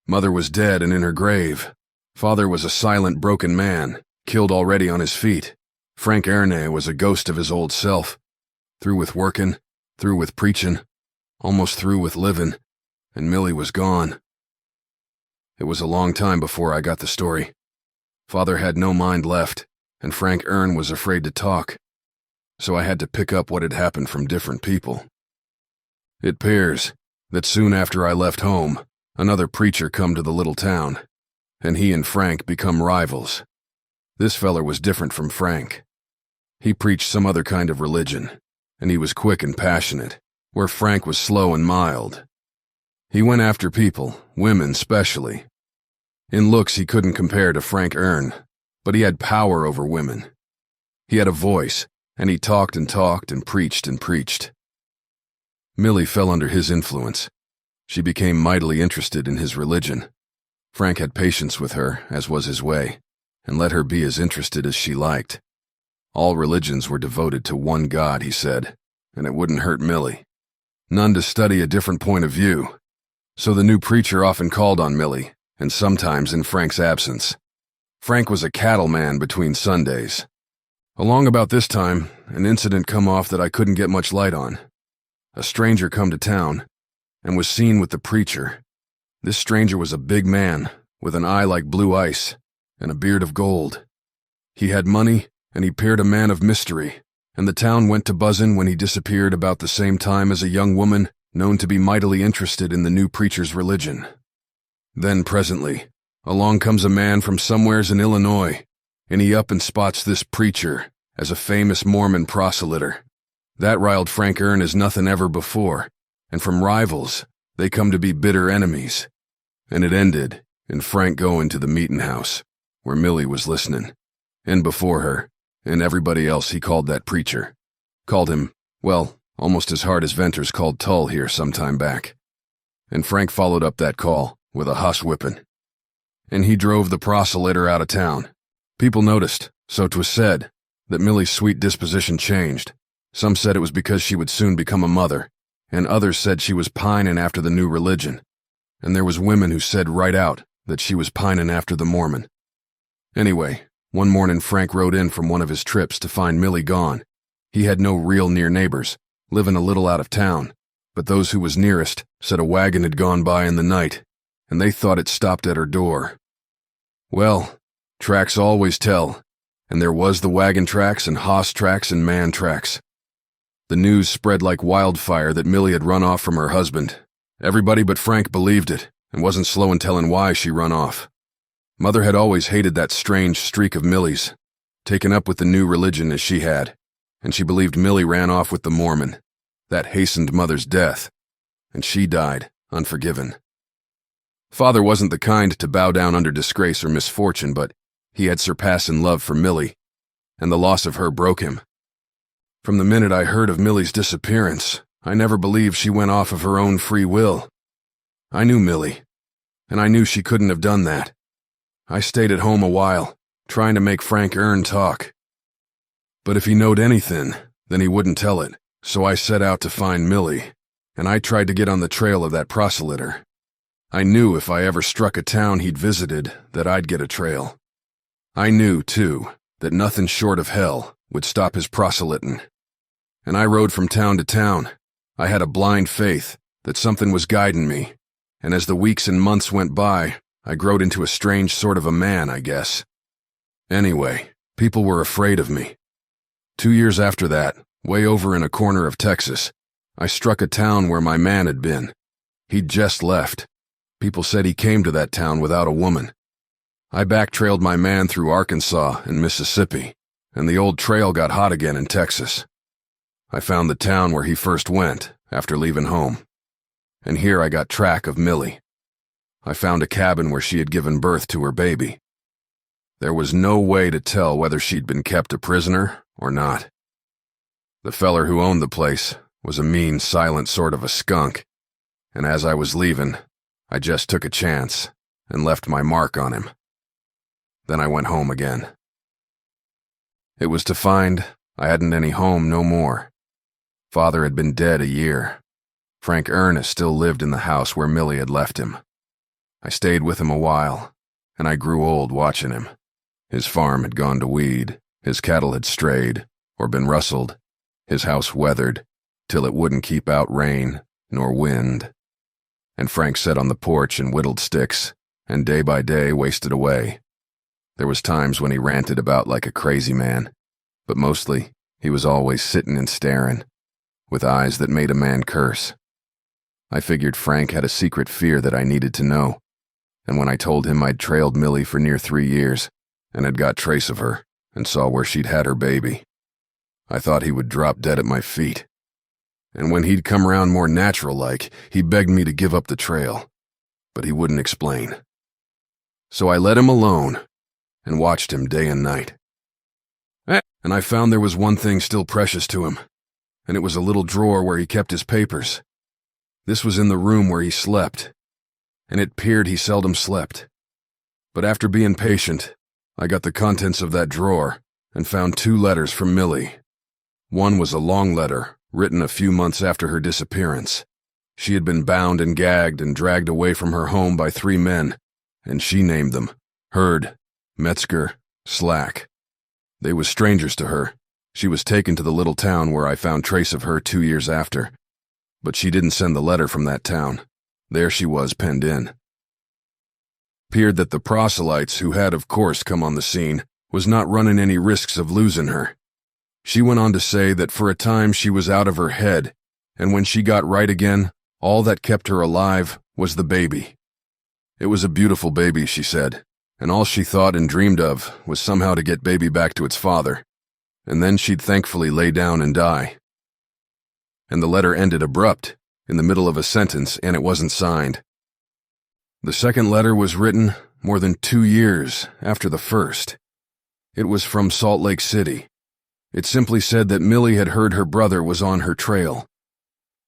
Mother was dead and in her grave. Father was a silent, broken man, killed already on his feet. Frank Earn was a ghost of his old self. Through with workin', through with preachin', almost through with livin', and Millie was gone. It was a long time before I got the story. Father had no mind left, and Frank Earn was afraid to talk, so I had to pick up what had happened from different people. It 'pears that soon after I left home, another preacher come to the little town, and he and Frank become rivals. This feller was different from Frank. He preached some other kind of religion, and he was quick and passionate, where Frank was slow and mild. He went after people, women specially. In looks he couldn't compare to Frank Earn, but he had power over women. He had a voice, and he talked and talked and preached and preached. Millie fell under his influence. She became mightily interested in his religion. Frank had patience with her, as was his way, and let her be as interested as she liked. All religions were devoted to one God, he said, and it wouldn't hurt Millie. None to study a different point of view. So the new preacher often called on Millie, and sometimes in Frank's absence. Frank was a cattleman between Sundays. Along about this time, an incident come off that I couldn't get much light on. A stranger come to town, and was seen with the preacher. This stranger was a big man, with an eye like blue ice, and a beard of gold. He had money, and he 'peared a man of mystery, and the town went to buzzin' when he disappeared about the same time as a young woman known to be mightily interested in the new preacher's religion. Then presently, along comes a man from somewheres in Illinois, and he up and spots this preacher as a famous Mormon proselyter. That riled Frank Earn as nothin' ever before, and from rivals, they come to be bitter enemies. And it ended in Frank going to the meetin' house, where Millie was listenin', and before her, and everybody else he called that preacher. Called him, well, almost as hard as Venters called Tull here some time back. And Frank followed up that call with a hoss-whipping. And he drove the proselyter out of town. People noticed, so 'twas said, that Millie's sweet disposition changed. Some said it was because she would soon become a mother, and others said she was pining after the new religion. And there was women who said right out that she was pining after the Mormon. Anyway, one morning Frank rode in from one of his trips to find Millie gone. He had no real near neighbors, living a little out of town, but those who was nearest said a wagon had gone by in the night, and they thought it stopped at her door. Well, tracks always tell, and there was the wagon tracks and hoss tracks and man tracks. The news spread like wildfire that Millie had run off from her husband. Everybody but Frank believed it, and wasn't slow in telling why she run off. Mother had always hated that strange streak of Millie's, taken up with the new religion as she had, and she believed Millie ran off with the Mormon. That hastened Mother's death, and she died unforgiven. Father wasn't the kind to bow down under disgrace or misfortune, but he had surpassing love for Millie, and the loss of her broke him. From the minute I heard of Millie's disappearance, I never believed she went off of her own free will. I knew Millie, and I knew she couldn't have done that. I stayed at home a while, trying to make Frank Ern talk. But if he knowed anything, then he wouldn't tell it, so I set out to find Millie, and I tried to get on the trail of that proselyter. I knew if I ever struck a town he'd visited, that I'd get a trail. I knew, too, that nothing short of hell would stop his proselyting. And I rode from town to town. I had a blind faith that something was guiding me, and as the weeks and months went by, I growed into a strange sort of a man, I guess. Anyway, people were afraid of me. 2 years after that, way over in a corner of Texas, I struck a town where my man had been. He'd just left. People said he came to that town without a woman. I backtrailed my man through Arkansas and Mississippi, and the old trail got hot again in Texas. I found the town where he first went after leaving home, and here I got track of Millie. I found a cabin where she had given birth to her baby. There was no way to tell whether she'd been kept a prisoner or not. The feller who owned the place was a mean, silent sort of a skunk, and as I was leaving, I just took a chance and left my mark on him. Then I went home again. It was to find I hadn't any home no more. Father had been dead a year. Frank Ernest still lived in the house where Millie had left him. I stayed with him a while, and I grew old watching him. His farm had gone to weed, his cattle had strayed, or been rustled, his house weathered, till it wouldn't keep out rain nor wind. And Frank sat on the porch and whittled sticks, and day by day wasted away. There was times when he ranted about like a crazy man, but mostly he was always sitting and staring, with eyes that made a man curse. I figured Frank had a secret fear that I needed to know, and when I told him I'd trailed Millie for near 3 years, and had got trace of her, and saw where she'd had her baby, I thought he would drop dead at my feet. And when he'd come round more natural-like, he begged me to give up the trail, but he wouldn't explain. So I let him alone, and watched him day and night. And I found there was one thing still precious to him, and it was a little drawer where he kept his papers. This was in the room where he slept, and it appeared he seldom slept. But after being patient, I got the contents of that drawer and found 2 letters from Millie. One was a long letter, written a few months after her disappearance. She had been bound and gagged and dragged away from her home by 3 men, and she named them Hurd, Metzger, Slack. They was strangers to her. She was taken to the little town where I found trace of her 2 years after. But she didn't send the letter from that town. There she was penned in. Appeared that the proselytes, who had of course come on the scene, was not running any risks of losing her. She went on to say that for a time she was out of her head, and when she got right again, all that kept her alive was the baby. It was a beautiful baby, she said, and all she thought and dreamed of was somehow to get baby back to its father, and then she'd thankfully lay down and die. And the letter ended abrupt, in the middle of a sentence, and it wasn't signed. The second letter was written more than 2 years after the first. It was from Salt Lake City, It simply said that Millie had heard her brother was on her trail.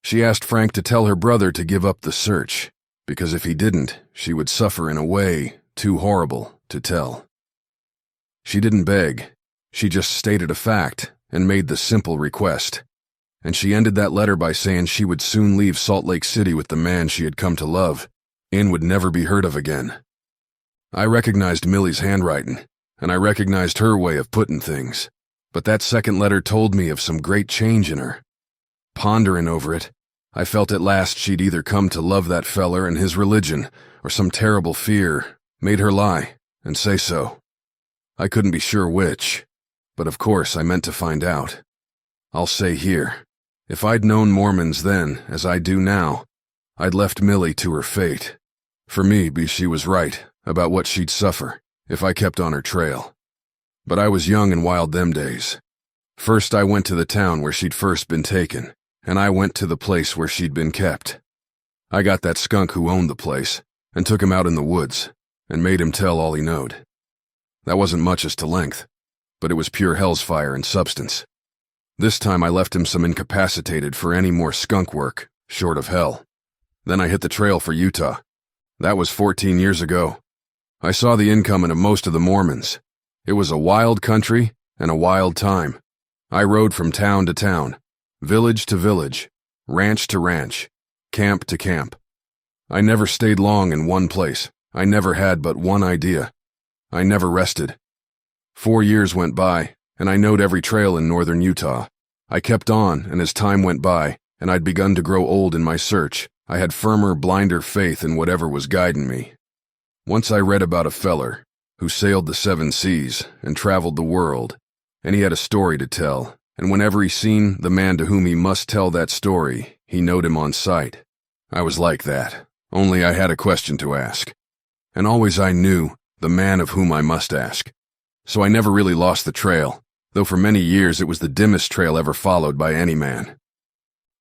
She asked Frank to tell her brother to give up the search, because if he didn't, she would suffer in a way too horrible to tell. She didn't beg. She just stated a fact and made the simple request. And she ended that letter by saying she would soon leave Salt Lake City with the man she had come to love and would never be heard of again. I recognized Millie's handwriting, and I recognized her way of putting things, but that second letter told me of some great change in her. Pondering over it, I felt at last she'd either come to love that feller and his religion, or some terrible fear made her lie and say so. I couldn't be sure which, but of course I meant to find out. I'll say here, if I'd known Mormons then, as I do now, I'd left Millie to her fate. For me, she was right about what she'd suffer if I kept on her trail. But I was young and wild them days. First I went to the town where she'd first been taken, and I went to the place where she'd been kept. I got that skunk who owned the place, and took him out in the woods, and made him tell all he knowed. That wasn't much as to length, but it was pure hell's fire in substance. This time I left him some incapacitated for any more skunk work, short of hell. Then I hit the trail for Utah. That was 14 years ago. I saw the incoming of most of the Mormons. It was a wild country and a wild time. I rode from town to town, village to village, ranch to ranch, camp to camp. I never stayed long in one place. I never had but one idea. I never rested. 4 years went by, and I knowed every trail in northern Utah. I kept on, and as time went by, and I'd begun to grow old in my search, I had firmer, blinder faith in whatever was guiding me. Once I read about a feller who sailed the 7 seas and traveled the world, and he had a story to tell, and whenever he seen the man to whom he must tell that story, he knowed him on sight. I was like that, only I had a question to ask. And always I knew the man of whom I must ask. So I never really lost the trail, though for many years it was the dimmest trail ever followed by any man.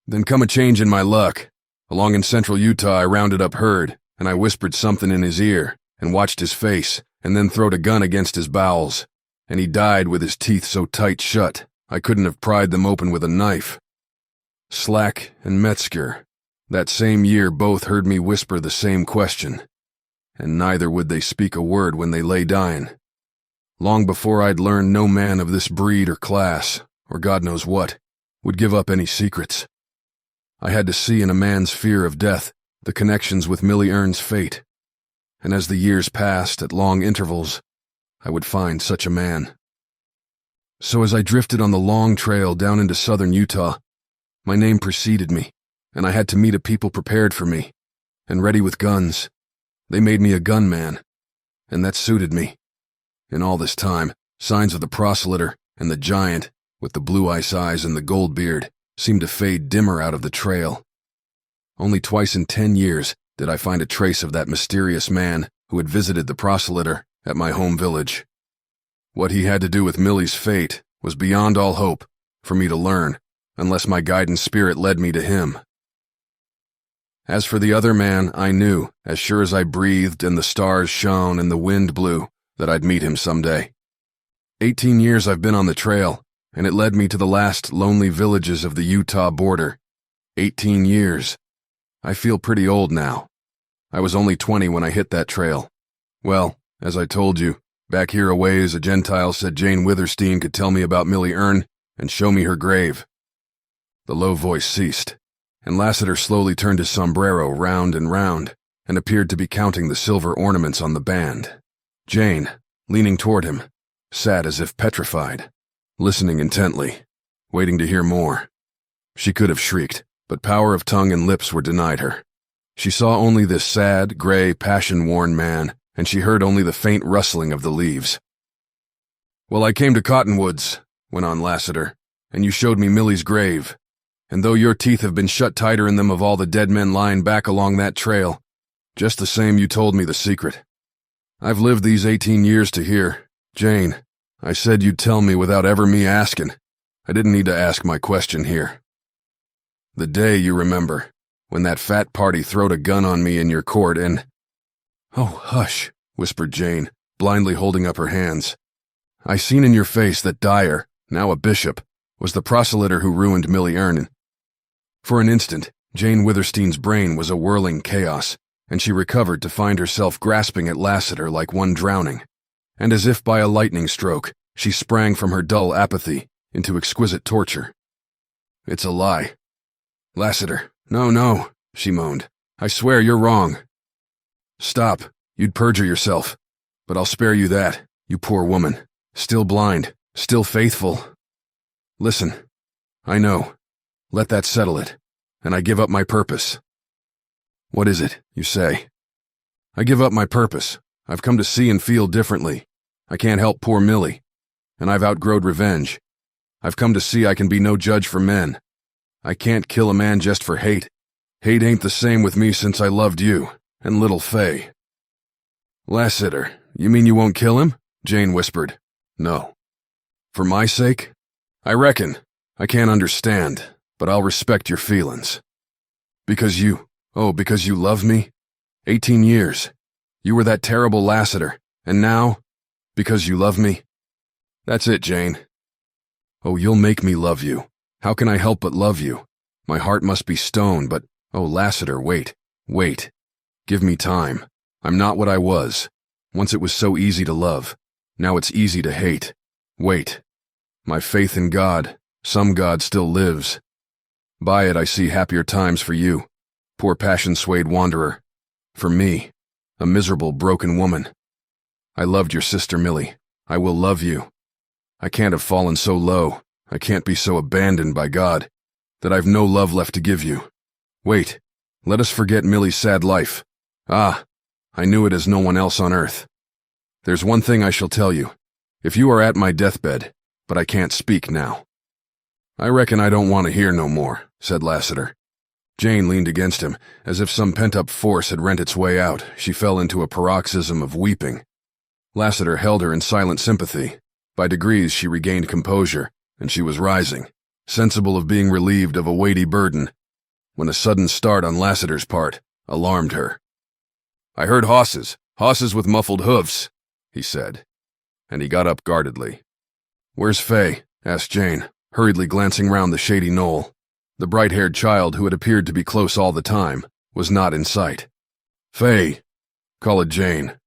Then come a change in my luck. Along in central Utah I rounded up Hurd, and I whispered something in his ear, and watched his face, and then throwed a gun against his bowels, and he died with his teeth so tight shut, I couldn't have pried them open with a knife. Slack and Metzger, that same year both heard me whisper the same question, and neither would they speak a word when they lay dying. Long before I'd learned no man of this breed or class, or God knows what, would give up any secrets. I had to see in a man's fear of death the connections with Millie Ern's fate, and as the years passed at long intervals, I would find such a man. So as I drifted on the long trail down into southern Utah, my name preceded me, and I had to meet a people prepared for me, and ready with guns. They made me a gunman, and that suited me. In all this time, signs of the proselyter and the giant, with the blue-ice eyes and the gold beard, seemed to fade dimmer out of the trail. Only twice in 10 years did I find a trace of that mysterious man who had visited the proselyter at my home village. What he had to do with Millie's fate was beyond all hope for me to learn, unless my guiding spirit led me to him. As for the other man, I knew, as sure as I breathed and the stars shone and the wind blew, that I'd meet him someday. 18 years I've been on the trail, and it led me to the last lonely villages of the Utah border. 18 years. I feel pretty old now. I was only 20 when I hit that trail. Well, as I told you, back here a ways a Gentile said Jane Withersteen could tell me about Millie Ern and show me her grave. The low voice ceased, and Lassiter slowly turned his sombrero round and appeared to be counting the silver ornaments on the band. Jane, leaning toward him, sat as if petrified, listening intently, waiting to hear more. She could have shrieked, but power of tongue and lips were denied her. She saw only this sad, gray, passion-worn man, and she heard only the faint rustling of the leaves. "Well, I came to Cottonwoods," went on Lassiter, "and you showed me Millie's grave. And though your teeth have been shut tighter in them of all the dead men lying back along that trail, just the same you told me the secret. I've lived these 18 years to hear. Jane, I said you'd tell me without ever me asking. I didn't need to ask my question here. The day, you remember, when that fat party throwed a gun on me in your court and—" "Oh, hush," whispered Jane, blindly holding up her hands. "I seen in your face that Dyer, now a bishop, was the proselyter who ruined Millie Ernin. For an instant, Jane Withersteen's brain was a whirling chaos, and she recovered to find herself grasping at Lassiter like one drowning. And as if by a lightning stroke, she sprang from her dull apathy into exquisite torture. It's a lie. Lassiter, no, she moaned. I swear you're wrong. Stop, you'd perjure yourself. But I'll spare you that, you poor woman. Still blind, still faithful. Listen, I know. Let that settle it, and I give up my purpose. What is it, you say? I give up my purpose. I've come to see and feel differently. I can't help poor Millie, and I've outgrowed revenge. I've come to see I can be no judge for men. I can't kill a man just for hate. Hate ain't the same with me since I loved you, and little Faye. Lassiter, you mean you won't kill him? Jane whispered. No. For my sake? I reckon. I can't understand, but I'll respect your feelings. Because you love me? 18 years. You were that terrible Lassiter, and now, because you love me? That's it, Jane. Oh, you'll make me love you. How can I help but love you? My heart must be stone, but, oh, Lassiter, wait. Give me time. I'm not what I was. Once it was so easy to love. Now it's easy to hate. Wait. My faith in God, some God still lives. By it I see happier times for you, poor passion-swayed wanderer. For me, a miserable, broken woman. I loved your sister Millie. I will love you. I can't have fallen so low. I can't be so abandoned by God that I've no love left to give you. Wait, let us forget Millie's sad life. Ah, I knew it as no one else on earth. There's one thing I shall tell you. If you are at my deathbed, but I can't speak now. I reckon I don't want to hear no more, said Lassiter. Jane leaned against him, as if some pent-up force had rent its way out. She fell into a paroxysm of weeping. Lassiter held her in silent sympathy. By degrees she regained composure, and she was rising, sensible of being relieved of a weighty burden, when a sudden start on Lassiter's part alarmed her. I heard horses with muffled hoofs, he said, and he got up guardedly. Where's Faye? Asked Jane, hurriedly glancing round the shady knoll. The bright-haired child, who had appeared to be close all the time, was not in sight. Faye! Call it Jane.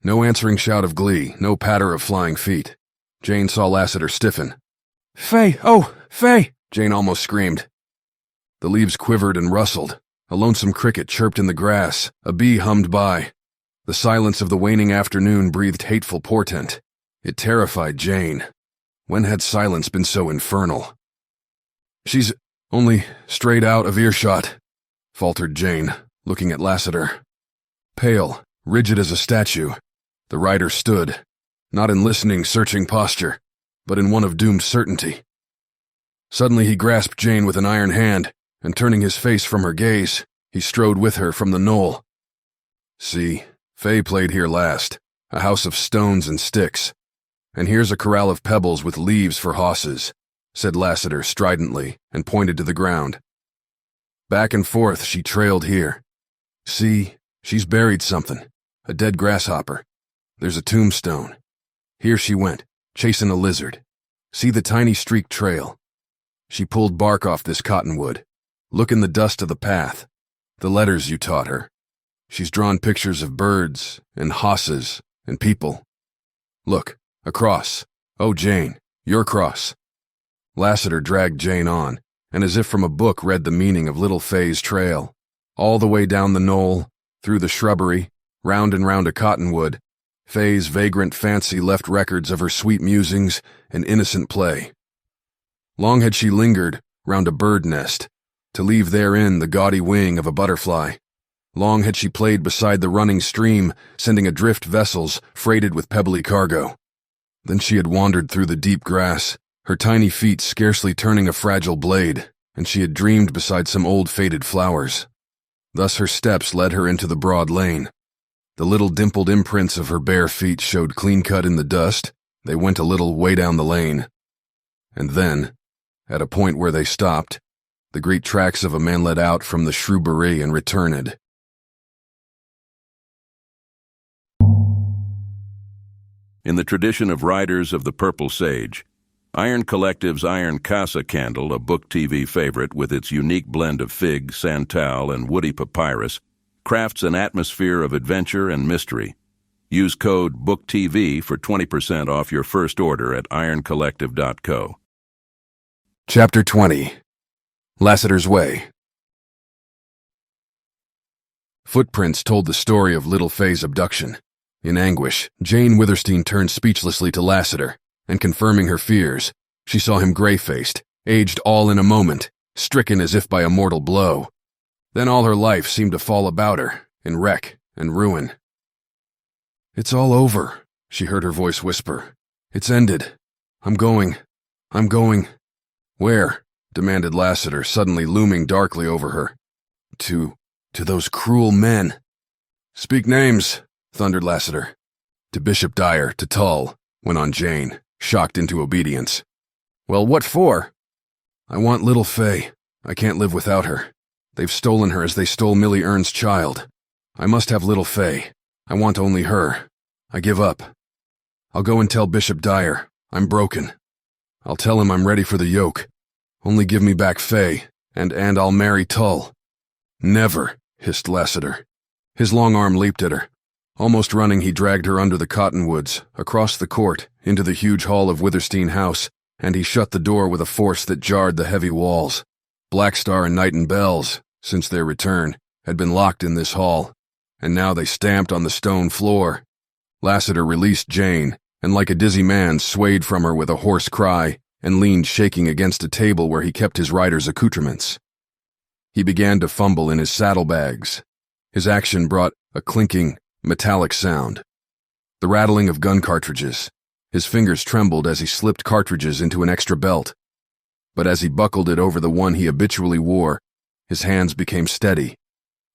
No answering shout of glee, no patter of flying feet. Jane saw Lassiter stiffen. Faye! Oh, Faye! Jane almost screamed. The leaves quivered and rustled. A lonesome cricket chirped in the grass. A bee hummed by. The silence of the waning afternoon breathed hateful portent. It terrified Jane. When had silence been so infernal? She's only strayed out of earshot, faltered Jane, looking at Lassiter. Pale, rigid as a statue, the rider stood, not in listening, searching posture, but in one of doomed certainty. Suddenly he grasped Jane with an iron hand, and turning his face from her gaze, he strode with her from the knoll. See, Faye played here last, a house of stones and sticks. And here's a corral of pebbles with leaves for hosses, said Lassiter stridently, and pointed to the ground. Back and forth she trailed here. See, she's buried something, a dead grasshopper. There's a tombstone. Here she went, chasing a lizard. See the tiny streaked trail. She pulled bark off this cottonwood. Look in the dust of the path. The letters you taught her. She's drawn pictures of birds, and hosses, and people. Look. A cross. Oh, Jane, your cross. Lassiter dragged Jane on, and as if from a book read the meaning of little Faye's trail. All the way down the knoll, through the shrubbery, round and round a cottonwood, Faye's vagrant fancy left records of her sweet musings and innocent play. Long had she lingered round a bird nest, to leave therein the gaudy wing of a butterfly. Long had she played beside the running stream, sending adrift vessels freighted with pebbly cargo. Then she had wandered through the deep grass, her tiny feet scarcely turning a fragile blade, and she had dreamed beside some old faded flowers. Thus her steps led her into the broad lane. The little dimpled imprints of her bare feet showed clean-cut in the dust. They went a little way down the lane. And then, at a point where they stopped, the great tracks of a man led out from the shrubbery and returned. In the tradition of riders of the purple sage, Iron Collective's Iron Casa candle, a BookTV favorite with its unique blend of fig, santal, and woody papyrus, crafts an atmosphere of adventure and mystery. Use code BookTV for 20% off your first order at ironcollective.co. Chapter 20. Lassiter's Way. Footprints told the story of little Faye's abduction. In anguish, Jane Withersteen turned speechlessly to Lassiter, and confirming her fears, she saw him gray-faced, aged all in a moment, stricken as if by a mortal blow. Then all her life seemed to fall about her, in wreck and ruin. "It's all over," she heard her voice whisper. "It's ended. I'm going. "Where?" demanded Lassiter, suddenly looming darkly over her. To those cruel men." "Speak names," thundered Lassiter. "To Bishop Dyer, to Tull," went on Jane, shocked into obedience. "Well, what for?" "I want little Faye. I can't live without her. They've stolen her as they stole Millie Earn's child. I must have little Faye. I want only her. I give up. I'll go and tell Bishop Dyer. I'm broken. I'll tell him I'm ready for the yoke. Only give me back Faye, and I'll marry Tull." "Never," hissed Lassiter. His long arm leaped at her. Almost running, he dragged her under the cottonwoods, across the court, into the huge hall of Withersteen House, and he shut the door with a force that jarred the heavy walls. Blackstar and Knight and Bells, since their return, had been locked in this hall, and now they stamped on the stone floor. Lassiter released Jane, and like a dizzy man swayed from her with a hoarse cry, and leaned shaking against a table where he kept his rider's accoutrements. He began to fumble in his saddlebags. His action brought a clinking, metallic sound. The rattling of gun cartridges. His fingers trembled as he slipped cartridges into an extra belt. But as he buckled it over the one he habitually wore, his hands became steady.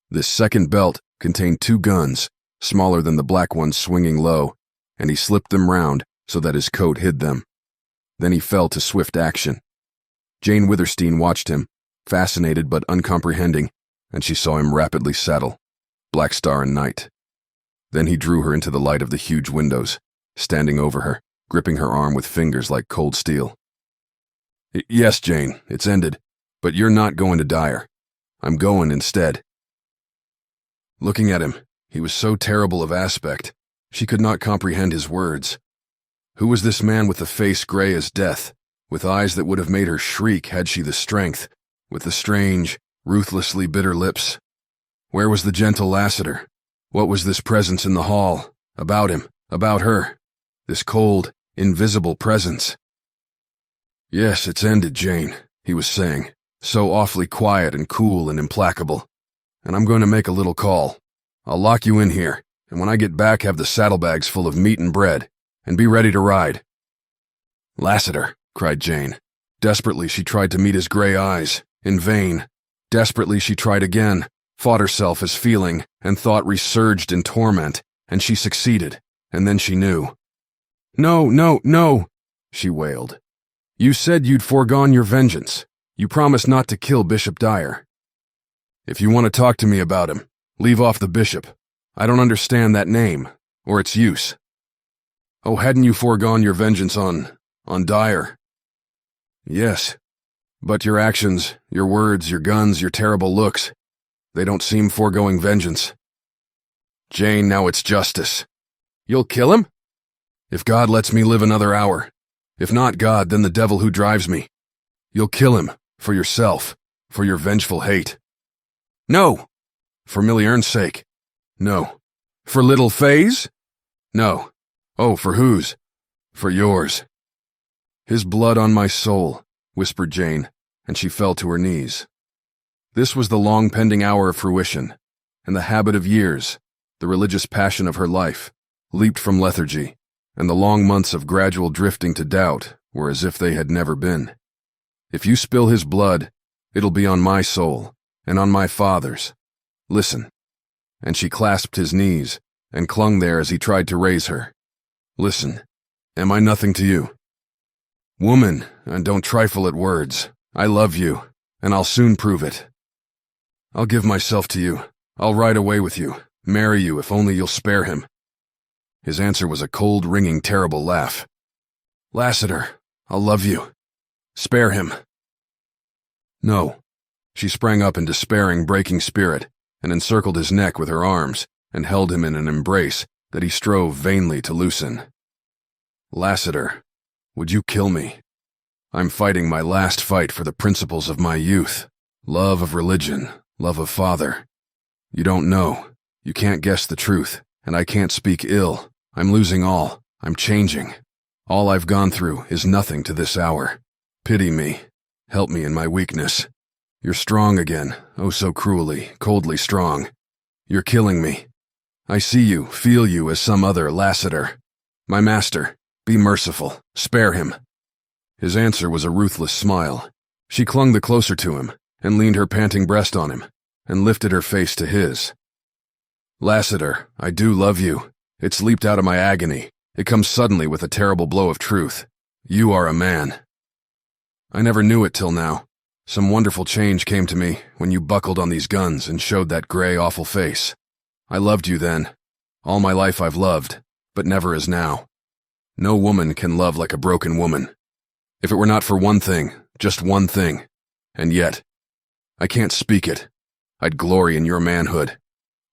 This second belt contained 2 guns, smaller than the black ones swinging low, and he slipped them round so that his coat hid them. Then he fell to swift action. Jane Withersteen watched him, fascinated but uncomprehending, and she saw him rapidly saddle Blackstar and Knight. Then he drew her into the light of the huge windows, standing over her, gripping her arm with fingers like cold steel. "Yes, Jane, it's ended, but you're not going to Dyer. I'm going instead." Looking at him, he was so terrible of aspect, she could not comprehend his words. Who was this man with the face gray as death, with eyes that would have made her shriek had she the strength, with the strange, ruthlessly bitter lips? Where was the gentle Lassiter? What was this presence in the hall? About him, about her? This cold, invisible presence? "Yes, it's ended, Jane," he was saying, so awfully quiet and cool and implacable. "And I'm going to make a little call. I'll lock you in here, and when I get back have the saddlebags full of meat and bread, and be ready to ride." "Lassiter," cried Jane. Desperately she tried to meet his gray eyes. In vain. Desperately she tried again, fought herself as feeling and thought resurged in torment, and she succeeded, and then she knew. No, she wailed. "You said you'd foregone your vengeance. You promised not to kill Bishop Dyer." "If you want to talk to me about him, leave off the bishop. I don't understand that name, or its use." "Oh, hadn't you foregone your vengeance on Dyer?" "Yes, but your actions, your words, your guns, your terrible looks, they don't seem foregoing vengeance." "Jane, now it's justice." "You'll kill him?" "If God lets me live another hour. If not God, then the devil who drives me. You'll kill him, for yourself, for your vengeful hate." "No." "For Millie Earn's sake." "No." "For little Faye's?" "No." "Oh, for whose?" "For yours." "His blood on my soul," whispered Jane, and she fell to her knees. This was the long-pending hour of fruition, and the habit of years, the religious passion of her life, leaped from lethargy, and the long months of gradual drifting to doubt were as if they had never been. "If you spill his blood, it'll be on my soul, and on my father's. Listen." And she clasped his knees, and clung there as he tried to raise her. "Listen, am I nothing to you? Woman, and don't trifle at words. I love you, and I'll soon prove it. I'll give myself to you. I'll ride away with you, marry you if only you'll spare him." His answer was a cold, ringing, terrible laugh. "Lassiter, I'll love you. Spare him." No. She sprang up in despairing, breaking spirit and encircled his neck with her arms and held him in an embrace that he strove vainly to loosen. "Lassiter, would you kill me? I'm fighting my last fight for the principles of my youth. Love of religion, love of father. You don't know. You can't guess the truth, and I can't speak ill. I'm losing all. I'm changing. All I've gone through is nothing to this hour. Pity me. Help me in my weakness. You're strong again, oh so cruelly, coldly strong. You're killing me. I see you, feel you as some other Lassiter. My master, be merciful, spare him." His answer was a ruthless smile. She clung the closer to him and leaned her panting breast on him and lifted her face to his. "Lassiter, I do love you. It's leaped out of my agony. It comes suddenly with a terrible blow of truth. You are a man. I never knew it till now. Some wonderful change came to me when you buckled on these guns and showed that gray, awful face. I loved you then. All my life I've loved, but never as now. No woman can love like a broken woman. If it were not for one thing, just one thing, and yet, I can't speak it. I'd glory in your manhood.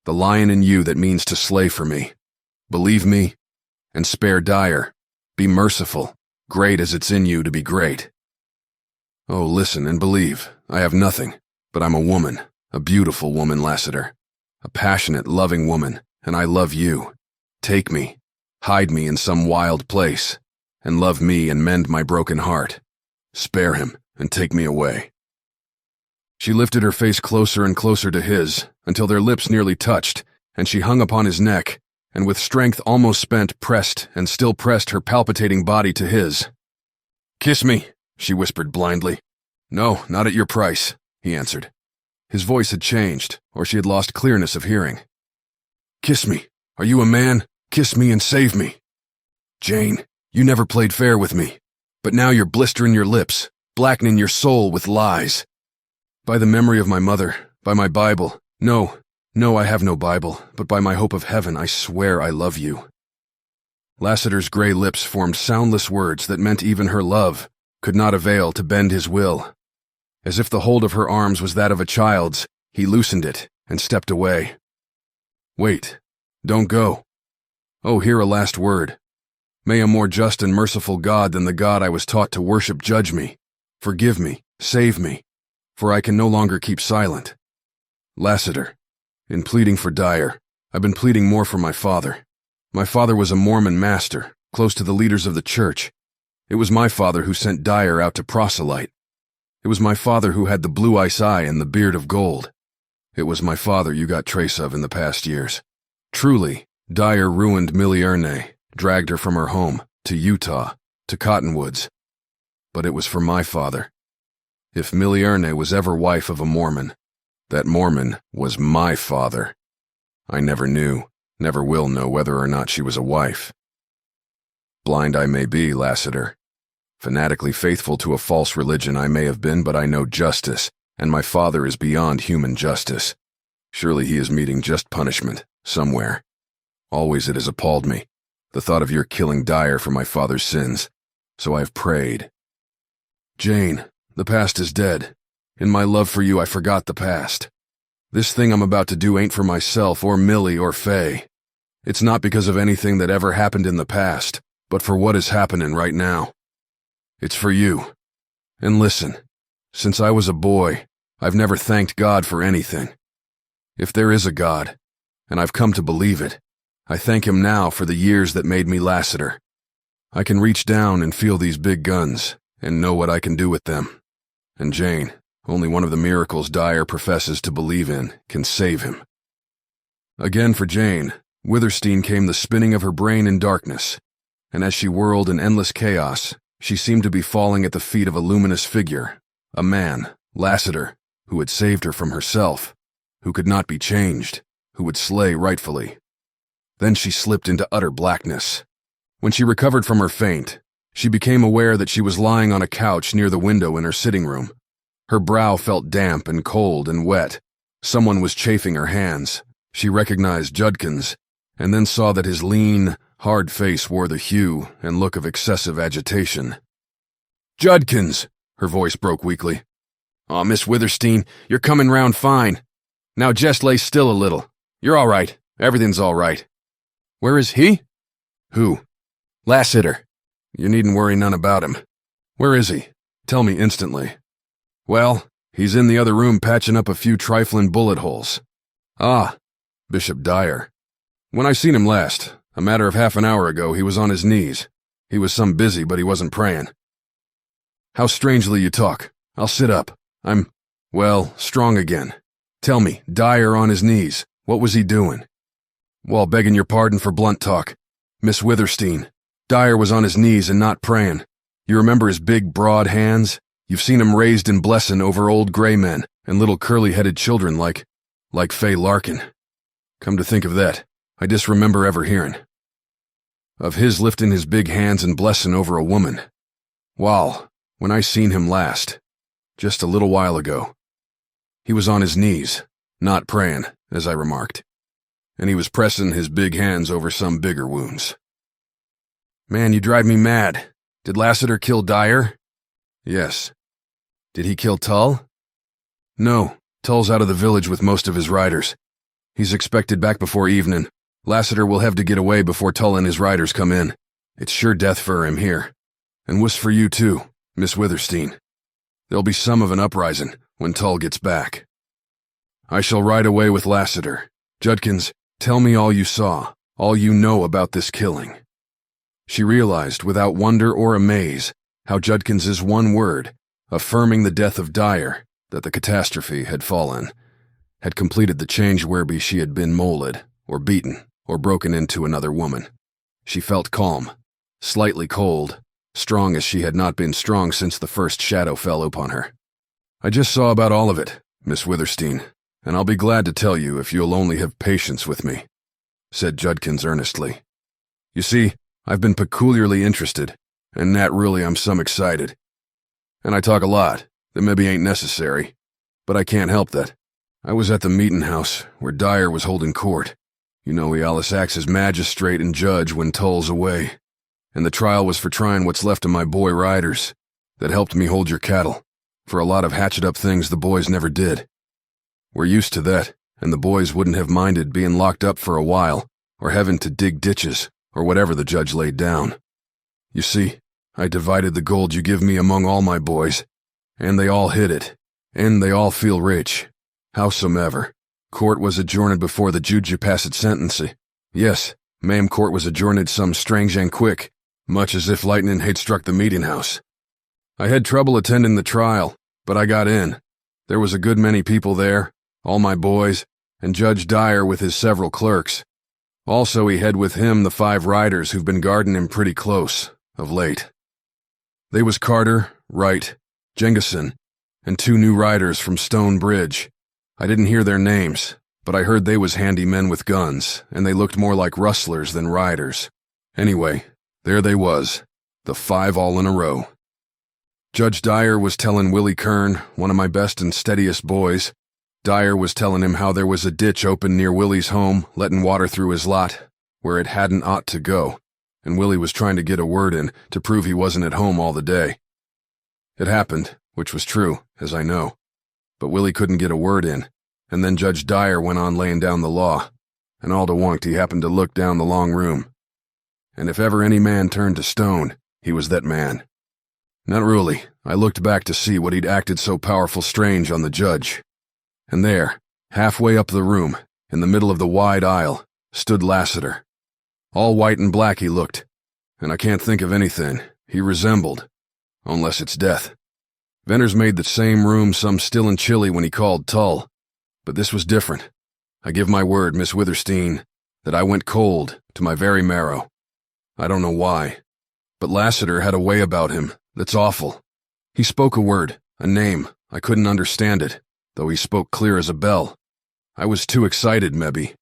The lion in you that means to slay for me. Believe me, and spare Dyer. Be merciful, great as it's in you to be great. Oh, listen and believe. I have nothing, but I'm a woman, a beautiful woman, Lassiter. A passionate, loving woman, and I love you. Take me, hide me in some wild place, and love me and mend my broken heart. Spare him and take me away." She lifted her face closer and closer to his, until their lips nearly touched, and she hung upon his neck, and with strength almost spent, pressed and still pressed her palpitating body to his. "Kiss me," she whispered blindly. "No, not at your price," he answered. His voice had changed, or she had lost clearness of hearing. "Kiss me. Are you a man? Kiss me and save me. Jane, you never played fair with me, but now you're blistering your lips, blackening your soul with lies. By the memory of my mother, by my Bible, no, I have no Bible, but by my hope of heaven, I swear I love you." Lassiter's gray lips formed soundless words that meant even her love could not avail to bend his will. As if the hold of her arms was that of a child's, he loosened it and stepped away. "Wait, don't go. Oh, hear a last word. May a more just and merciful God than the God I was taught to worship judge me. Forgive me, save me, for I can no longer keep silent. Lassiter, in pleading for Dyer, I've been pleading more for my father. My father was a Mormon master, close to the leaders of the church. It was my father who sent Dyer out to proselyte. It was my father who had the blue ice eye and the beard of gold. It was my father you got trace of in the past years. Truly, Dyer ruined Millie Erne, dragged her from her home, to Utah, to Cottonwoods. But it was for my father. If Millie Erne was ever wife of a Mormon, that Mormon was my father. I never knew, never will know whether or not she was a wife. Blind I may be, Lassiter. Fanatically faithful to a false religion I may have been, but I know justice, and my father is beyond human justice. Surely he is meeting just punishment, somewhere. Always it has appalled me, the thought of your killing Dyer for my father's sins, so I have prayed. Jane, the past is dead. In my love for you I forgot the past. This thing I'm about to do ain't for myself or Millie or Faye. It's not because of anything that ever happened in the past, but for what is happening right now. It's for you. And listen, since I was a boy, I've never thanked God for anything. If there is a God, and I've come to believe it, I thank him now for the years that made me Lassiter. I can reach down and feel these big guns, and know what I can do with them. And Jane, only one of the miracles Dyer professes to believe in, can save him. Again for Jane, Withersteen came the spinning of her brain in darkness, and as she whirled in endless chaos, she seemed to be falling at the feet of a luminous figure, a man, Lassiter, who had saved her from herself, who could not be changed, who would slay rightfully. Then she slipped into utter blackness. When she recovered from her faint, she became aware that she was lying on a couch near the window in her sitting room. Her brow felt damp and cold and wet. Someone was chafing her hands. She recognized Judkins, and then saw that his lean, hard face wore the hue and look of excessive agitation. Judkins, her voice broke weakly. Aw, Miss Withersteen, you're coming round fine. Now just lay still a little. You're all right. Everything's all right. Where is he? Who? Lassiter. You needn't worry none about him. Where is he? Tell me instantly. Well, he's in the other room patching up a few trifling bullet holes. Ah, Bishop Dyer. When I seen him last, a matter of half an hour ago, he was on his knees. He was some busy, but he wasn't praying. How strangely you talk. I'll sit up. I'm, well, strong again. Tell me, Dyer on his knees, what was he doing? Well, begging your pardon for blunt talk. Miss Withersteen, Dyer was on his knees and not praying. You remember his big, broad hands? You've seen him raised in blessing over old gray men and little curly-headed children like Fay Larkin. Come to think of that, I disremember ever hearing of his lifting his big hands and blessing over a woman. Wall, when I seen him last, just a little while ago, he was on his knees, not praying, as I remarked, and he was pressing his big hands over some bigger wounds. Man, you drive me mad. Did Lassiter kill Dyer? Yes. Did he kill Tull? No, Tull's out of the village with most of his riders. He's expected back before evening. Lassiter will have to get away before Tull and his riders come in. It's sure death for him here. And wuss for you too, Miss Withersteen. There'll be some of an uprising when Tull gets back. I shall ride away with Lassiter. Judkins, tell me all you saw, all you know about this killing. She realized, without wonder or amaze, how Judkins's one word, affirming the death of Dyer, that the catastrophe had fallen, had completed the change whereby she had been molded, or beaten, or broken into another woman. She felt calm, slightly cold, strong as she had not been strong since the first shadow fell upon her. I just saw about all of it, Miss Withersteen, and I'll be glad to tell you if you'll only have patience with me, said Judkins earnestly. You see, I've been peculiarly interested, and naturally I'm some excited. And I talk a lot, that maybe ain't necessary, but I can't help that. I was at the meeting house, where Dyer was holding court. You know he allus acts as magistrate and judge when Tull's away. And the trial was for trying what's left of my boy riders, that helped me hold your cattle, for a lot of hatchet-up things the boys never did. We're used to that, and the boys wouldn't have minded being locked up for a while, or having to dig ditches, or whatever the judge laid down. You see, I divided the gold you give me among all my boys, and they all hid it, and they all feel rich. Howsomever, court was adjourned before the judge passed sentencing. Yes, ma'am, court was adjourned some strange and quick, much as if lightning had struck the meeting house. I had trouble attending the trial, but I got in. There was a good many people there, all my boys, and Judge Dyer with his several clerks. Also he had with him the 5 riders who've been guarding him pretty close, of late. They was Carter, Wright, Jengison, and 2 new riders from Stone Bridge. I didn't hear their names, but I heard they was handy men with guns, and they looked more like rustlers than riders. Anyway, there they was, the 5 all in a row. Judge Dyer was telling Willie Kern, one of my best and steadiest boys. Dyer was telling him how there was a ditch open near Willie's home, letting water through his lot, where it hadn't ought to go, and Willie was trying to get a word in to prove he wasn't at home all the day. It happened, which was true, as I know. But Willie couldn't get a word in, and then Judge Dyer went on laying down the law, and all to won't he happened to look down the long room. And if ever any man turned to stone, he was that man. Not really. I looked back to see what he'd acted so powerful strange on the judge. And there, halfway up the room, in the middle of the wide aisle, stood Lassiter. All white and black he looked, and I can't think of anything he resembled, unless it's death. Venners made the same room some still and chilly when he called Tull, but this was different. I give my word, Miss Withersteen, that I went cold to my very marrow. I don't know why, but Lassiter had a way about him that's awful. He spoke a word, a name, I couldn't understand it, though he spoke clear as a bell. I was too excited, maybe.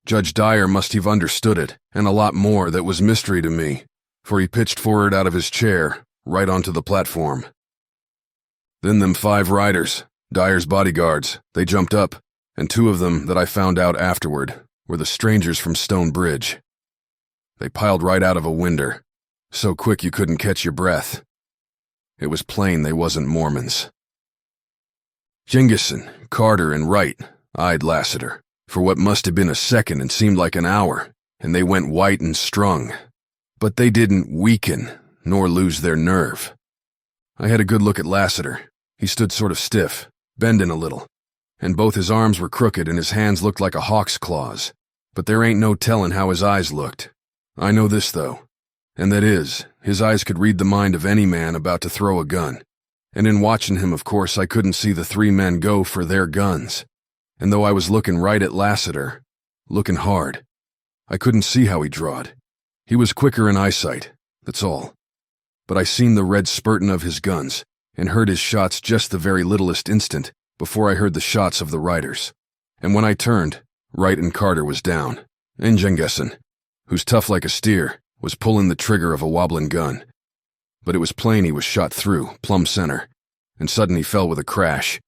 Judge Dyer must have understood it, and a lot more that was mystery to me, for he pitched forward out of his chair, right onto the platform. Then them 5 riders, Dyer's bodyguards, they jumped up, and 2 of them that I found out afterward were the strangers from Stone Bridge. They piled right out of a winder, so quick you couldn't catch your breath. It was plain they wasn't Mormons. Jingison, Carter, and Wright eyed Lassiter for what must have been a second and seemed like an hour, and they went white and strung. But they didn't weaken, nor lose their nerve. I had a good look at Lassiter. He stood sort of stiff, bending a little, and both his arms were crooked and his hands looked like a hawk's claws. But there ain't no tellin' how his eyes looked. I know this, though, and that is, his eyes could read the mind of any man about to throw a gun. And in watching him, of course, I couldn't see the three men go for their guns. And though I was looking right at Lassiter, looking hard, I couldn't see how he drawed. He was quicker in eyesight, that's all. But I seen the red spurtin' of his guns, and heard his shots just the very littlest instant before I heard the shots of the riders. And when I turned, Wright and Carter was down, and Jingison, who's tough like a steer, was pulling the trigger of a wobbling gun. But it was plain he was shot through, plumb center, and sudden he fell with a crash,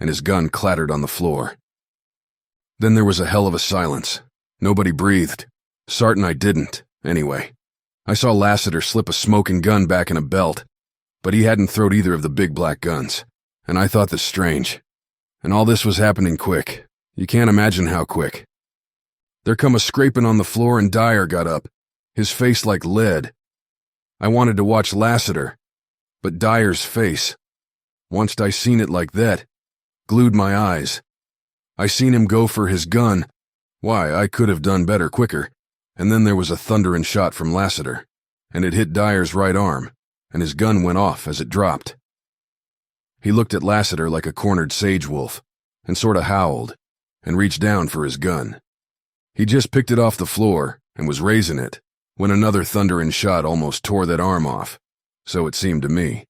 and his gun clattered on the floor. Then there was a hell of a silence. Nobody breathed. Sartin I didn't, anyway. I saw Lassiter slip a smoking gun back in a belt, but he hadn't throwed either of the big black guns, and I thought this strange. And all this was happening quick. You can't imagine how quick. There come a scraping on the floor and Dyer got up, his face like lead. I wanted to watch Lassiter, but Dyer's face, once I seen it like that, glued my eyes. I seen him go for his gun. Why, I could have done better quicker. And then there was a thunderin' shot from Lassiter, and it hit Dyer's right arm, and his gun went off as it dropped. He looked at Lassiter like a cornered sage wolf, and sorta howled, and reached down for his gun. He just picked it off the floor and was raising it, when another thunderin' shot almost tore that arm off, so it seemed to me.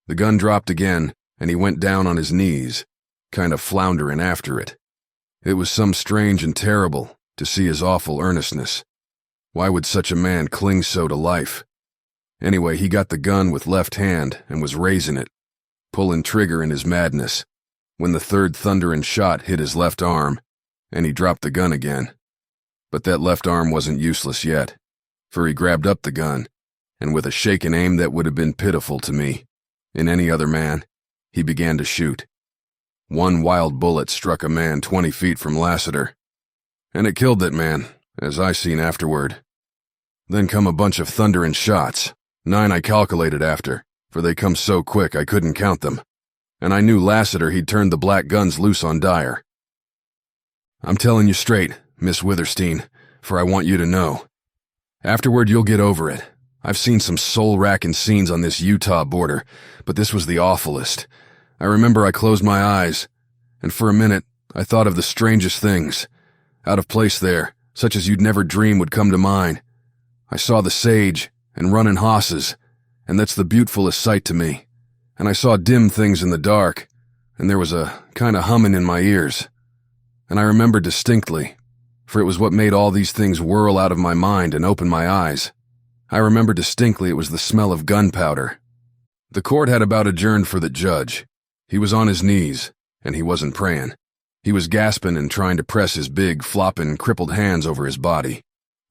The gun dropped again, and he went down on his knees, kinda flounderin' after it. It was some strange and terrible to see his awful earnestness. Why would such a man cling so to life? Anyway, he got the gun with left hand and was raising it, pulling trigger in his madness, when the third thunderin' shot hit his left arm, and he dropped the gun again. But that left arm wasn't useless yet, for he grabbed up the gun, and with a shaken aim that would have been pitiful to me, in any other man, he began to shoot. One wild bullet struck a man 20 feet from Lassiter, and it killed that man, as I seen afterward. Then come a bunch of thunderin' shots, 9 I calculated after, for they come so quick I couldn't count them, and I knew Lassiter he'd turned the black guns loose on Dyer. I'm telling you straight, Miss Withersteen, for I want you to know. Afterward you'll get over it. I've seen some soul-racking scenes on this Utah border, but this was the awfulest. I remember I closed my eyes, and for a minute I thought of the strangest things. Out of place there, such as you'd never dream would come to mind. I saw the sage and runnin' hosses, and that's the beautifulest sight to me. And I saw dim things in the dark, and there was a kind of hummin' in my ears. And I remember distinctly, for it was what made all these things whirl out of my mind and open my eyes. I remember distinctly it was the smell of gunpowder. The court had about adjourned for the judge. He was on his knees, and he wasn't prayin'. He was gasping and trying to press his big, flopping, crippled hands over his body.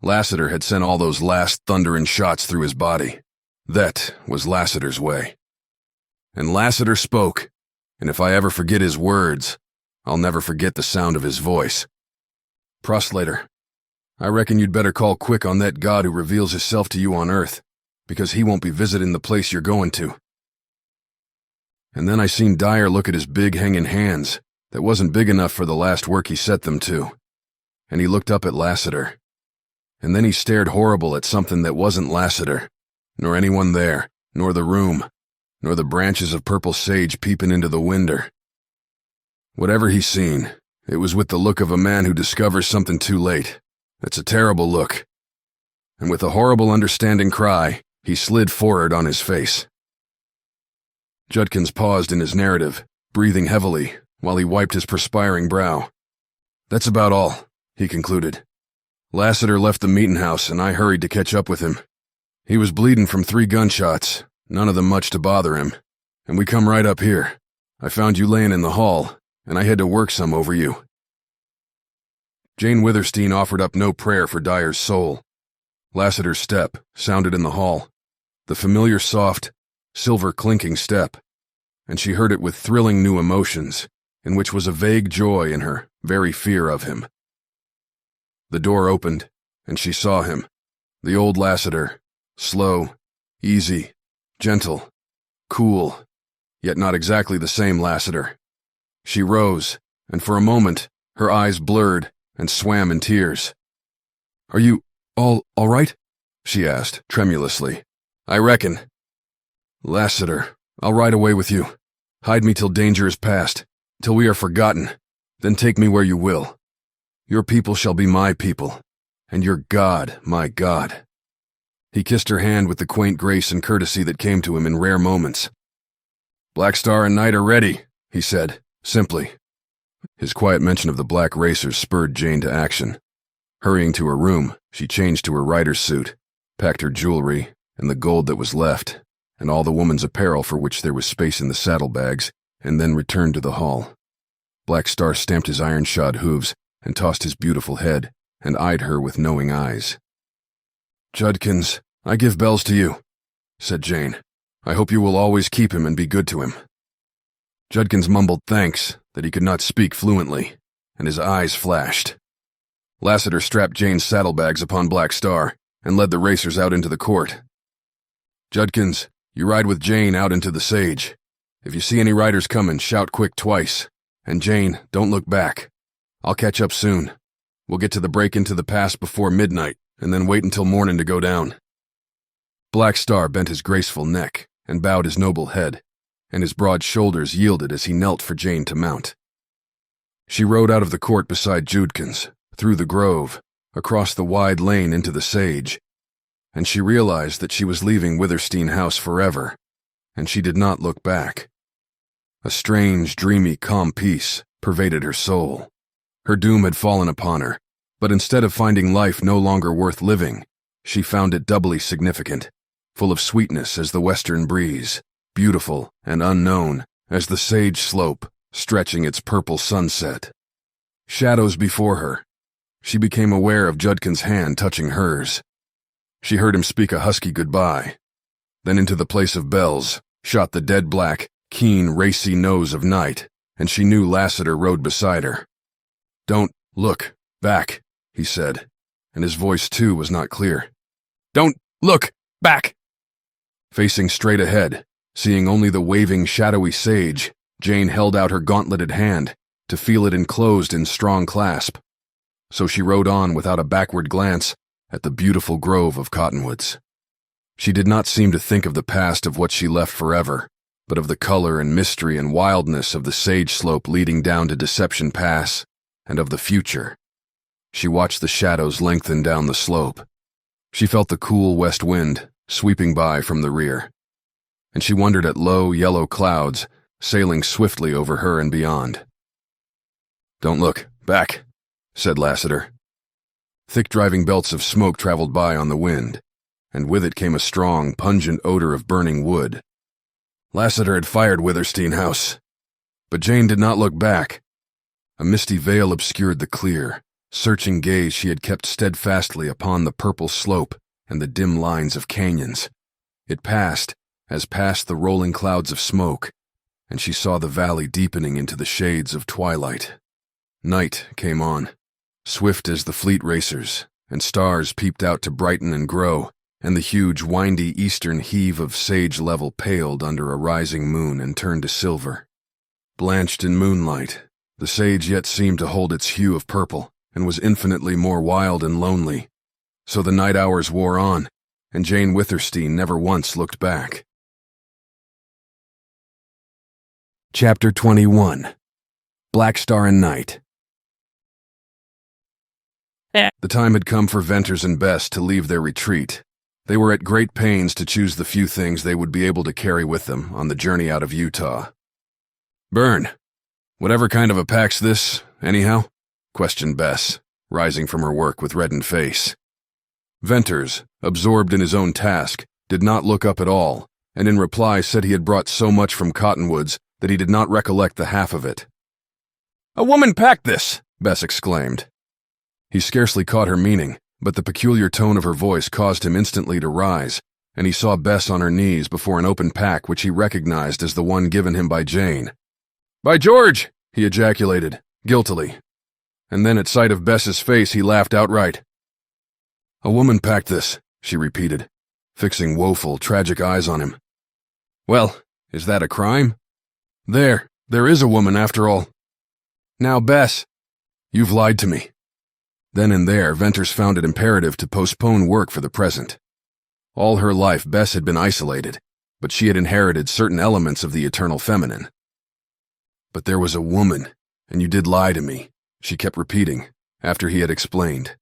Lassiter had sent all those last thunderin' shots through his body. That was Lassiter's way. And Lassiter spoke, and if I ever forget his words, I'll never forget the sound of his voice. Proslater, I reckon you'd better call quick on that God who reveals himself to you on earth, because he won't be visiting the place you're going to. And then I seen Dyer look at his big hanging hands that wasn't big enough for the last work he set them to, and he looked up at Lassiter. And then he stared horrible at something that wasn't Lassiter, nor anyone there, nor the room, nor the branches of purple sage peeping into the winder. Whatever he seen, it was with the look of a man who discovers something too late. It's a terrible look. And with a horrible understanding cry, he slid forward on his face. Judkins paused in his narrative, breathing heavily, while he wiped his perspiring brow. That's about all, he concluded. Lassiter left the meeting house, and I hurried to catch up with him. He was bleeding from 3 gunshots, none of them much to bother him, and we come right up here. I found you laying in the hall, and I had to work some over you. Jane Withersteen offered up no prayer for Dyer's soul. Lassiter's step sounded in the hall, the familiar soft, silver clinking step, and she heard it with thrilling new emotions, in which was a vague joy in her very fear of him. The door opened, and she saw him, the old Lassiter, slow, easy, gentle, cool, yet not exactly the same Lassiter. She rose, and for a moment, her eyes blurred and swam in tears. "Are you all right?" she asked, tremulously. "I reckon." "Lassiter, I'll ride away with you. Hide me till danger is past, till we are forgotten. Then take me where you will. Your people shall be my people, and your God my God." He kissed her hand with the quaint grace and courtesy that came to him in rare moments. "Black Star and Knight are ready," he said, simply. His quiet mention of the black racers spurred Jane to action. Hurrying to her room, she changed to her rider's suit, packed her jewelry, and the gold that was left, and all the woman's apparel for which there was space in the saddlebags, and then returned to the hall. Black Star stamped his iron-shod hooves and tossed his beautiful head and eyed her with knowing eyes. "Judkins, I give Bells to you," said Jane. "I hope you will always keep him and be good to him." Judkins mumbled thanks that he could not speak fluently, and his eyes flashed. Lassiter strapped Jane's saddlebags upon Black Star and led the racers out into the court. "Judkins, you ride with Jane out into the sage. If you see any riders coming, shout quick twice. And Jane, don't look back. I'll catch up soon. We'll get to the break into the pass before midnight, and then wait until morning to go down." Black Star bent his graceful neck and bowed his noble head, and his broad shoulders yielded as he knelt for Jane to mount. She rode out of the court beside Judkins, through the grove, across the wide lane into the sage, and she realized that she was leaving Withersteen House forever, and she did not look back. A strange, dreamy, calm peace pervaded her soul. Her doom had fallen upon her, but instead of finding life no longer worth living, she found it doubly significant, full of sweetness as the western breeze, beautiful and unknown as the sage slope stretching its purple sunset. Shadows before her. She became aware of Judkins' hand touching hers. She heard him speak a husky goodbye. Then into the place of Bells shot the dead black, keen, racy nose of Night, and she knew Lassiter rode beside her. "Don't look back," he said, and his voice too was not clear. "Don't look back!" Facing straight ahead, seeing only the waving, shadowy sage, Jane held out her gauntleted hand to feel it enclosed in strong clasp. So she rode on without a backward glance at the beautiful grove of cottonwoods. She did not seem to think of the past of what she left forever, but of the color and mystery and wildness of the sage slope leading down to Deception Pass, and of the future. She watched the shadows lengthen down the slope. She felt the cool west wind sweeping by from the rear, and she wondered at low, yellow clouds sailing swiftly over her and beyond. "Don't look back," said Lassiter. Thick driving belts of smoke traveled by on the wind, and with it came a strong, pungent odor of burning wood. Lassiter had fired Withersteen House, but Jane did not look back. A misty veil obscured the clear, searching gaze she had kept steadfastly upon the purple slope and the dim lines of canyons. It passed, as passed the rolling clouds of smoke, and she saw the valley deepening into the shades of twilight. Night came on, swift as the fleet racers, and stars peeped out to brighten and grow, and the huge, windy eastern heave of sage level paled under a rising moon and turned to silver. Blanched in moonlight, the sage yet seemed to hold its hue of purple, and was infinitely more wild and lonely. So the night hours wore on, and Jane Withersteen never once looked back. Chapter 21. Black Star and Night. The time had come for Venters and Bess to leave their retreat. They were at great pains to choose the few things they would be able to carry with them on the journey out of Utah. "Burn, whatever kind of a pack's this, anyhow?" questioned Bess, rising from her work with reddened face. Venters, absorbed in his own task, did not look up at all, and in reply said he had brought so much from Cottonwoods that he did not recollect the half of it. "A woman packed this!" Bess exclaimed. He scarcely caught her meaning, but the peculiar tone of her voice caused him instantly to rise, and he saw Bess on her knees before an open pack which he recognized as the one given him by Jane. "By George!" he ejaculated, guiltily. And then at sight of Bess's face he laughed outright. "A woman packed this," she repeated, fixing woeful, tragic eyes on him. "Well, is that a crime? There is a woman after all. Now, Bess, you've lied to me." Then and there, Venters found it imperative to postpone work for the present. All her life, Bess had been isolated, but she had inherited certain elements of the eternal feminine. "But there was a woman, and you did lie to me," she kept repeating, after he had explained.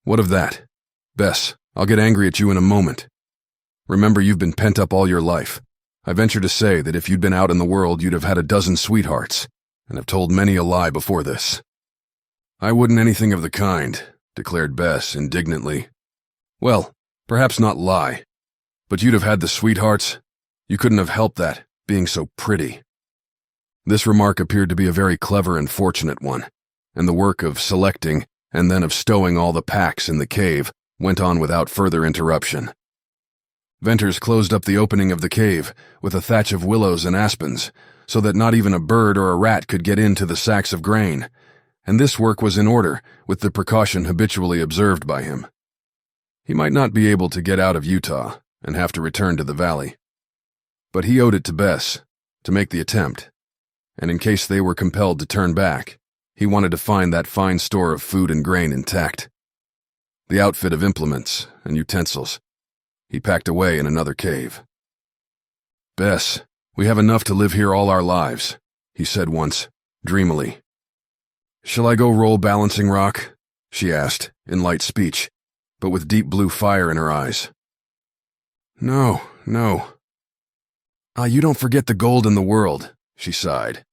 "What of that? Bess, I'll get angry at you in a moment. Remember, you've been pent up all your life. I venture to say that if you'd been out in the world, you'd have had a dozen sweethearts, and have told many a lie before this." "I wouldn't anything of the kind," declared Bess indignantly. "Well, perhaps not lie, but you'd have had the sweethearts. You couldn't have helped that, being so pretty." This remark appeared to be a very clever and fortunate one, and the work of selecting and then of stowing all the packs in the cave went on without further interruption. Venters closed up the opening of the cave with a thatch of willows and aspens, so that not even a bird or a rat could get into the sacks of grain, and this work was in order with the precaution habitually observed by him. He might not be able to get out of Utah and have to return to the valley, but he owed it to Bess to make the attempt, and in case they were compelled to turn back, he wanted to find that fine store of food and grain intact. The outfit of implements and utensils he packed away in another cave. "Bess, we have enough to live here all our lives," he said once, dreamily. "Shall I go roll Balancing Rock?" she asked, in light speech, but with deep blue fire in her eyes. No. "You don't forget the gold in the world," she sighed.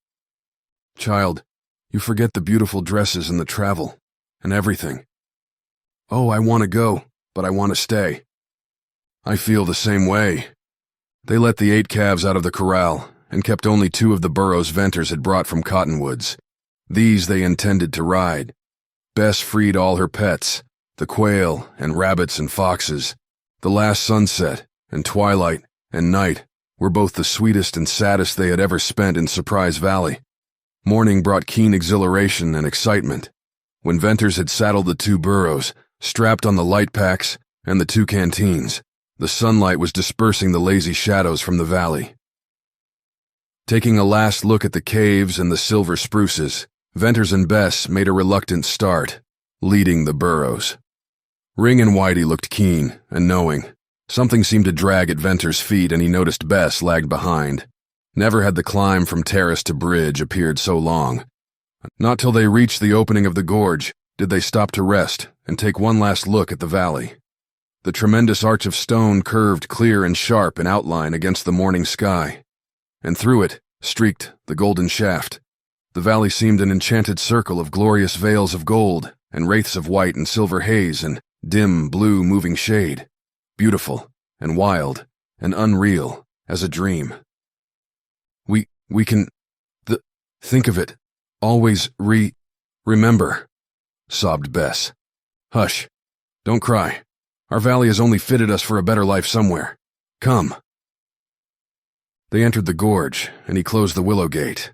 "Child, you forget the beautiful dresses and the travel, and everything. Oh, I want to go, but I want to stay." "I feel the same way." They let the 8 calves out of the corral and kept only 2 of the burros Venters had brought from Cottonwoods. These they intended to ride. Bess freed all her pets, the quail and rabbits and foxes. The last sunset and twilight and night were both the sweetest and saddest they had ever spent in Surprise Valley. Morning brought keen exhilaration and excitement. When Venters had saddled the 2 burros, strapped on the light packs and the 2 canteens, the sunlight was dispersing the lazy shadows from the valley. Taking a last look at the caves and the silver spruces, Venters and Bess made a reluctant start, leading the burros. Ring and Whitey looked keen and knowing. Something seemed to drag at Venters' feet, and he noticed Bess lagged behind. Never had the climb from terrace to bridge appeared so long. Not till they reached the opening of the gorge did they stop to rest and take one last look at the valley. The tremendous arch of stone curved clear and sharp in outline against the morning sky, and through it streaked the golden shaft. The valley seemed an enchanted circle of glorious veils of gold and wraiths of white and silver haze and dim blue moving shade, beautiful and wild and unreal as a dream. We can think of it, always remember, sobbed Bess. "Hush, don't cry. Our valley has only fitted us for a better life somewhere. Come." They entered the gorge, and he closed the willow gate.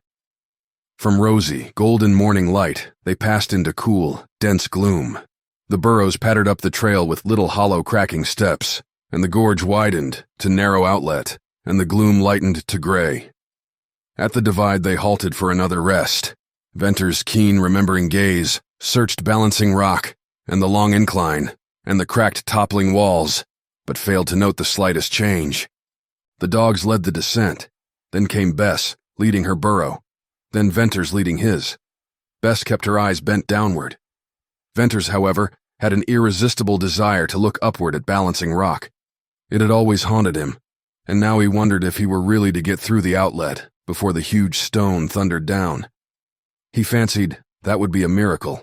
From rosy, golden morning light, they passed into cool, dense gloom. The burros pattered up the trail with little hollow cracking steps, and the gorge widened to narrow outlet, and the gloom lightened to gray. At the divide they halted for another rest. Venters' keen remembering gaze searched Balancing Rock, and the long incline, and the cracked toppling walls, but failed to note the slightest change. The dogs led the descent, then came Bess, leading her burro, then Venters leading his. Bess kept her eyes bent downward. Venters, however, had an irresistible desire to look upward at Balancing Rock. It had always haunted him, and now he wondered if he were really to get through the outlet before the huge stone thundered down. He fancied that would be a miracle.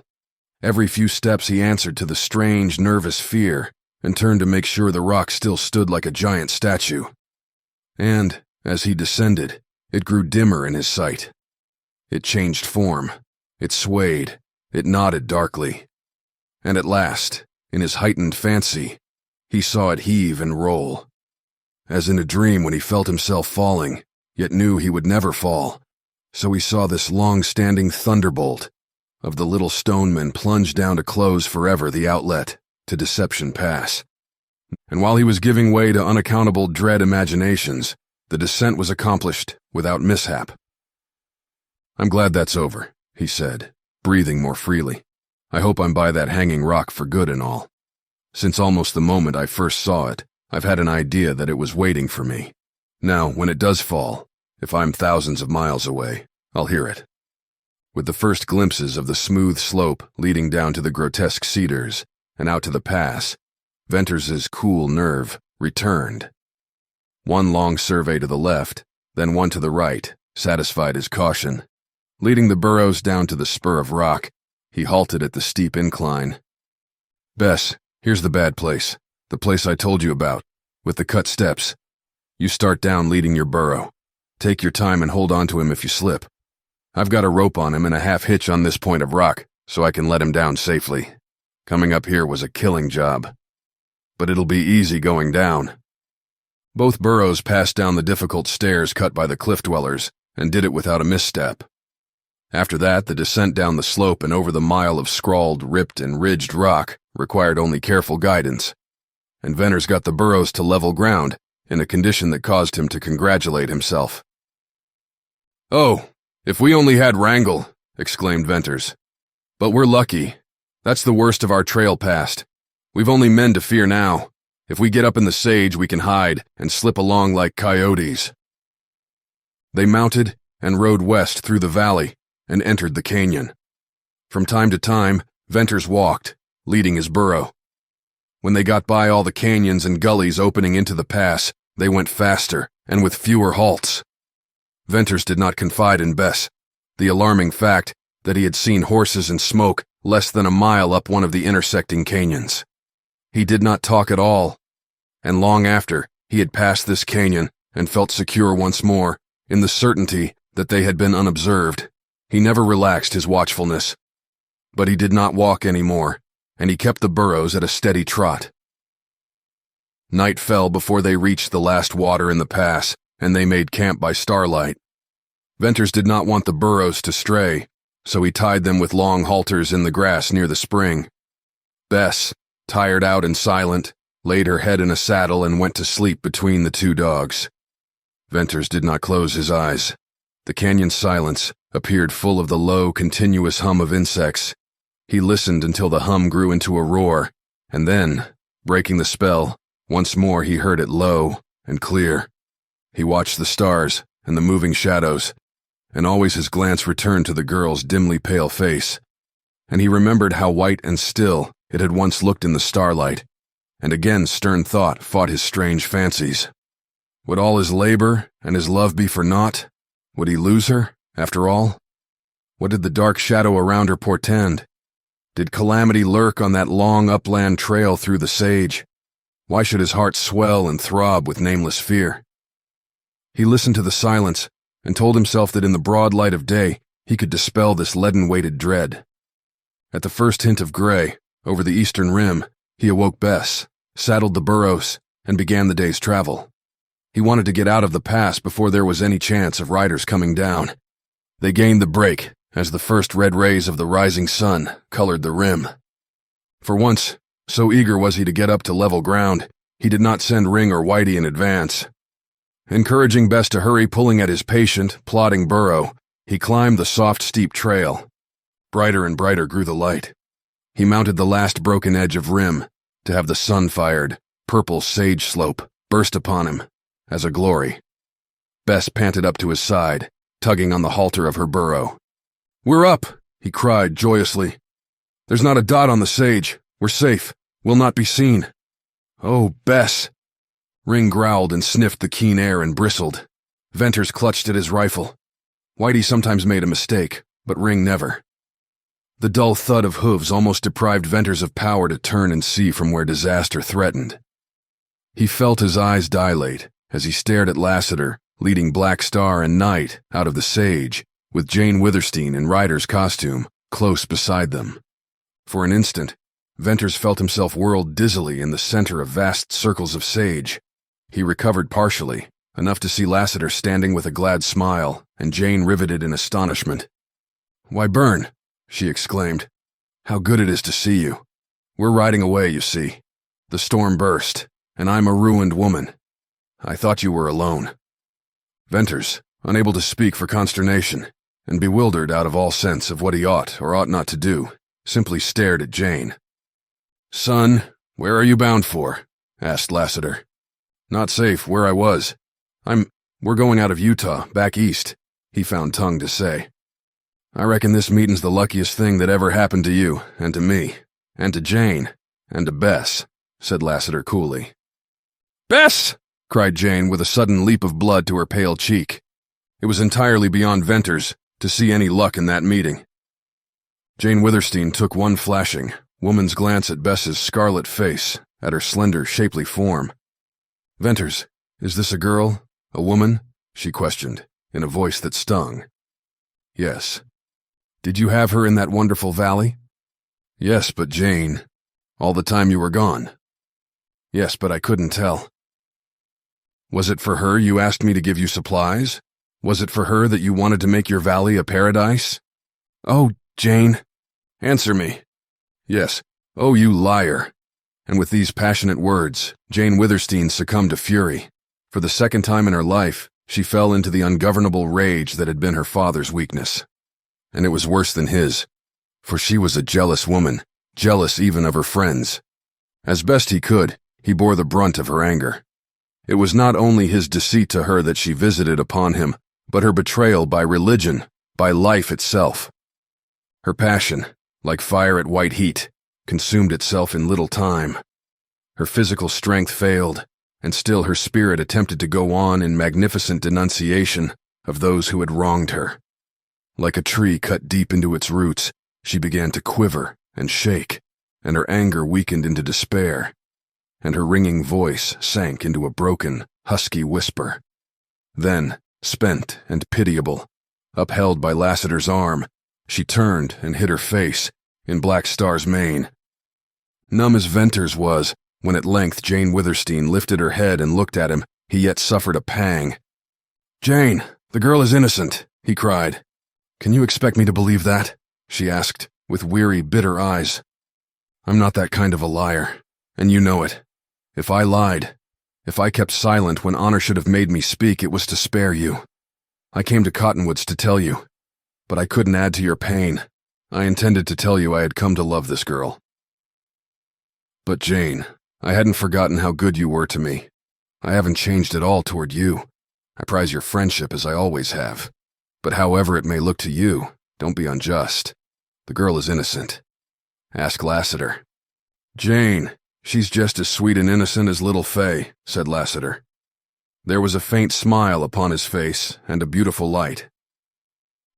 Every few steps he answered to the strange, nervous fear and turned to make sure the rock still stood like a giant statue. And, as he descended, it grew dimmer in his sight. It changed form. It swayed. It nodded darkly. And at last, in his heightened fancy, he saw it heave and roll. As in a dream when he felt himself falling, yet knew he would never fall, so he saw this long-standing thunderbolt of the little stoneman plunge down to close forever the outlet to Deception Pass. And while he was giving way to unaccountable dread imaginations, the descent was accomplished without mishap. "I'm glad that's over," he said, breathing more freely. "I hope I'm by that hanging rock for good and all. Since almost the moment I first saw it, I've had an idea that it was waiting for me. Now, when it does fall, if I'm thousands of miles away, I'll hear it." With the first glimpses of the smooth slope leading down to the grotesque cedars and out to the pass, Venters's cool nerve returned. One long survey to the left, then one to the right, satisfied his caution. Leading the burros down to the spur of rock, he halted at the steep incline. "Bess, here's the bad place, the place I told you about, with the cut steps. You start down leading your burro. Take your time and hold on to him if you slip. I've got a rope on him and a half hitch on this point of rock, so I can let him down safely. Coming up here was a killing job. But it'll be easy going down." Both burros passed down the difficult stairs cut by the cliff dwellers and did it without a misstep. After that, the descent down the slope and over the mile of scrawled, ripped, and ridged rock required only careful guidance, and Venters got the burros to level ground in a condition that caused him to congratulate himself. "Oh, if we only had Wrangle," exclaimed Venters. "But we're lucky. That's the worst of our trail past. We've only men to fear now. If we get up in the sage, we can hide and slip along like coyotes." They mounted and rode west through the valley and entered the canyon. From time to time, Venters walked, leading his burro. When they got by all the canyons and gullies opening into the pass, they went faster and with fewer halts. Venters did not confide in Bess, the alarming fact that he had seen horses and smoke less than a mile up one of the intersecting canyons. He did not talk at all, and long after he had passed this canyon and felt secure once more in the certainty that they had been unobserved, he never relaxed his watchfulness. But he did not walk anymore, and he kept the burros at a steady trot. Night fell before they reached the last water in the pass, and they made camp by starlight. Venters did not want the burros to stray, so he tied them with long halters in the grass near the spring. Bess, tired out and silent, laid her head in a saddle and went to sleep between the two dogs. Venters did not close his eyes. The canyon silence appeared full of the low, continuous hum of insects. He listened until the hum grew into a roar, and then, breaking the spell, once more he heard it low and clear. He watched the stars and the moving shadows, and always his glance returned to the girl's dimly pale face, and he remembered how white and still it had once looked in the starlight, and again stern thought fought his strange fancies. Would all his labor and his love be for naught? Would he lose her, after all? What did the dark shadow around her portend? Did calamity lurk on that long upland trail through the sage? Why should his heart swell and throb with nameless fear? He listened to the silence and told himself that in the broad light of day he could dispel this leaden-weighted dread. At the first hint of gray, over the eastern rim, he awoke Bess, saddled the burros, and began the day's travel. He wanted to get out of the pass before there was any chance of riders coming down. They gained the break as the first red rays of the rising sun colored the rim. For once, so eager was he to get up to level ground, he did not send Ring or Whitey in advance. Encouraging Bess to hurry pulling at his patient, plodding burro, he climbed the soft, steep trail. Brighter and brighter grew the light. He mounted the last broken edge of rim to have the sun-fired, purple sage slope burst upon him as a glory. Bess panted up to his side, tugging on the halter of her burro. "We're up," he cried joyously. "There's not a dot on the sage. We're safe. We'll not be seen." "Oh, Bess." Ring growled and sniffed the keen air and bristled. Venters clutched at his rifle. Whitey sometimes made a mistake, but Ring never. The dull thud of hooves almost deprived Venters of power to turn and see from where disaster threatened. He felt his eyes dilate as he stared at Lassiter, leading Black Star and Night out of the sage, with Jane Withersteen in rider's costume close beside them. For an instant, Venters felt himself whirled dizzily in the center of vast circles of sage. He recovered partially, enough to see Lassiter standing with a glad smile, and Jane riveted in astonishment. "Why, Byrne," she exclaimed. "How good it is to see you. We're riding away, you see. The storm burst, and I'm a ruined woman. I thought you were alone." Venters, unable to speak for consternation, and bewildered out of all sense of what he ought or ought not to do, simply stared at Jane. "Son, where are you bound for?" asked Lassiter. "Not safe where I was. We're going out of Utah, back east," he found tongue to say. "I reckon this meeting's the luckiest thing that ever happened to you, and to me, and to Jane, and to Bess," said Lassiter coolly. "Bess!" cried Jane with a sudden leap of blood to her pale cheek. It was entirely beyond Venters to see any luck in that meeting. Jane Withersteen took one flashing, woman's glance at Bess's scarlet face, at her slender, shapely form. "Venters, is this a girl? A woman?" she questioned, in a voice that stung. "Yes." "Did you have her in that wonderful valley?" "Yes, but Jane, all the time you were gone." "Yes, but I couldn't tell." "Was it for her you asked me to give you supplies? Was it for her that you wanted to make your valley a paradise?" "Oh, Jane, answer me." "Yes. Oh, you liar." And with these passionate words, Jane Withersteen succumbed to fury. For the second time in her life, she fell into the ungovernable rage that had been her father's weakness. And it was worse than his, for she was a jealous woman, jealous even of her friends. As best he could, he bore the brunt of her anger. It was not only his deceit to her that she visited upon him, but her betrayal by religion, by life itself. Her passion, like fire at white heat, consumed itself in little time. Her physical strength failed, and still her spirit attempted to go on in magnificent denunciation of those who had wronged her. Like a tree cut deep into its roots, she began to quiver and shake, and her anger weakened into despair, and her ringing voice sank into a broken, husky whisper. Then, spent and pitiable, upheld by Lassiter's arm, she turned and hid her face in Black Star's mane. Numb as Venters was, when at length Jane Withersteen lifted her head and looked at him, he yet suffered a pang. "Jane, the girl is innocent," he cried. "Can you expect me to believe that?" she asked, with weary, bitter eyes. "I'm not that kind of a liar, and you know it. If I lied, if I kept silent when honor should have made me speak, it was to spare you. I came to Cottonwoods to tell you, but I couldn't add to your pain. I intended to tell you I had come to love this girl. But Jane, I hadn't forgotten how good you were to me. I haven't changed at all toward you. I prize your friendship as I always have. But however it may look to you, don't be unjust. The girl is innocent. Ask Lassiter." "Jane, she's just as sweet and innocent as little Fay," said Lassiter. There was a faint smile upon his face and a beautiful light.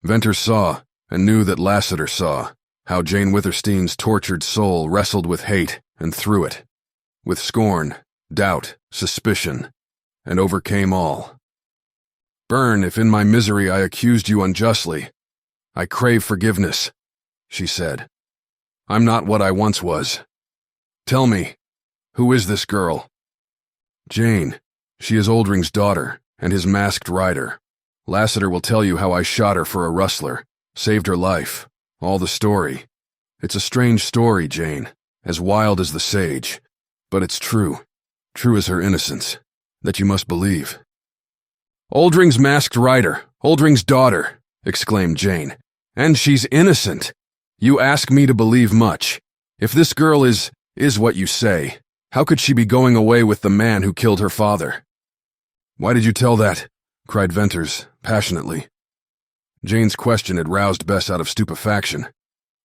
Venters saw, and knew that Lassiter saw, how Jane Withersteen's tortured soul wrestled with hate and through it, with scorn, doubt, suspicion, and overcame all. "Byrne, if in my misery I accused you unjustly, I crave forgiveness," she said. "I'm not what I once was. Tell me, who is this girl?" "Jane. She is Oldring's daughter, and his masked rider. Lassiter will tell you how I shot her for a rustler, saved her life, all the story. It's a strange story, Jane, as wild as the sage, but it's true as her innocence, that you must believe." "Oldring's masked rider, Oldring's daughter," exclaimed Jane. "And she's innocent. You ask me to believe much. If this girl is what you say, how could she be going away with the man who killed her father?" "Why did you tell that?" cried Venters, passionately. Jane's question had roused Bess out of stupefaction.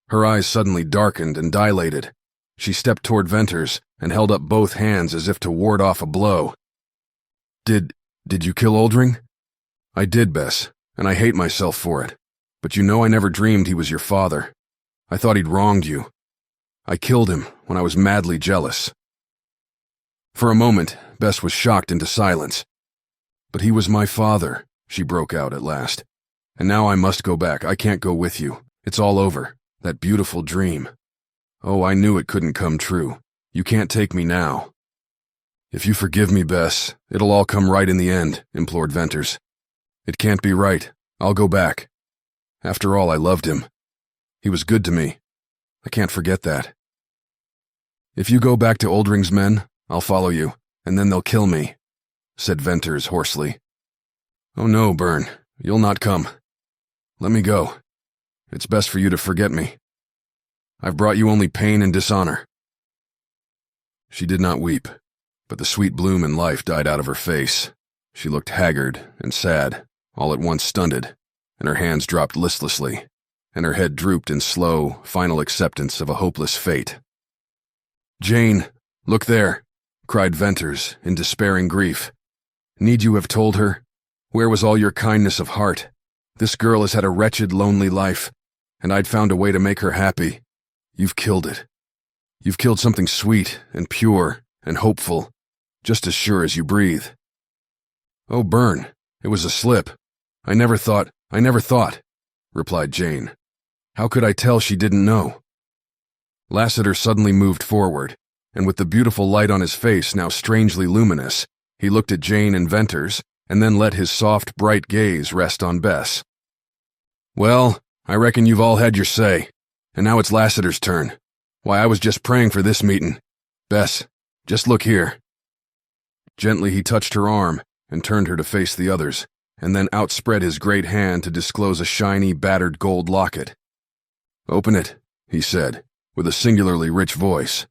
Her eyes suddenly darkened and dilated. She stepped toward Venters and held up both hands as if to ward off a blow. Did you kill Oldring?" "I did, Bess, and I hate myself for it. But you know I never dreamed he was your father. I thought he'd wronged you. I killed him when I was madly jealous." For a moment, Bess was shocked into silence. "But he was my father," she broke out at last. "And now I must go back. I can't go with you. It's all over. That beautiful dream. Oh, I knew it couldn't come true. You can't take me now. If you forgive me, Bess, it'll all come right in the end, implored Venters. It can't be right. I'll go back. After all, I loved him. He was good to me. I can't forget that. If you go back to Oldring's men, I'll follow you, and then they'll kill me, said Venters hoarsely. Oh no, Byrne, you'll not come. Let me go. It's best for you to forget me. I've brought you only pain and dishonor. She did not weep, but the sweet bloom in life died out of her face. She looked haggard and sad, all at once stunted, and her hands dropped listlessly, and her head drooped in slow, final acceptance of a hopeless fate. Jane, look there, cried Venters in despairing grief. Need you have told her? Where was all your kindness of heart? This girl has had a wretched, lonely life, and I'd found a way to make her happy. You've killed it. You've killed something sweet and pure and hopeful, just as sure as you breathe. Oh, Byrne, it was a slip. I never thought, replied Jane. How could I tell she didn't know? Lassiter suddenly moved forward, and with the beautiful light on his face now strangely luminous, he looked at Jane and Venters, and then let his soft, bright gaze rest on Bess. Well, I reckon you've all had your say, and now it's Lassiter's turn. Why, I was just praying for this meeting. Bess, just look here. Gently he touched her arm and turned her to face the others, and then outspread his great hand to disclose a shiny, battered gold locket. Open it, he said, with a singularly rich voice.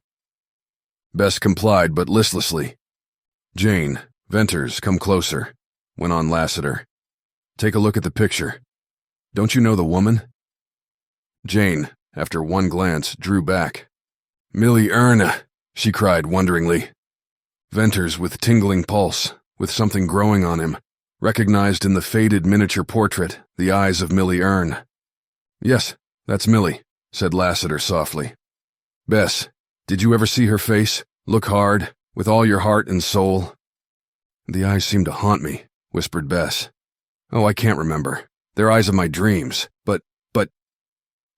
Bess complied, but listlessly. Jane, Venters, come closer, went on Lassiter. Take a look at the picture. Don't you know the woman? Jane, after one glance, drew back. Millie Erna, she cried wonderingly. Venters, with tingling pulse, with something growing on him, recognized in the faded miniature portrait the eyes of Millie Erne. Yes, that's Millie, said Lassiter softly. Bess, did you ever see her face? Look hard, with all your heart and soul. The eyes seem to haunt me, whispered Bess. Oh, I can't remember. They're eyes of my dreams, but...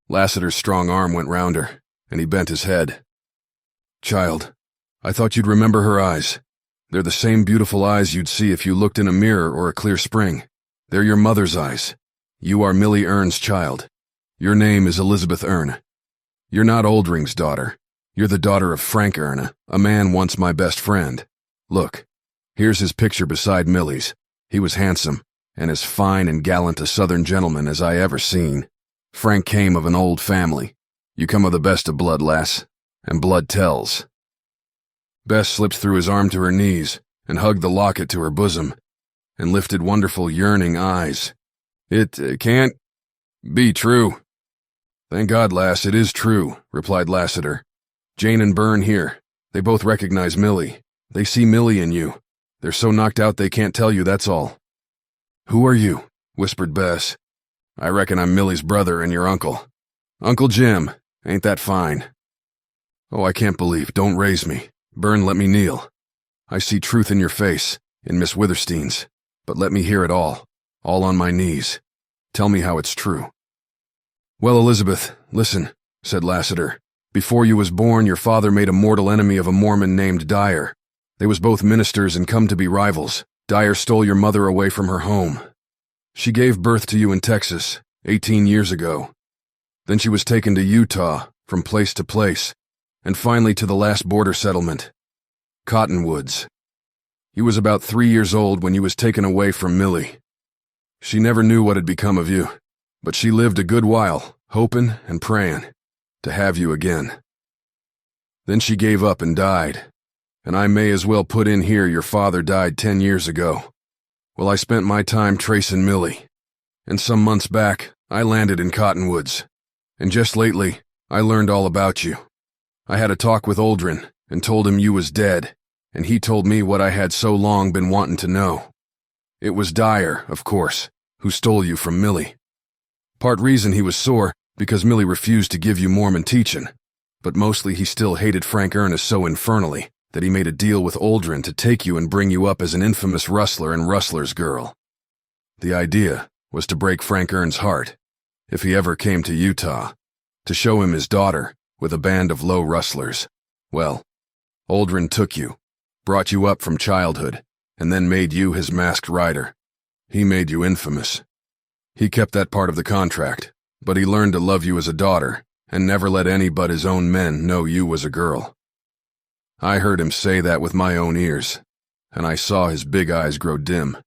Lassiter's strong arm went round her, and he bent his head. Child, I thought you'd remember her eyes. They're the same beautiful eyes you'd see if you looked in a mirror or a clear spring. They're your mother's eyes. You are Millie Erne's child. Your name is Elizabeth Erne. You're not Oldring's daughter. You're the daughter of Frank Erne, a man once my best friend. Look, here's his picture beside Millie's. He was handsome, and as fine and gallant a southern gentleman as I ever seen. Frank came of an old family. You come of the best of blood, lass, and blood tells. Bess slipped through his arm to her knees and hugged the locket to her bosom and lifted wonderful, yearning eyes. It can't be true. Thank God, lass, it is true, replied Lassiter. Jane and Byrne here. They both recognize Millie. They see Millie in you. They're so knocked out they can't tell you, that's all. Who are you? Whispered Bess. I reckon I'm Millie's brother and your uncle. Uncle Jim, ain't that fine? Oh, I can't believe, don't raise me. Byrne, let me kneel. I see truth in your face, in Miss Withersteen's, but let me hear it all on my knees. Tell me how it's true. Well, Elizabeth, listen, said Lassiter. Before you was born, your father made a mortal enemy of a Mormon named Dyer. They was both ministers and come to be rivals. Dyer stole your mother away from her home. She gave birth to you in Texas, 18 years ago. Then she was taken to Utah, from place to place, and finally to the last border settlement, Cottonwoods. You was about 3 years old when you was taken away from Millie. She never knew what had become of you, but she lived a good while, hoping and praying to have you again. Then she gave up and died, and I may as well put in here your father died 10 years ago. Well, I spent my time tracing Millie, and some months back, I landed in Cottonwoods, and just lately, I learned all about you. I had a talk with Oldring, and told him you was dead, and he told me what I had so long been wanting to know. It was Dyer, of course, who stole you from Millie. Part reason he was sore, because Millie refused to give you Mormon teaching, but mostly he still hated Frank Ernest so infernally that he made a deal with Oldring to take you and bring you up as an infamous rustler and rustler's girl. The idea was to break Frank Ernest's heart, if he ever came to Utah, to show him his daughter with a band of low rustlers. Well, Oldring took you, brought you up from childhood, and then made you his masked rider. He made you infamous. He kept that part of the contract, but he learned to love you as a daughter and never let any but his own men know you was a girl. I heard him say that with my own ears, and I saw his big eyes grow dim.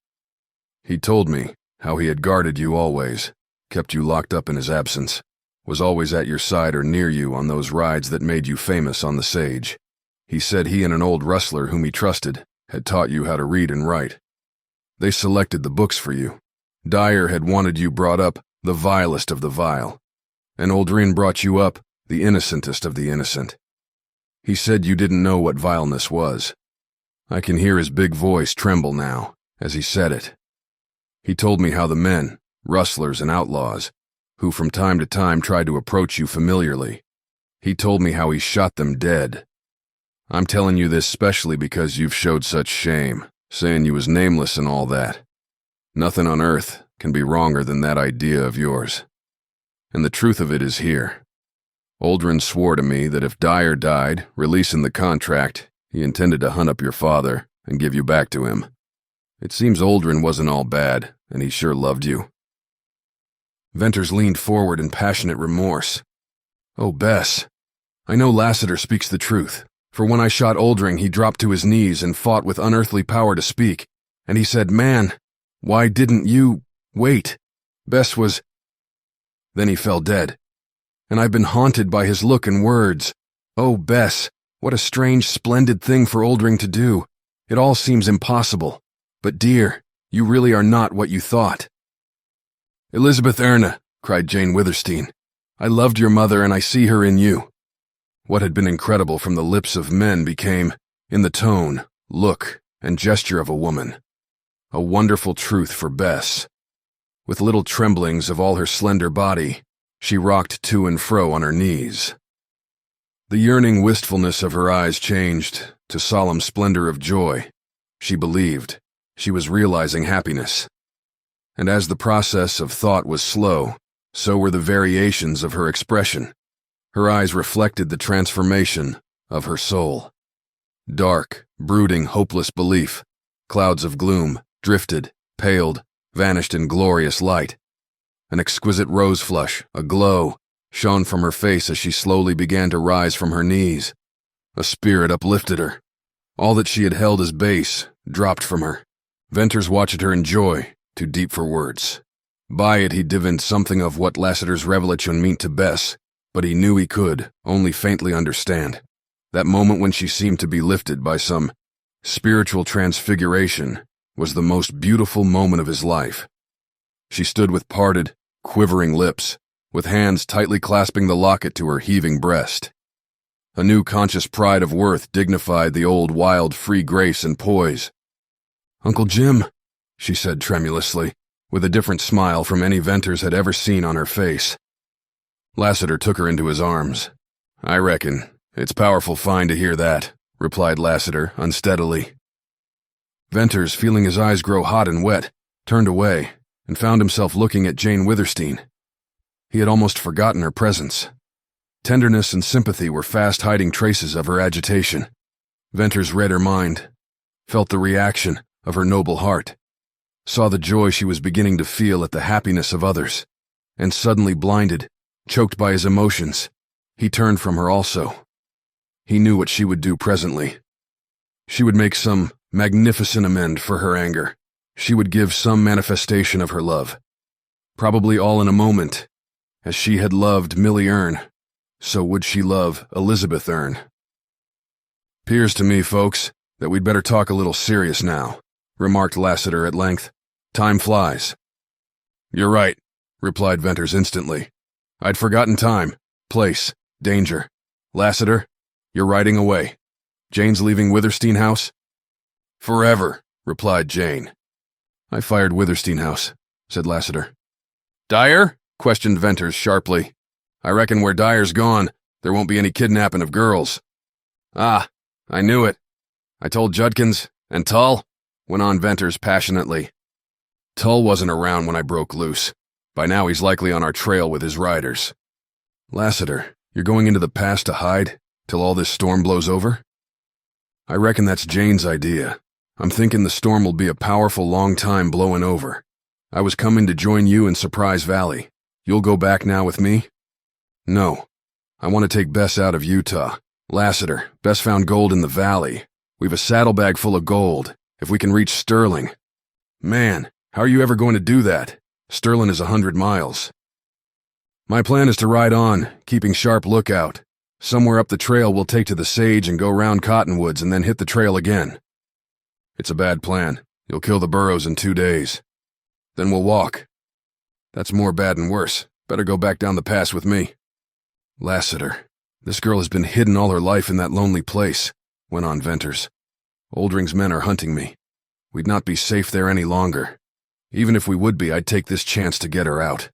He told me how he had guarded you always, kept you locked up in his absence, was always at your side or near you on those rides that made you famous on the Sage. He said he and an old rustler whom he trusted had taught you how to read and write. They selected the books for you. Dyer had wanted you brought up the vilest of the vile, and Oldring brought you up the innocentest of the innocent. He said you didn't know what vileness was. I can hear his big voice tremble now as he said it. He told me how the men, rustlers and outlaws, who from time to time tried to approach you familiarly, he told me how he shot them dead. I'm telling you this specially because you've showed such shame, saying you was nameless and all that. Nothing on earth can be wronger than that idea of yours. And the truth of it is here. Oldring swore to me that if Dyer died, releasing the contract, he intended to hunt up your father and give you back to him. It seems Oldring wasn't all bad, and he sure loved you. Venters leaned forward in passionate remorse. Oh, Bess, I know Lassiter speaks the truth, for when I shot Oldring, he dropped to his knees and fought with unearthly power to speak, and he said, "Man, why didn't you wait?" Bess was... Then he fell dead, and I've been haunted by his look and words. Oh, Bess, what a strange, splendid thing for Oldring to do. It all seems impossible. But dear, you really are not what you thought. "Elizabeth Erna," cried Jane Withersteen, "I loved your mother and I see her in you." What had been incredible from the lips of men became, in the tone, look, and gesture of a woman, a wonderful truth for Bess. With little tremblings of all her slender body, she rocked to and fro on her knees. The yearning wistfulness of her eyes changed to solemn splendor of joy. She believed she was realizing happiness. And as the process of thought was slow, so were the variations of her expression. Her eyes reflected the transformation of her soul. Dark, brooding, hopeless belief, clouds of gloom, drifted, paled, vanished in glorious light. An exquisite rose flush, a glow, shone from her face as she slowly began to rise from her knees. A spirit uplifted her. All that she had held as base dropped from her. Venters watched her in joy, too deep for words. By it he divined something of what Lassiter's revelation meant to Bess, but he knew he could only faintly understand. That moment when she seemed to be lifted by some spiritual transfiguration was the most beautiful moment of his life. She stood with parted, quivering lips, with hands tightly clasping the locket to her heaving breast. A new conscious pride of worth dignified the old wild free grace and poise. "Uncle Jim," she said tremulously, with a different smile from any Venters had ever seen on her face. Lassiter took her into his arms. "I reckon it's powerful fine to hear that," replied Lassiter unsteadily. Venters, feeling his eyes grow hot and wet, turned away and found himself looking at Jane Withersteen. He had almost forgotten her presence. Tenderness and sympathy were fast hiding traces of her agitation. Venters read her mind, felt the reaction of her noble heart, saw the joy she was beginning to feel at the happiness of others, and suddenly blinded, choked by his emotions, he turned from her also. He knew what she would do presently. She would make some magnificent amend for her anger. She would give some manifestation of her love. Probably all in a moment. As she had loved Millie Erne, so would she love Elizabeth Erne. "'Pears to me, folks, that we'd better talk a little serious now," remarked Lassiter at length. "Time flies." "You're right," replied Venters instantly. "I'd forgotten time, place, danger. Lassiter, you're riding away. Jane's leaving Withersteen House?" "Forever," replied Jane. "I fired Withersteen House," said Lassiter. "Dyer?" questioned Venters sharply. "I reckon where Dyer's gone, there won't be any kidnapping of girls." "Ah, I knew it. I told Judkins, and Tull," went on Venters passionately. "Tull wasn't around when I broke loose. By now he's likely on our trail with his riders." "Lassiter, You're going into the past to hide, till all this storm blows over? I reckon that's Jane's idea. I'm thinking the storm will be a powerful long time blowing over. I was coming to join you in Surprise Valley. You'll go back now with me? No. I want to take Bess out of Utah. Lassiter, Bess found gold in the valley. We've a saddlebag full of gold, if we can reach Sterling. Man, how are you ever going to do that? Sterling is 100 miles. My plan is to ride on, keeping sharp lookout. Somewhere up the trail we'll take to the sage and go round Cottonwoods and then hit the trail again. It's a bad plan. You'll kill the burros in 2 days. Then we'll walk. That's more bad and worse. Better go back down the pass with me. Lassiter, this girl has been hidden all her life in that lonely place, went on Venters. Oldring's men are hunting me. We'd not be safe there any longer. Even if we would be, I'd take this chance to get her out.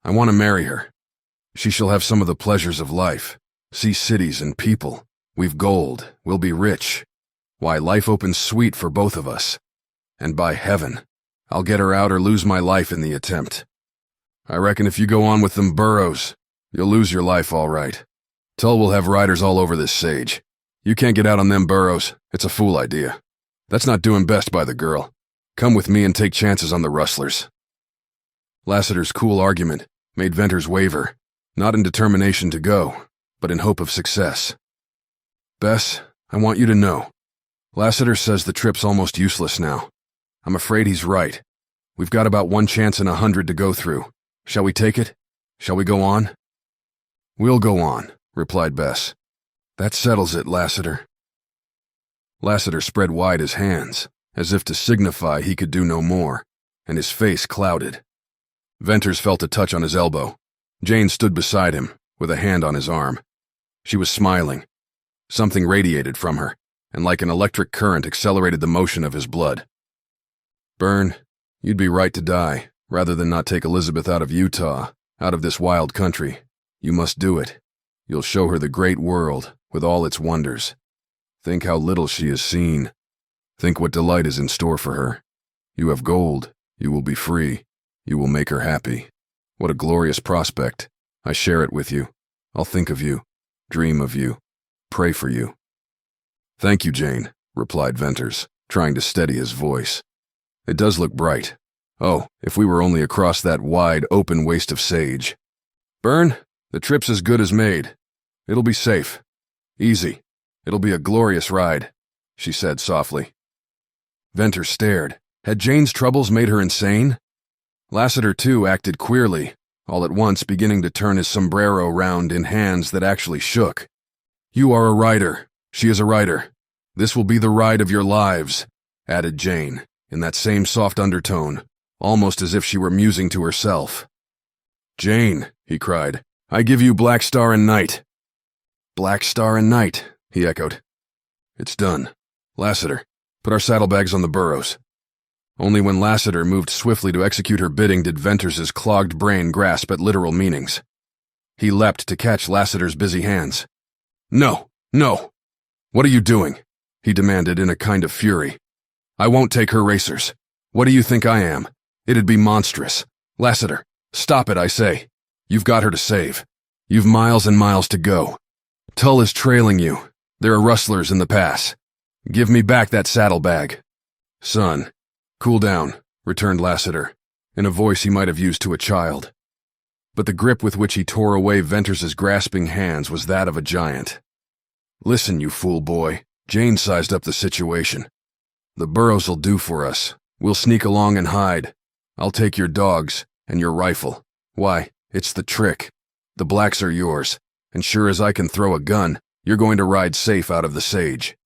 I want to marry her. She shall have some of the pleasures of life. See cities and people. We've gold. We'll be rich. Why, life opens sweet for both of us. And by heaven, I'll get her out or lose my life in the attempt. I reckon if you go on with them burros, you'll lose your life all right. Tull will have riders all over this sage. You can't get out on them burros. It's a fool idea. That's not doing best by the girl. Come with me and take chances on the rustlers. Lassiter's cool argument made Venters waver, not in determination to go, but in hope of success. Bess, I want you to know. Lassiter says the trip's almost useless now. I'm afraid he's right. We've got about 1 chance in 100 to go through. Shall we take it? Shall we go on? We'll go on, replied Bess. That settles it, Lassiter. Lassiter spread wide his hands, as if to signify he could do no more, and his face clouded. Venters felt a touch on his elbow. Jane stood beside him, with a hand on his arm. She was smiling. Something radiated from her, and like an electric current accelerated the motion of his blood. Byrne, you'd be right to die, rather than not take Elizabeth out of Utah, out of this wild country. You must do it. You'll show her the great world, with all its wonders. Think how little she has seen. Think what delight is in store for her. You have gold. You will be free. You will make her happy. What a glorious prospect. I share it with you. I'll think of you, dream of you, pray for you. Thank you, Jane, replied Venters, trying to steady his voice. It does look bright. Oh, if we were only across that wide, open waste of sage. Byrne, the trip's as good as made. It'll be safe. Easy. It'll be a glorious ride, she said softly. Venters stared. Had Jane's troubles made her insane? Lassiter, too, acted queerly, all at once beginning to turn his sombrero round in hands that actually shook. You are a rider. She is a rider. This will be the ride of your lives, added Jane, in that same soft undertone, almost as if she were musing to herself. Jane, he cried, I give you Black Star and Night. Black Star and Night, he echoed. It's done. Lassiter, put our saddlebags on the burros. Only when Lassiter moved swiftly to execute her bidding did Venters's clogged brain grasp at literal meanings. He leapt to catch Lassiter's busy hands. No, no. What are you doing? He demanded in a kind of fury. I won't take her racers. What do you think I am? It'd be monstrous. Lassiter, stop it, I say. You've got her to save. You've miles and miles to go. Tull is trailing you. There are rustlers in the pass. Give me back that saddlebag. Son, cool down, returned Lassiter, in a voice he might have used to a child. But the grip with which he tore away Venters's grasping hands was that of a giant. Listen, you fool boy. Jane sized up the situation. The burros'll do for us. We'll sneak along and hide. I'll take your dogs and your rifle. Why, it's the trick. The blacks are yours, and sure as I can throw a gun, you're going to ride safe out of the sage.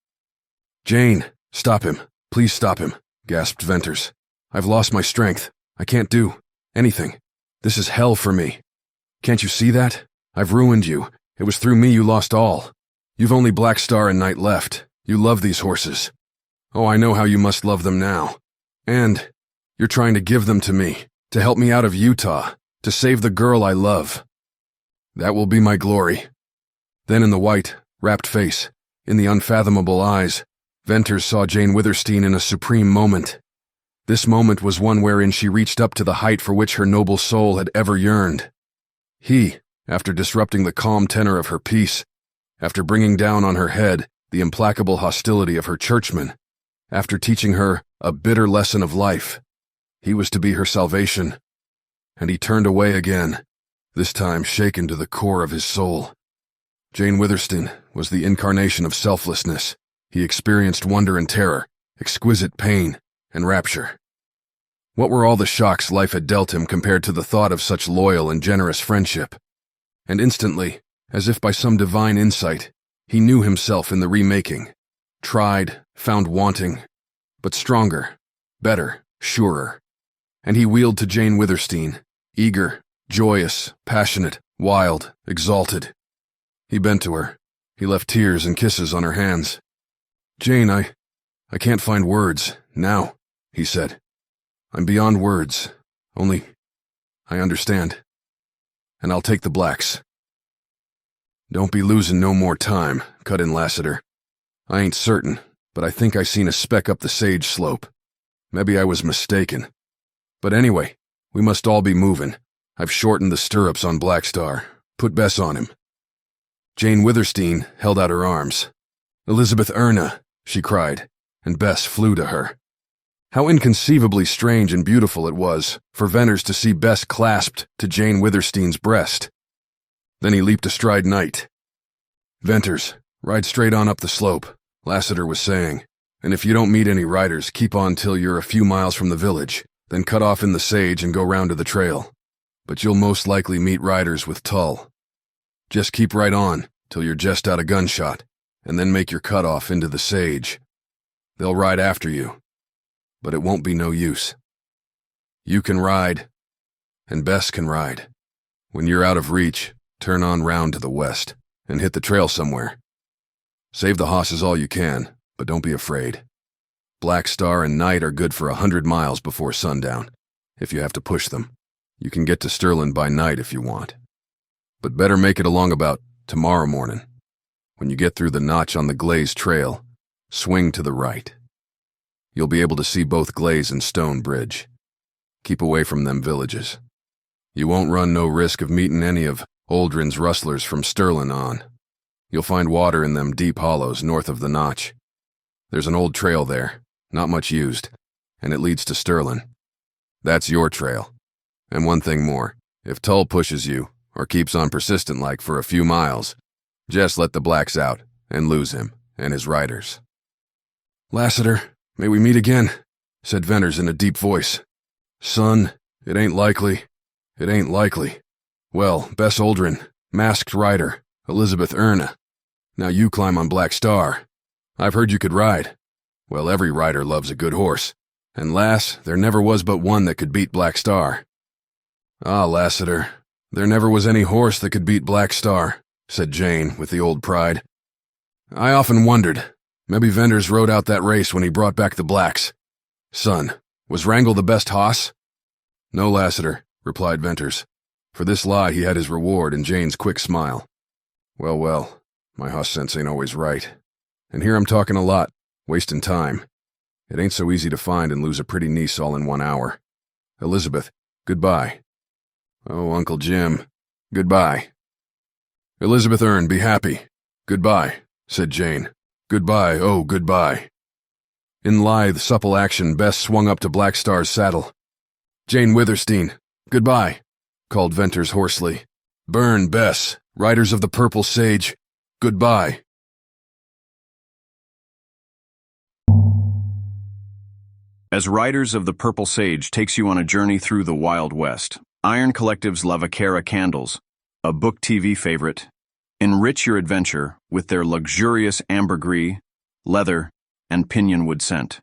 Jane, stop him. Please stop him, gasped Venters. I've lost my strength. I can't do anything. This is hell for me. Can't you see that? I've ruined you. It was through me you lost all. You've only Black Star and Night left. You love these horses. Oh, I know how you must love them now. And you're trying to give them to me, to help me out of Utah, to save the girl I love. That will be my glory. Then in the white, rapt face, in the unfathomable eyes, Venters saw Jane Withersteen in a supreme moment. This moment was one wherein she reached up to the height for which her noble soul had ever yearned. He, After disrupting the calm tenor of her peace, after bringing down on her head the implacable hostility of her churchmen, after teaching her a bitter lesson of life, he was to be her salvation. And he turned away again, this time shaken to the core of his soul. Jane Withersteen was the incarnation of selflessness. He experienced wonder and terror, exquisite pain and rapture. What were all the shocks life had dealt him compared to the thought of such loyal and generous friendship? And instantly, as if by some divine insight, he knew himself in the remaking. Tried, found wanting, but stronger, better, surer. And he wheeled to Jane Withersteen, eager, joyous, passionate, wild, exalted. He bent to her. He left tears and kisses on her hands. "Jane, I can't find words, now," he said. "I'm beyond words. Only, I understand. And I'll take the blacks." "Don't be losing no more time," cut in Lassiter. "I ain't certain, but I think I seen a speck up the sage slope. Maybe I was mistaken. But anyway, we must all be moving. I've shortened the stirrups on Black Star. Put Bess on him." Jane Withersteen held out her arms. "Elizabeth Erna," she cried, and Bess flew to her. How inconceivably strange and beautiful it was for Venners to see Bess clasped to Jane Withersteen's breast. Then he leaped astride Knight. "Venters, ride straight on up the slope," Lassiter was saying, "and if you don't meet any riders, keep on till you're a few miles from the village, then cut off in the sage and go round to the trail. But you'll most likely meet riders with Tull. Just keep right on till you're just out of gunshot, and then make your cutoff into the sage. They'll ride after you, but it won't be no use. You can ride, and Bess can ride. When you're out of reach, turn on round to the west, and hit the trail somewhere. Save the hosses all you can, but don't be afraid. Black Star and Knight are good for 100 miles before sundown, if you have to push them. You can get to Sterling by night if you want. But better make it along about tomorrow morning. When you get through the notch on the Glaze Trail, swing to the right. You'll be able to see both Glaze and Stone Bridge. Keep away from them villages. You won't run no risk of meeting any of Oldring's rustlers from Sterling on. You'll find water in them deep hollows north of the notch. There's an old trail there, not much used, and it leads to Sterling. That's your trail. And one thing more, if Tull pushes you, or keeps on persistent like for a few miles, just let the blacks out and lose him and his riders." "Lassiter, may we meet again," said Venners in a deep voice. "Son, it ain't likely. It ain't likely. Well, Bess Oldring, masked rider, Elizabeth Erna. Now you climb on Black Star. I've heard you could ride. Well, every rider loves a good horse. And lass, there never was but one that could beat Black Star." "Ah, Lassiter, there never was any horse that could beat Black Star," said Jane with the old pride. "I often wondered. Maybe Venners rode out that race when he brought back the blacks. Son, was Wrangle the best hoss?" "No, Lassiter," replied Venters. For this lie he had his reward in Jane's quick smile. Well, my hoss sense ain't always right. And here I'm talking a lot, wasting time. It ain't so easy to find and lose a pretty niece all in 1 hour. Elizabeth, goodbye." "Oh, Uncle Jim, goodbye." "Elizabeth Ern, be happy. Goodbye," said Jane. "Goodbye, oh, goodbye." In lithe, supple action, Bess swung up to Black Star's saddle. "Jane Withersteen, goodbye," called Venters hoarsely. "Burn, Bess, riders of the Purple Sage, goodbye." As Riders of the Purple Sage takes you on a journey through the Wild West, Iron Collective's Lavaquera candles, a BookTV favorite, enrich your adventure with their luxurious ambergris, leather, and pinionwood scent.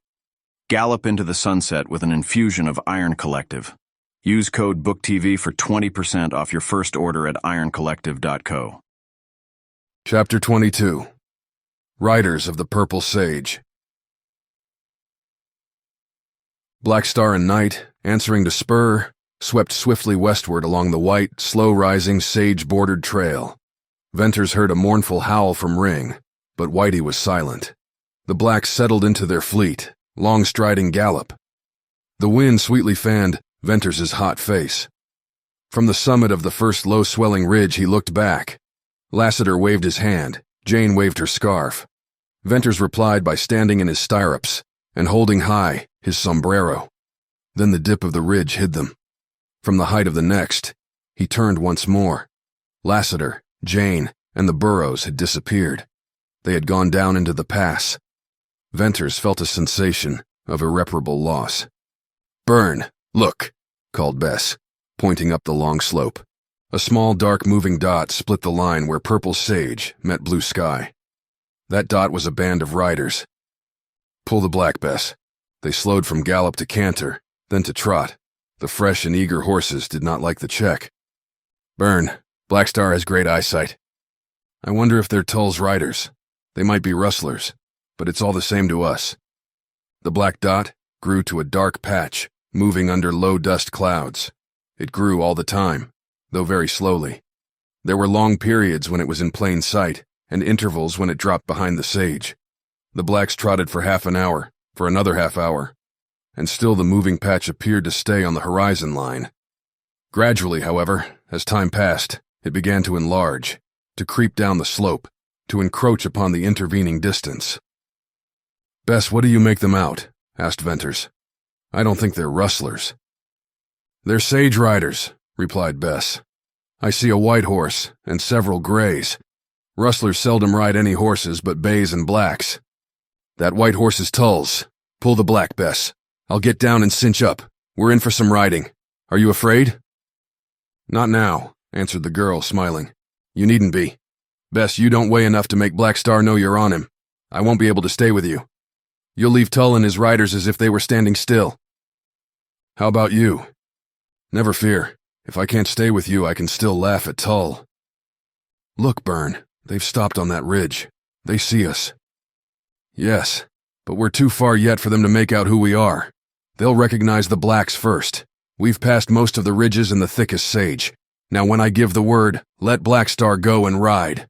Gallop into the sunset with an infusion of Iron Collective. Use code BookTV for 20% off your first order at ironcollective.co. Chapter 22. Riders of the Purple Sage. Black Star and Knight, answering to spur, swept swiftly westward along the white, slow-rising, sage-bordered trail. Venters heard a mournful howl from Ring, but Whitey was silent. The blacks settled into their fleet, long-striding gallop. The wind sweetly fanned Venters's hot face. From the summit of the first low-swelling ridge, he looked back. Lassiter waved his hand. Jane waved her scarf. Venters replied by standing in his stirrups and holding high his sombrero. Then the dip of the ridge hid them. From the height of the next, he turned once more. Lassiter, Jane, and the burros had disappeared. They had gone down into the pass. Venters felt a sensation of irreparable loss. "Burn! Look!" called Bess, pointing up the long slope. A small, dark, moving dot split the line where purple sage met blue sky. That dot was a band of riders. "Pull the black, Bess." They slowed from gallop to canter, then to trot. The fresh and eager horses did not like the check. "Burn. Blackstar has great eyesight. I wonder if they're Tull's riders. They might be rustlers, but it's all the same to us." The black dot grew to a dark patch, moving under low dust clouds. It grew all the time, though very slowly. There were long periods when it was in plain sight, and intervals when it dropped behind the sage. The blacks trotted for half an hour, for another half hour, and still the moving patch appeared to stay on the horizon line. Gradually, however, as time passed, it began to enlarge, to creep down the slope, to encroach upon the intervening distance. "Bess, what do you make them out?" asked Venters. "I don't think they're rustlers." "They're sage riders," replied Bess. "I see a white horse and several grays. Rustlers seldom ride any horses but bays and blacks. That white horse is Tull's. Pull the black, Bess. I'll get down and cinch up. We're in for some riding. Are you afraid?" "Not now," answered the girl, smiling. "You needn't be. Bess, you don't weigh enough to make Blackstar know you're on him. I won't be able to stay with you. You'll leave Tull and his riders as if they were standing still." "How about you?" "Never fear. If I can't stay with you, I can still laugh at Tull." "Look, Byrne, they've stopped on that ridge. They see us." "Yes, but we're too far yet for them to make out who we are. They'll recognize the blacks first. We've passed most of the ridges and the thickest sage. Now when I give the word, let Blackstar go and ride."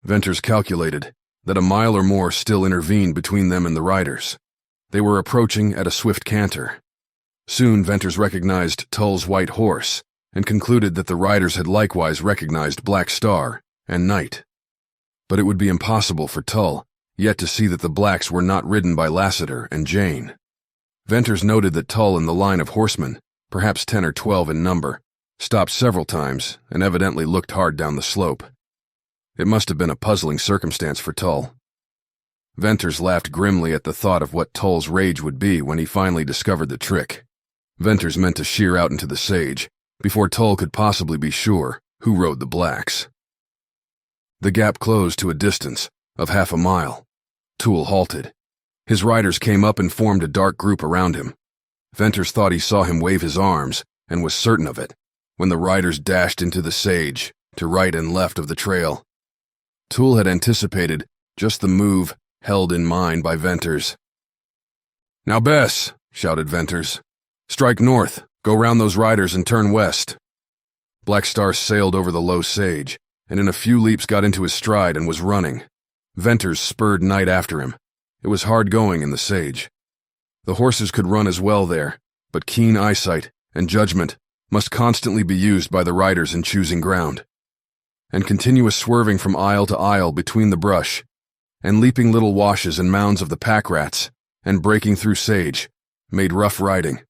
Venters calculated that a mile or more still intervened between them and the riders. They were approaching at a swift canter. Soon Venters recognized Tull's white horse and concluded that the riders had likewise recognized Blackstar and Night. But it would be impossible for Tull yet to see that the blacks were not ridden by Lassiter and Jane. Venters noted that Tull and the line of horsemen, perhaps 10 or 12 in number, stopped several times and evidently looked hard down the slope. It must have been a puzzling circumstance for Tull. Venters laughed grimly at the thought of what Tull's rage would be when he finally discovered the trick. Venters meant to sheer out into the sage before Tull could possibly be sure who rode the blacks. The gap closed to a distance of half a mile. Tull halted. His riders came up and formed a dark group around him. Venters thought he saw him wave his arms, and was certain of it, when the riders dashed into the sage, to right and left of the trail. Tull had anticipated just the move held in mind by Venters. "Now, Bess," shouted Venters. "Strike north, go round those riders and turn west." Blackstar sailed over the low sage, and in a few leaps got into his stride and was running. Venters spurred Night after him. It was hard going in the sage. The horses could run as well there, but keen eyesight and judgment must constantly be used by the riders in choosing ground. And continuous swerving from aisle to aisle between the brush, and leaping little washes and mounds of the pack rats, and breaking through sage, made rough riding.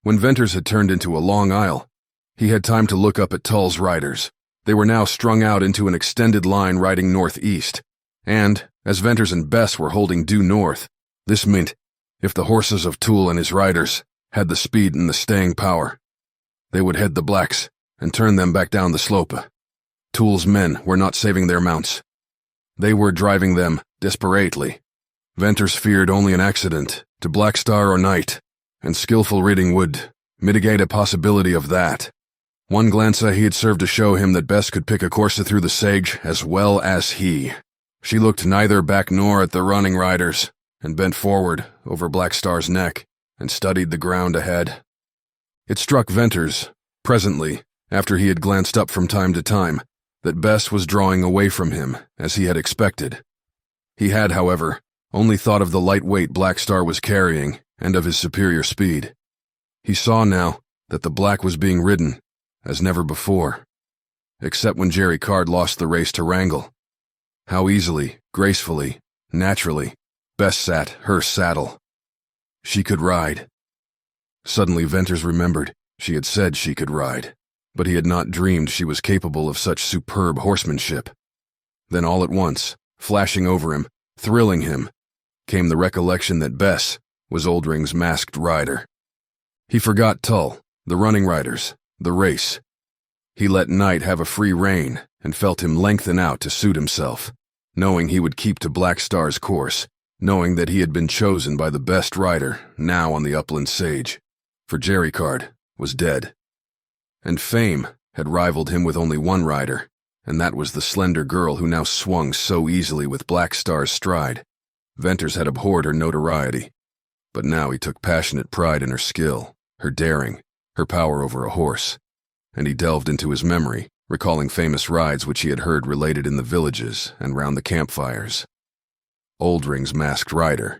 When Venters had turned into a long aisle, he had time to look up at Tull's riders. They were now strung out into an extended line riding northeast, and, as Venters and Bess were holding due north, this meant, if the horses of Tull and his riders had the speed and the staying power, they would head the blacks and turn them back down the slope. Tull's men were not saving their mounts. They were driving them desperately. Venters feared only an accident to Blackstar or Night, and skillful riding would mitigate a possibility of that. One glance he had served to show him that Bess could pick a course through the sage as well as he. She looked neither back nor at the running riders, and bent forward over Blackstar's neck and studied the ground ahead. It struck Venters, presently, after he had glanced up from time to time, that Bess was drawing away from him, as he had expected. He had, however, only thought of the light weight Blackstar was carrying and of his superior speed. He saw now that the black was being ridden as never before. Except when Jerry Card lost the race to Wrangle. How easily, gracefully, naturally, Bess sat her saddle. She could ride. Suddenly Venters remembered she had said she could ride, but he had not dreamed she was capable of such superb horsemanship. Then all at once, flashing over him, thrilling him, came the recollection that Bess was Oldring's masked rider. He forgot Tull, the running riders, the race. He let night have a free rein and felt him lengthen out to suit himself, knowing he would keep to Black Star's course, knowing that he had been chosen by the best rider now on the upland sage, for Jerry Card was dead. And fame had rivaled him with only one rider, and that was the slender girl who now swung so easily with Black Star's stride. Venters had abhorred her notoriety, but now he took passionate pride in her skill, her daring, her power over a horse, and he delved into his memory, recalling famous rides which he had heard related in the villages and round the campfires. Oldring's masked rider.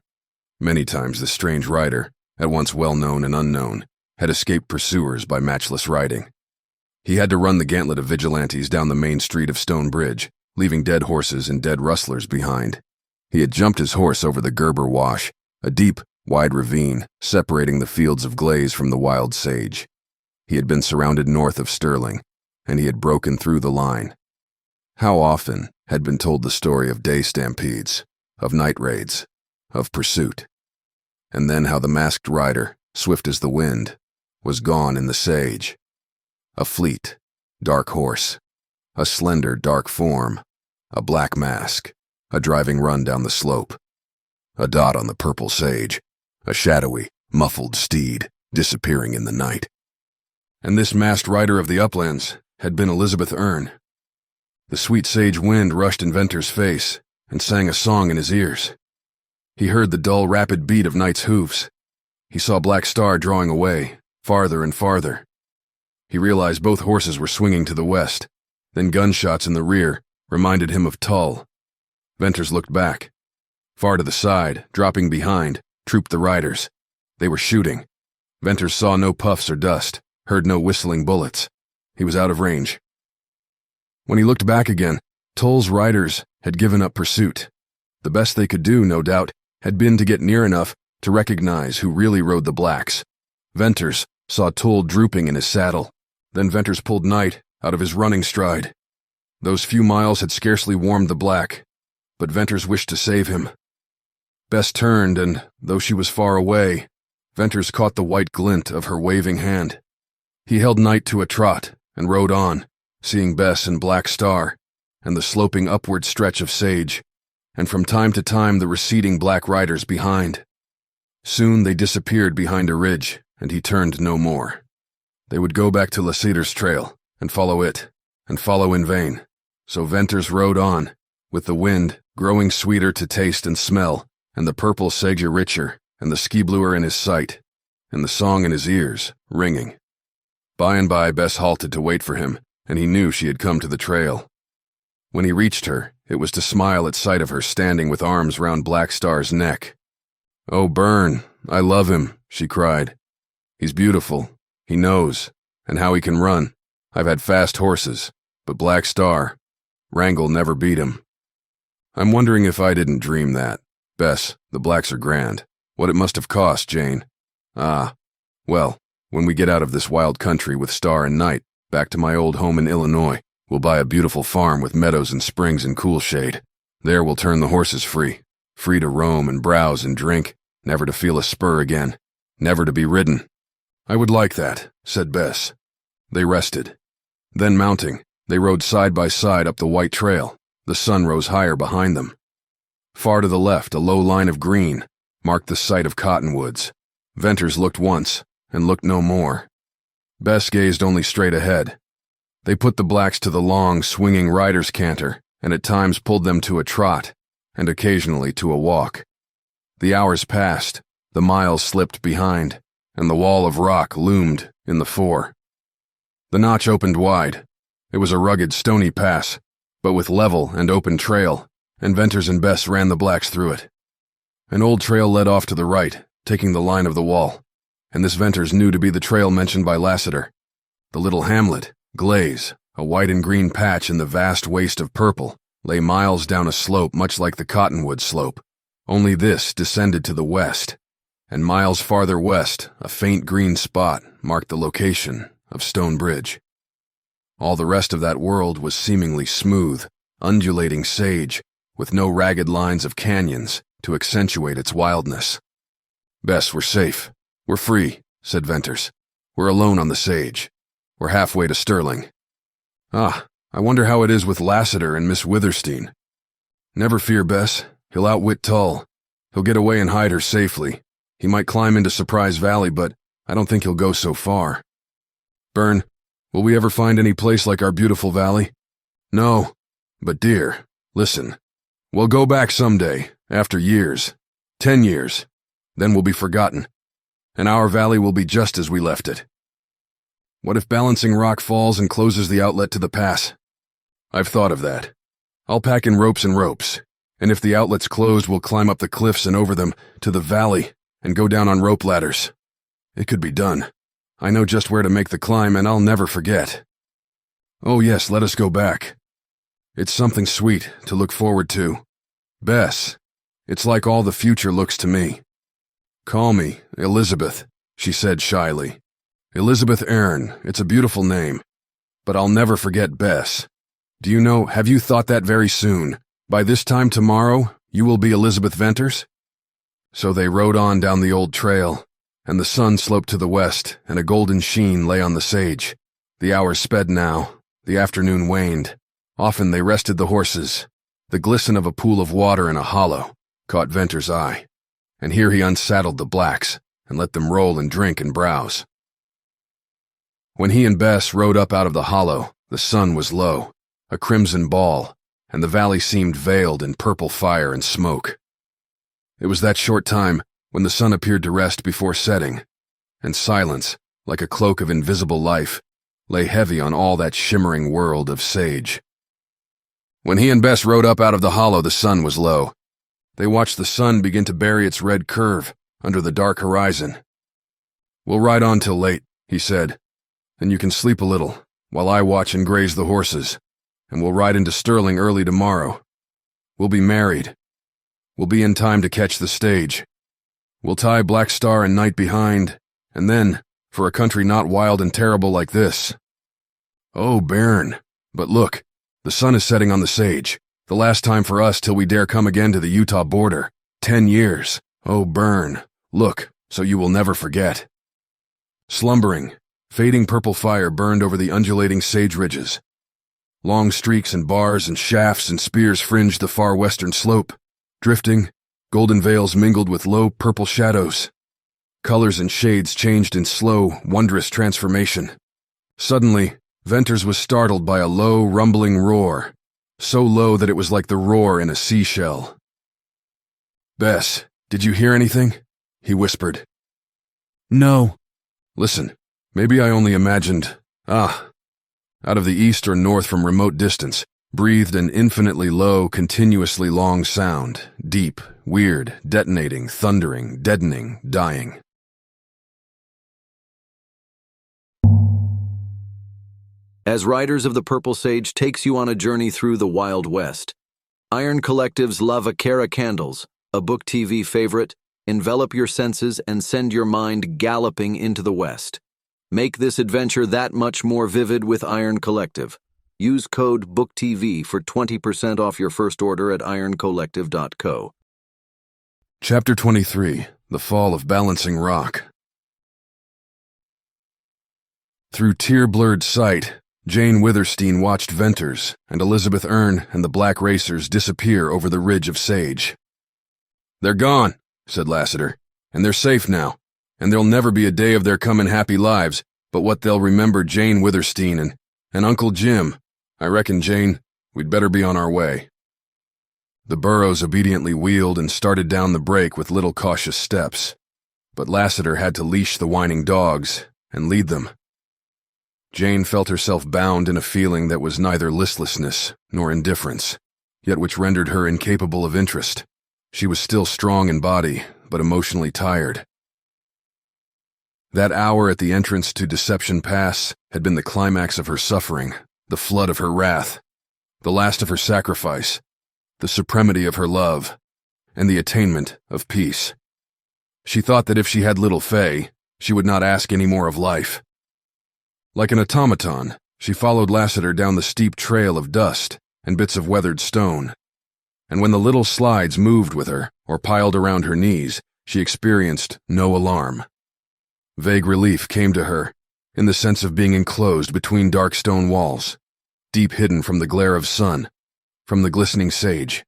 Many times this strange rider, at once well-known and unknown, had escaped pursuers by matchless riding. He had to run the gauntlet of vigilantes down the main street of Stone Bridge, leaving dead horses and dead rustlers behind. He had jumped his horse over the Gerber Wash, a deep, wide ravine separating the fields of glaze from the wild sage. He had been surrounded north of Sterling, and he had broken through the line. How often had been told the story of day stampedes, of night raids, of pursuit, and then how the masked rider, swift as the wind, was gone in the sage. A fleet, dark horse, a slender, dark form, a black mask, a driving run down the slope, a dot on the purple sage, a shadowy, muffled steed disappearing in the night. And this masked rider of the uplands had been Elizabeth Erne. The sweet sage wind rushed in Venters' face and sang a song in his ears. He heard the dull, rapid beat of night's hoofs. He saw Black Star drawing away, farther and farther. He realized both horses were swinging to the west. Then gunshots in the rear reminded him of Tull. Venters looked back. Far to the side, dropping behind, trooped the riders. They were shooting. Venters saw no puffs or dust, heard no whistling bullets. He was out of range. When he looked back again, Tull's riders had given up pursuit. The best they could do, no doubt, had been to get near enough to recognize who really rode the blacks. Venters saw Tull drooping in his saddle. Then Venters pulled Night out of his running stride. Those few miles had scarcely warmed the black, but Venters wished to save him. Bess turned, and though she was far away, Venters caught the white glint of her waving hand. He held Night to a trot and rode on, seeing Bess and Black Star, and the sloping upward stretch of sage, and from time to time the receding black riders behind. Soon they disappeared behind a ridge, and he turned no more. They would go back to Lassiter's trail, and follow it, and follow in vain. So Venters rode on, with the wind growing sweeter to taste and smell, and the purple sage richer, and the ski bluer in his sight, and the song in his ears, ringing. By and by Bess halted to wait for him, and he knew she had come to the trail. When he reached her, it was to smile at sight of her standing with arms round Black Star's neck. "Oh, Byrne, I love him," she cried. "He's beautiful, he knows, and how he can run. I've had fast horses, but Black Star, Wrangle never beat him. I'm wondering if I didn't dream that. Bess, the blacks are grand. What it must have cost, Jane. Ah, well, when we get out of this wild country with Star and Night, back to my old home in Illinois, we'll buy a beautiful farm with meadows and springs and cool shade. There we'll turn the horses free to roam and browse and drink, never to feel a spur again, never to be ridden." "I would like that," said Bess. They rested. Then mounting, they rode side by side up the white trail. The sun rose higher behind them. Far to the left, a low line of green marked the site of cottonwoods. Venters looked once, and looked no more. Bess gazed only straight ahead. They put the blacks to the long, swinging rider's canter, and at times pulled them to a trot, and occasionally to a walk. The hours passed, the miles slipped behind, and the wall of rock loomed in the fore. The notch opened wide. It was a rugged, stony pass, but with level and open trail, and Venters and Bess ran the blacks through it. An old trail led off to the right, taking the line of the wall, and this Venters knew to be the trail mentioned by Lassiter. The little hamlet, Glaze, a white and green patch in the vast waste of purple, lay miles down a slope much like the Cottonwood slope, only this descended to the west, and miles farther west, a faint green spot marked the location of Stone Bridge. All the rest of that world was seemingly smooth, undulating sage, with no ragged lines of canyons to accentuate its wildness. "Bess, we're safe. We're free," said Venters. "We're alone on the sage. We're halfway to Sterling. Ah, I wonder how it is with Lassiter and Miss Withersteen." "Never fear, Bess. He'll outwit Tull. He'll get away and hide her safely. He might climb into Surprise Valley, but I don't think he'll go so far." "Byrne, will we ever find any place like our beautiful valley?" "No. But dear, listen. We'll go back someday, after years. 10 years. Then we'll be forgotten. And our valley will be just as we left it." "What if Balancing Rock falls and closes the outlet to the pass?" "I've thought of that. I'll pack in ropes, and if the outlet's closed, we'll climb up the cliffs and over them to the valley and go down on rope ladders. It could be done. I know just where to make the climb, and I'll never forget." "Oh yes, let us go back. It's something sweet to look forward to. Bess, it's like all the future looks to me." "Call me Elizabeth," she said shyly. "Elizabeth Aaron, it's a beautiful name. But I'll never forget Bess. Do you know, have you thought that very soon? By this time tomorrow, you will be Elizabeth Venters?" So they rode on down the old trail, and the sun sloped to the west, and a golden sheen lay on the sage. The hours sped now, the afternoon waned. Often they rested the horses. The glisten of a pool of water in a hollow caught Venters' eye, and here he unsaddled the blacks and let them roll and drink and browse. When he and Bess rode up out of the hollow, the sun was low, a crimson ball, and the valley seemed veiled in purple fire and smoke. It was that short time when the sun appeared to rest before setting, and silence, like a cloak of invisible life, lay heavy on all that shimmering world of sage. When he and Bess rode up out of the hollow, the sun was low. They watched the sun begin to bury its red curve under the dark horizon. "We'll ride on till late," he said, "and you can sleep a little while I watch and graze the horses, and we'll ride into Sterling early tomorrow. We'll be married. We'll be in time to catch the stage. We'll tie Black Star and Night behind, and then, for a country not wild and terrible like this." "Oh, Byrne, but look, the sun is setting on the sage, the last time for us till we dare come again to the Utah border. 10 years. Oh, Byrne, look, so you will never forget." Slumbering, fading purple fire burned over the undulating sage ridges. Long streaks and bars and shafts and spears fringed the far western slope. Drifting, golden veils mingled with low purple shadows. Colors and shades changed in slow, wondrous transformation. Suddenly, Venters was startled by a low, rumbling roar, so low that it was like the roar in a seashell. "Bess, did you hear anything?" he whispered. "No." "Listen, maybe I only imagined, out of the east or north from remote distance, breathed an infinitely low, continuously long sound, deep, weird, detonating, thundering, deadening, dying." As Riders of the Purple Sage takes you on a journey through the Wild West, Iron Collective's La Vaquera Candles, a BookTV favorite, envelop your senses and send your mind galloping into the West. Make this adventure that much more vivid with Iron Collective. Use code BookTV for 20% off your first order at ironcollective.co. Chapter 23, The Fall of Balancing Rock. Through tear-blurred sight, Jane Withersteen watched Venters and Elizabeth Aaron and the black racers disappear over the ridge of sage. "They're gone," said Lassiter, "and they're safe now, and there'll never be a day of their comin' happy lives but what they'll remember Jane Withersteen and Uncle Jim. I reckon, Jane, we'd better be on our way." The burros obediently wheeled and started down the break with little cautious steps, but Lassiter had to leash the whining dogs and lead them. Jane felt herself bound in a feeling that was neither listlessness nor indifference, yet which rendered her incapable of interest. She was still strong in body, but emotionally tired. That hour at the entrance to Deception Pass had been the climax of her suffering, the flood of her wrath, the last of her sacrifice, the supremacy of her love, and the attainment of peace. She thought that if she had little Faye, she would not ask any more of life. Like an automaton, she followed Lassiter down the steep trail of dust and bits of weathered stone, and when the little slides moved with her or piled around her knees, she experienced no alarm. Vague relief came to her in the sense of being enclosed between dark stone walls, deep hidden from the glare of sun, from the glistening sage.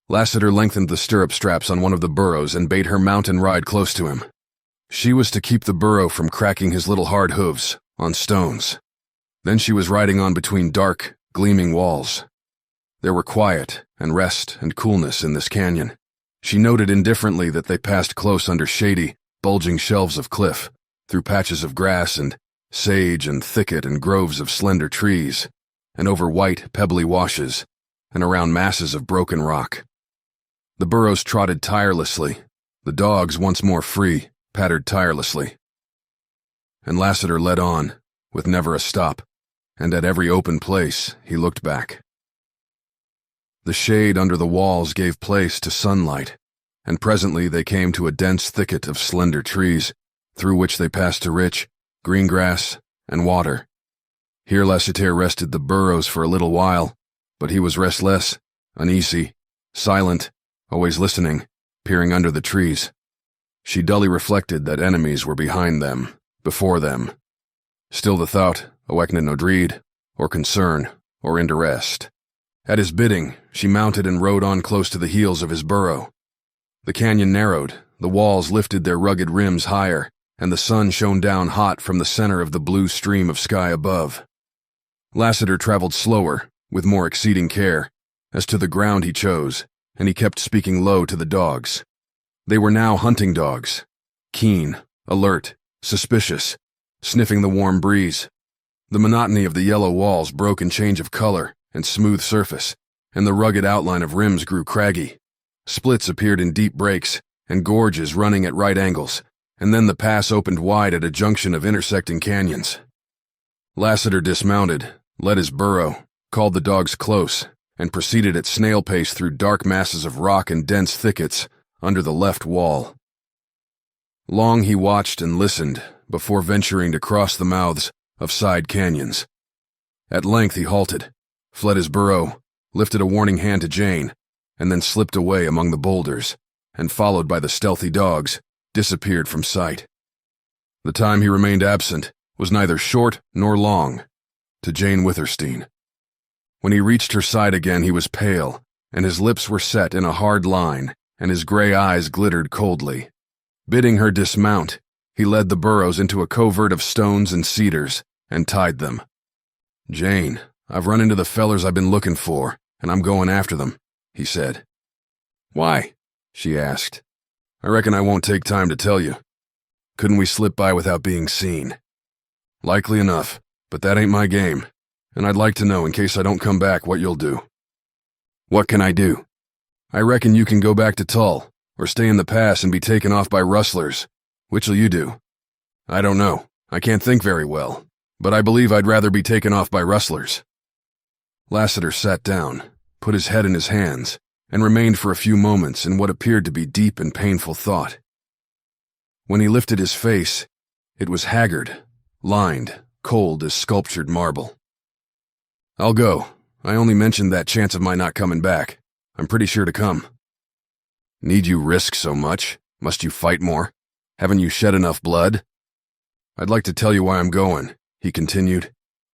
Lassiter lengthened the stirrup straps on one of the burros and bade her mount and ride close to him. She was to keep the burro from cracking his little hard hooves on stones. Then she was riding on between dark, gleaming walls. There were quiet and rest and coolness in this canyon. She noted indifferently that they passed close under shady, bulging shelves of cliff, through patches of grass and sage and thicket and groves of slender trees, and over white, pebbly washes, and around masses of broken rock. The burros trotted tirelessly. The dogs, once more free, pattered tirelessly. And Lassiter led on, with never a stop, and at every open place he looked back. The shade under the walls gave place to sunlight, and presently they came to a dense thicket of slender trees, through which they passed to rich, green grass and water. Here Lassiter rested the burros for a little while, but he was restless, uneasy, silent, always listening, peering under the trees. She dully reflected that enemies were behind them, before them. Still the thought awakened no dread, or concern, or interest. At his bidding, she mounted and rode on close to the heels of his burro. The canyon narrowed, the walls lifted their rugged rims higher, and the sun shone down hot from the center of the blue stream of sky above. Lassiter traveled slower, with more exceeding care, as to the ground he chose, and he kept speaking low to the dogs. They were now hunting dogs, keen, alert, suspicious, sniffing the warm breeze. The monotony of the yellow walls broke in change of color and smooth surface, and the rugged outline of rims grew craggy. Splits appeared in deep breaks, and gorges running at right angles, and then the pass opened wide at a junction of intersecting canyons. Lassiter dismounted, led his burro, called the dogs close, and proceeded at snail pace through dark masses of rock and dense thickets under the left wall. Long he watched and listened before venturing to cross the mouths of side canyons. At length he halted, fled his burro, lifted a warning hand to Jane, and then slipped away among the boulders, and followed by the stealthy dogs, disappeared from sight. The time he remained absent was neither short nor long to Jane Withersteen. When he reached her side again, he was pale, and his lips were set in a hard line, and his gray eyes glittered coldly. Bidding her dismount, he led the burros into a covert of stones and cedars, and tied them. "Jane, I've run into the fellers I've been looking for, and I'm going after them," he said. "Why?" she asked. "I reckon I won't take time to tell you. Couldn't we slip by without being seen?" "Likely enough, but that ain't my game. And I'd like to know, in case I don't come back, what you'll do." "What can I do?" "I reckon you can go back to Tull, or stay in the pass and be taken off by rustlers. Which'll you do?" "I don't know. I can't think very well, but I believe I'd rather be taken off by rustlers." Lassiter sat down, put his head in his hands, and remained for a few moments in what appeared to be deep and painful thought. When he lifted his face, it was haggard, lined, cold as sculptured marble. "I'll go. I only mentioned that chance of my not coming back. I'm pretty sure to come." "Need you risk so much? Must you fight more? Haven't you shed enough blood?" "I'd like to tell you why I'm going," he continued.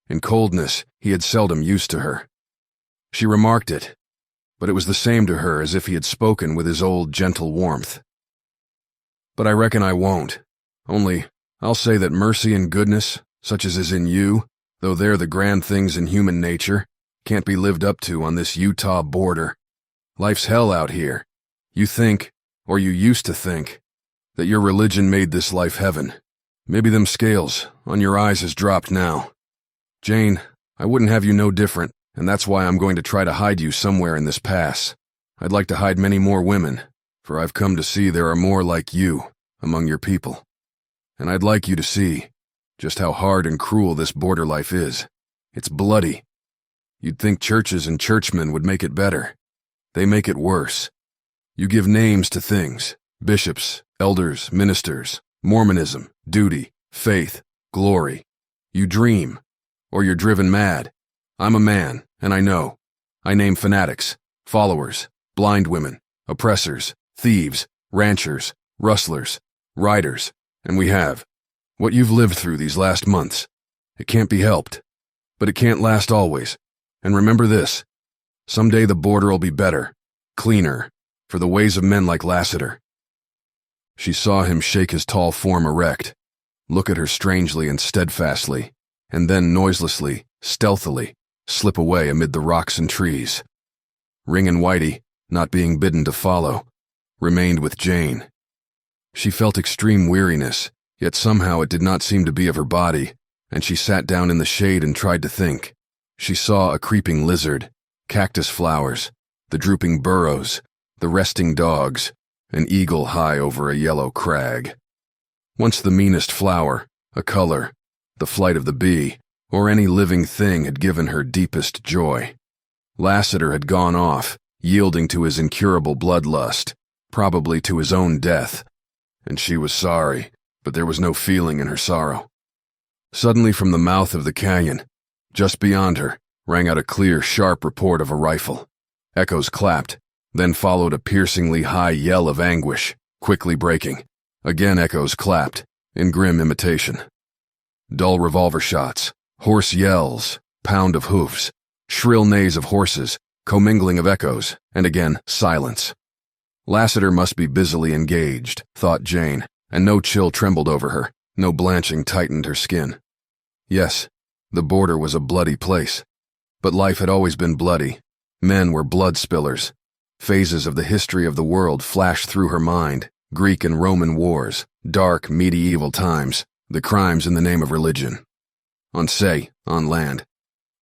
In coldness, he had seldom used to her. She remarked it, but it was the same to her as if he had spoken with his old gentle warmth. "But I reckon I won't. Only, I'll say that mercy and goodness, such as is in you, though they're the grand things in human nature, can't be lived up to on this Utah border. Life's hell out here. You think, or you used to think, that your religion made this life heaven. Maybe them scales on your eyes has dropped now. Jane, I wouldn't have you no different, and that's why I'm going to try to hide you somewhere in this pass. I'd like to hide many more women, for I've come to see there are more like you among your people. And I'd like you to see just how hard and cruel this border life is. It's bloody. You'd think churches and churchmen would make it better. They make it worse. You give names to things: bishops, elders, ministers, Mormonism, duty, faith, glory. You dream, or you're driven mad. I'm a man, and I know. I name fanatics, followers, blind women, oppressors, thieves, ranchers, rustlers, riders, and we have. What you've lived through these last months. It can't be helped. But it can't last always. And remember this. Someday the border'll be better, cleaner, for the ways of men like Lassiter. She saw him shake his tall form erect, look at her strangely and steadfastly, and then noiselessly, stealthily, slip away amid the rocks and trees. Ring and Whitey, not being bidden to follow, remained with Jane. She felt extreme weariness, yet somehow it did not seem to be of her body, and she sat down in the shade and tried to think. She saw a creeping lizard, cactus flowers, the drooping burrows, the resting dogs, an eagle high over a yellow crag. Once the meanest flower, a color, the flight of the bee, or any living thing had given her deepest joy. Lassiter had gone off, yielding to his incurable bloodlust, probably to his own death, and she was sorry, but there was no feeling in her sorrow. Suddenly from the mouth of the canyon, just beyond her, rang out a clear, sharp report of a rifle. Echoes clapped, then followed a piercingly high yell of anguish, quickly breaking. Again echoes clapped, in grim imitation. Dull revolver shots, hoarse yells, pound of hoofs, shrill neighs of horses, commingling of echoes, and again silence. Lassiter must be busily engaged, thought Jane, and no chill trembled over her, no blanching tightened her skin. Yes, the border was a bloody place. But life had always been bloody. Men were blood spillers. Phases of the history of the world flashed through her mind: Greek and Roman wars, dark medieval times, the crimes in the name of religion. On sea, on land.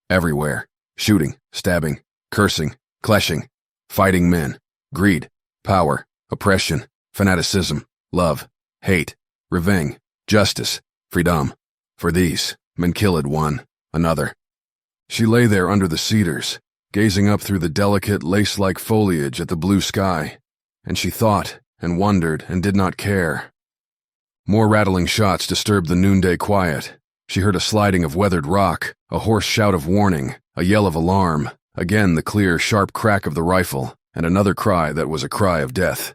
Everywhere. Shooting, stabbing, cursing, clashing, fighting men, greed, power, oppression, fanaticism, love, hate, revenge, justice, freedom. For these, men killed one another. She lay there under the cedars, gazing up through the delicate, lace-like foliage at the blue sky, and she thought and wondered and did not care. More rattling shots disturbed the noonday quiet. She heard a sliding of weathered rock, a hoarse shout of warning, a yell of alarm, again the clear, sharp crack of the rifle, and another cry that was a cry of death.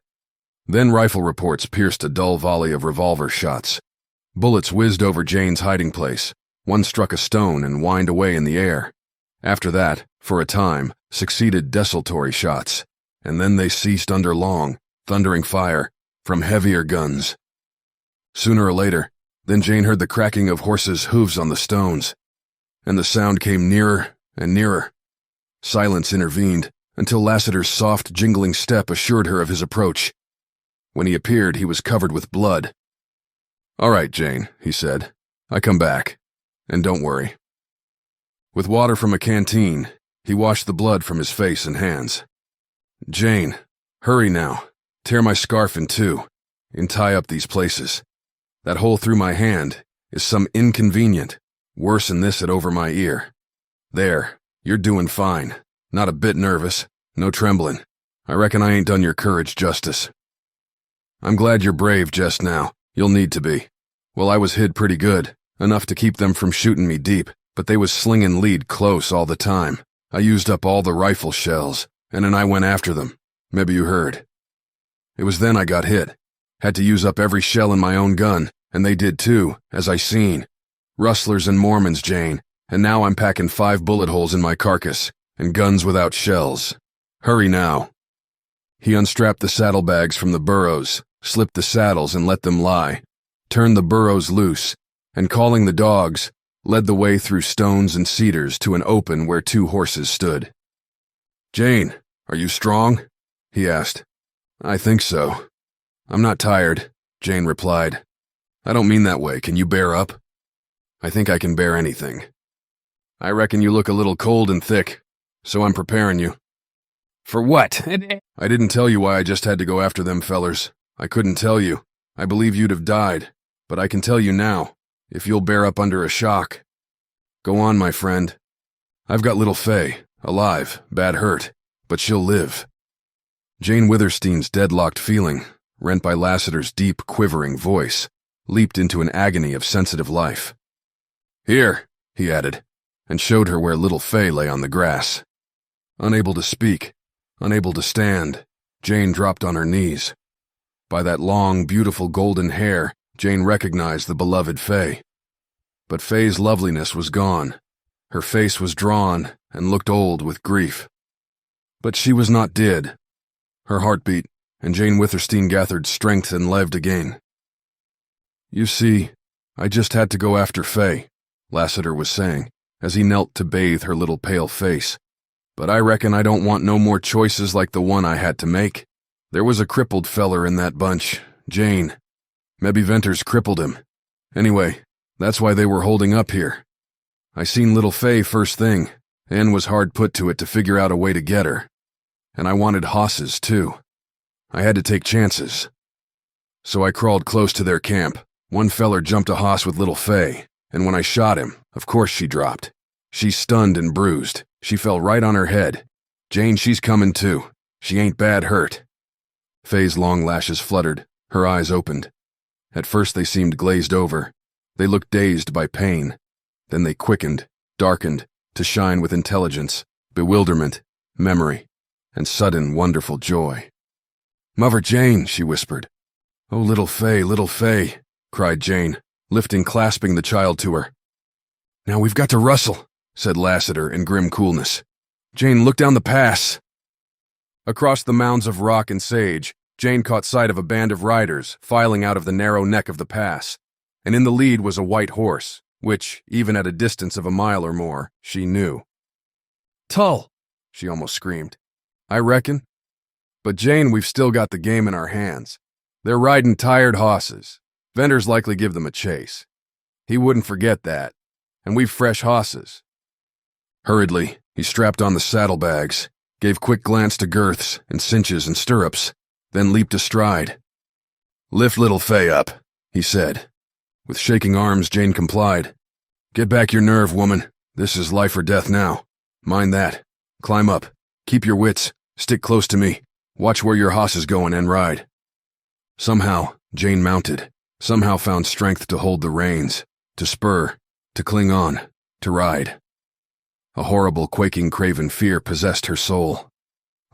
Then rifle reports pierced a dull volley of revolver shots. Bullets whizzed over Jane's hiding place. One struck a stone and whined away in the air. After that, for a time, succeeded desultory shots, and then they ceased under long, thundering fire from heavier guns. Sooner or later, then Jane heard the cracking of horses' hooves on the stones, and the sound came nearer and nearer. Silence intervened until Lassiter's soft, jingling step assured her of his approach. When he appeared, he was covered with blood. "All right, Jane," he said. "I come back. And don't worry." With water from a canteen, he washed the blood from his face and hands. "Jane, hurry now. Tear my scarf in two, and tie up these places. That hole through my hand is some inconvenient, worse than this at over my ear. There, you're doing fine. Not a bit nervous, no trembling. I reckon I ain't done your courage justice. I'm glad you're brave just now. You'll need to be. Well, I was hid pretty good, enough to keep them from shooting me deep, but they was slinging lead close all the time. I used up all the rifle shells, and then I went after them. Maybe you heard. It was then I got hit. Had to use up every shell in my own gun, and they did too, as I seen. Rustlers and Mormons, Jane, and now I'm packing 5 bullet holes in my carcass, and guns without shells. Hurry now." He unstrapped the saddlebags from the burros, slipped the saddles and let them lie, turned the burros loose, and calling the dogs, led the way through stones and cedars to an open where 2 horses stood. "Jane, are you strong?" he asked. "I think so. I'm not tired," Jane replied. "I don't mean that way. Can you bear up?" "I think I can bear anything." "I reckon you look a little cold and thick, so I'm preparing you." For what? "I didn't tell you why I just had to go after them fellers. I couldn't tell you. I believe you'd have died. But I can tell you now, if you'll bear up under a shock. Go on, my friend. I've got little Fay, alive, bad hurt, but she'll live. Jane Withersteen's deadlocked feeling, rent by Lassiter's deep, quivering voice, leaped into an agony of sensitive life. Here, he added, and showed her where little Fay lay on the grass. Unable to speak, unable to stand, Jane dropped on her knees. By that long, beautiful golden hair, Jane recognized the beloved Fay. But Fay's loveliness was gone. Her face was drawn and looked old with grief. But she was not dead. Her heart beat, and Jane Withersteen gathered strength and lived again. You see, I just had to go after Fay, Lassiter was saying, as he knelt to bathe her little pale face. But I reckon I don't want no more choices like the one I had to make. There was a crippled feller in that bunch, Jane. Mebbe Venters crippled him. Anyway, that's why they were holding up here. I seen little Fay first thing, and was hard put to it to figure out a way to get her. And I wanted hosses, too. I had to take chances. So I crawled close to their camp. One feller jumped a hoss with little Fay, and when I shot him, of course she dropped. She's stunned and bruised. She fell right on her head. Jane, she's coming too. She ain't bad hurt. Fay's long lashes fluttered, her eyes opened. At first they seemed glazed over. They looked dazed by pain. Then they quickened, darkened, to shine with intelligence, bewilderment, memory, and sudden wonderful joy. Mother Jane, she whispered. Oh, little Fay, cried Jane, clasping the child to her. Now we've got to rustle, said Lassiter in grim coolness. Jane, look down the pass. Across the mounds of rock and sage, Jane caught sight of a band of riders filing out of the narrow neck of the pass, and in the lead was a white horse, which, even at a distance of a mile or more, she knew. Tull, she almost screamed. I reckon. But Jane, we've still got the game in our hands. They're riding tired hosses. Venters likely give them a chase. He wouldn't forget that. And we've fresh hosses. Hurriedly, he strapped on the saddlebags, gave quick glance to girths and cinches and stirrups, then leaped astride. Lift little Fay up, he said. With shaking arms, Jane complied. Get back your nerve, woman. This is life or death now. Mind that. Climb up. Keep your wits. Stick close to me. Watch where your hoss is going and ride. Somehow, Jane mounted. Somehow found strength to hold the reins, to spur, to cling on, to ride. A horrible, quaking, craven fear possessed her soul.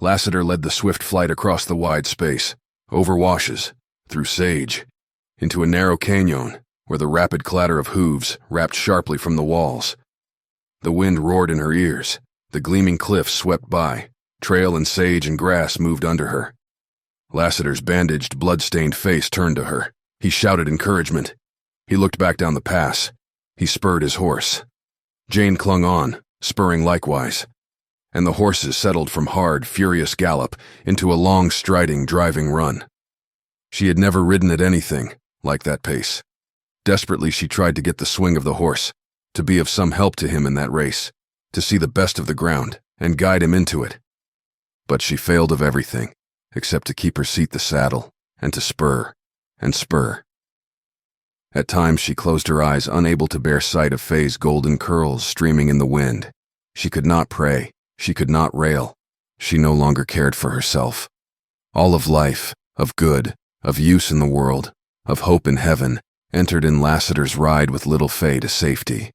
Lassiter led the swift flight across the wide space, over washes, through sage, into a narrow canyon where the rapid clatter of hooves rapped sharply from the walls. The wind roared in her ears. The gleaming cliffs swept by. Trail and sage and grass moved under her. Lassiter's bandaged, blood-stained face turned to her. He shouted encouragement. He looked back down the pass. He spurred his horse. Jane clung on, spurring likewise, and the horses settled from hard, furious gallop into a long, striding, driving run. She had never ridden at anything like that pace. Desperately she tried to get the swing of the horse, to be of some help to him in that race, to see the best of the ground and guide him into it. But she failed of everything, except to keep her seat the saddle, and to spur, and spur. At times she closed her eyes, unable to bear sight of Fay's golden curls streaming in the wind. She could not pray, she could not rail. She no longer cared for herself. All of life, of good, of use in the world, of hope in heaven, entered in Lassiter's ride with little Fay to safety.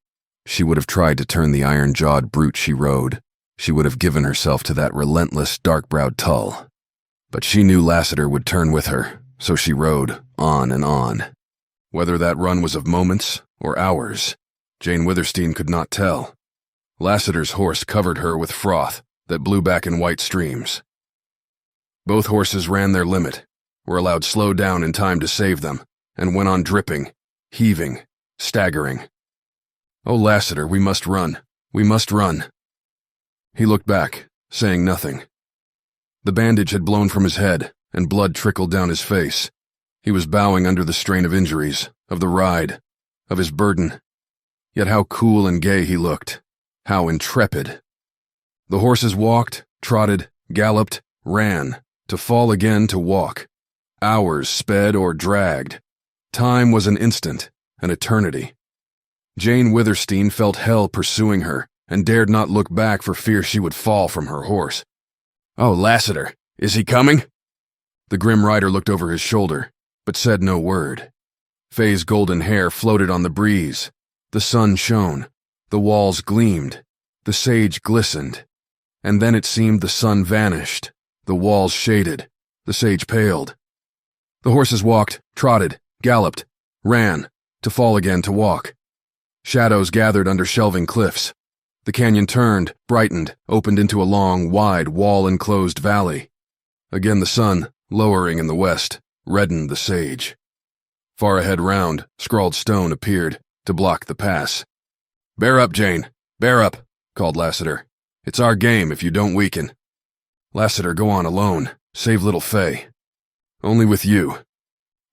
She would have tried to turn the iron-jawed brute she rode. She would have given herself to that relentless, dark-browed Tull. But she knew Lassiter would turn with her, so she rode on and on. Whether that run was of moments or hours, Jane Withersteen could not tell. Lassiter's horse covered her with froth that blew back in white streams. Both horses ran their limit, were allowed slow down in time to save them, and went on dripping, heaving, staggering. Oh, Lassiter, we must run. We must run. He looked back, saying nothing. The bandage had blown from his head, and blood trickled down his face. He was bowing under the strain of injuries, of the ride, of his burden. Yet how cool and gay he looked. How intrepid. The horses walked, trotted, galloped, ran, to fall again to walk. Hours sped or dragged. Time was an instant, an eternity. Jane Withersteen felt hell pursuing her and dared not look back for fear she would fall from her horse. "Oh, Lassiter, is he coming?" The grim rider looked over his shoulder, but said no word. Faye's golden hair floated on the breeze. The sun shone. The walls gleamed. The sage glistened. And then it seemed the sun vanished. The walls shaded. The sage paled. The horses walked, trotted, galloped, ran, to fall again to walk. Shadows gathered under shelving cliffs. The canyon turned, brightened, opened into a long, wide, wall-enclosed valley. Again the sun, lowering in the west, reddened the sage. Far ahead round, scrawled stone appeared to block the pass. "Bear up, Jane. Bear up," called Lassiter. "It's our game if you don't weaken." "Lassiter, go on alone. Save little Faye." "Only with you."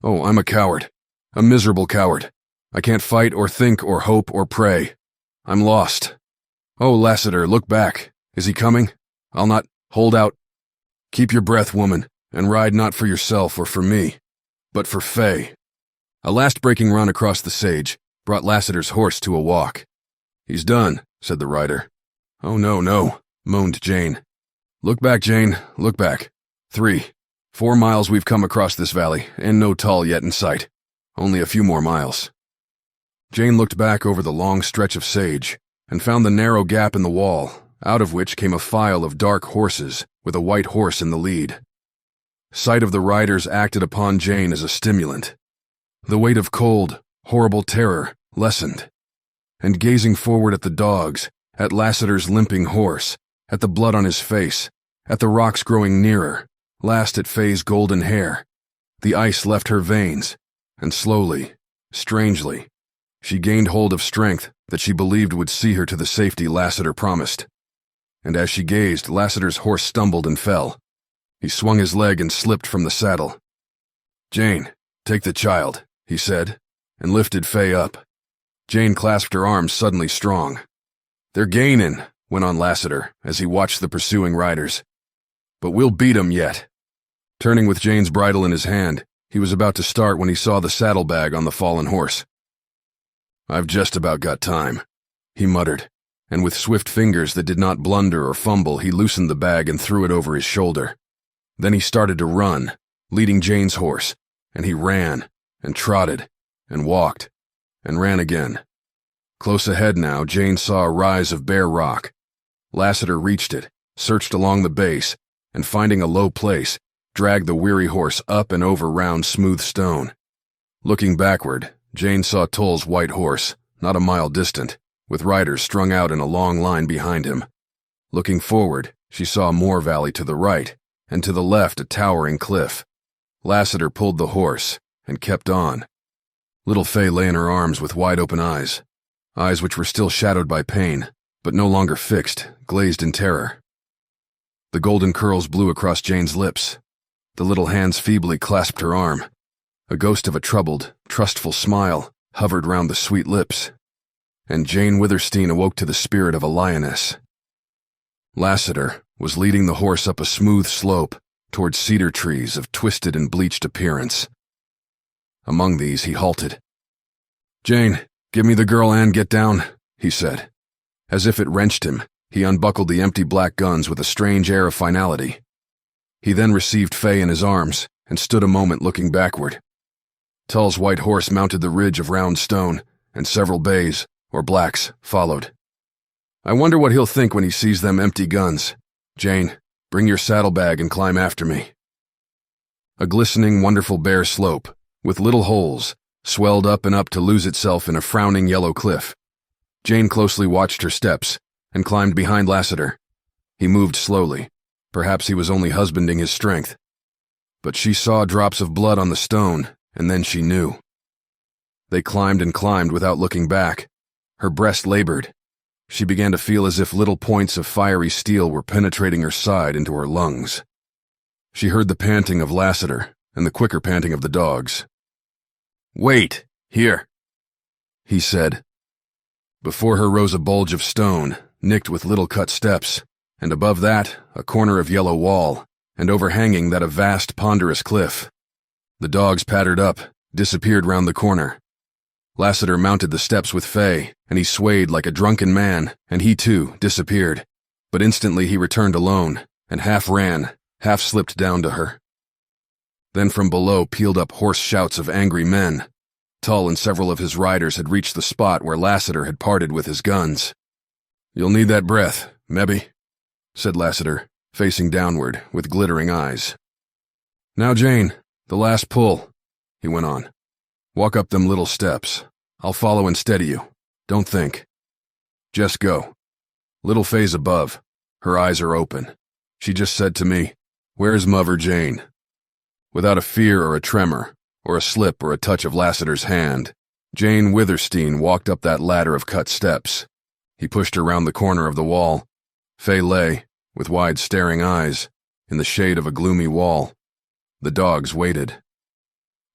"Oh, I'm a coward. A miserable coward. I can't fight or think or hope or pray. I'm lost. Oh, Lassiter, look back. Is he coming? I'll not hold out. Keep your breath, woman, and ride not for yourself or for me, but for Faye." A last-breaking run across the sage brought Lassiter's horse to a walk. "He's done," said the rider. "Oh, no, no," moaned Jane. "Look back, Jane, look back. 4 miles we've come across this valley, and no Tull yet in sight. Only a few more miles." Jane looked back over the long stretch of sage and found the narrow gap in the wall, out of which came a file of dark horses with a white horse in the lead. Sight of the riders acted upon Jane as a stimulant. The weight of cold, horrible terror lessened, and gazing forward at the dogs, at Lassiter's limping horse, at the blood on his face, at the rocks growing nearer, last at Faye's golden hair, the ice left her veins, and slowly, strangely, she gained hold of strength that she believed would see her to the safety Lassiter promised. And as she gazed, Lassiter's horse stumbled and fell. He swung his leg and slipped from the saddle. "Jane, take the child," he said, and lifted Faye up. Jane clasped her arms suddenly strong. "They're gainin'," went on Lassiter as he watched the pursuing riders. "But we'll beat 'em yet." Turning with Jane's bridle in his hand, he was about to start when he saw the saddlebag on the fallen horse. "I've just about got time," he muttered, and with swift fingers that did not blunder or fumble, he loosened the bag and threw it over his shoulder. Then he started to run, leading Jane's horse, and he ran, and trotted, and walked, and ran again. Close ahead now, Jane saw a rise of bare rock. Lassiter reached it, searched along the base, and finding a low place, dragged the weary horse up and over round smooth stone. Looking backward, Jane saw Tull's white horse, not a mile distant, with riders strung out in a long line behind him. Looking forward, she saw more valley to the right, and to the left a towering cliff. Lassiter pulled the horse, and kept on. Little Faye lay in her arms with wide-open eyes which were still shadowed by pain, but no longer fixed, glazed in terror. The golden curls blew across Jane's lips. The little hands feebly clasped her arm. A ghost of a troubled, trustful smile hovered round the sweet lips. And Jane Withersteen awoke to the spirit of a lioness. Lassiter was leading the horse up a smooth slope towards cedar trees of twisted and bleached appearance. Among these he halted. "Jane, give me the girl and get down," he said. As if it wrenched him, he unbuckled the empty black guns with a strange air of finality. He then received Faye in his arms and stood a moment looking backward. Tull's white horse mounted the ridge of round stone, and several bays, or blacks, followed. "I wonder what he'll think when he sees them empty guns. Jane, bring your saddlebag and climb after me." A glistening, wonderful bare slope, with little holes, swelled up and up to lose itself in a frowning yellow cliff. Jane closely watched her steps and climbed behind Lassiter. He moved slowly. Perhaps he was only husbanding his strength. But she saw drops of blood on the stone, and then she knew. They climbed and climbed without looking back. Her breast labored. She began to feel as if little points of fiery steel were penetrating her side into her lungs. She heard the panting of Lassiter and the quicker panting of the dogs. "Wait, here," he said. Before her rose a bulge of stone, nicked with little cut steps, and above that, a corner of yellow wall, and overhanging that a vast, ponderous cliff. The dogs pattered up, disappeared round the corner. Lassiter mounted the steps with Faye, and he swayed like a drunken man, and he too disappeared. But instantly he returned alone, and half ran, half slipped down to her. Then from below pealed up hoarse shouts of angry men. Tull and several of his riders had reached the spot where Lassiter had parted with his guns. "You'll need that breath, mebbe," said Lassiter, facing downward with glittering eyes. "Now, Jane, the last pull," he went on. "Walk up them little steps. I'll follow and steady you. Don't think. Just go. Little Faye's above. Her eyes are open. She just said to me, 'Where's Mother Jane?'" Without a fear or a tremor, or a slip or a touch of Lassiter's hand, Jane Withersteen walked up that ladder of cut steps. He pushed her round the corner of the wall. Faye lay, with wide staring eyes, in the shade of a gloomy wall. The dogs waited.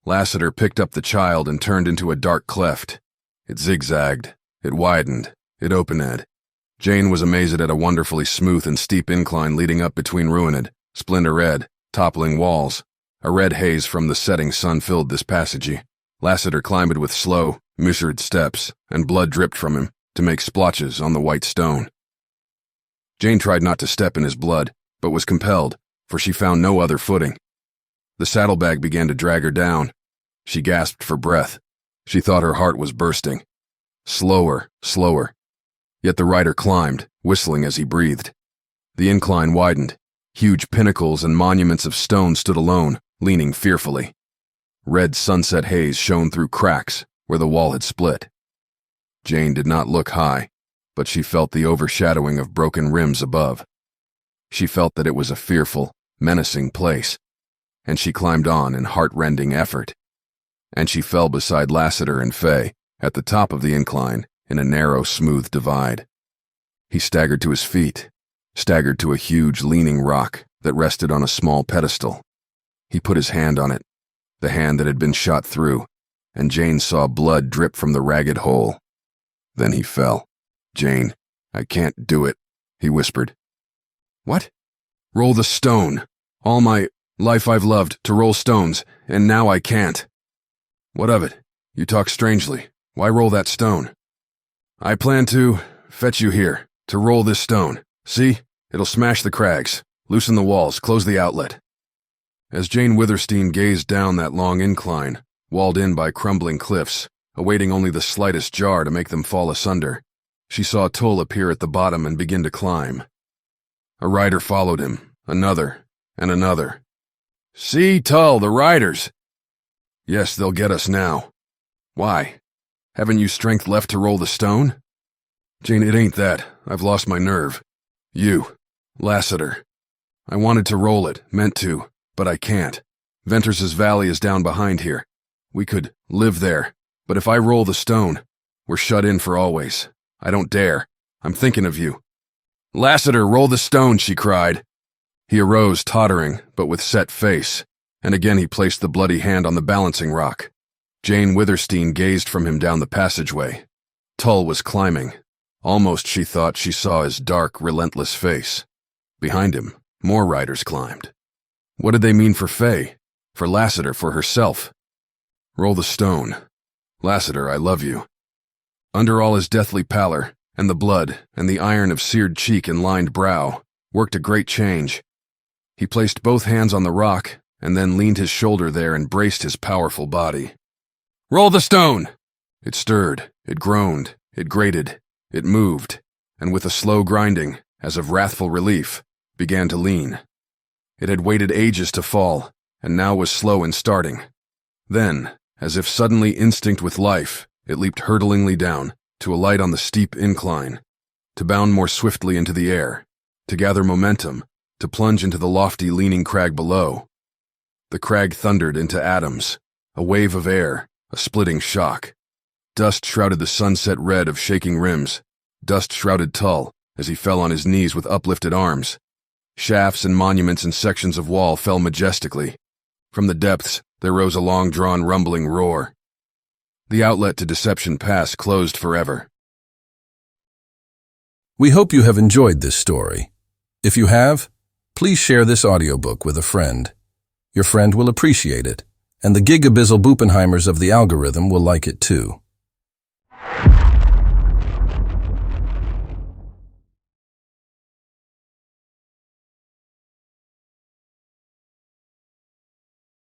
Lassiter picked up the child and turned into a dark cleft. It zigzagged, it widened, it opened. Jane was amazed at a wonderfully smooth and steep incline leading up between ruined, splinter-red, toppling walls. A red haze from the setting sun filled this passage. Lassiter climbed with slow, measured steps, and blood dripped from him to make splotches on the white stone. Jane tried not to step in his blood, but was compelled, for she found no other footing. The saddlebag began to drag her down. She gasped for breath. She thought her heart was bursting. Slower, slower. Yet the rider climbed, whistling as he breathed. The incline widened. Huge pinnacles and monuments of stone stood alone, leaning fearfully. Red sunset haze shone through cracks where the wall had split. Jane did not look high, but she felt the overshadowing of broken rims above. She felt that it was a fearful, menacing place, and she climbed on in heart-rending effort. And she fell beside Lassiter and Faye at the top of the incline in a narrow, smooth divide. He staggered to his feet, staggered to a huge, leaning rock that rested on a small pedestal. He put his hand on it, the hand that had been shot through, and Jane saw blood drip from the ragged hole. Then he fell. "Jane, I can't do it," he whispered. "What?" "Roll the stone. All my life I've loved to roll stones, and now I can't." "What of it? You talk strangely. Why roll that stone?" "I plan to fetch you here, to roll this stone. See? It'll smash the crags, loosen the walls, close the outlet." As Jane Withersteen gazed down that long incline, walled in by crumbling cliffs, awaiting only the slightest jar to make them fall asunder, she saw Tull appear at the bottom and begin to climb. A rider followed him, another, and another. "See, Tull, the riders!" "Yes, they'll get us now." "Why? Haven't you strength left to roll the stone?" "Jane, it ain't that. I've lost my nerve. You, Lassiter. I wanted to roll it, meant to, but I can't. Venters's Valley is down behind here. We could live there, but if I roll the stone, we're shut in for always. I don't dare. I'm thinking of you." "Lassiter, roll the stone," she cried. He arose, tottering, but with set face, and again he placed the bloody hand on the balancing rock. Jane Withersteen gazed from him down the passageway. Tull was climbing. Almost she thought she saw his dark, relentless face. Behind him, more riders climbed. What did they mean for Faye? For Lassiter, for herself? "Roll the stone. Lassiter, I love you." Under all his deathly pallor, and the blood, and the iron of seared cheek and lined brow, worked a great change. He placed both hands on the rock, and then leaned his shoulder there and braced his powerful body. "Roll the stone!" It stirred, it groaned, it grated, it moved, and with a slow grinding, as of wrathful relief, began to lean. It had waited ages to fall, and now was slow in starting. Then, as if suddenly instinct with life, it leaped hurtlingly down, to alight on the steep incline, to bound more swiftly into the air, to gather momentum, to plunge into the lofty leaning crag below. The crag thundered into atoms, a wave of air, a splitting shock. Dust shrouded the sunset red of shaking rims. Dust shrouded Tull as he fell on his knees with uplifted arms. Shafts and monuments and sections of wall fell majestically. From the depths, there rose a long-drawn rumbling roar. The outlet to Deception Pass closed forever. We hope you have enjoyed this story. If you have, please share this audiobook with a friend. Your friend will appreciate it, And the gigabizzle Bupenheimers of the algorithm will like it too.